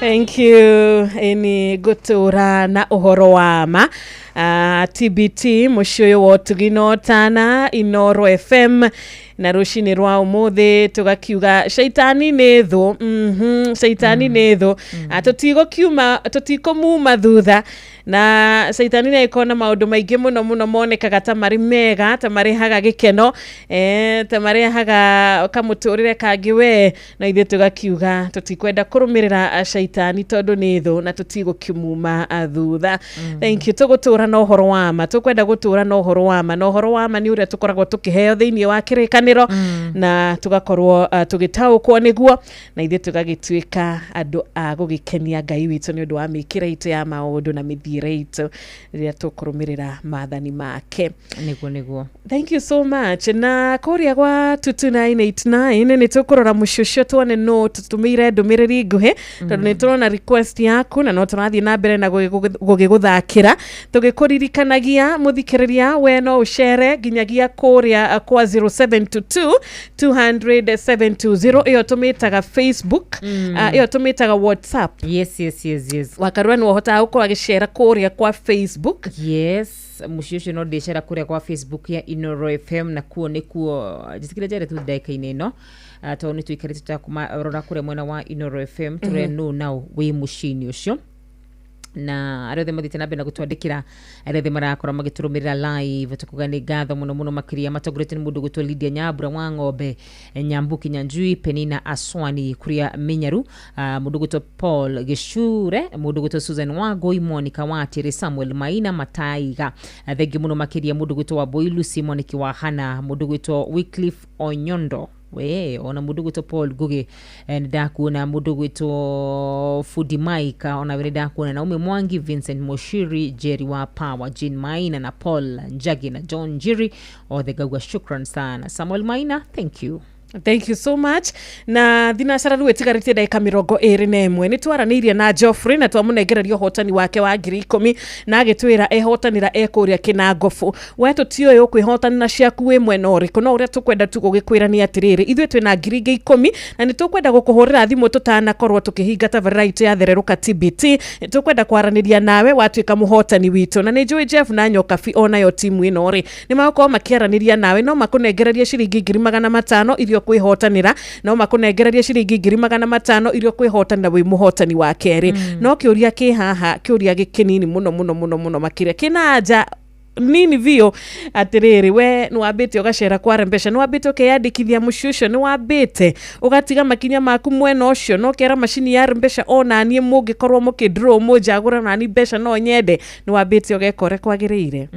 Thank you. Ini gutura na uhoro wa ma. TBT mushoyo wotugino tana Inoro FM na rushini rwa umuthi tugakiuga shaitani netho shaitani netho atutigo kiuma tutiko muma thutha na shaitani na ikona maundu maingi muno monekaga ta mari mega ta mari haga gikeno ta mari haga kamuturire kangi we na ithe tugakiuga tutikwenda kurumirira shaitani tondu netho na tutigo kiumuma thutha. Thank you. Tugutura no horo wama tukwenda gutura no horo wama ni uria tukoragwo tukiheo thiini wa kirikaniro na tugakorwo tugitaukwo niguo na ithe tugagituika andu a gugikenia Ngai witu ni undu wa mikira itu ya maundu na mithire itu ria tukurumirira maathani make niguo. Thank you so much. Na koria gwa 22989 ni tukurora mushusho tuone no tutumire ndumiriri nguhe tondu ni turona request yaku na no turathie na mbere na gugiguthakira tugikuririkanagia muthikiriria we no ushare ginyagia koria kwa 0722-200-720 iyo tumitaga Facebook iyo tumitaga WhatsApp. Yes. Wakarua ni wahota uko agishare koria kwa Facebook. Yes. Mushusho no deshara koria kwa Facebook ya Inoro FM na kuo nikuo jisikira jare tu daika ineno toni tuikare tutakumarora kure mwena wa Inoro FM ture no now we mushini ucio na arothe mathite na bena gutwandikira arothe marakora magiturumirira live tukugani gatho muno makiria matogorete ni mundu gutwa Lydia Nyambura wa Ng'ombe Nyambuki Nyanjui Penina Aswani kuria Minyaru mundu gutwa Paul Gishure mundu gutwa Susan Wagoi Monica Watire Samuel Maina Mataiga thengi muno makiria mundu gutwa Boilu Simon Kiwahana mundu gutwa Wycliffe Onyondo we ona mundu gutwa Paul Guge ndakuona mundu gutwa Fudi Mike ona wele ndakuona na Mwangi Vincent Moshiri Jerry wa Power Jean Maina na Paul Njagi na John Jiri the gagwa shukran sana Samuel Maina. Thank you so much. Na thinacara rwe tigarite daika 21 ni twaranirie na Geoffrey na twamunegererio hotani wake wa 10,000 na agitwira ehotanira ekuria Kinangofu wetu tio yo kwihotanira ciaku we mwena uriku no uria tukwenda tugugikwirania atiriri ithuĩ twina 10,000 na ni tukwenda gukuhurira thimu tutana korwo tukihingata variety ya thereruka TBT tukwenda kwaraniria nawe watuika muhotani witu na ni Joy Jeff na Nyoka Fi ona yo timu ino ri ni makorwo makiaraniria nawe no makunegereria ciringi 500 irio kwihotanira no makunegereria ciringi 500 irio kwihotanira wi muhotani wa keri no kiuria ki haha kiuria gikinini muno makiria kinaja nini vio atiriri we nwabite ugashera kwa rembesha nwabite ukeyandikithia mushusho nwabite ugatiga makinya maku mwena ucio no kera machine ya rembesha ona nie mungikorwo mukidraw mujagura na ni besha no nyende nwabite ugekore kwagirire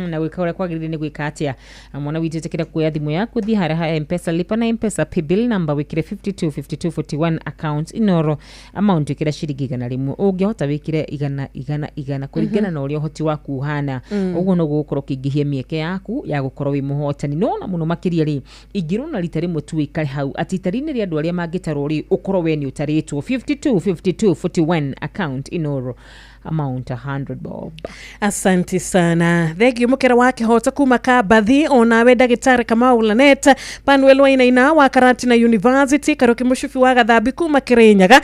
na gwikore kwagirire ni gwikatia mwana witetekera kuya thimu yaku thi hara M-Pesa lipa na M-Pesa paybill number wikire 525241 account Inoro amount ikira ciringi 100 ungihota wikire igana kuringana na uria hoti waku hana uguo no gukorwo kingihie mieke yaku ya gukorwo wi muhotani no na muno makiria ri ingirona rita rimwe tu ikare hau atitarini ri andu aria mangitarwo ri ukorwo we ni utaritwo 525241 account Inoro amount 100 bob. Asante sana. Thegi mukera wake hota kuma Kabathi ona we Dagitari Kamau Lanet Panuel Wainaina wa Karatina University Karoki Mushufi wa Gathambi kuma Kirinyaga.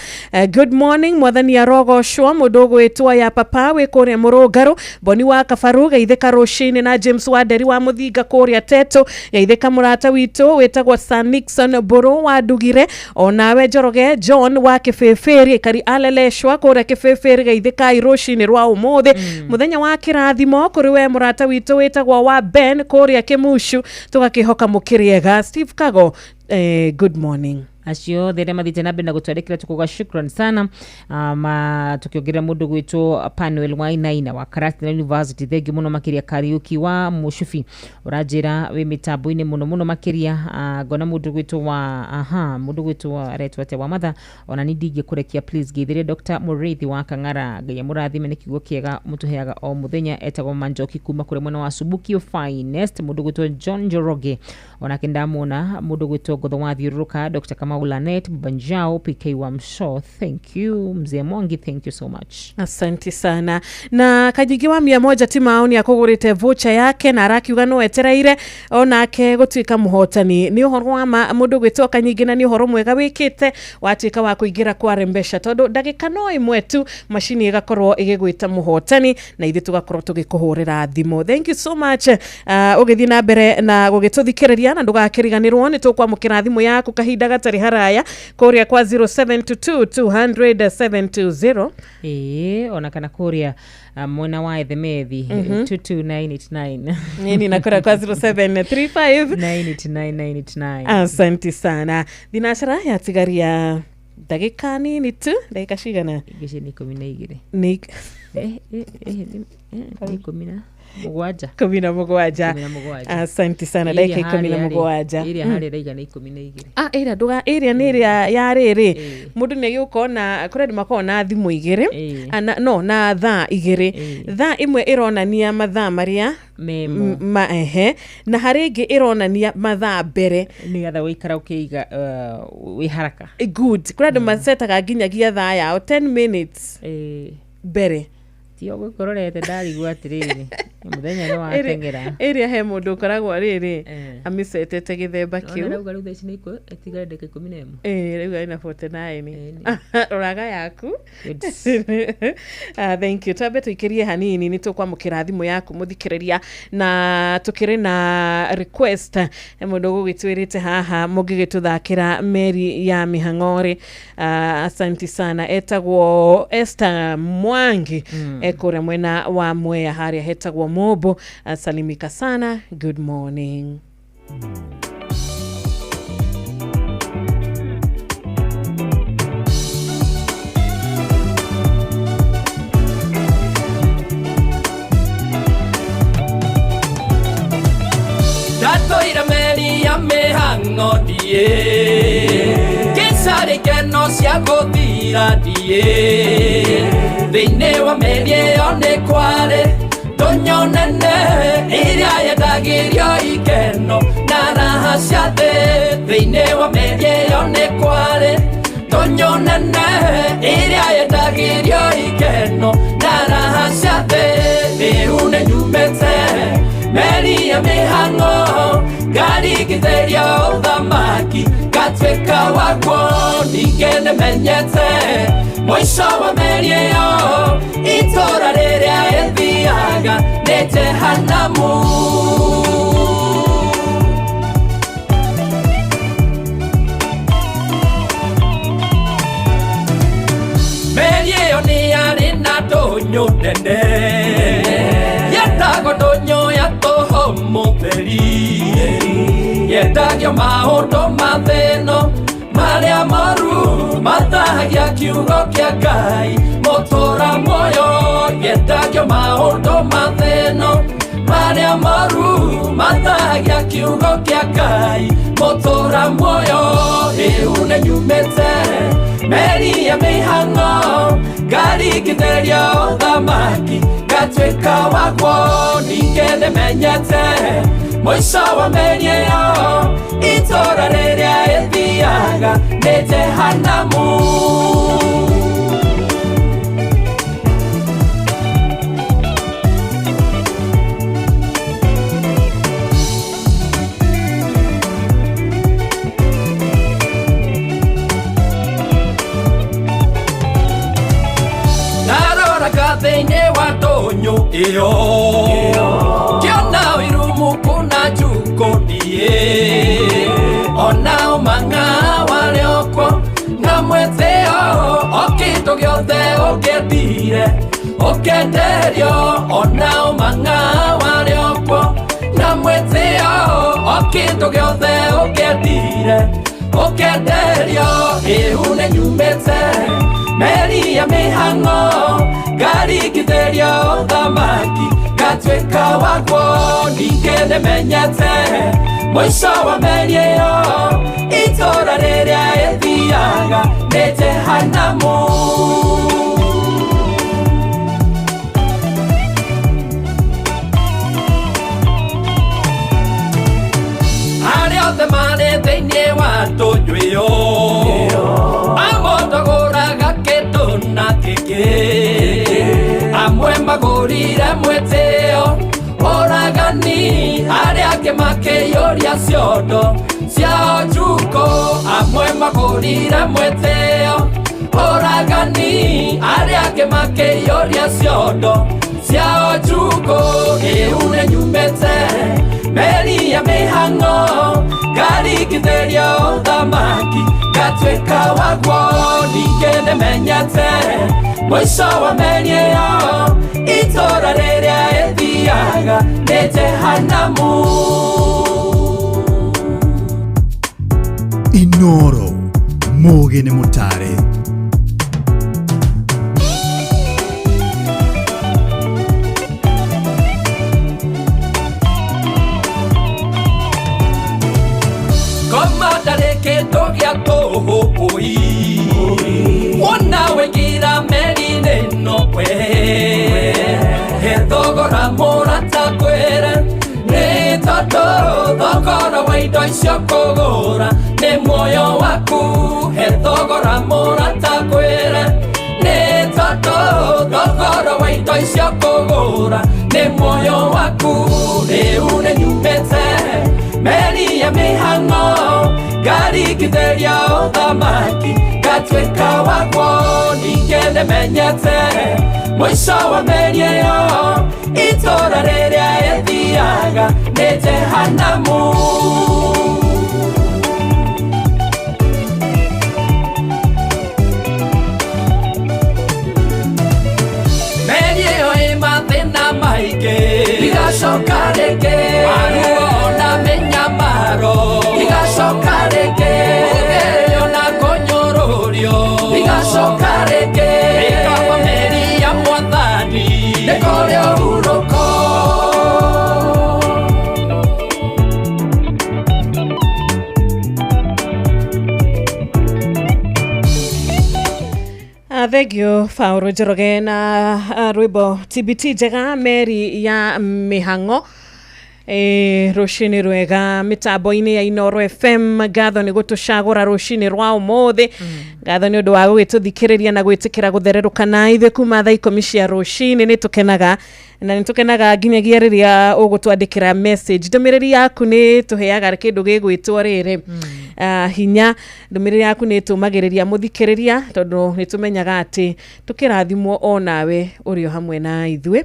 Good morning mwathani ya rogo shwa mudogo etwa ya papa we kore Murugaro Boni wa Kafaruga itheka Roshini na James Waderi wa Muthiga kore Teto ya itheka murata wito wetagwa San Nixon Boro wa Dugire ona we Joroge John wa Kefeferi kari aleleshwa kore Kefeferi ga itheka Roshini rwa umothe muthenya wa kirathimo kuri we murata wito wetagwa wa Ben kore Kimushu tugakihoka mukiriega Steve Kago. Good morning. acio there mathite nambe na gutwarekera tukuga shukran sana tukiongerera mundu gwitwo Panel Wainaina wa Karatina University thengi muno makiria Kariuki wa Mushufi urajira we mitambo-ini muno makiria ngona mundu gwitwo wa mundu gwitwo wa retwate wa matha ona ni ndige kurekia please githire Dr. Murithi wa Kang'ara ngai murathime ni kiugo kiega mutuheaga o muthenya etagwo Manjoki kuma kure mwena wa Subuki Finest mundu gwitwo John Joroge ona kendamona mundu gwitwo Gotho wa Thiuruka Dr. Kamau Lanet Banjao PK wa Msho. Thank you Mzee Mwangi, thank you so much. Asante sana. Na Kajigi wa 100 timaoni akugurite voucher yake na arakiuga no etereire onake gutuika muhotani ni uhoro wa mundu gwitwo Kanyigi na ni uhoro mwega wikite watuika wa kuingira kwa rembesha tondu ndagika no imwe tu machine igakorwo igigwita muhotani na ithi tugakorwo tugikuhurira thimo. Thank you so much. Ugithi na mbere na gugituthikiriria na ndugakiriganirwo ni tukwamukira thimo yaku kahinda gatari haraya kuria kwa 0722 ona kana kuria mwena wa Ethemethi 22989 nini nakora kwa 0735 98999. Asante sana. Dinashara ya tigaria dakika nini tu dakika shigana igice ni 12 ni komina mugwaja. Asante sana dakika 17 iria hari reiga ni 12 ira duga area ni ria ya riri mundu ni yukona kuredi makona thimu igire no na thaa igire thaa imwe ironania mathaa maria na haringi ironania mathaa mbere ni gatha wikara ukiiga wi haraka good kuredi masetaga nginyagia thaa yao 10 minutes mbere tio gukororete ndarigwa atiriri muthenya no atengera area he mundu koragwo riri amisetete githemba kiu ona rauga ici niko etigare ndeka 11 rauga ina 49 oraga yaku thank you tabe tuikirie hanini ni tukwamukira thimu yaku muthikiriria na tukiri na request mundu gugitwirite haha mugigituthakira Mary ya Mihang'ori. Asante sana etagwo Esther Mwangi ekore mwena wa Mwea haria hetagwo Mobo. Salimika sana, good morning. Ndatoira Meri ya Mihang'ori kisari keno cia guthira thiini wa Meri iyo ni kware tonyo nene iria yendagirio ikeno na raha cia thi thiini wa Meri iyo ni kware tonyo nene iria yendagirio ikeno na raha cia thi une nyumete Meri ya Mihang'o ngari githeria uthamaki gatwika wakwo ningene menyete mwisho wa Meri iyo itora riria ethiaga ni Jehanamu. Meri iyo ni yari na ndonyo nene yetagwo ndonyo ya toho mutheri yendagio maundu mathino maria moru mathagia kiugo kia Ngai mutura muoyo yendagio maundu mathino maria moru mathagia kiugo kia Ngai mutura muoyo une nyumete Meri ya Mihang'o ngari githeria uthamaki gatwika wakwo ningene menyete mwisho wa Meri iyo itora riria ethiaga ni Jehanamu. Thĩinĩ wa ndonyo ĩyo kĩona irumu kuna njukundie onao mang'a waliokwo na mwĩtĩo o kĩndũ gĩothe ũngĩendire ũkenderio onao mang'a waliokwo na mwĩtĩo o kĩndũ gĩothe ũngĩendire Mukenderio ihune nyumete meri ya mihango garigithirio thamaki gatwika wagwo ningene menyete mwisho wa meri iyo itora riria ithiaga ni jehanamu. Ariothe mane thĩinĩ wa tũnjuĩyo amotagũraga kĩndũ na kĩngĩ amwe magũrire mwĩtĩo ũragani arĩa angĩ makĩiyũria ciondo ciao njukũ amwe magũrire mwĩtĩo ũragani arĩa angĩ makĩiyũria ciondo ciao njukũ rĩu nĩ nyumĩte meri ya mihango garigithirio thamaki gatwika wagwo ningene menyete mwisho wa meri iyo itora riria ithiaga ni jehanamu. Inoro Mugi nĩ Mutare. Komandare kĩndũ gĩa tũhũkũi wona wĩngira meri-inĩ no kwe thogora mũrata kwĩre nĩ tondũ thogora wa indo icio kũgũra nĩ muoyo waku thogora mũrata kwĩre nĩ tondũ thogora wa indo icio kũgũra nĩ muoyo waku rĩu nĩ nyumĩte meri ya mihango garigithirio thamaki gatwika wagwo ningene menyete mwisho wa meri iyo itora riria ithiaga ni jehanamu. Meri iyo ĩ mathĩna maingĩ igacoka rĩngĩ waruona mĩnyamaro igacoka rĩngĩ ũgerio na kũnyũrũrio igacoka rĩngĩ ĩkagwa meri ya mwathani nĩ kũrĩ ũhurũko. Thengio Paul Njoroge na rwimbo TBT njega meri ya mihango rucini rwega mitambo-ini ya Inoro FM. Ngatho ni gutucagura rucini rwa umuthi ngatho ni undu wa gwituthikiriria na gwitikira guthererũka na ithuĩ kuma thaa 10 cia rucini. ni tukenaga na ni tukenaga nginyagia riria ugutwandikira message. Ndumiriri yaku ni tuheaga kindu gigwitwo riri hinya. Ndumiriri yaku ni tumagiriria muthikiriria tondu ni tumenyaga ati tukirathimwo onawe uri hamwe na ithuĩ.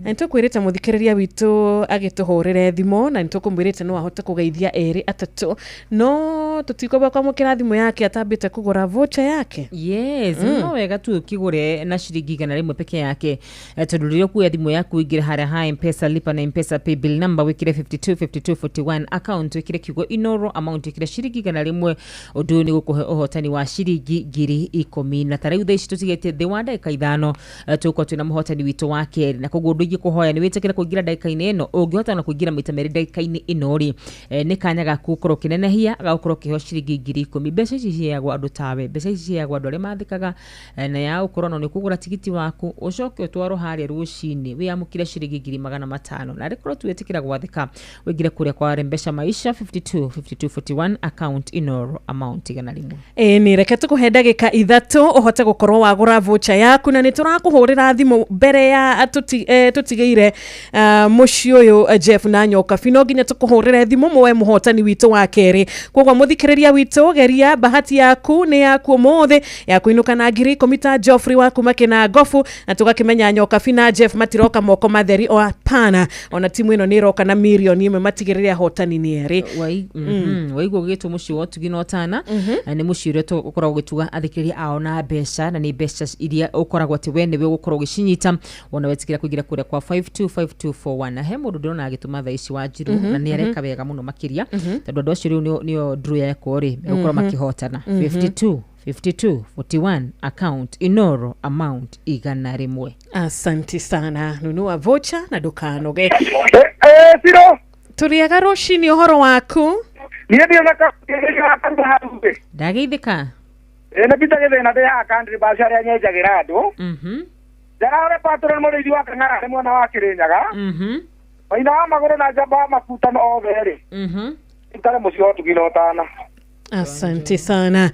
Na tukwirite muthikiriria witu agituhurire thimo na nitukumwirite no ahote kugeithia eri atatu no tutikoba kwa mukira thimo yake atambite kugura voucher yake. Yes, no wega tu ukigure na shilingi 100 peke yake. Tondu ririo kuya thimo yaku kuingira haria ha M-Pesa lipa na M-Pesa pay bill number wikire 525241 account wikire kiugo Inoro amount wikire shilingi 100 undu ni gukuhe uhotani wa shilingi 10,000 na tarau thaa ici tutigete the wa ndagika 5 tuko twina muhotani witu wa keri na koguo ndungi kuhoya ni witikira kuingira ndagika-ini ino ungihota na kuingira maita meri ndagika-ini ino ri ni kanya gaku korwo kinenehia gakorwo kiho shilingi 10,000 mbeca ici ciagwa andu tawe mbeca ici ciagwa andu aria mathikaga na ya ukorwo no ni kugura tigiti waku ucoke utwaro haria rucini wi amukire shilingi 500 na rikorwo tuetikira gwathika wingire kuria kwa Rembesha Maisha 525241 account Inoro amount 100. Ni reke tukuhe ndagika 3 uhote gukorwo wagura voucher yaku na ni turakuhurira thimu mbere ya tutigeire muci uyu Jeff na Nyoka Fino nginya tukuhurire thimu mwe muhotani witu wa keri. Kogwa muthikiriria witu geria bahati yaku ni yaku mothe ya kuinuka na ngiri komita Geoffrey waku makina gofu na tugakimenya Nyoka Fina Jeff matiroka moko matheri o apana ona timu ino ni roka na milioni imwe matigirire hotani ni eri waigwo gitu muci wotugi no tana ni muci reto ukoragwo gituga athikiria ao na besha na ni besha iria ukoragwo ati we niwe gukorwo gicinyita wona wetikira kugira kuria kwa 525241 na he mundu ndona agituma tha ici Wanjiru na ni areka wega muno makiria tondu ndo cio niyo draw yako ri ukorwo makihotana 5241 account Inoro amount igana rimwe. Asante sana. Nunua vocha na dukanoge. Siro. Turiaga rucini uhoro waku? Niye ndio nakanga haruge. Ndagithika. Na bitagithe na ya country bashari anyejagira andu. Jara ore patron mo riwa kangara mwana wa Kirinyaga. Waina magoro na jamba makuta no overe. Itare mucio tuginotana. Asante sana.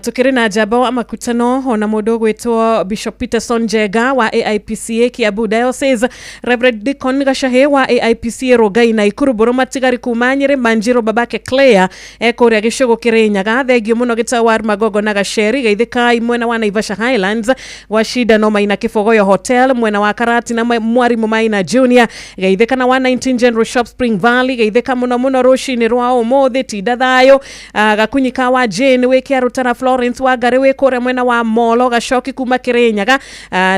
Tukiri na jabo ama kutano ona mundu gwitwo Bishop Peterson Jega wa AIPCA Kiambu Diocese, Reverend Deacon Gashahe wa AIPCA Rogai na Ikuru Boroma Tigari Kumanyire Manjiro babake Claire ekuria gishogo Kirinyaga thengio muno gitawar Magogo na Gasheri geithika imwena wa Naivasha Highlands wa shida no maina Kifogoyo Hotel mwena wa Karati na Mwarimu Maina Junior geithika na 119 General Shop Spring Valley geithika muno rushini rwa umuthi tidathayo kunyika wa Jane weke rutana Florence wa gare wekore mwena wa Molo Gashoki kuma Kirinyaga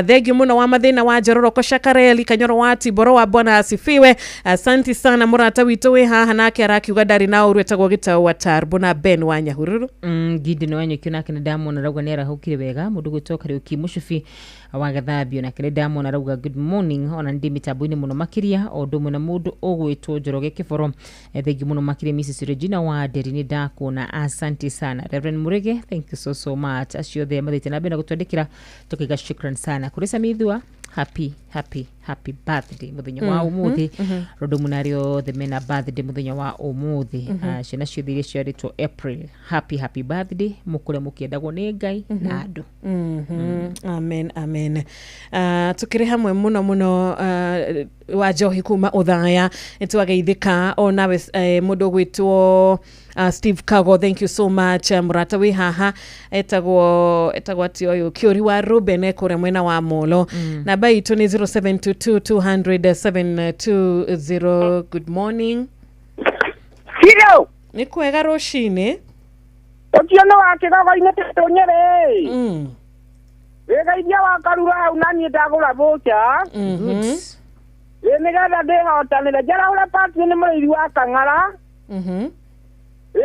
thengio muno wa mathina wa Jororoko Shakareli Kanyoro wa Tiboro wa Bwana asifiwe. Asante sana murata wito we haha nake arakiuga ndari na urwetagwo gitau wa Tarbo na Ben wa Nyahururu ngindi no wanyu kiuna kana damu na rauga nera hukire wega mundu gutoka ri ukimushufi wa Gathabio na kile damu na rauga good morning ona ndi mitabuini muno makiria odo muna mundu ogwitwo Njoroge Kiboro thengio muno makiria Mrs Regina wa Derini Dako na asante sana Reverend Murege, thank you so much asio the mathite na bena gutwandikira tukiga shukran sana kurisa mithwa happy birthday muthenya wa umuthi rodo munario the mena birthday muthenya wa umuthi cina ciothirie ciaritwo April happy birthday mukure mukiendagwo ni Ngai na andu amen tukiri hamwe muno wa Njohi kuma Uthaya nitwageithika ona mundu gwitwo Steve Kago, thank you so much murata we haha etagwo ati oyo Kiori wa Ruben ekore mwena wa Molo na baitu ni 0722200720. Good morning Kiro ni kwega rucini okiona wake gaga inete tonyere wega idia wa Karura unani ndagura vocha nigetha ndihotanire jara ura pati ni muriri wa Kang'ara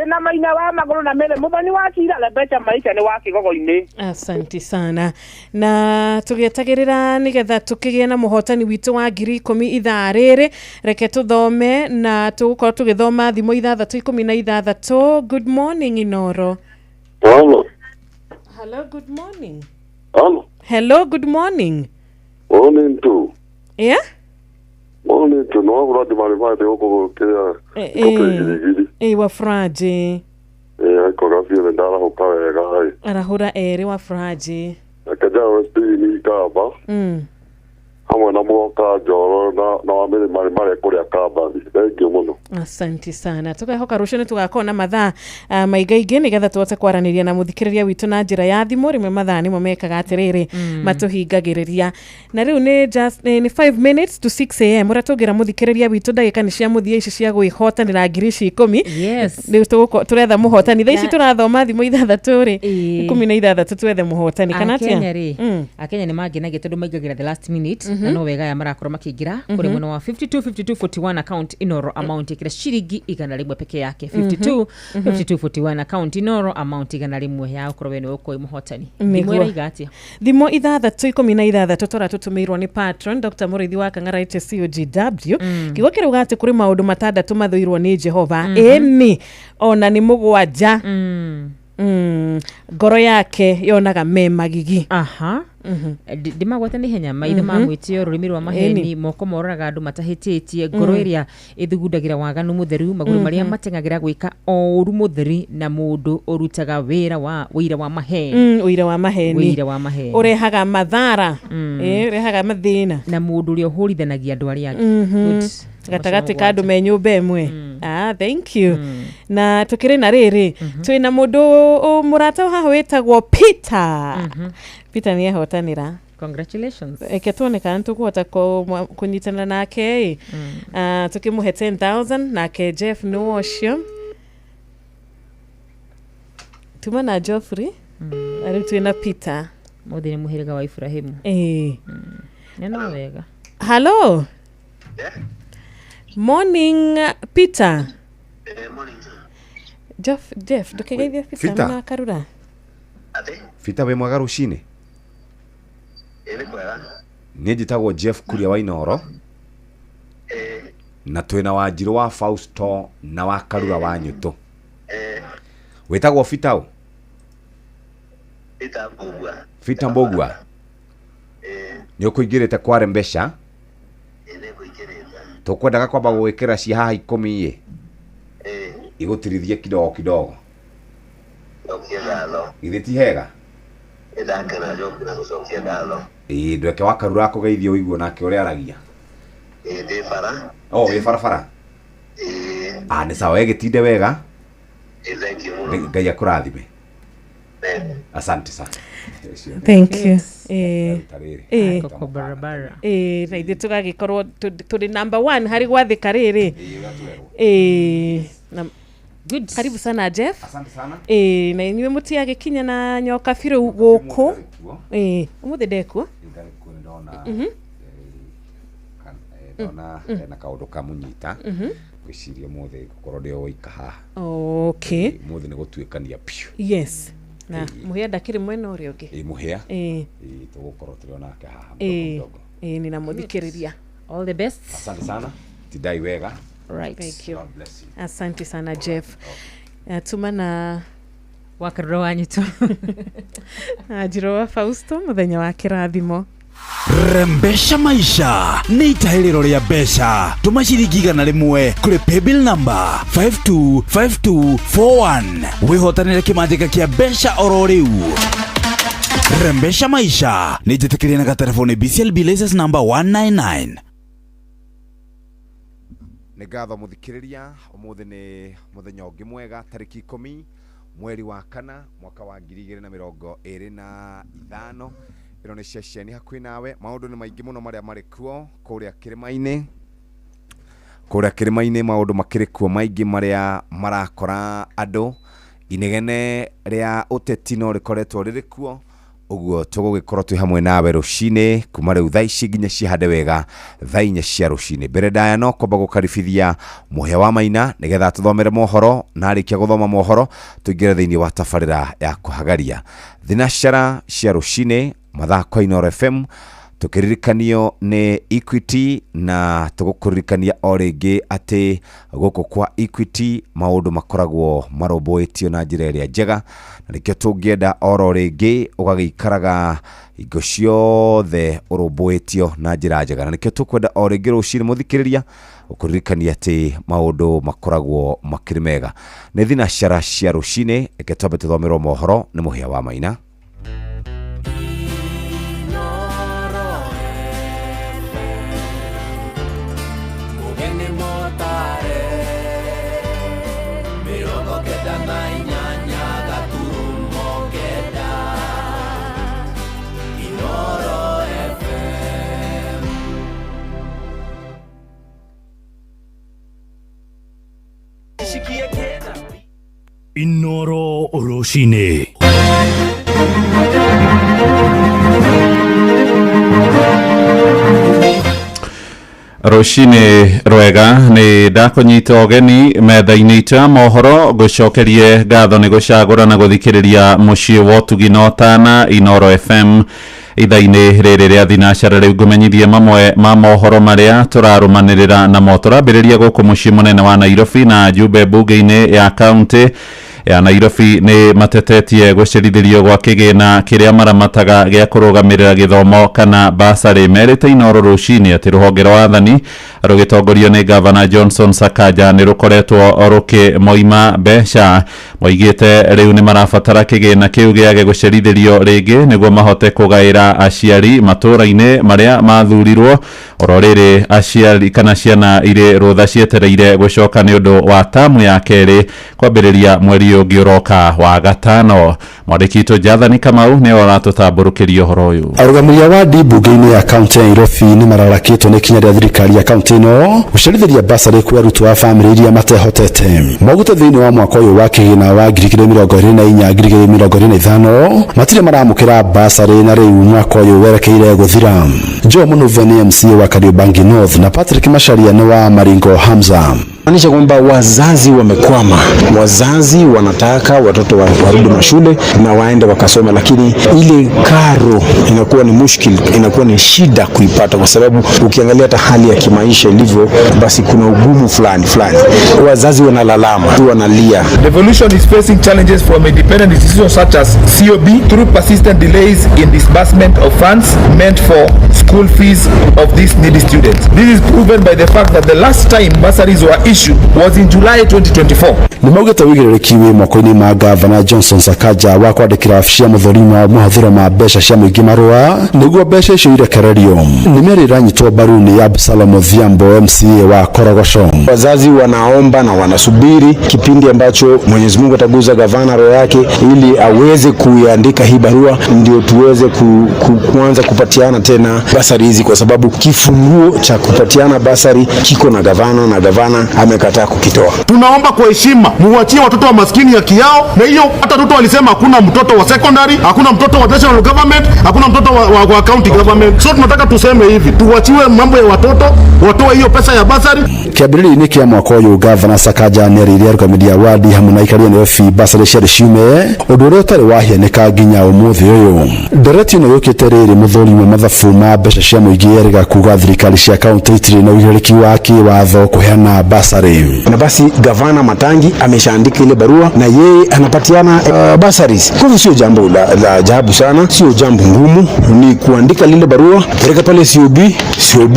na maina wa magoro na mere mubani wa Kira na becha maisha ni wa Kigogo-ini. Asante sana na tugietagirira nigetha tukigie na muhotani witu wa 10,000 ithaa riri reke tuthome na tugukorwo tugithoma thimo 6:16. Good morning Inoro. Hello, good morning. Hello, good morning. Morning too. Yeah? Morning too. No brother marivade oko kya. Wa Fraje. Ko gafio ndara hokawega hai. Arahura ere wa Fraje. Akaja westini kaba. Hamwe na mwoka joro na wamele mari kuri akaba. Thank you muno. Asante sana. Tukahoka rushene tugakona mathaa maigaige nigetha tuote kwaraniria na muthikiriria witu na njira ya thimu rimwe mathaa ni momekaga atiriri matuhingagiriria na riu ni just ni 5 minutes to 6 am uratugira muthikiriria witu ndagika ni cia muthia ici cia gwihotanira 10,000. Yes. Riu turetha muhotani tha ici turathoma thimu 6 ri 16 twethe muhotani kana atia Akenya ni maginagia tondu maigagira the last minute na no wega ya marakorwo makiingira kuri mwena wa 525241 account Inoro amount ikira shiringi igana rimwe peke yake 525241 account Inoro amount igana rimwe ya ukorwo we ni uko muhotani mwera igatia thimo 6:16 tora tutumirwo ni patron Dr. Murithi wa Kang'ara COGW kigokira ugati kuri maundu matandatu mathuirwo ni Jehova eni ona ni mugwanja ngoro yake yonaga memagigi ndimagwata ni henya maithe mamwitio rurimi rwa maheni moko moraga andu matahititie ngoro iria ithugundagira waganu mutheru maguru maria matengagira gwika oru mutheri na mundu orutaga wira wa maheni wira wa maheni urehaga mathara urehaga mathina na mundu uri ohurithanagia andu aria good gatagati ka andu me nyumba emwe thank you na tukiri na riri twina mundu murata haha wetagwo Peter Peter ni ehotanira Congratulations. Eke tuone kana tukuhota kunyitana nake tukimuhe 10,000 nake Jeff Nuocio tuma na Geoffrey ari twina Peter muthini muhiriga wa Ibrahimu nena wega. Hello. Morning Peter. Morning. Jeff ndukigeithia Peter na Karura. Peter we mwega rucini. Niĩ njĩtagwo Jeff Kuria wa Inoro na twĩna Wanjirũ wa Fausto na wa Karura wa Nyũtũ. Wĩtagwo Peter ũ? Peter Mbogua. Nĩ ũkũingĩrĩte kwa Rembesha? Tũkwendaga kwamba gwĩkĩra ci haha 10 igũtirithie kidogo kidogo. Githĩ ti hega? Ndweke wa Karura akũgeithia ũiguo nake ũrĩa aragia. Wĩ barabara? Nĩ sawa, gĩtinde wega. Ngai akũrathime. Asante sana. Thank you. Koko barabara. Na ithe tugagikorwo turi number 1 hari gwathika riri. Good. Karibu sana Jeff. Asante sana. Na inywe mutia gikinya na nyoka biru guku. Umuthe ndekuo. Ndona na kaundu kamunyita. Gwiciria mothe gukorwo ndio oika haha. Okay. Mothe ni gutuikania piu. Yes. Na muhia ndakiri mwena uri ungi. Muhia. Tugukorwo turi nake haha. Nina muthikiriria. All the best. Asante sana. Tidai wega. Right. Thank you. Asante sana Jeff. Tuma na wa Karura wa Nyũtũ. Wanjirũ wa Fausto muthenya wa kirathimo. Rembesha maisha ni itahĩrĩro rĩa mbeca. Tũma ciringi 100 kũrĩ paybill number 525241 wĩhotanĩre kĩmanjĩka kĩa mbeca oro rĩu. Rembesha maisha ni njĩtĩkĩrie na gatelefoni BCLB license number 199. Nĩ ngatho mũthikĩrĩria, ũmũthĩ nĩ mũthenya ũngĩ mwega, tarĩki 10 mweri wa 4 mwaka wa 2025. Ĩno nĩ ceceni hakuhĩ nawe. Maũndũ nĩ maingĩ mũno marĩa marĩ kuo kũrĩa kĩrĩma-inĩ, maũndũ makĩrĩ kuo maingĩ marĩa marakora andũ. Inegene rĩa ũteti no rĩkoretwo rĩrĩ kuo, ũguo tũgũgĩkorwo twĩ hamwe nawe rũcinĩ kuma rĩu thaa ici nginya cihande wega thaa 4 cia rũcinĩ. Mbere ndaya no kwamba gũkaribithia Mũhĩa wa Maina nĩgetha tũthomere mohoro, na arĩkia gũthoma mohoro tũingĩre thĩinĩ wa tabarĩra ya kũhagaria thinacara cia rũcinĩ mathako Inoro FM, tukiririkanio nĩ Equity na tũgũkũririkania o rĩngĩ atĩ gũkũ kwa Equity maũndũ makoragwo marũmbũĩtio na njĩra ĩrĩa njega, na nĩkĩo tũngĩenda oro rĩngĩ ũgagĩikaraga hingo ciothe ũrũmbũĩtio na njĩra njega, na nĩkĩo tũkwenda o rĩngĩ rũcinĩ mũthikĩrĩria ũkũririkania atĩ maũndũ makoragwo makĩrĩ mega. Nĩ thinacara cia rũcinĩ, reke twambe tũthomerwo mohoro nĩ Mũhĩa wa Maina. Inoro Oroshine. Roshine rwega ni ndakũnyita ũgeni metha-inĩ ita mohoro ngũcokerie ngatho nĩ gũcagũra na gũthikĩrĩria mũciĩ wa ũtugi na ũtana Inoro FM itha-inĩ rĩrĩ rĩa thinacara rĩu ngũmenyithie mamwe ma mohoro marĩa tũrarũmanĩrĩra namo. Tũrambĩrĩria gũkũ mũciĩ mũnene wa Nairobi na jumbe mbunge-inĩ ya kaunti ya Nairobi nĩ matetetie gũcerithĩrio gwa kĩgĩna kĩrĩa maramataga gĩa kũrũgamĩrĩra gĩthomo kana basarĩ. Merĩte Inoro rũcinĩ atĩ rũhonge rwa wathani rũgĩtongorio nĩ gavana Johnson Sakaja nĩ rũkoretwo rũkĩmoima mbeca. Moigĩte rĩu nĩ marabatara kĩgĩna kĩu gĩage gũcerithĩrio rĩngĩ nĩguo mahote kũgaĩra aciari matũũra-inĩ marĩa mathurirwo. Oro rĩrĩ aciari kana ciana irĩ rũtha cietereire gũcoka nĩ ũndũ wa tamu ya kerĩ kwambĩrĩria mweri ũngĩ ũroka wa gatano. Mwandĩki witũ Jathani Kamau nĩwe aratũtambũrũkĩria ũhoro ũyũ. Arũgamĩrĩri wa mbunge-inĩ ya kaunti ya Nairobi nĩ mararakĩtwo nĩ ikinya rĩa thirikari ya kaunti ĩno gũcerithĩria basarĩ kwĩ arutwo a bamĩrĩ iria matehotete. Maugĩte thĩinĩ wa mwaka ũyũ wa kĩgĩna wa 2024-2025 matirĩ maramũkĩra basarĩ na rĩu mwaka ũyũ werekeire gũthira. Joe Munuve ni MCA wa Kariobangi North na Patrick Macharia ni wa Maringo Hamza. Maanisha kwamba wazazi wamekwama. Wazazi wanataka watoto warudi mashule na waende wakasome, lakini ile karo inakuwa ni mushkil, inakuwa ni shida kuipata, kwa sababu ukiangalia hata hali ya kimaisha ilivyo, basi kuna ugumu fulani. Wazazi wanalalama, wanalia. Devolution is facing challenges from independent institutions such as COB through persistent delays in disbursement of funds meant for school fees of these needy students. This is proven by the fact that the last time bursaries were issued was in July 2024. Nimaugĩte wĩigĩrĩrĩki wĩ moko-inĩ ma Gavana Johnson Sakaja wa kwandĩkĩra wabici ya mũthũrimi wa mahũthĩro ma mbeca cia mũingĩ marũa nĩguo mbeca icio irekererio. Nĩ mĩario ĩranyitwo mbaru nĩ Absalom Odhiambo MCA wa Korogosho. Wazazi wanaomba na wanasubiri kipindi ambacho Mwenyezi Mungu ataguza gavana roho yake ili aweze kuiandika hii barua, ndio tuweze kuanza kupatiana tena basari hizi, kwa sababu kifunguo cha kupatiana basari kiko na gavana amekataa kukitoa. Tunaomba kwa heshima muachie watoto wa maskini haki yao, na hiyo hata watoto walisema hakuna mtoto wa secondary, hakuna mtoto wa national government, hakuna mtoto wa county government. So tunataka tuseme hivi, tuachiwe mambo ya watoto, watoe hiyo pesa ya basari. Kĩambĩrĩria-inĩ kĩa mwaka ũyũ Gavana Sakaja nĩarĩire arũgamĩrĩri a wadi hamwe na aikari a Nairobi basari ciarĩ ciume, ũndũ ũrĩa ũtarĩ wahianĩka nginya ũmũthĩ ũyũ. Ndereti ĩno yũkĩte rĩrĩ mũthũrimi mathabu ma mbeca cia mũingĩ erĩga kuga thirikari cia kaunti itirĩ na ũigĩrĩriki wa kĩwatho kũheana basari. Na basi Gavana Matangi ameshaandika ile barua na yeye anapatiana basaris. Kwa hivyo sio jambo la ajabu sana, sio jambo ngumu, ni kuandika lile barua, peleka pale COB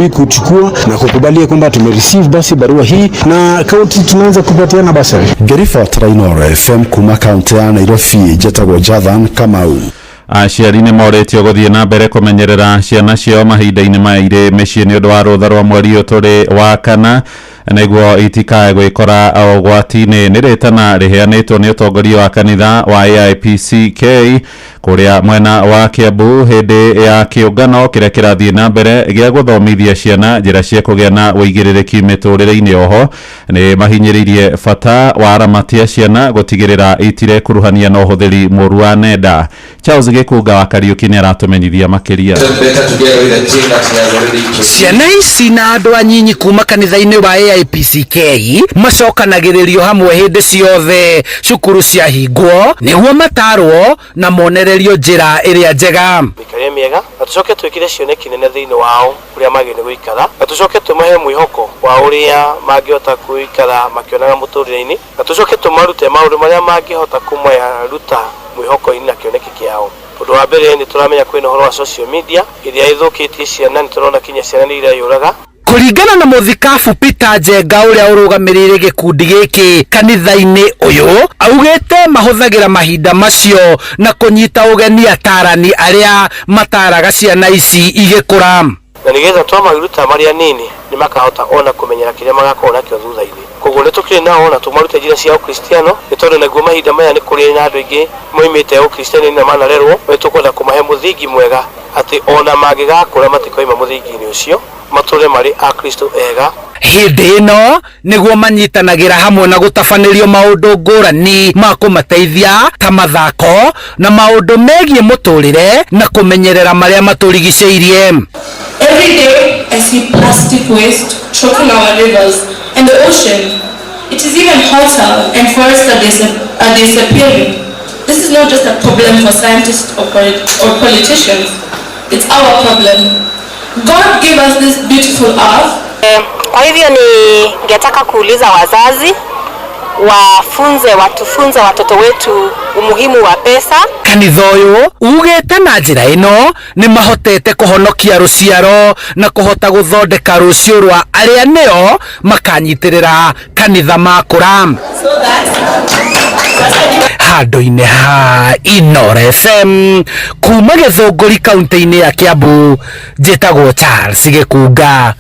kuchukua na kukubalia kwamba tumereceive basi barua hii na kaunti tunaanza kupatiana basari. Gerifa Trainor FM kuma kaunti ya Nairobi, Jetagwo Jathan Kamau. Aciari nĩ moretio gũthiĩ na mbere kũmenyerera ciana ciao mahinda-inĩ maya irĩ mĩciĩ nĩ ũndũ wa rũtha rwa mweri ũyũ tũrĩ wa kana nĩguo itikae gwĩkora ũgwati-inĩ. Nĩ rĩtana rĩheanĩtwo nĩ ũtongoria wa kanitha wa AIPCK kũrĩa mwena wa Kiambu hĩndĩ ya kĩũngano kĩrĩa kĩrathiĩ na mbere gĩa gũthomithia ciana njĩra cia kũgĩa na ũigĩrĩrĩki mĩtũrĩre-inĩ. Oho nĩ mahinyĩrĩirie bata wa aramatia ciana gũtigĩrĩra itirekuruhania na ũhũthĩri mũru wa nenda. Charles Gĩkunga wa Kariũki nĩ aratumenyithia makĩria. Ciana ici na andũ anyinyi kuma kanitha-inĩ wa AIPCK macokanagĩrĩrio hamwe hĩndĩ ciothe cukuru ciahingwo nĩguo matarwo na monererio njĩra ĩrĩa njega. Mĩikarĩre mĩega na tucoke twĩkĩre cioneki nene thĩinĩ wao ũrĩa magĩrĩire gũikara, na tucoke tũmahe mwĩhoko wa ũrĩa mangĩhota gũikara makĩonaga mũtũrĩre-inĩ, na tucoke tũmarute maũndũ marĩa mangĩhota kũmaruta mwĩhoko-inĩ na kĩoneki kĩao. Ũndũ wa mbere nĩ tũramenya kwĩna ũhoro wa social media ĩrĩa ĩthũkĩtie ciana, nĩ tũrona kinya ciana nĩ ireyũraga. Kũringana na mũthikabu Peter Njenga ũrĩa ũrũgamĩrĩire gĩkundi gĩkĩ kanitha-inĩ ũyũ, augĩte mahũthagĩra mahinda macio na kũnyita ũgeni atarani arĩa mataraga ciana ici igĩkũra. Na nĩgetha twamaruta marĩ anini nĩ makahota ona kũmenyera kĩrĩa magakorwo nakĩo thutha-inĩ. Koguo nĩ tũkĩrĩ nao na tũmarute njĩra cia ũkristiano, nĩ tondũ naguo mahinda maya nĩ kũrĩ na andũ aingĩ moimĩte ũkristiano-inĩ na manarerwo, nĩ tũkwenda kũmahe mũthingi mwega atĩ ona mangĩgakũra matikoima mũthingi-inĩ ũcio, matũre marĩ a Kristo ega. Hĩndĩ ĩno nĩguo manyitanagĩra hamwe na gũtabanĩrio maũndũ ngũrani ma kũmateithia ta mathako na maũndũ megiĩ mũtũrĩre na kũmenyerera marĩa matũrigicĩirie. Every day I see plastic waste choking our rivers and the ocean. It is even hotter and forests are disappearing. This is not just a problem for scientists or politicians. It's our problem. God gave us this beautiful earth. Kwa hivyo ningetaka kuuliza wazazi watufunze watoto wetu umuhimu wa pesa. Kanitha ũyũ ugĩte na njĩra ĩno nĩ mahotete kũhonokia rũciaro na kũhota gũthondeka rũciũ rwa arĩa nĩo makanyitĩrĩra kanitha makũra. Handũ-inĩ ha Inooro FM kuma Gĩthũngũri kaunti-inĩ ya Kiambu, njĩtagwo Charles Gĩkunga.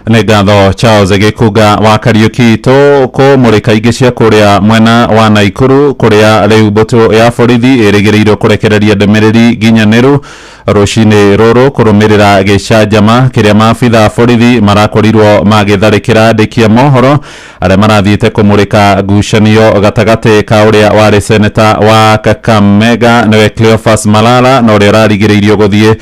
nĩ ngatho Charles Gikuga wa Kariuki to kũmũrĩka ingĩ cia kũrĩa mwena wa Naikuru kũrĩa rĩu mbũtũ ya borithi ĩrĩgĩrĩirwo kũrekereria ndũmĩrĩri nginyanĩru rũcinĩ rũrũ kũrũmĩrĩra gĩcanjama kĩrĩa maabitha borithi marakorirwo magĩtharĩkĩra andĩki a mohoro arĩa marathiĩte kũmũrĩka ngucanio gatagatĩ ka ũrĩa warĩ seneta wa Kakamega nĩwe Cleophas Malala na ũrĩa ũrarigĩrĩirio gũthiĩ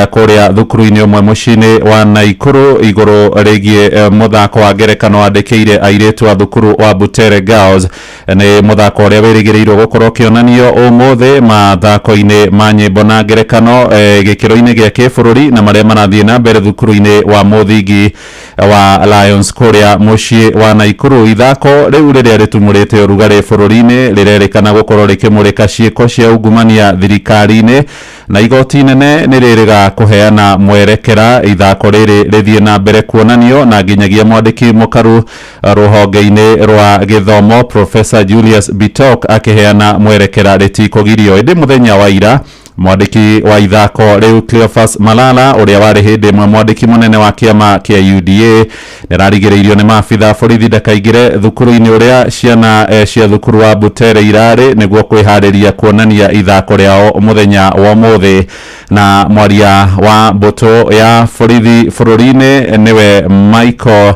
kũrĩa thukuru-inĩ ũmwe mũciĩ-inĩ wa Naikuru igũrũ rĩgiĩ mũthako wa ngerekano andĩkĩire airĩtu a thukuru wa Butere Girls. Nĩ mũthako ũrĩa wĩrĩgĩrĩirwo gũkorwo kĩonanio ũmũthĩ mathako-inĩ ma nyĩmbo na ngerekano gĩkĩro-inĩ gĩa kĩbũrũri na marĩa marathiĩ na mbere thukuru-inĩ wa mũthingi wa Lions kũrĩa mũciĩ wa Naikuru. Ithako rĩu rĩrĩa rĩtumũrĩte ũrugarĩ bũrũri-inĩ rĩrerĩkana gũkorwo rĩkĩmũrĩka ciĩko cia ungumania thirikari-inĩ na igoti nene nĩ rĩrĩga kũheana mwerekera ithako rĩrĩ rĩthiĩ na mbere kuonanio na nginyagia mwandĩki mũkaru rũhonge-inĩ rwa gĩthomo Professor Julius Bitok akĩheana mwerekera rĩtikũgirio. Ĩndĩ mũthenya wa ira mwandĩki wa ithako rĩu Cleophas Malala ũrĩa warĩ hĩndĩ ĩmwe mwandĩki mũnene wa kĩama kĩa UDA nĩararigĩrĩirio nĩ maabitha borithi ndakaingĩre thukuru-inĩ ũrĩa ciana cia thukuru wa Butere irarĩ nĩguo kwĩharĩria kuonania ithako rĩao mũthenya wa ũmũthĩ. Na mwaria wa mbũtũ ya borithi bũrũri-inĩ nĩwe Michael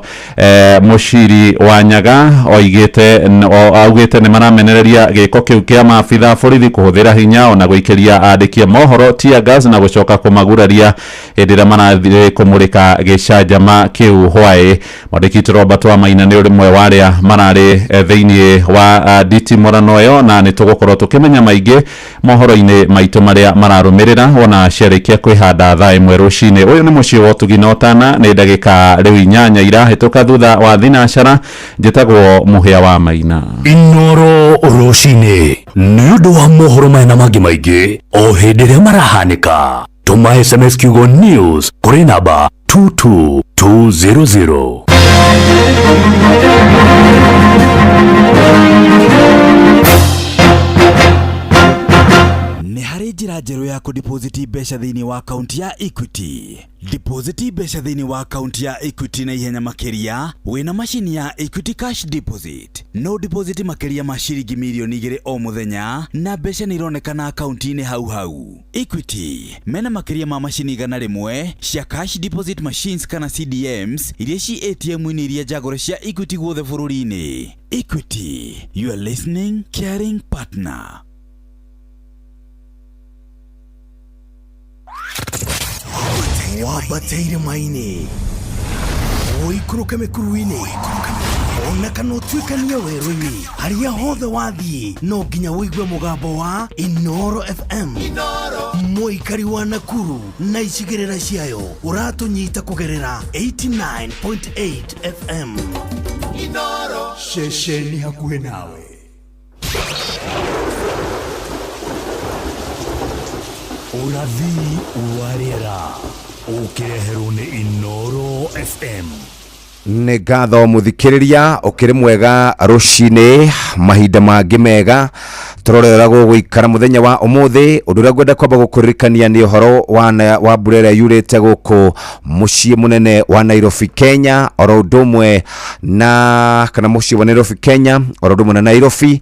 Mushiri wa Nyaga augĩte nĩ maramenereria gĩko kĩu kĩa maabitha borithi kũhũthĩra hinya ona gũikĩria andĩki a mohoro tear gas na gũcoka kũmaguraria hĩndĩ ĩrĩa marathiĩ kũmũrĩka gĩcanjama kĩu hwaĩ. Mwandĩki Robert Wamaina nĩ ũmwe wa arĩa mararĩ thĩinĩ wa nditimũrano ĩyo na nĩ tũgũkorwo tũkĩmenya maingĩ mohoro-inĩ maitũ marĩa mararũmĩrĩra wona ciarĩkia kwĩhanda thaa ĩmwe rũcinĩ. Ũyũ nĩ mũciĩ wa ũtugi na ũtana nĩ ndagĩka rĩu 8 irahĩtũka thutha wa thinacara. Njĩtagwo Mũhĩa wa Maina. Inoro rũcinĩ nĩ ũndũ wa mohoro maya na mangĩ maingĩ o hĩndĩ ĩrĩa marahanĩka tũma SMS kiugo news kũrĩ namba 22200. Nĩ harĩ njĩra njerũ ya kũdeposit mbeca thĩinĩ wa akaunti ya Equity. Deposit mbeca thĩinĩ wa akaunti ya Equity na ihenya makĩria wĩna macini ya Equity Cash Deposit. No deposit makĩria ma ciringi mirioni 2 o mũthenya na mbeca nĩ ironekana akaunti-inĩ hau. Equity mena makĩria ma macini 100 cia cash deposit machines kana CDMs iria ci ATM-inĩ iria njagũre cia Equity guothe bũrũri-inĩ. Equity, you are listening, caring partner. Wabateire maini oikũrũke mĩkuru-inĩ ona kana ũtuĩkanie werũ-inĩ harĩa hothe wathiĩ no nginya wĩigue mũgambo wa Inoro FM. Mũikari wa Nakuru na icigĩrĩra ciayo ũratũnyita kũgerera 89.8 FM. Inoro ceceni hakuhĩ nawe. Urathi warĩera ũkĩreherwo nĩ Inoro FM. Nĩ ngatho mũthikĩrĩria ũkĩrĩ mwega rũcinĩ mahinda mangĩ mega tũrorera gũgũikara mũthenya wa ũmũthĩ. Ũndũ ũrĩa ngwenda kwamba gũkũririkania nĩ ũhoro wa mbura ĩrĩa yurĩte gũkũ mũciĩ mũnene wa Nairobi Kenya oro ũndũ ũmwe na kana mũciĩ wa Nairobi Kenya oro ũndũ ũmwe na Nairobi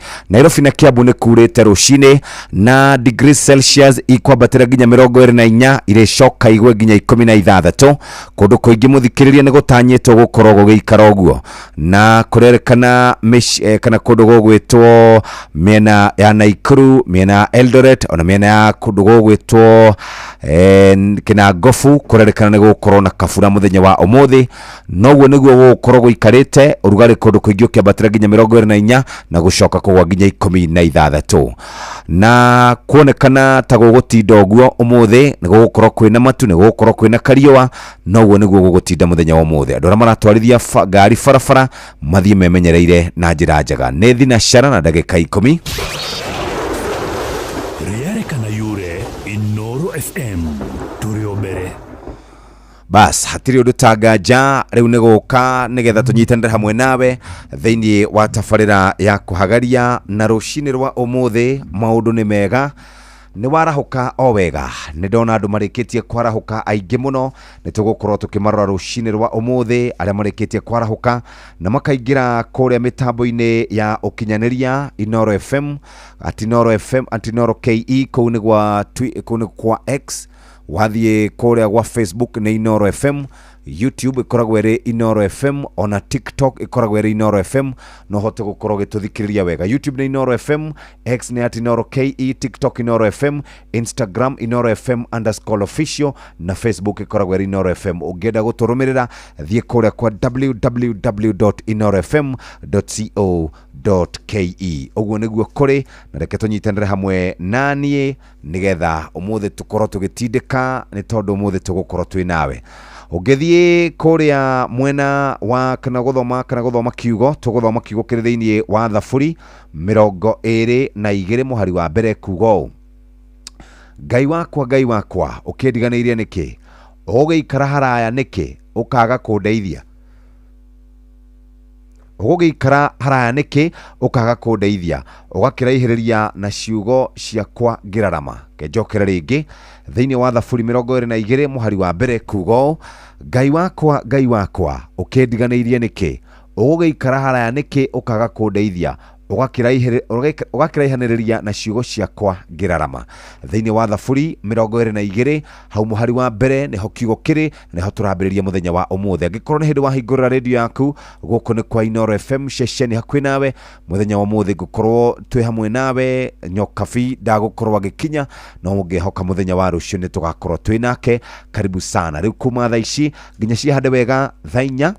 na Kiambu nĩ kurĩte rũcinĩ na degrees Celsius ikwambatĩra nginya 24 irĩcoka igwe nginya 16. Kũndũ kũingĩ mũthikĩrĩria nĩ gũtanyĩtwo gũkorwo gũgĩikara ũguo na kũrerekana kana kũndũ gũgwĩtwo mĩena ya Naikuru, mĩena ya Eldoret ona mĩena ya kũndũ gũgwĩtwo Kinangofu kũrerekana nĩ gũkorwo na kabura mũthenya wa ũmũthĩ. Noguo nĩguo gũkorwo gũikarĩte ũrugarĩ kũndũ kũingĩ ũkĩambatĩra nginya 24 na gũcoka kũgwa nginya 16 na kuonekana ta gũgũtinda ũguo ũmũthĩ nĩ gũgũkorwo kwĩna matu, nĩ gũgũkorwo kwĩna kariũa. Noguo nĩguo gũgũtinda mũthenya wa ũmũthĩ. Andũ arĩa maratwarithia ngari barabara mathiĩ memenyereire na njĩra njega. Nĩ thinacara na ndagĩka 10 rĩerekana yure Inoro FM tũrĩ o mbere. Bas hatirĩ ũndũ tanganja rĩu nĩ gũka nĩgetha tũnyitanĩre hamwe nawe thĩinĩ wa tabarĩra ya kũhagaria na rũcinĩ rwa ũmũthĩ. Maũndũ nĩ mega ni warahuka o wega ni ndona andu marikitie kwarahuka aingi muno ni tugukorwo tukimarora rucini rwa umuthi aria marikitie kwarahuka na makaingira kuria mitambo-ini ya ukinyaniria Inoro FM Inoro FM Inoro KE kuu ni kwa X wathie kuria gwa Facebook ni Inoro FM, YouTube ikoragwo iri Inoro FM, ona TikTok ikoragwo iri Inoro FM, no hote gukorwo gituthikiriria wega. YouTube ni Inoro FM, X ni @Inoro KE, TikTok Inoro FM, Instagram Inoro FM _official na Facebook ikoragwo iri Inoro FM. Ungenda guturumirira thie kuria kwa www.inorofm.co.ke. Uguo niguo kuri na reke tunyitanire hamwe nanie nigetha umuthi tukorwo tugitindika ni tondu umuthi tugukorwo twi nawe. Ugethie kuria mwena wa kana guthoma kiugo tuguthoma kiugo kiri thiini wa Thaburi 22 muhari wa mbere kugo Ngai wakwa ukindiganeirie niki ugiikara haraya niki ukaga kundeithia ugakiraihiriria na ciugo ciakwa ngirarama. Ngejokera ringi thiini wa Thaburi 22 muhari wa mbere kugo Ngai wakwa ukindiganeirie niki ugiikara haraya niki ukaga kundeithia ugakiraihaniriria na ciugo ciakwa ngirarama. Thiini wa Thaburi 22 hau muhari wa mbere niho kiugo kiri niho turambiriria muthenya wa umuthi. Angikorwo ni hindi wa hingurira radio yaku guku ni kwa Inoro FM shesheni hakwi nawe muthenya wa umuthi gukorwo twi hamwe nawe nyokabi ndagukorwo agikinya no ungihoka muthenya wa rucio ni tugakorwo twi nake. Karibu sana riu kuma thaa ici nginya ciahande wega thaa 4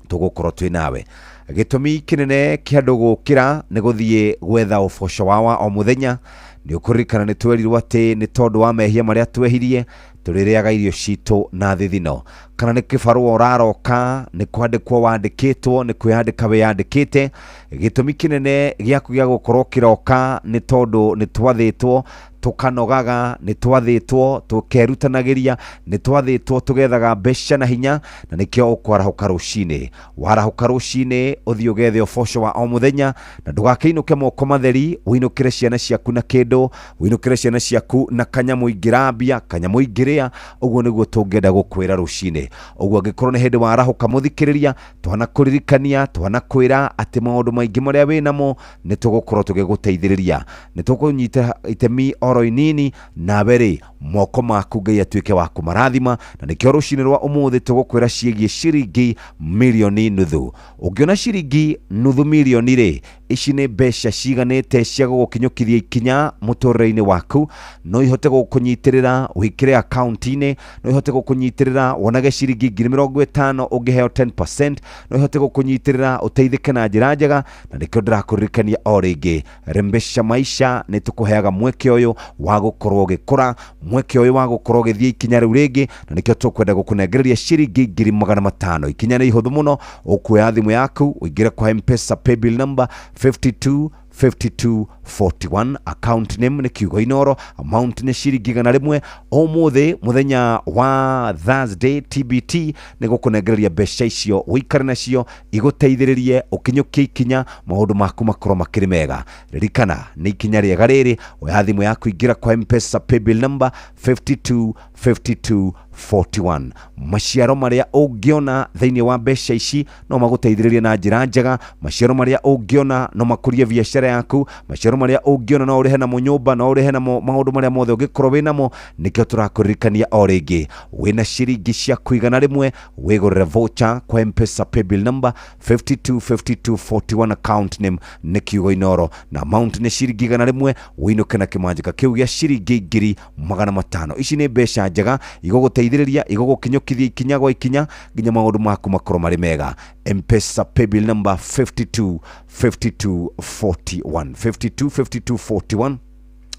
tugukorwo twi nawe. Gitumi kinene kia andu gukira ni guthie gwetha uboco wawa o muthenya. Ni ukuririkana ni twerirwo ati ni tondu wa mehia maria twehirie tuririaga irio citu na thithino, kana ni kibarua uraroka ni kwandikwo wandikitwo ni kwiyandika wiyandikite. Gitumi kinene giaku gia gukorwo kiroka ni tondu ni twathitwo tukanogaga, ni twathitwo tukerutanagiria, ni twathitwo tugethaga mbeca na hinya, na nikio ukwarahuka rucini. Warahuka rucini uthie ugethe uboco wa o muthenya na ndugakeinuke moko matheri winukire ciana ciaku na kindu, winukire ciana ciaku na kanyamu ingirambia kanyamu ingiria. Uguo niguo tungenda gukwira rucini. Uguo angikorwo ni hindi warahuka muthikiriria twanakuririkania twanakwira ati maundu maingi maria winamo ni tugukorwo tugiguteithiriria, ni tukunyita itemi oro inini na bere moko maku Ngai atuike wa kumarathima. Na nikio rucini rwa umuthi tugukwira ciegie ciringi milioni nuthu. Ungiona ciringi nuthu milioni ri ici ni mbeca ciganite cia gugukinyukithia ikinya muturire-ini waku. No ihote gukunyitirira wikire account-ini, no ihote gukunyitirira wonage ciringi 50,000 ungiheo 10%, no ihote gukunyitirira uteithike na njira njega. Na nikio ndirakuririkania o ringi Rembesha Maisha ni tukuheaga mweke uyu wa gukorwo gikura, mweke uyu wa gukorwo githie ikinya riu ringi. Na nikio tukwenda gukunengereria ciringi 500,000. Ikinya ni ihuthu muno, ukuoya thimu yaku uingire kwa M-Pesa paybill number 5241, account name ni kiugo Inoro, amount ni ciringi 100. Umuthi muthenya wa Thursday TBT ni gukunengereria mbeca icio wikare nacio iguteithiririe ukinyukie ikinya maundu maku makorwo makiri mega. Ririkana ni ikinya riega riri, oya thimu yaku ingira kwa M-Pesa paybill number 5241. Maciaro maria ungiona thiini wa mbeca ici no maguteithiririe na njira njega. Maciaro maria ungiona no makurie biashara yaku. Maciaro maria ungiona no urihe namo nyumba, no urihe namo maundu maria mothe ungikorwo winamo. Nikio turakuririkania o ringi wina ciringi cia kuigana rimwe wigurire voucher kwa M-Pesa paybill number 5241, account name ni kiugo Inoro, na amount ni ciringi 100. winuke na kimanjika kiu gia ciringi 500,000. Ici ni mbeca njega iguguteithiriria igugukinyukithia ikinya gwa ikinya nginya maundu maku makorwo mari mega. M-Pesa paybill number 5241,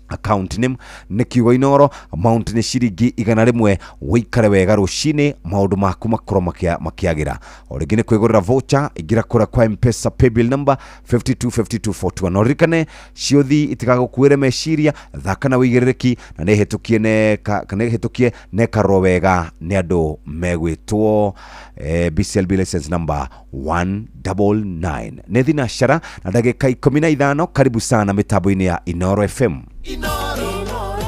account name ni kiugo Inoro, amount ni ciringi 100. wikare wega rucini maundu maku makorwo makiagira. O ringi ni kwigurira voucher ingira kura kwa M-Pesa paybill number 5241. Oririkane ciothi itigagukuire meciria, thaka na wigiririki na nihitukie nekarwo wega ni andu megwitwo BCLB license number 199. Ni thinacara na ndagika 15. Karibu sana mitambo-ini ya Inoro FM. Inoro.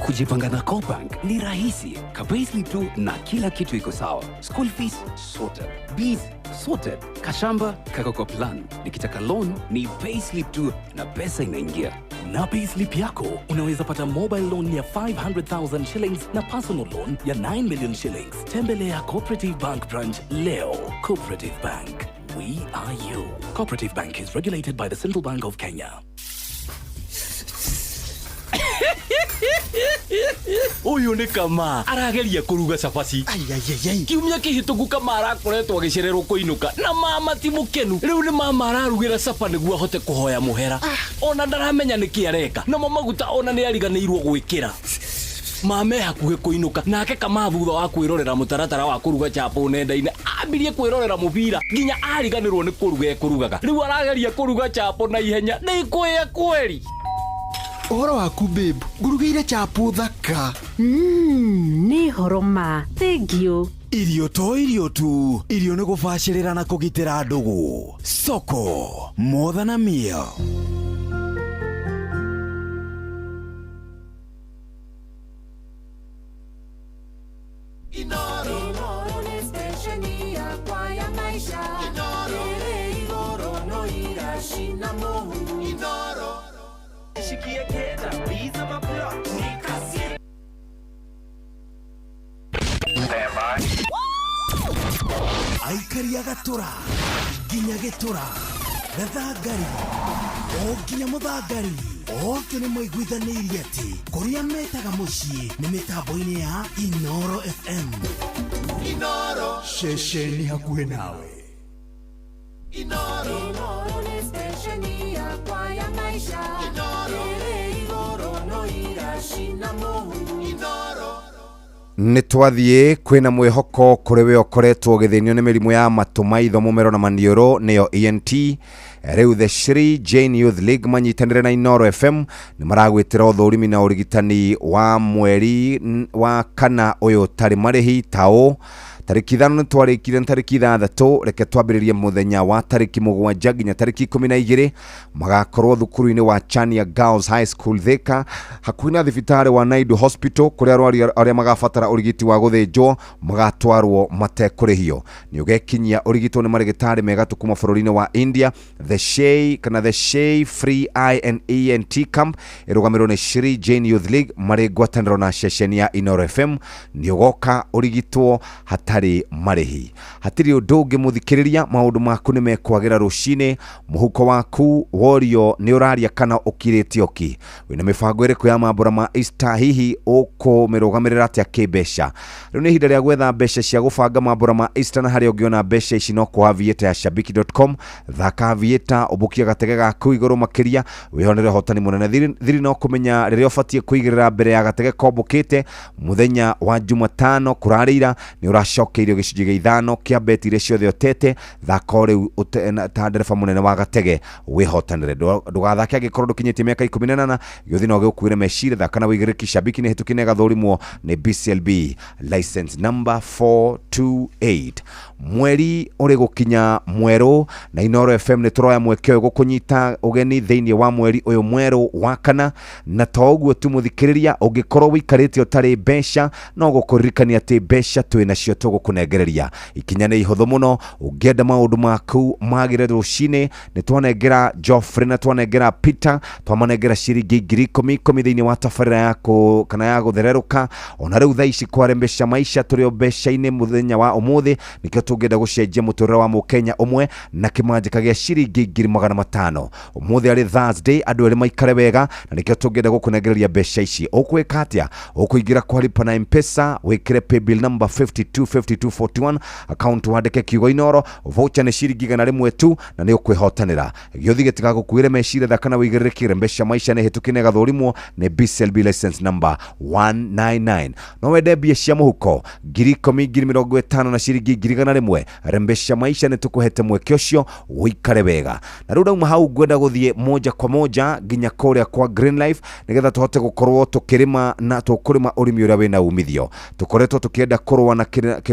Kujipanga na Cobank ni rahisi. Payslip tu na kila kitu iko sawa. School fees sorted, bills sorted, kashamba kako kwa plan. Nikitaka loan ni payslip tu na pesa inaingia. Na payslip yako unaweza pata mobile loan ya 500,000 shillings na personal loan ya 9 million shillings. Tembelea Cooperative Bank branch leo. Cooperative Bank, we are you. Cooperative Bank is regulated by the Central Bank of Kenya. Uyu ni kama arageria kuruga cabaci. Kiumia kihituku kama arakoretwo agicererwo kuinuka na mama ti mukenu. Riu ni mama ararugira caba niguo ahote kuhoya muhera. Ona ndaramenya niki areka na maguta ona ni ariganirwo gwikira. Mame hakuhe kuinuka nake kama thutha wa kwirorera mutaratara wa kuruga chapo nenda-ine ambirie kwirorera mubira nginya ariganirwo ni kuruga ekurugaga. Riu arageria kuruga chapo na ihenya ni kwea kweli. Ohoro waku babe, ngurugire chapo thaka. Ni horoma. Thank you. Irio tu. Irio ni gubacirira na kugitira ndugu. Soko, more than a meal. Inoro ni stesheni ya kwa ya maisha. Ere igoro no irashina mohu. Inoro shikia keda biza maplot ni kasi. Aikari agatura ginya gitura gathangari o ginya muthangari oke ni maiguithanirie ati kuria metaga mucii ni mitambo-ini ya Inoro FM. Inoro shesheni hakuhe nawe. Inoro ni stesheni ya kwa ya maisha. Ere igoro no irashina mohu. Inoro nä twathiä kwä na mwä hoko kå rä we okoretwo gä thä nio nä mä rimå ya matå maitho må mero na maniå rå nä yo ENT. Rä u the Shri Jane Youth League manyitanä re na Inoro FM nä maragwä tä ra å thå rimi na å rigitani wa mweri wa kana å yå tarä marä hi taå tariki 5 nä twarä kire na tariki 6 reke twambä rä rie må thenya wa tariki 7 nginya tariki 12 magakorwo thukuru-inä wa Chania Girls High School Thika hakuhĩ na thibitarĩ wa Naidu Hospital kũrĩa arwaru arĩa magabatara ũrigiti wa gũthĩnjwo magatwarwo matekũrĩhio. Nĩ ũgekinyia ũrigitwo nĩ marĩgĩtarĩ megatu kuma bũrũri-inĩ wa India. The Shea Free Eye and ENT Camp ĩrũgamĩrĩirwo nĩ Shri Jane Youth League marĩ ngwatanĩro na ceceni ya Inoro FM. Nĩ ũgoka ũrigitwo hatarĩ marĩhi. Hatirĩ ũndũ ũngĩ mũthikĩrĩria, maũndũ maku nĩ mekwagĩra rũcinĩ, mũhuko waku worio nĩ ũraria kana ũkirĩte oki. Wĩna mĩbango ĩrĩkũ ya mambũra ma Easter, hihi ũkũmĩrũgamĩrĩra atĩa kĩmbeca? Rĩu nĩ ihinda rĩa gwetha mbeca cia gũbanga mambũra ma Easter, na harĩa ũngĩona mbeca ici no kwa Aviator ya shabiki.com. Thaka Aviator ũbukia gatege gaku igũrũ makĩria, wĩhonere hotani mũnene. Thiri no kũmenya rĩrĩa ũbatiĩ kũigĩrĩra mbere ya gatege kombũkĩte. Mũthenya wa Jumatano kũrarĩira nĩ ũracokeirio gĩcunjĩ gĩa 5 kĩa beti iria ciothe ũtete. Thaka rĩu ta ndereba mũnene wa gatege wĩhotanĩre. Ndũgathake angĩkorwo ndũkinyĩtie mĩaka 18, gĩũthi no gĩgũkuĩre meciria. Thaka na wĩigĩrĩrĩki shabiki nĩ hĩtũki na gathũrimwo nĩ BCLB license number 428. Mweri ũrĩ gũkinya mwerũ na Inoro FM nĩ tũroya mweke ũyũ gũkũnyita ũgeni thĩinĩ wa mweri ũyũ mwerũ wa kana. Na to ũguo tu mũthikĩrĩria, ũngĩkorwo wĩikarĩte ũtarĩ mbeca no gũkũririkania atĩ mbeca twĩ nacio tũgũkũnengereria. Ikinya nĩ ihũthũ mũno. Ũngĩenda maũndũ maku magĩre rũcinĩ, nĩ twanengera Joffrey na twanengera Peter, twamanengera ciringi 10,000 thĩinĩ wa tabarĩra yako kana ya gũthererũka. Ona rĩu thaa ici kwarembesha maisha tũrĩ o mbeca-inĩ mũthenya wa ũmũthĩ, nĩkĩo tũngĩenda gũcenjia mũtũrĩre wa mũkenya ũmwe na kĩmanjĩka gĩa ciringi 500,000. Ũmũthĩ arĩ Thursday, andũ erĩ maikare wega, na nĩkĩo tũngĩenda gũkũnengereria mbeca ici. Ũkwĩka atĩa? Ũkũingĩra kwa lipa na M-Pesa, wĩkĩre paybill number 525241, account wandĩke kiugo Inoro, voucher nĩ ciringi 100 tu, na nĩ ũkwĩhotanĩra. Gĩũthi gĩtigagũkuĩre meciria. Thaka na wĩigĩrĩrĩkire mbeca maisha nĩ hĩtũki na gathũrimwo nĩ BCLB license number 199. No wende mbia cia mũhuko 10,000, 50,000 na ciringi 100,000, rembesha maisha nĩ tũkũhete mweke ũcio wĩikare wega. Na rĩu dauma hau ngwenda gũthiĩ moja kwa moja nginya kũrĩa kwa Green Life nĩgetha tũhote gũkorwo tũkĩrĩma na tũkũrĩma ũrĩmi ũrĩa wĩna umithio. Tũkoretwo tũkĩenda kũrũa na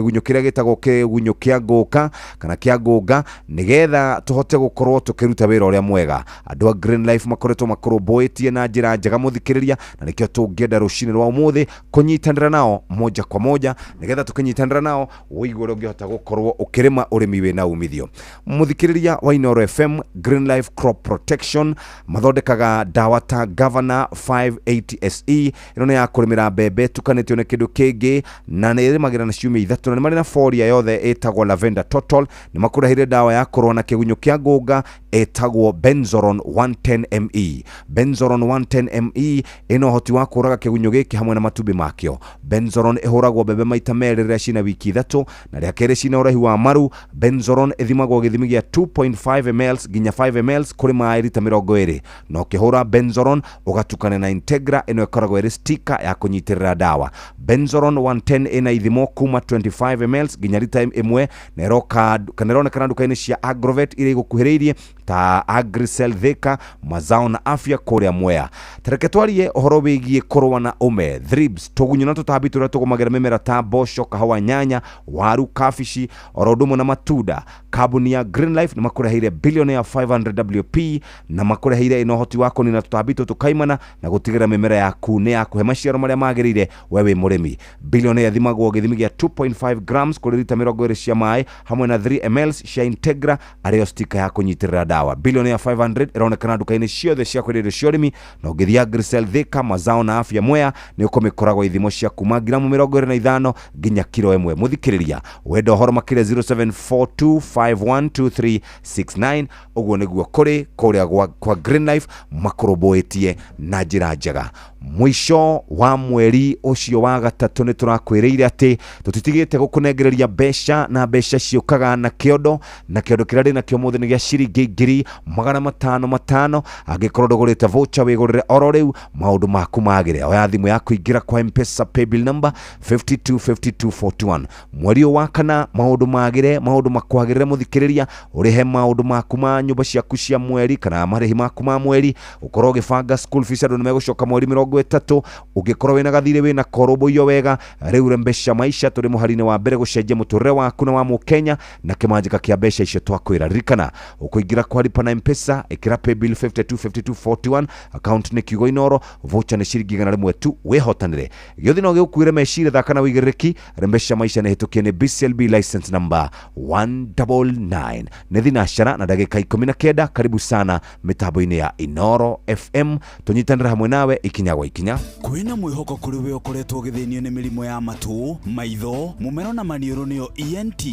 kigunyo kiria gitagwo kigunyo kia ngũka kana kia ngũnga nigetha tuhote gukorwo tukiruta wira uria mwega. Andu a Green Life makoretwo makoromboetie na njira njega muthikiriria, na nikio tungienda rucini rwa umuthi kunyitanira nao moja kwa moja nigetha tukinyitanira nao uigure ungihota gukorwo ukirima urimi wina umithio. Muthikiriria wa Inoro FM, Green Life Crop Protection mathondekaga dawa ta Governor 580 SE ino ni ya kurimira mbembe tukanitio ni kindu kingi na ni irimagira na ciumia ithatu na ni mari na foria yothe etagwo Lavender Total. Ni makurahire dawa ya korwo na kigunyo kia ngũnga etagwo Benzoron 110 ME. Benzoron 110 ME ino hoti wa kuraga kigunyo giki hamwe na matumbi makio. Benzoron ihuragwo mbembe maita meri riria cina wiki ithatu na ria keri cina urahi wa maru. Benzoron ithimagwo githimi gia 2.5 ml nginya 5 ml kuri mai lita 20. No kihura Benzoron ugatukana na Integra ino ikoragwo iri sticker ya kunyitirira dawa. Benzoron 110 ina ithimo kuma 25 ml nginya lita 1 na iroka kanero kana dukaini cia Agrovet iri gukuhiriirie ta Agricel Thika mazao na afya kuria Mwea. Tareke twarie uhoro wigie korwa na ume thrips tugunyo na tutabi turia tugumagira mimera ta mboco, kahawa, nyanya, waru, kafishi, orodumo na matunda. Kabuni ya Green Life ni makurehire bilioni ya 500 WP na makurehire ino hoti wako ni na tutabi tukaimana na gutigira mimera yaku ne yakuhe maciaro maria magirire wewe murimi. Bilioni ya thimagwo githimi gia 2.5 grams kuri lita 20 cia mai hamwe na 3 ml cia Integra ario sticker ya kunyitirira dawa. Bilioni ya 500 ironekana dukaini ciothe cia kwirira ciorimi na ugithia Agricel Thika mazao na afya Mwea ni ukomikoragwo ithimo cia kuma gramu 25 nginya kilo 1. Muthikiriria wendo horo makire 0742512369 uguo niguo kuri kuria kwa Green Life makoromboetie na njira njega. Mwisho wa mweri ucio wa gatatu ni turakwiriire ati tutitigite gukunengereria besha na besha ciukaga na kiondo kiria ri na kio muthe ni gia ciringi 555 agikorwo ndugurite voucher wigurire oro riu maundu maku magire oya thimu yaku ingira kwa M-Pesa paybill number 525241. Mweri wa kana maundu magire maundu makwagirire muthikiriria urihe maundu maku ma nyumba ciaku cia mweri kana marihi maku ma mweri ukorwo gibanga school fees andu nimegucoka mweri 30 ugikorwo wina gathire wina koromboyo wega riu Rembesha Maisha turi muharine wa mbere gucenjia muturire waku na wa Mukenya na kimanjika kia besha icio twakwira ririkana ukuingira kwa lipa na M-Pesa ikira paybill 525241 account ni kiugo Inoro voucher ni ciringi 100 tu wehotanire giothi no gikuire mecire thaka na wigiriki. Rembesha Maisha ni hitukie ni BCLB license number 199 ni thinashara na dagika 19. Karibu sana mitambo-ini ya Inoro FM tunyitanira hamwe nawe ikinyagwa ikinya. Kwina mwihoko kuri we ukoretwo githinio ni mirimo ya matu, maitho, mumero na manioro niyo ENT.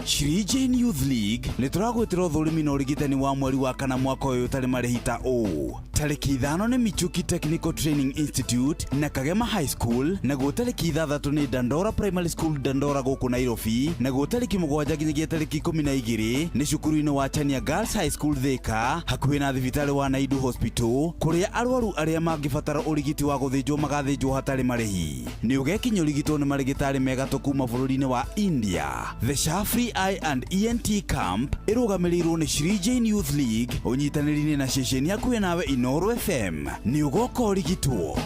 Shiri Jane Youth League ni turagwitira uthurimi na urigitani wa mweri wa kana mwaka uyu tari marihita tariki 5 ni Michuki Technical Training Institute na Kagema High School, na tariki 6 ni Dandora Primary School Dandora guku Nairobi, na tariki 7 nginyagia tariki 12 ni cukuru-ini wa Chania Girls High School Thika hakuhi na thibitari wa Naidu Hospital kuria arwaru aria mangibatara urigiti wa guthinjwo magathinjwo hatari marihi. Ni ugekinya urigitwo ni marigitari mega kuma bururi-ini wa India. The Shafri Eye and ENT Camp irugamirirwo ni Shiri Jane Youth League unyitaniri-ini na ceceni yakuhi nawe Inoro FM. Ni ugoka urigitwo.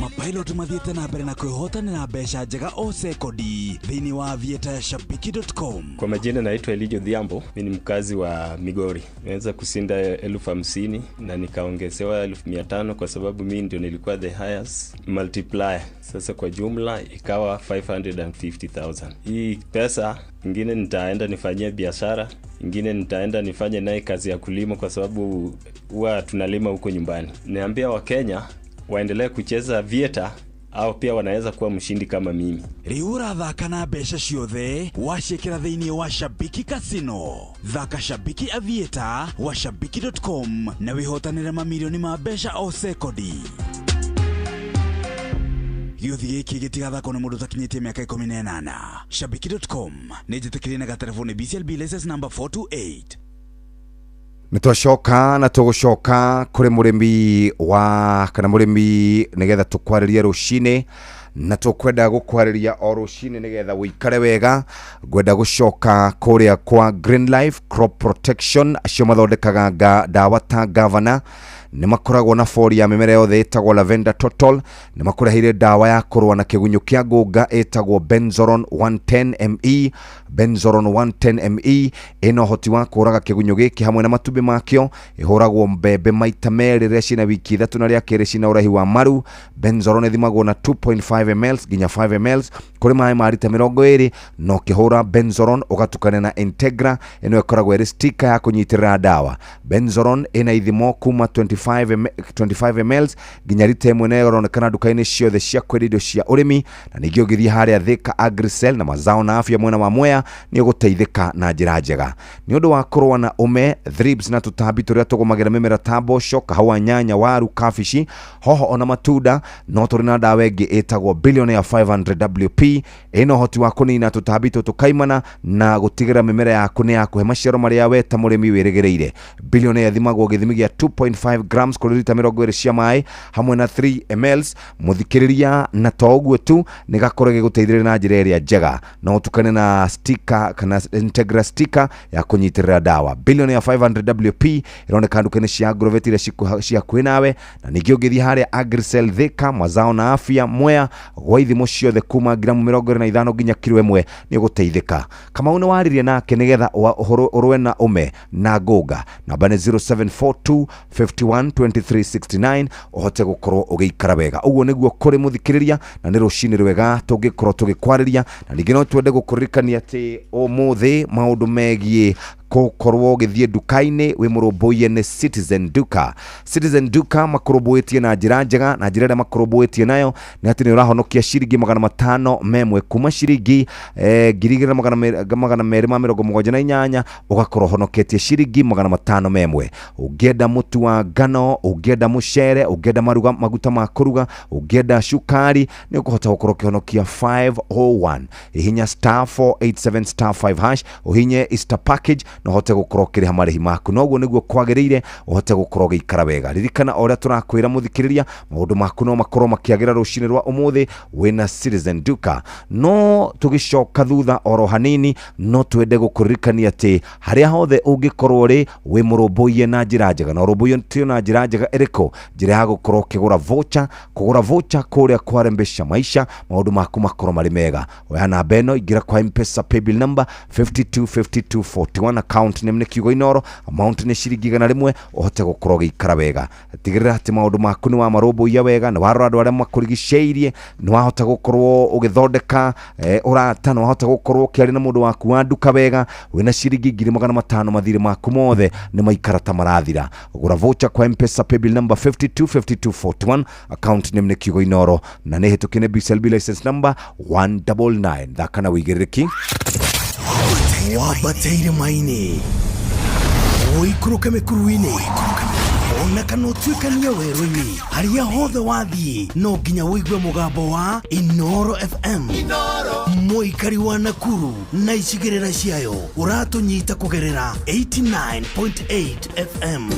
Mapilot mathiete na mbere na kwihotanira mbeca njega o sekodi thiini wa aviatashabiki.com. Kwa majina naitwa Elijo Dhiambo, mimi ni mkazi wa Migori. Nimeweza kushinda 50,000 na nikaongezewa 1500 kwa sababu mimi ndio nilikuwa the highest multiplier. Sasa kwa jumla ikawa 550,000. Hii pesa ingine nitaenda nifanyie biashara, ingine nitaenda nifanye naye kazi ya kulima kwa sababu huwa tunalima huko nyumbani. Niambia Wakenya waendelee kucheza vieta au pia wanaweza kuwa mshindi kama mimi. Riura thaka na mbeca ciothe wacikira thiini wa Shabiki Casino. Thaka Shabiki Aviator wa shabiki.com na wihotanire mamilioni ma mbeca o sekodi. Giothi giki gitigathako ni mundu takinyitie miaka 18. Shabiki.com ni jitikirina ga telefoni BCLB license number 428. Nitwacoka na tugucoka kuri murimi wa kana murimi nigetha tukwariria rucini na tukwenda gukwariria o rucini nigetha wikare wega. Gwenda gucoka kuria kwa Green Life Crop Protection acio mathondekaga dawa ta Governor nĩ makoragwo na fori ya mĩmera yothe ĩtagwo Lavender Total, nĩ makũreheire dawa ya kũrũa na kĩgunyũ kĩa ngũnga ĩtagwo Benzoron 110mE. Benzoron 110mE ĩno hoti wa kũraga kĩgunyũ gĩkĩ hamwe na matumbĩ makĩo, ĩhũragwo mbembe maita merĩ rĩrĩa ciĩna wiki ithatũ na rĩa kerĩ ciĩna ũraihu wa maru. Benzoron ĩthimagwo na 2.5 ml nginya 5 ml kũrĩ maĩ ma lita 20, no kĩhũra Benzoron ũgatukania na Integra, ĩno ĩkoragwo ĩrĩ sticker ya kũnyitĩrĩra dawa. Benzoron ĩna ithimo kuma 25 ml nginya lita 1 na ĩronekana duka-inĩ ciothe cia kwendia indo cia ũrĩmi, na ningĩ ũgĩthiĩ harĩa Thika Agricel na Mazao na Afya mwena wa Mwea nĩ ũgũteithĩka na njĩra njega. Nĩ ũndũ wa kũrũa na ũme, thrips na tũtambi tũrĩa tũgũmagĩra mĩmera ta mboco, kahũa, nyanya, waru, kabici, hoho ona matunda, no tũrĩ na dawa ĩngĩ ĩtagwo Billionaire 500WP. ĩno hoti wa kũnina tũtambi tũtũ kaimana na gũtigĩra mĩmera yaku nĩ yakũhe maciaro marĩa we ta mũrĩmi wĩrĩgĩrĩire. Billionaire thimagwo gĩthimi gĩa 2.5 grams kũrĩ lita 20 cia maĩ hamwe na 3 ml. Mũthikĩrĩria na to ũguo tu, nĩ gakorwo gĩgũteithĩrĩria na njĩra ĩrĩa njega, no ũtukane na sticker kana Integra sticker ya kũnyitĩrĩra dawa. Billionaire 500WP ĩroneka nduka-inĩ cia Agrovet iria ciakuhĩ nawe, na ningĩ ũngĩthiĩ harĩa Agricel Thika, Mazao na Afya Mwea, gwa ithimo ciothe kuma gramu 25 nginya kilo 1 nĩ ũgũteithĩka. Kamau nĩ waririe nake nĩgetha ũrũe na ũme na ngũnga. Namba nĩ 0742 51 2369 ũhote gũkorwo ũgĩikara wega. Ũguo nĩguo kũrĩ mũthikĩrĩria, na nĩ rũcinĩ rwega tũngĩkorwo tũgĩkwarĩria, na ningĩ no twende gũkũririkania atĩ ũmũthĩ maũndũ megiĩ gũkorwo ũgĩthiĩ duka-inĩ wĩ mũrũmbũiye nĩ Citizen Duka. Citizen Duka makũrũmbũĩtie na njĩra njega, na njĩra ĩrĩa makũrũmbũĩtie nayo nĩ atĩ nĩ ũrahonokia ciringi 500 memwe kuma ciringi 2,278 ũgakorwo honoketie ciringi 500 memwe. Ũngĩenda mũtu wa ngano, ũngĩenda mũcere, ũngĩenda maguta ma kũruga, ũngĩenda cukari, nĩ ũkũhota gũkorwo ũkĩhonokia 501. Ihinya *487*5# ũhinye Easter package no hote gũkorwo kĩrĩha marĩhi maku. Noguo nĩguo kwagĩrĩire ũhote gũkorwo ũgĩikara wega. Ririkana o ũrĩa tũrakwĩra mũthikĩrĩria, maũndũ maku no makorwo makĩagĩra rũcinĩ rwa ũmũthĩ wĩna Citizen Duka. No tũgĩcoka thutha oro hanini, no twende gũkũririkania atĩ harĩa hothe ũngĩkorwo ũrĩ wĩ mũrũmbũiye na njĩra njega, na ũrũmbũiye tĩ na njĩra njega ĩrĩkũ? Njĩra ya gũkorwo ũkĩgũra voucher, kũgũra voucher kũrĩa kwa Rembesha Maisha, maũndũ maku makorwo marĩ mega. Oya namba ĩno, ingĩra kwa M-Pesa paybill number 525241, account name nĩ kiugo Inoro, amount nĩ ciringi 100, ũhote gũkorwo ũgĩikara wega. Tigĩrĩra atĩ maũndũ maku nĩ wa marũmbũiya wega, nĩ warora andũ arĩa makũrigicĩirie, nĩ wahota gũkorwo ũgĩthondeka ũrata, nĩ wahota gũkorwo ũkĩaria na mũndũ waku wa nduka wega, wĩna ciringi 500 mathirĩ maku mothe nĩ maikara ta marathira. Gũra voucher kwa M-Pesa paybill number 525241, account name nĩ kiugo Inoro, na nĩ hĩtũkie nĩ BCLB license number 199. Thaka na wĩigĩrĩrĩki wabateire maini ũikũrũke mĩkuru-inĩ ona kana ũtuĩkanie werũ-inĩ, harĩa hothe wathiĩ no nginya wĩigue mũgambo wa Inoro FM. Mũikari wa Nakuru na icigĩrĩra ciayo ũratũnyita kũgerera 89.8 FM.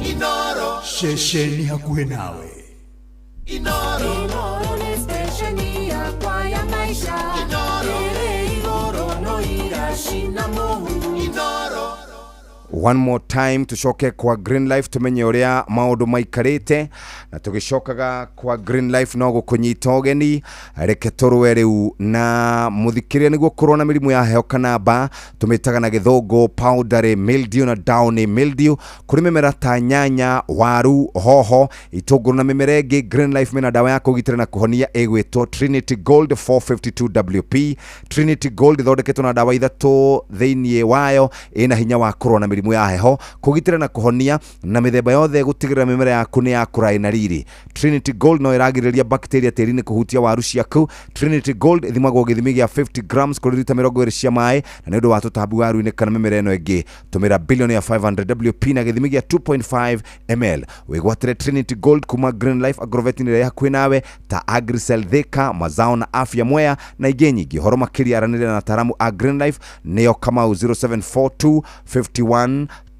Inoro ceceni hakuhĩ nawe. Inoro nĩ stesheni yakwa ya maisha. One more time tucoke kwa Green Life tumenye ũrĩa maũndũ maikarĩte, na tũgĩcokaga kwa Green Life no gũkũnyita ũgeni. Reke tũrũe rĩu na mũthikĩrĩria nĩguo kũrũa na mĩrimũ ya heho kana mbaa, tũmĩtaga na gĩthũngũ powdery mildew na downy mildew. Kũrĩ mĩmera ta nyanya, waru, hoho, itũngũrũ na mĩmera ĩngĩ, Green Life mena dawa ya kũgitĩra na kũhonia ĩgwĩtwo Trinity Gold 452WP. Trinity Gold ĩthondeketwo na dawa ithatũ thĩiniĩ wayo, ĩna hinya wa kũrũa na mĩrimũ ya heho, kũgitĩra na kũhonia na mĩthemba yothe gũtigĩrĩra mĩmera yaku nĩ yakũra ĩna riri. Trinity Gold no ĩragirĩrĩria bacteria tĩri-inĩ kũhutia waru ciaku. Trinity Gold ĩthimagwo gĩthimi gĩa 50 grams kũrĩ lita 20 cia maĩ, na nĩ ũndũ wa tũtambi waru-inĩ kana mĩmera ĩno ĩngĩ, tũmĩra Billionaire 500WP na gĩthimi gĩa 2.5 ml. Wĩgwatĩre Trinity Gold kuma Green Life Agrovet ĩrĩa hakuhĩ nawe ta Agricel Thika, Mazao na Afya Mwea na ingĩ nyingĩ. Horo makĩria aranĩria na ataaramu a Green Life nĩyo Kamau 0742 51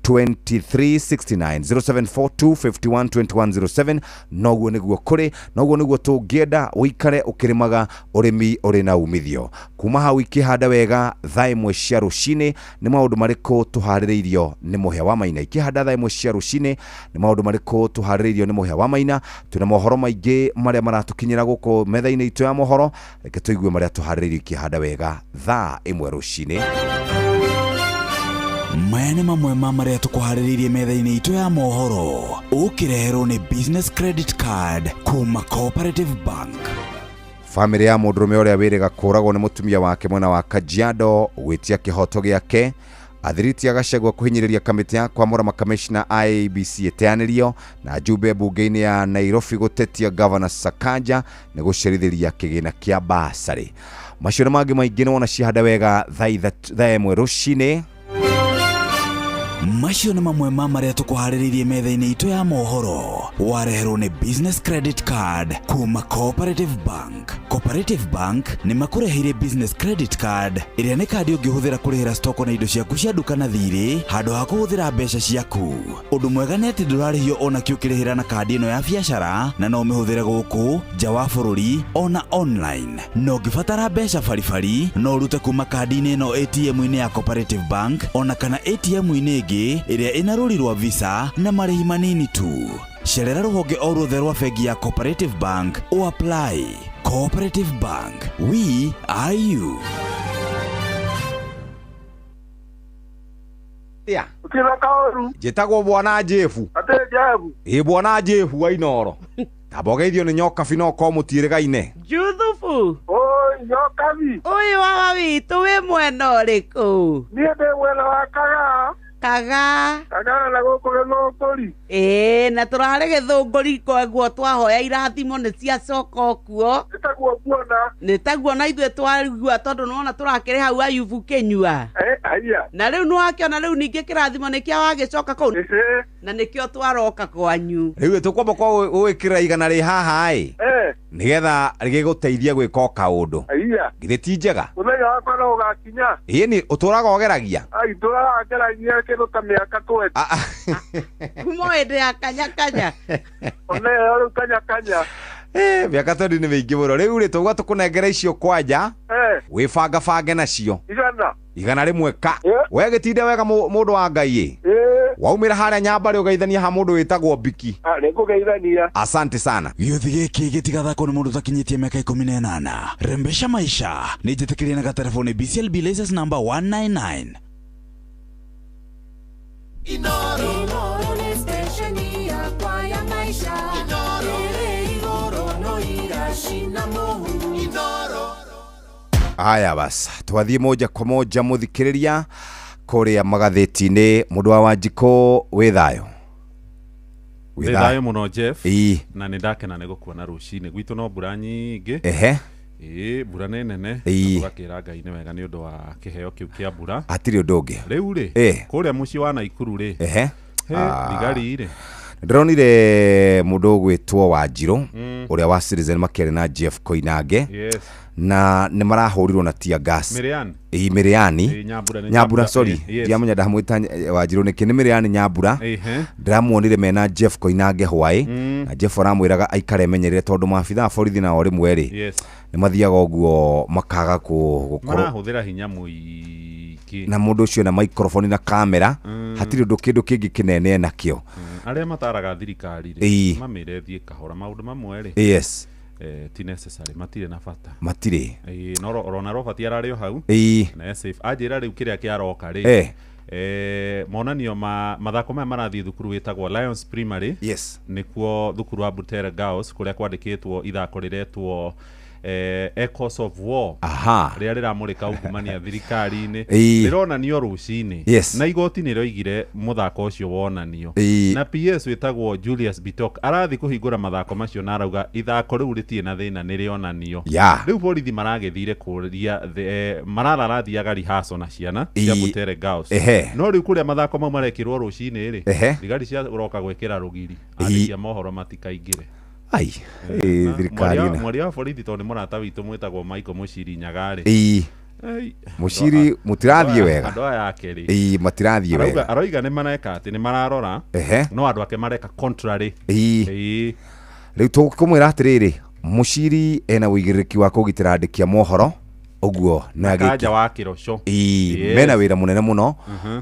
2369 0742512107 noguo niguo kuri noguo niguo tungienda uikare ukirimaga urimi uri na umithio kuma hau ikihanda wega thaa imwe cia rucini ni maundu mariku tuhaririirio ni muhia wa maina ikihanda thaa imwe cia rucini ni maundu mariku tuhaririirio ni muhia wa maina tuna mohoro maingi maria maratukinyira guko metha-ini itu ya mohoro reke tuigue maria tuhaririirio ikihanda wega thaa imwe rucini. maya nĩ mamwe ma marĩa tũkũharĩrĩirie metha-inĩ itũ ya mohoro ũkĩreherwo nĩ business credit card kuma Cooperative Bank. Family ya mũndũrũme ũrĩa wĩrĩga kũragwo nĩ mũtumia wake mwena wa Kajiado gwitia kĩhoto gĩake athiriti agacagwo kuhinyĩrĩria kamĩtĩ ya kwamũra makamishna IEBC ĩteanĩrio na jumbe mbunge-inĩ ya Nairobi gũtetia Governor Sakaja nĩ gũcerithĩria kĩgĩna kĩa basarĩ. Macio na mangĩ maingĩ nĩ wona cihanda wega thaa ĩmwe rũcinĩ. Macio nĩ mamwe ma marĩa tũkũharĩrĩirie metha-inĩ itũ ya mohoro wareherwo nĩ business credit card kuma Cooperative Bank. Cooperative Bank nĩ makũreheire business credit card ĩrĩa nĩ kandi ũngĩhũthĩra kũrĩhĩra stoko na indo ciaku cia duka na thirĩ handũ ha kũhũthĩra mbeca ciaku. Ũndũ mwega nĩ atĩ ndũrarĩhio ona kĩ ũkĩrĩhĩra na kandi ĩno ya biacara na no ũmĩhũthĩre gũkũ nja wa bũrũri ona online. No ũngĩbatara mbeca baribari no ũrute kuma kandi-inĩ ĩno ATM-inĩ ya Cooperative Bank ona kana ATM-inĩ ĩrĩa ĩna rũri rwa visa na marĩhi manini tu. Cerera rũhonge o ruothe rwa bengi ya Cooperative Bank o apply. Cooperative Bank, we are you. Ya Ukila kaoru njĩtagwo bwana Jefu. Ate Jefu Bwana Jefu wa Inoro. Tabogeithio nĩ nyoka binoko mũtiĩrĩgaine. Juthufu. Oi nyokabi. Uyu wa witu we mwena ũrĩkũ? Niĩ ndĩ mwena wa Kagaa. Kagaa na gũkũ Gĩthũngũri. Na tũrarĩ Gĩthũngũri koguo twahoya irathimo nĩ ciacoka kuo. Nĩtaguo ithuĩ twarigua tondũ nĩwona tũrakĩrĩ hau Ayubu Kĩnyua. Aya. Na rĩu nĩwakĩona rĩu ningĩ kĩrathimo nĩkĩa wagĩcoka kũu. Na nĩkĩo twaroka kwanyu. Rĩu tũkwamba kwa gwĩkĩra igana rĩ haha nĩgetha rĩgĩgũteithia gwĩka kaũndũ. Githĩ ti njega? Mũthenya wakwa no ũgakinya. Nĩ ũtũraga ũgeragia? Tũraga ngeragia kĩndũ ta mĩaka twetu. Kuma hĩndĩ ya kanya. Ona rĩu kanya. Mĩaka twetu nĩ mĩingĩ mũno. Rĩu rĩ tũgwa tũkũnengera icio kwanja wĩbangabange nacio. Igana rĩmwe ka. We gĩtinde wega mũndũ wa Ngai waumĩra harĩa Nyambarĩ ũgeithania ha mũndũ wĩtagwo Biki. Nĩngũgeithania. Asante sana. Gĩothi gĩkĩ gĩtigathakwo nĩ mũndũ ũtakinyĩtie mĩaka 18. Rembesha maisha nĩ njĩtĩkĩrie na gatelefoni BCLB license number 199. Inoro ni stesheni yakwa ya maisha. Igoro no igashina muhu. Haya basi twathiĩ moja kwa moja mũthikĩrĩria kũrĩa magathĩti-inĩ. Mũndũ wa Wanjikũ wĩ thayũ? Wĩ thayũ mũno Jeff. Na nĩ ndakena nĩ gũkuona rũcinĩ gwitũ no mbura nyingĩ. Mbura nĩ nene tũgakĩra Ngai nĩ wega nĩ ũndũ wa kĩheo kĩu kĩa mbura. Hatirĩ ũndũ ũngĩ. Rĩu rĩ kũrĩa mũciĩ wa Naikuru rĩ thigari rĩ ndĩronire mũndũ ũgwĩtwo Wanjirũ ũrĩa wa Citizen makĩarĩ na Jeff Koinange na nĩ marahũrirwo na tear gas. Mĩrĩani Nyambura sorry ndiamenya ndamwĩta Wanjirũ nĩkĩ nĩ Mĩrĩani Nyambura. Ndĩramuonire mena Jeff Koinange hwaĩ na Jeff aramwĩraga aikare menyerere tondũ maabithaa borithi nao rĩmwe rĩ nĩ mathiaga ũguo makaga gũkorwo marahũthĩra hinya mũingĩ na mũndũ ũcio na microphone na kamera hatirĩ ũndũ kĩndũ kĩngĩ kĩnene nakĩo. Arĩa mataraga thirikari rĩ mamĩre thiĩ kahora maũndũ mamwe rĩ ti necessary matirĩ na bata matirĩ no rona Robert ararĩ o hau na safe anjĩra rĩu kĩrĩa kĩaroka rĩ monanio mathako maya marathiĩ thukuru wĩtagwo Lions Primary nĩkuo thukuru wa Butere Girls kũrĩa kwandĩkĩtwo ithako rĩretwo Echoes of War rĩrĩa rĩramũrĩka ungumania thirikari-inĩ rĩronanio rũcinĩ na igoti nĩ rĩoigire mũthako ũcio wonanio na PS wĩtagwo Julius Bitok arathiĩ kũhingũra mathako macio na arauga ithako rĩu rĩtirĩ na thĩna nĩ rĩonanio. Rĩu borithi maragĩthire kũria mararathiaga rehearsal na ciana cia Butere Girls no rĩu kũrĩa mathako mau marekĩrwo rũcinĩ rĩ thigari cia ũroka gwĩkĩra rũgiri andĩki a mohoro matikaingĩre. Thirikari mwaria wa borithi tondũ nĩ mũrata witũ mwĩtagwo Michael Muchiri Nyaga rĩ muciri mutirathie wega andu aya akeri matirathie wega aroiga ni mareka ati ni mararora no andu ake mareka contrary riu tukumwira atiriri muciri ena wigiriki wa kugitira andikia mohoro oguo na giki wa kirosho mena wira munene muno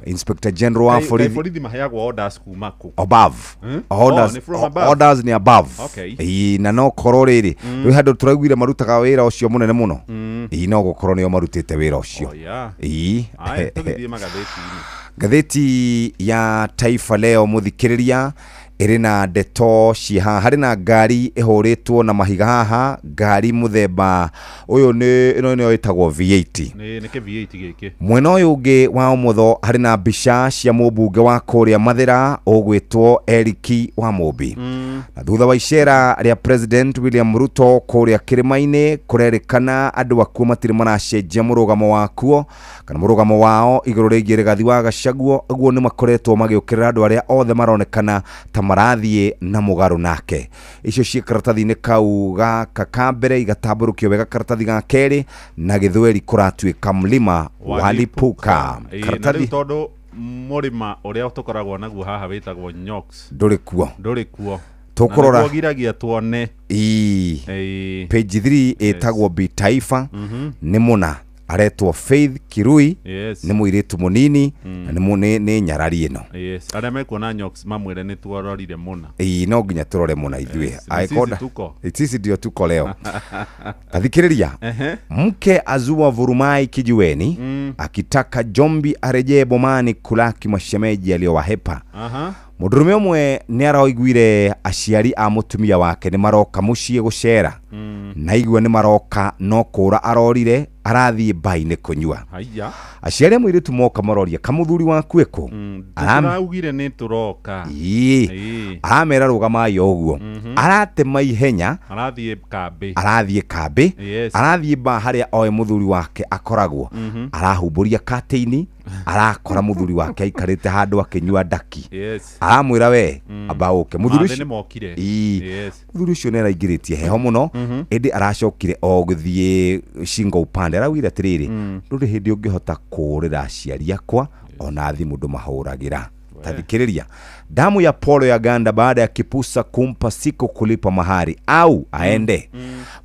Inspector General wa borithi maheagwo orders kuma ku above orders ni above na no korwo riri riu handu turaiguire marutaga wira ucio munene muno no gukorwo nio marutite wira ucio tugithie magatheti-ini gatheti ya Taifa Leo muthikiriria irina ndeto ciha hari na ngari ihuritwo na mahiga haha ngari muthemba uyu ni itagwo V8 ni ke V8 giki mwena uyu ungi wa umutho hari na mbica cia mubunge wa Kuria Mathira ugwitwo Eriki wa Mumbi na thutha wa icera ria President William Ruto Kuria Kirimaini kurerikana andu akuo matiri maracenjia murugamo wakuo kana murugamo wao iguru rigie rigathi wa Gacaguo aguo ni makoretwo magiukirira andu aria othe maronekana marathie na mugaru nake icio cia karatathi-ini kau gaka ka mbere igatamburukio wega karatathi ga keri na githweri kuratuika mlima walipuka karatathi tondu murima uria tukoragwo naguo haha witagwo Nyox nduri kuo tukurora tugiragia tuone page 3 etagwo Bi Taifa ni muna aretwo Faith Kirui ni muiritu munini na ni nyarari ino aria mekuona Nyox mamwire ni tuororire muna no nginya turore muna ithue aikonda itisi ndio tuko leo athikiriria mke azua vurumai kijiweni akitaka Jombi arejee bomani kulaki mashemeji aliyowahepa mudurume umwe ni araiguire aciari a mutumia wake ni maroka mucie gucera na igwe ni maroka no kura arorire arathie baine kunyua aciari mwiritu moka maroria kamuthuri waku eko araugire ni turoka aramera rugamai oguo aratema ihenya arathie kambi arathie ba haria oe muthuri wake akoragwo arahumburia kateini arakora muthuri wake aikarite handu akinyua ndaki aramwira we abauke muthuri ucio nera ingiritie heho muno indi aracokire o guthie shingo upande arawira atiriri nduri hindi ungihota kurira aciari akwa ona thimu ndu mahuragira tathikiriria damu ya polo ya ganda baada ya kipusa kumpa siku kulipa mahari au aende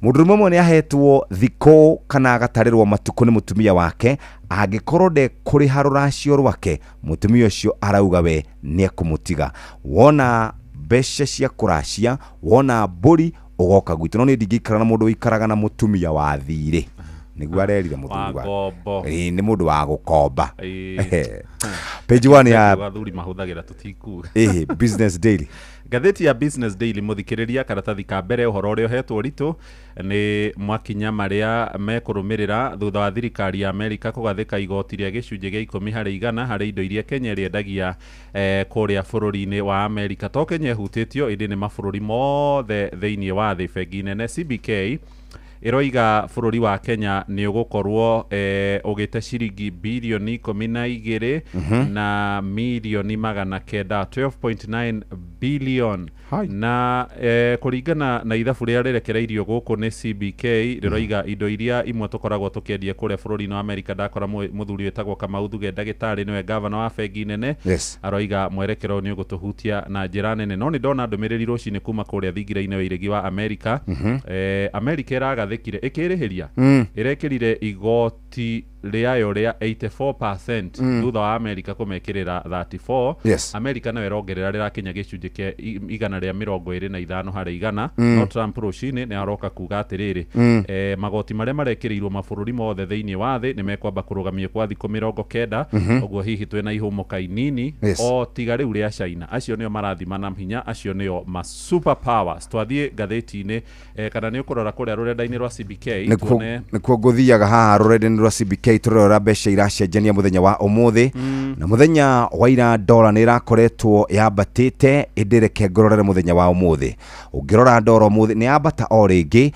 mudurume mwe ni ahetwo thiko kana agatarirwo matuko ni mutumia wake agikorwo de kuri haruracio rwake mutumia ucio arauga we ni akumutiga wona besha cia kuracia wona mburi ugoka gwitu no ni ndingikara na mundu ikaraga na mutumia wa thire niguo arerire muthuri wa ni mundu wa gukomba page 1 ya wathuri mahuthagira tutiku Business Daily gatheti ya Business Daily muthikiriria karatathi ka mbere uhoro uria uhetwo ritu ni mwakinya maria mekurumirira thutha wa thirikari ya Amerika kugathika igoti ria gicunje gia 10% hari indo iria Kenya riendagia kuria bururi-ini wa Amerika to Kenya ehutitio indi ni mabururi mothe thiini wa thi bengi nene CBK iroiga bururi wa Kenya ni ugukorwo ugite ciringi bilioni 12 na milioni 900 12.9 billion na kuringana na ithabu ria rirekereirio guku ni CBK riroiga indo iria imwe tukoragwo tukiendia kuria bururi-ini wa Amerika ndakora muthuri wetagwo Kamau Thuge ndagitari niwe governor wa bengi nene aroiga mwerekero ni ugutuhutia na njira nene no ni ndona ndumiriri rucini kuma kuria thingira-ini wa iregi wa Amerika Amerika iragathikire ikirihiria irekirire igoti riayo ria 84% thutha wa Amerika kumekirira 34 Amerika nawe rongerera rirakinya gicunje kia igana ria 25 hari igana no Trump rucini ni aroka kuga atiriri magoti maria marekirirwo mabururi mothe thiini wa thi ni mekwamba kurugamio kwa thikũ 90 oguo hihi twina ihumuka inini o tiga riu ria China acio nio marathima na hinya acio nio ma super powers twathie gatheti-ini kana ni ukurora kuria rurenda-ini rwa CBK nikuo nguthiaga haha rurenda-ini rwa CBK turora mbeca iracenjania muthenya wa umuthi na muthenya wa ira dola ni irakoretwo yambatite indireke ngororere muthenya wa umuthi ungirora dola umuthi ni yambata o ringi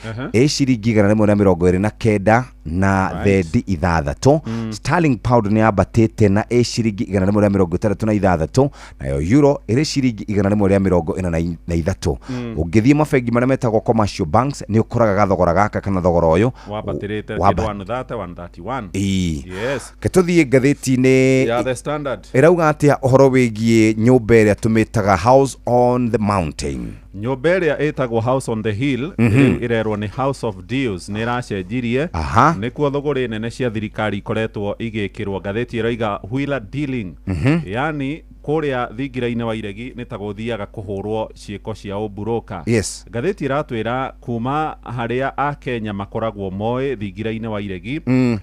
ciringi 129 na thendi ithathatũ. Sterling pound nĩ yambatĩte na ciringi 136, nayo euro ĩrĩ ciringi 143. Ũngĩthiĩ mabengi marĩa metagwo commercial banks nĩ ũkoraga gathogora gaka kana thogora ũyũ wambatĩrĩte 131. Yes. Ketũthiĩ ngathĩti-inĩ ya The Standard ĩrauga atĩa ũhoro wĩgiĩ nyũmba ĩrĩa tũmĩtaga House on the Mountain. Nyũmba ĩrĩa ĩtagwo House on the Hill ĩrerwo nĩ House of Deals nĩ ĩracenjirie nĩkuo thũgũrĩ nene cia thirikari ikoretwo igĩkĩrwo. Ngathĩti ĩrauga wheeler dealing, yani kũrĩa thingira-inĩ wa iregi nĩ ta gũthiaga kũhũrwo ciĩko cia ũburoka. Ngathĩti ĩratwĩra kuma harĩa a Kenya makoragwo moĩ thingira-inĩ wa iregi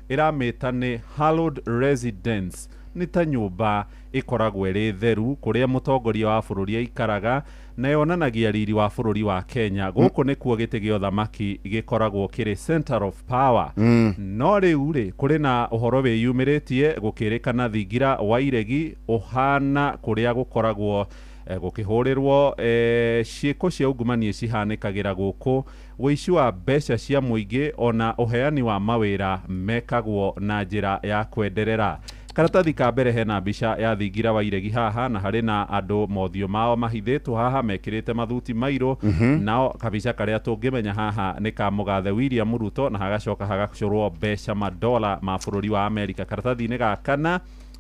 ĩramĩta nĩ hallowed residence, nĩ ta nyũmba ĩkoragwo ĩrĩ theru kũrĩa mũtongoria wa bũrũri aikaraga na yonanagia riri wa bũrũri wa Kenya. Gũkũ nĩkuo gĩtĩ gĩa ũthamaki gĩkoragwo kĩrĩ center of power. No rĩu rĩ kũrĩ na ũhoro wĩyumĩrĩtie gũkĩrĩkana thingira wa iregi ũhana kũrĩa gũkoragwo gũkĩhũrĩrwo ciĩko cia ungumania cihanĩkagĩra gũkũ, wĩici wa mbeca cia mũingĩ ona ũheani wa mawĩra mekagwo na njĩra ya kwenderera. Karatathi ka mbere hena mbica ya thingira wa iregi haha na harĩ na andũ mothiũ mao mahithĩtwo haha mekĩrĩte mathuti mairũ. Nao kabica karĩa tũngĩmenya haha nĩ ka mũgathe William Ruto na hagacoka hagacũrwo mbeca madola ma bũrũri wa Amerika. Karatathi-inĩ ga kana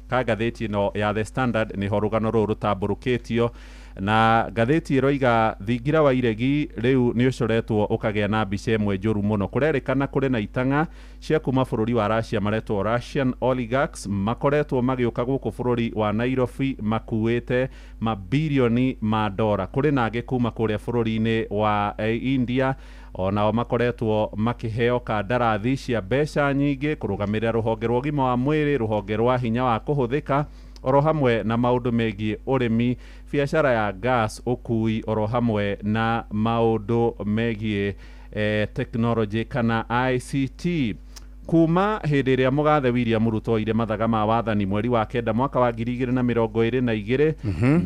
ka ngathĩti ĩno ya The Standard nĩho rũgano rũrũ rũtambũrũkĩtio, na ngathĩti ĩroiga thingira wa iregi rĩu nĩ ũcoretwo ũkagĩa na mbica ĩmwe njũru mũno. Kũrerĩkana kũrĩ na itang'a cia kuma bũrũri wa Russia maretwo Russian oligarchs makoretwo magĩũka gũkũ bũrũri wa Nairobi makuĩte mabilioni ma dora. Kũrĩ na angĩ kuma kũrĩa bũrũri-inĩ wa India onao makoretwo makĩheo kandarathi cia mbeca nyingĩ kũrũgamĩrĩra rũhonge rwa ũgima wa mwĩrĩ, rũhonge rwa hinya wa kũhũthĩka, oro hamwe na maũndũ megiĩ ũrĩmi, biacara ya gas, ũkui, oro hamwe na maũndũ megiĩ technology kana ICT. Kuma hĩndĩ ĩrĩa mũgathe William Ruto oire mathaga ma wathani mweri wa kenda mwaka wa 2022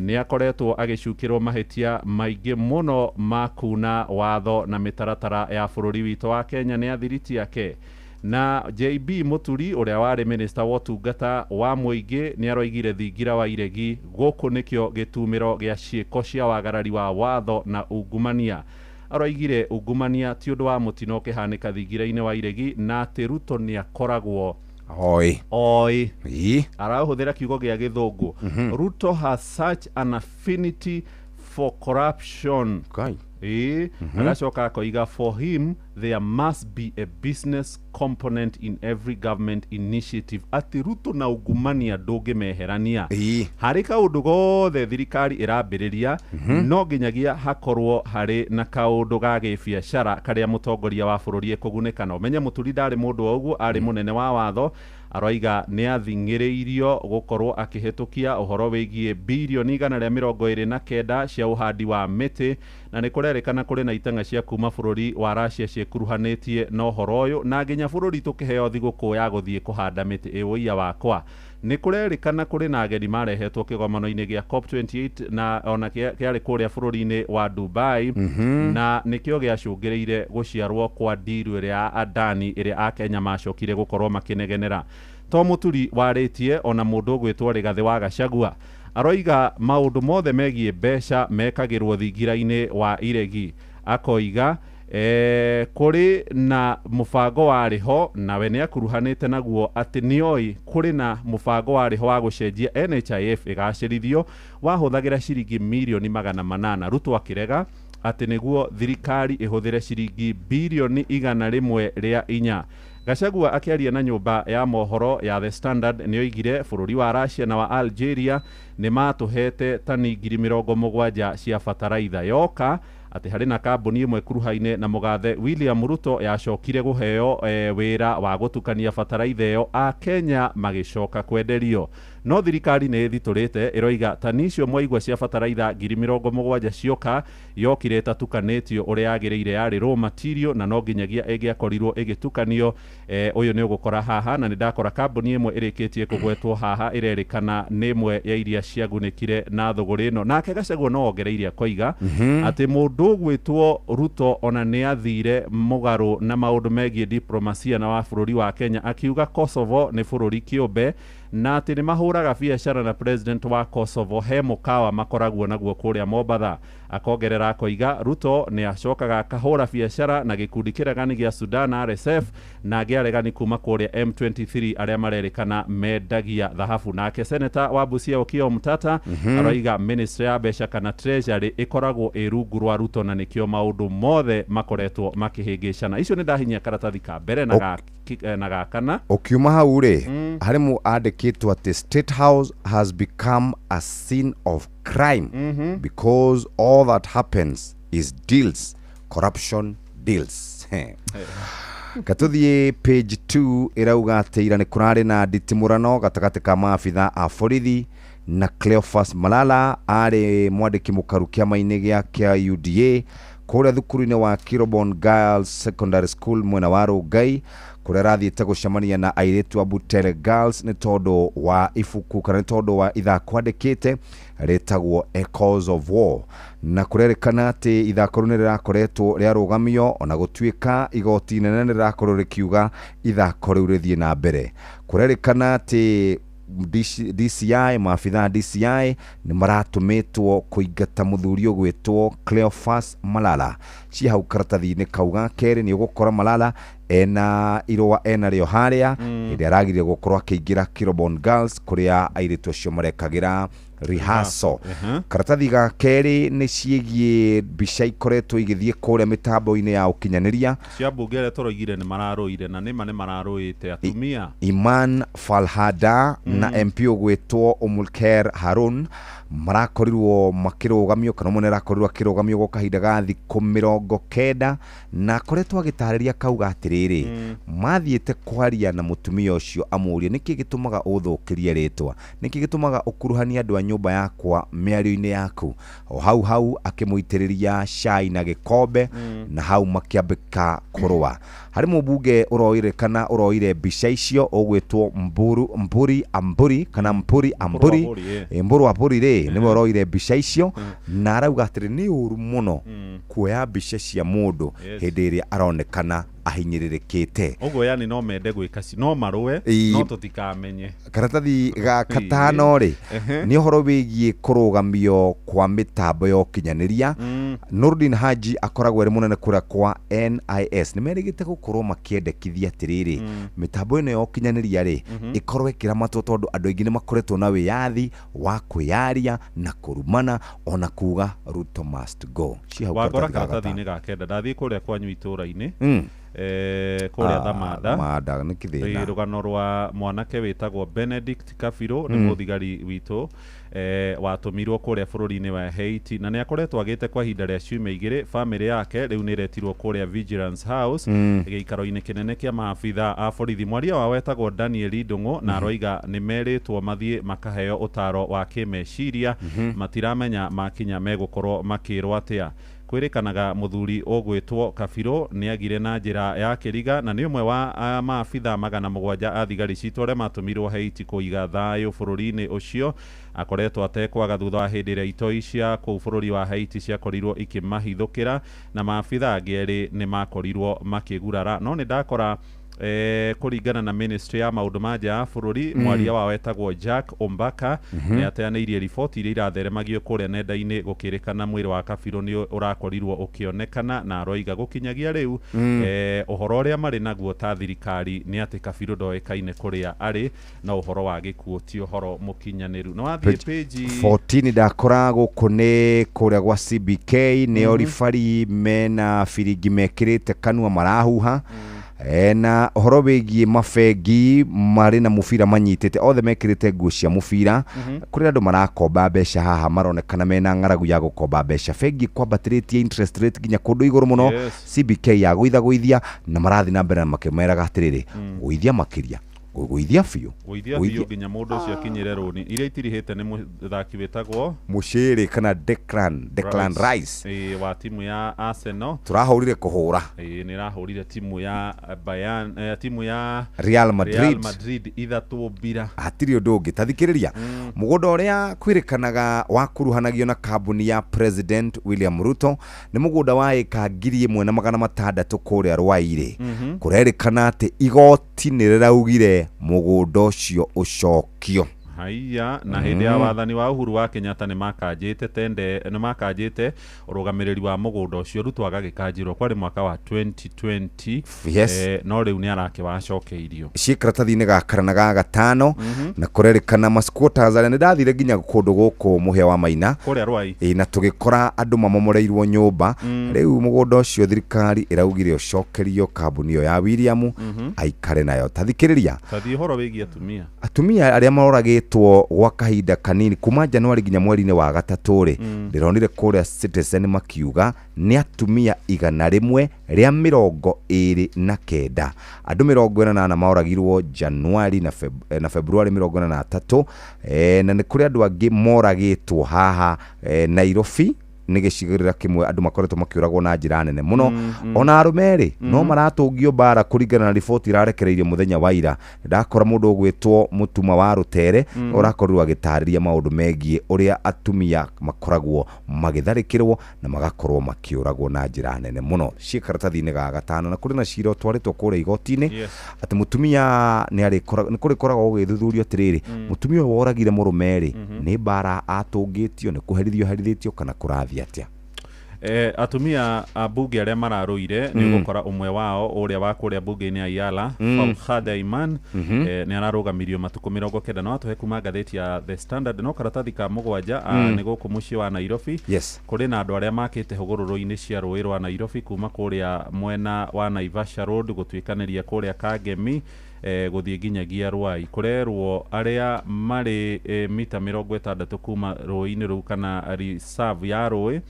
nĩ akoretwo agĩcukĩrwo mahĩtia maingĩ mũno ma kuna watho na mĩtaratara ya bũrũri witũ wa Kenya nĩ athiriti yake. Na JB Muturi ũrĩa warĩ minister wa ũtungata wa mũingĩ nĩ aroigire thingira wa iregi gũkũ nĩkĩo gĩtumĩro gĩa ciĩko cia wagarari wa watho na ungumania. Aroigire ungumania ti ũndũ wa mũtino ũkĩhanĩka thingira-inĩ wa iregi na atĩ Ruto nĩ akoragwo oi arahũthĩra kiugo gĩa gĩthũngũ. Ruto has such an affinity for corruption. Agacoka akoiga for him there must be a business component in every government initiative. Ati Ruto na ungumania ndũngĩmeherania. Harĩ kaũndũ gothe thirikari ĩrambĩrĩria no nginyagia hakorwo harĩ na kaũndũ ga gĩbiacara karĩa mũtongoria wa bũrũri ekũgunĩka. Na ũmenye Mũturi ndarĩ mũndũ wa ũguo, arĩ mũnene wa watho. Aroiga nĩ athingĩrĩirio gũkorwo akĩhetũkia ũhoro wĩgiĩ bilioni 129 cia ũhandi wa mĩtĩ, na nĩ kũrerĩkana kũrĩ na itang'a cia kuma bũrũri wa Russia ciĩkuruhanĩtie na ũhoro ũyũ, na nginya bũrũri tũkĩheo thigũkũ ya gũthiĩ kũhanda mĩtĩ. Ũiya wakwa nĩ kũrerĩkana kũrĩ na ageni marehetwo kĩgomano-inĩ gĩa COP28 na ona kĩarĩ kũrĩa bũrũri-inĩ wa Dubai, na nĩkĩo gĩacũngĩrĩire gũciarwo kwa ndiru ĩrĩa ya Adani ĩrĩa a Kenya macokire gũkorwo makĩnegenera. To Mũturi warĩtie ona mũndũ ũgwĩtwo Rigathĩ wa Gachagua aroiga maũndũ mothe megiĩ mbeca mekagĩrwo thingira-inĩ wa iregi. Akoiga kũrĩ na mũbango warĩ ho nawe nĩ akuruhanĩte naguo atĩ nĩoĩ kũrĩ na mũbango warĩ ho wa gũcenjia NHIF ĩgacĩrithio wahũthagĩra ciringi mirioni 800. Ruto akĩrega atĩ nĩguo thirikari ĩhũthĩre ciringi bilioni 104. Gachagua akĩaria na nyũmba ya mohoro ya The Standard nĩ oigire bũrũri wa Russia na wa Algeria nĩ matũhete tani 70,000 cia bataraitha yoka, atĩ harĩ na kambuni ĩmwe kuruhaine na mũgathe William Ruto yacokire gũheo wĩra wa gũtukania bataraitha ĩyo, a Kenya magĩcoka kwenderio. no thirikari nĩ ĩthitũrĩte ĩroiga tani icio mwaigua cia bataraitha 70,000 cioka yokire ĩtatukanĩtio ũrĩa yagĩrĩire yarĩ raw material na no nginyagia ĩngĩakorirwo ĩgĩtukanio. Ũyũ nĩ ũgũkora haha na nĩ ndakora kambuni ĩmwe ĩrĩkĩtie kũgwetwo haha ĩrerĩkana nĩ ĩmwe ya iria ciagunĩkire na thũgũrĩ ĩno. Nake Gachagua no ongereire akoiga atĩ mũndũ ũgwĩtwo Ruto ona nĩ athire mũgarũ na maũndũ megiĩ diplomacia na wa bũrũri wa Kenya, akiuga Kosovo nĩ bũrũri kĩũmbe na atĩ nĩ mahũraga biacara na president wa Kosovo he mũkawa makoragwo naguo kũrĩa Mombatha. Akongerera akoiga Ruto nĩ acokaga akahũra biacara na gĩkundi kĩregani gĩa Sudan RSF na angĩ kuma kũrĩa M23 arĩa marerĩkana mendagia thahabu. Nake seneta wa Busia Okiya Omtata aroiga ministry ya mbeca kana treasury ĩkoragwo rungu rwa Ruto na nĩkĩo maũndũ mothe makoretwo makĩhĩngĩcana. Icio nĩ ndahinyia karatathi ka mbere na gakana. Ukiuma hau rĩ harĩ mu andĩkĩtwo atĩ State House has become a scene of crime because all that happens is deals, corruption deals. Katũthiĩ page 2 ĩrauga atĩ ira nĩ kũrarĩ na nditimũrano gatagatĩ ka maabitha a borithi na Cleophas Malala arĩ mwandĩki mũkaru kĩama-inĩ gĩa UDA kũrĩa thukuru-inĩ wa Kirobon Girls Secondary School mwena wa Rongai kũrĩa rathiĩte gũcemania na airĩtu a Butere Girls nĩ tondũ wa ibuku kana nĩ tondũ wa ithako andĩkĩte rĩtagwo Echoes of War, na kũrerĩkana atĩ ithako rĩu nĩ rĩrakoretwo rĩarũgamio ona gũtuĩka igoti inene nĩ rĩrakorwo rĩkiuga ithako rĩu rĩthiĩ na mbere. Kũrerĩkana atĩ DCI maabitha DCI nĩ maratũmĩtwo kũingata mũthuri ũgwĩtwo Cleophas Malala. Cia hau karatathi-inĩ kauga kerĩ nĩ ũgũkora Malala ena irũa ena rĩo harĩa hĩndĩ aragirire gũkorwo akĩingĩra Kirobon Girls kũrĩa airĩtu acio marekagĩra rehearsal. Karatathi ga kerĩ nĩ ciĩgiĩ mbica ikoretwo igĩthiĩ kũrĩa mĩtambo-inĩ ya ũkinyanĩria cia mbunge rĩa tũroigire nĩ mararũire na nĩma nĩ mararũĩte atumia Iman Falhada na MP ũgwĩtwo Umulker Harun marakorirwo makĩrũgamio kana mũnene arakorirwo akĩrũgamio gwa kahinda ga thikũ 90 na akoretwo agĩtarĩria kauga atĩrĩrĩ mathiĩte kwaria na mũtumia ũcio amũrie nĩkĩ gĩtũmaga ũthũkĩrie rĩtwa, nĩkĩ gĩtũmaga ũkuruhania andũ a nyũmba yakwa mĩario-inĩ yaku. O hau akĩmũitĩrĩria cai na gĩkombe na hau makĩambĩka kũrũa. Harĩ mũmbunge ũroire mbica icio ũgwĩtwo Mburu Amburi rĩ nĩ ũroire mbica icio na arauga atĩrĩ nĩ ũru mũno kuoya mbica cia mũndũ hĩndĩ ĩrĩa aronekana ahinyĩrĩrĩkĩte. Ũguo yani no mende gwĩka no marũe no tũtikamenye. Karatathi ga katano rĩ nĩ ũhoro wĩgiĩ kũrũgamio kwa mĩtambo ya ũkinyanĩria. Nurdin Haji akoragwo arĩ mũnene kũrĩa kwa NIS nĩ merĩgĩte gũkorwo makĩendekithia atĩrĩrĩ mĩtambo ĩno ya ũkinyanĩria rĩ ĩkorwo ĩkĩramatwo tondũ andũ aingĩ nĩ makoretwo na wĩyathi wa kwĩyaria na kũrumana ona kuga Ruto must go. Wagora karatathi-inĩ ga kenda ndathiĩ kũrĩa kwanyu itũũra-inĩ kũrĩa Thamanda rũgano rwa mwanake wĩtagwo Benedict Kabirũ nĩ mũthigari witũ watũmirwo kũrĩa bũrũri-inĩ wa Haiti na nĩ akoretwo agĩte kwa ihinda rĩa ciumia igĩrĩ. Famĩlĩ yake rĩu nĩ iretirwo kũrĩa Vigilance House gĩikaro-inĩ kĩnene kĩa maabitha a borithi. Mwaria wao wetagwo Daniel Ndung'u na aroiga nĩ merĩtwo mathiĩ makaheo ũtaro wa kĩmeciria matiramenya makinya megũkorwo makĩrwo atĩa. Kwĩrĩkanaga mũthuri ũgwĩtwo Kabirũ nĩ agire na njĩra ya kĩriga na nĩ ũmwe wa maabitha 700 a thigari citũ arĩa matũmirwo Haiti kũiga thayũ bũrũri-inĩ ũcio. Akoretwo atekwaga thutha wa hĩndĩ ĩrĩa itoi cia kũu bũrũri wa Haiti ciakorirwo ikĩmahithũkĩra na maabitha angĩ erĩ nĩ makorirwo makĩgurara. No nĩ ndakora kũringana na ministry ya maũndũ ma nja ya bũrũri mwaria wao wetagwo Jack Ombaka nĩ ateanĩirie riboti iria iratheremagio kũrĩa nenda-inĩ gũkĩrĩkana mwĩrĩ wa Kabirũ nĩ ũrakorirwo ũkĩonekana na aroiga gũkinyagia rĩu ũhoro ũrĩa marĩ naguo ta thirikari nĩ atĩ Kabirũ ndoĩkaine kũrĩa arĩ na ũhoro wa gĩkuũ ti ũhoro mũkinyanĩru. No wathiĩ page 14 ndakora gũkũ nĩ kũrĩa gwa CBK nĩo ribari mena biringi mekĩrĩte kanua marahuha na ũhoro wĩgiĩ mabengi marĩ na mũbira manyitĩte othe mekĩrĩte nguo cia mũbira kũrĩ andũ marakomba mbeca haha maronekana mena ng'aragu ya gũkomba mbeca. Bengi kwambatĩrĩtie interest rate nginya kũndũ igũrũ mũno CBK ya gũithagũithia na marathiĩ na mbere na makĩmeraga atĩrĩrĩ gũithia makĩria Gũithia biũ. Gũithia biũ nginya mũndũ ũcio akinyire rũni. Iria itirihĩte nĩ mũthaki wĩtagwo Mushiri kana Declan Rice. Wa timu ya Arsenal. Turahũrire kũhũra. Nĩ rahũrire timu ya Bayern, timu ya Real Madrid 3-0. Hatirĩ ũndũ ũngĩ. Tathikĩrĩria. Mũgũnda ũrĩa kwĩrĩkanaga wakuruhanagio na kambuni ya President William Ruto nĩ mũgũnda wa ĩka 1,600 kũrĩa Rwaire. Kũrerĩkana atĩ igoti nĩ rĩraugire mũgũnda ũcio ũcokio. Haiya na hindi ya wathani wa Uhuru wa Kenyatta nĩ makanjĩte ũrũgamĩrĩri wa mũgũnda ũcio Ruto agagĩkanjĩrwo kwarĩ mwaka wa 2020. Yes. No rĩu nĩ arakĩwacokeirio ciĩkaratathi-inĩ gakarana ga gatano na kũrerĩkana masquatters arĩa nĩ ndathire nginya kũndũ gũkũ mũhĩa wa Maina kũrĩa Rwai na tũgĩkora andũ mamomoreirwo nyũmba. Rĩu mũgũnda ũcio thirikari ĩraugire ũcokerio kambuni ĩyo ya William aikare nayo. Tathikĩrĩria tathi ũhoro wĩgiĩ atumia arĩa maroragĩtwo gwa kahinda kanini kuma Januari nginya mweri-inĩ wa gatatũ rĩ ndĩronire kũrĩa Citizen makiuga nĩ atumia 129 andũ 48 moragirwo Januari na Februari 23 na nĩ kũrĩ andũ angĩ moragĩtwo haha Nairobi nĩ gĩcigĩrĩra kĩmwe andũ makoretwo makĩũragwo na njĩra nene mũno. Ona arũme no maratũngio bara kũringana na riboti irarekereirio mũthenya wa ira. Ndakora mũndũ ũgwĩtwo Mũtuma wa Rutere ũrakorirwo agĩtarĩria maũndũ megiĩ ũrĩa atumia makoragwo magĩtharĩkĩrwo na magakorwo makĩũragwo na njĩra nene mũno. Ciĩkaratathi-inĩ ga gatano na kũrĩ na cira ũtwarĩtwo kũrĩa igoti-inĩ atĩ mũtumia nĩ kũrĩkoragwo gũgĩthuthurio atĩrĩrĩ mũtumia ũyũ woragire mũrũme nĩ bara atũngĩtio nĩ kũherithio kana kũrathi atia. Atumia abunge arĩa mararũire nĩ gũkora ũmwe wao ũrĩa wa kũrĩa bunge-inĩ ya Yala Falhada Iman nĩ ararũgamirio matukũ 90 no atũhe kuma ngathĩti ya The Standard no karatathi ka mũgwanja nĩ gũkũ mũciĩ wa Nairobi. Kũrĩ na andũ arĩa makĩte hũgũrũrũ-inĩ cia rũĩ rwa Nairobi kuma kũrĩa mwena wa Naivasha Road gũtuĩkanĩria kũrĩa Kangemi gũthiĩ nginyagia Rwai. Kũrerwo arĩa marĩ mita 60 kuma rũĩ-inĩ rũu kana reserve ya rũĩ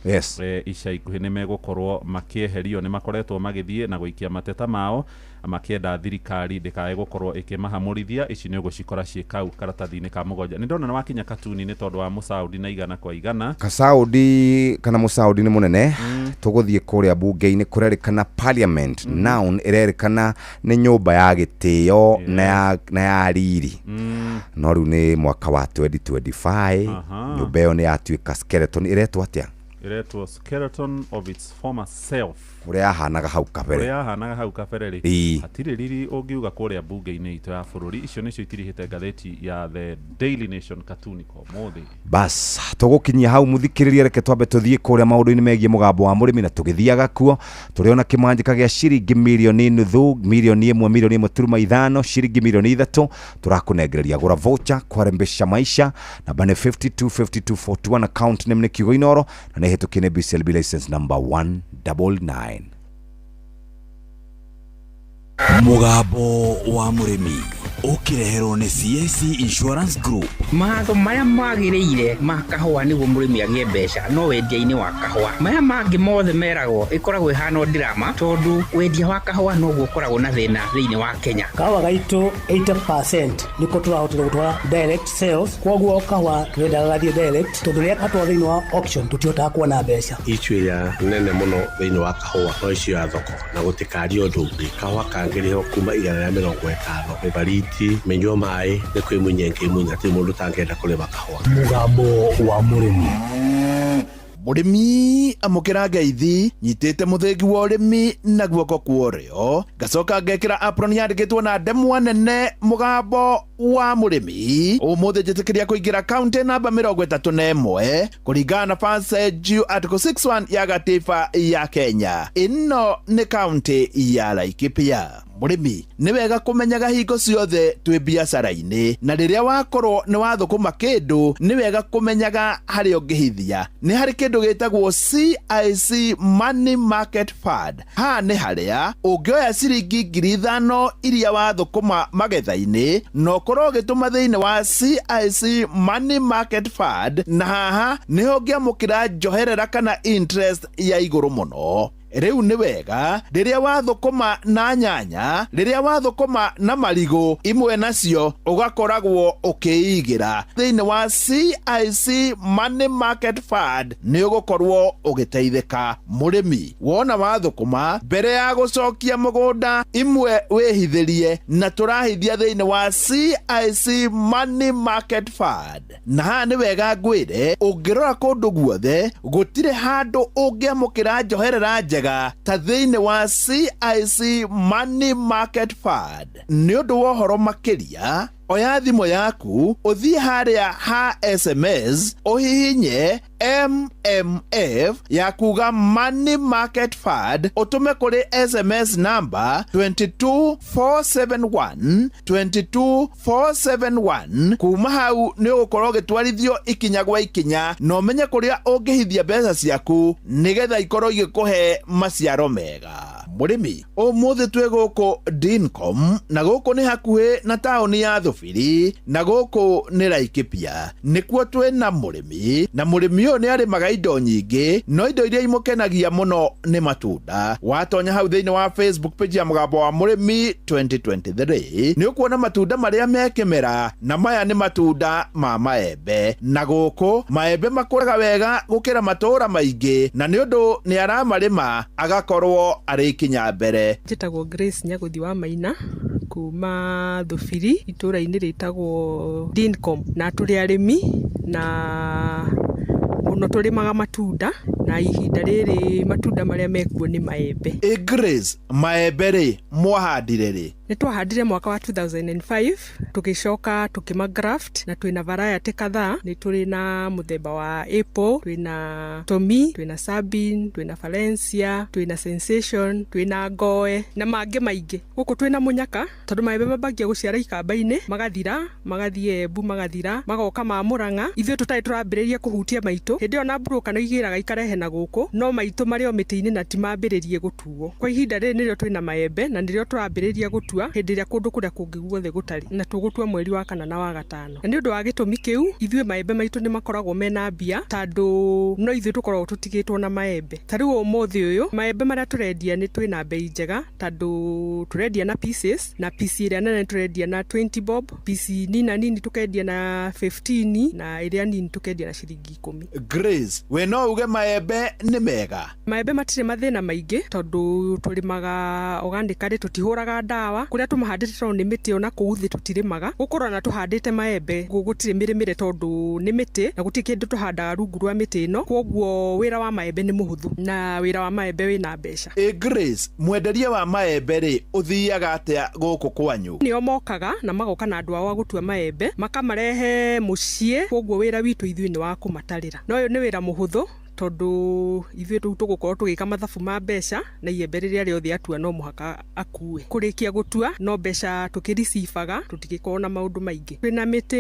ica ikuhĩ nĩ megũkorwo makĩeherio. Nĩ makoretwo magĩthiĩ na gũikia mateta mao makĩenda thirikari ndĩkae gũkorwo ĩkĩmahamũrithia. Ici nĩ ũgũcikora ciĩkau karatathi-inĩ ka mũgwanja. Nĩ ndona nĩ wakinya katuni-inĩ tondũ wa mũcaũndi na igana kwa igana. Kacaũndi kana mũcaũndi nĩ mũnene. Tũgũthiĩ kũrĩa bunge-inĩ kũrerĩkana parliament noun ĩrerĩkana nĩ nyũmba ya gĩtĩo na ya riri. No rĩu nĩ mwaka wa 2025 nyũmba ĩyo nĩ yatuĩka skeleton. Ĩretwo atĩa? Ĩretwo skeleton of its former self. Ũrĩa yahanaga hau kabere. Hatirĩ riri ũngiuga kũrĩa bunge-inĩ itũ ya bũrũri. Icio nĩcio itirihĩte ngathĩti ya The Daily Nation katuni kwa ũmũthĩ. Bas tũgũkinyia hau mũthikĩrĩria reke twambe tũthiĩ kũrĩa maũndũ-inĩ megiĩ mũgambo wa mũrĩmi na tũgĩthiaga kuo tũrĩona kĩmanjĩka gĩa ciringi mirioni nuthu mirioni 1.5 ciringi mirioni 3 tũrakũnengereria gũra voucher kwarembesha maisha namba nĩ 525241 account name nĩ kiugo inoro na nĩ hetũkie nĩ BCLB license number 199. Mũgambo wa mũrĩmi ũkĩreherwo nĩ CAC Insurance Group. Mawatho marĩa magĩrĩire ma kahũa nĩguo mũrĩmi agĩe mbeca no wendia-inĩ wa kahũa. Maya mangĩ mothe meragwo ĩkoragwo ĩhana ndirama tondũ wendia wa kahũa noguo ũkoragwo na thĩna thĩinĩ wa Kenya. Kahũa gaitũ 80% nĩko tũrahotire gũtwara direct sales, koguo kahũa twendaga gathiĩ direct tondũ rĩrĩa gatwara thĩinĩ wa auction tũtihotaga kuona mbeca. Icuĩra nene mũno thĩinĩ wa kahũa no icio ya thoko na gũtĩkaria ũndũ ũngĩ. Kahũa kangĩrĩho kuma 150 mĩbariti menyo maĩ nĩ kwĩ mũnyenke mũnya atĩ mũndũ tangĩenda kũrĩma kahũa. Mũgambo wa mũrĩmi. Mũrĩmi amũkĩra ngeithi nyitĩte mũthĩgi wa ũrĩmi na guoko kwa ũrĩo ngacoka ngekĩra apron yandĩkĩtwo na ndemwa nene mũgambo wa mũrĩmi. Ũmũthĩ njĩtĩkĩria kũingĩra kaunti namba 31 kũringana na Fans Article 61 ya gatiba ya Kenya. Ĩno nĩ kaunti ya Laikipia. Mũrĩmi nĩ wega kũmenyaga hingo ciothe twĩ biacara-inĩ na rĩrĩa wakorwo nĩ wathũkũma kĩndũ nĩ wega kũmenyaga harĩa ũngĩhithia. Nĩ harĩ kĩndũ gĩtagwo CIC Money Market Fund. Haha nĩ harĩa ũngĩoya ciringi 5,000 iria wathũkũma magetha-inĩ na ũkorwo ũgĩtũma thĩinĩ wa CIC Money Market Fund na haha nĩho ũngĩamũkĩra njoherera kana interest ya igũrũ mũno. riu ni wega riria wathukuma na nyanya, riria wathukuma na marigo, imwe nacio ugakoragwo ukiigira thiini wa CIC Money Market Fund, ni ugukorwo ugiteithika. Murimi wona wathukuma mbere ya gucokia mugunda, imwe wihithirie na turahithia thiini wa CIC Money Market Fund. Na haa ni wega ngwire ungirora kundu guothe gutire handu ungiamukira njoherera njega ta thiini wa CIC Money Market Fund. Ni undu wa uhoro makiria, oya thimo yaku uthie haria ha SMS uhihinye MMF ya kuga Money Market Fund, utume kuri SMS number 22471 22471. Kuma hau ni ugukorwo gitwarithio ikinya gwa ikinya na umenye kuria ungihithia mbeca ciaku nigetha ikorwo igikuhe maciaro mega. Murimi umuthi twe guku Dincom, na guku ni hakuhi na taoni ya Thubiri, na guku ni Laikipia. Nikuo twe na murimi, na murimi uyu ni arimaga indo nyingi, no indo iria imukenagia muno ni matunda. Watonya hau thiini wa Facebook page ya Mugambo wa Murimi 2023 ni ukuona matunda maria mekimera, na maya ni matunda ma maembe. Na guku maembe makuraga wega gukira matura maingi, na ni undu ni aramarima agakorwo ari ikinya mbere. Njitagwo Grace Nyaguthi wa Maina kuma Thubiri, itura-ini ritagwo Dincom, na turi arimi na muno turimaga matunda, na ihinda riri matunda maria mekuo ni maembe. Grace, maembe ri mwahandire ri? Ni twahandire mwaka wa 2005 tugicoka tukimagraft, na twina variety kadhaa. Ni turi na muthemba wa Apple, twina Tommy, twina Sabin, twina Valencia, twina Sensation, twina Ngoe na mangi maingi. Guku twina munyaka tondu maembe mabangia guciara ikamba-ini magathira, magathie Embu, magathira magoka ma Murang'a. Ithuĩ tutari turambiriria kuhutia maitu hindi yo na broker no igiraga ikarehe na guku, no maitu mario miti-ini na timambiririe gutuo. Kwa ihinda riri nirio twina maembe na nirio turambiriria gutua hindi ria kundu kuria kungi guothe gutari, na tugutua mweri wa kana na wa gatano. Na ni undu wa gitumi kiu ithuĩ maembe maitu ni makoragwo mena mbia, tondu no ithuĩ tukoragwo tutigitwo na maembe. Tariu umuthi uyu maembe maria turendia ni twina bei njega, tondu turendia na pieces, na piece iria nene turendia na 20 bob, piece nini nini tukendia na 15, na iria nini tukendia na ciringi 10. Grace, we no uge maembe ni mega? Maembe matire mathina maingi tondu turimaga organically, tutihuraga ndawa. Kuria tumahandite tondu ni miti ona kuu thi tutirimaga. Gukorwo na tuhandite maembe gutire mirimire tondu ni miti na guti kindu tuhandaga rungu rwa miti ino, kwoguo wira wa maembe ni muhuthu na wira wa maembe wina mbeca. Grace, mwenderia wa maembe ri uthiaga atia guku kwanyu? Nio mokaga na magoka na andu ao gutua maembe makamarehe mucii, kwoguo wira witu ithuĩ ni wa kumatarira. No uyu ni wira muhuthu tondu ithuĩ tu tugukorwo tugika mathabu ma mbeca, na iembe riria riothe atua no muhaka akue. Kurikia gutua no mbeca tukiricibaga, tutigikorwo na maundu maingi. Twina miti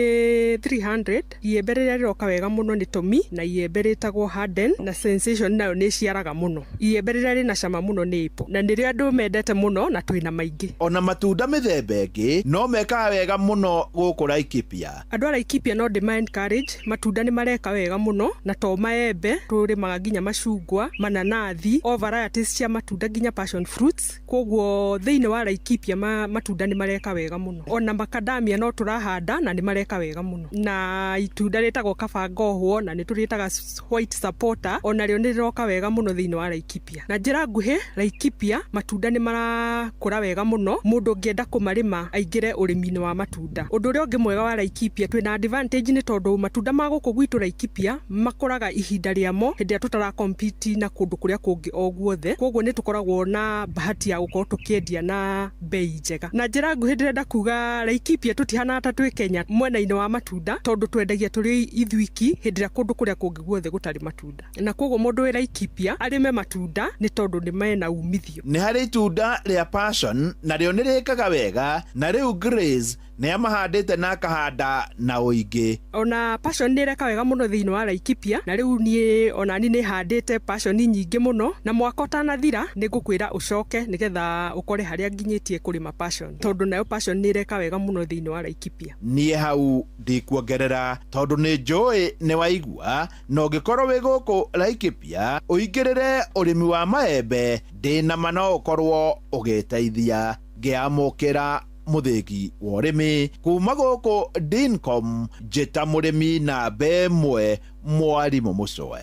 300. Iembe riria riroka wega muno ni Tommy, na iembe ritagwo Harden, na Sensation nayo ni ciaraga muno. Iembe riria rina cama muno ni Apple, na nirio andu mendete muno na twina maingi. Ona matunda mithemba ingi no mekaga wega muno guku Laikipia. Andu a Laikipia no ndima encourage, matunda ni mareka wega muno, na to maembe turimaga nginya macungwa, mananathi, o varieties cia matunda nginya passion fruits. Kwoguo thiini wa Laikipia matunda ni mareka wega muno. Ona macadamia no turahanda na ni mareka wega muno. Na itunda ritagwo kabangohwo na ni turitaga white supporter, ona rio ni riroka wega muno thiini wa Laikipia. Na njira nguhi Laikipia matunda ni marakura wega muno, mundu ngienda kumarima aingire urimi-ini wa matunda. Undu uria ungi mwega wa Laikipia twina advantage ni tondu matunda ma guku gwitu Laikipia makuraga ihinda riamo hindi ya tutara compete na kundu kuria kungi o guothe. Kwoguo ni tukoragwo na bahati ya gukorwo tukiendia na bei njega. Na njira nguhi ndirenda kuga Laikipia tutihana ta twi Kenya mwena-ini wa matunda, tondu twendagia turi ithuiki hindi ya kundu kuria kungi guothe gutari matunda. Na kwoguo mundu wi Laikipia arime matunda ni tondu ni mena umithio. Ni hari itunda ria passion na rio ni rikaga wega, na riu Grace nĩ amahandĩte na akahanda na ũingĩ. Ona passion nĩ reka wega mũno thĩinĩ wa Laikipia, na rĩu niĩ ona ni handĩte passion nyingĩ mũno, na mwaka ũtanathira nĩ ngũkwĩra ũcoke nĩgetha ũkore harĩa nginyĩtie kũrĩma passion, tondũ nayo passion nĩ reka wega mũno thĩinĩ wa Laikipia. Niĩ hau ndikuongerera tondũ nĩ njũĩ nĩ waigua na ũngĩkorwo wĩ gũkũ Laikipia ũingĩrĩre ũrĩmi wa maembe ndĩna ma no ũkorwo ũgĩteithia. Ngĩamũkĩra mũthĩgi wa ũrĩmi kuma gũkũ Dincom njĩta mũrĩmi namba ĩmwe Mwarimũ Mũcwe.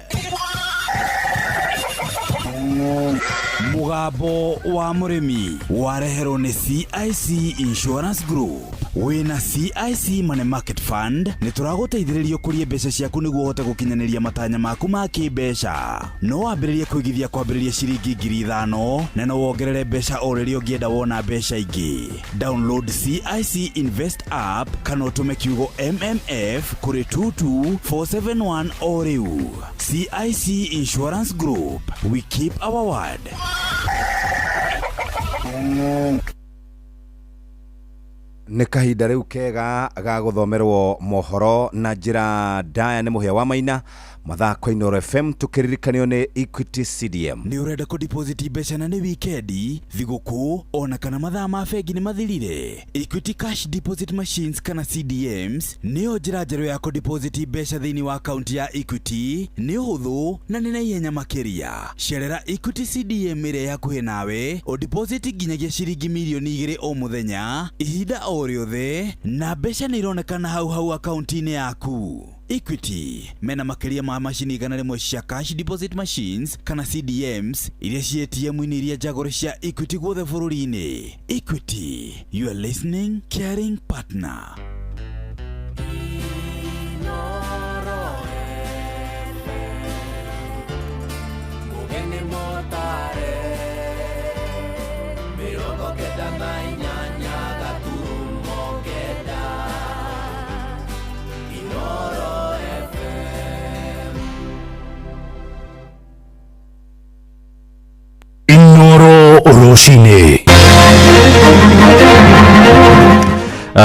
Mugambo wa mũrĩmi wareherwo nĩ CIC Insurance Group. Wĩna CIC Money Market Fund nĩ tũragũteithĩrĩria kũrĩa mbeca ciaku nĩguo ũhote gũkinyanĩria matanya maku ma kĩmbeca. No wambĩrĩrie kũigithia kwambĩrĩria ciringi 5,000 na no wongerere mbeca o rĩrĩa ũngĩenda wona mbeca ingĩ. Download CIC Invest app kana ũtũme kiugo MMF kũrĩ 22471 o rĩu. CIC Insurance Group, we keep our word. Nĩ kahinda rĩu kega ga gũthomerwo mohoro na njĩra ndaya nĩ Mũhĩa wa Maina mathako Inooro FM tukiririkanio nĩ Equity CDM. Nĩ ũrenda kũ deposit mbeca na nĩ weekendi, thigũkũ ona kana mathaa ma bengi nĩ mathirire? Equity Cash Deposit Machines kana CDMs nĩyo njĩra njerũ ya kũ deposit mbeca thĩinĩ wa account ya Equity. Nĩ ũhũthũ na nĩ naihenya makĩria. Cerera Equity CDM ĩrĩa hakuhĩ nawe o deposit nginyagia ciringi milioni 2 o mũthenya ihinda o rĩothe, na mbeca nĩ ironekana hau account-inĩ yaku. Equity mena makĩria ma macini 100 cia cash deposit machines kana CDMs iria ci ATM-inĩ iria njagũre cia Equity guothe bũrũri-inĩ. Equity, you are listening, caring partner. Inooro Roshine.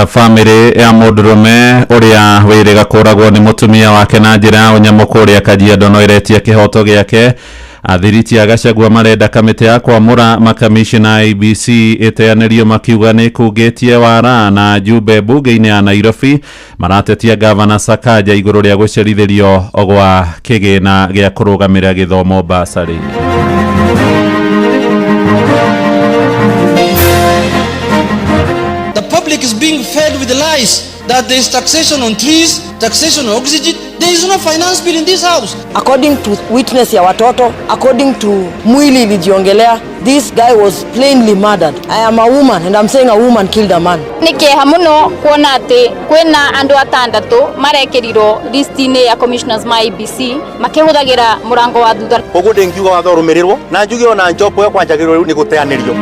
Family ya mũndũrũme ũrĩa wĩrĩga kũragwo nĩ mũtumia wake na njĩra ya ũnyamũ kũrĩa Kajiado no ĩretia kĩhoto gĩake. Athiriti a Gachagua marenda kamĩtĩ ya kwamũra makamishina IEBC ĩteanĩrio makiuga nĩ kugĩtie wara na Jumbe bunge-inĩ ya Nairobi maratetia gavana Sakaja igũrũ rĩa gũcerithĩrio gwa kĩgĩna gĩa kũrũgamĩrĩra gĩthomo basarĩ. The public is being fed with lies that there is taxation on trees, taxation on oxygen. There is no finance bill in this house. According to witness ya watoto, according to mwili ilijiongelea, this guy was plainly murdered. I am a woman and I'm saying a woman killed a man. Nĩkĩeha mũno kuona atĩ kwĩna andũ atandatũ marekerirwo listi-inĩ ya commissioners ma IEBC makĩhũthagĩra mũrango wa thutha. Koguo ndĩngiuga watho ũrũmĩrĩrwo na njuge ona njopo kwanjagĩrwo rĩu nĩ gũteanĩrio.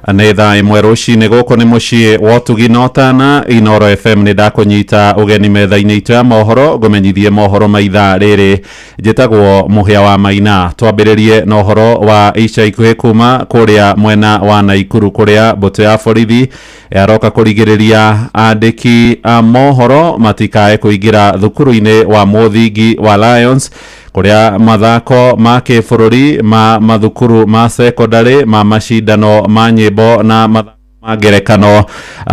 Nĩ thaa ĩmwe rũcinĩ gũkũ nĩ mũciĩ wa ũtugi na ũtana Inooro FM nĩ ndakũnyita ũgeni metha-inĩ itũ ya mohoro ngũmenyithie mohoro ma ithaa rĩrĩ. Njĩtagwo Mũhĩa wa Maina. Twambĩrĩrie na ũhoro wa ica ikuhĩ kuma kũrĩa mwena wa Naikuru kũrĩa mbũtũ ya borithi yaroka kũrigĩrĩria andĩki a mohoro matikae kũingĩra thukuru-inĩ wa mũthingi wa Lions kũrĩa mathako ma kĩbũrũri ma mathukuru ma secondary ma macindano ma nyĩmbo na magerekano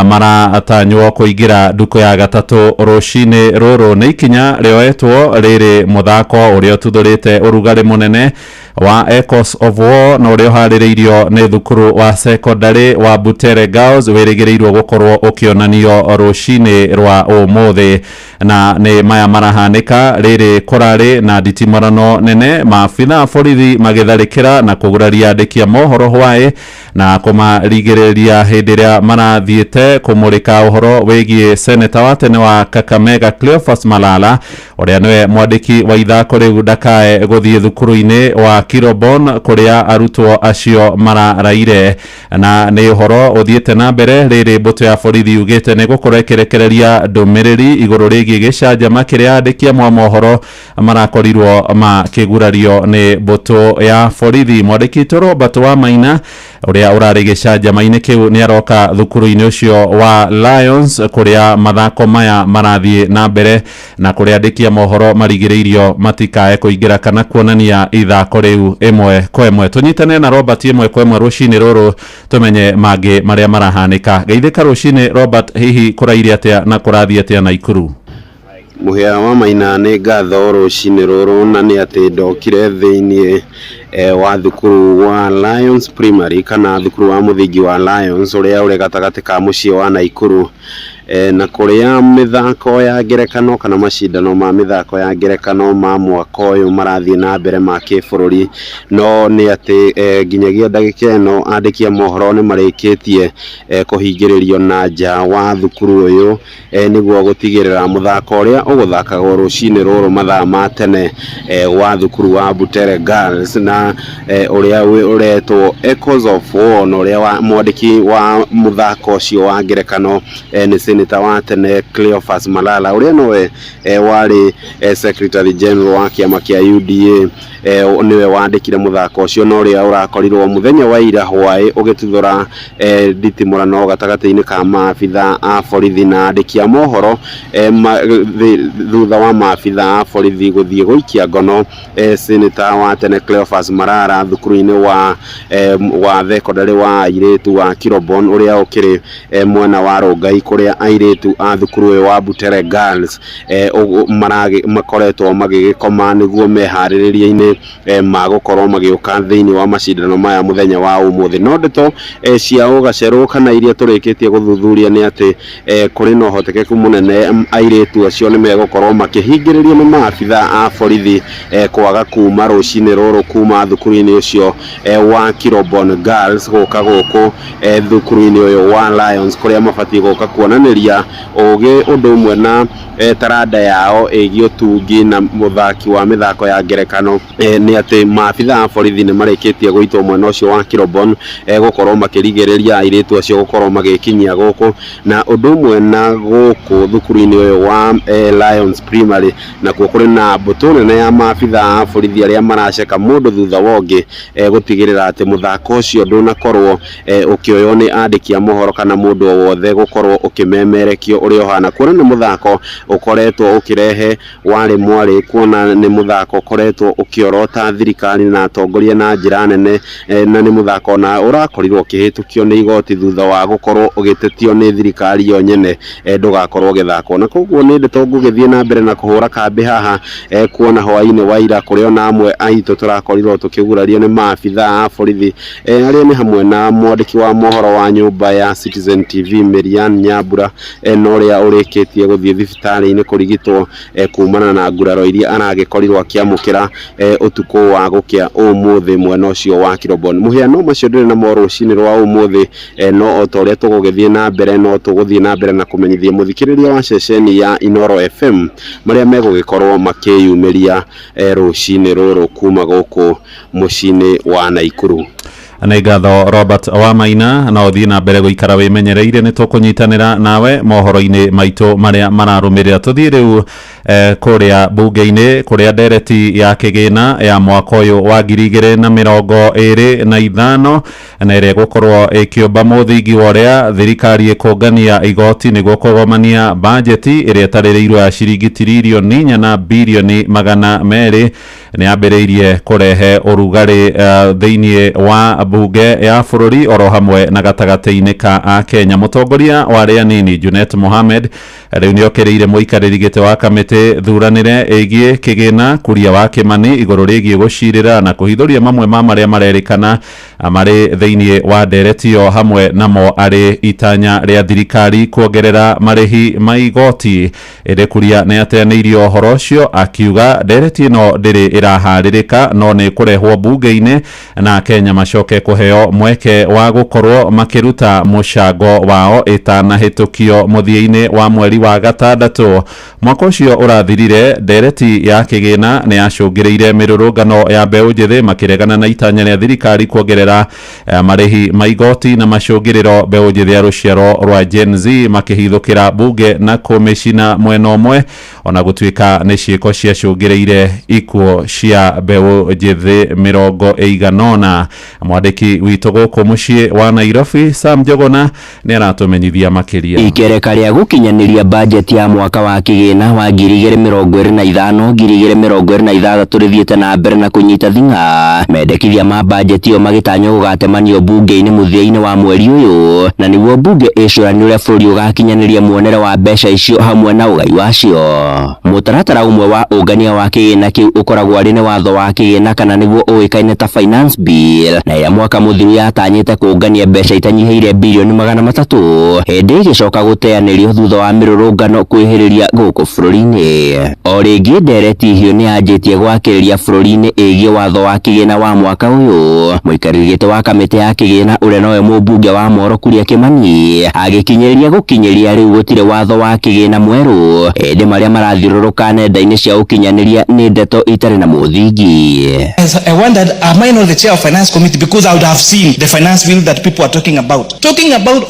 maratanywo kũingĩra nduku ya gatatũ rũcinĩ rũrũ. Nĩ ikinya rĩoetwo rĩrĩ mũthako ũrĩa ũtuthũrĩte ũrugarĩ mũnene wa Echoes of War na ũrĩa ũharĩrĩirio nĩ thukuru wa secondary wa Butere Girls wĩrĩgĩrĩirwo gũkorwo ũkĩonanio rũcinĩ rwa ũmũthĩ, na nĩ maya marahanĩka rĩrĩ kũrarĩ na nditimũrano nene, maabitha borithi magĩtharĩkĩra na kũguraria andĩki a mohoro hwaĩ na kũmarigĩrĩria hĩndĩ ĩrĩa marathiĩte kũmũrĩka ũhoro wĩgiĩ seneta wa tene wa Kakamega Cleophas Malala ũrĩa nĩwe mwandĩki wa ithako rĩu ndakae gũthiĩ thukuru-inĩ wa Kirobon kũrĩa arutwo acio mararaire, na nĩ ũhoro ũthiĩte na mbere rĩrĩ mbũtũ ya borithi ugĩte nĩ gũkorwo ĩkĩrekereria ndũmĩrĩri igũrũ rĩgiĩ gĩcanjama kĩrĩa andĩki a mohoro marakorirwo makĩgurario nĩ mbũtũ ya borithi. Mwandĩki Robert wa Maina uria urari gicajama-ini kiu ni aroka thukuru-ini ucio wa Lions kuria mathako maya marathie na mbere na kuria ndikia mohoro marigiriirio matikae kuingira kana kuonania ithako riu imwe kwa imwe. Tunyitane na Robert imwe kwa imwe rucini ruru tumenye mangi maria marahanika. Geithika rucini Robert, hihi kuraire atia na kurathie atia Naikuru? Muhia wa Maina nĩ ngatho rucini ruru na nĩ ati ndokire thiini wa thukuru wa Lions Primary kana thukuru wa muthingi wa Lions uria uri gatagati ka mucii wa Naikuru na kuria mithako ya ngerekano kana macindano ma mithako ya ngerekano ma mwaka uyu marathie na mbere ma kibururi, no ni ati nginyagia ndagika ino andikia mohoro ni marikitie kuhingiririo na nja wa thukuru uyu niguo gutigirira muthako uria uguthakagwo rucini ruru mathaa ma tene wa thukuru wa Butere Girls na uria uretwo Echoes of War, no uria mwandiki wa muthako ucio wa ngerekano ni Senator wa tene Cleophas Malala uria nowe wari Secretary General wa kiama kia UDA niwe wandikire muthako ucio no uria urakorirwo muthenya wa ira hwai ugituthura nditimurano gatagati-ini ka maabitha a borithi na andikia mohoro thutha wa maabitha a borithi guthie guikia ngono Senator wa tene Cleophas Malala thukuru-ini wa thekondarĩ wa airĩtu wa Kirobon uria ukiri mwena wa Rongai kuria airĩtu a thukuru uyu wa Butere Girls makoretwo magigikoma niguo meharĩrĩria-inĩ magukorwo magiuka thiini wa macindano maya muthenya wa umuthi. No ndeto cia ugacerwo kana iria turikitie guthuthuria ni ati kuri no hotekeku munene airĩtu acio ni megukorwo makihingiririo ni maabitha a borithi kwaga kuma rucini ruru kuma thukuru-ini ucio wa Kirobon Girls guka guku thukuru-ini uyu wa Lions kuria mabatie guka kuonaniria ugi undu umwe na taranda yao igi utungi na muthaki wa mithako ya ngerekano ni ati maabitha a borithi ni marikitie guitwo mwena ucio wa Kirobon gukorwo makirigiriria airĩtu acio gukorwo magikinyia guku na undu umwe na guku thukuru-ini uyu wa Lions Primary na kuo kuri na mbutu nene ya maabitha a borithi aria maraceka mundu thutha wongi gutigirira ati muthako ucio ndunakorwo ukioyo ni andikia mohoro kana mundu o wothe gukorwo ukimemerekio uria ohana kuona ni muthako ukoretwo ukirehe wale mwale kuona ni muthako ukoretwo ukiorota thirikari na atongoria na njira nene na ni muthako na urakorirwo ukihitukio ni igoti thutha wa gukorwo ugitetio ni thirikari yo nyene ndugakorwo githako na koguo ni ndeto ngugithie na mbere na kuhura kambi haha kuona hwaini wa ira kurio na amwe aitu turakorirwo tukigurario ni maabitha a borithi aria ni hamwe na mwandiki wa mohoro wa nyumba ya Citizen TV Miriam Nyambura no ria urikitie guthie thibitari-ini kurigitwo kumana na nguraro iria aragikorirwo akiamukira utuku wa gukia umuthi mwena ucio wa Kirobon. Muhiano macio ndire na moro rucini rwa umuthi no otoria tugugithie na mbere no tuguthie na mbere na kumenyithia muthikiriria wa ceceni ya Inoro FM maria megugikorwo makiyumiria rucini ruru kuma guku mucini wa Naikuru. Nĩ ngatho Robert wa Maina na uthii na mbere guikara wimenyereire ni tukunyitanira nawe mohoro-ini maitu maria mararumirira. Tuthii riu kuria bunge-ini kuria ndereti ya kigina ya mwaka uyu wa 2025 na ire gukorwo ikiumba muthingi woria thirikari ikungania igoti niguo kugomania bajeti iria taririirwo ya ciringi tiririoni 4 na bilioni 200 ni ambiriirie kurehe urugari thiini wa bunge ya bururi oro hamwe na gatagati-ini ka a Kenya. Mutongoria wa ria nini Junet Mohamed riu ni okiriire muikariri gite wa kamiti thuranire igie kigina kuria wa Kimani iguru rigie gucirira na kuhithuria mamwe ma maria marerikana mari thiini wa ndereti o hamwe namo ari itanya ria thirikari kuongerera marihi ma igoti. Ire kuria ni ateaneirio horo ucio akiuga ndereti no ndiri iraharirika no ni kurehwo bunge-ini na Kenya macoke kuheo mweke wa gukorwo makiruta mushango wao itanahitukio muthia-ini wa mweri wa gatandatu. Mwaka ucio urathirire ndereti ya kigina ni acungireire mirurungano ya mbeu njithi makiregana na itanya ria thirikari kuongerera marihi ma igoti na macungiriro mbeu njithi ya ruciaro rwa Gen Z makihithukira bunge na komishina mwena umwe ona gutuika ni ciiko ciacungireire ikuo cia mbeu njithi 180. Mwandiki witũ gũkũ mũciĩ wa Nairobi Sam Njogona nĩ aratumenyithia makiria. Ikereka rĩa gũkinyanĩria budget ya mwaka wa kĩgĩna wa 2025-2026 rĩthiĩte na mbere na kũnyita thing'a. Mendekithia ma budget ĩyo magĩtanywo gũgatemanio bunge-inĩ mũthia-inĩ wa mweri ũyũ, na nĩguo bunge ĩcũranie ũrĩa bũrũri ũgakinyanĩria muonere wa mbeca icio hamwe na ũgai wacio. Mũtaratara ũmwe wa ũngania wa kĩgĩna kĩu ũkoragwo arĩ nĩ watho wa kĩgĩna kana nĩguo ũĩkaine ta finance bill, na ĩrĩa mwaka mũthiru yatanyĩte kũngania mbeca itanyiheire birioni 300 hĩndĩ ĩgĩcoka gũteanĩrio thutha wa mĩrũrũngano kwĩhĩrĩria gũkũ bũrũri-inĩ. O rĩngĩ ndereti hiũ nĩ yanjĩtie gwakĩrĩria bũrũri-inĩ ĩgiĩ watho wa kĩgĩna wa mwaka ũyũ. Mũikarĩri gĩtĩ wa kamĩtĩ ya kĩgĩna ũrĩa nowe mũmbunge wa Moro Kuria Kimani agĩkinyĩria gũkinyĩria rĩu gũtirĩ watho wa kĩgĩna mwerũ, hĩndĩ marĩa marathiũrũrũka nenda-inĩ cia ũkinyanĩria nĩ ndeto itarĩ na mũthingi. I wondered, am I not the chair of finance committee, because I would have seen the finance bill that people are talking about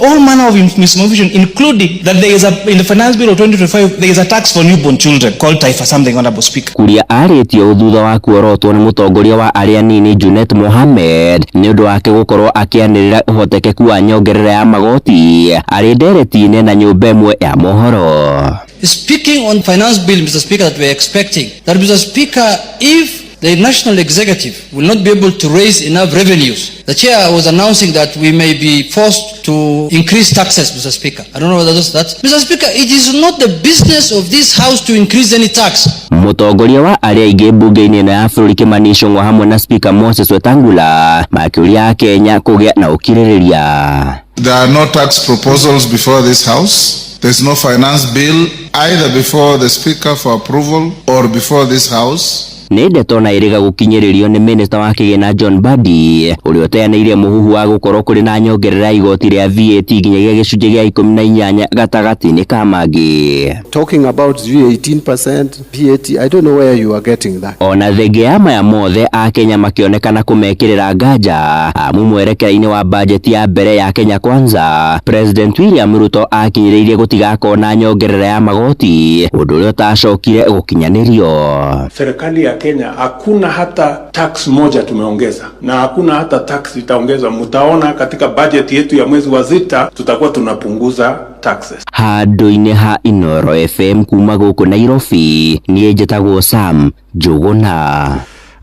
all manner of misinformation, including that there is in the finance bill of 2025 there is a tax for newborn children called Taifa something, honorable speaker. Kuria arĩtio thutha wa kuorotwo nĩ mũtongoria wa arĩa nini Junet Mohamed nĩ ũndũ wake gũkorwo akĩanĩrĩra ũhotekeku wa nyongerera ya magoti arĩ ndereti-inĩ na nyũmba ĩmwe ya mohoro. Speaking on finance bill, Mr. Speaker, that we are expecting, that Mr. Speaker, if the national executive will not be able to raise enough revenues, the chair was announcing that we may be forced to increase taxes, Mr. Speaker. I don't know whether that's... Mr. Speaker, it is not the business of this house to increase any tax. Mũtongoria wa arĩa aingĩ bunge-inĩ ya bũrũri Kimani Ichung'wa hamwe na Speaker Moses Wetangula makĩũria Kenya kũgĩa na ũkirĩrĩria. There are no tax proposals before this house. There's no finance bill either before the Speaker for approval or before this house. Nĩ ndeto na ĩrĩga gũkinyĩrĩrio nĩ minista wa kĩgĩna John Mbadi ũrĩa ũteanĩirie mũhuhu wa gũkorwo kũrĩ na nyongerera ya igoti rĩa VAT nginyagia gĩcunjĩ gĩa 18 gatagatĩ-inĩ ka mangĩ. Talking about 18% VAT, I don't know where you are getting that. Ona thenge ya maya mothe a Kenya makĩonekana kũmekĩrĩra nganja amu mwerekera-inĩ wa budget ya mbere ya Kenya Kwanza, President William Ruto akinyĩrĩirie gũtigakorwo na nyongerera ya magoti, ũndũ ũrĩa ũtacokire gũkinyanĩrio. Serikali ya Kenya hakuna hata tax moja tumeongeza na hakuna hata tax itaongezwa. Mtaona katika budget yetu ya mwezi wa sita tutakuwa tunapunguza taxes. Handũ-inĩ ha Inoro FM kuma gũkũ Nairobi, niĩ njĩtagwo Sam Njogona.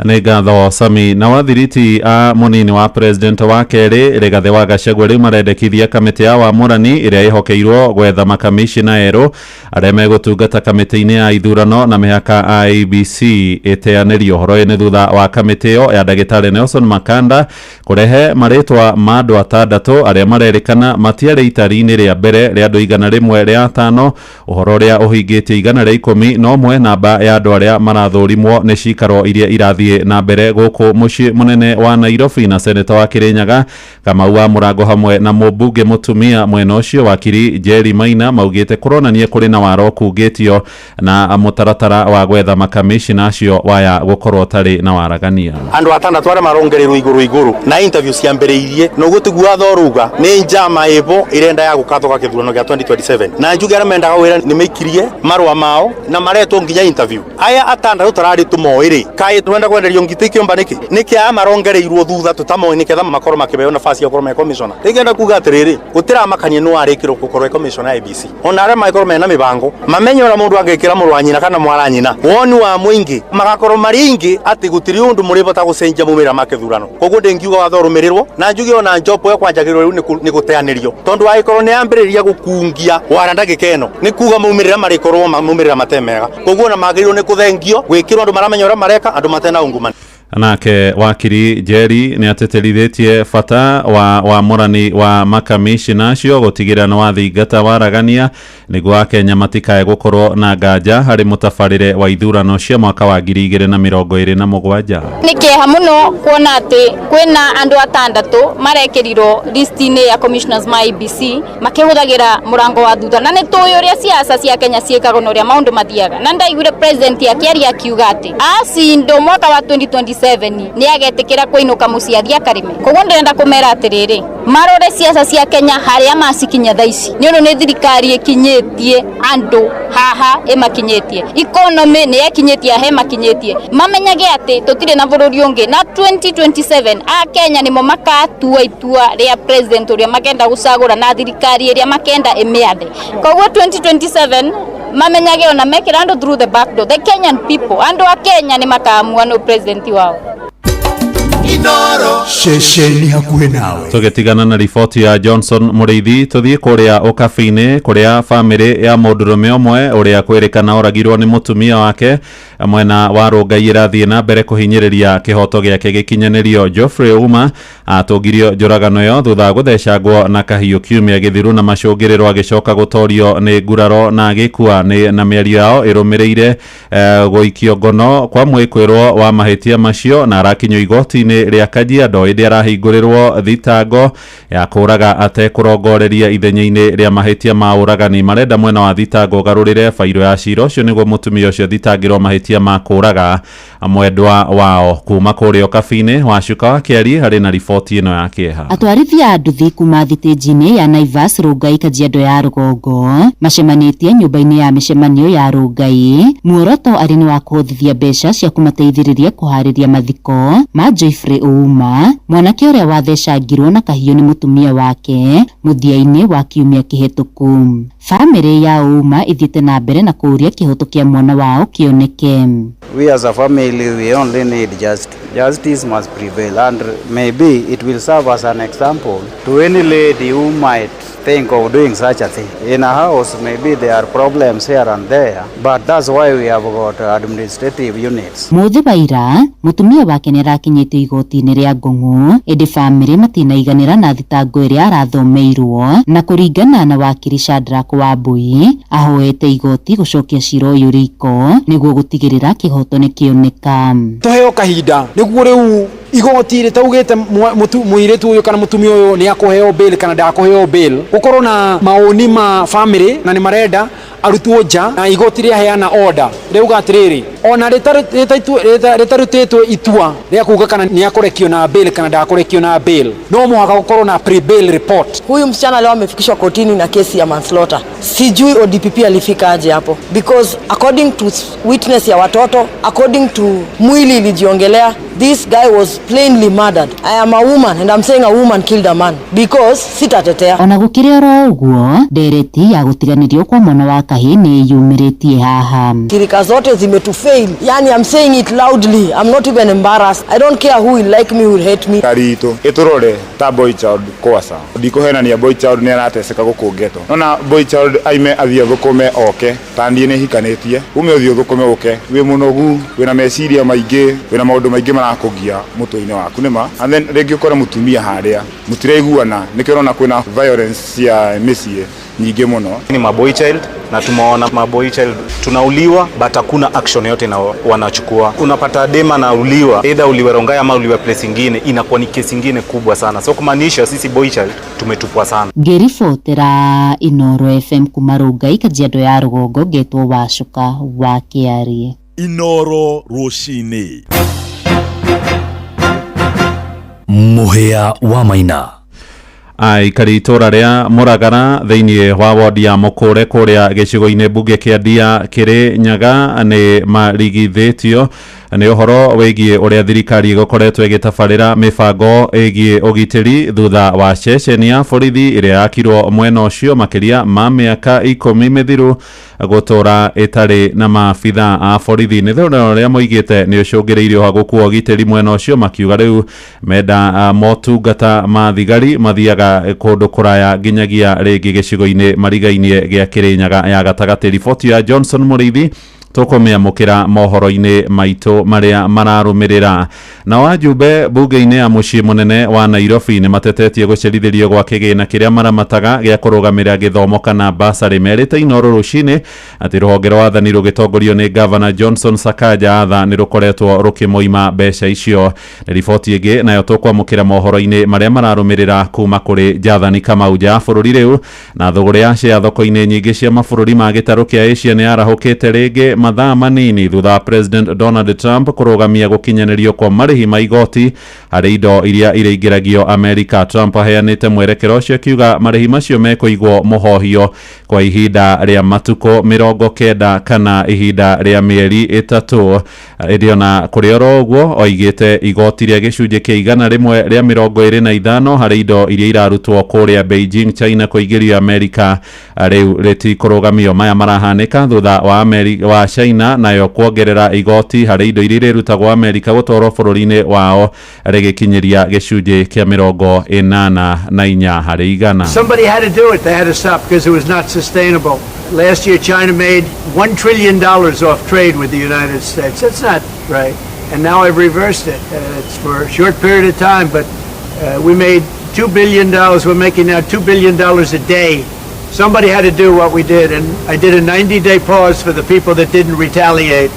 Nĩ ngatho Sami. Na wathiriti a mũnini wa president wa kerĩ Rigathĩ wa Gachagua rĩu marendekithia kamĩtĩ ya wamũrani ĩrĩa ĩhokeirwo gwetha makamishina erũ arĩa megũtungata kamĩtĩ-inĩ ya ithurano na mĩhaka IEBC ĩteanĩrio ũhoro-inĩ thutha wa kamĩtĩ ĩyo ya ndagĩtarĩ Nelson Makanda kũrehe marĩtwa ma andũ 6 arĩa marerĩkana matiarĩ itari-inĩ rĩa mbere rĩa andũ 105 ũhoro ũrĩa ũhingĩtie 111 namba ya andũ arĩa marathũrimwo nĩ cikaro iria irathi na mbere gũkũ mũciĩ mũnene wa Nairobi na seneta wa Kirinyaga Kamau wa Mũrango hamwe na mũmbunge mũtumia mwena ũcio wakiri Jerry Maina maugĩte kũronanie kũrĩ na waro kugĩtio na mũtaratara wa gwetha makamishina acio waya gũkorwo tarĩ na waragania. Andũ 6 arĩa marongererwo igũrũ na interview ciambĩrĩirie no gũtigua thoruga nĩ njama ĩbo irenda ya gũkathoka kĩthurano gĩa 2027 na njuge arĩa mendaga wĩra nĩ maikirie marũa mao na maretwo nginya interview aya 6 tũrarĩ tũmoĩ kaĩ twenda kwenderio ngite kiomba niki aya marongereirwo thutha tutamoĩ niketha makorwo makĩbeo nafasi ya gũkorwo commissioner tingenda kuga atĩrĩrĩ gũtira makanie no arĩkĩrwo gũkorwo commissioner ya IEBC ona arĩa makorwo mena mĩbango mamenye ũrĩa mũndũ angĩkĩra mũrũ wa nyina kana mwana nyina woni wa mũingĩ magakorwo marĩ ingĩ atĩ gũtirĩ ũndũ mũrĩbota gũcenjia mũmĩra makĩthurano koguo ndĩngiuga watho rũmĩrĩrwo na njuge ona njopo ya kwanjagĩrwo rĩu nĩ gũteanĩrio tondũ agĩkorwo nĩ ambĩrĩria gũkungia wara ndagĩka ĩno nĩ kuga mũmĩrĩra marĩkorwo mũmĩrĩra matemega koguo na magĩrĩirwo nĩ kũthengio gwĩkĩrwo andũ maramenya ũrĩa mareka andũ matena ungumani. Nake wakiri Jerry nĩ ateterithitie bata wa mũrani wa makamishina acio gũtigĩrĩra nĩ wathingata waragania nĩguo Akenya matikae gũkorwo na nganja harĩ mũtabarĩre wa ithurano cia mwaka wa 2027. Nĩ kĩeha mũno kuona atĩ kwĩna andũ 6 marekĩrirwo listi-inĩ ya commissioners ma IEBC makĩhũthagĩra mũrango wa thutha na nĩ tũĩ ũrĩa siasa cia Kenya ciĩkagwo na ũrĩa maũndũ mathiaga na ndaiguire president akĩaria akiuga atĩ acindwo mwaka wa 2027 2027 ni agetikira kuinuka muciathi akarime koguo ndenda kumera atiriri marore siasa cia Kenya haria masikinya thaici ni undu ni thirikari ikinyitie andu haha imakinyitie economy ni yakinyitie he makinyitie mamenyage ati tutire na bururi ungi na 2027 a Kenya nimo makatua itua ria president uria makenda gucagura na thirikari iria makenda imiande koguo 2027 mamenyage ona mekira andu through the back door the Kenyan people andu a Kenya ni makaamua no president wao Inoro shesheni hakuhe nawe. Tugetigana na riboti ya Johnson Muriithi tuthie kuria ukabi-ini kuria family ya mundurume omwe uria kwirikana oragirwo ni mutumia wake mwena wa Rongai irathie na mbere kuhinyiriria kihoto giake gikinyanirio. Geoffrey Ouma atungirio njuragano yo thutha guthecangwo na kahiu kiumia githiru na macungiriro agicoka gutorio ni nguraro na agikua na miario yao irumireire guikio ngono kwa mwikwirwo wa mahitia macio na arakinyo igoti-ini ria Kajiado indi arahingurirwo thitango ya kuraga atekurongoreria ithenya-ini ria mahitia ma uragani. Marenda mwena wa thitango garurire fairo ya cira ucio niguo mutumia ucio thitangirwo mahitia ma kuraga mwendwa wao. Kuma kuria ukabi-ini Wacuka wa Kiari hari na riboti ino ya kieha. Atwarithia a nduthi kuma thitĩnji-inĩ ya Naivas, Rongai, Kajiado ya rũgongo macemanitie nyũmba-inĩ ya mĩcemanio ya Rongai. Muoroto arĩ ni wa kũhũthithia mbeca cia kũmateithĩrĩria kũharĩria mathiko ma Geoffrey Ouma, mwanake ũrĩa wathecangirwo na kahiũ nĩ mutumia wake mũthia-inĩ wa kiumia kĩhĩtũku. Family ya Ouma ithiĩte na mbere na kũũria kĩhoto kĩa mwana wao kĩoneke. We as a family, we only need justice must prevail, and maybe it will serve as an example to any lady who might think of doing such a thing. In a house, maybe there are problems here and there, but that's why we have got administrative units. Mũthĩ baira mutumia wake nĩ arakinyĩtio igoti-inĩ rĩa Ngong'u, ĩndĩ family matinaiganĩra na thitango ĩrĩa arathomeirwo, na kũringana na wakiri Shadrack Wambui ahoete igoti gũcokia cira ũyũ riko nĩguo gũtigĩrĩra kĩhoto nĩ kĩoneka. Tuheo kahinda nĩguo rĩu igoti rĩtaugĩte mũirĩtu ũyũ kana mutumia ũyũ nĩ akũheo bail kana ndakũheo bail, gũkorwo na maoni ma family na nĩ marenda arutwo nja na igoti rĩaheana order rĩuga atĩrĩrĩ ona rĩtarutĩtwo itua rĩa kuga kana nĩ akũrekio na bail kana ndakũrekio na bail, no mũhaka gũkorwo na pre-bail report. Huyu msichana leo amefikishwa kotini na kesi ya manslaughter. Sijui ODPP alifika aje hapo, because according to witness ya watoto, according to mwili ilijiongelea, this guy was plainly murdered. I am a woman and I'm saying a woman killed a man because sitatetea. Ona gũkĩrĩ oro ũguo ndereti ya gũtiganĩrio kwa mwana wa kahĩ nĩ yumĩrĩtie haha. Shirika zote zimetufail. Yani I'm saying it loudly. I'm not even embarrassed. I don't care who will like me, who will hate me. Karito iturore ta boy child kwasa ndikuhenania boy child ni arateseka gukungeto nona boy child aime athie thukume oke tandie ni hikanetie ume uthio thukume uke wi munogu wina meciria maingi wina maundu maingi marakugia mutu-ini waku nima, and then rĩngĩ ũkora mutumia haria mutireiguana nikirona kwina violence ya micie nyingi muno. Ni maboy child na tumeona maboy child tunauliwa but hakuna action yote na wanachukua. Unapata dema na uliwa either uliwe Rongai ama uliwe place nyingine, inakuwa ni kesi nyingine kubwa sana, so kumaanisha sisi boy child tumetupwa sana. Ngĩribotera Inoro FM kuma Rongai, Kajiado ya rũgongo, ngetwo Wacuka wa Kiari. Inoro rũcinĩ mũhĩa wa Maina. Aikari itura ria Muragara thiini wa wodi ya Mukure kuria gicigo-ini mbunge kia Ndia Kirinyaga ni marigithitio ni uhoro wigie uria thirikari igukoretwo igitabarira mibango igie ugitiri thutha wa ceceni ya borithi iria yakirwo mwena ucio makiria ma miaka 10 mithiru gutura itari na maabitha a borithi. Ni thurano ria moigite ni ucungiriirio ha gukua ugitiri mwena ucio makiuga riu menda motungata ma thigari mathiaga kundu kuraya nginyagia ringi gicigo-ini marigainie gia Kirinyaga ya gatagati. Riboti ya Johnson Muriithi tukumiamukira mohoro-ini maitu maria mararumirira. Na wajumbe bunge-ini ya mucii munene wa Nairobi ni matetetie gucerithirio gwa kigina kiria maramataga gia kurugamira githomo kana basari. Merite Inoro rucini ati ruhonge rwa wathani rugitongorio ni Governor Johnson Sakaja atha ni rukoretwo rukimoima mbeca icio. Riboti ingi nayo tukwamukira mohoro-ini maria mararumirira kuma kuri Jathani Kamau ja bururi riu na thogora ya share thoko-ini nyingi cia mabururi ma gitaru kia Asia ni arahukite ringi mathaa manini thutha wa President Donald Trump kurugamia gukinyanĩrio kwa marĩhi ma igoti harĩ indo iria iraingĩragio Amerika. Trump aheanĩte mwerekero ũcio akiuga marĩhi macio mekũigwo mũhohio kwa ihinda rĩa matukũ 90 kana ihinda rĩa mĩeri 3. Ĩrĩ ona kũrĩ oro ũguo oigĩte igoti rĩa gĩcunjĩ kĩa 125 harĩ indo iria irarutwo kũrĩa Beijing, China kũingĩrio Amerika rĩu rĩtikũrũgamio. Maya marahanĩka thutha wa China nayo kuongerera igoti harĩ indo iria irarutagwo Amerika gũtwarwo bũrũri-inĩ wao rĩgĩkinyĩria gĩcunjĩ kĩa 84 harĩ igana. Somebody had to do it. They had to stop because it was not sustainable. Last year, China made $1 trillion off trade with the United States. That's not right. And now I've reversed it. It's for a short period of time, but we made $2 billion. We're making now $2 billion a day. Somebody had to do what we did, and I did a 90-day pause for the people that didn't retaliate.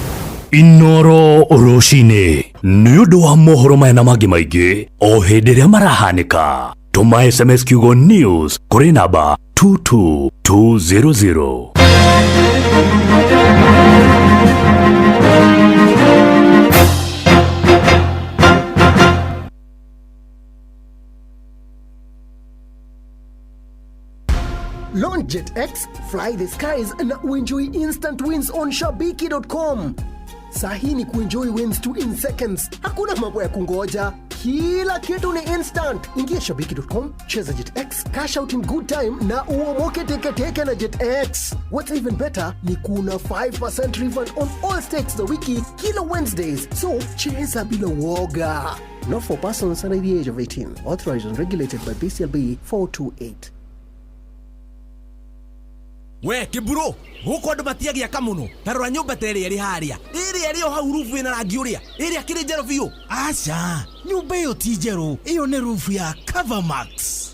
Inoro Oroshine, nĩũndũ wa mohoro maya na mangĩ maingĩ o hĩndĩ ĩrĩa marahanĩka. Tuma SMS kiugo news kũrĩ namba 22200. Launch JetX, fly the skies na uenjoy instant wins on Shabiki.com. Sahi ni kuenjoy wins 2 in seconds. Hakuna mambo ya kungoja. Kila kitu ni instant. Ingia Shabiki.com, cheza JetX, cash out in good time na uomoke teke na JetX. What's even better ni kuna 5% refund on all stakes the wiki kila Wednesdays. So cheza bila woga. Not for persons under the age of 18. Authorized and regulated by BCLB 428. We kiburo guko andu matiagia kamuno tarora nyumba tere iri haria iri o hau rufu ina rangi uria iri akiri njero biu acha nyumba iyo ti njero iyo ni rufu ya Covermax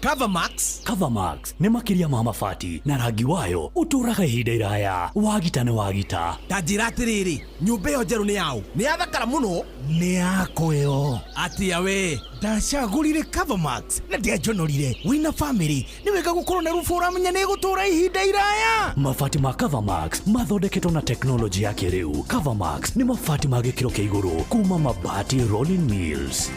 ni makiria ma mabati na rangi wayo uturaga ihinda iraya wagita ni wagita tajira atiriri nyumba iyo njero ni yao ni yathakara muno ni yako yo atia we ndacagurire Covermax na ndiajonorire wina family ni wega gukorwo na rufu uramenya ni gutura ihinda iraya. Mabati ma Covermax mathondeketwo na teknoloji ya kĩrĩu. Covermax ni mabati ma gĩkĩro kĩa igũrũ kuma Mabati Rolling Mills.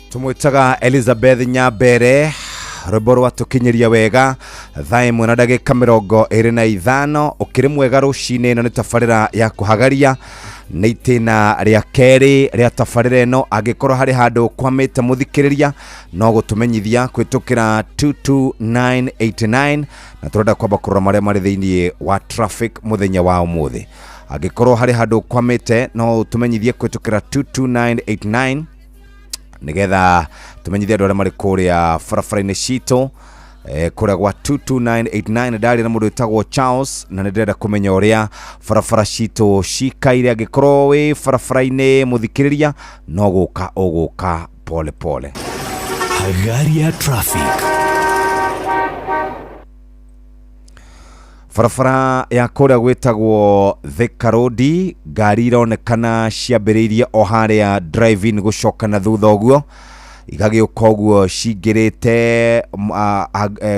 Tumwitaga Elizabeth Nyambere rwimbo rwatukinyiria wega thaa imwe na ndagika 25 ukiri mwega rucini no ni tabarira ya kuhagaria na itina ria keri ria tabarira eno agikorwo hari handu kwamite muthikiriria no gutumenyithia kwitukira 22989 na turenda kwamba kurora maria mari thiini wa traffic muthenya wa umuthi agikorwo hari handu kwamite no tumenyithie kwitukira 22989 nigetha tumenyithia andu aria mari kuria barabara-ini citu kuria gwa 22989 ndari na mundu witagwo Charles na ndirenda kumenya uria barabara citu cikaire agikorwo wi barabara-ini muthikiriria no guka pole pole. Hagaria traffic. Barabara ya kuria gwitagwo Thika Road ngari ironekana ciambiriirie o haria driving gucoka na thutha uguo igagiuka uguo cingirite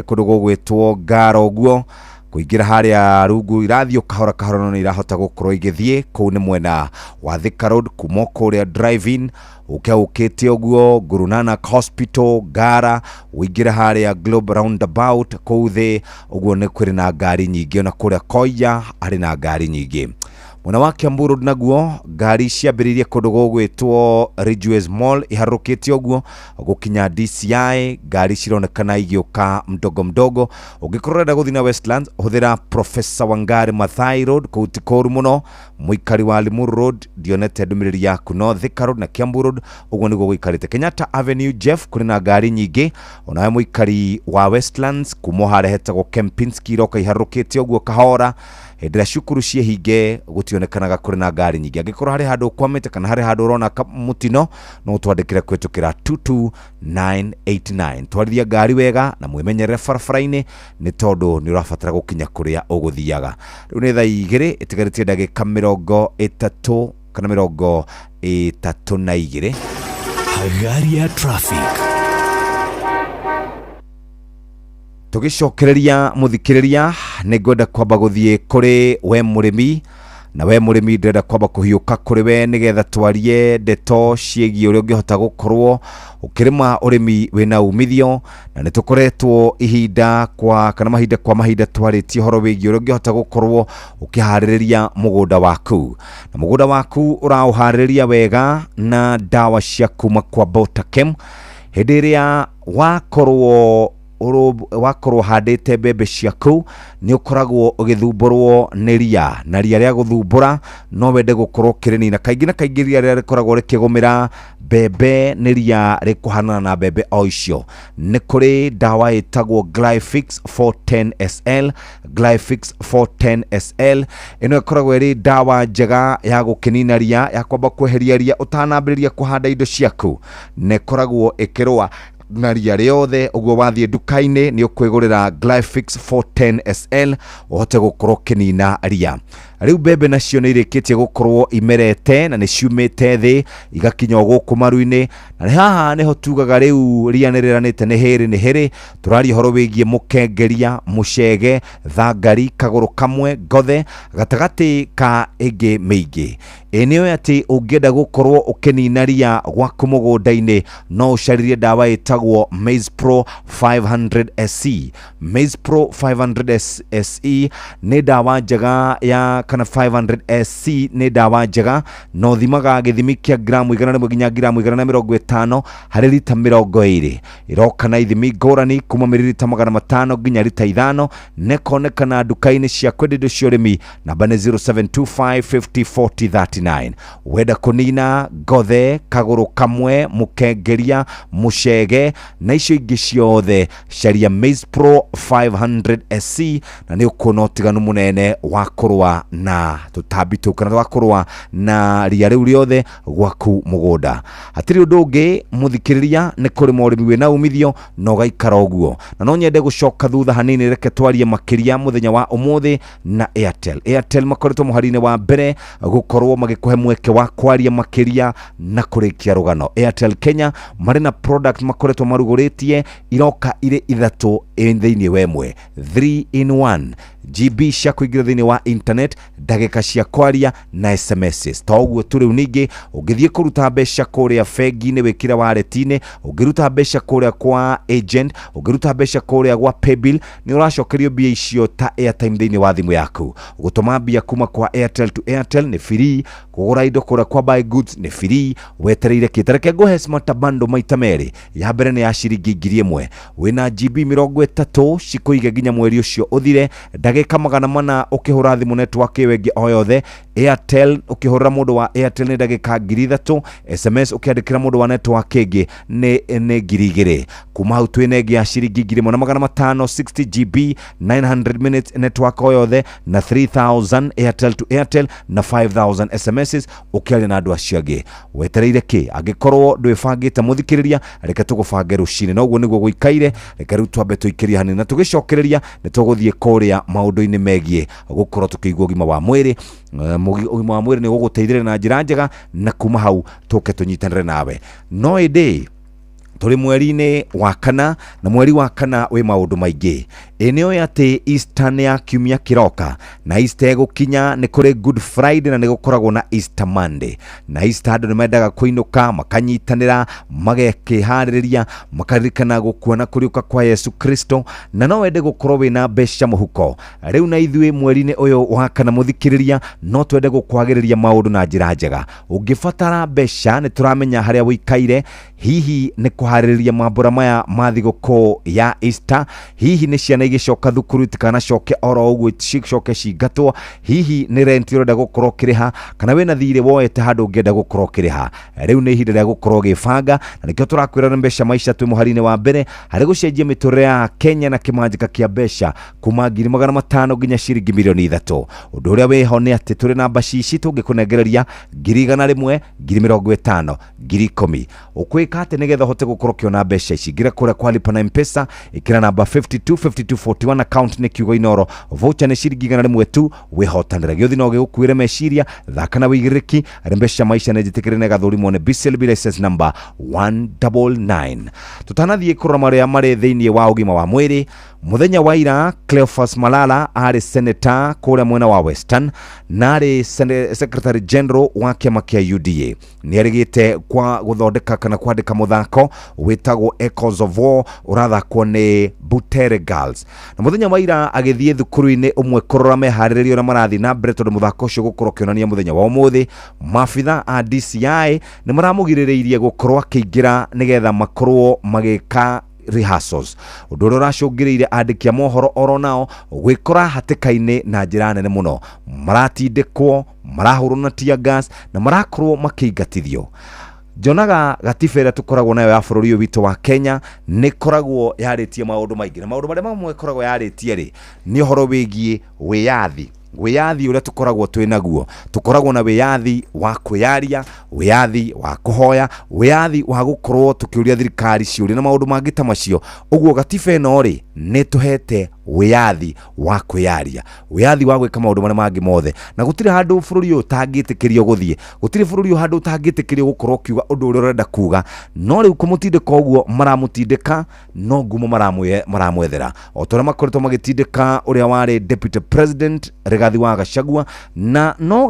kundu gugwitwo Ngara uguo kuingira haria rungu irathio kahora kahora no irahota gukorwo igithie kuu ni mwena wa Thika Road kuma kuria driving ukiaukite uguo Guru Nanak Hospital Ngara uingira haria Globe Roundabout kuu thi uguo ni kwiri na ngari nyingi ona kuria Koia ari na ngari nyingi. Mwena wa Kiambu Road naguo ngari ciambiriirie kundu gugwitwo Ridgeways Mall iharukite uguo gukinya DCI ngari cironekana igiuka mdogo ugikorera guthina Westlands huthira Professor Wangari Maathai Road kuutikoru muno muikari wa Limuru Road dionete ndumiriri yaku no Thika Road na Kiambu Road uguo niguo guikarite. Kenyatta Avenue Jeff kuri na ngari nyingi onawe muikari wa Westlands kumo haria hetagwo Kempinski roka iharukite uguo kahora hindira cukuru ciehinge gutionekanaga kuri na ngari nyingi agikorwo hari handu kwamite kana hari handu urona mutino no twandikire kwitukira 22989 twarithia ngari wega na mwimenyerere barabara-ini ni tondu ni urabatara gukinya kuria uguthiaga. Riu ni thaa 2 itigaritie ndagika 30 kana 32. Hagaria traffic. Tugicokereria muthikiriria ni ngwenda kwamba guthie kuri we murimi na we murimi ndenda kwamba kuhiuka kuri we nigetha twarie ndeto ciegie uria ungihota gukorwo ukirima urimi wina umithio na nitukoretwo ihinda kwa kana mahinda kwa mahinda twaritie horo wigie uria ungihota gukorwo ukihaririria mugunda waku na mugunda waku urauhaririria wega na dawa cia kuma kwa Botakem hindi iria wakorwo handite mbembe ciaku ni ukoragwo ugithumburwo ni ria na ria ria guthumbura no wende gukorwo kirini na kaingi na kaingi ria ria rikoragwo rikigumira mbembe ni ria rikuhanana na mbembe o icio ni kuri dawa itagwo Glyphix 410SL Glyphix 410SL ino ikoragwo iri dawa njega ya gukinina ria ya kwamba kweheria ria utanambiriria kuhanda indo ciaku ne koragwo ikirwa na ria riothe uguo wathie duka-ini ni ukwigurira Glyphix 410SL uhote gukorwo kinina ria. Riu mbembe nacio ni irikitie gukorwo imerete na ni ciumite thi igakinya guku maru-ini na haha niho tugaga riu ria niriranite ni hiri turari horo wigie mukengeria mucege thangari kaguru kamwe ngothe gatagati ka ingi mingi eneo ati ungienda gukorwo ukinina ria gwaku mugunda-ini no ucaririe dawa ita gwitagwo Maize Pro 500 SE. Maize Pro 500 SE nĩ ndawa njega ya kana 500 SC nĩ ndawa njega no thimaga gĩthimi kĩa gramu 100 nginya gramu 150 harĩ lita 20 iroka na ithimi ngũrani kuma mililita 500 nginya lita 5 nekonekana nduka-inĩ cia kwendia indo cia ũrĩmi namba nĩ 0725504039 wenda kunina ngothe kagũrũ kamwe mũkengeria mũcege na icio ingĩ ciothe caria Maize Pro 500 SC na nĩ ũkuona ũtiganu mũnene wa kũrũa na tũtambi tũu kana wa kũrũa na ria rĩu rĩothe gwaku mũgũnda. Hatirĩ ũndũ ũngĩ mũthikĩrĩria nĩ kũrĩma ũrĩmi wĩna umithio na ũgaikara ũguo, na no nyende gũcoka thutha hanini reke twarie makĩria mũthenya wa ũmũthĩ na Airtel. Airtel makoretwo mũhari-inĩ wa mbere gũkorwo magĩkũhe mweke wa kwaria makĩria na kũrĩkia rũgano. Airtel Kenya marĩ na product makoretwo marugũrĩtie iroka irĩ ithatũ thĩinĩ wa ĩmwe, 3 in 1 GB cia kũingĩra thĩinĩ wa internet, ndagĩka cia kwaria na SMS. To ũguo tu rĩu ningĩ ũngĩthiĩ kũruta mbeca kũrĩa bengi-inĩ wĩkĩre wallet-inĩ, ũngĩruta mbeca kũrĩa kwa agent, ũngĩruta mbeca kũrĩa gwa paybill, nĩ ũracokerio mbia icio ta airtime thĩinĩ wa thimũ yaku. Gũtũma mbia kuma kwa Airtel to Airtel nĩ free, kũgũra indo kũrĩa kwa buy goods nĩ free, wetereire kĩtareke ngũhe smart bundle maita merĩ. Ya mbere nĩ ya ciringi 1000 wĩna GB 30 cikũige nginya mweri ũcio ũthire, ndagĩka 400 ũkĩhũra thimũ network ĩyo ĩngĩ o yothe. Airtel ũkĩhũra mũndũ wa Airtel nĩ ndagĩka 3000, SMS ũkĩandĩkĩra mũndũ wa network ĩngĩ nĩ 2000. Kuma hau twĩna ĩngĩ ya ciringi 1500 60 GB 900 minutes network o yothe na 3000 Airtel to Airtel na 5000 SMS ũkĩaria na andũ acio angĩ. Wetereire kĩ? Angĩkorwo ndwĩbangĩte mũthikĩrĩria, reke tũgũbange rũcinĩ. Na ũguo nĩguo gũikaire, reke rĩu twambe tũikĩrie hanini na tũgĩcokereria nĩ tũgũthiĩ kũrĩa maũndũ-inĩ megiĩ gũkorwo tũkĩigua ũgima wa mwĩrĩ. Ũgima wa mwĩrĩ nĩ gũgũteithĩrĩria na njĩra njega, na kuma hau tũke tũnyitanĩre nawe. No ĩndĩ tũrĩ mweri-inĩ wa kana, na mweri wa kana wĩ maũndũ maingĩ. Nĩoĩ atĩ Easter nĩ ya kiumia kĩroka, na Easter gũkinya nĩ kũrĩ Good Friday na nĩ gũkoragwo na Easter Monday. Na Easter andũ nĩ mendaga kũinũka makanyitanĩra magekĩharĩrĩria makaririkana gũkua na kũriũka kwa Yesu Kristo, na no wende gũkorwo wĩna mbeca mũhuko. Rĩu na ithuĩ mweri-inĩ ũyũ wa kana mũthikĩrĩria no twende gũkwagĩrĩria maũndũ na njĩra njega. Ũngĩbatara mbeca nĩ tũramenya harĩa wĩikaire, hihi nĩ kũharĩrĩria mambura maya ma thigũkũ ya Easter, hihi nĩ ciana igĩcoka thukuru itikanacoke oro ũguo cicoke cingatwo, hihi nĩ rent ũrenda gũkorwo kĩrĩha, kana wĩna thirĩ woete handũ ũngĩenda gũkorwo kĩrĩha. Rĩu nĩ ihinda rĩa gũkorwo gĩbanga, na nĩkĩo tũrakwĩra mbeca maica twĩ mũhari-inĩ wa mbere harĩ gũcenjia mĩtũrĩre ya Kenya na kĩmanjĩka kĩa mbeca kuma 500,000 nginya ciringi 3,000,000. Ũndũ ũrĩa wĩho nĩ atĩ tũrĩ na mbaci ici tũngĩkũnengereria 100,000, 50,000, 10,000. Ũkwĩka atĩ nĩgetha ũhote gũkorwo kĩona mbeca ici, ngira kũrĩa kwa lipa na M-Pesa, ĩkĩra namba 525241 account nĩ kiugo inoro, voucher nĩ ciringi 100 tu, wĩhotanĩre. Gĩũthi no gĩgũkuĩre meciria, thaka na wĩigĩrĩrĩki, mbeca maica nĩ njĩtĩkĩre na gathũrimwo nĩ BCLB license number 199. Tũtanathiĩ kũrora marĩa marĩ thĩinĩ wa ũgima wa mwĩrĩ, muthenya wa ira Cleophas Malala arĩ senator kũrĩa mwena wa Western, na arĩ secretary general wa kĩama kĩa UDA. Nĩ arĩgĩte kwa gũthondeka kana kwandĩka mũthako wĩtagwo Echoes of War ũrathakwo nĩ Butere Girls. Na muthenya wa ira agĩthiĩ thukuru-inĩ ũmwe kũrora meharĩrĩrio na marathiĩ na mbere tondũ mũthako ũcio gũkorwo kĩonania muthenya wa ũmũthĩ. Maabitha a DCI nĩ maramũgirĩrĩirie gũkorwo akĩingĩra nĩgetha makorwo magĩka rehearsals. Ũndũ ũrĩa ũracũngĩrĩire andĩki a mohoro oro nao gwĩkora hatĩka-inĩ na njĩra nene mũno. Maratindĩkwo, marahũrwo na tear gas na marakorwo makĩingatithio. Njonaga gatiba ĩrĩa tũkoragwo nayo ya bũrũri ũyũ witũ wa Kenya nĩ koragwo yarĩtie maũndũ maingĩ, na maũndũ marĩa mamwe koragwo yarĩtie rĩ nĩ ũhoro wĩgiĩ wĩyathi. Wĩyathi ũrĩa tũkoragwo twĩ naguo, tũkoragwo na wĩyathi wa kwĩyaria, wĩyathi wa kũhoya, wĩyathi wa gũkorwo tũkĩũria thirikari ciũria na maũndũ mangĩ ta macio. Ũguo gatiba ĩno rĩ nĩ tũhete wĩyathi wa kwĩyaria, wĩyathi wa gwĩka maũndũ marĩa mangĩ mothe, na gũtirĩ handũ bũrũri ũyũ ũtangĩtĩkĩrio gũthiĩ, gũtirĩ bũrũri ũyũ handũ ũtangĩtĩkĩrio gũkorwo kiuga ũndũ ũrĩa ũrenda kuga. No rĩu kũmũtindĩka ũguo maramũtindĩka, no ngumo maramwethera, o tũrĩa makoretwo magĩtindĩka ũrĩa warĩ deputy president Rigathi wa Gachagua, na no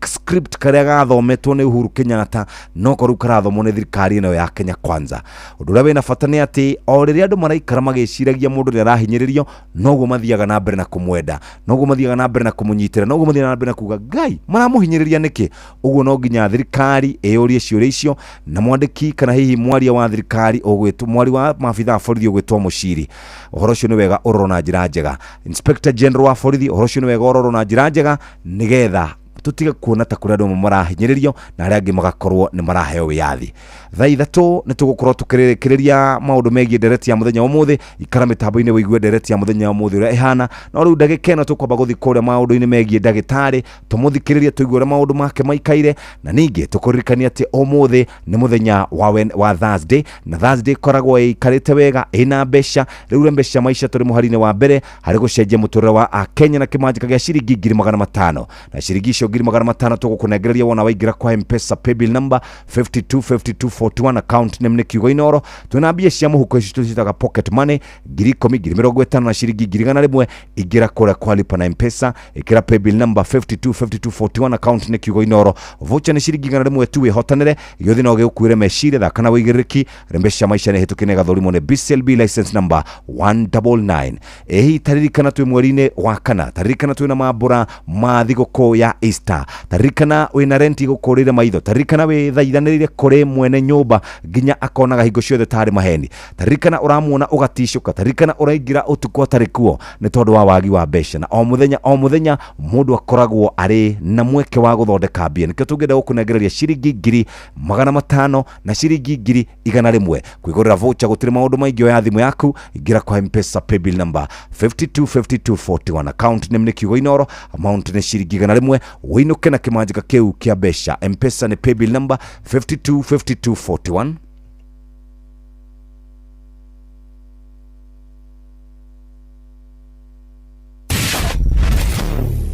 script karia gathometwo ni Uhuru Kenyatta no koru karathomwo ni thirikari ino ya Kenya Kwanza. Undu uria wina bata ni ati o riria andu maraikara magiciragia mundu ni arahinyiririo noguo mathiaga na mbere na kumwenda, noguo mathiaga na mbere na kumunyitira, noguo mathiaga na mbere na kuga ngai maramuhinyiriria niki. Uguo no nginya thirikari eyurie ciuria icio na mwandiki kana hihi mwaria wa thirikari ogwitwo mwari wa mabitha borithi ogwitwo Muciri. Uhoro ucio ni wega uroro na njira njega. Inspector General wa borithi uhoro ucio ni wega uroro na njira njega nigetha tutiga kuona ta kuria andu marahinyiririo na aria angi magakorwo ni maraheo wiyathi. Thaa ithatu ni tugukorwo tukirikiria maundu megie ndereti ya muthenya umuthi ikara mitambo-ini wigue ndereti ya muthenya umuthi uria ihana no riu ndagika ino tukwamba guthi kuria maundu-ini megie ndagitari tumuthikiririe tuigue uria maundu make maikaire na ningi tukuririkania ati umuthi ni muthenya wa Thursday na Thursday koragwo ikarite wega ina mbeca riu mbeca maisha turi muharine wa mbere hari gucenjia muturire wa Akenya na kimanjika gia ciringi 500 na ciringi 500 tugukunengereria wona waingira kwa M-Pesa paybill number 525241 account name ni kiugo inoro twina mbia cia muhuko ici tucitaga pocket money 10,050 na ciringi 100 igira kura kwa lipa na M-Pesa ikira paybill number 525241 account ni kiugo inoro voucher ni ciringi 100 tu ihotanire yothi no gikuire meciria thaka na wigiriki rembesha maisha ni hitukine gathurimo ni BCLB license number 199 ehi taririkana twi mweri-ini wa kana taririkana twina mambura ma thiguku ya Easter taririkana wina renti gukurire maitho taririkana we thaithanirire kuri mwene nyumba nginya akonaga hingo ciothe tari maheni taririkana uramuona ugatishuka taririkana uraingira utuko tarikuo ni tondu wa wagi wa mbeca na o muthenya mundu akoragwo ari na mweke wa guthondeka mbia nikio tungenda gukunengereria ciringi 500 na ciringi 100 kwigurira voucher gutiri maundu maingi ya thimu yaku ingira kwa M-Pesa paybill number 525241 account name ni kiugo inoro amount ni ciringi 100 winuke na kimanjika kiu kia mbeca M-Pesa ni paybill number 525241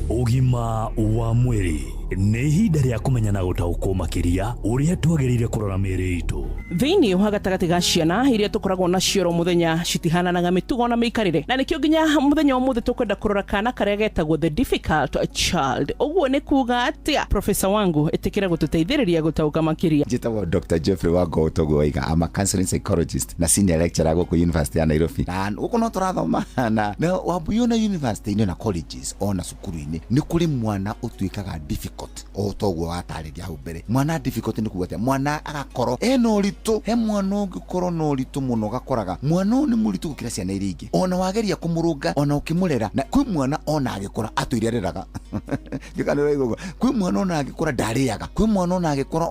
Ugima wa mwiri nĩ ihinda rĩa kũmenya na gũtaũkwo makĩria ũrĩa twagĩrĩire kũrora mĩĩrĩ itũ thĩinĩ wa gatagatĩ ga ciana iria tũkoragwo nacio ro mũthenya citihananaga mĩtugo na mĩikarĩre na nĩkĩo nginya mũthenya ũmũthĩ tũkwenda kũrora kana karĩa getagwo the difficult child. Ũguo nĩ kuuga atĩa Professor Wangu ĩtĩkĩra gũtũteithĩrĩria gũtaũka makĩria. Njĩtagwo Dr. Jeffrey Wangu Togwaiga. I'm a counseling psychologist na senior lecturer gũkũ University ya Nairobi na gũkũ no tũrathoma na wambuona university na colleges ona cukuru-inĩ nĩ kũrĩ mwana ũtuĩkaga difficult o toguo watarĩria hau mbere. Mwana difficult nĩ kuuga atĩa mwana agakorwo ena ũritũ he mwana ũngĩkorwo na ũritũ mũno gakoraga mwana ũyũ nĩ mũritũ gũkĩra ciana iria ingĩ ona wageria kũmũrũnga ona ũkĩmũrera na kwĩ mwana ona agĩkora atũire areraga gĩkanĩra igũgũ kwĩ mwana ona agĩkora ndarĩaga kwĩ mwana ona agĩkora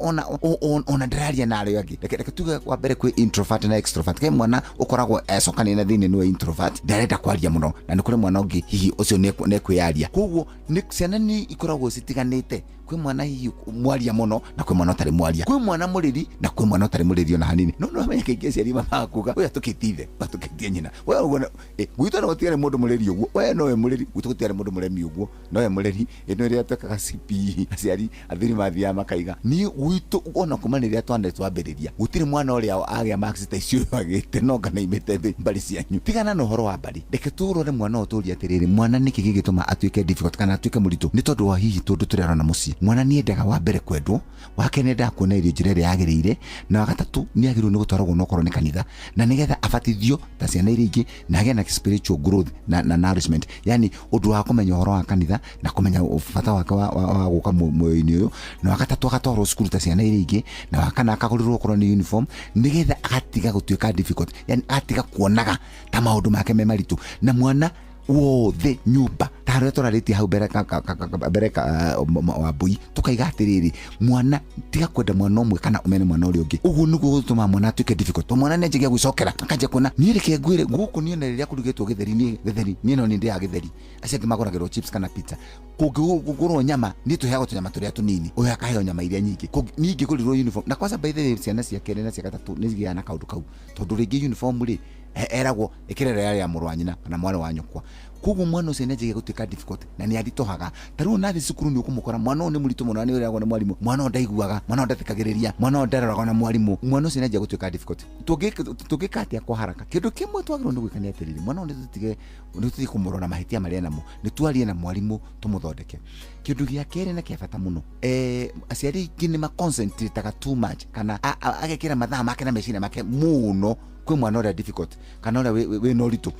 ona ndararia na arĩa angĩ reke tuge wa mbere kwĩ introvert na extrovert kwĩ mwana ũkoragwo ecokania na thĩinĩ nĩwe introvert ndarenda kwaria mũno na nĩ kũrĩ mwana ũngĩ hihi ũcio nĩ kwĩyaria koguo ciana nĩ ikoragwo citiganĩte kwĩ mwana hihi mwaria mũno na kwĩ mwana ũtarĩ mwaria kwĩ mwana mũrĩri na kwĩ mwana ũtarĩ mũrĩri ona hanini no amenye kaingĩ aciari makuga we atukĩtithe atukĩtie nyina we ũguo gwitũ no gũtiarĩ mũndũ mũrĩri ũguo we nowe mũrĩri gwitũ gũtiarĩ mũndũ mũremi ũguo nowe mũrĩri ĩno ĩrĩa twekaga CP aciari athiri mathiaga makaiga niĩ gwitũ ona kuma rĩrĩa twambĩrĩria gũtirĩ mwana ũrĩa agĩa marks ta icio agĩte no kana imĩte mbari cianyu tigana na ũhoro wa mbari reke tũrore mwana ũyũ tũrie atĩrĩrĩ mwana nĩkĩ gĩgĩtũma atuĩke difficult kana atuĩke mũritũ nĩ tondũ wa hihi tũndũ tũrerana mũciĩ mwana nĩ endaga wa mbere kwendwo wa kerĩ endaga kuona irio njĩra ĩrĩa yagĩrĩire na wa gatatũ nĩ agĩrĩirwo nĩ gũtwaragwo no korwo nĩ kanitha na nĩgetha abatithio ta ciana iria ingĩ na agĩe na spiritual growth na nourishment yani ũndũ wa kũmenya ũhoro wa kanitha na kũmenya bata wake wa gũka muoyo-inĩ ũyũ na wa gatatũ agatwarwo cukuru ta ciana iria ingĩ na wa kana akagũrĩrwo korwo nĩ uniform nĩgetha agatiga gũtuĩka difficult yani agatiga kuonaga ta maũndũ make me maritũ na mwana wothe nyumba tarä tårarĩtie hau mbere wa mbui tũkaiga atĩrĩrĩ mwana tiga kwenda mwana ũmwe kana ũmene mwana ũrĩa ũngĩ ũguo nĩguo gũtũma mwana atuĩke difficult mwana nĩ anjagia gwĩcokera akanjia kuona niĩ reke ngwĩre gũkũ niĩ na rĩrĩa kũrugĩtwo gĩtheri niĩ no nĩ ndĩaga gĩtheri acio angĩ magũragĩrwo chips kana pizza kũngĩgũrwo nyama nĩ tũheagwo tũnyama tũrĩa tũnini ũyũ akaheo nyama iria nyingĩ niĩ ingĩgũrirwo uniform na kwanza by the way ciana cia kerĩ na cia gatatũ nĩ cigĩaga na kaũndũ kau tondũ rĩngĩ uniform rĩ eragwo ĩkĩrere ya mũrũ wa nyina kana mwana wa nyũkwa koguo mwana ucio nĩanjagia gũtuĩka difficult na nĩ aritohaga. Tarĩu nathi cukuru nĩ ũkũmũkora mwana ũyũ nĩ mũritũ mũno, nĩ ũrĩagwo nĩ mwarimũ, mwana ũyũ ndaiguaga, mwana ũyũ ndathikagĩrĩria, mwana ũyũ ndaroragwo na mwarimũ, mwana ũcio nĩanjagia gũtuĩka difficult. Tũngĩka atĩa kwa haraka? Kĩndũ kĩmwe twagĩrĩirwo nĩ gwĩka nĩ atĩrĩrĩ, mwana ũyũ nĩtũtige kũmũrora mahĩtia marĩa namo, nĩ twarie na mwarimũ tũmũthondeke. Kĩndũ gĩa kerĩ na kĩa bata mũno, aciari aingĩ nĩ maconcentrataga too much kana agekĩra mathaa make na meciria make mũno kwĩ mwana ũrĩa difficult kana ũrĩa wĩna ũritũ.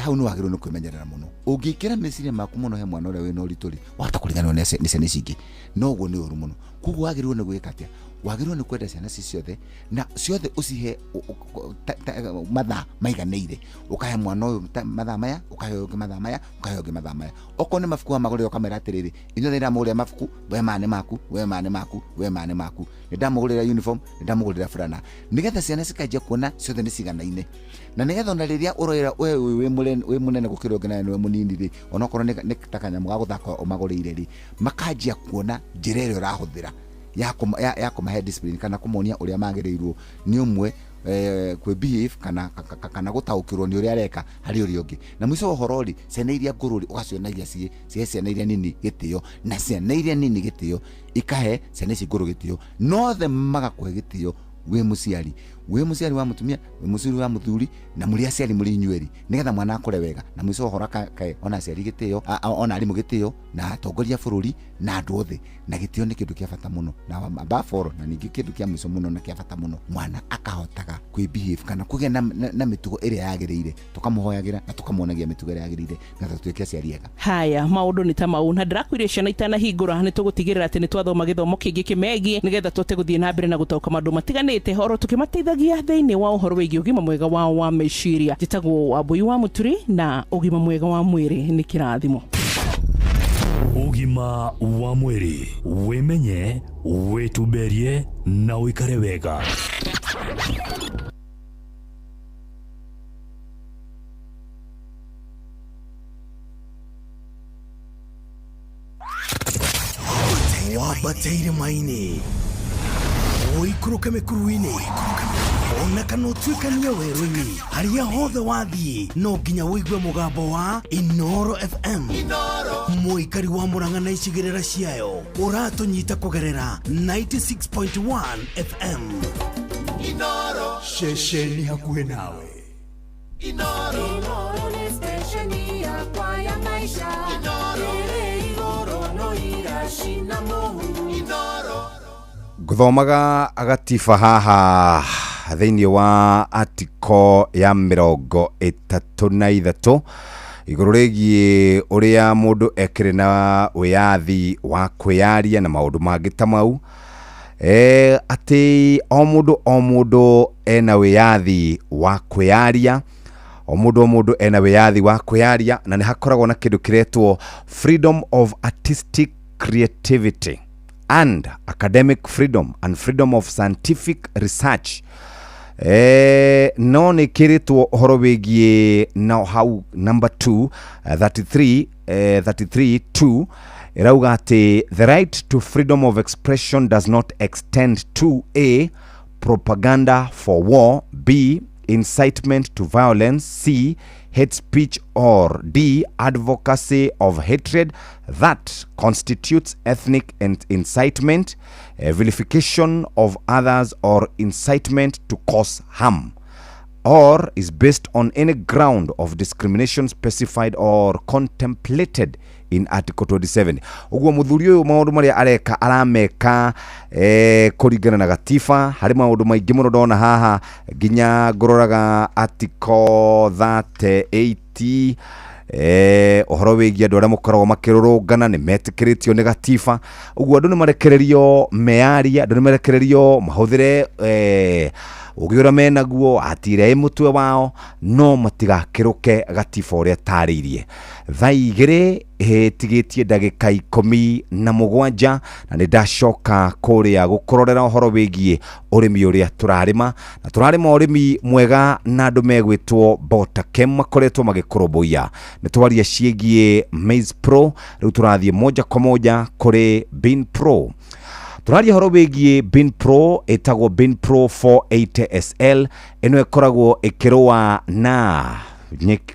Hau nĩ wagĩrĩirwo nĩ kwĩmenyerera mũno. Ũngĩkĩra meciria maku mũno he mwana ũrĩa wĩna ũritũ rĩ, wahota kũriganĩrwo nĩ ciana ici ingĩ, no ũguo nĩ ũru mũno. Koguo wagĩrĩirwo nĩ gwĩka atĩa? Wagĩrĩirwo nĩ kwenda ciana ciothe na ciothe ũcihe mathaa maiganĩire. Ũkahe mwana ũyũ mathaa maya, ũkahe ũngĩ mathaa maya, ũkahe ũngĩ mathaa maya. Okorwo nĩ mabuku magũrĩrwo kamera atĩrĩrĩ, inyuothe ndamũgũrĩra mabuku, we mane maku, we mane maku, we mane maku. Nĩndamũgũrĩra uniform, nĩndamũgũrĩra fulana. Nĩgetha ciana cikanjia kuona ciothe nĩ ciganaine. Na nĩgetha ona rĩrĩa ũroira we mũnene gũkĩra ũngĩ na we mũnini rĩ, onokorwo nĩ ta kanyamũ ga gũthaka ũmagũrĩire rĩ, makanjia kuona njĩra ĩrĩa ũrahũthĩra ya kũmahe discipline kana kũmonia ũrĩa magĩrĩirwo nĩ ũmwe kwĩ behave kana gũtaũkĩrwo nĩ ũrĩa areka harĩ ũrĩa ũngĩ. Na mũico ũhoro rĩ, ciana iria ngũrũ rĩ, ũgacionagia cihe ciana iria nini gĩtĩo, na ciana iria nini gĩtĩo ikahe ciana ici ngũrũ gĩtĩo, nothe magakũhe gĩtĩo wĩ mũciari wa mũtumia, wĩ mũciari wa mũthuri, na mũrĩ aciari mũrĩ inyuerĩ, nĩgetha mwana akũre wega. Na mũico ũhoro kae ona aciari gĩtĩo, ona arimũ gĩtĩo, na atongoria bũrũri na andũ othe, na gĩtĩo nĩ kĩndũ kĩa bata mũno. Na above na ningĩ kĩndũ kĩa mũico mũno na kĩa bata mũno, mwana akahotaga kwĩ behave kana kũgĩa na mĩtugo ĩrĩa yagĩrĩire, tũkamũhoyagĩra na tũkamuonagia mĩtugo ĩrĩa yagĩrĩire nĩgetha tuĩke aciari ega. Haya, maũndũ nĩ ta mau, na ndĩrakwĩria ciana itanahingũra nĩ tũgũtigĩrĩra atĩ nĩ twathoma gĩthomo kĩngĩ kĩmegiĩ nĩgetha tũhote gũthiĩ na mbere na gũtaũka maũndũ matiganĩte, oro tũkĩmateithagia thĩinĩ wa ũhoro wĩgiĩ ũgima mwega wa meciria. Njĩtagwo Wambui wa Mũturi, na ũgima mwega wa mwĩrĩ nĩ kĩrathimo. Ũgima wa mwĩrĩ, wĩmenye, wĩtumberie na ũikare wega. Wabateire maini ũikũrũke mĩkuru-inĩ, ona kana ũtuĩkanie werũ-inĩ, harĩa hothe wathiĩ no nginya wĩigue mũgambo wa Inooro FM. Mũikari wa Mũrang'a na icigĩrĩra ciayo ũratũnyita kũgerera 96.1 FM. Inooro, ceceni hakuhĩ nawe. Inooro nĩ ceceni yakwa ya maisha. Inooro no iracina mũhu. Inooro ngũthomaga agatiba haha thĩinĩ wa article ya 33 igũrũ rĩgiĩ ũrĩa mũndũ ekĩrĩ na wĩyathi wa kwĩyaria na maũndũ mangĩ ta mau, atĩ o mũndũ ena wĩyathi wa kwĩyaria, o mũndũ ena wĩyathi wa kwĩyaria, na nĩ hakoragwo na kĩndũ kĩretwo freedom of artistic creativity and academic freedom and freedom of scientific research. No nĩ kĩrĩtwo ũhoro wĩgiĩ na hau number 2 33(2) ĩrauga atĩ the right to freedom of expression does not extend to A, propaganda for war, B, incitement to violence, C, hate speech, or D, advocacy of hatred that constitutes ethnic and incitement, vilification of others, or incitement to cause harm, or is based on any ground of discrimination specified or contemplated in Article 27. Uguo muthuri uyu maundu maria areka arameka kuringana na gatiba, hari maundu maingi muno ndona haha nginya ngororaga Article 38 ohoro wĩgiĩ andũ arĩa makoragwo makĩrũrũngana nĩ metĩkĩrĩtio nĩ gatiba. Uguo andũ nĩ marekererio meyaria, andũ nĩ marekererio mahũthĩre ũgĩũra menaguo atire mũtwe wao, no matigakĩrũke gatiba ũrĩa tarĩirie. Thaa igĩrĩ tigĩtie ndagĩka 17 na nĩ ndacoka kũrĩa gũkororera ũhoro wĩgiĩ ũrĩmi ũrĩa tũrarĩma, na tũrarĩma ũrĩmi mwega na andũ megwĩtwo Botakem makoretwo magĩkũrũmbũiya. Nĩ twaria ciĩgiĩ Maize Pro, rĩu tũrathiĩ moja kwa moja kũrĩ Bean Pro. Tũraria horo wĩgiĩ Bean Pro, ĩtagwo Bean Pro 480 SL. Ĩno ĩkoragwo ĩkĩrũa na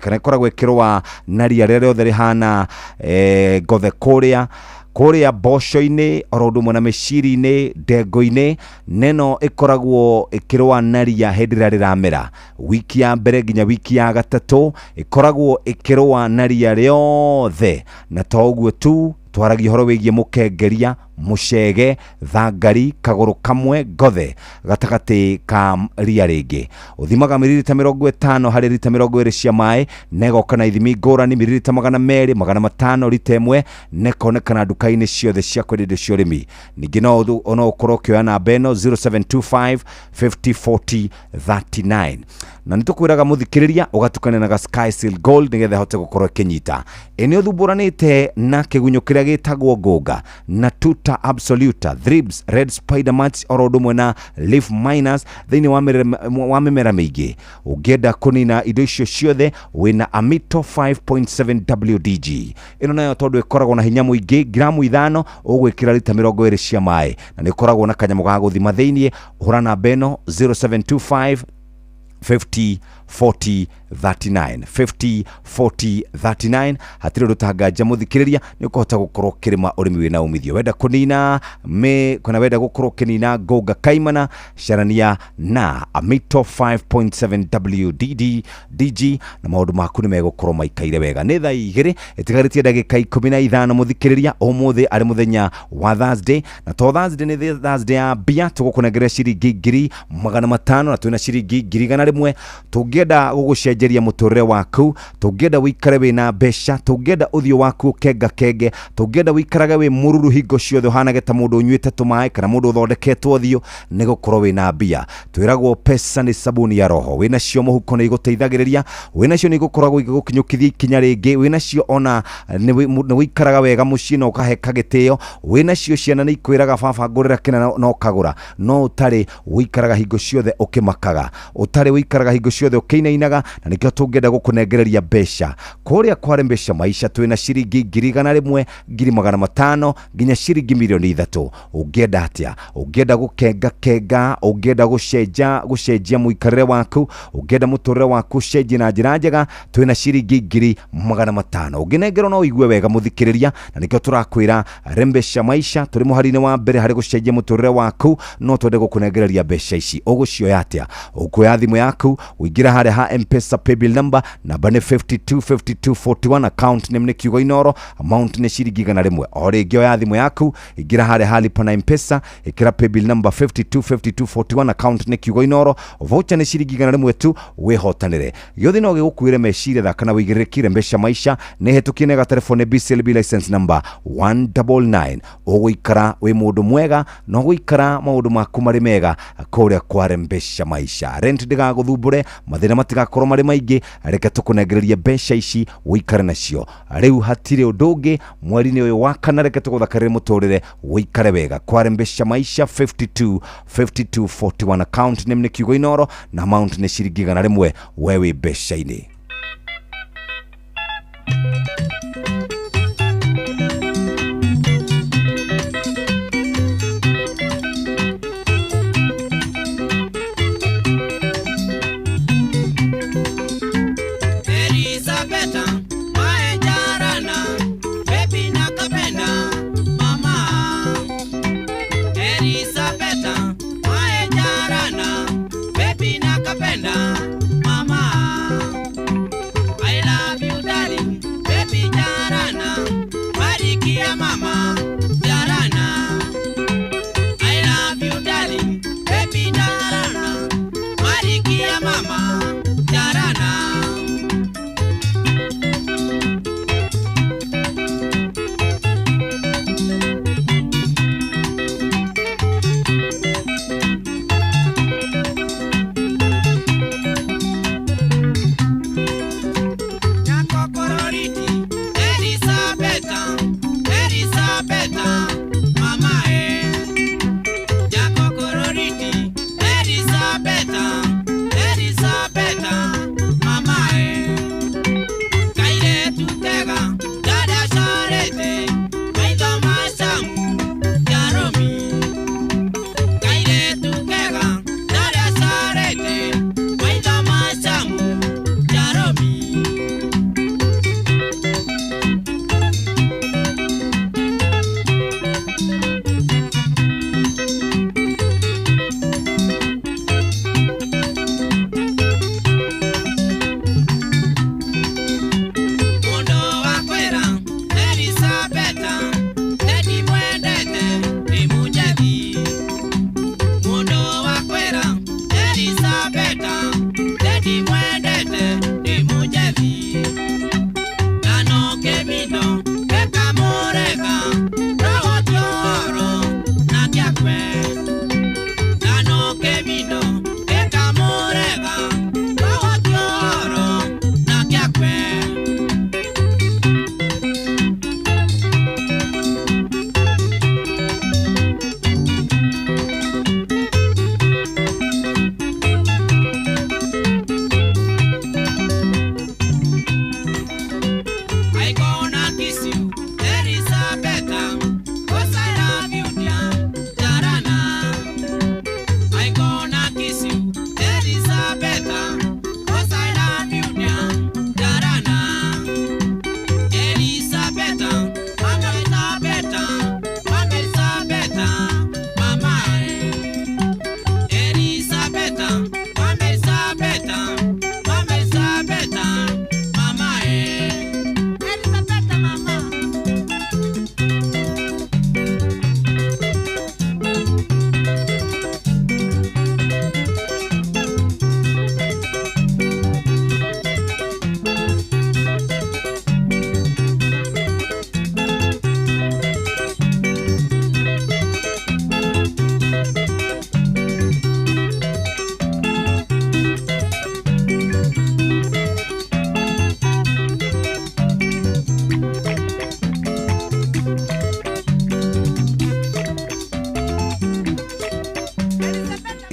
kana ikoragwo ikirwa na ria riothe rihana ngothe kuria mboco-inĩ oro ũndũ ũmwe na mĩciri-inĩ ndengũ-inĩ neno ĩkoragwo ĩkĩrũa na ria hĩndĩ ĩrĩa rĩramera wiki ya mbere nginya wiki ya gatatũ ĩkoragwo ĩkĩrũa na ria rĩothe na to ũguo tu twaragia horo wĩgiĩ mũkengeria mucege thangari kagũrũ kamwe ngothe gatagati ka ria rĩngĩ uthimaga mililita 50 harĩ lita 20 cia maĩ negoka na ithimi ngũrani mililita 200 500 lita ĩmwe nekonekana duka-inĩ ciothe cia kwendia indo cia ũrĩmi ningĩ no ũkorwo ũkĩoya namba ĩno 0725 50 40 39 na nĩtũkwĩraga mũthikĩrĩria ũgatukania na Sky Seal Gold nĩgetha hote gũkorwo kĩnyita ĩnĩ ũthumburanĩte na kĩgunyũ kĩrĩa gĩtagwo ngũnga na tuta absoluta thrips red spider mites oro ũndũ ũmwe na leaf miners thĩinĩ wa mĩmera mĩingĩ ũngĩenda kũnina indo icio ciothe wĩna Amito 5.7 WDG ĩno nayo tondũ ĩkoragwo na hinya mũingĩ gramu 5 ũgwĩkĩra lita 20 cia maĩ na nĩ ĩkoragwo na kanyamũ ga gũthima thĩinĩ hũra namba ĩno 0725 50 40 39 50 40 39 hatirĩ rũtanganja mũthikĩrĩria nĩ ũkũhota gũkorwo kĩrĩma ũrĩmi wĩna umithio wenda kũnina kana wenda gũkorwo kĩnina ngũnga kaimana carania na Amito 5.7 WDG na maũndũ maku nĩ megũkorwo maikaire wega nĩ thaa 2 ĩtigarĩtie ndagĩka 15 mũthikĩrĩria ũmũthĩ arĩ mũthenya wa Thursday na to Thursday nĩ Thursday ya mbia tũgũkũnengera ciringi 500 na twĩna ciringi 1,100 tũngĩenda gũgũcenjeria mũtũrĩre waku tũngĩenda wĩikare wĩna mbeca tũngĩenda ũthiũ waku kenge tũngĩenda wĩikarage wĩ mũruru hingo ciothe ũhanage ta mũndũ ũnyuĩte tũmaĩ kana mũndũ ũthondeketwo ũthiũ nĩ gũkorwo wĩna mbia twĩragwo pesa nĩ sabuni ya roho wĩna cio mũhuko nĩ igũteithagĩrĩria wĩna cio nĩ igũkoragwo igũkinyũkithia ikinya rĩngĩ wĩna cio ona nĩ wĩikaraga wega mũciĩ na ũkaheka gĩtĩo wĩna cio ciana nĩ ikwĩraga baba ngũrĩra kĩna no kagũra no ũtarĩ wĩikaraga hingo ciothe ũkĩmakaga ũtarĩ wĩikaraga hingo ciothe ũkĩinainaga na nĩkĩo tũngĩenda gũkũnengereria mbeca kũrĩa kware mbeca maisha twĩna ciringi 1,100 2,500 nginya ciringi 3,000,000 ũngĩenda atĩa ũngĩenda gũkenga ũngĩenda gũcenjia mũikarĩre waku ũngĩenda mũtũrĩre waku ũcenjie na njĩra njega twĩna ciringi 5,500 ũngĩnengerwo no ũigue wega mũthikĩrĩria na nĩkĩo tũrakwĩra mbeca maisha tũrĩ mũhari-inĩ wa mbere harĩ gũcenjia mũtũrĩre waku no twende gũkũnengereria mbeca ici ũgũcioya atĩa ũkuoya thimũ yaku uingira harĩa ha M-Pesa paybill number namba nĩ 525241 account name nĩ kiugo inoro amount nĩ ciringi 100 o rĩngĩ oya thimũ yaku ingira harĩa ha lipa na M-Pesa ikira paybill number 525241 account nĩ kiugo inoro voucher nĩ ciringi 100 tu wĩhotanĩre gĩothe no gĩgũkuĩre meciria thaka na wĩigĩrĩrĩkire mbeca maisha nĩ hetũkie na telefone BCLB license number 199 ũgũikara wĩ mũndũ mwega no gũikara maũndũ maku marĩ mega kũrĩa kware mbeca maisha rent ndĩgagũthumbũre mathĩna matigakorwo marĩ maingĩ reke tũkũnengereria mbeca ici wĩikare nacio rĩu hatirĩ ũndũ ũngĩ mweri-inĩ ũyũ wa kana reke tũgũthakarĩre mũtũrĩre wĩikare wega kware mbeca maisha 525241 account name nĩ kiugo inoro na amount nĩ ciringi 100 we wĩ mbeca-inĩ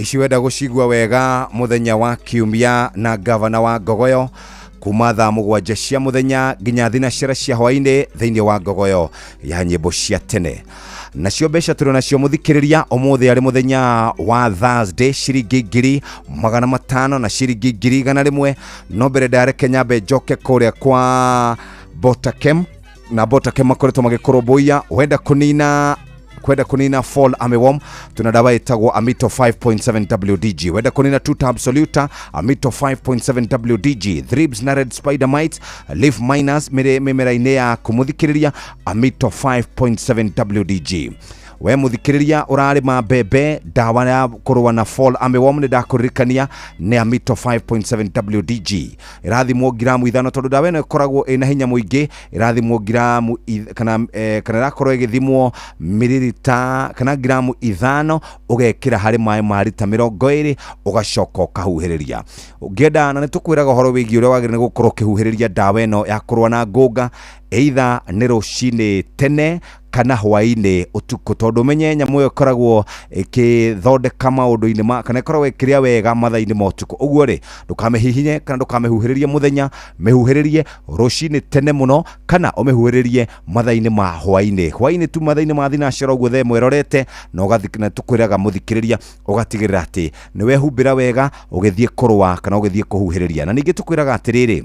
ici wenda gucigua wega muthenya wa kiumia na gavana wa Ngogoyo kuma thaa 7 cia muthenya nginya thinacara cia hwaini thiini wa Ngogoyo ya nyimbo cia tene. Nacio mbeca turi nacio muthikiriria umuthi ari muthenya wa Thursday ciringi 500 na ciringi 100 no mbere ndare Kenya be njoke kuria kwa Botakem na Botakem makoretwo magikorobũia kwenda kunina fall armyworm tuna dawa itagwo Amito 5.7 WDG wenda kunina 2 tab soluta Amito 5.7 WDG Thribs na red spider mite leaf miners mimera-ini ya kumuthikiriria Amito 5.7 WDG. We muthikiriria urarima mbembe dawa ya kurwa na fall armyworm ni ndakuririkania ni Amito 5.7 WDG irathimwo gramu 5 tondu dawa ino ikoragwo ina hinya muingi irathimwo gramu kana rakorwo igithimwo mililita kana gramu 5 ugekira hari mai ma lita 20 ugacoka ukahuhiriria ungienda na nitukwiraga horo wigi uria wagire ni gukorwo kihuhiriria dawa ino ya kurwa na ngunga either ni rucini tene kana hwaini utuku tondu menye nyamu yo koragwo ikithondeka maundu-ini kana ikoragwo ikiria wega mathaa-ini ma utuku uguo ri ndukamehihinye kana ndukamehuhiririe muthenya mehuhiririe rucini tene muno kana umehuhiririe mathaa-ini ma hwaini tu mathaa-ini ma thinacara uguo the mwerorete na ugathikina tukwiraga muthikiriria ugatigirira ati ni wehumbira wega ugithie kurwa kana ugithie kuhuhiriria na ningi tukwiraga atiriri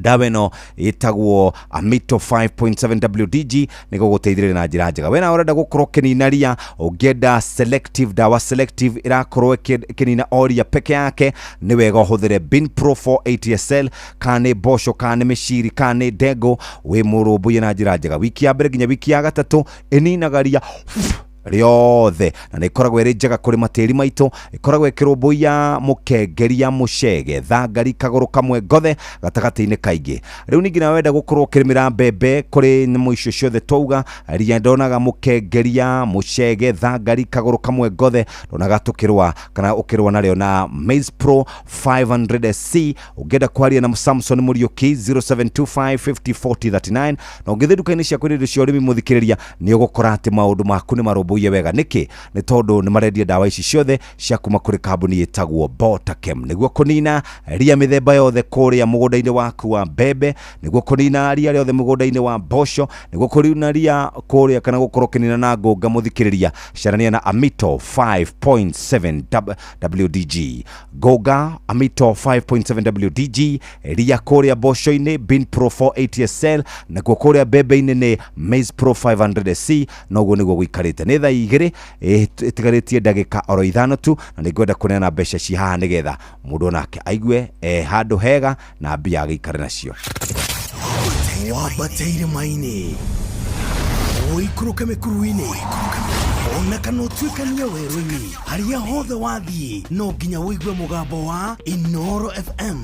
dawa ino itagwo Amito 5.7 WDG niko guteithirira na njira njega wena urenda gukorwo kininaria ungenda selective dawa selective irakorwo kinina oria peke yake ni wega uhuthire Bin Pro 480 SL kane bosho kane meshiri kane dego we murumbuye na njira njega wiki ya mbere nginya wiki ya gatatu ininagaria riothe na nikoragwo iri njega kuri matiri maito ikoragwo ikirumbuya mukengeria mucege thangari kaguru kamwe ngothe gatagati-ini kaingi riu ningi na wenda gukorwo kirimira mbembe kuri nyamũ icio ciothe twauga ria ndonaga mukengeria mucege thangari kaguru kamwe ngothe ndonaga tukirwa kana ukirwa nario na Maize Pro 500C ungenda kwaria na Samson Muriuki 0725504039 na ungithi duka-ini cia kwendia cio urimi muthikiriria ni ugukora ati maundu maku ni marumbu ye wega niki ni tondu ni marendia dawa ici ciothe cia kuma kuri kambuni itagwo Botakem niguo kunina ria mithemba yothe kuria mugunda-ini waku wa mbembe niguo kunina ria yothe mugunda-ini wa mboco niguo kunina ria kuria kana gukorwo kinina na ngunga muthikiriria carania na Amito 5.7 WDG ngunga Amito 5.7 WDG ria kuria mboco-ini Bin Pro 480 SL niguo kuria mbembe-ini ni Maize Pro 500C noguo niguo guikarite ni thaa igiri itigaritie ndagika oro 5 tu na ningwenda kuneana mbeca ci haha nigetha mundu nake aigue handu hega na mbia agikare nacio wabateire maini uikuruke mikuruini ona kana utuikania werũ-ini haria hothe wathiĩ no nginya wĩigue mũgambo wa Inoro FM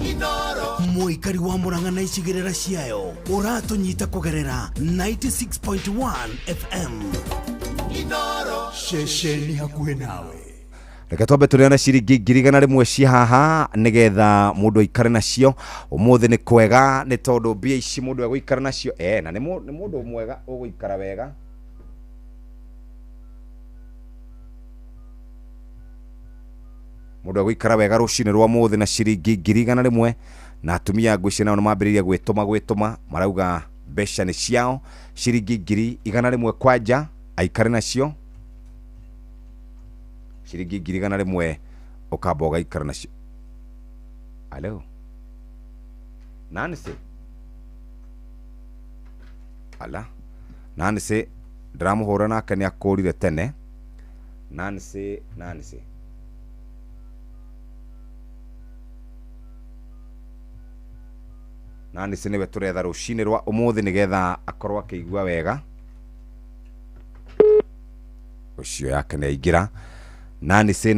mũikari wa Murang'a na icigĩrĩra ciayo ũratũnyita kũgerera 96.1 FM Inoro ceceni hakuhĩ nawe. Reke twambe tuneana ciringi 100 cia haha nigetha mundu aikare nacio umuthi ni kwega ni tondu mbia ici mundu egũikara nacio na ni mundu mwega ũgũikara wega mundu egũikara wega rucini rwa muthi na ciringi 100 na atumia ngwĩci nao nĩmambĩrĩria gwĩtũma marauga mbeca nĩ ciao ciringi 100 kwanja aikare nacio ciringi 100 ukamba ũgaikara nacio. Alo Nancy ala Nancy ndĩramũhũra nake nĩ akũrire tene. Nancy niwe turetha rucini rwa umuthi nigetha akorwo akĩigua wega ucio yake nĩ aingira. Nancy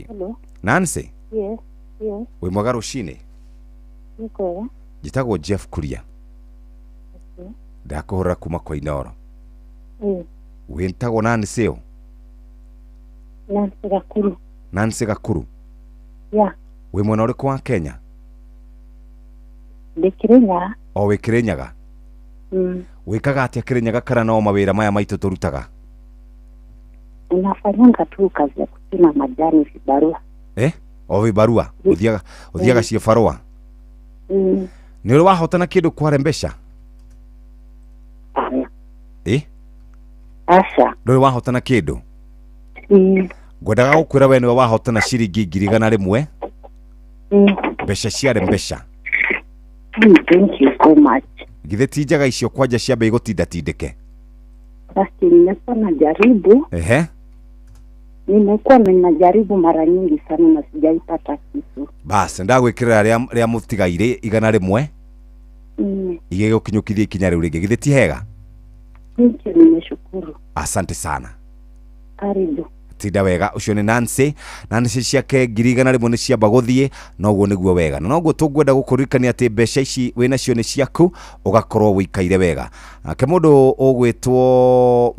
Hello. Nancy Yes. wĩ mwega rucini? Niko. Njĩtagwo Jeff Kuria. Ndakũhũra kuma kwa Inoro. Wĩntagwo Nancy o? Nancy Gakuru. Yeah. Wĩ mwena ũrĩkũ wa Kenya? Ndĩ Kirinyaga. O wĩ Kirinyaga? wikaga atia Kirinyaga kana no mawira maya maitũ tũrutaga? Unafanyanga tu kazi ya kuchuna majani vibarua. O vibarua uthiaga cia barua? Nĩ ũrĩ wahotana kĩndũ kware mbeca? Asha. Ndũrĩ wahotana kĩndũ? Ngwendaga gũkwĩra we nĩwe wahotana ciringi 100 mbeca ciarĩ mbeca. Thank you so much. Githĩ ti njaga icio kwanja ciambe igũtinda tindĩke? Basi nimekuwa najaribu. Nimekuwa ninajaribu mara nyingi sana na sijaipata kitu. Basi ndagwĩkĩrĩra rĩa mũtigaire 100 igĩgũkinyũkithia ikinya rĩu rĩngĩ. Githĩ ti hega? Nimeshukuru. Asante sana. Karibu. Tinda wega. Ucio nĩ Nancy ciake 100 nĩ ciamba gũthiĩ, noguo nĩguo wega. Na noguo tũngwenda gũkũririkania atĩ mbeca ici wĩna cio nĩ ciaku, ũgakorwo wĩikaire wega. Nake mũndũ ũgwĩtwo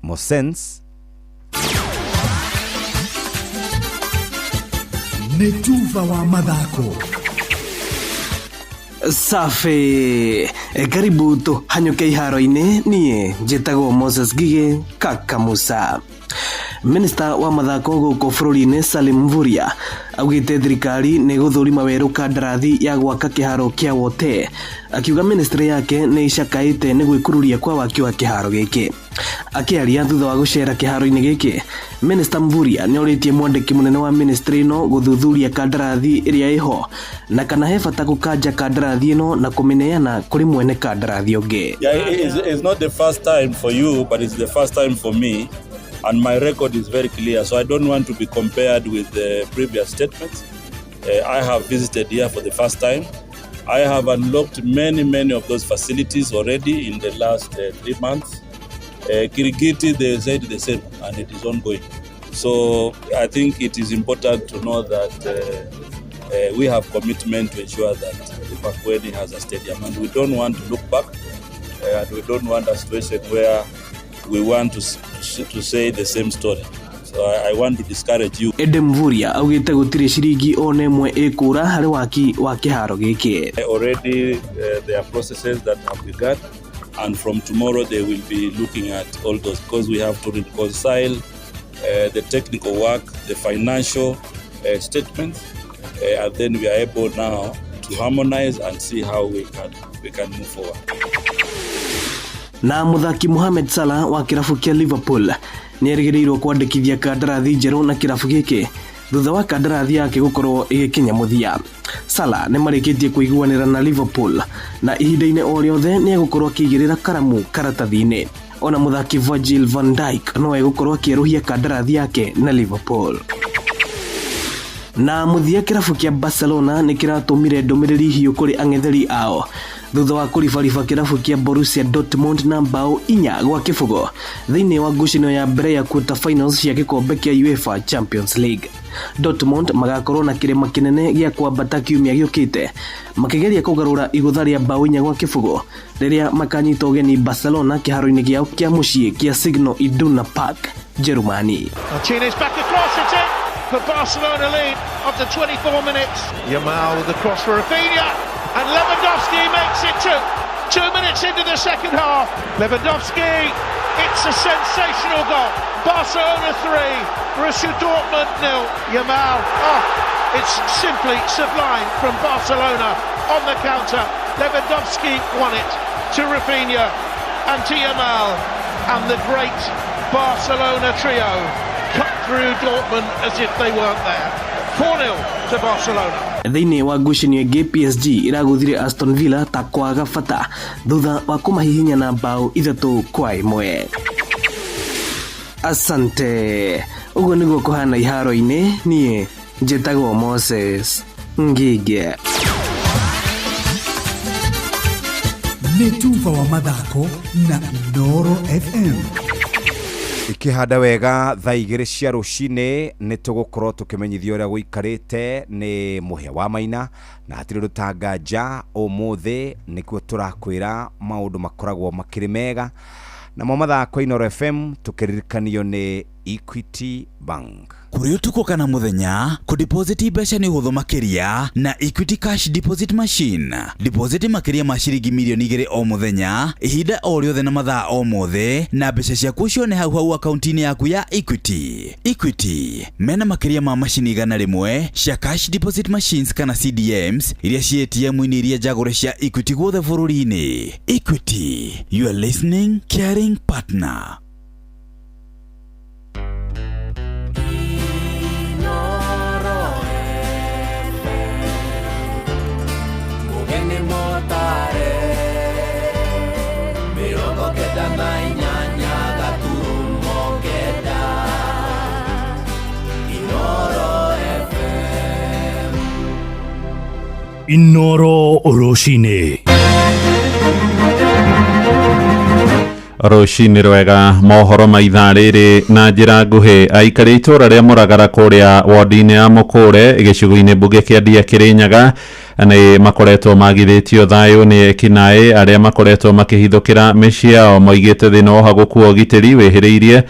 Mosens nĩ tuva wa mathako. Safi, karibu tu hanyuke iharo-inĩ. Niĩ njĩtagwo Moses Gige Kakamusa. Minista wa mathako gũkũ bũrũri-inĩ Salim Mvurya augĩte thirikari nĩ gũthũrima werũ kandarathi ya gwaka kĩharo kĩa Wote, akiuga ministry yake nĩ icakaĩte nĩ gwĩkururia kwa waki wa kĩharo gĩkĩ. Akĩaria thutha wa gũcera kĩharo-inĩ gĩkĩ, Minista Mvurya nĩ orĩtie mwandĩki mũnene wa ministry ĩno gũthuthuria kandarathi ĩrĩa ĩho na kana he bata gũkanja kandarathi ĩno na kũmĩneana kũrĩ mwene kandarathi ũngĩ. It's not the first time for you, but it's the first time for me. And my record is very clear, so I don't want to be compared with the previous statements. I have visited here for the first time. I have unlocked many of those facilities already in the last 3 months. Kirigiti, they said the same, and it is ongoing. So I think it is important to know that we have commitment to ensure that Makueni has a stadium, and we don't want to look back, and we don't want a situation where we want to say the same story. So I want to discourage you. Ede Mvurya augĩte gũtirĩ ciringi o na ĩmwe ĩkũra harĩ waki wa kĩharo gĩkĩ. Already there are processes that have begun, and from tomorrow they will be looking at all those, because we have to reconcile the technical work, the financial statements, and then we are able now to harmonize and see how we can move forward. Na muthaki Mohamed Salah wa kirafu kia Liverpool nĩ erĩgĩrĩirwo kwandĩkithia kandarathi njerũ na kirafu gĩkĩ thutha wa kandarathi yake gũkorwo ĩgĩkinya mũthia. Salah nĩ marĩkĩtie kũiguanĩra na Liverpool na ihinda-inĩ o rĩothe nĩ egũkorwo akĩigĩrĩra karamu karatathi-inĩ. Ona muthaki Virgil van Dijk no egũkorwo akĩerũhia kandarathi yake na Liverpool. Na muthia kirafu kia Barcelona nĩ kĩratũmire ndũmĩrĩri hiũ kũrĩ ang'etheri ao thutha wa kũribariba kirafu kia Borussia Dortmund na mbao 4-0 thĩinĩ wa ngucanio ya mbere ya quarter finals cia gĩkombe kia UEFA Champions League. Dortmund magakorwo na kĩrĩma kĩnene gĩa kwambata kiumia gĩũkĩte makĩgeria kũgarũra igũtha rĩa mbao 4-0 rĩrĩa makanyita ũgeni Barcelona kĩharo-inĩ gĩao kia mũciĩ kia Signal Iduna Park, Jerumani. For Barcelona lead after 24 minutes. Yamal with the cross for Rafinha, and Lewandowski makes it 2 minutes into the second half. Lewandowski, it's a sensational goal. Barcelona 3, Borussia Dortmund 0. Yamal, it's simply sublime from Barcelona on the counter. Lewandowski won it to Rafinha and to Yamal, and the great Barcelona trio cut through Dortmund as if they weren't there. 4-0 to Barcelona. Thĩinĩ wa ngucanio ĩngĩ, PSG ĩragũthire Aston Villa ta kwaga bata thutha wa kũmahihinya na mbao 3-1. Asante. Ũguo nĩguo kũhana iharo-inĩ. Niĩ njĩtagwo Moses Ngige. Nĩ tuva wa mathako na Ndoro FM. Ikihanda wega thaa 2 cia rũcinĩ nĩ tũgũkorwo tũkĩmenyithio ũrĩa gũikarĩte nĩ Mũhĩa wa Maina na hatirĩ rũtanganja ũmũthĩ nĩkuo tũrakwĩra maũndũ makoragwo makĩrĩ mega na mo mathako Inooro FM tũkĩririkanio nĩ Equity Bank. Kuri utuko kana muthenya ku deposit mbeca ni huthu makiria na Equity Cash Deposit Machine. Deposit makiria ma ciringi milioni 2 o muthenya ihinda o riothe na mathaa o mothe na mbeca ciaku cione hau akaunti-ini yaku ya Equity. Equity mena makiria ma machine igana rimwe cia cash deposit machines kana CDMs iria ci ATM-ini iria njagũre cia Equity guothe bũrũri-inĩ. Equity, you are listening caring partner. Inoro Roshine. Roshine rwega mohoro ma ithaa rĩrĩ na njĩra nguhĩ aikari itũra rĩa Mũragara kũrĩa wodi-inĩ ya Mũkũre gĩcigo-inĩ mbunge kĩa Ndia Kĩrĩnyaga nĩ makoretwo magithĩtio thayũ nĩ ekinaĩ arĩa makoretwo makĩhithũkĩra mĩciĩ yao moigĩte thĩna wa ũhagũku wa ũgitĩri wĩhĩrĩirie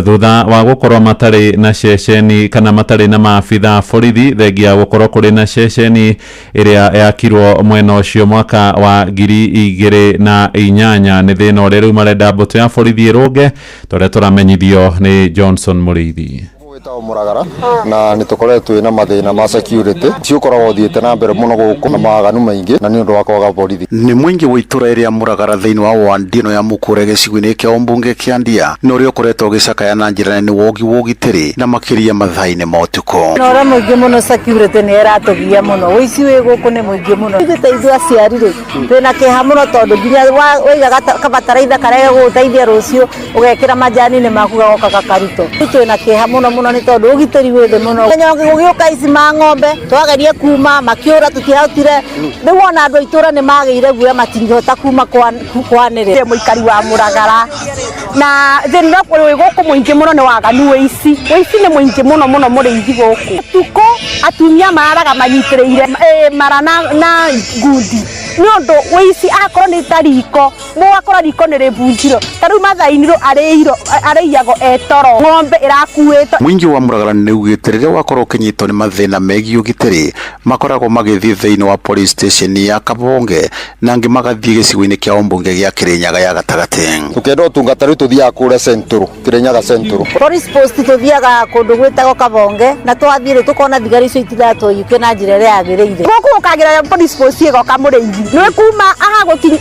thutha wa gũkorwo matarĩ na ceceni kana matarĩ na maabitha borithi thengia gũkorwo kũrĩ na ceceni ĩrĩa yakirwo mwena ũcio mwaka wa 2008 nĩ thĩna ũrĩa rĩu marenda mbũtũ ya borithi ĩrũnge tũrĩa tũramenyithio nĩ Johnson Mũrĩithi. Gwĩtagwo Mũragara na nĩ tũkoretwo twĩna mathĩna ma security ciũkoragwo thiĩte na mbere mũno gũkũ na maganu maingĩ na nĩ ũndũ wa kwaga borithi. Nĩ mũingĩ wa itũra rĩa Mũragara thĩinĩ wa wandi ĩno ya Mũkũre gĩcigo-inĩ kĩa ũmbunge kĩa Ndia nĩ ũrĩa ũkoretwo ũgĩcakaya na njĩra nene wogi wa ũgitĩri na makĩria mathaa-inĩ ma ũtukũ. Na ũrĩa mũingĩ mũno security nĩ ĩratũgia mũno ũici wĩ gũkũ nĩ mũingĩ mũno. Ithuĩ ithuĩ aciari rĩ twĩna kĩeha mũno tondũ nginya waiga kabataraitha karĩa gũgũteithia rũciũ ũgekĩra majani-inĩ maku gagoka gakarutwo. Twĩna kĩeha mũno mũno nĩ tondũ ũgitĩri wĩ thĩ mũno. Gũgĩũka ici ma ng'ombe twagerie kuma makĩũra tũtiahotire rĩu ona andũ a itũra nĩ magĩire guoya matingĩhota kuma kwanĩrĩra. Mũikari wa Mũragara na thĩna wĩ gũkũ mũingĩ mũno nĩ waganu wĩici nĩ mũingĩ mũno mũno mũrĩithi gũkũ. Tukũ atumia maraga manyitĩrĩire mara na ngundi nĩ ũndũ wĩici akorwo nĩ ta riko mũgakora riko nĩ rĩbunjirwo ta rĩu mathaa-inĩ arĩiyagwo etoro ng'ombe ĩrakuĩtwo. Mũingĩ wa Mũragara nĩ ugĩte rĩrĩa wakorwo ũkĩnyitwo nĩ mathĩna megiĩ ũgitĩri makoragwo magĩthiĩ thĩinĩ wa police station ya Kabonge na angĩ magathiĩ gĩcigo-inĩ kĩa ũmbunge gĩa Kĩrĩnyaga ya gatagatĩ. Tũkenda ũtungata rĩu tũthiaga kũrĩa Central Kĩrĩnyaga Central. Police post tũthiaga kũndũ gwĩtagwo Kabonge na twathiĩ rĩ tũkona thigari icio itiratũiyũkia na njĩra ĩrĩa yagĩrĩire. Gũkũ gũkagĩra police post ĩgoka Mũrĩithi nĩ kuma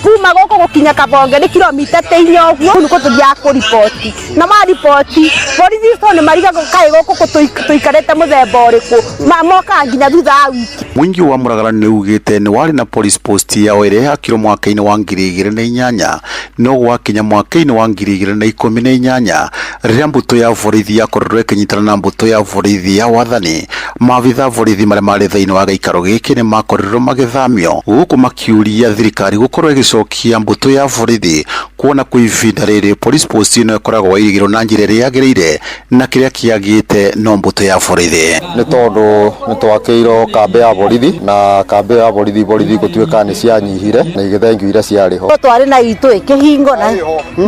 kuma gũkũ gũkinya Kabonge nĩ kilomita 10 ũguo nĩ tũthiaga kũripoti na maripoti borithi icio nĩ marigaga kaĩ gũkũ tũikarĩte mũthemba ũrĩkũ moka nginya thutha wa wiki. Mũingĩ wa Mũragara nĩ ugĩte nĩ warĩ na police post yao ĩrĩa yakirwo mwaka-inĩ wa 2008 no gwakinya mwaka-inĩ wa 2018 rĩrĩa mbũtũ ya borithi yakorirwo ĩkĩnyitana na mbũtũ ya borithi ya wathani maabitha borithi marĩa marĩ thĩinĩ wa gĩikaro gĩkĩ nĩ makorirwo magĩthamio gũkũ makiuria thirikari gũkorwo ĩgĩcokia mbũtũ ya borithi kuona kwa ihinda rĩrĩ police post ĩno ĩkoragwo ĩigĩrwo na njĩra ĩrĩa yagĩrĩire na kĩrĩa kĩagĩte no mbũtũ ya borithi. Nĩ tondũ nĩ twakĩirwo kambe ya borithi na kambe ya borithi gũtuĩka nĩ cianyihire na igĩthengio iria ciarĩ ho. Twarĩ na itũ ĩkĩhingo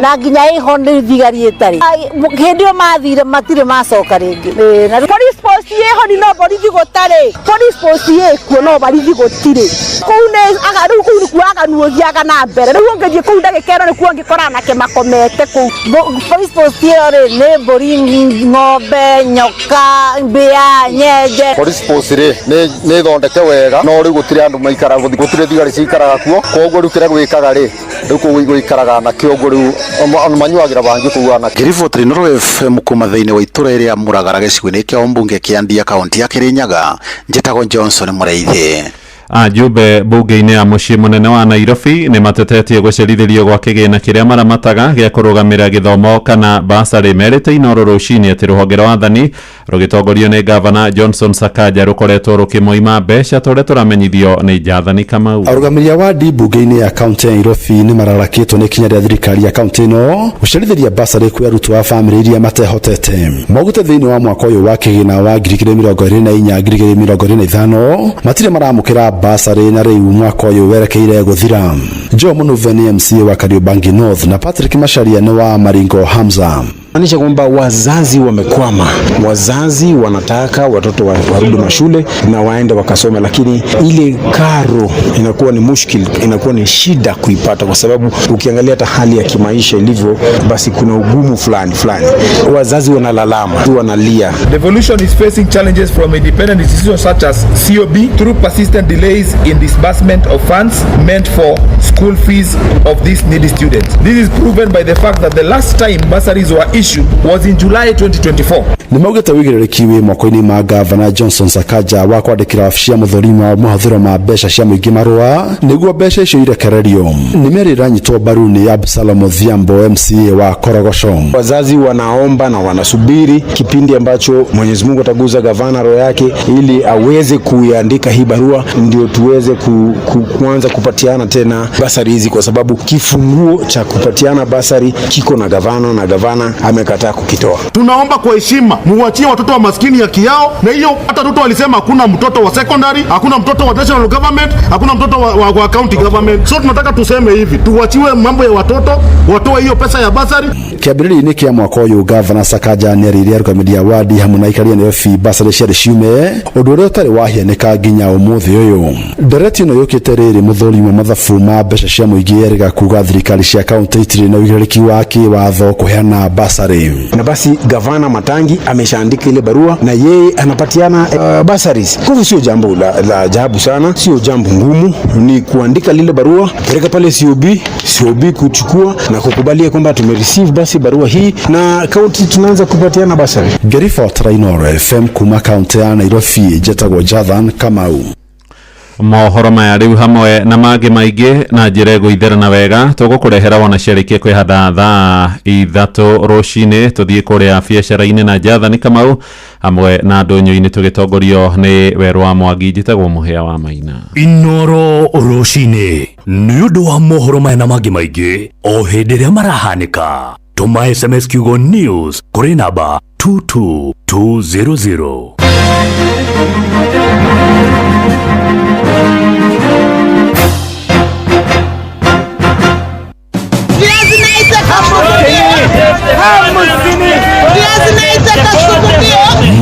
na nginya ĩho nĩ thigari ĩtarĩ hĩndĩ ĩyo mathire matirĩ macoka rĩngĩ. Na police post ĩho ni no borithi gũtarĩ police post ĩkuo no borithi gũtirĩ kũu nĩ rĩu kũu nĩkuo aganu ũthiaga na mbere rĩu ũngĩthiĩ kũu ndagĩka ĩno nĩkuo ũngĩkora anake makomete kũu. Police post ĩyo rĩ nĩ mbũri ng'ombe nyoka mbĩa nyenje. Police post rĩ nĩ thondeke wega no rĩu gũtirĩ andũ maikaraga gũtirĩ thigari cikaraga kuo koguo rĩu kĩrĩa gwĩkaga rĩ rĩu kũu gwĩkaraga na kĩoguo rĩu manyuagĩra bangĩ kũu ana. Ngiriboti Noro FM kuma thĩinĩ wa itũra rĩa Mũragara gĩcigo-inĩ kĩa ũmbunge kĩa Ndia kaunti ya Kĩrĩnyaga njĩtagwo Johnson Mũrĩithi. Ajumbe mbunge-inĩ ya mũciĩ mũnene wa Nairobi nĩ matetetie gũcerithĩrio gwa kĩgĩna kĩrĩa maramataga gĩa kũrũgamĩrĩra gĩthomo kana basarĩ merĩte Inoro rũcinĩ atĩ rũhonge rwa wathani rũgĩtongorio nĩ gavana Johnson Sakaja rũkoretwo rũkĩmoima mbeca tũrĩa tũramenyithio nĩ Njathani Kamau. Arũgamĩrĩri a wadi mbunge-inĩ ya kaunti ya Nairobi nĩ mararakĩtwo nĩ ikinya rĩa thirikari ya kaunti ĩno gũcerithĩria basarĩ kwĩ arutwo a bamĩrĩ iria matehotete. Maugĩte thĩinĩ wa mwaka ũyũ wa kĩgĩna wa 2024-2025 matirĩ maramũkĩra basarĩ na rĩu mwaka ũyũ werekeire gũthira. Joe Mũnũve nĩ MC wa Kariobangi North na Patrick Macharia nĩ wa Maringo Hamza. Maanisha kwamba wazazi wamekwama. Wazazi wanataka watoto warudi mashule na waende wakasome, lakini ile karo inakuwa ni mushkil, inakuwa ni shida kuipata, kwa sababu ukiangalia hata hali ya kimaisha ilivyo, basi kuna ugumu fulani. Wazazi wanalalama, wanalia. Devolution is facing challenges from independent institutions such as COB through persistent delays in disbursement of funds meant for school fees of these needy students. This is proven by the fact that the last time bursaries were issued was in July 2024. Nimaugite wigiriki wi moko-ini ma Gavana Johnson Sakaja wa kwandikira wabici ya muthurima wa mahuthiro ma mbeca cia muingi marua niguo mbeca icio irekererio. Nimerira nyitwo mbaru ni Absalom Odhiambo MCA wa Korogosho. Wazazi wanaomba na wanasubiri kipindi ambacho Mwenyezi Mungu ataguza gavana roho yake ili aweze kuiandika hii barua, ndio tuweze kuanza kupatiana tena basari hizi, kwa sababu kifunguo cha kupatiana basari kiko na gavana, na gavana amekataa kukitoa. Tunaomba kwa heshima muachie watoto wa maskini haki yao, na hiyo hata watoto walisema hakuna mtoto wa secondary, hakuna mtoto wa national government, hakuna mtoto wa county government. So tunataka tuseme hivi, tuachiwe mambo ya watoto, watoe hiyo pesa ya basari. Kiambĩrĩrio-inĩ kĩa mwaka ũyũ Gavana Sakaja nĩarĩire arũgamĩrĩri wadi hamwe na ikaria Nairobi basari ciarĩ ciume, ũndũ ũrĩa ũtarĩ wahianĩka nginya ũmũthĩ ũyũ. Ndereti ĩno yũkĩte rĩrĩ mũthũri wa mathabu ma mbeca cia mũingĩ erĩga kuga thirikari cia kaunti itirĩ na ũigĩrĩrĩki wa kĩwatho kũheana basari. Na basi gavana Matangi ameshaandika ile barua na yeye anapatiana basaris. Kwa hivyo sio jambo la ajabu sana, sio jambo ngumu, ni kuandika lile barua, peleka pale COB kuchukua na kukubalia kwamba tumereceive basi barua hii na kaunti tunaanza kupatiana basari. Gerifort Rainoro FM kuma kaunti ya Nairobi, jetagwo Jathan Kamau. Mohoro maya riu hamwe na mangĩ maingĩ na njĩra ĩgũitherana wega tũgũkũrehera wona ciarĩkia kwĩhanda thaa 3 rũcinĩ. Tũthiĩ kũrĩa biacara-inĩ na Jathan Kamau hamwe na ndũnyũ-inĩ tũgĩtongorio nĩ Werwa Mwangi. Njĩtagwo Mũhĩa wa Maina. Inoro rũcinĩ nĩ ũndũ wa mohoro maya na mangĩ maingĩ o hĩndĩ ĩrĩa marahanĩka. Tũma SMS kiugo news kũrĩ namba 22200.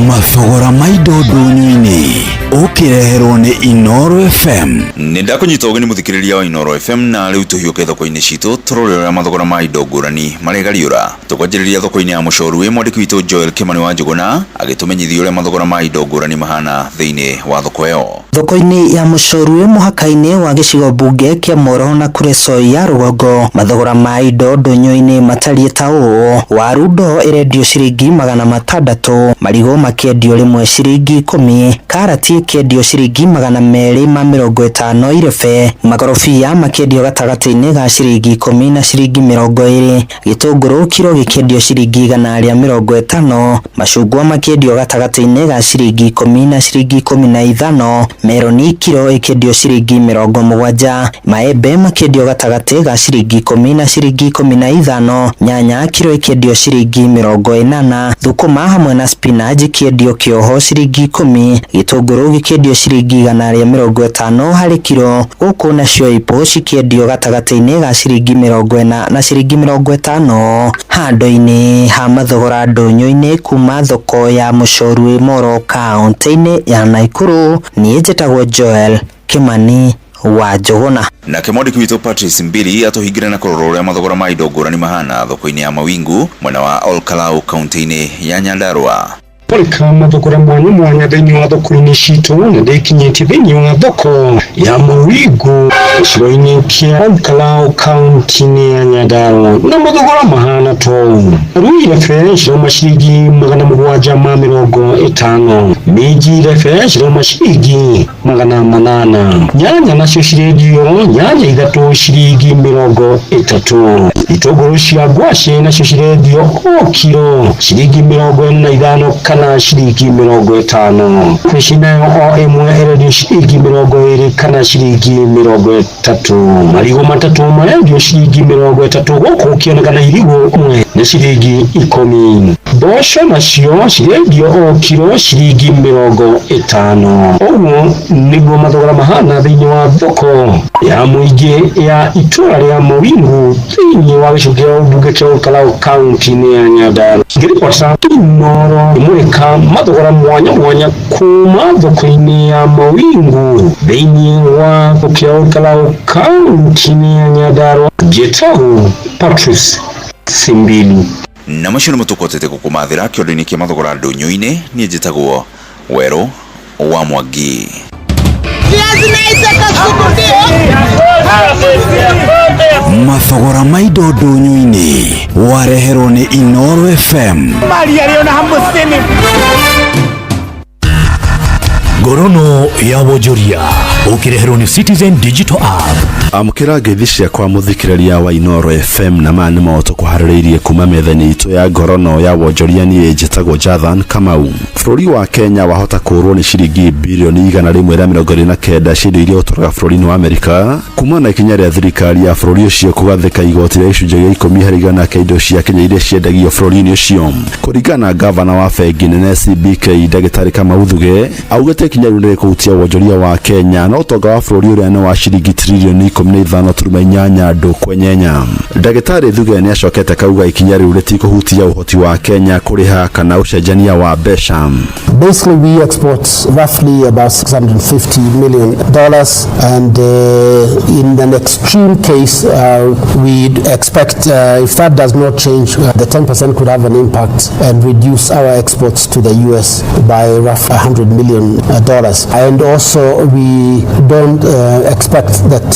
Mathogora maido ndũnyũ-inĩ ũkĩreherwo nĩ Inoro FM. Nĩ ndakunyita ũgeni mũthikĩrĩria wa Inoro FM, na rĩu tũhiũke thoko-inĩ citũ tũrorera mathogora ma indo ngũrani marĩa gariũra. Tũkwanjĩrĩria thoko-inĩ ya mũcoru wĩ mwandĩki witũ Joel Kimani wa Njũgũna agĩtũmenyithia ũrĩa mathogora ma indo ngũrani mahana thĩinĩ wa thoko ĩyo. Thoko-inĩ ya mũcoru wĩ mũhaka-inĩ wa gĩcigo bunge kĩa Moro na Kureso ya Rũgongo, mathogora ma indo ndũnyũ-inĩ matariĩ ta ũũ: waru ndo ĩrendio ciringi 600, marigũ makĩendio rĩmwe ciringi 10, karati ĩkĩendio ciringi 250 irebe, makorobia makĩendio gatagatĩ-inĩ ga ciringi 10 na ciringi 20, gĩtũngũrũ kiro gĩkĩendio ciringi 150, macungwa makĩendio gatagatĩ-inĩ ga ciringi 10 na ciringi 15, meroni kiro ĩkĩendio ciringi 70, maembe makĩendio gatagatĩ ga ciringi 10 na ciringi 15, nyanya kiro ĩkĩendio ciringi 80, thũkũma hamwe na spinach kĩendio kĩoho ciringi 10, gĩtũngũrũ gĩkĩendio ciringi 150 harĩ kiro, gũkũ nacio ipo cikĩendio gatagatĩ-inĩ ga ciringi 40 na ciringi 50. Handũ-inĩ ha mathogora ndũnyũ-inĩ kuma thoko ya mũcoru wĩ Moro kaunti-inĩ ya Naikuru, niĩ njĩtagwo Joel Kimani wa Njũgũna. Nake mwandĩki witũ Patrice Mbiri atũhingĩre na kũrora ũrĩa mathogora ma indo ngũrani mahana thoko-inĩ ya Mawingu mwena wa Olkalau kaunti-inĩ ya Nyandarua. Polika mathogora mwanya thĩinĩ wa thoko-inĩ citũ na ndĩkinyĩtie thĩinĩ wa thoko ya Mawingu gĩcigo-inĩ kĩa Olkalau kaunti-inĩ ya Nyandarua, na mathogora mahana to rũi rebe ciroma ciringi 750, minji rebe ciroma ciringi 800, nyanya nacio cirendio nyanya ithatũ ciringi 30, itũngũrũ cia ngwacĩ nacio cirendio o kiro ciringi 45 kana ciringi 50, kwĩci nayo o ĩmwe ĩrendio ciringi 20 kana ciringi 30, marigũ matatũ marendio ciringi 30, gũkũ ũkĩonekana irigũ ũmwe na ciringi 10, mboco nacio cirendio o kiro ciringi 50. Ũguo nĩguo mathogora mahana thĩinĩ wa thoko ya mũingĩ ya itũra rĩa Mawingu thĩinĩ wa gĩcigo kĩa mbunge kĩa Kalau kaunti-inĩ ya Nyandarua. Ngĩribota Inoro mweka mathogora mwanya mwanya kuma thoko-inĩ ya Mawingu thĩinĩ wa thoko kĩa Kalau kaunti-inĩ ya Nyandarua. Njĩtagwo Patrice Simbili. Na macio nĩ mũtukotete gũkũmathĩra kĩondo-inĩ kĩa mathogora ndũnyũ-inĩ. Niĩ njĩtagwo Werũ wa Mwangi. Mathogora ma indo ndũnyũ-inĩ wareherwo nĩ Inoro FM. Ngorono ya wonjoria ukireherwo ni Citizen Digital App. Amukira ngeithi ciakwa muthikiriria wa Inoro FM na mani maoto kuharĩrĩirie kuma methani itu ya ngorono ya wonjoria ni njĩtagwo Jathan Kamau. Bũrũri wa Kenya wahota kũrwo ni ciringi bilioni 129 ciringi iria ũtũraga bũrũri-inĩ wa Amerika kuma na ikinya rĩa thirikari ya bũrũri ũcio kũgathĩka igoti rĩa icunjĩ gĩa 10% kĩa indo cia Kenya iria ciendagio bũrũri-inĩ ũcio. Kũringana na gavana wa bengi nene CBK Ndagĩtarĩ Kamau Thuge augĩte ikinya rĩu nĩ rĩkũhutia wonjoria wa Kenya na ũtonga wa bũrũri ũrĩa nĩ wa ciringi trilioni 15.8 ndũkwenyenya. Ndagĩtarĩ Thuge nĩ acokete kauga ikinya rĩu rĩtikũhutia ũhoti wa Kenya kũrĩha kana ũcenjania wa mbeca. Basically, we export roughly about $650 million, and in an extreme case, we'd expect if that does not change, the 10% could have an impact and reduce our exports to the US by roughly $100 million. And also, we don't expect that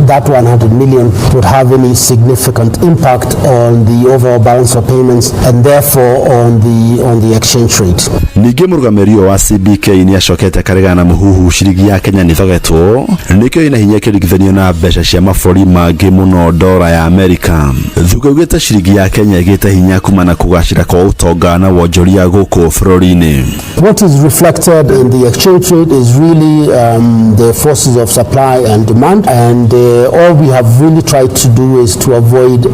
that 100 million would have any significant impact on the overall balance of payments and therefore on the exchange rate. Ningĩ mũrũgamĩrĩri wa CBK nĩ acokete karigana mũhuhu ciringi ya Kenya nĩ thogetwo nĩkĩo ina hinya kĩringithanio na mbeca cia mabũrũri mangĩ mũno dola ya Amerika. Thuge augĩte ciringi ya Kenya ĩgĩte hinya kuma na kũgacĩra kwa ũtonga na wonjoria gũkũ bũrũri-inĩ. What is reflected in the exchange rate is really the forces of supply and demand, and all we have really tried to do is to avoid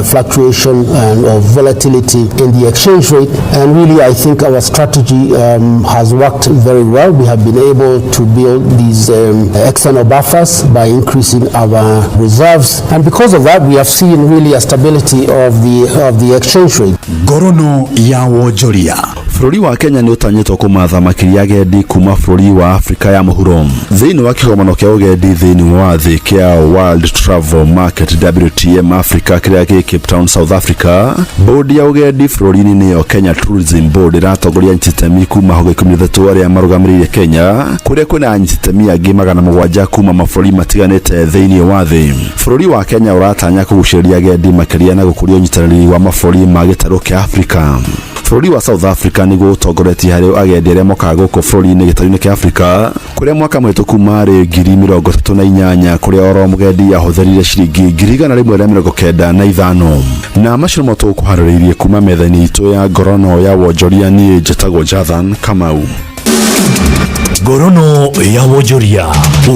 fluctuation or volatility in the exchange rate, and really I think our strategy has worked very well. We have been able to build these external buffers by increasing our reserves, and because of that we have seen really a stability of the exchange rate. Ngorono ya wonjoria. Bũrũri wa Kenya nĩ ũtanyĩtwo kũmatha makĩria agendi kuma bũrũri wa Afrika ya mũhuro thĩinĩ wa kĩgomano kĩa ũgendi thĩinĩ wa thĩ kĩa World Travel Market WTM Africa kĩrĩa gĩ Cape Town, South Africa. Bodi ya ũgendi bũrũri-inĩ nĩyo Kenya Tourism Board ĩratongoria anyititemi kuma ho 13 arĩa marũgamĩrĩire Kenya kũrĩa kwĩna anyititemi angĩ 700 kuma mabũrũri matiganĩte thĩinĩ wa thĩ. Bũrũri wa Kenya ũratanya kũgucĩrĩria agendi makĩria na gũkũria ũnyitanĩri wa mabũrũri ma gĩtarũ kĩa Afrika. Bũrũri wa South Africa nĩguo ũtongoretie harĩ agendi arĩa mokaga gũkũ bũrũri-inĩ gĩtarũ-inĩ kĩa Afrika kũrĩa mwaka mũhĩtũku marĩ 38,000 kũrĩa oro mũgendi yahũthĩrire ciringi 195 na macio mo tũkũharĩrĩirie kuma metha-inĩ itũ ya ngorono ya wonjoria niĩ njĩtagwo Jathan Kamau. Ngorono ya wonjoria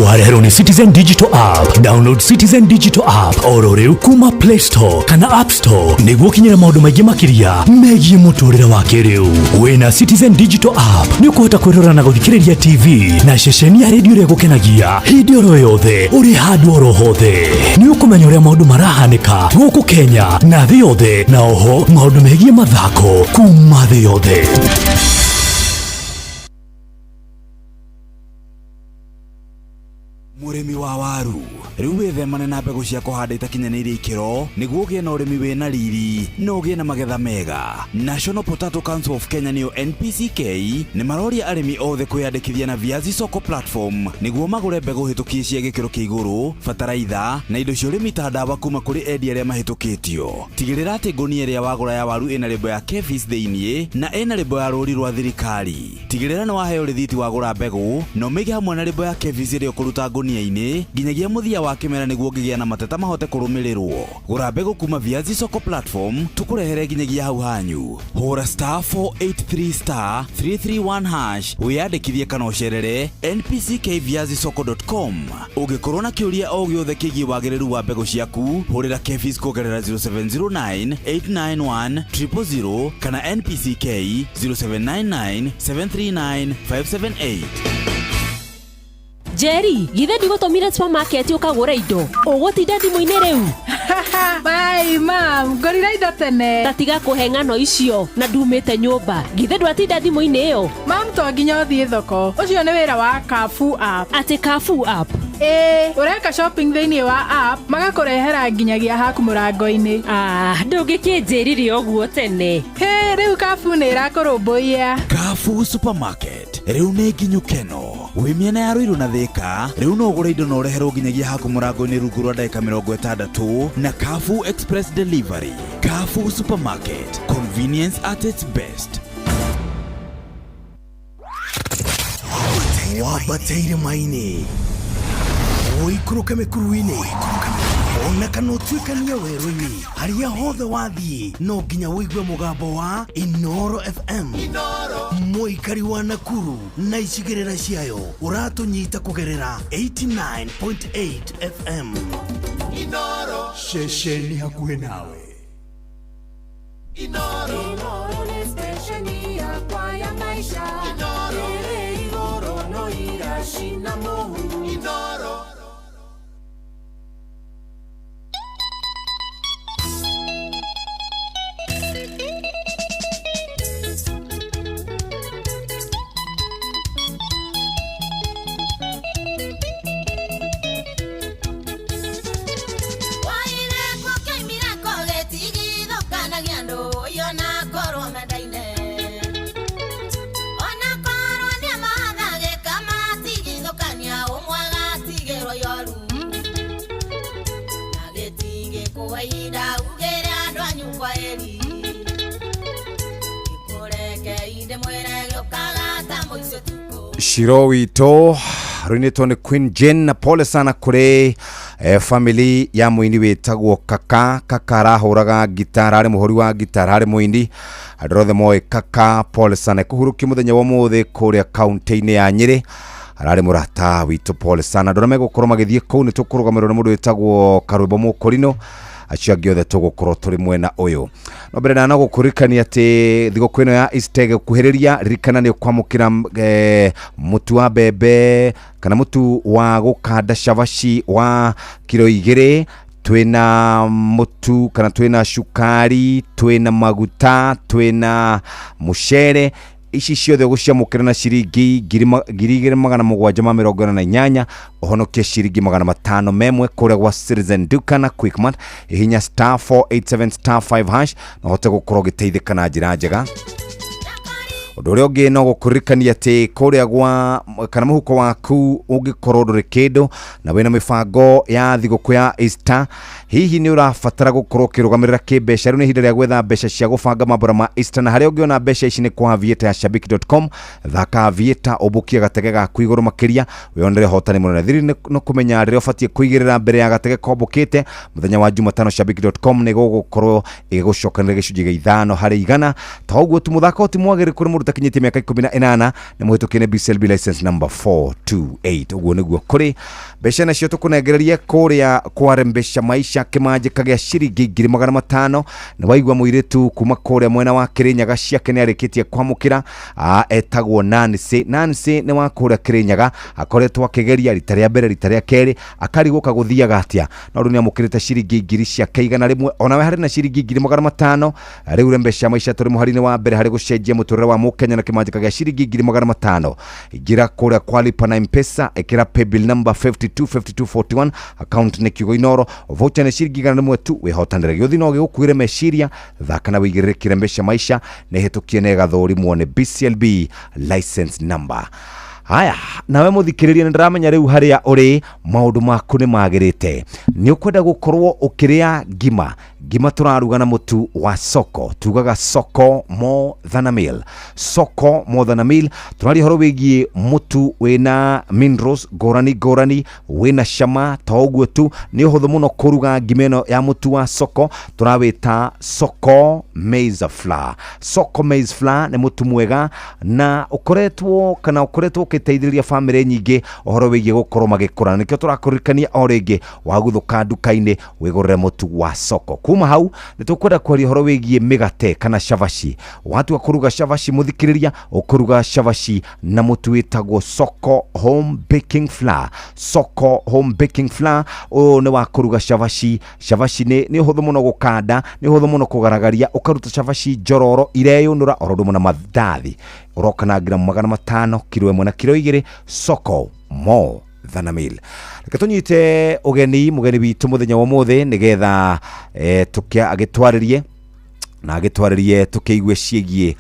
wareherwo ni Citizen Digital App. Download Citizen Digital App oro rĩu kuma Play Store kana App Store nĩguo kinyĩra maũndũ maingĩ makĩria megiĩ mũtũrĩre wa kĩrĩu. Wĩna Citizen Digital App nĩ ũkũhota kwĩrora na gũthikĩrĩria TV na ceceni ya redio ĩrĩa gũkenagia hĩndĩ oro yothe ũrĩ handũ oro hothe. Nĩ ũkũmenya ũrĩa maũndũ marahanĩka gũkũ Kenya na thĩ yothe, na oho maũndũ megiĩ mathako kuma thĩ yothe. Mũrĩmi wa waru rĩu wĩthemane na mbegũ cia kũhanda itakinyanĩirie ikĩro nĩguo ũgĩe na ũrĩmi wĩna riri na ũgĩe na magetha mega. National Potato Council of Kenya nĩyo NPCK nĩ maroria arĩmi othe kwĩyandĩkithia na Viazi Soko platform nĩguo magũre mbegũ hĩtũkie cia gĩkĩro kĩa igũrũ, bataraitha na indo cia ũrĩmi ta ndawa kuma kũrĩ endia arĩa mahĩtũkĩtio. Tigĩrĩra atĩ ngũnia ĩrĩa wagũra ya waru ĩna lebo ya KEVIS thĩiniĩ na ĩna lebo ya rũri rwa thirikari. Tigĩrĩra nĩ waheo rĩthiti wagũra mbegũ na ũmĩige hamwe na lebo ya KEVIS ĩrĩa ũkũruta ngũnia-inĩ nginyagia mũthia wa kimera niguo ngigia na mateta mahote kurumirirwo. Gura mbegu kuma Viazi Soko platform tukurehere nginyagia hau hanyu. Hura star 483 star 331 hash wiyandikithie kana ucerere npckviazisoko.com. Ungikorwo na kiuria o giothe kigie wagiriru wa mbegu ciaku, hurira Kefis kugerera 0709 891 000 kana NPCK 0799 739 578. Jerry, githe ndigotomire supermarket ukagura indo. Ugutinda thimu-ini riu. Bye mam, ngorira indo tene. Tatiga kuheng'ano icio na ndumite nyumba. Githe ndwatinda thimu-ini iyo. Mam, to nginya uthie thoko. Ucio ni wira wa Carrefour app. Ati Carrefour app? Ureka shopping thiini wa app magakurehera nginyagia haku murango-ini. Ndungikinjirire uguo tene. Riu Carrefour ni irakurumbuia. Carrefour supermarket riu ni nginyukeno. Wi miena ya Ruiru na Thika riu no ugure indo no reherwo nginyagia haku murango-ini rungu rwa ndagika 60 na Carrefour Express Delivery. Carrefour supermarket, convenience at its best. Wabateire maini oikuruka mekuruini ona kana utuikania werũ-inĩ haria hothe wathiĩ no nginya wĩigue mũgambo wa Inoro FM. Mũikari wa Nakuru na icigĩrĩra ciayo ũratũnyita kũgerera 89.8 FM. Inoro ceceni hakuhĩ nawe. Inoro ni stesheni yakwa ya maisha. Inoro igoro no irashina mohu. Inoro Shiro wito ruinitwo ni Queen Jane na pole sana kuri family ya muini wetagwo kaka arahuraga gitara ari muhori wa gitara ari muini adrothe moe kaka pole sana kuhuruki muthenya wa muthe kuria county-ini ya Nyeri arari murata wito pole sana ndorame gukorwo magithie kuu ni tukurugamirwo na mundu wetagwo Karwimbo Mukorino acio giothe tugukorwo turi mwena uyu no mbere na gukurikania ati thigũkũ ĩno ya Easter gukuhiriria ririkana ni kwamukira mutu wa bebe kana mutu wa gukanda shabashi wa kilo 2 twina mutu kana twina shukari twina maguta twina mucere ici ciothe guciamukira na ciringi 2,748 ohonokia ciringi 500 memwe kuria gwa Citizen Duka na Quickmart ihinya star 487 star 5 hash no hote gukorwo giteithika na njira njega. Undu uria ungi no gukurikania ati kuria gwa kana muhuko waku ungikorwo nduri kindu na wina mibango ya thigũkũ ya Easter hihi ni urabatara gukorwo kirugamirira kimbeca riu ni ihinda ria gwetha mbeca cia gubanga mambura ma Easter na haria ungiona mbeca ici ni kwa Aviator ya shabiki.com thaka Aviator ubukia gatege gaku iguru makiria wionere hotani munene thiri no kumenya riria ubatie kuigirira mbere ya gatege kombukite muthenya wa Jumatano shabiki.com ni gukorwo igigucokanira gicunji gia 5 harĩ 100 ta uguo tu muthaka utimwagire kuri mundu takinyitie miaka 18 ni muhitukine BCLB license number 428 uguo niguo kuri mbeca nacio tukunegereria kuria kwarembesha maisha kimanjika gia ciringi 500 na waigwa muiritu kuma kuria mwena wa Kirinyaga ciake ni arikitie kwamukira etagwo Nancy ni wa kuria Kirinyaga akoretwo akigeria rita ria mbere rita ria keri akariguka guthiaga atia no ru ni amukirite ciringi 2,000 ciake igana rimwe ona we hari na ciringi 500 riu rembesha maisha turi muharine wa mbere hari gucenjia muturire wa Mukenya na kimanjika gia ciringi 500 igira kuria kwa lipa na M-Pesa ekira paybill number 525241 account ni kiugo Inoro voucher ni ciringi igana rimwe tu wihotanire giothi no gigukwire meciria thaka na wigirire kirembesha maisha ne hitukie ne gathuri muone BCLB license number haya nawe muthikiriria ndiramenya riu haria uri maundu maku ni magirite ni ukwenda gukorwo ukiria ngima turaruga na mutu wa Soko tugaga Soko more than a meal turari horo wigie mutu wina minerals gorani wina shama toguo tu ni uhuthu muno kuruga ngima ino ya mutu wa Soko turawita Soko maize flour ni mutu mwega na ukoretwo ukiteithiriria family nyingi uhoro wigie gukorwo magikura nikio turakurikania o ringi waguthuka nduka-ini wigurire mutu wa Soko kuma hau nitukwenda kwaria horo wigie migate kana shavashi watu akuruga shavashi muthikiriria ukuruga shavashi na mutu witagwo Soko home baking flour o ne wakuruga shavashi ni uhuthu muno gukanda ni uhuthu muno kugaragaria ukaruta shavashi jororo ireyunura orodo muna mathathi uroka na gram 500 kilo 1 na kilo 2 Soko more than a meal. Reke tunyite mugeni witu muthenya wa muthe nigetha agitwaririe tukeigue ciegie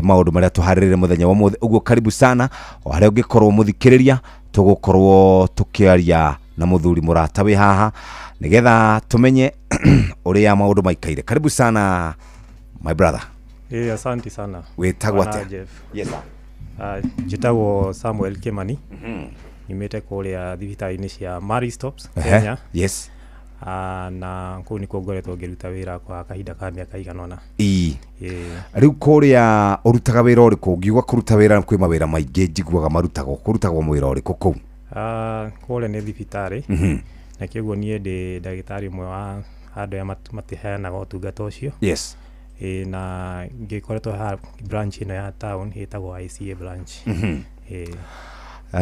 maundu maria tuharirire muthenya wa muthe uguo karibu sana o haria ungikorwo muthikiriria tugukorwo tukiaria na muthuri murata wi haha nigetha tumenye uria maundu maikaire. Karibu sana my brother. Asante sana. Wetagwo atia? Yes sir. Jitagwo Samuel Kimani. Nimete kuria thibitari-ini cia Mary Stops Kenya. Yes. Na kuu nikuo ngoretwo ngiruta wira kwa kahinda ka miaka iganona. Riu kuria urutaga wira uriku ngiuga kuruta wira kwi mawira maingi njiguaga kurutagwo wira uriku kuu? Kuria ni thibitari na kiguo nie ndi ndagitari mwe wa andu ya matiheanaga utungata ucio. Yes. Na ngikoretwo ha branch ino ya town itagwo ICA branch.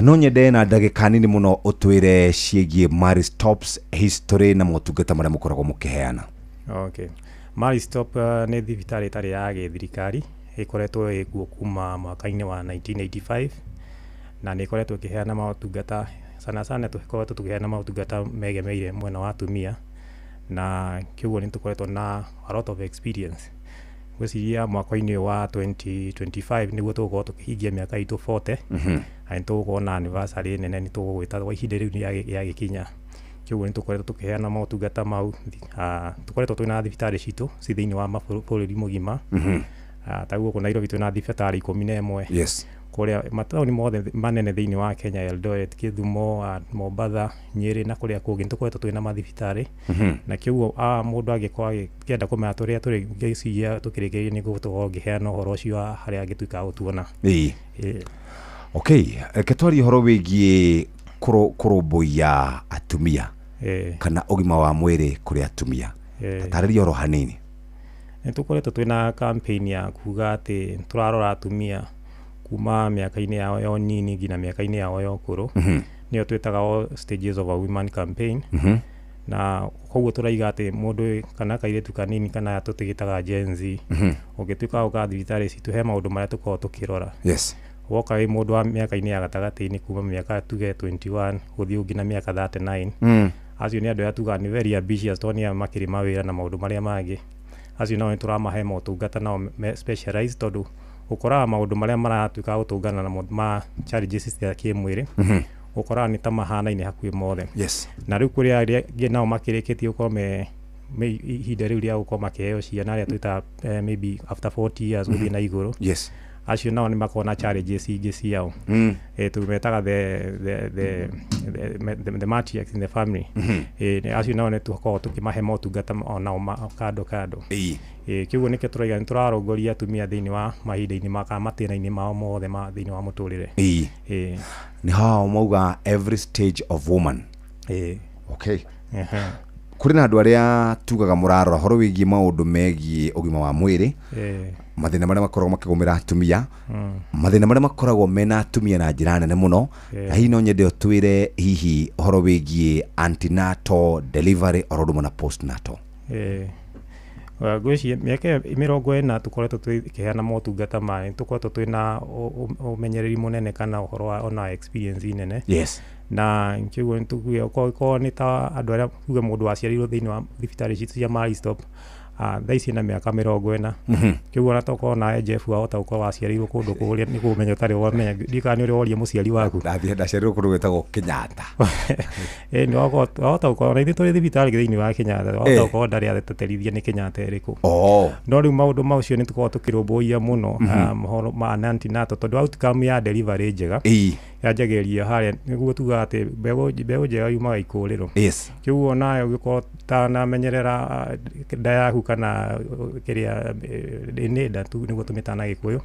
No nyende na ndagika nini muno utwire ciegie Mary Stops history na motungata maria mukoragwo mukiheana. Okay. Mary Stop ni thibitari itari ya githirikari ikoretwo ikuo kuma mwaka-ini wa 1985 na ni ikoretwo ikiheana motungata sana tukoretwo tukiheana motungata megemeire mwena wa atumia na kiguo ni tukoretwo na a lot of experience. Gwiciria mwaka-ini wa 2025 niguo tugukorwo tukihingia miaka itu 40 na tugukorwo na anniversary nene ni tugugwita ihinda riu ya gikinya. Kiguo ni tukoretwo tukiheana motungata mau tukoretwo twina thibitari citu ci thiini wa mabũrũri mugima. Taguo ku Nairobi twina thibitari 11. Yes. Kuria matauni mothe manene thiini wa Kenya, Eldoret, Kisumu, Mombasa, Nyeri na kuria kungi tukoretwo twina mathibitari na kiguo mundu agikorwo akienda kumenya turia turi ngiciria tukirikiria ni gutugo ngiheana uhoro ucio haria angituika gutuona. Okay, reke twarie uhoro wigie kurumbuia atumia kana ugima wa mwiri kuri atumia. Tarĩria uhoro hanini. Tukoretwo twina campaign ya kuga ati turarora atumia kuma miaka-ini yao ya nini nginya miaka-ini yao ya ukuru. Nio twitaga stages of a women campaign. Na koguo turaiga ati mundu kana kairetu kanini kana tutigitaga Gen Z ugituika uka thibitari citu he maundu maria tukorwo tukirora. Yes. Woka wi mundu wa miaka-ini ya gatagati-ini kuma miaka tuge 21 guthii nginya miaka 39. Acio ni andu ya tuga ni very ambitious tonia makiri mawira na maundu maria mangi. Acio no turamahe motungata nao specialized tondu ukora maundu maria maratuika gutungana na ma challenges cia kimwiri ukora ni ta mahana-ini hakuhi mothe. Yes. Na riu kuria ngi nao makirikitie ukorwo me ihinda riu ria gukorwo makiheo ciana aria twita maybe after 40 years guthii na iguru. Yes. Acio nao ni makona challenges ingi ciao. Tumetaga the matriarchs in the family. Acio nao ni tukorwo tukimahe motungata onao kando. Kiguo nikio turaiga ni turarongoria atumia thiini wa mahinda-ini maka matĩna-ini mao mothe ma thiini wa muturire. Ni hao mauga every stage of woman. Okay. Kuri na andu aria tugaga murarora horo wigie maundu megie ugima wa mwiri. Mathina maria makoragwo makigumira atumia. Mathina maria makoragwo mena atumia na njira nene muno. Na hihi no nyende utwire hihi horo wigie antenatal delivery orodo na postnatal. Gweci miaka 40 tukoretwo tukiheana motungata maya tukoretwo twina umenyereri munene kana uhoro wa ona experience nene. Yes. Na kiguo ntuguye ko ni ta andu aria kuge mundu aciarirwo thiini wa thibitari citu cia Mary Stop thaa ici na mĩaka 40 kĩguo na toko na Jeff wahota gũkorwo waciarirwo kũndũ kũrĩa nĩ kũmenya ũtarĩ wamenya ndikana nĩ ũrĩa mũciari waku ndaciarirwo kũndũ gwĩtagwo Kenyatta nĩ wahota gũkorwo na ithuĩ tũrĩ thibitarĩ thĩinĩ wa Kenyatta wahota gũkorwo ndarĩ ateterithia nĩ Kenyatta ĩrĩkũ no rĩu maũndũ macio nĩ tũkoragwo tũkĩrũmbũiya mũno mohoro ma antenatal tondũ outcome ya delivery njega yanjagĩrĩria harĩa nĩguo tuga atĩ mbegũ njega yumaga ikũrĩro kĩguo nayo ũgĩkorwo tanamenyerera nda yaku kana kĩrĩa nĩnda tu nĩguo tũmĩtaga na Gĩkũyũ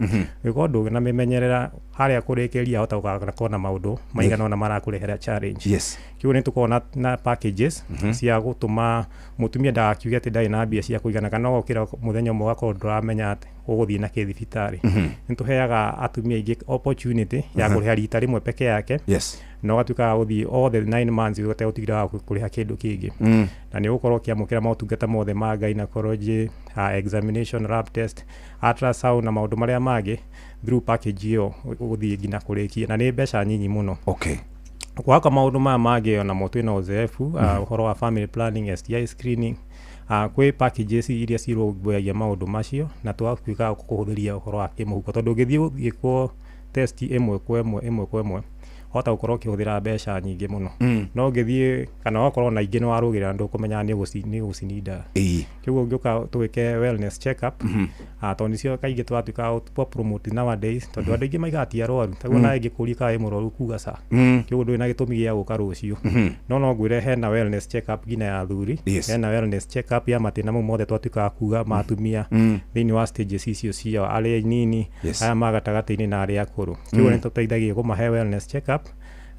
ũgĩkorwo ndũnamĩmenyerera harĩa kũrĩkĩria hota gũgakorwo na maũndũ maigana ona marakũrehera challenge kĩguo nĩ tũkoragwo na packages cia gũtũma mũtumia ndagakiuge atĩ ndarĩ na mbia cia kũigana kana ũgokĩra mũthenya ũmwe ũgakorwo ndũramenya atĩ ũgũthiĩ na thibitarĩ nĩ tũheaga atumia aingĩ opportunity ya kũrĩha rita rĩmwe peke yake na ũgatuĩka gũthiĩ all the 9 months ũtegũtigĩra kũrĩha kĩndũ kĩngĩ na nĩ ũgũkorwo ũkĩamũkĩra motungata mothe ma gynecology examination lab test ultrasound na maũndũ marĩa mangĩ through package ĩyo ũgũthiĩ nginya kũrĩkia na nĩ mbeca nyinyi mũno gwaka maũndũ maya mangĩ ona mo twĩna ũzeefu ũhoro wa family planning STI screening kwĩ packages iria cirũmbũyagia maũndũ macio na twatuĩka kũhũthĩria ũhoro wa kĩmũhuko tondũ ũngĩthiĩ gĩkwo test ĩmwe kwa ĩmwe hota gũkorwo ũkĩhũthĩra mbeca nyingĩ mũno no ũngĩthiĩ kana wakorwo na ingĩ nĩ warũgĩra ndũ kũmenya nĩ ũgũcininda kĩguo ũngĩũka tũwĩke wellness check up tondũ nĩcio kaingĩ twatuĩka promote nowadays tondũ andũ aingĩ maigaga ti arwaru taguo nawe ingĩkũria kana wĩ mũrwaru kuga ca kĩguo ndũrĩ na gĩtũmi gĩa gũka rũciũ no ngwĩre hena wellness check up nginya ya athuri hena wellness check up ya mathĩna mau mothe twatuĩkaga kuga ma atumia thĩinĩ wa stages icio ciao arĩa nini aya magatagatĩ-inĩ na arĩa akũrũ kĩguo nĩ tũteithagia kũmahe wellness check up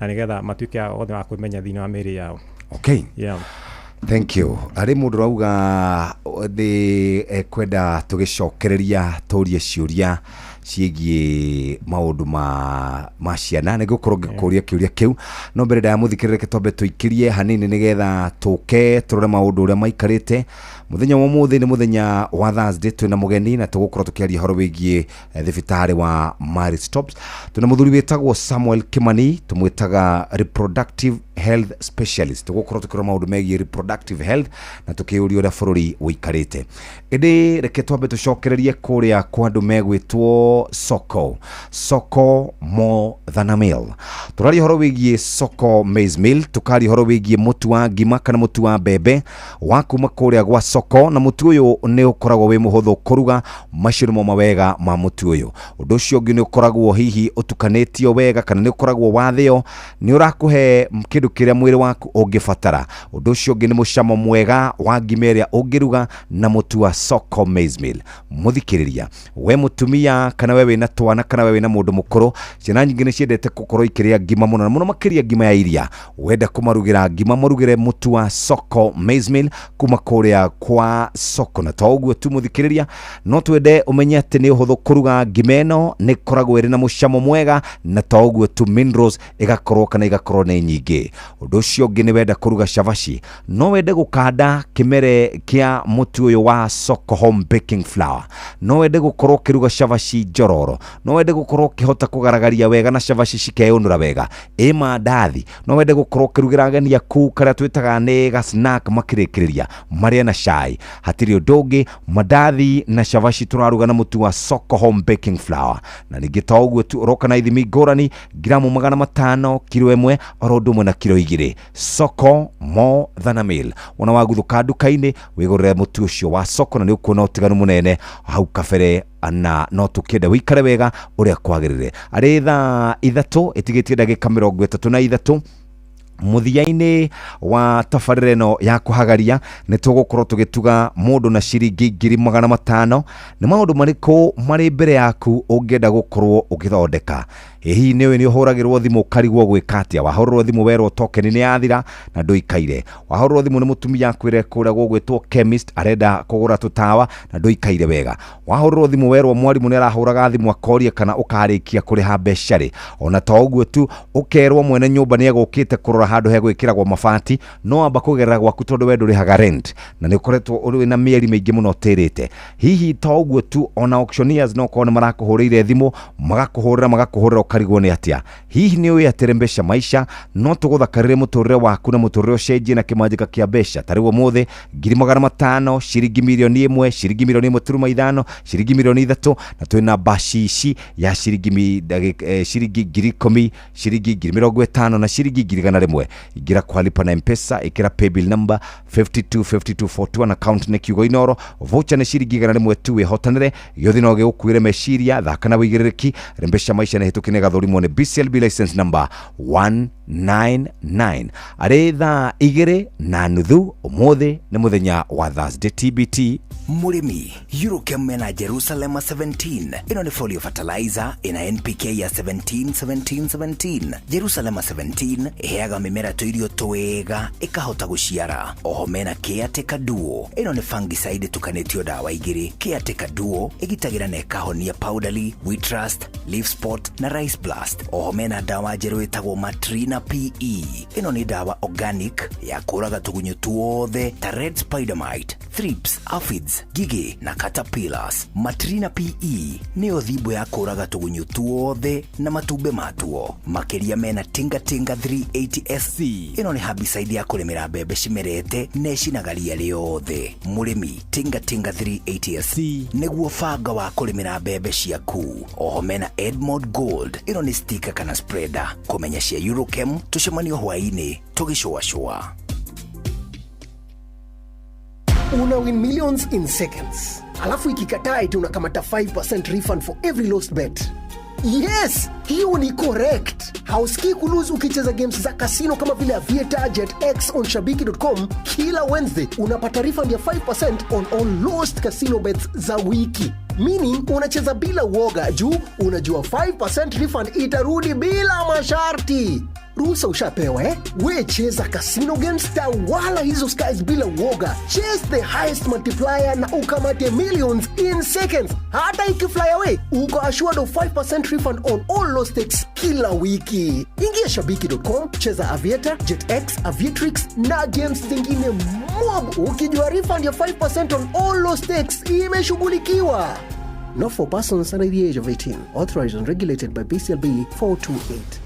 na nĩgetha matuĩke othe wa kwĩmenya thĩinĩ wa mĩĩrĩ yao thank you arĩ mũndũ rauga thĩ kwenda tũgĩcokereria tũrie ciũria ciĩgiĩ maũndũ ma ciana nĩ gũkorwo ngĩkũria kĩũria kĩu no mbere ndaya mũthikĩrĩre twambe tũikĩrie hanini nĩgetha tũke tũrore maũndũ ũrĩa maikarĩte muthenya wa mũthĩ nĩ muthenya wa Thursday twĩna mũgeni na tũgũkorwo tũkĩaria horo wĩgiĩ thibitarĩ wa Mary Stops twĩna mũthuri wĩtagwo Samuel Kimani tũmwĩtaga reproductive health specialist tũgũkorwo tũkĩrora maũndũ megiĩ reproductive health na tũkĩũria ũrĩa bũrũri ũikarĩte ĩndĩ reke twambe tũcokererie kũrĩa kwa andũ megwĩtwo Soko more than a meal tũraria horo wĩgiĩ Soko maize meal tũkaria horo wĩgiĩ mũtu wa ngima kana mũtu wa mbembe wa kuma kũrĩa gwa Soko na mũtu ũyũ nĩ ũkoragwo wĩ mũhũthũ kũruga macio nĩmo mawega ma mũtu ũyũ ũndũ ũcio ũngĩ nĩ ũkoragwo hihi ũtukanĩtio wega kana nĩ ũkoragwo wathĩo nĩ ũrakũhe kĩndũ kĩrĩa mwĩrĩ waku ũngĩbatara ũndũ ũcio ũngĩ nĩ mũcamo mwega wa ngima ĩrĩa ũngĩruga na mũtu wa Soko maize meal mũthikĩrĩria we mũtumia kana we wĩna twana kana we wĩna mũndũ mũkũrũ ciana nyingĩ nĩ ciendete gũkorwo ikĩrĩa ngima mũno na mũno makĩria ngima ya iria wenda kũmarugĩra ngima mũrugĩre mũtu wa Soko maize meal kuma kũrĩa kwa Soko na to ũguo tu mũthikĩrĩria no twende ũmenye atĩ nĩ ũhũthũ kũruga ngima ĩno nĩ koragwo ĩrĩ na mũcamo mwega na to ũguo tu minerals igakorwo nĩ nyingĩ ũndũ ũcio ũngĩ nĩ wenda kũruga cabaci no wende gũkanda kĩmere kĩa mũtu ũyũ wa Soko home baking flour no wende gũkorwo ũkĩruga cabaci njororo no wende gũkorwo ũkĩhota kũgaragaria wega na cabaci cikeyũnũra wega mandathi no wende gũkorwo ũkĩrugĩra ageni aku karĩa twĩtaga nĩ ga snack makĩrĩkĩrĩria marĩa na cai hatirĩ ũndũ ũngĩ mandathi na cabaci tũraruga na mũtu wa Soko home baking flour na ningĩ to ũguo tu ũroka na ithimi ngũrani gramu 500 kilo 1 oro ũndũ ũmwe na kilo 2 Soko more than a meal ona waguthũka nduka-inĩ wĩgũrĩre mũtu ũcio wa Soko na nĩ ũkuona ũtiganu mũnene hau kabere na no tũkĩenda wĩikare wega ũrĩa kwagĩrĩire arĩ thaa 3 ĩtigĩtie ndagĩka 33 muthia-inĩ wa tabarĩra ĩno ya kũhagaria nĩ tũgũkorwo tũgĩtuga mũndũ na ciringi 500 nĩ maũndũ marĩkũ marĩ mbere yaku ũngĩenda gũkorwo ũgĩthondeka hihi nĩwe nĩ ũhũragĩrwo thimũ ũkarigwo gwĩka atĩa wahũrĩrwo thimũ werwo tokeni nĩ yathira na ndũikaire wahũrĩrwo thimũ nĩ mũtumia akwĩre kũrĩa gũgwĩtwo chemist arenda kũgũra tũtawa na ndũikaire wega wahũrĩrwo thimũ werwo mwarimũ nĩ arahũraga thimũ akoria kana ũkarĩkia kũrĩha mbeca rĩ ona to ũguo tu ũkerwo mwene nyũmba nĩ egũkĩte kũrora kũgũra handũ he gwĩkĩragwo mabati no amba kũgerera gwaku tondũ we ndũrĩhaga rent na nĩ ũkoretwo ũrĩ na mĩeri mĩingĩ mũno ũtĩrĩte. Hihi to ũguo tu ona auctioneers no korwo nĩ marakũhũrĩire thimũ magakũhũrĩra ũkarigwo nĩ atĩa. Hihi nĩ ũĩ atĩ Rembesha Maisha no tũgũthakarĩre mũtũrĩre waku na mũtũrĩre ũcenjie na kĩmanjĩka kĩa mbeca. Tarĩu ũmũthĩ 500,000, ciringi 1,000, ciringi 1,500,000, ciringi 3,000 na twĩna bashishi ya ciringi 10,000, ciringi 50,000 na ciringi 100,000. Ingira kwa lipa na M-Pesa, ikira paybill number 525241, account nĩ kiugo Inoro, voucher nĩ ciringi 100 tu wehotanĩre. Gĩothi no gĩgũkuĩre meciria, thaka na wĩigĩrĩrĩki. Rembesha Maisha nĩ hĩtũkie nĩ gathũrimwo nĩ BCLB license number 199. Arĩ thaa 2:30 ũmũthĩ nĩ mũthenya wa Thursday TBT. Murimi, Eurochem mena Jerusalem 17. Ino ni folio fertilizer ina NPK ya 17. Jerusalem 17 iheaga mimera tuirio twega ikahota guciara. Oho mena Caretaker Duo. Ino ni fungicide tukanetio dawa igiri. Caretaker Duo igitagira na ikahonia powderly, wheat rust, leaf spot na rice blast. Oho mena dawa jeru itagwo Matrina PE. Ino ni dawa organic ya kuraga tugunyo tuothe ta red spider mite, thrips, aphids, gigi na caterpillars. Matrina PE nĩyo thimbo ya kũraga tũgunyũ tuothe na matumbe matuo. Makeria mena Tinga 380 SC. Ĩno nĩ herbicide ya kũrĩmĩra mbembe cimerete na ĩcinaga ria rĩothe. Mũrĩmi, Tinga 380 SC nĩguo banga wa kũrĩmĩra mbembe ciaku. Oho mena Edmond Gold. Ĩno nĩ sticker kana spreader. Kũmenya cia Eurochem tucemanio hwaĩ-inĩ tũgĩcũacũa. Una win millions in seconds. Alafu ikikataa eti unakamata 5% refund for every lost bet. Yes, hiyo ni correct. Hausikii kulose ukicheza games za casino kama vile Aviator, JetX on Shabiki.com. Kila Wednesday unapata refund ya 5% on all lost casino bets za wiki. Meaning unacheza bila uoga juu unajua 5% refund itarudi bila masharti. Ruhusa ushapewa We cheza casino games wala hizo skies bila uoga. Chase the highest multiplier na ukamate millions in seconds. Hata ikifly away, uko assured of 5% refund on all low stakes kila wiki. Ingia Shabiki.com, cheza Aviator, JetX, Aviatrix na games zingine mob. Ukijua refund ya 5% on all low stakes imeshughulikiwa. Not for persons under the age of 18. Authorized and regulated by BCLB 428.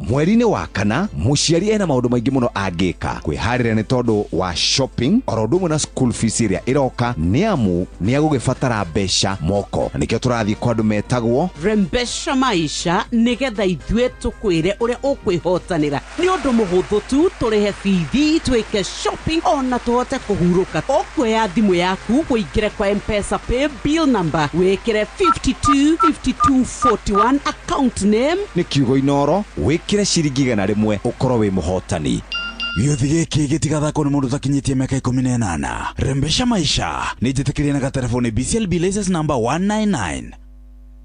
Mweri-inĩ wa kana mũciari ena maũndũ maingĩ mũno angĩka kwĩharĩria nĩ tondũ wa shopping oro ũndũ ũmwe na school fees ĩrĩa ĩroka nĩ amu nĩ agũgĩbatara mbeca moko. Na nĩkĩo tũrathiĩ kwa andũ metagwo Rembesha Maisha nĩgetha ithuĩ tũkwĩre ũrĩa ũkwĩhotanĩra nĩ ũndũ mũhũthũ tu. Tũrĩhe bithi, twĩke shopping ona tũhote kũhurũka. Ũkuoya thimũ yaku ũingĩre kwa M-Pesa pay bill number wĩkĩre 525241 account name nĩ kiugo Inoro wĩkĩre ciringi 100 ũkorwo wĩ mũhotani. Gĩothi gĩkĩ gĩtigathakwo nĩ mũndũ ũtakinyĩtie mĩaka 18. Rembesha Maisha nĩ njĩtĩkĩrie na gatelefoni BCLB license number 199.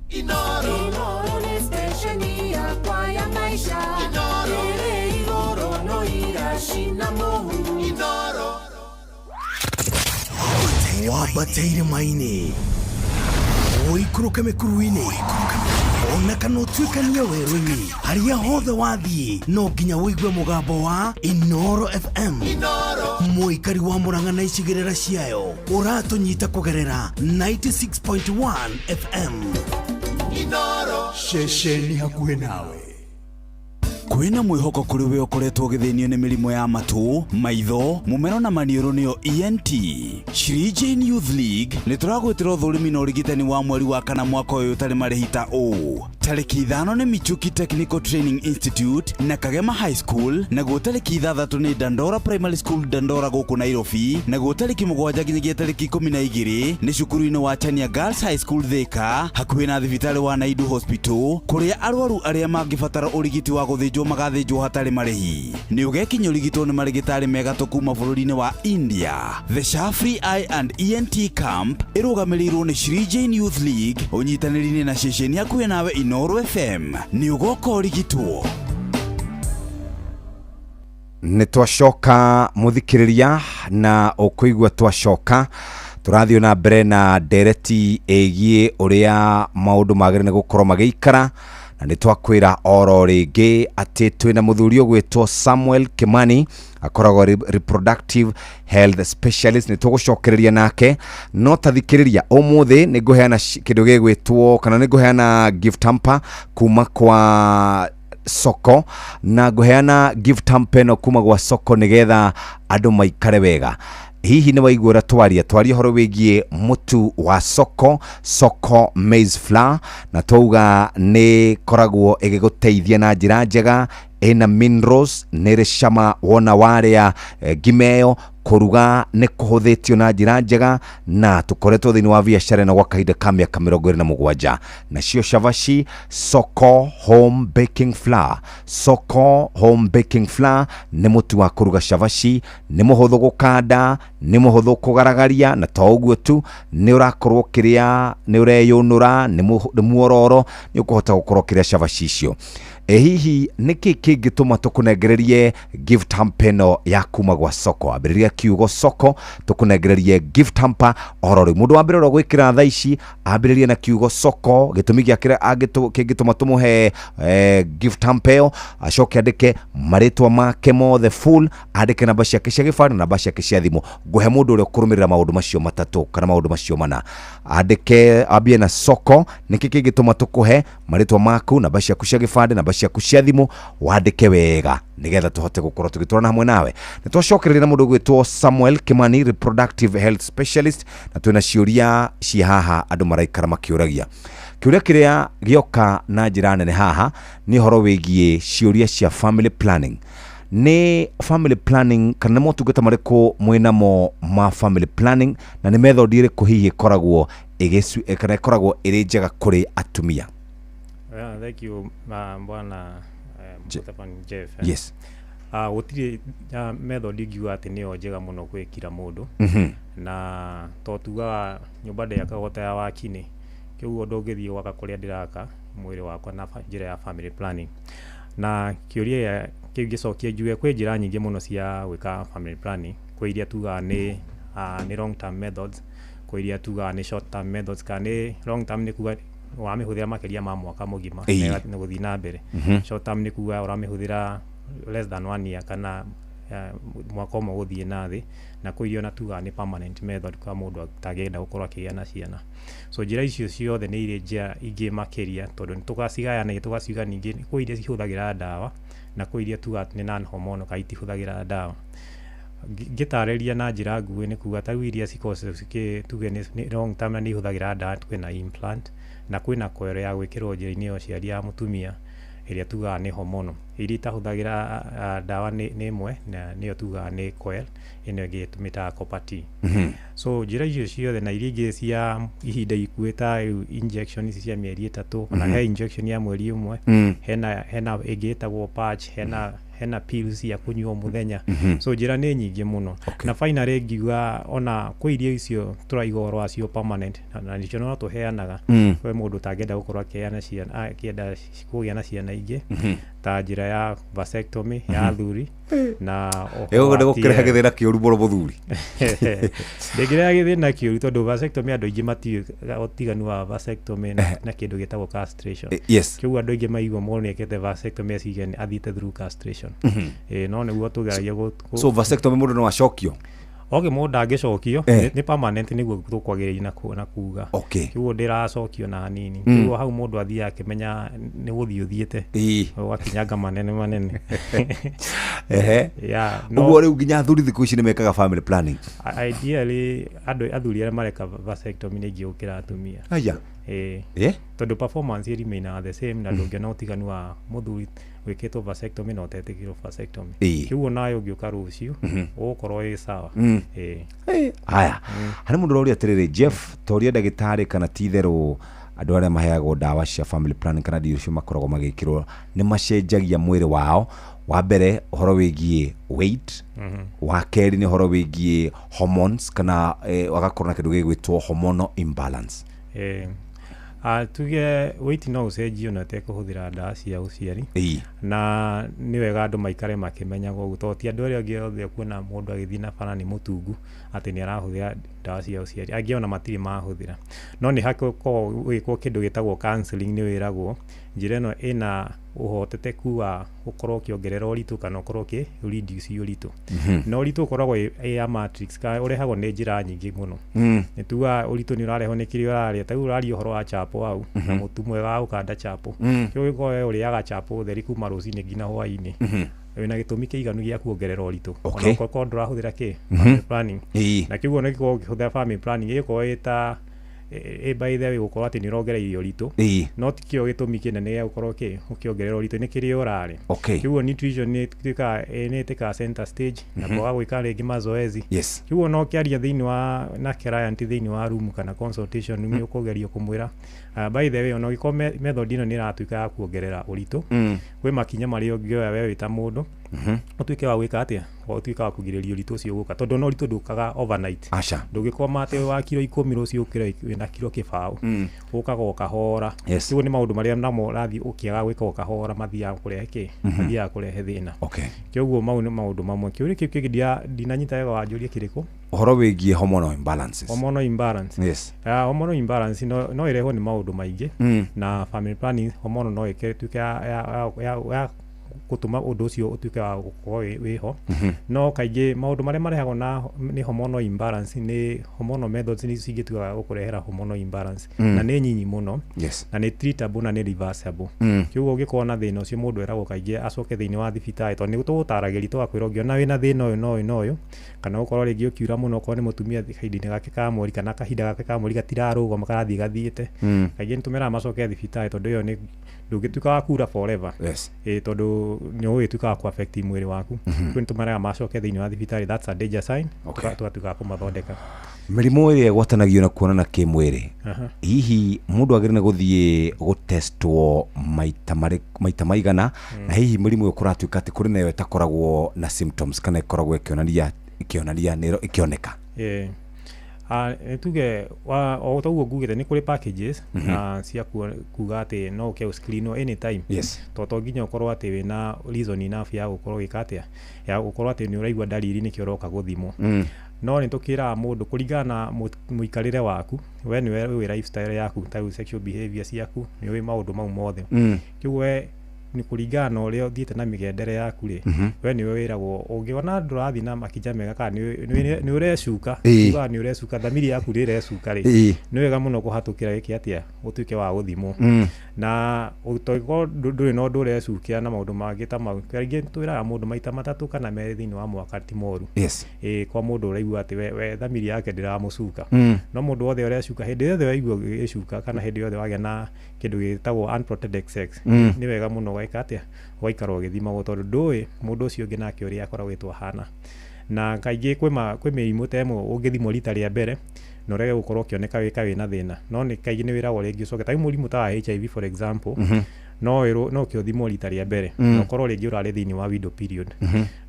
Inoro ni stesheni yakwa ya maisha. Ere igoro no irashina mohu. Inoro wabateire maini oikuruke mekuruini ona kana utuikania werũ-inĩ harĩa hothe wathiĩ no nginya wĩigue mũgambo wa Inoro FM. Mũikari wa Murang'a na icigĩrĩra ciayo ũratũnyita kũgerera 96.1 FM. Ceceni hakuhĩ nawe. Kwĩna mwĩhoko kũrĩ we ũkoretwo ũgĩthĩnio nĩ mĩrimũ ya matũ, maitho, mũmero na maniũrũ nĩyo ENT. Shiri Jane Youth League nĩ tũragwĩtĩra ũthũrimi na ũrigitani wa mweri wa kana mwaka ũyũ ũtarĩ marĩhi ta ũũ. Tarĩki 5 nĩ Michuki Technical Training Institute na Kagema High School, naguo tarĩki 6 nĩ Dandora Primary School Dandora gũkũ Nairobi, naguo tarĩki 7 nginyagia tarĩki 12 nĩ cukuru-inĩ wa Chania Girls High School Thika, hakuhĩ na thibitarĩ wa Naidu Hospital, kũrĩa arwaru arĩa mangĩbatara ũrigiti wa gũthĩnjwo magathĩnjwo hatarĩ marĩhi. Nĩ ũgekinya ũrigitwo nĩ marĩgĩtarĩ megatũ kuma bũrũri-inĩ wa India. The Shafri Eye and ENT Camp ĩrũgamĩrĩirwo nĩ Shiri Jane Youth League ũnyitanĩri-inĩ na ceceni hakuhĩ nawe Inoro FM. Nĩ ũgoka ũrigitwo. Nĩ twacoka mũthikĩrĩria na ũkũigua twacoka tũrathiĩ na mbere na ndereti ĩgiĩ ũrĩa maũndũ magĩrĩire gũkorwo magĩikara na nĩ twakwĩra oro rĩngĩ atĩ twĩna mũthuri ũgwĩtwo Samuel Kimani akoragwo reproductive health specialist, nĩ tũgũcokereria nake. No tathikĩrĩria ũmũthĩ nĩ ngũheana kĩndũ gĩgwĩtwo kana nĩ ngũheana gift hamper kuma kwa Soko, na ngũheana gift hamper no kuma gwa Soko nĩgetha andũ maikare wega. Hihi nĩ waigua twaria horo wĩgiĩ mũtu wa Soko maize flour, na twauga nĩ koragwo ĩgĩgũteithia na njĩra njega, ĩna minerals, nĩ cama wona warĩa ngima ĩyo. Kuruga nĩ kũhũthĩtio na njĩra njega, na tũkoretwo thĩinĩ wa biacara na gwa kahinda ka mĩaka 27. Nacio Shavashi Soko home baking flour. Soko home baking flour nĩ mũtu wa kũruga Shavashi, nĩ mũhũthũ gũkanda, nĩ mũhũthũ kũgaragaria, na to ũguo tu, nĩ ũrakorwo kĩrĩa nĩ ũreyũnũra, nĩ muororo, nĩ ũkũhota gũkorwo kĩrĩa Shavashi icio. Hihi nĩkĩ kĩngĩtũma tũkũnengererie gift hamper no ya kuma gwa Soko? Ambĩrĩria kiugo Soko tũkũnengererie gift hamper oro rĩu. Mũndũ wa mbere ũrĩa gwĩkĩra thaa ici ambĩrĩria na kiugo Soko, gĩtũmi gĩa kĩrĩa kĩngĩtũma tũmũhe gift hamper ĩyo, acoke andĩke marĩtwa make mothe full, andĩke namba ciake cia gĩbandĩ na namba ciake cia thimũ. Ngũhe mũndũ ũrĩa ũkũrũmĩrĩra maũndũ macio matatũ kana maũndũ macio mana. Andĩke ambie na Soko, nĩkĩ kĩngĩtũma tũkũhe marĩtwa maku, namba ciaku cia gĩbandĩ, namba ciaku cia thimũ, wandĩke wega nĩgetha tũhote gũkorwo tũgĩtwarana hamwe nawe. Nĩ twacokereria na mũndũ ũgwĩtwo Samuel Kimani, reproductive health specialist, na twĩna ciũria ci haha andũ maraikara makĩũragia. Kĩũria kĩrĩa gĩoka na njĩra nene haha nĩ horo wĩgiĩ ciũria cia family planning. Nĩ family planning kana nĩ motungata marĩkũ mwĩnamo ma family planning, na nĩ method ĩrĩkũ hihi ĩkoragwo ĩrĩ njega kũrĩ atumia? Thank you, bwana Jeff. Yes. Gũtirĩ method ingiuga atĩ nĩyo njega mũno gwĩkira mũndũ, na to tugaga nyũmba ndĩakagwo ya wakinĩ, kĩoguo ndũngĩthiĩ gwaka kũrĩa ndĩraka mwĩrĩ wakwa na njĩra ya family planning. Na kĩũria kĩu gĩcokia njuge kwĩ njĩra nyingĩ mũno cia gwĩka family planning, kwĩ iria tugaga nĩ long term methods, kwĩ iria tugaga nĩ short term methods. Kana nĩ long term nĩ kuga wamĩhũthĩra makĩria ma mwaka mũgima na gũthiĩ na mbere. Short term nĩ kuga ũramĩhũthĩra less than 1 year kana mwaka ũmwe gũthiĩ na thĩ, na kwĩ iria tugaga nĩ permanent method kwa mũndũ atangĩenda gũkorwo akĩgĩa na ciana. So njĩra icio ciothe nĩ irĩ njĩra ingĩ makĩria, tondũ nĩ tũgacigayana tũgaciuga ningĩ kwĩ iria cihũthagĩra ndawa na kwĩ iria tugaga nĩ non-hormonal kana itihũthagĩra ndawa. Ngĩtarĩria na njĩra nguhĩ nĩ kuga ta iria tuge nĩ long term na nĩ ihũthagĩra ndawa, kwĩna implant na kwĩna coil ya gwĩkĩrwo njĩra-inĩ ya ũciari ya mũtumia ĩrĩa tugaga nĩ hormonal. Iria itahũthagĩra ndawa nĩ ĩmwe, na nĩyo tugaga nĩ coil, ĩno ĩngĩ tũmĩtaga copper T. So njĩra icio ciothe na iria ingĩ cia ihinda ikuhĩ ta injection ici cia mĩeri 3, kana he injection ya mweri ũmwe, hena ĩngĩ ĩtagwo patch, hena pills ya kũnyua mũthenya. So njĩra nĩ nyingĩ mũno. Na finally ngiuga ona kwĩ irio icio tũraiga ũhoro wacio permanent, na nicio no tũheanaga kwĩ mũndũ ũtangĩenda gũkorwo akĩenda kũgĩa na ciana ingĩ, ta njĩra ya vasectomy ya athuri na gũkĩreha gĩthĩna kĩũru mũno mũthuri. Ndĩngĩreha gĩthĩna kĩũru tondũ vasectomy andũ aingĩ matiũĩ ũtiganu wa vasectomy na kĩndũ gĩtagwo castration. Kĩoguo andũ aingĩ maigua mũndũ nĩekĩte vasectomy athiĩte through castration. No nĩguo tũgeragia so vasectomy mũndũ no acokio? Okay, mũndũ ndangĩcokio, nĩ permanent nĩguo tũkwagĩrĩria na kuga. Kĩoguo ndĩracokio na hanini. Kĩoguo hau mũndũ athiaga akĩmenya nĩ gũthiĩ ũthiĩte, ũgakinyanga manene. Ũguo rĩu nginya athuri thikũ ici nĩ mekaga family planning? Ideally athuri arĩa mareka vasectomy nĩ aingĩ gũkĩra atumia. Tondũ performance ĩremainaga the same, na ndũngĩona ũtiganu wa mũthuri wĩkĩtwo vasectomy na ũtetĩkĩrwo vasectomy. Kĩoguo nawe ũngĩũka rũciũ ũgũkorwo wĩ sawa. Haya, harĩ mũndũ ũrĩa atĩrĩrĩ, Jeff, toria ndagĩtarĩ kana ti therũ andũ arĩa maheagwo ndawa cia family planning kana ndio cio makoragwo magĩkĩrwo nĩ macenjagia mwĩrĩ wao? Wa mbere ũhoro wĩgiĩ weight, wa kerĩ nĩ ũhoro wĩgiĩ hormones kana wagakorwo na kĩndũ gĩgwĩtwo hormonal imbalance. Tuge weight no ũcenjio na ũtekũhũthĩra ndawa cia ũciari, na nĩ wega andũ maikare makĩmenyaga ũguo, tondũ ti andũ arĩa angĩ othe kuona mũndũ agĩthiĩ na bara nĩ mũtungu atĩ nĩ arahũthĩra ndawa cia ũciari angĩona matirĩ mahũthĩra no nĩ hakoragwo gwĩkwo kĩndũ gĩtagwo counseling nĩ wĩragwo njĩra ĩno ĩna ũhoteteku wa gũkorwo ũkĩongerera ũritũ kana ũkorwo reduce ũritũ no ũritũ ũkoragwo ya matrix ũrehagwo nĩ njĩra nyingĩ mũno nĩ tuga ũritũ nĩ ũrarehwo nĩ kĩrĩa ũrarĩa ta ũrarĩa ũhoro wa chapo hau na mũtu mwega wa gũkanda chapo kĩo gĩkorwo ũrĩaga chapo theri kuma rũcinĩ nginya hwaĩ-inĩ wĩna gĩtũmi kĩiganu gĩa kuongerera ũritũ ona ũkorwo ndũrahũthĩra family planning na kĩguo nĩ gĩkorwo ũkĩhũthĩra family planning gĩkorwo ĩta by the way gũkorwo atĩ nĩ ũrongereire ũritũ no ti kĩo gĩtũmi kĩnene gĩa gũkorwo ũkĩongerera ũritũ nĩ kĩrĩa ũrarĩ kĩguo nutrition nĩ ĩtĩkaga center stage na kwaga gwĩka rĩngĩ mazoezi kĩguo no kĩaria thĩinĩ wa na client thĩinĩ wa room kana consultation nĩ ũkũgeria kũmwĩra by the way ona ũgĩkorwo method ĩno nĩ ĩratuĩka ya kuongerera ũritũ kwĩ makinya marĩa ũngĩoya we wĩta mũndũ ũtuĩke wa gwĩka atĩa ũtuĩka wa kũgirĩrĩria ũritũ ũcio gũka tondũ no ũritũ ndũkaga overnight ndũgĩkoma atĩ wa kiro 10 rũciũ ũkĩra wĩna kiro kĩbaũ ũkaga o kahora kĩguo nĩ maũndũ marĩa namo ũrathiĩ ũkĩaga gwĩka o kahora mathiaga kũrehe mathiaga kũrehe thĩna kĩguo mau nĩ maũndũ mamwe kĩũria kĩu kĩngĩ ndinanyita wega wanjũria kĩrĩkũ ũhoro wĩgiĩ hormonal imbalances hormonal imbalance no ĩrehwo nĩ maũndũ maingĩ na family planning hormonal no ĩtuĩke ya gũtũma ũndũ ũcio ũtuĩke wa gũkorwo wĩho no kaingĩ maũndũ marĩa marehagwo nĩ hormonal imbalance nĩ hormonal methods nĩ cingĩtuĩka gũkũrehera hormonal imbalance na nĩ nyinyi mũno na nĩ treatable na nĩ reversible kĩguo ũngĩkorwo na thĩna ũcio mũndũ eragwo kaingĩ acoke thĩinĩ wa thibitarĩ tondũ nĩ tũgũtaragĩria tũgakwĩra ũngĩona wĩna thĩna ũyũ na ũyũ kana ũkorwo rĩngĩ ũkiura mũno okorwo nĩ mũtumia kahinda-inĩ gake ka mweri kana kahinda gake ka mweri gatirarũgama karathiĩ gathiĩte kaingĩ nĩ tũmeraga macoke thibitarĩ tondũ ĩyo nĩ ndũngĩtuĩka wa kura forever tondũ nĩ ũgĩtuĩka wa kũ-affect mwĩrĩ waku kwĩ nĩ tũmeraga macoke thĩinĩ wa thibitarĩ that's a danger sign tũgatuĩka wa kũmathondeka mĩrimũ ĩrĩa ĩgwatanagio na kuonana kĩmwĩrĩ hihi mũndũ agĩrĩire gũthiĩ gũtestwo maita maigana na hihi mĩrimũ ĩyo kũratuĩka atĩ kũrĩ nayo ĩtakoragwo na symptoms kana ĩkoragwo ĩkĩoneka tuge o toguo ngugĩte nĩ kũrĩ packages cia kuga atĩ no ũke screen anytime to nginya ũkorwo atĩ wĩna reason enough ya gũkorwo gĩka atĩa ya gũkorwo atĩ nĩ ũraigua dalili nĩkĩo ũroka gũthimwo no nĩ tũkĩraga mũndũ kũringana na mũikarĩre waku we nĩ wĩ lifestyle yaku ta sexual behavior ciaku nĩ wĩ maũndũ mau mothe kĩguo ni kũringana na ũrĩa ũthiĩte na mĩgendere yaku rĩ we nĩ wĩragwo ũngĩona ndũrathiĩ na makinya mega kana nĩ ũrecuka uga nĩ ũrecuka thamiri yaku rĩrecuka rĩ nĩ wega mũno kũhatũkĩra gĩkĩ atĩa ũtuĩke wa gũthimwo na ũtũĩko ndũrĩ na ũndũ ũrecukia na maũndũ mangĩ ta mau kaingĩ twĩraga mũndũ maita matatũ kana merĩ thĩinĩ wa mwaka ti moru kwa mũndũ ũraigua atĩ we thamiri yake ndĩramũcuka no mũndũ wothe ũrecuka hĩndĩ yothe waigua gĩcuka kana hĩndĩ yothe wagĩa na kĩndũ gĩtagwo unprotected sex nĩ wega mũno gwĩka atĩa ũgaikara ũgĩthimagwo tondũ ndũĩ mũndũ ũcio ũngĩ nake ũrĩa akoragwo ahana na kaingĩ kwĩ mĩrimũ ta ĩmwe ũngĩthimwo rita rĩa mbere na ũrege gũkorwo ũkĩoneka wĩna thĩna no nĩ kaingĩ nĩ wĩragwo rĩngĩ ũcoke ta mũrimũ ta wa HIV for example no ũkĩthimwo rita rĩa mbere na ũkorwo rĩngĩ ũrarĩ thĩinĩ wa window period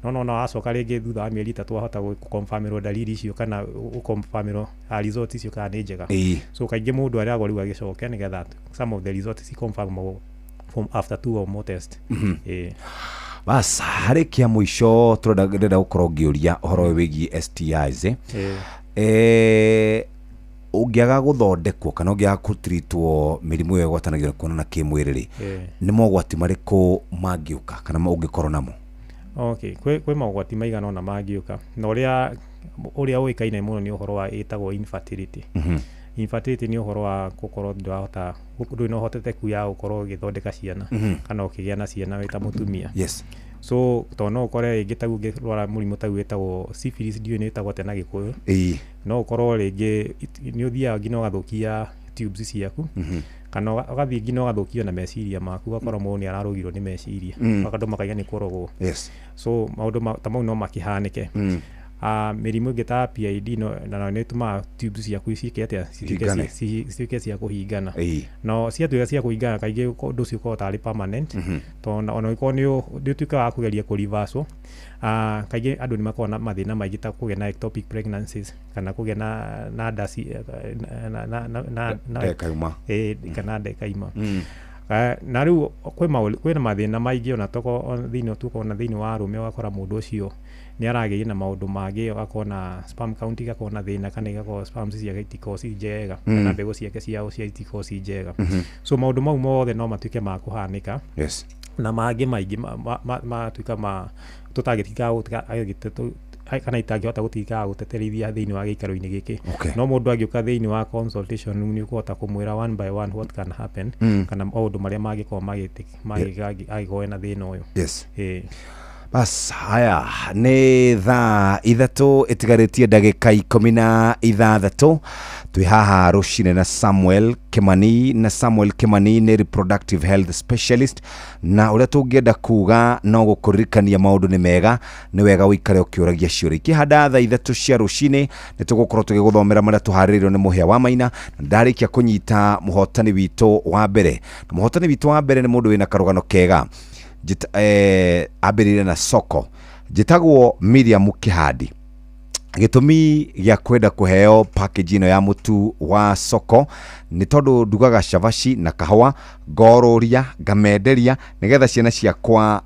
no wacoka rĩngĩ thutha wa mĩeri 3 wahota gũconfirmĩrwo dalili icio kana gũconfirmĩrwo results icio kana nĩ njega so kaingĩ mũndũ arĩagwo rĩu agĩcoke nĩgetha some of the results confirmable from after 2 or more test bas harĩ kĩa mũico tũrenda gũkorwo ngĩũria ũhoro wĩgiĩ STIs ũngĩaga gũthondekwo kana ũngĩaga gũtreatwo mĩrimũ ĩyo ĩgwatanagio na kuonana kĩmwĩrĩ rĩ nĩ mogwati marĩkũ mangĩũka kana ũngĩkorwo namo kwĩ mogwati maigana ona mangĩũka na ũrĩa ũĩkaine mũno nĩ ũhoro wa ĩtagwo infertility infertility nĩ ũhoro wa gũkorwo ndũrĩ na ũhoteteku ya gũkorwo ũgĩthondeka ciana kana ũkĩgĩa na ciana wĩ ta mũtumia so to no ũkore rĩngĩ taguo ũngĩrwara mũrimũ taguo wĩtagwo syphilis ndiũĩ nĩ wĩtagwo atĩa na Gĩkũyũ no ũkorwo rĩngĩ nĩ ũthiaga nginya ũgathũkia tubes ciaku kana ũgathiĩ nginya ũgathũkio na meciria maku ũgakora mũndũ nĩ ararũgirwo nĩ meciria andũ makaiga nĩ kũrogwo so maũndũ ta mau no makĩhanĩke mĩrimũ ĩngĩ ta PID na nĩ ĩtũmaga tubes ciaku cituĩke cia kũhingana no ciatuĩka cia kũhingana kaingĩ ũndũ ũcio ũkoragwo tarĩ permanent tondũ ona ũkorwo nĩ ũtuĩka wa kũgeria kũrivaswo kaingĩ andũ nĩ makoragwo na mathĩna maingĩ ta kũgĩa na ectopic pregnancies kana kũgĩa na nda kana ndekaima na riu kwina mathina maingi ona toko thini wa arume wakora mundu ucio ni aragiye na maundu magi akona sperm count gakona thina kana gako sperm ciake itiko njega kana mbegu ciake ciao itiko njega so maundu mau mothe no matuike ma kuhanika na mangi maingi matuika tutagitika kana itangihota gutika guteterithia thiini wa gikaro-ini giki no mundu agiuka thiini wa consultation ni ukuhota kumwira one by one what can happen kana maundu maria magikorwo magigoena thina uyu bas haya ni thaa ithatu itigaritie ndagika 16 twi haha rucine na Samuel Kimani ni reproductive health specialist na uria tungienda kuga no gukuririkania maundu ni mega ni wega wikare ukiuragia ciuri kihanda thaa ithatu cia rucine ni tugukorwo tugiguthomera maria tuhariririo ni Muhia wa Maina ndarikia kunyita muhotani witu wa mbere ni mundu wina karugano kega abirire na soko jitagwo Miriam Kihandi gitumi gya kwenda kuheo package ino ya mutu wa soko ni tondu ndugaga cavaci na kahwa ngororia ngamenderia nigetha ciana ciakwa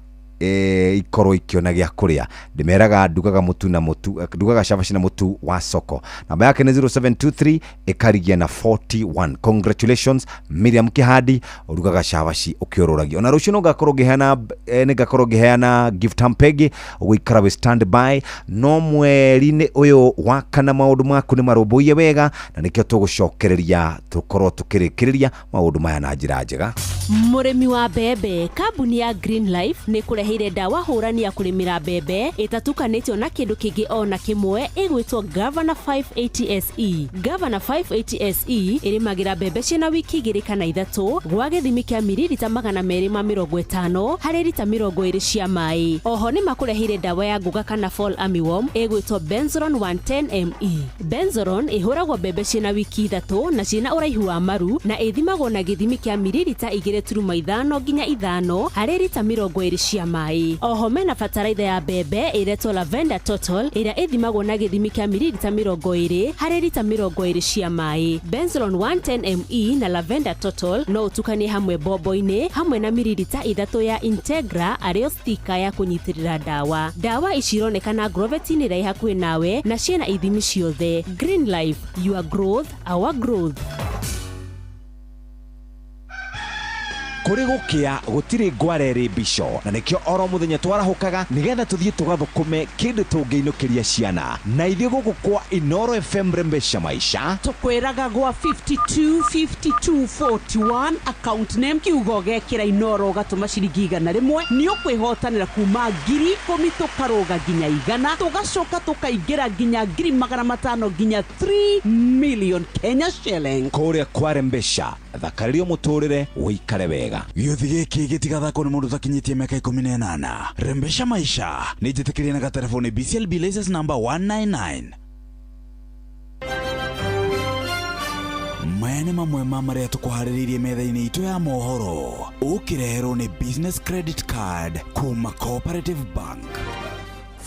ikorwo ikiona gya kuria ndimeraga ndugaga mutu na mutu ndugaga cavaci na mutu wa soko namba yake ni 0723 ikarigia na 41 congratulations Miriam Kihandi ndugaga cavaci ukiororagia ona rucio no gakorwo giheana gift hampegi ugikara we stand by no mweri-ini uyu wa kana maundu maku ni maroboie wega na nikio tugucokereria tukorwo tukirikiriria maundu maya na njira njega murimi wa bebe kambuni ya Green Life ni kurehire dawa hurani ya kurimira bebe itatukanitio na kindu kingi ona kimwe igwitwo Governor 580 SE Governor 580 SE irimagira bebe cina wiki igiri kana ithatu gwa githimi kia mililita 250 hari lita 20 cia mai oho ni makurehire dawa ya nguga kana fall armyworm igwitwo Benzoron 110 ME Benzoron ihuragwo bebe cina wiki ithatu na cina uraihu wa maru na ithimagwo na githimi kia mililita 2.5 nginya 5 hari lita 20 cia mai oho mena fataraitha ya bebe iretwo Lavender Total ira ithimagwo na githimi kia mililita 20 hari lita 20 cia mai Benzoron 110 ME na Lavender Total no utukanie hamwe bobo-ini hamwe na mililita 3 ya Integra ario stika ya kunyitirira dawa icironekana Grovetini rai hakuhi nawe na ciena ithimi ciothe Green Life, your growth, our growth. kuri gukia gutiri ngwareri bisho na nikio oro muthenya twarahukaga nigetha tuthie tugathukume kindu tungiinukiria ciana na ithio guku kwa Inoro FM rembesha maisha tukwiraga gwa 5241 account name kiugo gekira Inoro gatuma ciringi 100 ni ukwihotanira kuma 10,000 tukaroga ginya 100 tugacoka tukaingira ginya 500 ginya 3 million Kenya shilling kuria kwa rembesha thakaririo muturire wikare wega giothi giki gitigathako ni mundu takinyitie miaka 18 rembesha maisha ni jitikiria na gatelefoni BCLB license number 199 Mayane mamwe maria tukuhariririe metha-ini itu ya mohoro ukirehero ni business credit card kuma Cooperative Bank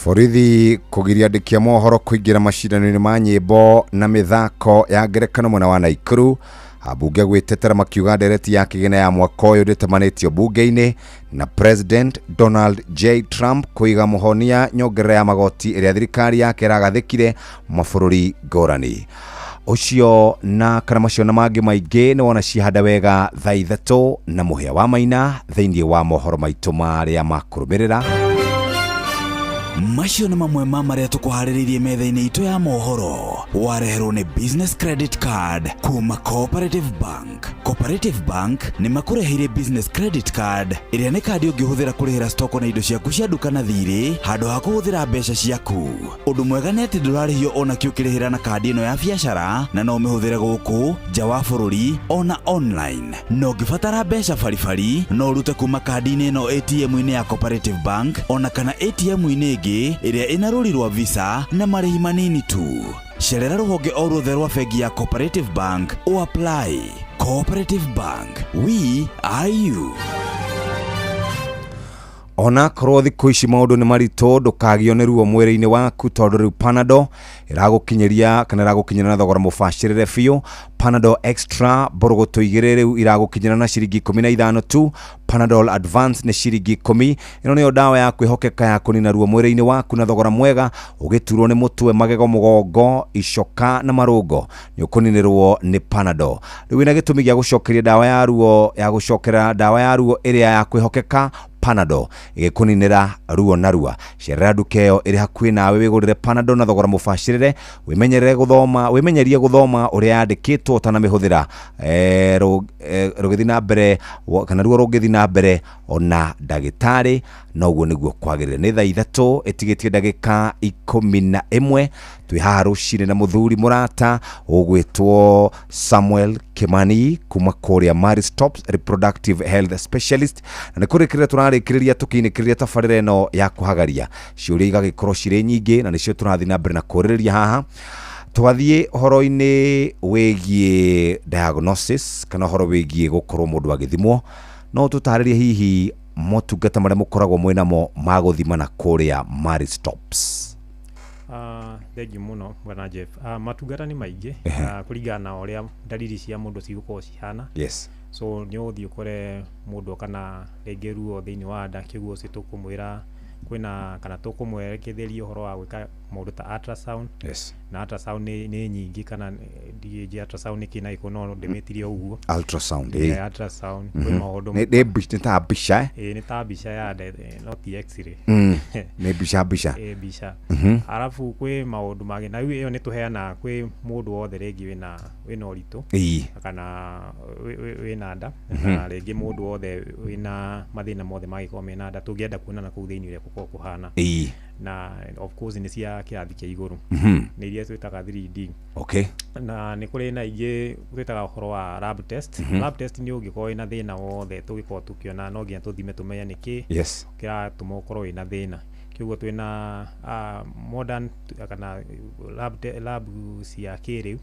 Borithi kugiria ndikia mohoro kuingira macindano-ini ma nyimbo na mithako ya ngerekano mwena wa Naikuru abunge gwitetera makiuga ndereti ya kigina ya mwaka uyu nditamanitio bunge-ini na President Donald J. Trump kuiga muhonia nyongerera ya magoti iria thirikari yake iragathikire mabũrũri ngũrani ucio na kana macio na mangi maingi ni wona cihanda wega thaa ithatu na Muhia wa Maina thiini wa mohoro maitu maria makurumirira macio na mamwe maria tukuhariririe metha-ini itu ya mohoro wareherwo ni business credit card kuma Cooperative Bank. Cooperative Bank ni makureheire business credit card iria ni kadi ungihuthira kurihira stoko na indo ciaku cia duka na thiri handu ha kuhuthira mbeca ciaku. Undu mwega ni ati ndurarihio ona kiukirihira na kadi ino ya biashara na no mihuthire guku nja wa bururi ona online. No ngibatara mbeca baribari no urute kuma kadi-ini ino ATM-ini ya Cooperative Bank ona kana ATM-ini ingi iria ina ruri rwa Visa na marihi manini tu. Cerera ruhonge o ruothe rwa bengi ya Cooperative Bank o apply. Cooperative Bank, we are you. ona korwo thikũ ici maũndũ nĩ maritũ ndũkagio nĩ ruo mwĩrĩ-inĩ waku tondũ rĩu Panadol ĩragũkinyĩria kana ĩragũkinyĩra na thogora mũbacĩrĩre biũ. Panadol Extra mbũrũgũtũ igĩrĩ rĩu iragũkinyĩra na ciringi 15 tu. Panadol Advance nĩ ciringi 10. Ĩno nĩyo ndawa ya kwĩhokeka ya kũnina ruo mwĩrĩ-inĩ waku na thogora mwega. Ũgĩturwo nĩ mũtwe, magego, mũgongo, icoka na marũngo, nĩ ũkũninĩrwo nĩ Panadol. Rĩu ĩna gĩtũmi gĩa gũcokeria ndawa ya ruo, ya gũcokera ndawa ya ruo ĩrĩa ya kwĩhokeka Panadol ĩgĩkũninĩra ruo narua. Cerera nduka ĩyo ĩrĩ hakuhĩ nawe wĩgũrĩre Panadol na thogora mũbacĩrĩre. Wĩmenyerie gũthoma ũrĩa yandĩkĩtwo ũtanamĩhũthĩra rũgĩthiĩ na mbere kana ruo rũngĩthiĩ na mbere ona ndagĩtarĩ, na ũguo nĩguo kwagĩrĩire. Nĩ thaa 3 ĩtigĩtie ndagĩka 11 twĩ haha rũcinĩ na mũthuri mũrata ũgwĩtwo Samuel Kimani kuma kũrĩa Maristops Reproductive Health Specialist, na nĩ kũrĩkĩrĩria tũrarĩkĩrĩria tũkĩinĩkĩrĩria tabarĩra ĩno ya kũhagaria ciũria igagĩkorwo cirĩ nyingĩ, na nĩcio tũrathiĩ na mbere na kũrĩrĩria haha. Twathiĩ horo-inĩ wĩgiĩ diagnosis kana horo wĩgiĩ gũkorwo mũndũ agĩthimwo, no tũtarĩrie hihi motungata marĩa mũkoragwo mwĩnamo ma gũthima na kũrĩa Maristops. Thengi mũno bwana Jeff. Matungata nĩ maingĩ kũringana na ũrĩa ndariri cia mũndũ cigũkorwo cihana. Yes. So nĩ ũgũthiĩ ũkore mũndũ kana rĩngĩ ruo thĩinĩ wa nda, kĩguo ũcio tũkũmwĩra kwĩna kana tũkũmwerekithĩria ũhoro wa gwĩka maũndũ ta ultrasound. Yes. Na ultrasound nĩ nyingĩ kana DG ultrasound nĩ kĩna iko no ndĩmĩtirie ũguo. Ultrasound ultrasound kwĩ maũndũ nĩ ta mbica nĩ ta mbica ya nda, no ti x-ray. Nĩ mbica mbica. Arafu kwĩ maũndũ mangĩ na ĩyo nĩ tũheana kwĩ mũndũ wothe rĩngĩ wĩna ũritũ kana wĩna nda, na rĩngĩ mũndũ wothe wĩna mathĩna mothe magĩkorwo mena nda tũngĩenda kuonana kũu thĩinĩ ũrĩa gũkorwo kũhana. Na of course nĩ cia kĩrathi kĩa igũrũ, nĩ iria twĩtaga 3D. Okay. Na nĩ kũrĩ na ingĩ twĩtaga ũhoro wa lab test. Lab test nĩ ũngĩkorwo wĩna thĩna wothe tũgĩkorwo tũkĩona no nginya tũthime tũmenye nĩkĩ kĩratũma ũkorwo wĩna thĩna. Kĩguo twĩna modern kana lab cia kĩrĩu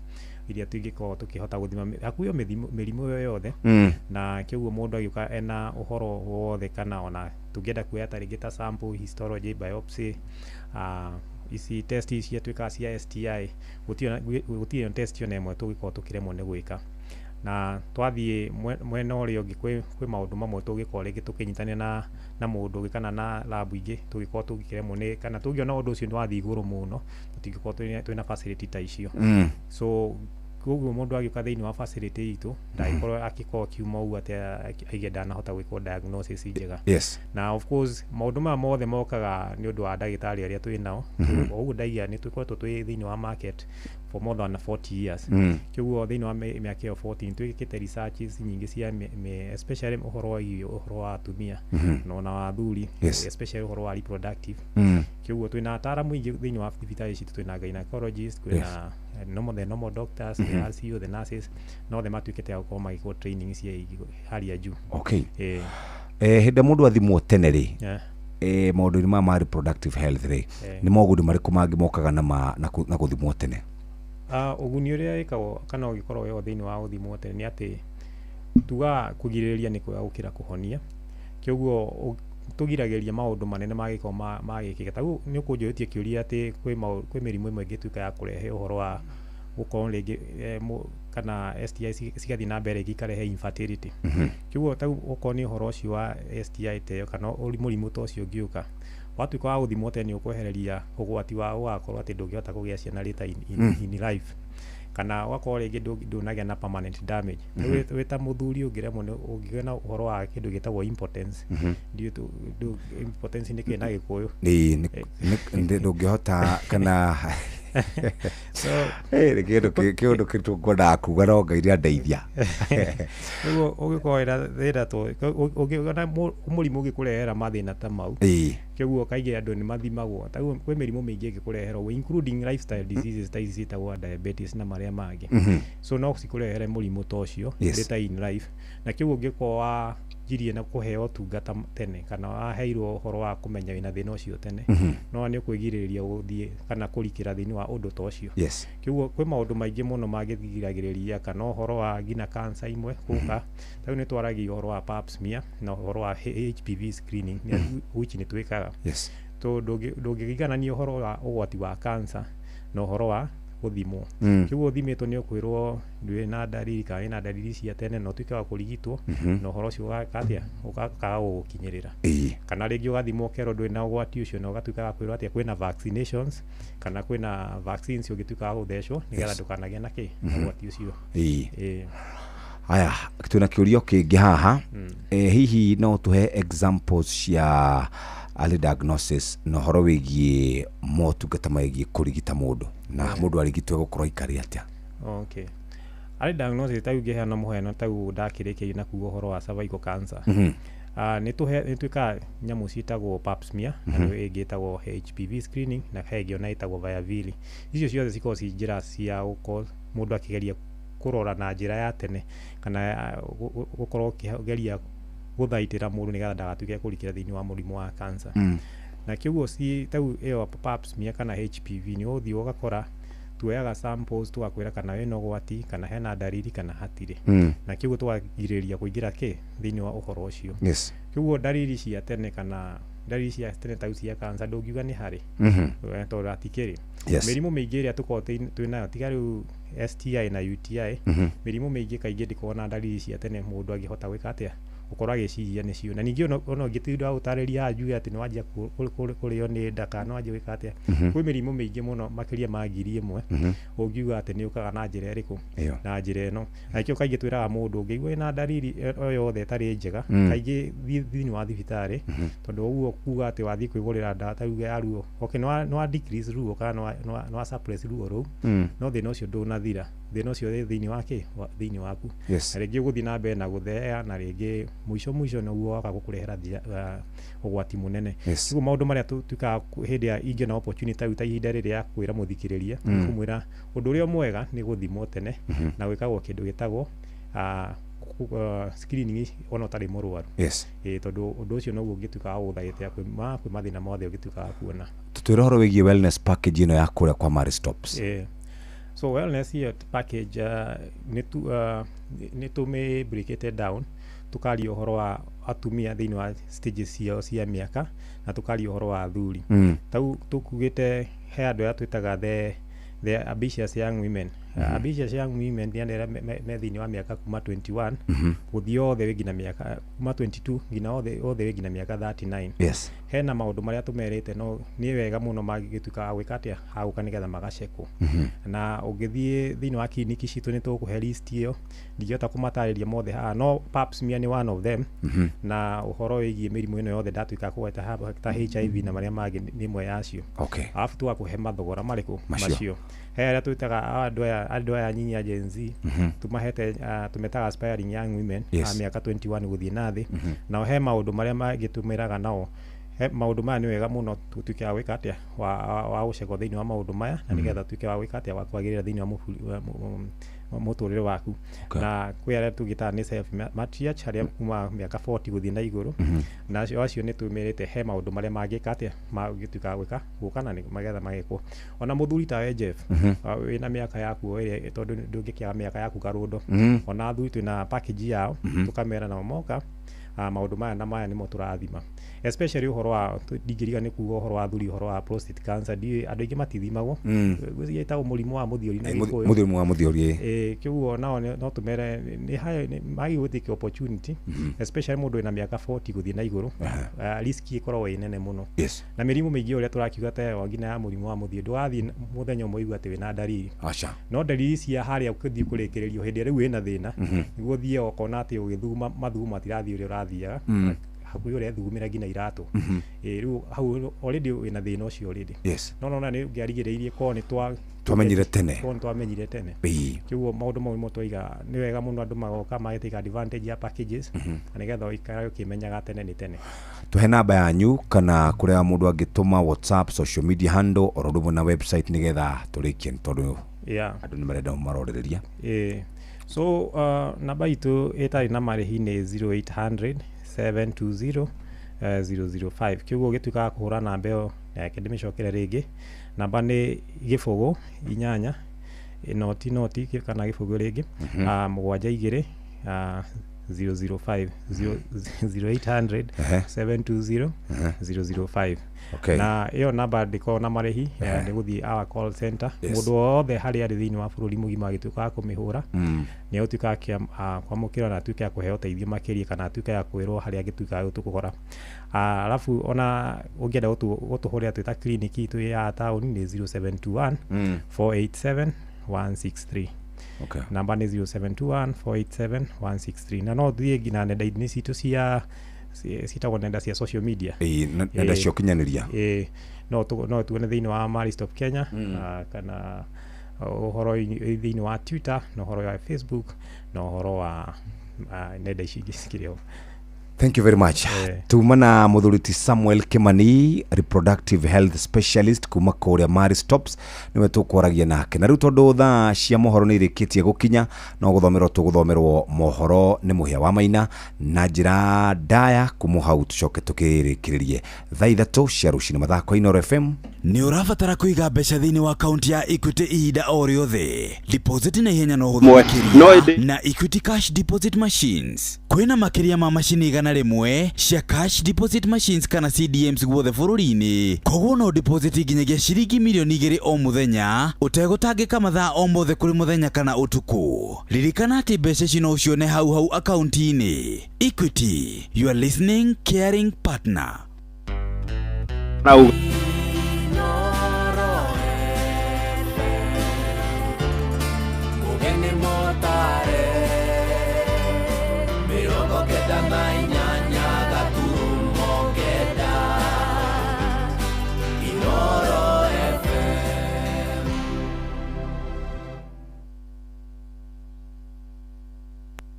iria tũngĩkorwo tũkĩhota gũthima hakuhĩ mĩrimũ yo yothe, na kĩguo mũndũ agĩũka ena ũhoro wothe kana ona tũngĩenda kuoya ta rĩngĩ ta sample, histology, biopsy, ici test ici twĩkaga cia STI, gũtirĩ test ona ĩmwe tũngĩkorwo tũkĩremwo nĩ gwĩka. Na twathiĩ mwena ũrĩa ũngĩ kwĩ maũndũ mamwe tũngĩkorwo rĩngĩ tũkĩnyitania na mũndũ kana na lab ingĩ tũngĩkorwo tũgĩkĩremwo nĩ kana tũngĩona ũndũ ũcio nĩ wathiĩ igũrũ mũno tũtingĩkorwo twĩna facility ta icio. So koguo mũndũ agĩũka thĩinĩ wa facility itũ ndagĩkorwo akĩkorwo kiuma ũguo atĩ aige ndanahota gwĩkwo diagnosis njega. Na of course maũndũ maya mothe mokaga nĩ ũndũ wa ndagĩtarĩ arĩa twĩ nao. Ũguo ndaiya nĩ tũkoretwo twĩ thĩinĩ wa market for more than 40 years. Kĩguo thĩinĩ wa mĩaka ĩyo 14 twĩkĩte researches nyingĩ cia especially ũhoro wa atumia na ona wa athuri, especially ũhoro wa reproductive. Kĩguo twĩna ataaramu aingĩ thĩinĩ wa thibitarĩ ici, twĩna gynecologist, kwĩna normal doctors, the RCO, the nurses, no them atuĩkĩte gũkorwo magĩkwo training cia hali ya juu. Okay. Hĩndĩ mũndũ athimwo tene rĩ, maũndũ-inĩ ma reproductive health rĩ, nĩ moguni marĩkũ mangĩ mokaga na gũthimwo tene? Ũguni ũrĩa wĩkagwo kana ũngĩkorwo wĩ thĩinĩ wa gũthimwo tene nĩ atĩ tuga kũgirĩrĩria nĩ kwega gũkĩra kũhonia. Kĩguo tũgiragĩrĩria maũndũ manene magĩkorwo magĩkĩka. Ta nĩ ũkũnjũrĩtie kĩũria atĩ kwĩ mĩrimũ ĩmwe ĩngĩtuĩka ya kũrehe ũhoro wa gũkorwo rĩngĩ kana STI cigathiĩ na mbere ikarehe infertility. Kĩguo ta ũkorwo nĩ ũhoro ũcio wa STI teyo kana mũrimũ ta ũcio ũngĩũka, watuĩka wa gũthimwo tene nĩ ũkwehereria ũgwati wa gũgakorwo atĩ ndũngĩhota kũgĩa ciana later in life, kana wakorwo rĩngĩ ndũnagĩa na permanent damage. Wĩ ta mũthuri ũngĩgĩa na ũhoro wa kĩndũ gĩtagwo impotence. Impotence nĩ kĩĩ na Gĩkũyũ? Ndũngĩhota kana kĩũndũ kĩtũkwendaga kuga no Ngai andeithia. Nĩguo ũngĩkorwo wĩna thĩna ũngĩona mũrimũ ũgĩkũrehera mathĩna ta mau, kĩguo kaingĩ andũ nĩ mathimagwo. Kwĩ mĩrimũ mĩingĩ ĩngĩkũrehera including lifestyle diseases ta ici ciĩtagwo diabetes na marĩa mangĩ. So no cikũrehere mũrimũ ta ũcio later in life, na kĩguo ũngĩkorwo njirie na kuheo tungata tene kana waheirwo horo wa kumenya wina thina ucio tene no ni kwigiriria guthie kana kurikira thini wa undu to ucio kiguo kwi maundu maingi muno magithigiragiriria kana horo wa gina cancer imwe kuka tau ni twaragia horo wa pap smear na horo wa HPV screening which ni twikaga to ndungigigana horo wa ugwati wa cancer no horo wa guthimwo kiguo thimitwo ni ukwirwo ndwi na dalili kana ina dalili cia tene no tuike wa kurigitwo no horo cio gakatia ukaga gukinyirira kana ringi ugathimwo kero ndwi na ugwati ucio no gatuika wa kwirwo atia kwina vaccinations kana kwina vaccines ugituika wa guthecwo nigetha ndukanagie na ki ugwati ucio aya twina kiurio kingi haha hihi no tuhe examples cia early diagnosis no horo wigie motungata maigie kurigita mundu na mundu arigitwe gukorwo ikari atia early diagnosis ta uge hana muheno ta ndakirikirie na kugo horo wa cervical cancer ni twika nyamu citagwo pap smear na igitagwo HPV screening na hegio na itagwo viavili icio ciothe ciko ci njira cia uko mundu akigeria kurora na njira ya tene kana gukorwo kigeria guthaitira mundu nigetha ndagatuike kurikira thini wa murimu wa cancer na kiguo si tau eo pap smear kana HPV ni uthi ugakora tuoyaga samples tugakwira kana wena ugwati kana hena dalili kana hatire na kiguo twagiriria kuingira ki thini wa uhoro ucio kiguo dalili cia tene kana dalili cia tene tau cia cancer ndungiuga ni hari to ratikiri mirimu mingi iria tukote twinayo tigaru STI na UTI mirimu mingi kaingi ndikona dalili cia tene mundu angihota gwika atia ukorwa giciria nicio na ningi ono ngitindo utariria ajuga ati nwajia kurio ni ndaka nwajia gwika atia kwi mirimu mingi muno makiria magiri imwe ungiuga ati ni ukaga na njira iriku na njira eno aikio kaingi twiraga mundu ngigwe na dalili o yothe tari njega kaingi thini wa thibitari tondu uguo kuga ati wathi kwigurira ndawa tauge aruo no decrease ruo kana no suppress ruo ru no thina ucio ndunathira thina ucio thini wake thini waku ringi guthi na mbere na guthea na ringi mwisho no waka gukurehera ugwati munene kiguo maundu maria tuika hindi ya ingi na opportunity uta ihinda riria ya kwira muthikiriria kumwira undu uria mwega ni guthimwo tene na gwikagwo kindu gitagwo screening ona tari murwaru tondu undu ucio no ungituika guthaite kwi mathina mothe ungituika kuona tutwira horo wigie wellness package ino ya kuria kwa Mari Stops so wellness here package ni tume break it down tukari uhoro wa atumia thini wa stages cia miaka na tukari uhoro wa athuri tau tukugite he andu ya twitaga the ambitious young women ambitious young women ndianera me thini wa miaka kuma 21 guthio othe wigina miaka kuma 22 ngina othe wigina miaka 39 hena maundu maria tumerete no ni wega muno magituika gwikatia hauka nigetha magacekwo na ungithie thini wa kliniki citu ni tukuhe list iyo ndigihota kumatariria mothe no pap smear ni one of them na uhoro wigie mirimu ino yothe ndatuika kuweta ta HIV na maria magi ni mwe yacio afu tugakuhe mathogora mariku macio he aria twitaga andu aya nyinyi a Gen Z tumahete tumetaga aspiring young women a miaka 21 guthie nathi na he maundu maria magitumiraga nao maundu maya ni wega muno tutuike wa gwika atia wa ucego thini wa maundu maya na nigetha tuike wa gwika atia wa kwagirira thini wa muturire waku na kwi aria tugita ni self matriarch aria kuma miaka 40 guthie na iguru na acio ni tumirite he maundu maria magika atia magituika gwika gukana ni magetha magikwo ona muthuri ta we Jeff wina miaka yaku ire tondu ndungikiaga miaka yaku karundo ona athuri twina package yao tukamera na moka maundu maya na maya nimo turathima especially uhoro wa digiriga ni kugo uhoro wa thuri uhoro wa prostate cancer andu ingi matithimagwo gwicietago murimu wa muthiori na gikuyu murimu wa muthiori kiguo nao no tumere ni hayo magi gutike opportunity especially mundu ina miaka 40 guthie na iguru risk ikorwo inene muno na mirimu mingi uria turakiuga ta ngina ya murimu wa muthio ndwathi muthenya umwe ati wina dalili no dalili cia haria ukithie kurikiririo hindi riu ina thina niguo thie okona ati ugithuma mathugu matirathi uria urathiaga hakuyo ria thugumira ngina iratu riu hau already wina thina ucio already no ni ngiarigiriirie ko ni twamenyire tene kiguo maundu mau twaiga ni wega muno andu magoka magiteka advantage ya packages nigetha uikara ukimenyaga tene ni tene tuhe namba yanyu kana kuria mundu angituma WhatsApp social media handle orodo na website nigetha turikie tondu andu ni marenda maroreriria so namba itu etari na marihi ni 0800 720 005 kiugo gituika kuhura namba yo ndimicokere ringi namba ni gifugu inyanya noti kana gifugu ringi 72 005 0800 720 005 na iyo namba ndiko na marehi ni guthi our call center mundu wothe hari ari thini wa bururi mugima gituka kumihura ni utuka kwa mukira na tuka kuheo teithio makiria kana tuka ya kwirwo hari agituka gutukugora alafu ona ungienda gutuhuria twita clinic itu ya town ni 0721 487 163 namba ni 0721 487 163 na no thie ngina nenda-ini citu cia citagwo nenda cia social media nenda cia kinyanĩria no tuone thĩinĩ wa Maristop Kenya kana uhoro thĩinĩ wa Twitter na uhoro wa Facebook na uhoro wa nenda ici ingĩ cikĩrĩho. Thank you very much. Tumana Muthuruti Samuel Kimani, reproductive health specialist kuma kuria Maristops niwe tukwaragia nake na riu tondu thaa cia mohoro ni irikitie gukinya no guthomerwo mohoro ni muhia wa maina na njira ndaya kuma hau tucoke tukirikiririe thaa 3 cia rucini mathako Inooro FM. Ni urabatara kuiga mbeca thiini wa akaunti ya Equity ihinda o riothe. Deposit na ihenya no huthukiria na Equity cash deposit machines. Kwina makiria ma machine igana rimwe cia cash deposit machines kana CDMs guothe bururi-ini. Koguo no deposit nginyagia ciringi milioni 2 o muthenya utegutangika mathaa o mothe kuri muthenya kana utuku. Ririkana ati mbeca cino ucione hau akaunti-ini. Equity, you are listening caring partner.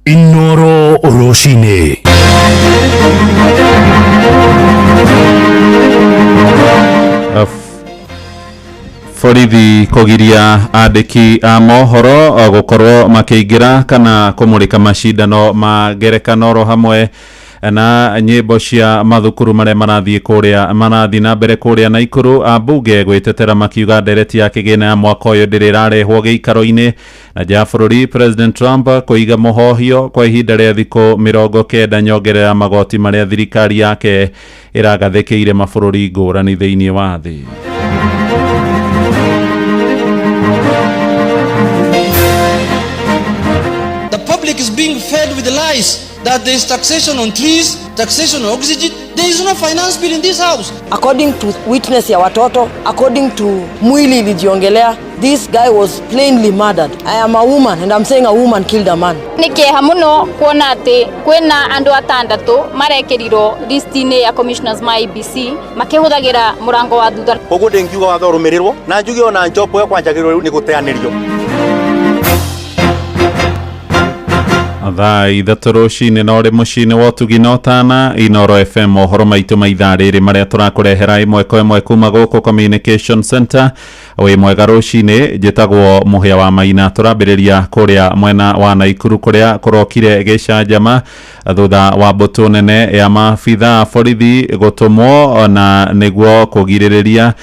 Inooro Roshine. Borithi kugiria andiki a mohoro gukorwo makiingira kana kumurika macindano ma ngerekano hamwe na nyimbo cia mathukuru maria marathi na mbere kuria Naikuru. Ambunge gwitetera makiuga ndereti ya kigina ya mwaka uyu ndirarehwo giikaro-ini na ja bururi President Trump kuiga muhohio kwa ihinda ria thiku 90 nyongerera magoti maria thirikari yake iragathekeire mabururi ngurani thiini wa thi. The public is being fed with lies that there is taxation on trees, taxation on oxygen. There is no finance bill in this house. According to witness ya watoto, according to mwili ilijiongelea, this guy was plainly murdered. I am a woman and I'm saying a woman killed a man. Nikeha muno kuona ati kwena andu 6 marekerirwo listine ya commissioners ma IBC makihuthagira murango wa thutha. Koguo ndingiuga watho rumirirwo na njuge ona njopo ya kwanjagirwo ni guteanirio. Thaa 3 rucini no ri mucini wa Tuginotana Inooro FM mohoro maitu maithaa riri maria turakurehera imwe kwa imwe kuma guku Communication Center. Wi mwega rucini njitagwo Muhia wa Maina. Turambiriria kuria mwena wa Naikuru kuria kurokire gicanjama thutha wa mbutu nene ya mabitha borithi gutumwo na niguo kugiririria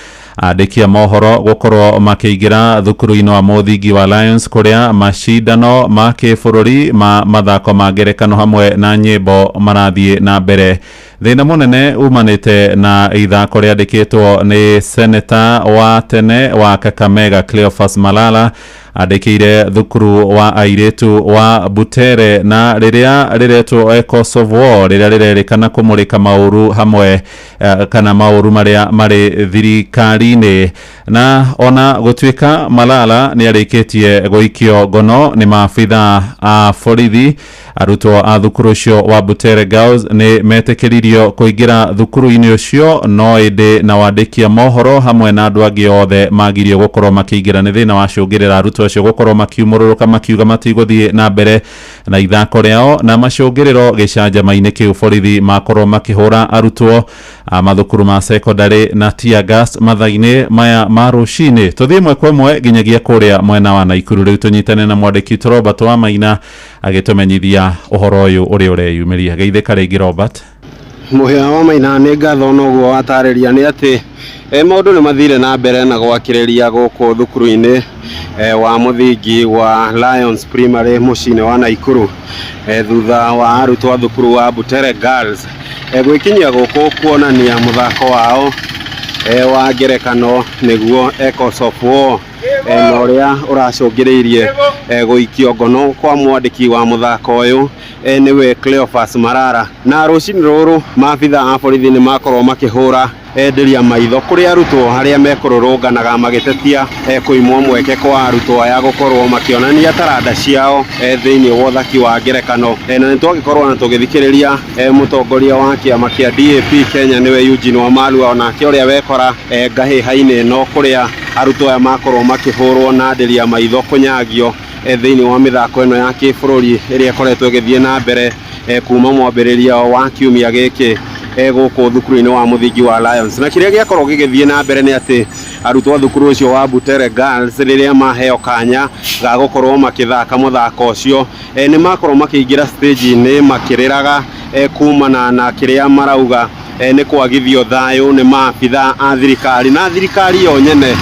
andiki a mohoro gukorwo makiingira thukuru-ini wa muthingi wa Lions kuria macindano ma kibururi ma mathako ma ngerekano hamwe na nyimbo marathie na mbere. Thina munene umanite na ithako riandikitwo ni seneta wa tene wa Kakamega Cleophas Malala andikire thukuru wa airetu wa Butere na riria riretwo Echoes of War riria rirerikana kumurika mauru hamwe kana mauru maria mari thirikari-ini. Na ona gutwika Malala ni arikitie guikio ngono ni mabitha a borithi, arutwo a thukuru cio wa Butere Girls ni metekeririo kuingira thukuru-ini ucio no indi na wandikia mohoro hamwe na andu angi othe magirio gukorwo makiingira ni thina wa cungirira arutwo acio gukorwo makiumururuka makiuga matiguthie na mbere na ithako rĩao na macũngĩrĩro gĩcanjama-inĩ kĩu borithi makorwo makĩhũra arutwo a mathukuru ma secondary na tear gas mathaa-inĩ maya ma rũcinĩ. Tũthiĩ ĩmwe kwa ĩmwe nginyagia kũrĩa mwena wa Naikuru rĩu tũnyitane na mwandĩki witũ Robert wa Maina agĩtũmenyithia ũhoro ũyũ ũrĩa ũreyumĩria. Geithĩka rĩngĩ Robert. Mũhĩa wa Maina nĩ ngatho noguo watarĩria nĩ atĩ maũndũ nĩ mathire na mbere na gwakĩrĩria gũkũ thukuru-inĩ wa mũthingi wa Lions Primary mũciĩ-inĩ wa Naikuru thutha wa arutwo a thukuru wa Butere Girls gwĩkinyia gũkũ kuonania mũthako wao wa ngerekano nĩguo Echoes of War na ũrĩa ũracũngĩrĩirie gũikio ngono kwa mwandĩki wa mũthako ũyũ nĩwe Cleophas Marara. Na rũcinĩ rũrũ maabitha a borithi nĩ makorwo makĩhũra enderia maitho kũrĩ arutwo harĩa mekũrũrũnganaga magĩtetia kũimwo mweke kwa arutwo aya gũkorwo makĩonania taranda ciao thĩinĩ wa ũthaki wa ngerekano. Na nĩtwagĩkorwo na tũgĩthikĩrĩria mũtongoria wa kĩama kĩa DAP Kenya nĩwe Eugene Wamalwa, onake ũrĩa wekora ngahĩha-inĩ ĩno kũrĩa arutwo aya makorwo makĩhũrwo na nderia maitho kũnyagio thĩinĩ wa mĩthako ĩno ya kĩbũrũri ĩrĩa ĩkoretwo ĩgĩthiĩ na mbere kuma mwambĩrĩria wa kiumia gĩkĩ gũkũ thukuru-inĩ wa mũthingi wa Lions. Na kĩrĩa gĩakorwo gĩgĩthiĩ na mbere nĩ atĩ arutwo a thukuru ũcio wa Butere Girls rĩrĩa maheo kanya ga gũkorwo makĩthaka mũthako ũcio nĩ makorwo makĩingĩra stage-inĩ makĩrĩraga kumana na kĩrĩa marauga nĩ kwagithio thayũ nĩ maabitha a thirikari na thirikari yo nyene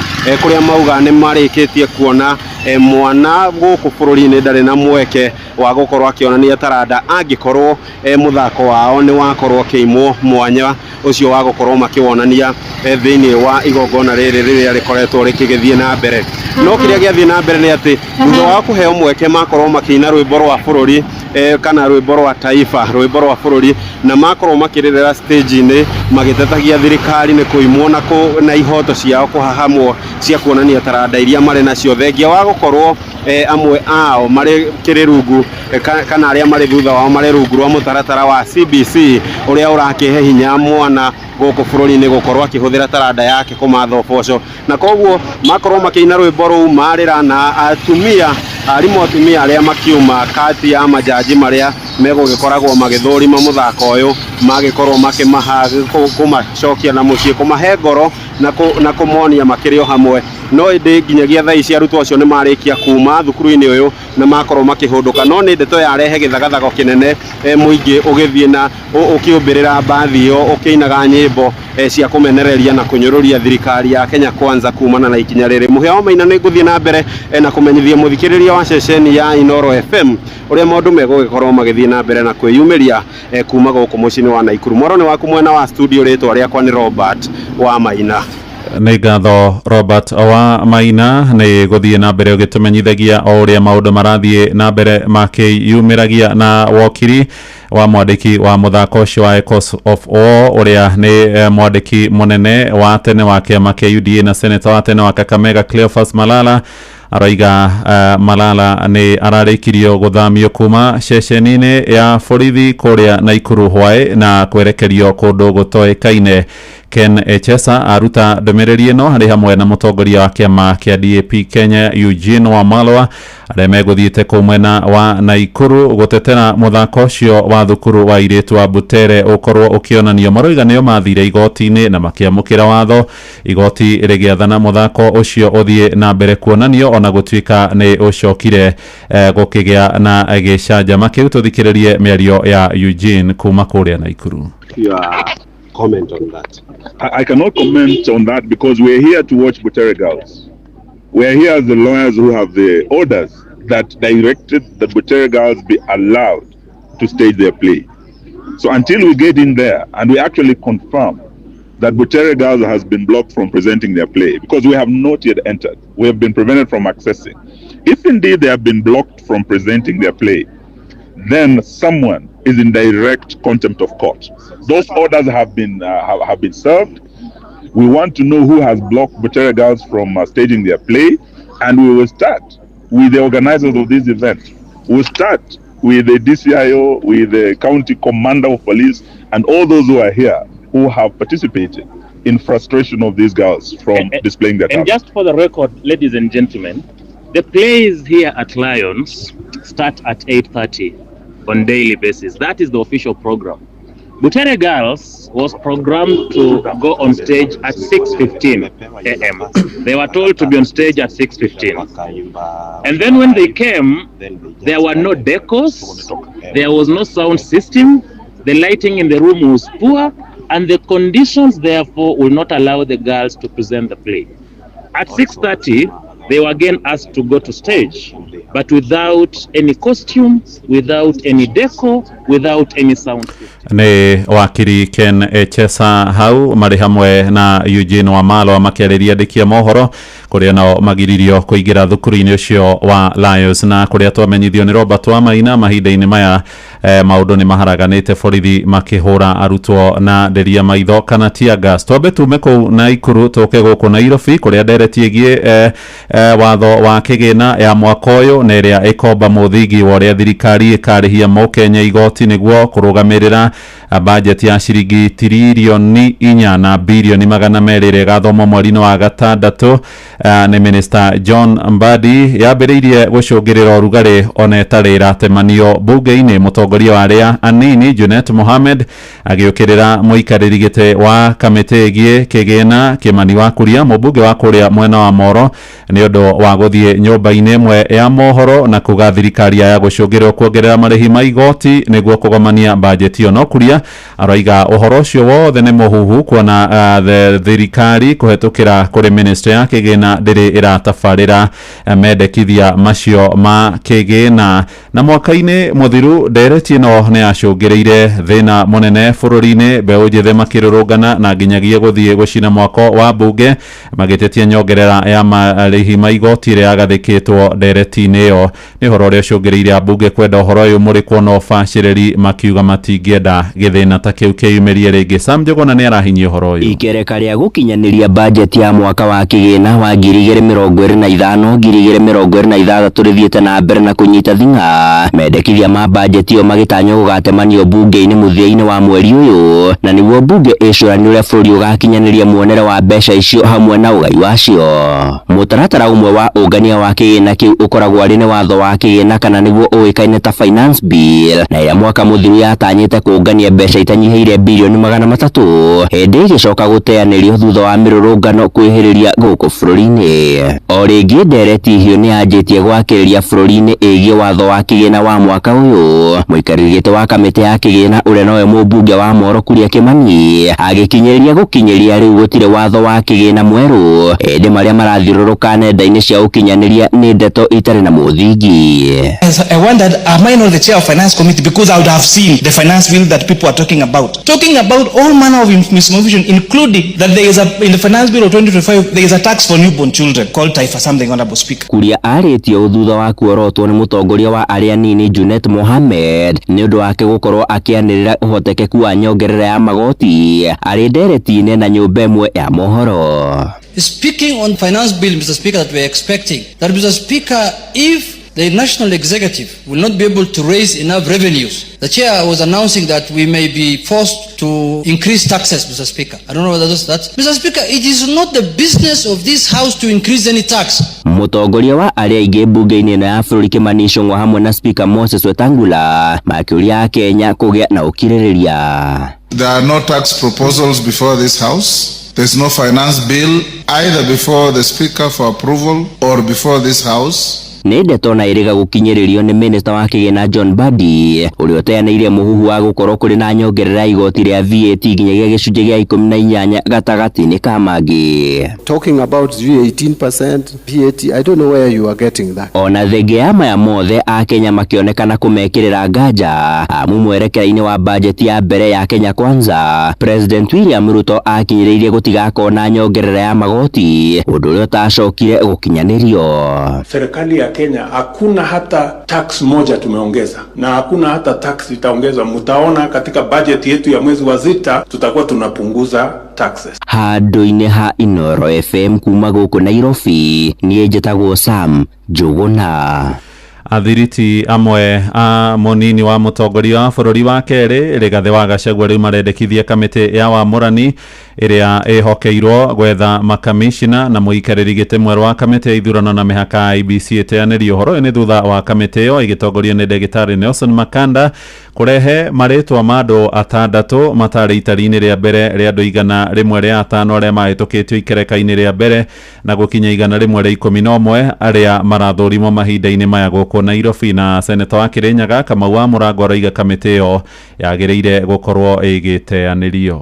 kũrĩa mauga nĩ marĩkĩtie kuona mwana gũkũ bũrũri-inĩ ndarĩ na mweke wa gũkorwo akĩonania taranda angĩkorwo mũthako wao nĩ wakorwo kĩimwo mwanya ũcio wa gũkorwo makĩwonania thĩinĩ wa igongona rĩrĩ rĩrĩa rĩkoretwo rĩkĩgĩthiĩ na mbere. No kĩrĩa gĩathiĩ na mbere nĩ atĩ thutha wa kũheo mweke makorwo makĩina rwĩmbo rwa bũrũri kana rwĩmbo rwa taifa, rwĩmbo rwa bũrũri, na makorwo makĩrĩrĩra stage-inĩ magĩtetagia thirikari nĩ kũimwo na ihoto ciao kũhahamwo cia kuonania taranda iria marĩ nacio thengia wa gũkorwo amwe ao marĩ kĩrĩrungu kana arĩa marĩ thutha wao marĩ rungu rwa mũtaratara wa CBC ũrĩa ũrakĩhe hinya mwana gũkũ bũrũri-inĩ gũkorwo akĩhũthĩra taranda yake kũmatha ũboco. Na koguo makorwo makĩina rwĩmbo rũu marĩra na atumia arimũ atumia arĩa makiuma kati ya majaji marĩa megũgĩkoragwo magĩthũrima mũthako ũyũ magĩkorwo makĩmaha kũmacokia na mũciĩ kũmahe ngoro na kũmonia makĩrĩ o hamwe. No ĩndĩ nginyagia thaa ici arutwo acio nĩ marĩkia kuma thukuru-inĩ ũyũ na makorwo makĩhũndũka, no nĩ ndeto yarehe gĩthagathago kĩnene mũingĩ ũgĩthiĩ na ũkĩũmbĩrĩra mbathi ĩyo ũkĩinaga nyĩmbo cia kũmenereria na kũnyũrũria thirikari ya Kenya Kwanza kumana na ikinya rĩrĩ. Mũhĩa wa Maina nĩ ngũthiĩ na mbere na kũmenyithia mũthikĩrĩria wa ceceni ya Inoro FM ũrĩa maũndũ megũgĩkorwo magĩthiĩ na mbere na kwĩyumĩria kuma gũkũ mũciĩ-inĩ wa Naikuru. Mwaro nĩ waku mwena wa studio, rĩtwa rĩakwa nĩ Robert wa Maina. Nĩ ngatho Robert wa Maina, nĩ gũthiĩ na mbere ũgĩtũmenyithagia o ũrĩa maũndũ marathiĩ na mbere makĩyumĩragia na wokiri wa mwandĩki wa mũthako ũcio wa Echoes of War ũrĩa nĩ mwandĩki mũnene wa tene wa kĩama kĩa UDA na senator wa tene wa Kakamega Cleophas Malala araiga Malala nĩ ararĩkirio gũthamio kuma ceceni-inĩ ya borithi kũrĩa Naikuru Hwaĩ na kwerekerio kũndũ gũtoĩkaine. Ken Echesa aruta ndũmĩrĩri ĩno harĩ hamwe na mũtongoria wa kĩama kĩa DAP Kenya Eugene Wamalwa arĩa megũthiĩte kũu mwena wa Naikuru gũtetera mũthako ũcio wa thukuru wa airĩtu wa Butere ũkorwo ũkĩonanio. Maroiga nĩo mathire igoti-inĩ na makĩamũkĩra watho igoti rĩgĩathana mũthako ũcio ũthiĩ na mbere kuonanio ona gũtuĩka nĩ ũcokire gũkĩgĩa na gĩcanjama kĩu. Tũthikĩrĩrie mĩario ya Eugene kuma kũrĩa Naikuru. Comment on that. I cannot comment on that because we're here to watch Butere Girls. We're here as the lawyers who have the orders that directed that Butere Girls be allowed to stage their play. So until we get in there and we actually confirm that Butere Girls has been blocked from presenting their play, because we have not yet entered, we have been prevented from accessing. If indeed they have been blocked from presenting their play, then someone is in direct contempt of court. Those orders have been served. We want to know who has blocked Butere Girls from staging their play, and we will start with the organizers of this event. We'll start with the DCIO, with the county commander of police, and all those who are here who have participated in frustration of these girls from displaying their talent. And just for the record, ladies and gentlemen, the plays here at Lions start at 8:30 on daily basis. That is the official program. Butere Girls was programmed to go on stage at 6:15 a.m. They were told to be on stage at 6:15. And then when they came, there were no decors, there was no sound system, the lighting in the room was poor, and the conditions therefore will not allow the girls to present the play. At 6:30, they were again asked to go to stage, but without any costume, without any decor, without any sound system. Ni wakiri Ken Echesa hau mari hamwe na Eugene Wamalo makiariria ndikia mohoro kuria nao magiririo kuingira thukuru-ini ucio wa Lions na kuria twamenyithio ni Robert Wamaina mahinda-ini maya maundu ni maharaganite borithi makihura arutwo na nderia maitho kana tear gas. Twambe tume kuu na Ikuru tuke guku Nairobi kuria ndereti igie watho wa kigina ya mwaka uyu na iria ikomba muthingi wa uria thirikari ikarihia Mukenya igoti niguo kurugamirira budget ya ciringi tiririoni 4 na bilioni 200 gathoma mweri-ini wa gatandatu. Ni Minister John Mbadi yambiriirie gucungirira urugari ona etari iratemanio bunge-ini. Mutongoria wa aria anini Junet Mohamed agiukirira muikariri gite wa kamiti igie kigina Kimani wa Kuria mubunge wa kuria mwena wa Moro ni undu wa guthie nyumba-ini imwe ya mohoro na kuga thirikari ya gucungirira kuongerera marihi ma igoti niguo kugomania budget iyo. No Kuria araiga uhoro ucio wothe ni muhuhu kuona thirikari kuhetukira kuri ministry ya kigina ndiri iratabarira mendekithia macio ma kigina na mwaka-ini muthiru ndereti ino ni acungiriire thina munene bururi-ini mbeu njithe makirurungana na nginyagia guthie gucina mwako wa bunge magitetia nyongerera ya marihi ma igoti iria yagathikitwo ndereti-ini iyo. Ni horo uria acungiriire abunge kwenda uhoro uyu muri kuona ubaciriri makiuga matingienda githina ta kiu kiyumirie ringi. Sam Njuguna ni arahinyia uhoro uyu. Ikereka ria gukinyaniria budget ya mwaka wa kigina wa 2025-2026 rithiete na mbere na kunyita thinga. Mendekithia ma budget iyo magitanyo gugatemanio bunge-ini muthia-ini wa mweri uyu na niguo bunge icurani uria bũrũri ugakinyaniria muonere wa mbeca icio hamwe na ugai wacio. Mutaratara umwe wa ungania wa kigina kiu ukoragwo ari ni watho wa kigina kana niguo uikaine ta finance bill na ya mwaka muthiru yatanyite kuungania mbeca itanyihiire bilioni 300 hindi igicoka guteanirio thutha wa mirurungano kwihiriria guku bũrũri-ini. O ringi ndereti hiyo ni anjitie gwakiriria bũrũri-ini igie watho wa kigina wa mwaka uyu. Muikariri giti wa kamiti ya kigina uria nowe mubunge wa Moro Kuria Kimani agikinyiriria gukinyiria riu gutire watho wa kigina mweru hindi maria marathiururuka nenda-ini cia ukinyaniria ni ndeto itari na muthingi. I wondered, am I not the chair of finance committee, because I would have seen the finance bill that people are talking about all manner of misinformation, including that there is in the finance bill of 2025 there is a tax for newborn children called Taifa something, Honorable Speaker. Kuria aritio thutha wa kuorotwo ni mutongoria wa aria nini Junet Mohamed ni undu wake gukorwo akianirira uhotekeku wa nyongerera ya magoti ari ndereti-ini na nyumba imwe ya mohoro. Speaking on finance bill, Mr. Speaker, that we are expecting that, Mr. Speaker, if the national executive will not be able to raise enough revenues, the chair was announcing that we may be forced to increase taxes, Mr. Speaker. I don't know whether that's Mr. Speaker, it is not the business of this house to increase any tax. Mutongoria wa aria ingi bunge-ini ya bũrũri Kimani Ichung'wa hamwe na Speaker Moses Wetangula makiuria Kenya kugia na ukiririria. There are no tax proposals before this house. There's no finance bill either before the Speaker for approval or before this house. Ni ndeto na iriga gukinyiririo ni Minister wa kigina John Mbadi uria uteaniire muhuhu wa gukorwo kuri na nyongerera igoti ria VAT nginyagia gicunjĩ gia 18 gatagati-ini ka mangi. Talking about 18% VAT, I don't know where you are getting that. Ona thenge ya maya mothe a Kenya makionekana kumekirira nganja amu mwerekera-ini wa budget ya mbere ya Kenya Kwanza, President William Ruto akinyiririe gutigakona nyongerera ya magoti undu uria utacokire gukinyanirio. Serikali ya Kenya hakuna hata tax moja tumeongeza na hakuna hata tax itaongezwa. Mtaona katika budget yetu ya mwezi wa sita tutakuwa tunapunguza taxes. Handu-ini ha Inoro FM kuma guku Nairobi nie njĩtagwo Sam Njuguna. Athiriti amwe a munini wa mutongoria wa bũrũri wa kerĩ Rigathĩ wa Gachagua rĩu marendekithia kamĩtĩ ya wamũrani iria ihokeirwo gwetha makamishina na muikariri gite mweru wa kamiti ya ithurano na mihaka IBC iteanĩrio horo ni thutha wa kamiti iyo igitongorio ni Ndagĩtarĩ Nelson Makanda kurehe maritwa ma andu atandatu matari itari-ini ria mbere ria andu 105 aria mahitukitio ikereka-ini ria mbere na gukinya 111 aria marathũrimwo mahinda-ini maya guku Nairobi. Na seneta wa Kirinyaga Kamau wa Mũrango arauga kamiti iyo yagĩrĩire gukorwo igiteanĩrio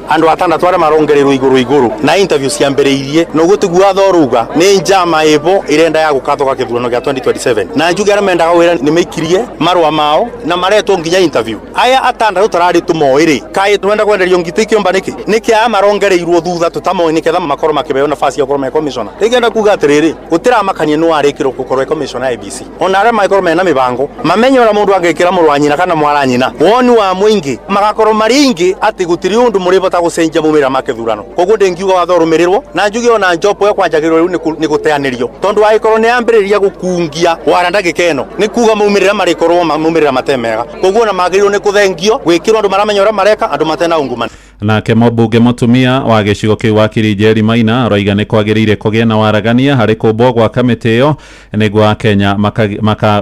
andu atandatu aria marongererwo iguru na interview ciambĩrĩirie no gũtigua thoruga nĩ njama ĩbo irenda ya gũkathoka gĩthurano gĩa 2027 na njuge arĩa mendaga wĩra nĩ maikirie marũa mao na maretwo nginya interview aya atandatu tarari tumoĩrĩ kaĩ twenda kwenderio ngiti kĩomba nĩkĩ aya marongereirwo thutha tũtamoĩ nĩketha makorwo makĩbeo nafasi ya gũkorwo me commissioner rĩngĩenda kuga atĩrĩrĩ gũtiramakania nĩ warĩkĩrwo gũkorwo commissioner IBC ona arĩa makorwo mena mĩbango mamenye ũrĩa mũndũ angĩkĩra mũrũ wa nyina kana mwana nyina woni wa mũingĩ magakorwo marĩ ingĩ atĩ gũtirĩ ũndũ mũrĩbota gucenjia mumira make thurano koguo ndengiuga watho rumirirwo na njuge ona njopo yo kwanjagirwo riu ni guteanirio tondu aikorwo ni ambiriria gukungia waranda gikeno ni kuga mumirira marikorwo mumirira matemega koguo na magirwo ni kuthengio gwikirwo andu maramenya ura mareka andu matena ungumana. Nake mũmbunge mũtumia wa gĩcigo kĩu wa Kirinjeri Maina arauga nĩ kwagĩrĩire kũgĩa na waragania harĩ kũmbwo gwa kamĩtĩ ĩyo nĩguo Akenya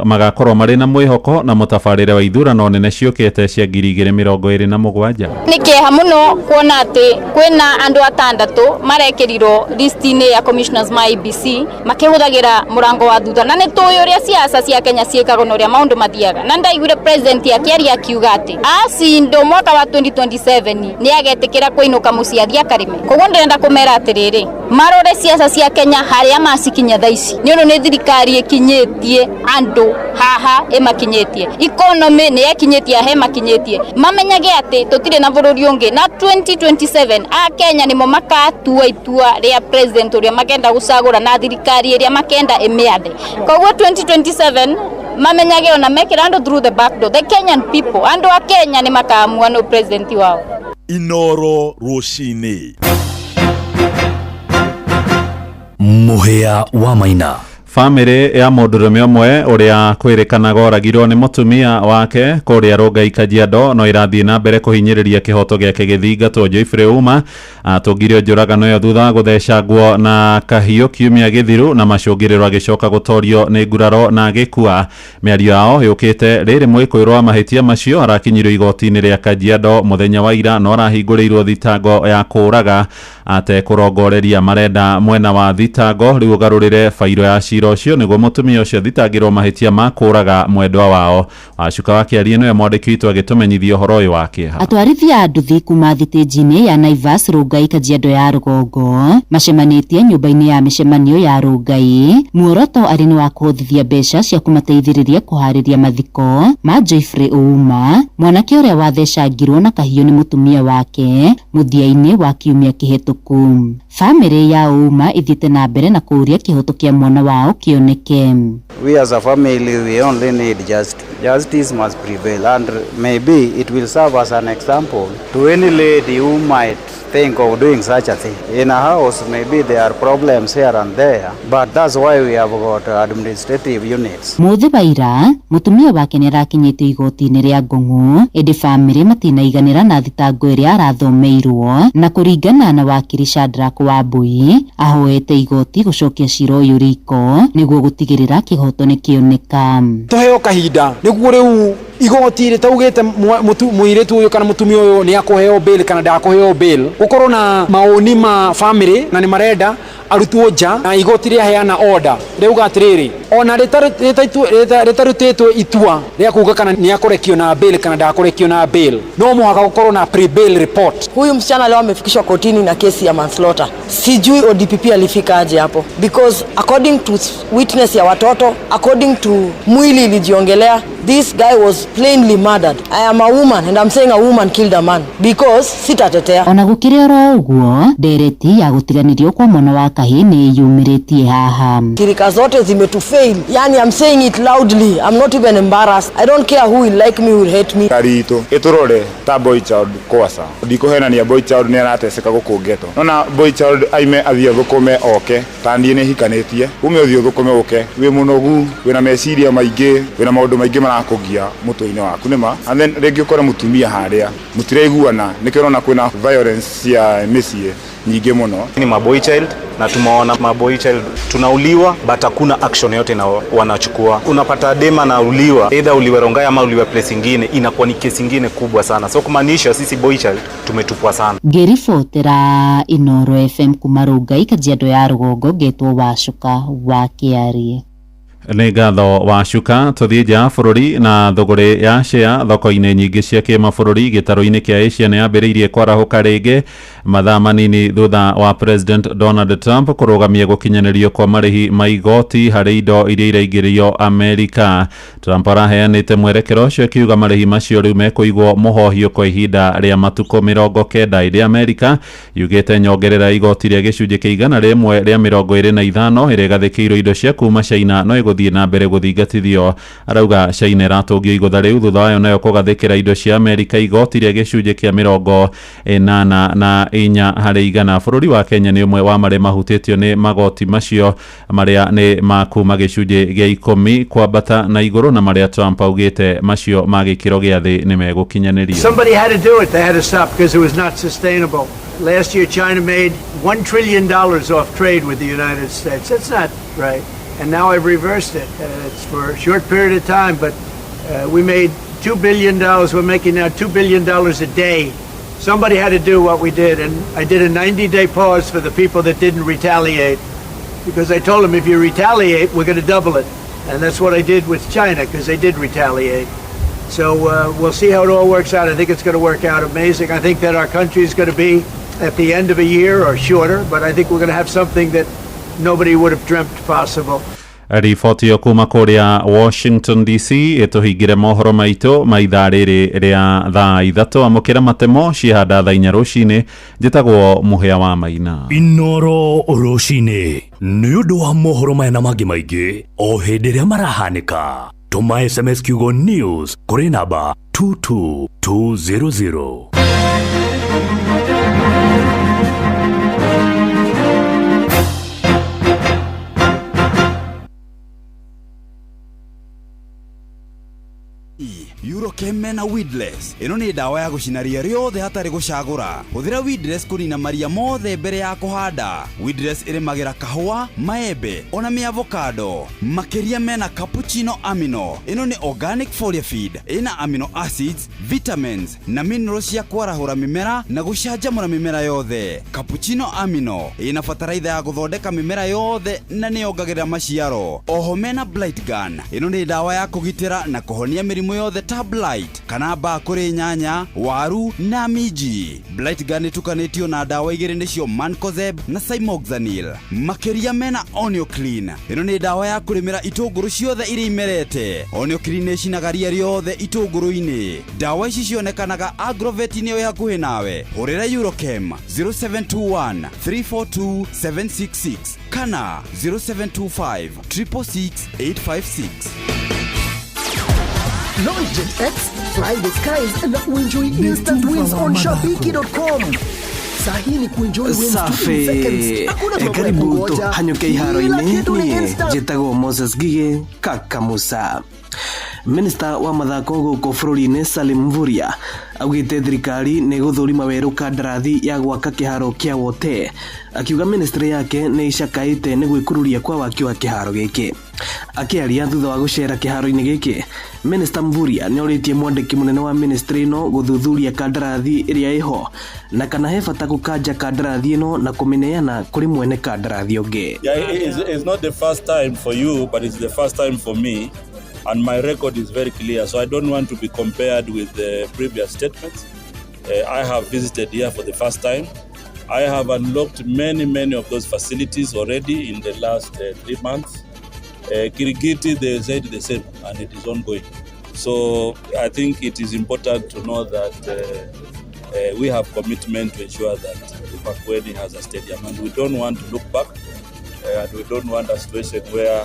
magakorwo marĩ na mwĩhoko na mũtabarĩre wa ithurano nene ciũkĩte cia 2027. Nĩ kĩeha mũno kuona atĩ kwĩna andũ atandatu marekerirwo listi-inĩ ya commissioners ma IBC makĩhũthagĩra mũrango wa thutha na nĩ tũĩ ũrĩa siasa cia Kenya ciĩkagwo na ũrĩa maũndũ mathiaga na ndaiguire president akĩaria akiuga atĩ acindwo mwaka wa 2027 nĩ getekera kuinuka muciathia karime koguo ndenda kumera atiriri marore siasa cia Kenya haria masikinya thaici ni uno ni thirikari ikinyetie andu haha emakinyetie economy ni yakinyetie he makinyetie mamenyage ati tutire na bururi ungi na 2027 a Kenya ni mo makatua itua ria president uria makenda gucagura na thirikari iria makenda emiathe koguo 2027 mamenyage ona mekira andu through the back door the Kenyan people andu a Kenya ni makaamua no president wao. Inoro Rushini Muhea wa Maina. Family ya mũndũrũme ũmwe ũrĩa kwĩrĩkanaga oragirwo nĩ mũtumia wake kũrĩa Rongai Kajiado no irathiĩ na mbere kũhinyĩrĩria kĩhoto gĩake gĩthingatwo. Joyfrey Uma atũngirio njũragano ĩyo thutha wa gũthecangwo na kahiũ kiumia gĩthiru na macũngĩrĩro agĩcoka gũtorio nĩ nguraro na gĩkua. Mĩario yao yũkĩte rĩrĩ mwĩkũĩrwo wa mahĩtia macio arakinyirio igoti-inĩ rĩa Kajiado mũthenya wa ira no arahingũrĩirwo thitango ya kũũraga atekũrongoreria marenda mwena wa thitango rĩu ũgarũrĩre fairo ya cira ũcio nĩguo mũtumia ũcio thitangĩrwo mahĩtia ma kũũraga mwendwa wao. Wacuka wa Kĩarie nĩwe mwandĩki witũ agĩtũmenyithia ũhoro ũyũ wa kĩeha. Atwarithia a nduthi kuma thitĩnji-inĩ ya Naivas Rongai Kajiado ya rũgongo macemanĩtie nyũmba-inĩ ya mĩcemanio ya Rongai muoroto arĩ nĩ wa kũhũthithia mbeca cia kũmateithĩrĩria kũharĩria mathiko ma Joyfrey Uma mwanake ũrĩa wathecangirwo na kahiũ nĩ mũtumia wake mũthia-inĩ wa kiumia kĩhĩtũku. Family ya Uma ithiĩte na mbere na kũũria kĩhoto kĩa mwana wao kioneke. We as a family we only need justice must prevail and maybe it will serve as an example to any lady who might think of doing such a thing. In a house maybe there are problems here and there but that's why we have got administrative units. Mũthĩ baira mũtumia wake nĩ arakinyĩtio igoti-inĩ rĩa Ngong'o ĩndĩ family matinaiganĩra na thitango ĩrĩa arathomeirwo na kũringana na wakiri Shadrack Wambui ahoete igoti gũcokia cira ũyũ riko nĩguo gũtigĩrĩra kĩhoto nĩ kĩoneka. Tũheo kahinda nĩguo rĩu igoti rĩtaugĩte mũirĩtu ũyũ kana mũtumia ũyũ nĩ akũheo bail kana ndakũheo bail gũkorwo na maoni ma family na nĩ marenda arutwo nja na igoti rĩaheana order rĩuga atĩrĩrĩ ona rĩtarutĩtwo itua rĩa kuga kana nĩ akũrekio na bail kana ndakũrekio na bail no mũhaka gũkorwo na pre-bail report. Huyu msichana leo amefikishwa kotini na kesi ya manslaughter. Sijui ODPP alifika aje hapo because according to witness ya watoto, according to mwili ilijiongelea, this guy was plainly murdered. I am a woman and I'm saying a woman killed a man because sitatetea. Ona gũkĩrĩ oro ũguo ndereti ya gũtiganĩrio kwa mwana wa Kahi ni yumiritie haha. Shirika zote zimetufail. Yani I'm saying it loudly. I'm not even embarrassed. I don't care who will like me, who will hate me. Karito iturore ta boy child kwasa. Ndikuhena ni boy child ni arateseka gukungeto. Nona boy child aime athia thukume oke. Tandie ni hikanetie. Ume uthio thukume oke. Wi munogu, wina meciria maingi, wina maundu maingi marakugia mutwe-ini waku nima. And then regi ukora mutumia haria. Mutireiguana nikirona kwina violence ya misie nyingi muno. Ni maboy child na tumeona maboy child tunauliwa but hakuna action yote na wanachukua. Unapata dema na uliwa either uliwe Rongai ama uliwe place nyingine, inakuwa ni kesi nyingine kubwa sana. So kumaanisha sisi boy child tumetupwa sana. Gerifotera Inoro FM kumarugai Kajiado ya Rugongo getwo Wacuka wa Kiarie. Nĩ ngatho Wacuka tũthiĩ nja bũrũri na thũgũrĩ ya share thoko-inĩ nyingĩ cia kĩmabũrũri gĩtarũ-inĩ kĩa Asia nĩ yambĩrĩirie kwarahũka rĩngĩ mathaa manini thutha wa President Donald Trump kũrũgamia gũkinyanĩrio kwa marĩhi ma igoti harĩ indo iria iraingĩrio Amerika. Trump araheanĩte mwerekero ũcio akiuga marĩhi macio rĩu mekũigwo mũhohio kwa ihinda rĩa matukũ 90 ĩrĩa Amerika yugĩte nyongerera igoti rĩa gĩcunjĩ kĩa 100 rĩa 25 ĩrĩa gathĩkĩirwo indo cia kuma China no ĩgũthiĩ na mbere gũthingatithio. Arauga China iratũngio igũtha rĩu thutha wayo nayo kũgathĩkĩra indo cia Amerika igoti rĩa gĩcunjĩ kĩa 84 harĩ 100. Bũrũri wa Kenya nĩ ũmwe wa marĩa mahutĩtio nĩ magoti macio marĩa nĩ makuma gĩcunjĩ gĩa 10 kwambata na igũrũ na marĩa Trump augĩte macio ma gĩkĩro gĩa thĩ nĩ megũkinyanĩrio. Somebody had to do it. They had to stop because it was not sustainable. Last year China made $1 trillion off trade with the United States. That's not right. And now I've reversed it. It's for a short period of time, but we made $2 billion. We're making now $2 billion a day. Somebody had to do what we did, and I did a 90-day pause for the people that didn't retaliate, because I told them if you retaliate, we're going to double it. And that's what I did with China, because they did retaliate. So we'll see how it all works out. I think it's going to work out amazing. I think that our country is going to be at the end of a year or shorter, but I think we're going to have something that nobody would have dreamt possible. Riboti yo kuma kũrĩa Washington DC ĩtũhingĩre mohoro maitũ ma ithaa rĩrĩ rĩa thaa 3 amũkĩra matemo cihanda thaa 4 rũcinĩ. Njĩtagwo Mũhĩa wa Maina. Inoro rũcinĩ nĩ ũndũ wa mohoro maya na mangĩ maingĩ o hĩndĩ ĩrĩa marahanĩka. Tũma SMS kiugo news kũrĩ namba 22200. Eurochem na Weedless. Ino ni dawa ya gucina ria riothe hatari gucagura. Huthira Weedless kunina maria mothe mbere ya kuhanda. Weedless irimagira kahua, maembe, ona mi avocado. Makeria mena cappuccino amino. Ino ni organic foliar feed. Ina amino acids, vitamins na minerals ya kwarahura mimera na gucanjamura mimera yothe. Cappuccino amino ina fataraitha ya guthondeka mimera yothe na ni yongagirira maciaro. Oho mena blight gun. Ino ni dawa ya kugitira na kuhonia mirimu yothe ta blight kana ba kuri nyanya, waru na miji. Blight gun itukanitio na dawa igiri nicio Mancozeb na Cymoxanil. Makeria mena Onio Clean. Ino ni dawa ya kurimira itunguru ciothe iri imerete. Onio Clean ni cinagaria riothe itunguru-ini. Dawa ici cionekanaga Agrovet-ini yo hakuhi nawe. Hurira Eurochem 0721 342 766 kana 0725 666 856. Launch X, fly the skies and enjoy instant wins on Shabiki.com. Sahi ni kuenjoy wins Safi. Karibu tuhanyuke iharo-ini. Njĩtagwo Moses Gige Kakamusa. Minister wa mathako gũkũ bũrũri-inĩ Salim Mvurya augĩte thirikari nĩ gũthũrima werũ kandarathi ya gwaka kĩharo kĩa Wote, akiuga ministry yake nĩ icakaĩte nĩ gwĩkururia kwa waki wa kĩharo gĩkĩ. Akĩaria thutha wa gũcera kĩharo-inĩ gĩkĩ, Minister Mvurya nĩ orĩtie mwandĩki mũnene wa ministry ĩno gũthuthuria kandarathi ĩrĩa ĩho na kana he bata gũkanja kandarathi ĩno na kũmĩneana kũrĩ mwene kandarathi ũngĩ. It's not the first time for you, but it's the first time for me. And my record is very clear, so I don't want to be compared with the previous statements. I have visited here for the first time. I have unlocked many of those facilities already in the last 3 months. Kirigiti, they said the same, and it is ongoing. So I think it is important to know that we have commitment to ensure that Makueni has a stadium, and we don't want to look back. and we don't want a situation where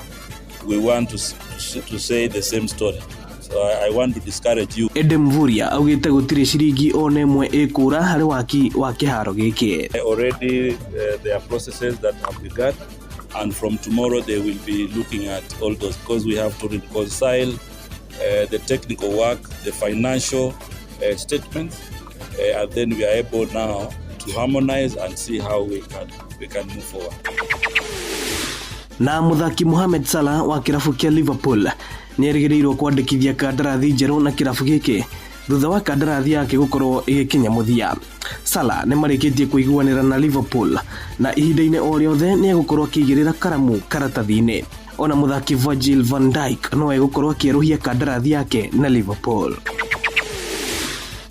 we want to say the same story. So I want to discourage you. Ede Mvurya augite gutire ciringi one emwe ikura hari waki wa kiharo giki. Already there are processes that have begun, and from tomorrow they will be looking at all those, because we have to reconcile the technical work, the financial statements, and then we are able now to harmonize and see how we can move forward. Na muthaki Mohamed Salah wa kirafu kia Liverpool ni erĩgĩrĩirwo kwandĩkithia kandarathi njerũ na kirafu gĩkĩ thutha wa kandarathi yake gũkorwo ĩgĩkinya mũthia. Salah nĩ marĩkĩtie kũiguanĩra na Liverpool na ihinda-inĩ o rĩothe nĩ egũkorwo akĩigĩrĩra karamu karatathi-inĩ. Ona muthaki Virgil van Dijk no egũkorwo akĩerũhia kandarathi yake na Liverpool.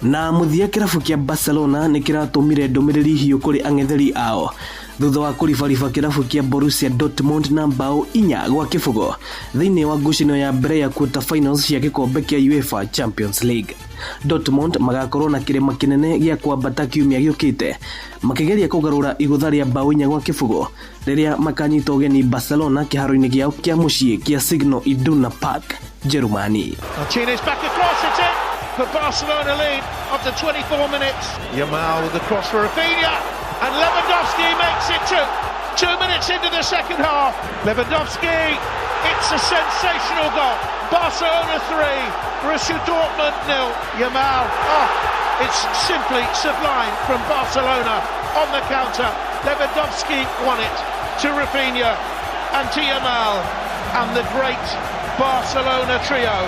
Na muthia kirafu kia Barcelona nĩ kĩratũmire ndũmĩrĩri hiũ kũrĩ ang'etheri ao thutha wa kũribariba kirafu kia Borussia Dortmund na mbao 4 gwa kĩbũgo thĩinĩ wa ngucanio ya mbere ya quarter finals cia gĩkombe kia UEFA Champions League. Dortmund magakorwo na kĩrĩma kĩnene gĩa kwambata kiumia gĩũkĩte makĩgeria kũgarũra igũtha rĩa mbao 4 gwa kĩbũgo rĩrĩa makanyita ũgeni Barcelona kĩharo-inĩ gĩao kia mũciĩ kia Signal Iduna Park, Germany. Martinez back across, it's in for Barcelona lead after 24 minutes. Yamal with the cross for Rafinha, and Lewandowski makes it 2 minutes into the second half. Lewandowski, it's a sensational goal. Barcelona 3, Borussia Dortmund 0. Yamal, it's simply sublime from Barcelona on the counter. Lewandowski won it to Rafinha and to Yamal, and the great Barcelona trio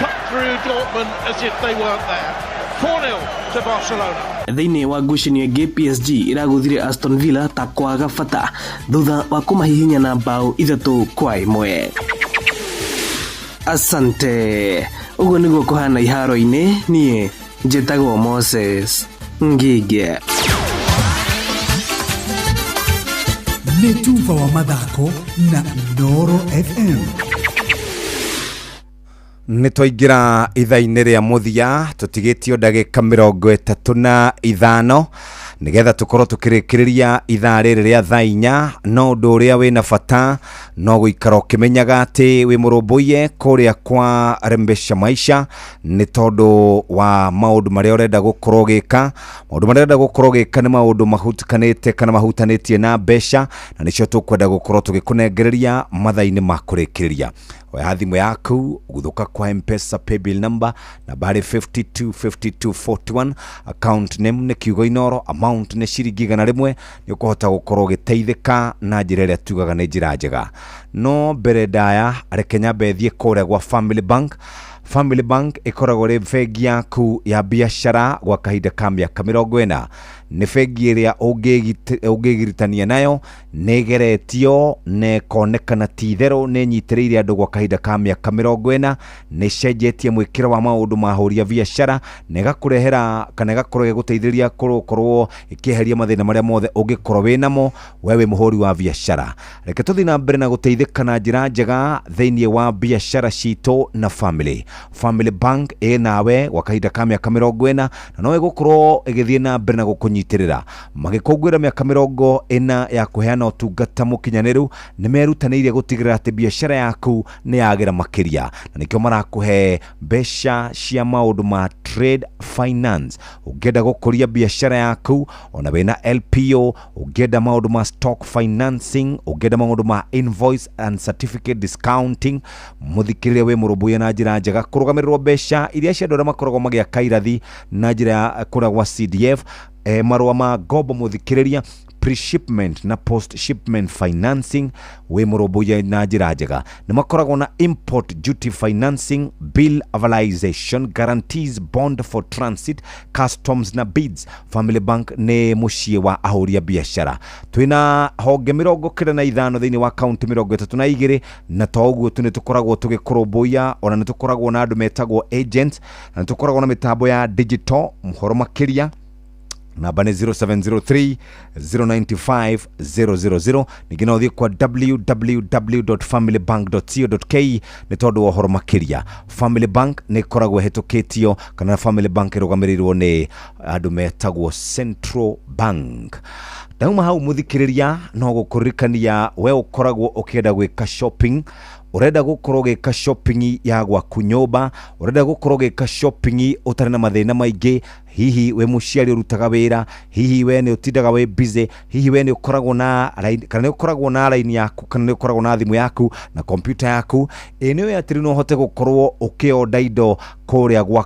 cut through Dortmund as if they weren't there. 4-0 to Barcelona. Thĩinĩ wa ngucanio ĩngĩ PSG ĩragũthire Aston Villa ta kwaga bata thutha wa kũmahihinya na mbao 3-1. Asante. Ũguo nĩguo kũhana iharo-inĩ, niĩ njĩtagwo Moses Ngige. Nĩ Tuva wa mathako na Ndoro FM. Nĩ twaingĩra ithaa-inĩ rĩa mũthia tũtigĩtio ndagĩka 35 nigetha tukorwo tukirikiriria ithaa rĩrĩ rĩa thaa 4 no ũndũ ũrĩa wĩna bata no gũikara ũkĩmenyaga atĩ wĩ mũrũmbũiye kũrĩa kwa Rembesha Maisha nĩ tondũ wa maũndũ marĩa ũrenda gũkorwo gĩka. Maũndũ marĩa ũrenda gũkorwo gĩka nĩ maũndũ mahutikanĩte kana mahutanĩtie na mbeca, na nĩcio tũkwenda gũkorwo tũgĩkũnengereria mathaa-inĩ ma kũrĩkĩrĩria. Oya thimũ yaku gũthũka kwa M-Pesa paybill number nambari 525241, account name nĩ kiugo Inoro, amount nĩ ciringi 100. nĩ ũkũhota gũkorwo gĩteithĩka na njĩra ĩrĩa tugaga nĩ njĩra njega. No mbere ndaya reke nyambe thiĩ kũrĩa gwa Family Bank. Family Bank ĩkoragwo rĩ bengi yaku ya biacara gwa kahinda ka mĩaka 40. Nĩ bengi ĩrĩa ũngĩgiritania nayo, nĩ geretio na ĩkonekana ti itherũ nĩ nyitĩrĩire andũ gwa kahinda ka mĩaka 40. Nĩ cenjetie mwĩkĩro wa maũndũ ma hũria biacara na ĩgakũrehera kana ĩgakorwo ĩgũteithĩrĩria kũrũkorwo ĩkĩeheria mathĩna marĩa mothe ũngĩkorwo wĩnamo wewe mũhũri wa biacara. Reke tũthiĩ na mbere na gũteithĩka na njĩra njega thĩinĩ wa biacara citũ na family. Family Bank nawe gwa kahinda ka mĩaka 40 na no ĩgũkorwo ĩgĩthiĩ na mbere na gũkũnyitĩrĩra magĩkũngũĩra mĩaka 40 ya kũheana ũtungata mũkinyanĩru. Nĩ merutanĩirie gũtigĩrĩra atĩ biacara yaku nĩ yagĩra makĩria, na nĩkĩo marakũhe mbeca cia maũndũ ma trade finance. Ũngĩenda gũkũria biacara yaku ona wĩna LPO, ũngĩenda maũndũ ma stock financing, ũngĩenda maũndũ ma invoice and certificate discounting, mũthikĩrĩrie wĩ mũrũmbũiye na njĩra njega kũrũgamĩrĩrwo mbeca iria cia andũ arĩa makoragwo magĩaka irathi na njĩra ya kũrĩa gwa CDF, marũa ma ngombo mũthikĩrĩria, pre-shipment na post-shipment financing wĩ mũrũmbũiye na njĩra njega. Nĩ makoragwo na import duty financing, bill avalization, guarantees, bond for transit, customs na bids. Family Bank nĩ mũciĩ wa ahũria biacara. Twĩna honge 95 thĩinĩ wa kaunti 32 na to ũguo tu nĩ tũkoragwo tũgĩkũrũmbũiya ona nĩ tũkoragwo na andũ metagwo agents, na nĩ tũkoragwo na mĩtambo ya digital mũhoro makĩria namba nĩ 0703 095 000. Ningĩ no ũthiĩ kwa www.familybank.co.ke nĩ tondũ wa ũhoro makĩria. Family Bank nĩ ĩkoragwo ĩhetũkĩtio kana Family Bank ĩrũgamĩrĩirwo nĩ andũ metagwo Central Bank. Dauma hau mũthikĩrĩria no gũkũririkania we ũkoragwo ũkĩenda gwĩka shopping, urenda gukorwo gĩka shopping ya gwaku nyũmba, urenda gukorwo gĩka shopping ũtarĩ na mathĩna maingĩ, hihi we mũciari ũrutaga wĩra, hihi we nĩ ũtindaga we busy, hihi we nĩ ũkoragwo na line kana nĩ ũkoragwo na line yaku kana nĩ ũkoragwo na thimũ yaku na computer yaku, nĩ atĩrĩ no hote gũkorwo ũkĩoda indo kũrĩa gwa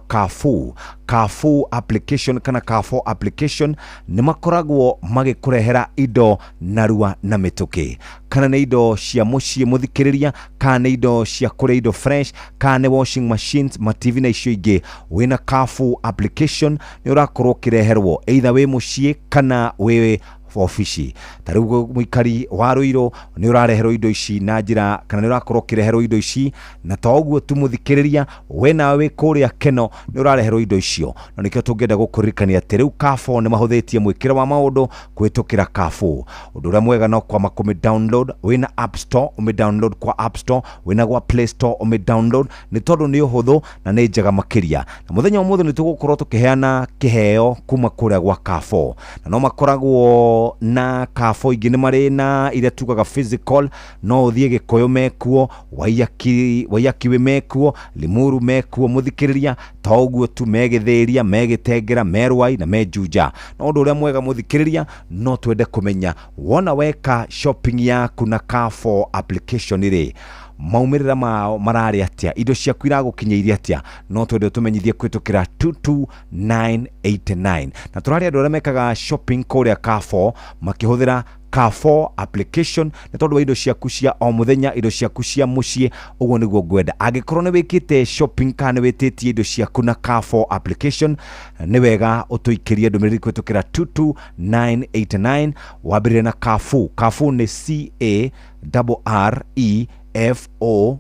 Carrefour application kana Carrefour application nĩ makoragwo magĩkũrehera indo narua na mĩtũkĩ, kana nĩ indo cia mũciĩ mũthikĩrĩria, kana nĩ indo cia kũrĩa indo fresh, kana nĩ washing machines, ma TV na icio ingĩ. Wĩna Carrefour application nĩ ũrakorwo ũkĩreherwo either wĩ mũciĩ kana wĩ ofici. Tarĩu mũikari wa Ruiru nĩ ũrareherwo indo ici na njĩra kana nĩ ũrakorwo ũkĩreherwo indo ici, na to ũguo tu mũthikĩrĩria, we nawe kũrĩa Keno nĩ ũrareherwo indo icio. Na nĩkĩo tũngĩenda gũkũririkania atĩ rĩu Carrefour nĩ mahũthĩtie mwĩkĩre wa maũndũ kũhĩtũkĩra Carrefour. Ũndũ ũrĩa mwega no kwamba kũmĩ-download, wĩna App Store ũmĩ-download kwa App Store, wĩna gwa Play Store ũmĩ-download, nĩ tondũ nĩ ũhũthũ na nĩ njega makĩria. Na mũthenya ũmũthĩ nĩ tũgũkorwo tũkĩheana kĩheo kuma kũrĩa gwa Carrefour, na no makoragwo na Carrefour ingĩ nĩ marĩ na iria tugaga physical, no ũthiĩ Gĩkũyũ mekuo, Waiyakiwe mekuo, Limuru mekuo mũthikĩrĩria, to ũguo tu megĩthĩria, megĩtengera, merwai na menjuja. No ũndũ ũrĩa mwega mũthikĩrĩria, no twende kũmenya wona weka shopping yaku na Carrefour application rĩ, maumĩrĩra mao mararĩ atĩa, indo ciaku iragũkinyĩire atĩa. No twende tũmenyithie kũhĩtũkĩra 22989. Na tũrarĩ andũ arĩa mekaga shopping kũrĩa Carrefour makĩhũthĩra Carrefour application nĩ tondũ wa indo ciaku cia o mũthenya, indo ciaku cia mũciĩ. Ũguo nĩguo ngwenda, angĩkorwo nĩ wĩkĩte shopping kana nĩ wĩtĩtie indo ciaku na Carrefour application, nĩ wega ũtũikĩrie ndũmĩrĩri kũhĩtũkĩra 22989. Wambĩrĩrie na Carrefour. Carrefour nĩ CARREFOUR,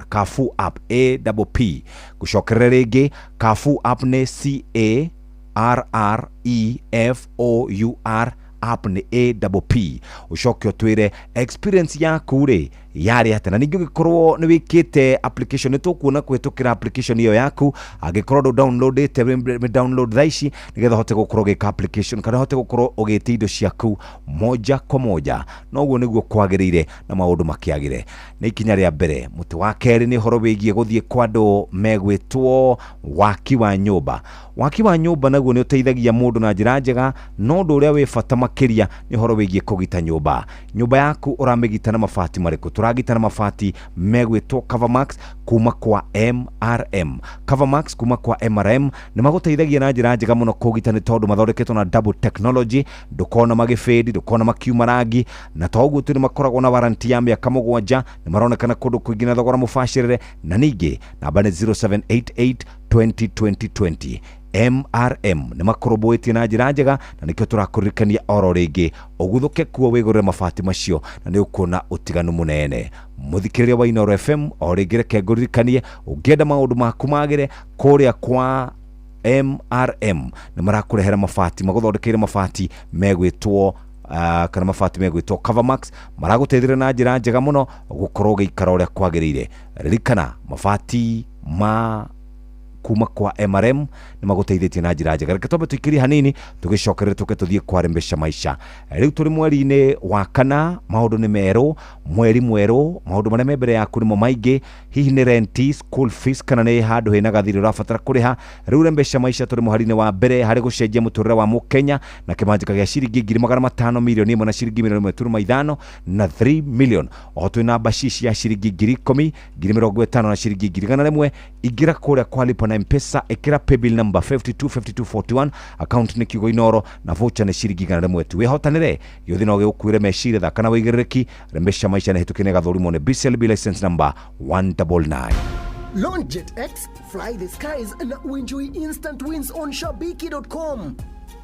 Carrefour app APP. Gũcokerera rĩngĩ, Carrefour app nĩ CARREFOUR, app nĩ APP. Ucoke ũtwĩre experience yaku rĩ yarĩ atĩa. Na ningĩ ũngĩkorwo nĩ wĩkĩte application, nĩ tũkuona kũhĩtũkĩra application iyo yaku, angĩkorwo ndũ downloadĩte download thaa ici nĩgetha hote gũkorwo gĩka application kana hote gũkorwo ũgĩtia indo ciaku moja kwa moja. No ũguo nĩguo kwagĩrĩire na maũndũ makĩagĩre. Nĩ ikinya rĩa mbere. Mũtĩ wa kerĩ nĩ ũhoro wĩgiĩ gũthiĩ kwa andũ megwĩtwo waki wa nyũmba. Waki wa nyũmba naguo nĩ ũteithagia mũndũ na njĩra njega, no ũndũ ũrĩa wĩ bata makĩria nĩ ũhoro wĩgiĩ kũgita nyũmba. Nyũmba yaku ũramĩgita na mabati marĩkũ? Tũragita na mabati megwĩtwo Covermax kuma kwa MRM. Covermax kuma kwa MRM nĩ magũteithagia na njĩra njega mũno kũgita, nĩ tondũ mathondeketwo na double technology, ndũkona magĩfĩdi, ndũkona makiuma rangi, na to ũguo tu nĩ makoragwo na warranty ya mĩaka 7, nĩ maronekana kũndũ kũingĩ na thogora mũbacĩrĩre. Na ningĩ namba nĩ 0788 202020. MRM nĩ makorobũĩtie na njĩra njega, na nĩkĩo tũrakũririkania oro rĩngĩ ũguthũke kuo wĩgũrĩre mabati macio, na nĩ ũkuona ũtiganu mũnene. Mũthikĩrĩria wa Inooro FM o rĩngĩ reke ngũririkanie, ũngĩenda maũndũ maku magĩre kũrĩa kwa MRM nĩ marakũrehera mabati, magũthondekeire mabati megwĩtwo kana mabati megwĩtwo Covermax, maragũteithĩrĩria na njĩra njega mũno gũkorwo gĩikara ũrĩa kwagĩrĩire. Ririkana mabati ma kuma kwa MRM nĩ magũteithĩtie na njĩra njega. Reke twambe tũikĩrie hanini tũgĩcokerere tũke tũthiĩ kwa Rembesha Maisha. Rĩu tũrĩ mweri-inĩ wa kana, maũndũ nĩ merũ, mweri mwerũ, maũndũ marĩa me mbere yaku nĩmo maingĩ. Hihi nĩ rent, school fees, kana nĩ handũ hena gathirĩ ũrabatara kũrĩha. Rĩu Rembesha Maisha tũrĩ mũhari-inĩ wa mbere harĩ gũcenjia mũtũrĩre wa Mũkenya na kĩmanjĩka gĩa ciringi 500 milioni ĩmwe na ciringi 1.5 na 3 million. O twĩ namba cici ya ciringi 10,000, 50 na ciringi 100,000. Ingĩra kũrĩa kwa lipa na M-Pesa, ĩkĩra paybill number 525241, account nĩ kiugo Inooro, na voucher nĩ ciringi 100 tu. Wĩhotanĩre gĩũthi no gĩgũkuĩre meciria thaka na wĩigĩrĩrĩki. Rembesha Maisha nĩ hĩtũkĩne gathũrimwo nĩ BCLB license number 199. Launch JetX, fly the skies and enjoy instant wins on Shabiki.com.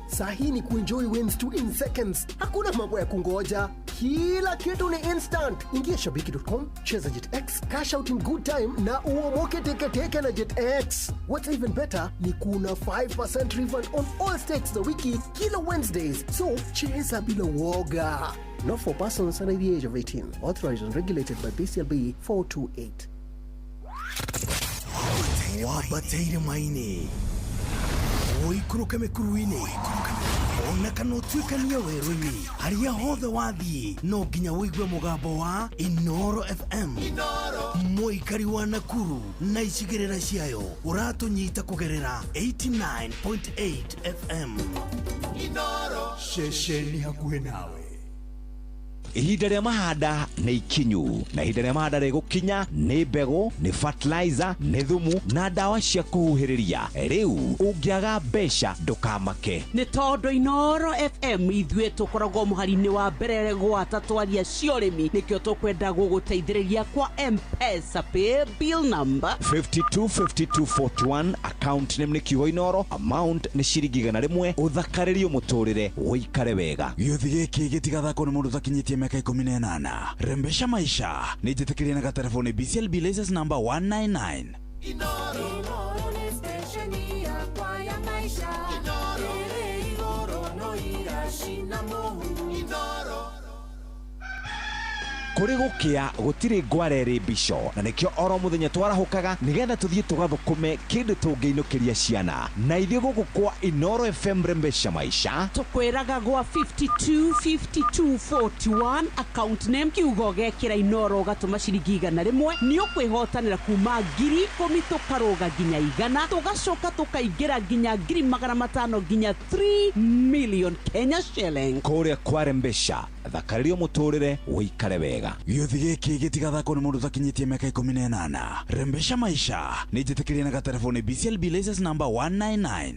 Sahi ni kuenjoy wins 2 in seconds. Hakuna mambo ya kungoja. Kila kitu ni instant. Ingia shabiki.com, cheza JetX, cash out in good time na uomoke teke na JetX. What's even better ni kuna 5% refund on all stakes the wiki kila Wednesdays. So cheza bila woga. Not for persons under the age of 18. Authorized and regulated by BCLB 428. Wabateire maini oikuruke mekuruini ona kanotwikania werũ-inĩ harĩa hothe wathiĩ no nginya wĩigue mũgambo wa Inoro FM. Mũikari wa Nakuru na icigĩrĩra ciayo ũratũnyita kũgerera 89.8 FM. Ceceni hakuhĩ nawe. Ihinda rĩa mahanda nĩ ikinyu na ihinda rĩa mahanda rĩgũkinya nĩ mbegũ, nĩ fertilizer, nĩ thumu na ndawa cia kũhuhĩrĩria. Rĩu ũngĩaga mbeca ndũkamake. Nĩ tondũ Inoro FM ithuĩ tũkoragwo mũhari-inĩ wa mbere gwata twaria cia ũrĩmi, nĩkĩo tũkwenda gũgũteithĩrĩria kwa M-Pesa pay bill number 525241. Account name nĩ kiugo Inoro, amount nĩ ciringi 100. Ũthakarĩrio mũtũrĩre ũikare wega. Gĩothi gĩkĩ gĩtigathakwo nĩ mũndũ ũtakinyĩtie miaka 18. Rembesha maisha nĩ njĩtĩkĩrie na telefoni BCLB license number 199. Inoro ni stesheni yakwa ya maisha. Inoro no irashina mohu. Kuri gukia gutiri ngwareri bisho na nikio oro muthenya twarahukaga nigetha tuthie tugathukume kindu tungeinukiria ciana na ithie guku kwa Inoro FM rembesha maisha tukwiraga gwa 525241 account name kiugo gekira Inoro gatuma ciringi 100 ni ukwihotanira kuma 10,000 tukaroga ginya 100 tugacoka tukaingira ginya 500,000 ginya 3 million Kenya shilling kuria kwa rembesha thakaririo muturire uikare wega. Gĩothi gĩkĩ gĩtigathakwo nĩ mũndũ ũtakinyĩtie miaka 18. Rembesha maisha nĩ njĩtĩkĩrie na telefoni BCLB license number 199.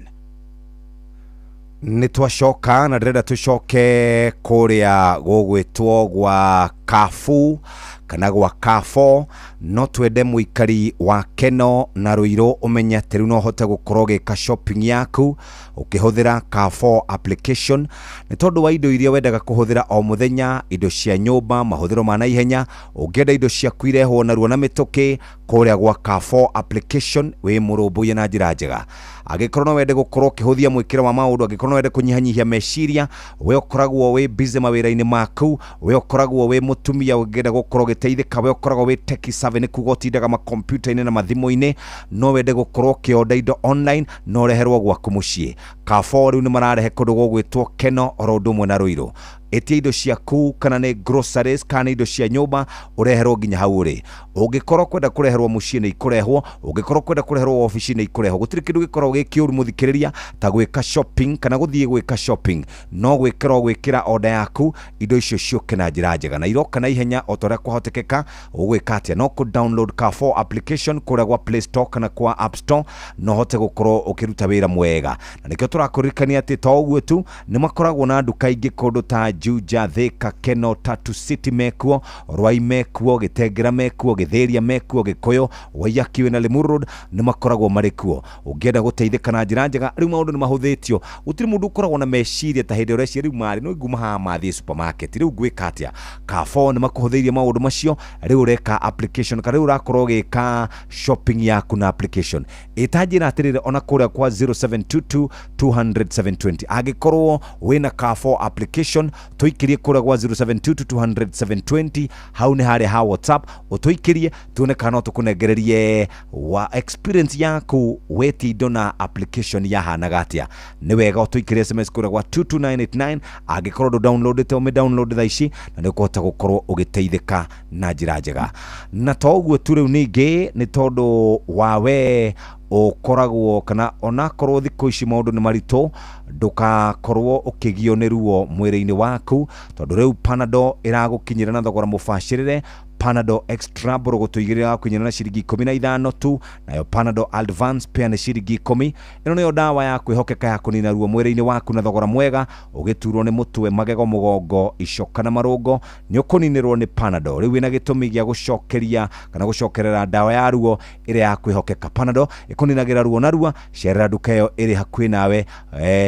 Nĩ twacoka na ndĩrenda tũcoke kũrĩa gũgwĩtwo gwa Kafu kana gwa Kafo, no twende mũikari wa Keno na Ruiru ũmenye atĩ rĩu no hote gũkorwo gĩka shopping yaku ukihũthĩra Kafo application. Nĩ tondũ wa indo iria wendaga kũhũthĩra o mũthenya, indo cia nyũmba, mahũthĩro ma naihenya, ũngĩenda indo ciaku irehwo narua na mĩtũkĩ kũrĩa gwa Kafo application, wĩ mũrũmbũiye na njĩra njega. Angĩkorwo no wende gũkorwo ũkĩhũthia mwĩkĩre wa maũndũ, angĩkorwo no wende kũnyihanyihia meciria, we ũkoragwo wĩ busy mawĩra-inĩ maku, we ũkoragwo wĩ mũtumia ũngĩenda gũkorwo ũgĩteithĩka, we ũkoragwo wĩ tech savvy, nĩ kuga ũtindaga makompiuta-inĩ na mathimũ-inĩ, no wende gũkorwo ũkĩorder indo online no reherwo gwaku mũciĩ. Kafo rĩu nĩ mararehe kũndũ gũgwĩtwo Keno oro ũndũ ũmwe na Ruiru. Etia indo ciaku kana nĩ groceries kana indo cia nyũmba ũreherwo nginya hau ũrĩ. Ũngĩkorwo kwenda kũreherwo mũciĩ nĩ ikũrehwo, ũngĩkorwo kwenda kũreherwo ofici nĩ ikũrehwo. Gũtirĩ kĩndũ gĩkoragwo gĩkĩũru mũthikĩrĩria ta gwĩka shopping kana gũthiĩ gwĩka shopping, no gwĩkĩra order yaku indo icio ciũke na njĩra njega na iroka na ihenya o torĩa kwahotekeka. Ũgwĩka atĩa? No ku download Kafo application kũrĩa gwa Play Store kana kwa App Store, no hote gũkorwo ũkĩruta wĩra mwega. Na nĩkĩo tũrakũririkania atĩ to ũguo tu, nĩ makoragwo na nduka ingĩ kũndũ ta Juja, Thika, Keno, Tatu City mekuo, Rwai mekuo, Gĩtengera mekuo, Gĩthĩria mekuo, Gĩkũyũ, Waiyaki na Limuru Road nĩ makoragwo marĩ kuo. Ũngĩenda gũteithĩka na njĩra njega, rĩu maũndũ nĩ mahũthĩtio. Gũtirĩ mũndũ ũkoragwo na meciria ta hĩndĩ ũrĩa rĩu marĩ no nguma haha mathiĩ supermarket. Rĩu gwĩka atĩa? Kafo nĩ makũhũthĩirie maũndũ macio. Rĩu ũreka application kana rĩu ũrakorwo ũgĩka shopping yaku na application. Ĩtanjĩra atĩrĩrĩ ona kũrĩa kwa 0722-200-720. Angĩkorwo wĩna Kafo application, tuikirie kura gwa 0722-200-720. hau nĩ harĩa ha WhatsApp, utuikirie tuone kana no tukunengererie wa experience yaku weti indo na application ya hanaga atia. Nĩ wega utuikirie SMS kura gwa 22989. Angĩkorwo downloadete o me download thaa ici na nĩ ũkũhota gũkorwo ũgĩteithĩka na njĩra njega. Na to ũguo tu, rĩu ningĩ nĩ tondũ wawe ukoragwo kana onakorwo thikũ ici maũndũ nĩ maritũ, ndũkakorwo ũkĩgio nĩ ruo mwĩrĩ-inĩ waku, tondũ rĩu Panadol ĩragũkinyĩra na thogora mũbacĩrĩre. Panadol Extra borogoto igirira kwinyana na ciringi 15 tu, nayo Panadol Advance pia ni ciringi 10. Ino niyo dawa ya kwihokeka ya kunina ruo mwiri-ini waku na thogora mwega, ugiturwo ni mutwe, magego, mugongo, icoka na marungo, ni ukuninirwo ni Panadol. Riu wina gitumi gia gucokeria kana gucokerera dawa ya ruo ire ya kwihokeka. Panadol ikuninagira ruo na ruo. Cerera duka yo iri hakuhi nawe,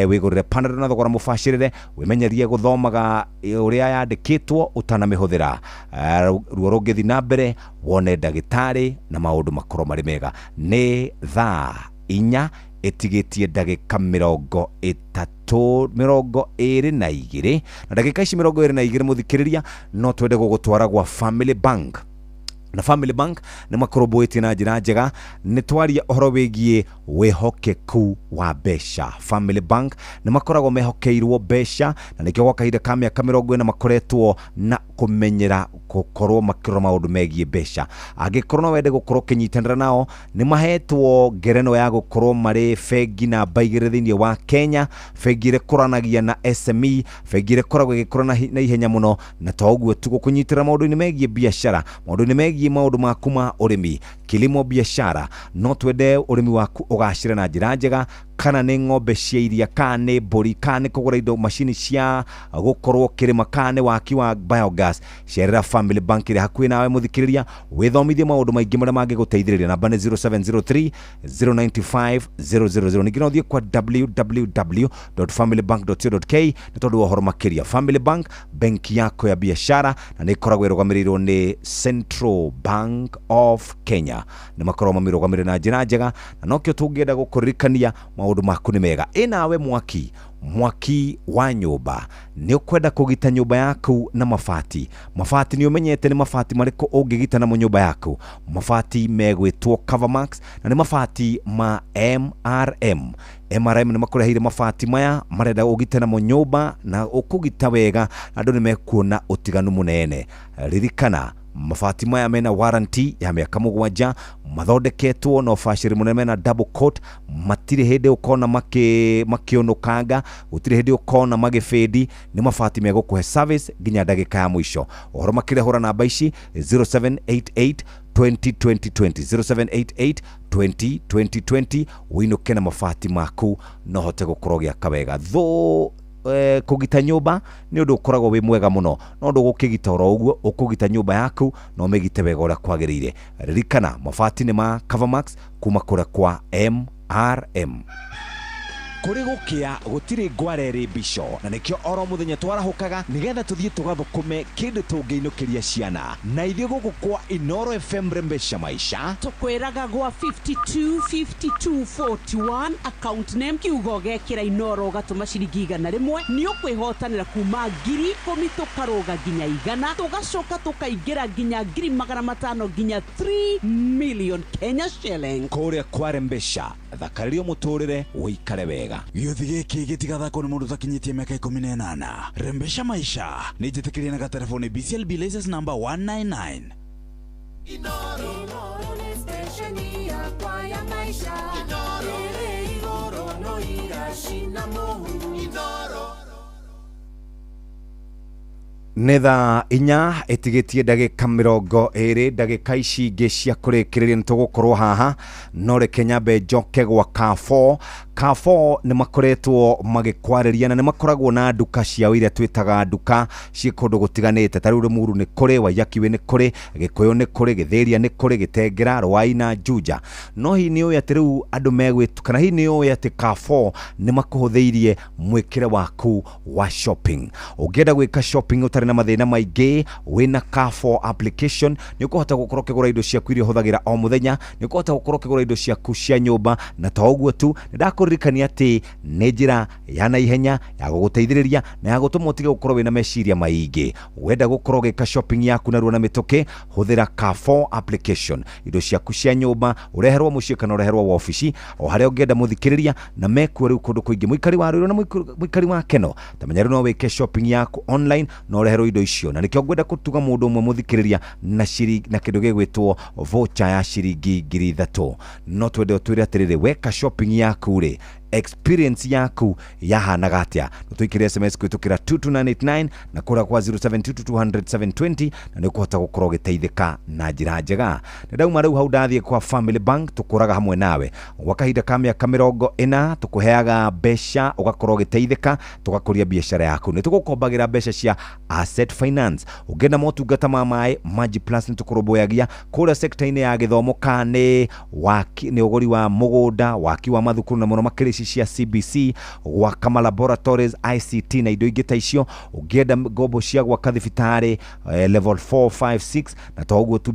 wigurire Panadol na thogora mubashirire, wimenyerie guthomaga uria yandikitwo utanamihuthira. Ruo rungithi na mbere wone ndagitari na maundu makoro mari mega. Ni thaa 4 etigetie ndagika 32 na ndagika ici 22 muthikiriria no twende gugutwara gwa Family Bank. Na Family Bank ni makorobwete na njira njega, ni twaria ohoro wigie wihokeku wa besha. Family Bank ni makoragwo mehokeirwo besha, na nikyo gwa kahinda ka miaka 40 makoretwo na kumenyera gukorwo makiro maundu megie besha. Angikorwo no wende gukorwo kinyitanira nao, ni mahetwo ngereno ya gukorwo mari fegi na baigire thiini wa Kenya, fegi ire koranagia na SME, fegi ire koragwo igikorana na ihenya muno, na toguo tu gukunyitira maundu-ini megie biashara, maundu-ini megie maundu maku ma urimi, kilimo, biashara. No twende urimi waku ugacire na njira njega, kana ni ng'ombe cia iria, kana ni mburi, kana ni kugura indo machine cia gukorwo kirima, kana ni waki wa biogas. Cerera Family Bank iri hakuhi nawe muthikiriria, withomithie maundu maingi maria mangiguteithiriria. Namba ni 0703 095 000. Ningĩ no thie kwa www.familybank.co.ke ni tondu wa uhoro makiria. Family Bank, benki yako ya biashara, na ni koragwo irugamiriro ni Central Bank of Kenya. Ni makorwo mamirugamirira na njira njega, na nokyo tungienda gukuririkania maundu maku ni mega. Nawe mwaki wa nyumba, ni ukwenda kugita nyumba yaku na mafati. Mafati ni umenyete ni mafati mariko ungigita na nyumba yaku. Mafati megwitwo Covermax, na ni mafati ma MRM. MRM ni makurehire mafati maya marenda ugite na nyumba na ukugita wega, andu ni mekuona utiganu munene. Ririkana mafati maya mena warranty ya miaka 7, mathondeketwo no fashiri munene, mena double coat, matire hede ukona makionokanga, utire hede ukona magefedi. Ni mafati megukuhe service ginya ndagika ya mwisho. Ohoro makirehura namba ici 0788 2020 0788 winuke na mafati maku no hote gukorwo giaka wega. Kugita nyumba ni undu ukoragwo wi mwega muno, no ndu gukigita oro uguo ukugita nyumba yaku no megite wega ura kwagirire. Ririkana mafati ni ma Covermax kuma kura kwa MRM. kuri gukia gutiri ngwareri bisho, na nikyo oro muthenya twarahukaga nigetha tuthie tugathukume kindu tungiinukiria ciana na ithie guku kwa Inoro FM rembesha maisha. Tukwiraga gwa 5241 account name kiugo gekira Inoro gatuma ciringi 100 ni ukwihotanira kuma 10,000 tukaroga ginya 100, tugacoka tukaingira ginya 500,000 ginya 3 million Kenya shilling. Kuria kwa rembesha thakaririo muturire wikare wega. Gĩuthi gĩkĩ gĩtigathakwo nĩ mũndũ ũtakinyĩtie mĩaka 18. Rembesha maisha nĩ njĩtĩkĩrie na gatelefoni BCLB license number 199. Inoro ni stesheni yakwa ya maisha. Igoro no irashina mohu. Inoro Nĩ thaa 4 ĩtigetie ndagĩka 20, ndagĩka ici ingĩ cia kũrĩkĩrĩria nĩ tũgũkorwo haha. No reke nyambe njoke gwa Carrefour. Carrefour nĩ makoretwo magĩkwarĩria na nĩ makoragwo na nduka ciao iria twĩtaga nduka ciĩ kũndũ gũtiganĩte. Ta rĩu Rĩmuru nĩ kũrĩ, Waiyaki nĩ kũrĩ, Gĩkũyũ nĩ kũrĩ, Gĩthĩria nĩ kũrĩ, Gĩtengera, Rũai na Juja. No hihi nĩ ũĩ atĩ rĩu andũ megwĩtu, kana hihi nĩ ũĩ atĩ Carrefour nĩ makũhũthĩirie mwĩkĩre waku wa shopping. Ũngĩenda gwĩka shopping ũtarĩ na mathĩna maingĩ, wĩna Carrefour application nĩ ũkũhota gũkorwo ũkĩgũra indo ciaku iria ũhũthagĩra o mũthenya, nĩ ũkũhota gũkorwo ũkĩgũra indo ciaku cia nyũmba. Na to ũguo tu, nĩ ndakũririkania atĩ nĩ njĩra ya naihenya ya gũgũteithĩrĩria na ya gũtũma ũtige gũkorwo wĩna meciria maingĩ. Wenda gũkorwo ũgĩka shopping yaku narua na mĩtũkĩ, hũthĩra Carrefour application. Indo ciaku cia nyũmba ũreherwo mũciĩ kana ũreherwo wabici, o harĩa ũngĩenda mũthikĩrĩria, na mekuo rĩu kũndũ kũingĩ. Mũikari wa Rũirũ na mũikari wa Keno, tamenya rĩu no wĩke shopping yaku online na ũreherwo indo icio. Na nĩkĩo ngwenda gũtuga mũndũ ũmwe mũthikĩrĩria na kĩndũ gĩgwĩtwo voucher ya ciringi 3,000. No twende ũtwĩre atĩrĩrĩ, weka shopping yaku rĩ, experience yaku yahanaga atia nutwikire SMS kwitukira 22989 na kura kwa 0722000720 na nikuhota gukorwo giteithika na njira njega ndauma riu hau ndathie kwa Family Bank tukuraga hamwe nawe wakahinda ka miaka 40 tukuheaga mbeca ugakorwo giteithika tugakuria biashara yaku ni tugukombagira mbeca cia asset finance ugenda motungata ma mai Maji Plus ni tukuroboyagia kura sector-ini ya githomo kane waki ni ugori wa mugunda waki wa mathukuru na muno makirisi cia CBC wa kama laboratories ICT na indo ingĩ ta icio ugenda gobo cia gwa kathibitari level 4 5 6 na toguo tu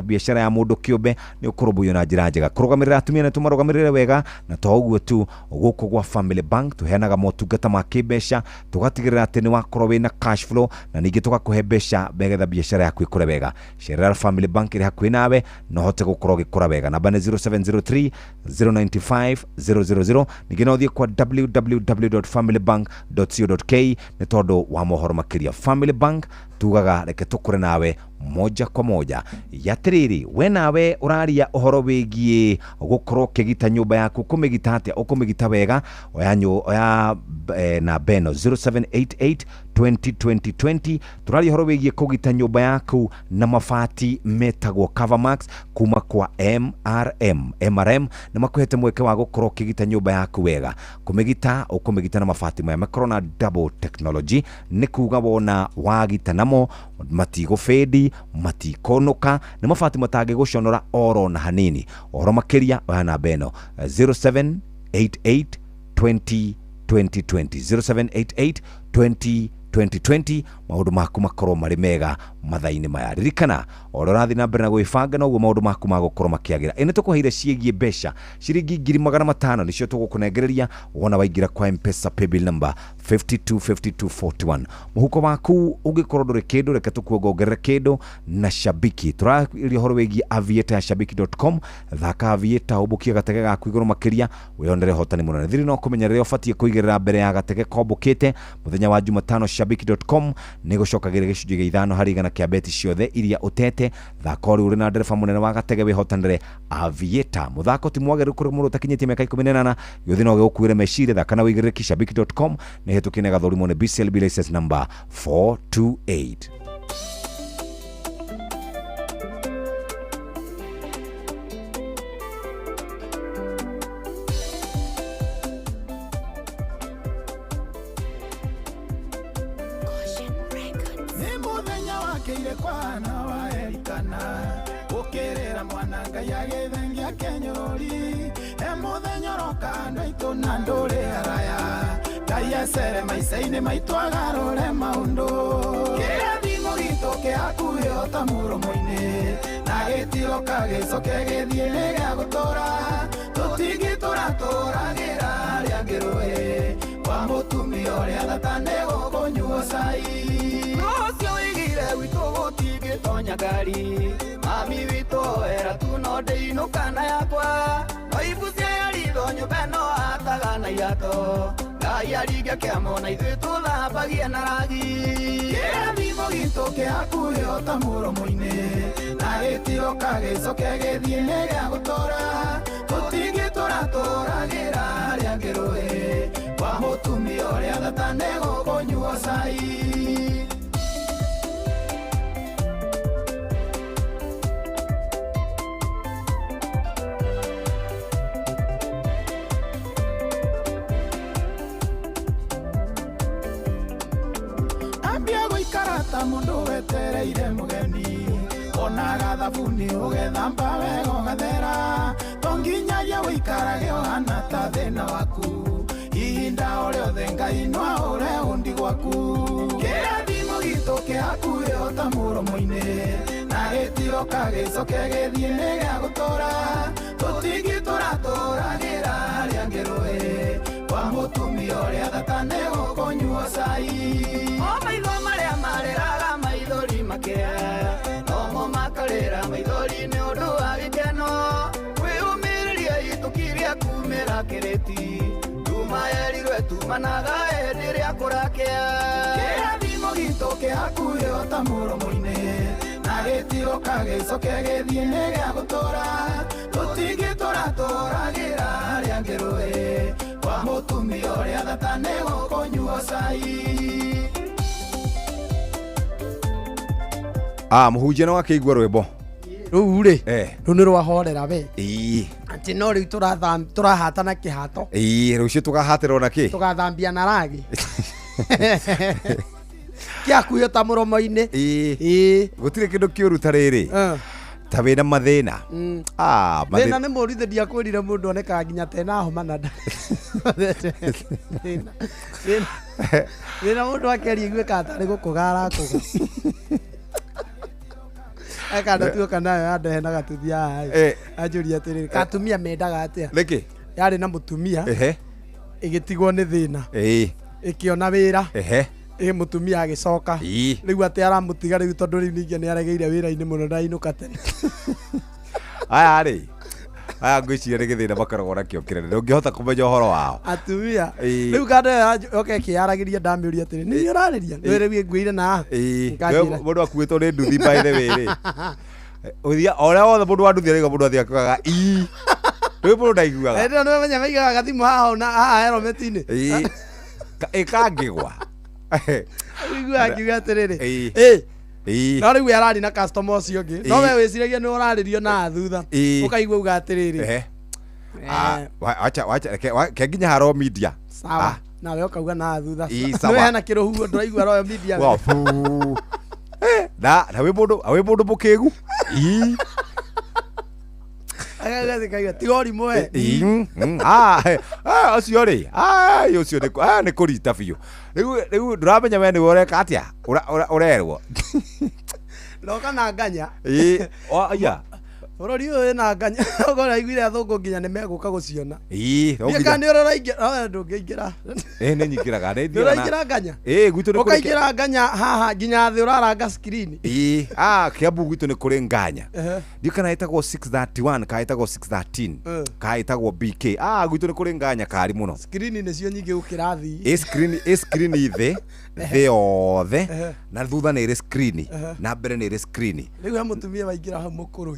biashara ya mundu kiumbe ni ukuroboyo na njira njega kurugamirira atumia na tumarugamirire wega na toguo tu guku gwa Family Bank tuheanaga motungata ma kĩmbeca tugatigirira ati ni wakorwo wina cash flow na ningi tugakuhe mbeca begetha biashara yaku ikure wega Sherera Family Bank iri hakuhi nawe no hote gukorwo gikura wega namba ni 0703 095 000 ningi no thie kwa www.familybank.co.ke ni tondu wa mohoro makiria Family Bank tugaga reke tukure nawe moja kwa moja yatiriri we nawe uraria uhoro wigie gukorwo kigita nyumba yaku kumigita atia ukumigita wega oya na Beno 0788 2020 turaria uhoro wigie kugita nyumba yaku na mafati metagwo Covermax kuma kwa MRM na makuhete mweke wa gukorwo kigita nyumba yaku wega kumigita ukumigita na mafati maya makorona double technology ni kuga wona wagita namo matigo fedi matikonoka na mafati matage guconora oro na hanini oro makiria na Beno 0788 2020 0788 2020 maundu maku makorwo mari mega mathaini maya ririkana oro rathi na mbere na gwibanga no guo maundu maku magukorwo makiagira ene tukuheire ciegie mbeca ciringi 500 nicio tugukunengereria wona waingira kwa M-Pesa paybill number 525241 muhuko waku ugikorwo nduri kindu reke tukuongerera kindu na Shabiki turairi horo wigie aviator ya shabiki.com thaka aviator ubukia gatege gaku iguru makiria wiyondere hotani munene thiri no kumenya rire ufatie kuigirira mbere ya gatege kombukite muthenya wa Jumatano Shabiki.com nigucokagire gicunjĩ gĩa ithano harĩ igana kĩa beti ciothe iria utete thako uri na ndereba munene wa gatege wihotanire aviator muthako ti mwageru kuri mundu takinyitie miaka 18 yothi no gĩgukuire meciria thaka na wigirire Shabiki.com ni hetukine gathurimo ne BCLB license number 428 Ile kwa na waerikana ukirira mwananga ya githengia kenyorori emuthenya rokando ito na nduri araya kayesere maisaine maitwagarore maundu kirathimo gitoke akuyo tamuromoine na gitiro kagicoke githie ga gutora tutigitora toragira ria ngirwe kwa mutumio ria gatane gukonyuo sai wito gotige tonya gari mami wito era tu no de no kana yakwa oibusia yari donyo beno ataga na yato la yari ga kamo na itu la bagia na ragi era vivo gito ke akuyo tamuro moine na etiro kage so ke gedine ga gotora gotige tora tora gera ya geroe kwa motumi ore adatane go konyuo sai karata mundu wetereire mugeni onaga thabuni ugethamba wega ugathera tonginyagia wikarage ohana ta thina waku ihinda oriothe Ngai no ure undi gwaku kirathimo gitu kiakuhe ta muromo-ini na gitiro kagicoke githie gia gutora tutigitora toragira haria ngirwe kwa mutumia uria thatane gukonyua cai maitho maria mareraga maithori makea nomo makarera maithori ni undu wa gikeno kwiyumiriria itukiria kumira kireti tuma erirwe tumanaga hindi ria kurakea kirathimo gitu kiakuhe ta muromo-ini na gitiro kagicoke githie gia gutora tutigitora toragira haria ngirwe thata nĩgũkũnyuo cai. Mũhunjia no akĩigua rwĩmbo rĩu rĩ rĩu nĩ rwahorera we atĩ no rĩu tũrahatana kĩhato rũciũ tũkahatĩrwo na kĩ tũgathambia na ragi kĩakuhio ta mũromo-inĩ gũtirĩ kĩndũ kĩũru ta rĩrĩ ta wĩna mathĩna thĩna nĩ mũrithe ndiakwĩrire mũndũ onekaga nginya tena homa na nda thĩna mũndũ akeria iguĩkaga tarĩ gũkũga arakũga akanda tuoka nayo yandehe na gatuthia haha anjũria atĩrĩrĩ katumia mendaga atĩa nĩkĩ yarĩ na mũtumia ĩgĩtigwo nĩ thĩna ĩkĩona wĩra mũtumia agĩcoka rĩu atĩ aramũtiga rĩu tondũ rĩu ningĩ nĩ aregeire wĩra-inĩ mũno ndainũka tene aya ngwĩciria nĩ gĩthĩna makoragwo nakĩo kĩnene ndũngĩhota kũmenya ũhoro wao atumia rĩu kanda yoke ĩkĩyaragĩria ndamĩũria atĩrĩ nĩ ũrarĩria nĩ rĩu ngwĩire na mũndũ akuĩtwo nĩ nduthi by the way rĩ ũrĩa wothe mũndũ wa nduthi arĩga mũndũ athiĩ akiugaga rĩu mũndũ ndaiguaga nĩ ũmenya maigaga gathimũ haha helmet-inĩ ĩkangĩgwa ũiguaga akiuga atĩrĩrĩ no rĩu arari na customer ũcio ũngĩ no we wĩciragia nĩ ũrarĩrio na thutha ũkaigua uga atĩrĩrĩ ke nginya haro media sawa nawe ũkauga na thutha nĩwe hena kĩrũhuo ndũraigua royo media na wĩ mũndũ mũkĩgu tiga ũrimũ we ũcio rĩ ũcio nĩ kũrita biũ rĩu ndũramenya we nĩwe ũreka atĩa ũrerwo noka na nganya aya bũrũri ũyũ wĩna nganya ũkorwo aiguire athũngũ nginya nĩ megũka gũciona niĩka nĩ ũraingĩra ndũngĩingĩra nĩ nyingĩraga ũraingĩra nganya ũkaingĩra nganya haha nginya thĩ ũraranga screen Kiambu gwitũ nĩ kũrĩ nganya ndiũ kana ĩtagwo 631 kana ĩtagwo 613 kana ĩtagwo BK gwitũ nĩ kũrĩ nganya kari mũno screen nĩcio nyingĩ gũkĩra thii screen thĩ yothe na thutha nĩ ĩrĩ screen na mbere nĩ ĩrĩ screen rĩu he mũtumia waingĩra hau mũkũrũ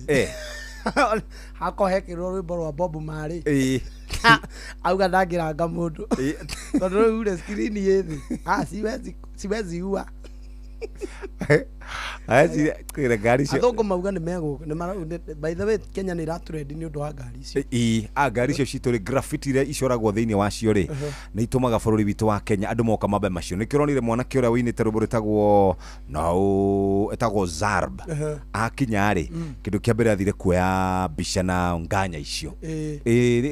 hakohekĩrwo rwĩmbo rwa Bob Marley auga ndangĩranga mũndũ tondũ rĩu rĩ screen ĩthĩ siwezi ua athũngũ mauga nĩ megũka by the way Kenya nĩ ĩratũrendi nĩ ũndũ wa ngari icio ngari icio citũ rĩ graffiti iria icoragwo thĩinĩ wacio rĩ nĩ itũmaga bũrũri witũ wa Kenya andũ moka mambe macio nĩ kĩronire mwanake ũrĩa wĩinĩte rwĩmbo rwĩtagwo ĩtagwo Zarb akinya rĩ kĩndũ kĩa mbere athire kuoya mbica na nganya icio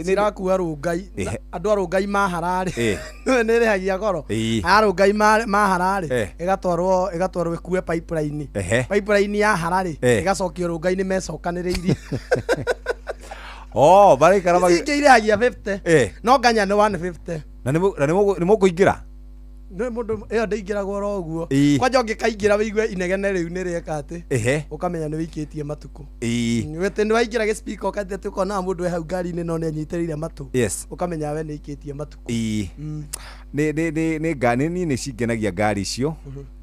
cirakua rũngai andũ a rũngai mahararĩ nĩ ĩrĩhagia goro a rũngai mahararĩ ĩgatwarwo ĩkue pipeline ya hararĩ ĩgacokio rũngai-inĩ mecokanĩrĩirie baraikara irĩhagia 50 no nganya nĩ 150 na nĩ mũkũingĩra mũndũ ĩyo ndĩingĩragwo ro ũguo kwanja ũngĩkaingĩra wĩigue inegene rĩu nĩ rĩeka atĩ ũkamenya nĩ wĩikĩtie matukũ wĩtĩ nĩ waingĩra gĩcipika ũkathi atĩ ũkonaga mũndũ we hau ngari-inĩ no nĩ anyitĩrĩire matũ ũkamenya we nĩ ikĩtie matukũ nĩ cingenagia ngari icio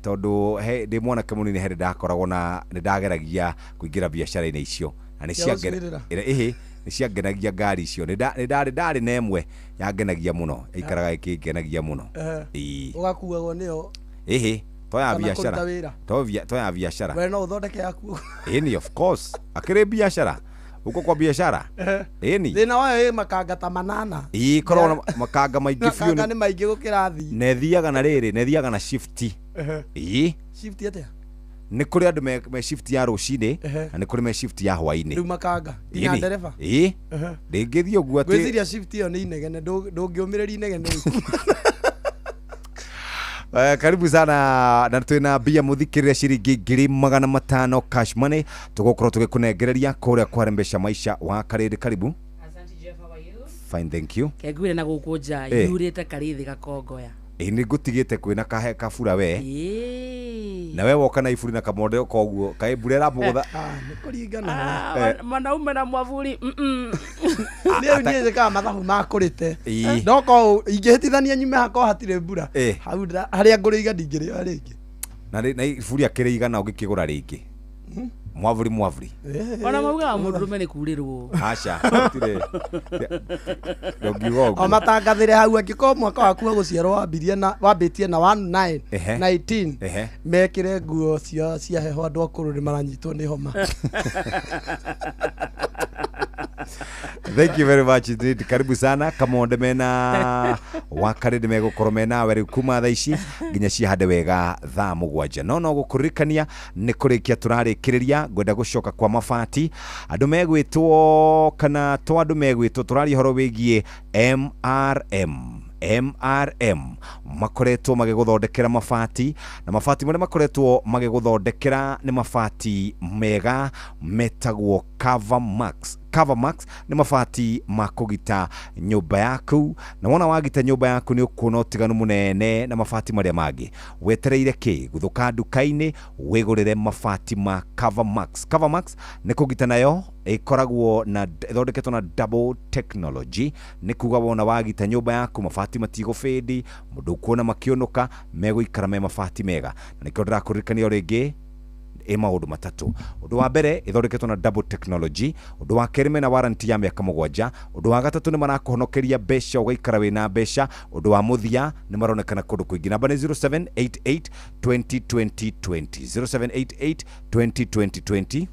tondũ ndĩ mwanake mũnini hĩndĩ ndakoragwo na nĩ ndageragia kũingĩra biacara-inĩ icio na nĩ ciangenagia ngari icio ndarĩ na ĩmwe yangenagia mũno ĩikaraga ĩkĩngenagia mũno ũgakuagwo nĩyo toya biacara we no ũthondeke yaku of course akĩrĩ biacara uko kwa biacara thĩna wayo makanga ta manana korwo makanga maingĩ biũ nĩ maingĩ gũkĩra thii nethiaga na shift shift atĩa nĩ kũrĩ andũ me shift ya rũcinĩ na nĩ kũrĩ me shift ya hwainĩ rĩu makanga nginya ndereba ndĩngĩthiĩ ũguo atĩ gwĩciria shift ĩyo nĩ inegene ndũngĩũmĩrĩria inegene karibu sana na twina mbia muthikirire ciringi 500 cash money tugokorwo tugĩkũnengereria kũrĩa kwa Rembesha Maisha wa Karĩndĩ. Karibu. Asante Jeff, how are you? Fine, thank you. Kegwire na gũkũ nja yurĩte karithi gakongoya nĩ ngũtigĩte kwĩna kahe kabura we na we woka na iburi na kamode koguo kaĩ mbura ĩrambũgũtha nĩ kũringana mwanaume na mwavuli niĩ njĩkaga mathabu makũrĩte ndoko ingĩhĩtithania nyume hako hatirĩ mbura hau harĩa ngũrĩiga ndingĩrĩoa rĩngĩ na iburi akĩrĩigana ũngĩkĩgũra rĩngĩ mwavuri ona mauga mundurume ni kurirwo acha tire ndogigo o matangathire hau akiko mwaka waku guciarwo wambitie na 19 mekire nguo cia heho andu akuru ni maranyitwo ni homa. Thank you very much indeed. Karibu sana kama onde mena wakare de mego koromena weri kuma tha ici nginya cia hande wega thaa mugwanja no gukuririkania ni kurikia turarikiriria gwenda gucoka kwa mabati andu megwitwo kana to andu megwitwo turari horo wigie MRM makoretwo magiguthondekera mabati na mabati maria makoretwo magiguthondekera ni mabati mega metagwo Covermax ni mabati makugita nyumba yaku na wona wagita nyumba yaku ni ukuona utiganu munene na mabati maria mangi wetereire ki guthuka nduka-ini wigurire mabati ma Covermax ni kugita nayo ikoragwo na ithondeketwo na double technology ni kuga wona wagita nyumba yaku mabati matigo fedi mundu kuona makionoka meguikara me mabati mega na nikyo ndirakuririkania ringi maundu matatu. Undu wa mbere ithondeketwo na double technology, undu wa keri mena warranty ya miaka 7, undu wa gatatu ni marakuhonokeria besha ugaikara wina besha, undu wa muthia ni maronekana kundu kuingi. Namba ni 0788 2020 0788 2020.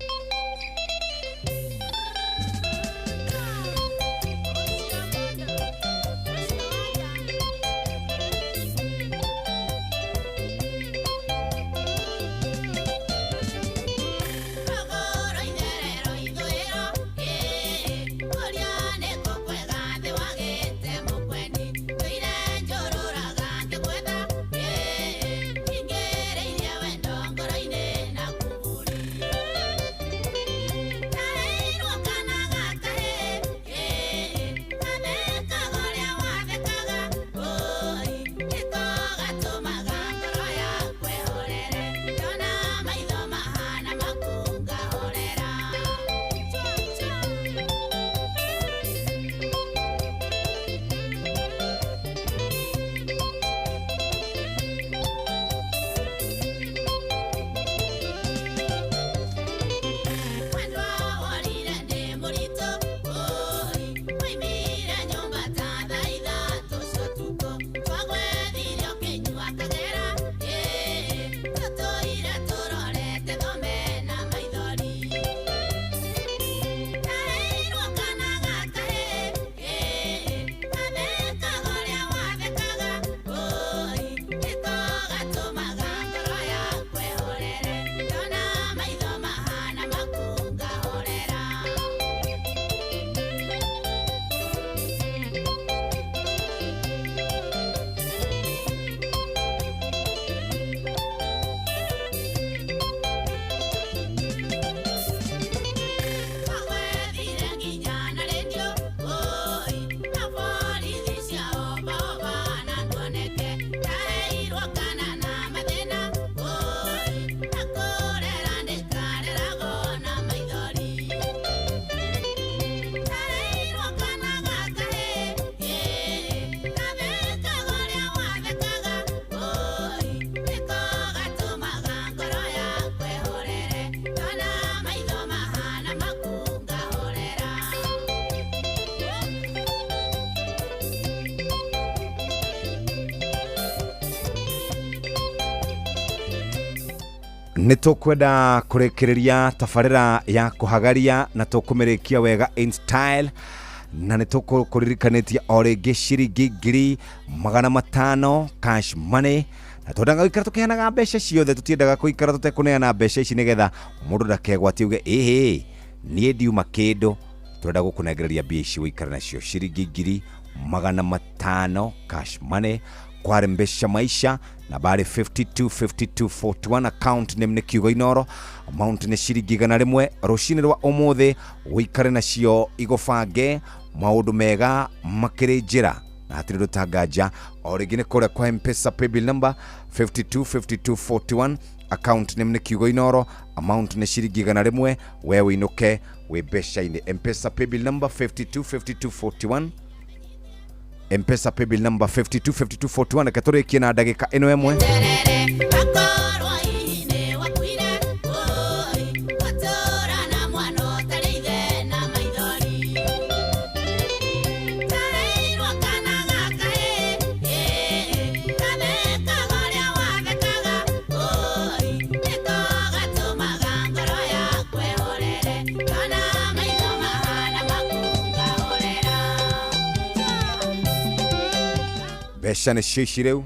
nitukwenda kurekereria tabarira ya kuhagaria na tukumirikia wega in style na nitukuririkanitia orege ciringi 500 cash money na tondanga guikara tukiheanaga mbeca ciothe tutiendaga kuikara tutekuneana mbeca ici nigetha mundu ndakegwati uge nie ndiuma kindu turenda gukunengereria mbia ici wikara nacio ciringi 500 cash money kwa Rembesha Maisha na bari 525241 account name ni Kiugo Inoro amount ni ciringi 100 rucini rwa umuthi wikare nacio igofange maundu mega makiri njira na hatiri rutagaja origine kore kwa M-Pesa paybill number 525241 account name ni Kiugo Inoro amount ni ciringi 100 wewe inuke we besha ine M-Pesa paybill number 525241 M-Pesa paybill number 525241 katore na dakika eno emwe mbeca nĩ cio ici rĩu.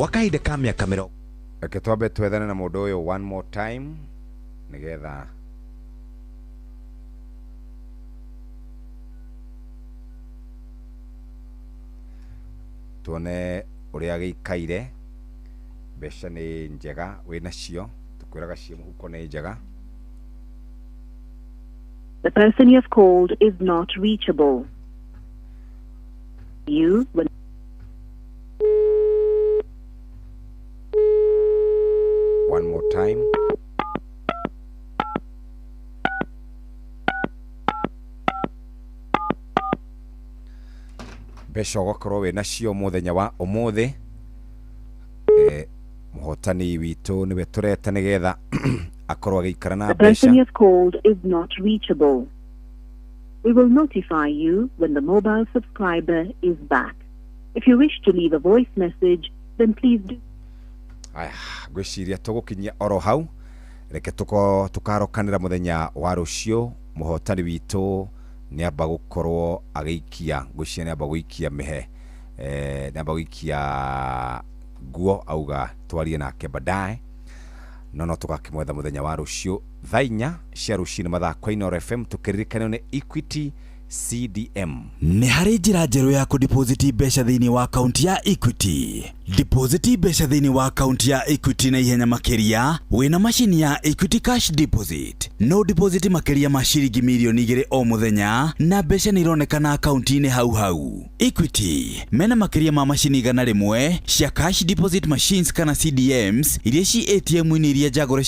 Wakaida ka miaka mĩrongo reke twambe twethane na mũndũ ũyũ one more time nigetha tuone ũrĩa gĩikaire. Mbeca nĩ njega wĩna cio, tukwĩraga cio mũhuko nĩ njega. The person you have called is not reachable. You will one more time. Mbeca ũgakorwo wĩna cio mũthenya wa ũmũthĩ. Mũhotani witũ nĩwe tũreta nĩgetha akorwo agĩikara na mbeca. The person you have called is not reachable. We will notify you when the mobile subscriber is back. If you wish to leave a voice message, then please do. Aya, gwĩciria tũgũkinyia oro hau. Reke tukarokanĩra mũthenya wa rũciũ. Mũhotani witũ nĩ amba gũkorwo agĩikia, gwĩciria nĩ amba gũikia mĩhe, nĩ amba gũikia nguo, auga twarie nake baadaye. No tũgakĩmwetha mũthenya wa rũciũ thaa 4 cia rũcinĩ mathako Inooro FM, tũkĩririkanio nĩ Equity CDM. Nĩ harĩ njĩra njerũ ya kũdeposit mbeca thĩinĩ wa akaunti ya Equity. Deposit mbeca thĩinĩ wa akaunti ya Equity na ihenya makĩria wĩna macini ya Equity Cash Deposit. No deposit makĩria ma ciringi milioni 2 o mũthenya na mbeca nĩ ironekana akaunti-inĩ hau. Equity mena makĩria ma macini 100 cia cash deposit machines kana CDMs iria ci ATM-inĩ iria jagore